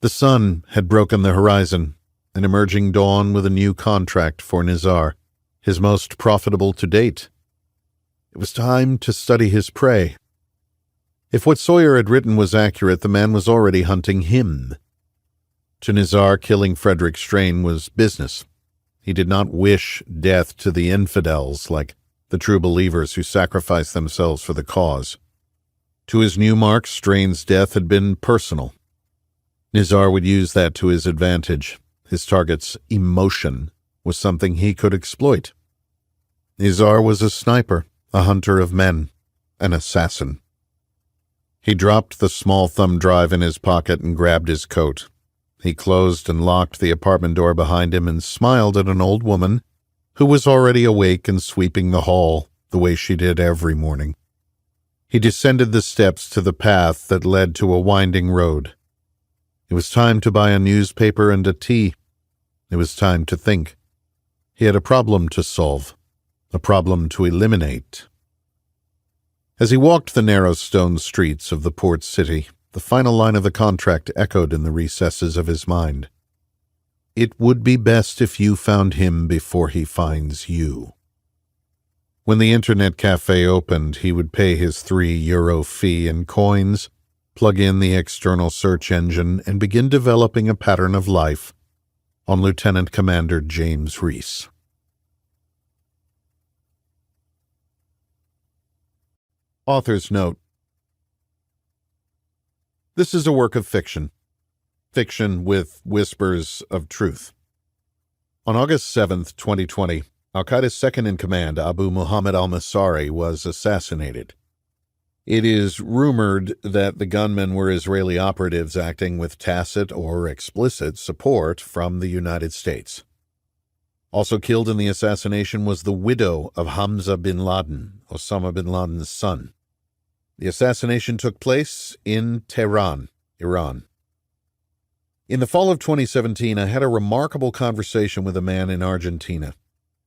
The sun had broken the horizon, an emerging dawn with a new contract for Nizar, his most profitable to date. It was time to study his prey. If what Sawyer had written was accurate, the man was already hunting him. To Nizar, killing Frederick Strain was business. He did not wish death to the infidels like the true believers who sacrificed themselves for the cause. To his new mark, Strain's death had been personal. Nizar would use that to his advantage. His target's emotion was something he could exploit. Nizar was a sniper, a hunter of men, an assassin. He dropped the small thumb drive in his pocket and grabbed his coat. He closed and locked the apartment door behind him and smiled at an old woman who was already awake and sweeping the hall the way she did every morning. He descended the steps to the path that led to a winding road. It was time to buy a newspaper and a tea. It was time to think. He had a problem to solve, a problem to eliminate. As he walked the narrow stone streets of the port city, the final line of the contract echoed in the recesses of his mind. It would be best if you found him before he finds you. When the internet cafe opened, he would pay his €3 fee in coins, plug in the external search engine, and begin developing a pattern of life on Lieutenant Commander James Reese. Author's note. This is a work of fiction. Fiction with whispers of truth. On August 7th, 2020, Al-Qaeda's second-in-command, Abu Muhammad al-Masari, was assassinated. It is rumored that the gunmen were Israeli operatives acting with tacit or explicit support from the United States. Also killed in the assassination was the widow of Hamza bin Laden, Osama bin Laden's son. The assassination took place in Tehran, Iran. In the fall of 2017, I had a remarkable conversation with a man in Argentina.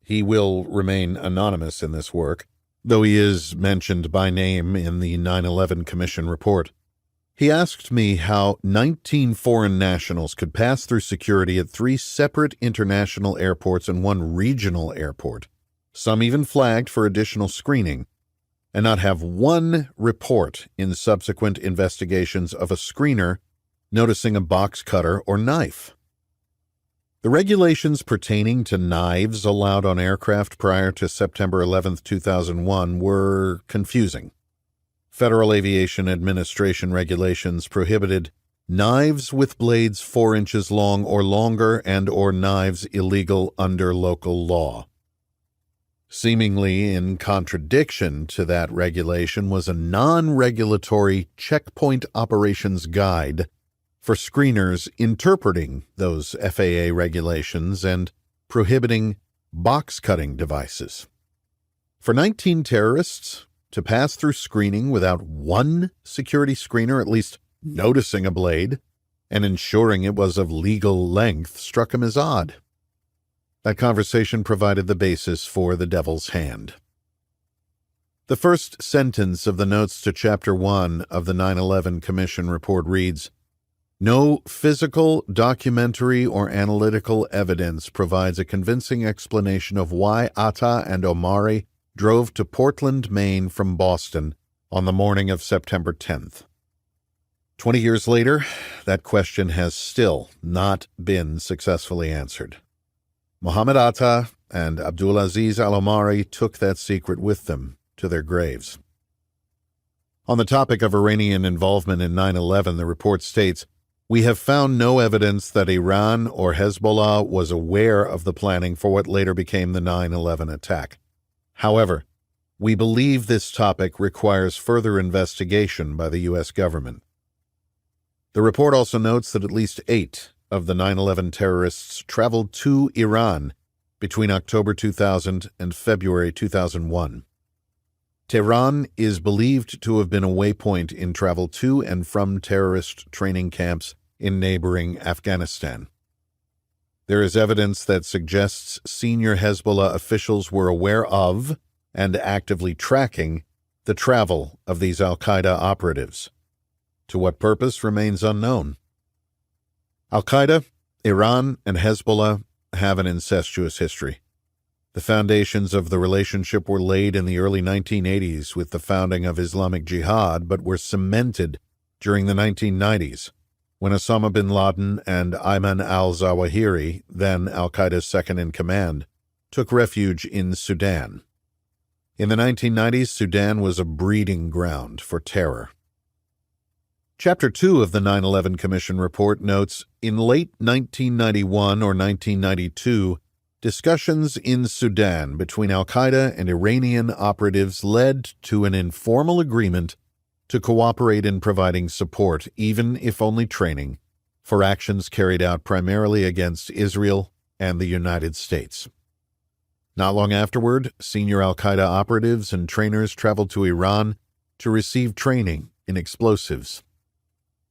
He will remain anonymous in this work, though he is mentioned by name in the 9/11 Commission report. He asked me how 19 foreign nationals could pass through security at 3 separate international airports and 1 regional airport, some even flagged for additional screening, and not have 1 report in subsequent investigations of a screener noticing a box cutter or knife. The regulations pertaining to knives allowed on aircraft prior to September 11, 2001 were confusing. Federal Aviation Administration regulations prohibited knives with blades 4 inches long or longer and/or knives illegal under local law. Seemingly in contradiction to that regulation was a non-regulatory checkpoint operations guide for screeners interpreting those FAA regulations and prohibiting box-cutting devices. For 19 terrorists to pass through screening without 1 security screener at least noticing a blade and ensuring it was of legal length struck him as odd. That conversation provided the basis for The Devil's Hand. The first sentence of the notes to Chapter 1 of the 9/11 Commission report reads, "No physical, documentary, or analytical evidence provides a convincing explanation of why Atta and Omari drove to Portland, Maine from Boston on the morning of September 10th. 20 years later, that question has still not been successfully answered. Mohammed Atta and Abdulaziz al-Omari took that secret with them to their graves." On the topic of Iranian involvement in 9/11, the report states, "We have found no evidence that Iran or Hezbollah was aware of the planning for what later became the 9/11 attack. However, we believe this topic requires further investigation by the U.S. government." The report also notes that at least 8 of the 9/11 terrorists traveled to Iran between October 2000 and February 2001. Tehran is believed to have been a waypoint in travel to and from terrorist training camps in neighboring Afghanistan. There is evidence that suggests senior Hezbollah officials were aware of and actively tracking the travel of these al-Qaeda operatives. To what purpose remains unknown. Al-Qaeda, Iran, and Hezbollah have an incestuous history. The foundations of the relationship were laid in the early 1980s with the founding of Islamic Jihad, but were cemented during the 1990s, when Osama bin Laden and Ayman al-Zawahiri, then al-Qaeda's second-in-command, took refuge in Sudan. In the 1990s, Sudan was a breeding ground for terror. Chapter 2 of the 9/11 Commission report notes, in late 1991 or 1992, discussions in Sudan between al-Qaeda and Iranian operatives led to an informal agreement to cooperate in providing support, even if only training, for actions carried out primarily against Israel and the United States. Not long afterward, senior al-Qaeda operatives and trainers traveled to Iran to receive training in explosives.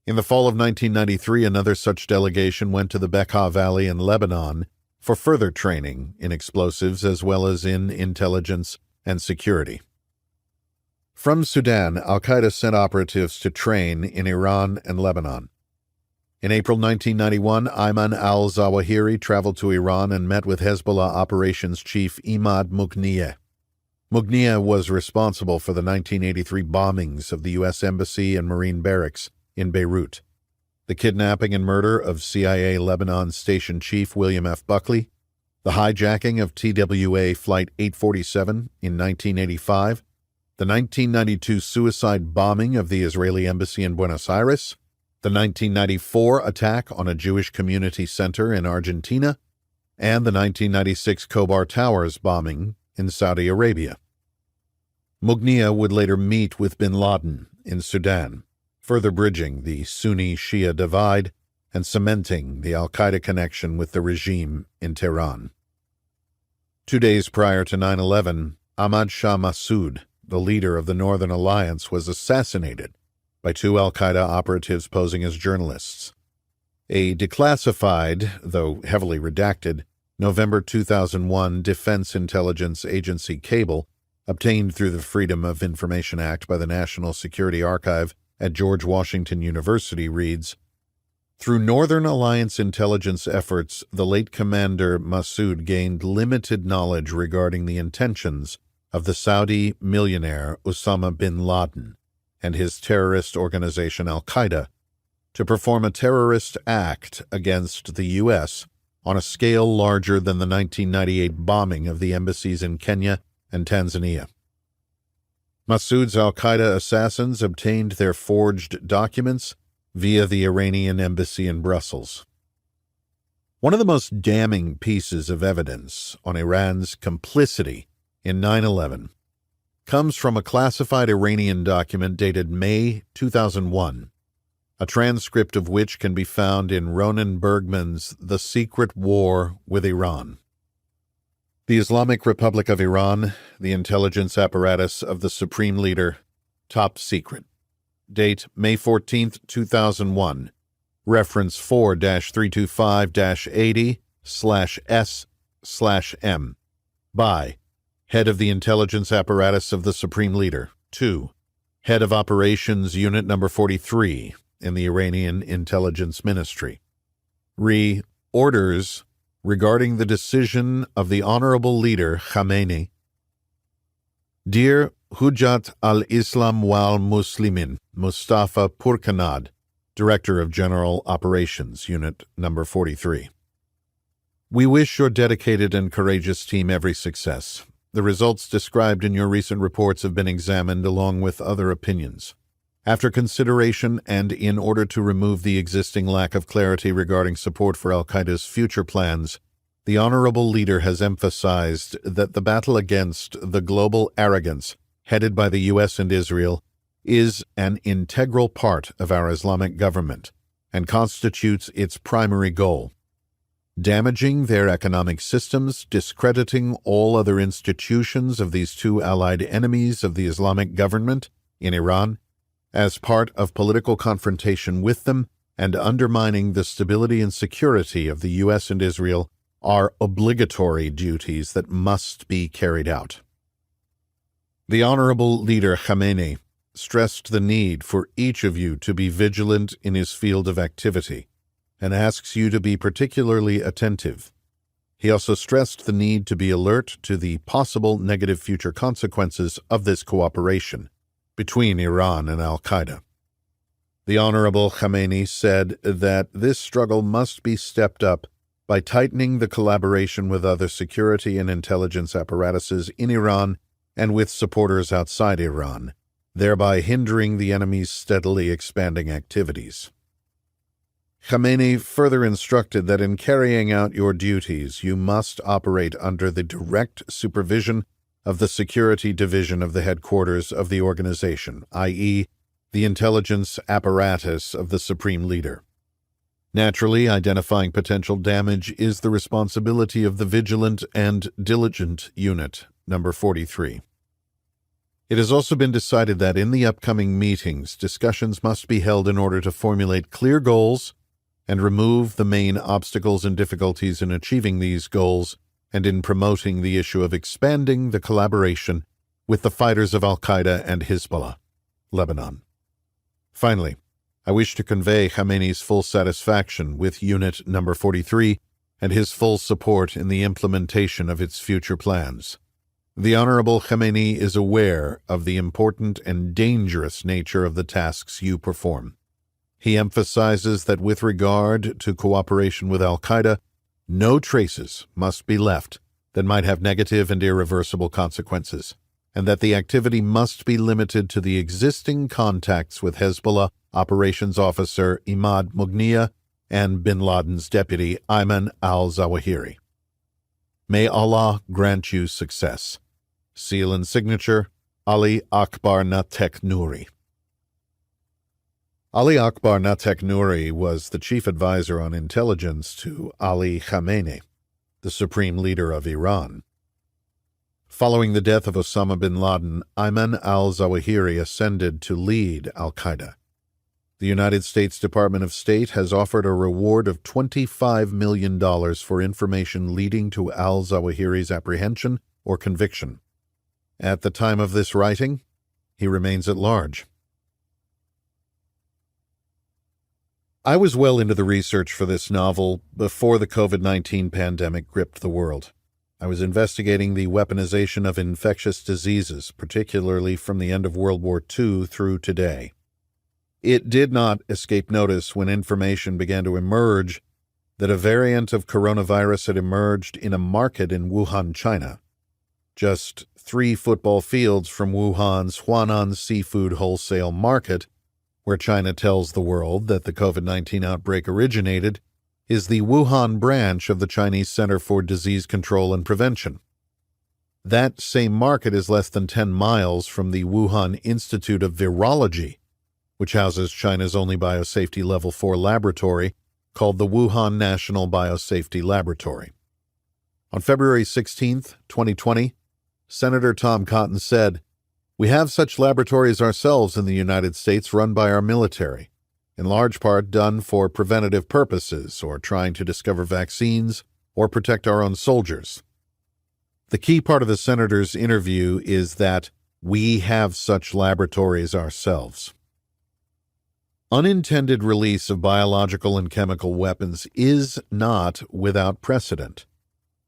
In the fall of 1993, another such delegation went to the Bekaa Valley in Lebanon for further training in explosives as well as in intelligence and security. From Sudan, al-Qaeda sent operatives to train in Iran and Lebanon. In April 1991, Ayman al-Zawahiri traveled to Iran and met with Hezbollah operations chief Imad Mughniyeh. Mughniyeh was responsible for the 1983 bombings of the U.S. Embassy and Marine Barracks in Beirut, the kidnapping and murder of CIA Lebanon Station Chief William F. Buckley, the hijacking of TWA Flight 847 in 1985, the 1992 suicide bombing of the Israeli Embassy in Buenos Aires, the 1994 attack on a Jewish community center in Argentina, and the 1996 Khobar Towers bombing in Saudi Arabia. Mughniyeh would later meet with bin Laden in Sudan, further bridging the Sunni-Shia divide and cementing the al-Qaeda connection with the regime in Tehran. 2 days prior to 9/11, Ahmad Shah Massoud, the leader of the Northern Alliance, was assassinated by 2 al-Qaeda operatives posing as journalists. A declassified, though heavily redacted, November 2001 Defense Intelligence Agency cable, obtained through the Freedom of Information Act by the National Security Archive at George Washington University, reads, "Through Northern Alliance intelligence efforts, the late Commander Massoud gained limited knowledge regarding the intentions of the Saudi millionaire Osama bin Laden and his terrorist organization al-Qaeda to perform a terrorist act against the U.S. on a scale larger than the 1998 bombing of the embassies in Kenya and Tanzania. Massoud's al-Qaeda assassins obtained their forged documents via the Iranian embassy in Brussels." One of the most damning pieces of evidence on Iran's complicity in 9/11 comes from a classified Iranian document dated May 2001, a transcript of which can be found in Ronan Bergman's The Secret War with Iran. The Islamic Republic of Iran, the intelligence apparatus of the Supreme Leader, top secret. Date May 14, 2001. Reference 4-325-80/S/M. By Head of the Intelligence Apparatus of the Supreme Leader. 2. Head of Operations Unit Number 43 in the Iranian Intelligence Ministry. Orders regarding the decision of the Honorable Leader Khamenei. Dear Hujjat al-Islam wal Muslimin, Mustafa Purkanad, Director of General Operations, Unit Number 43. We wish your dedicated and courageous team every success. The results described in your recent reports have been examined along with other opinions. After consideration and in order to remove the existing lack of clarity regarding support for al-Qaeda's future plans, the Honorable Leader has emphasized that the battle against the global arrogance headed by the U.S. and Israel is an integral part of our Islamic government and constitutes its primary goal. damaging their economic systems, discrediting all other institutions of these two allied enemies of the Islamic government in Iran as part of political confrontation with them, and undermining the stability and security of the U.S. and Israel are obligatory duties that must be carried out. The Honorable Leader Khamenei stressed the need for each of you to be vigilant in his field of activity, and asks you to be particularly attentive. He also stressed the need to be alert to the possible negative future consequences of this cooperation between Iran and al-Qaeda. The Honorable Khamenei said that this struggle must be stepped up by tightening the collaboration with other security and intelligence apparatuses in Iran and with supporters outside Iran, thereby hindering the enemy's steadily expanding activities. Khamenei further instructed that in carrying out your duties, you must operate under the direct supervision of the Security Division of the headquarters of the organization, i.e., the intelligence apparatus of the Supreme Leader. Naturally, identifying potential damage is the responsibility of the Vigilant and Diligent Unit, number 43. It has also been decided that in the upcoming meetings, discussions must be held in order to formulate clear goals and remove the main obstacles and difficulties in achieving these goals and in promoting the issue of expanding the collaboration with the fighters of al-Qaeda and Hezbollah, Lebanon. Finally, I wish to convey Khamenei's full satisfaction with Unit Number 43 and his full support in the implementation of its future plans. The Honorable Khamenei is aware of the important and dangerous nature of the tasks you perform. He emphasizes that with regard to cooperation with al-Qaeda, no traces must be left that might have negative and irreversible consequences, and that the activity must be limited to the existing contacts with Hezbollah operations officer Imad Mughniya and bin Laden's deputy Ayman al-Zawahiri. May Allah grant you success. Seal and signature, Ali Akbar Natek Nouri. Ali Akbar Natek Nouri was the chief advisor on intelligence to Ali Khamenei, the supreme leader of Iran. Following the death of Osama bin Laden, Ayman al-Zawahiri ascended to lead al-Qaeda. The United States Department of State has offered a reward of $25 million for information leading to al-Zawahiri's apprehension or conviction. At the time of this writing, he remains at large. I was well into the research for this novel before the COVID-19 pandemic gripped the world. I was investigating the weaponization of infectious diseases, particularly from the end of World War II through today. It did not escape notice when information began to emerge that a variant of coronavirus had emerged in a market in Wuhan, China, just 3 football fields from Wuhan's Huanan Seafood Wholesale Market, where China tells the world that the COVID-19 outbreak originated, is the Wuhan branch of the Chinese Center for Disease Control and Prevention. That same market is less than 10 miles from the Wuhan Institute of Virology, which houses China's only biosafety level 4 laboratory, called the Wuhan National Biosafety Laboratory. On February 16, 2020, Senator Tom Cotton said, "We have such laboratories ourselves in the United States run by our military, in large part done for preventative purposes or trying to discover vaccines or protect our own soldiers." The key part of the senator's interview is that we have such laboratories ourselves. Unintended release of biological and chemical weapons is not without precedent.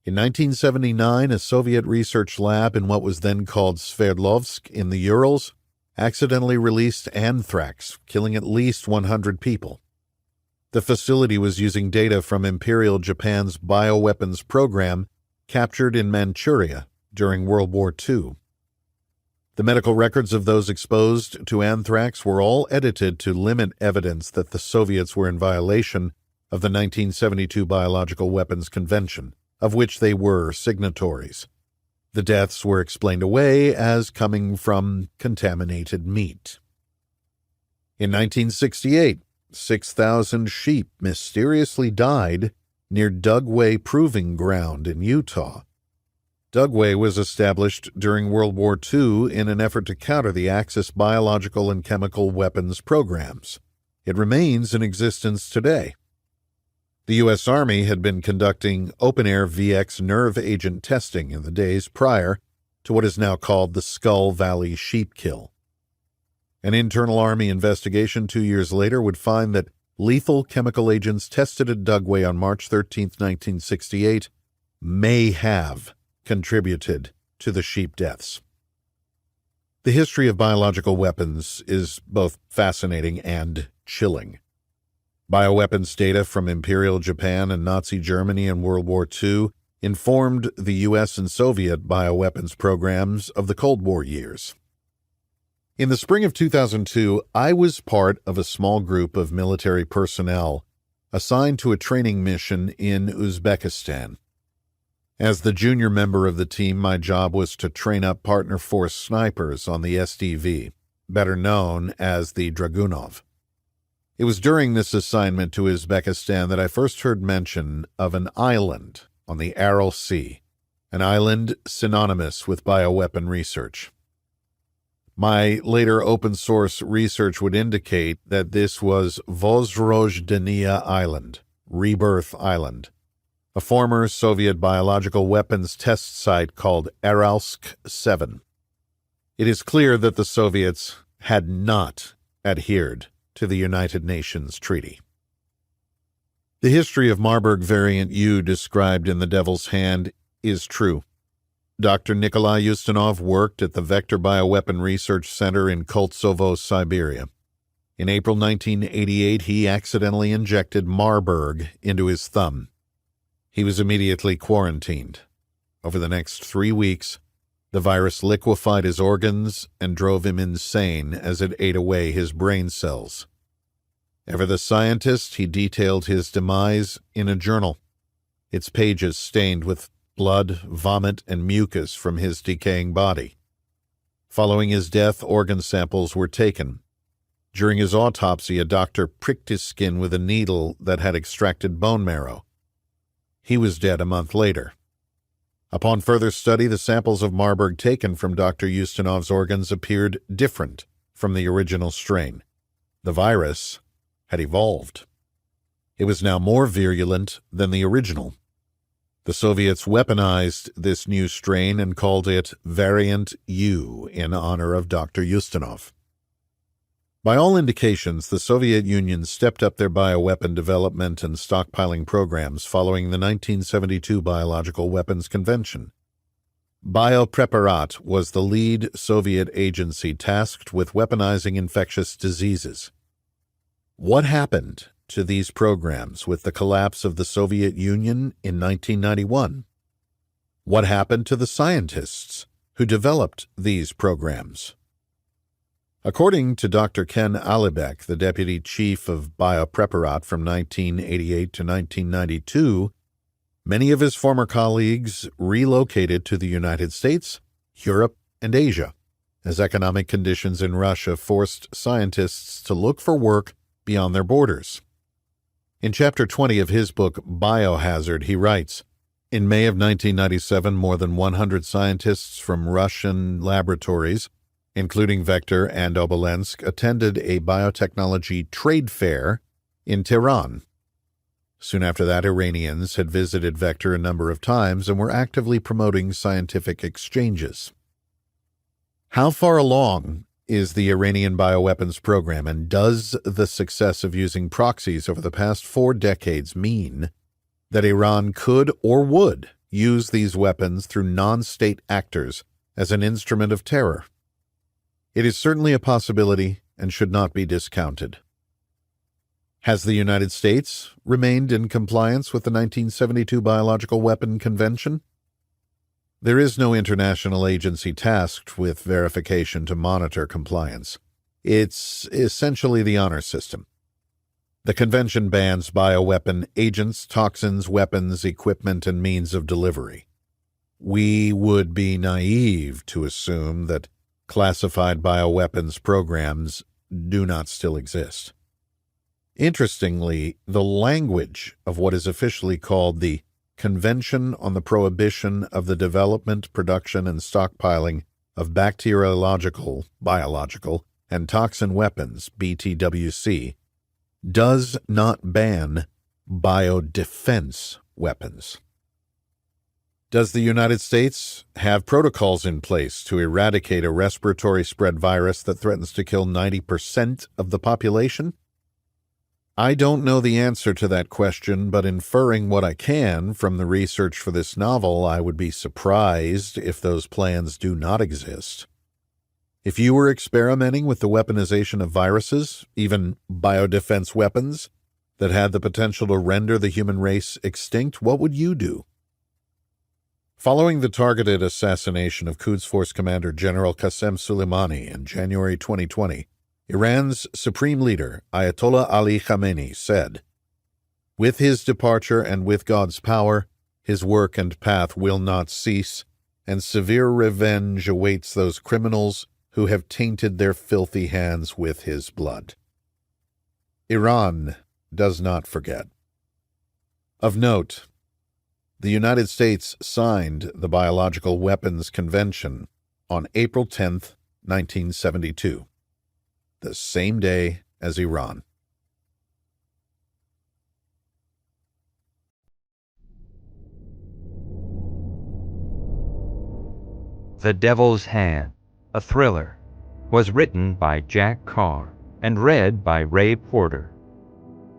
In 1979, a Soviet research lab in what was then called Sverdlovsk in the Urals accidentally released anthrax, killing at least 100 people. The facility was using data from Imperial Japan's bioweapons program captured in Manchuria during World War II. The medical records of those exposed to anthrax were all edited to limit evidence that the Soviets were in violation of the 1972 Biological Weapons Convention, of which they were signatories. The deaths were explained away as coming from contaminated meat. In 1968, 6,000 sheep mysteriously died near Dugway Proving Ground in Utah. Dugway was established during World War II in an effort to counter the Axis biological and chemical weapons programs. It remains in existence today. The U.S. Army had been conducting open-air VX nerve agent testing in the days prior to what is now called the Skull Valley Sheep Kill. An internal Army investigation 2 years later would find that lethal chemical agents tested at Dugway on March 13, 1968, may have contributed to the sheep deaths. The history of biological weapons is both fascinating and chilling. Bioweapons data from Imperial Japan and Nazi Germany in World War II informed the U.S. and Soviet bioweapons programs of the Cold War years. In the spring of 2002, I was part of a small group of military personnel assigned to a training mission in Uzbekistan. As the junior member of the team, my job was to train up partner force snipers on the SDV, better known as the Dragunov. It was during this assignment to Uzbekistan that I first heard mention of an island on the Aral Sea, an island synonymous with bioweapon research. My later open-source research would indicate that this was Vozrojdeniya Island, Rebirth Island, a former Soviet biological weapons test site called Aralsk 7. It is clear that the Soviets had not adhered to the United Nations Treaty. The history of Marburg variant U described in The Devil's Hand is true. Dr. Nikolai Ustinov worked at the Vector Bioweapon Research Center in Koltsovo, Siberia. In April 1988, he accidentally injected Marburg into his thumb. He was immediately quarantined. Over the next 3 weeks, the virus liquefied his organs and drove him insane as it ate away his brain cells. Ever the scientist, he detailed his demise in a journal, its pages stained with blood, vomit, and mucus from his decaying body. Following his death, organ samples were taken. During his autopsy, a doctor pricked his skin with a needle that had extracted bone marrow. He was dead a month later. Upon further study, the samples of Marburg taken from Dr. Ustinov's organs appeared different from the original strain. The virus had evolved. It was now more virulent than the original. The Soviets weaponized this new strain and called it Variant U in honor of Dr. Ustinov. By all indications, the Soviet Union stepped up their bioweapon development and stockpiling programs following the 1972 Biological Weapons Convention. Biopreparat was the lead Soviet agency tasked with weaponizing infectious diseases. What happened to these programs with the collapse of the Soviet Union in 1991? What happened to the scientists who developed these programs? According to Dr. Ken Alibek, the deputy chief of Biopreparat from 1988 to 1992, many of his former colleagues relocated to the United States, Europe, and Asia, as economic conditions in Russia forced scientists to look for work beyond their borders. In Chapter 20 of his book, Biohazard, he writes, "In May of 1997, more than 100 scientists from Russian laboratories, including Vector and Obolensk, attended a biotechnology trade fair in Tehran. Soon after that, Iranians had visited Vector a number of times and were actively promoting scientific exchanges." How far along is the Iranian bioweapons program, and does the success of using proxies over the past 4 decades mean that Iran could or would use these weapons through non-state actors as an instrument of terror? It is certainly a possibility and should not be discounted. Has the United States remained in compliance with the 1972 Biological Weapon Convention? There is no international agency tasked with verification to monitor compliance. It's essentially the honor system. The convention bans bioweapon agents, toxins, weapons, equipment, and means of delivery. We would be naive to assume that classified bioweapons programs do not still exist. Interestingly, the language of what is officially called the Convention on the Prohibition of the Development, Production, and Stockpiling of Bacteriological, Biological, and Toxin Weapons, BTWC, does not ban biodefense weapons. Does the United States have protocols in place to eradicate a respiratory spread virus that threatens to kill 90% of the population? I don't know the answer to that question, but inferring what I can from the research for this novel, I would be surprised if those plans do not exist. If you were experimenting with the weaponization of viruses, even biodefense weapons, that had the potential to render the human race extinct, what would you do? Following the targeted assassination of Quds Force Commander General Qasem Soleimani in January 2020, Iran's supreme leader, Ayatollah Ali Khamenei, said, "With his departure and with God's power, his work and path will not cease, and severe revenge awaits those criminals who have tainted their filthy hands with his blood." Iran does not forget. Of note, the United States signed the Biological Weapons Convention on April 10, 1972. The same day as Iran. The Devil's Hand, a thriller, was written by Jack Carr and read by Ray Porter.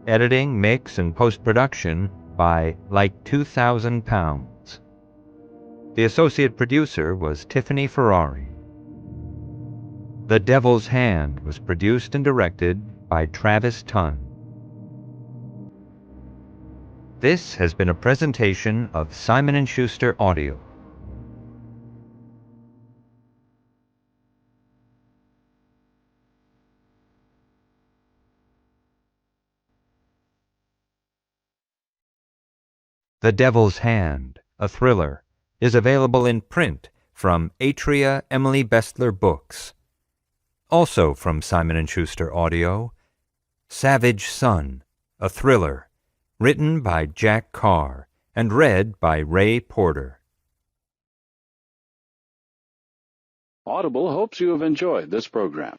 Editing, mix, and post-production by Like 2,000 Pounds. The associate producer was Tiffany Ferrari. The Devil's Hand was produced and directed by Travis Tunn. This has been a presentation of Simon & Schuster Audio. The Devil's Hand, a thriller, is available in print from Atria Emily Bestler Books. Also from Simon & Schuster Audio, Savage Son, a thriller, written by Jack Carr and read by Ray Porter. Audible hopes you have enjoyed this program.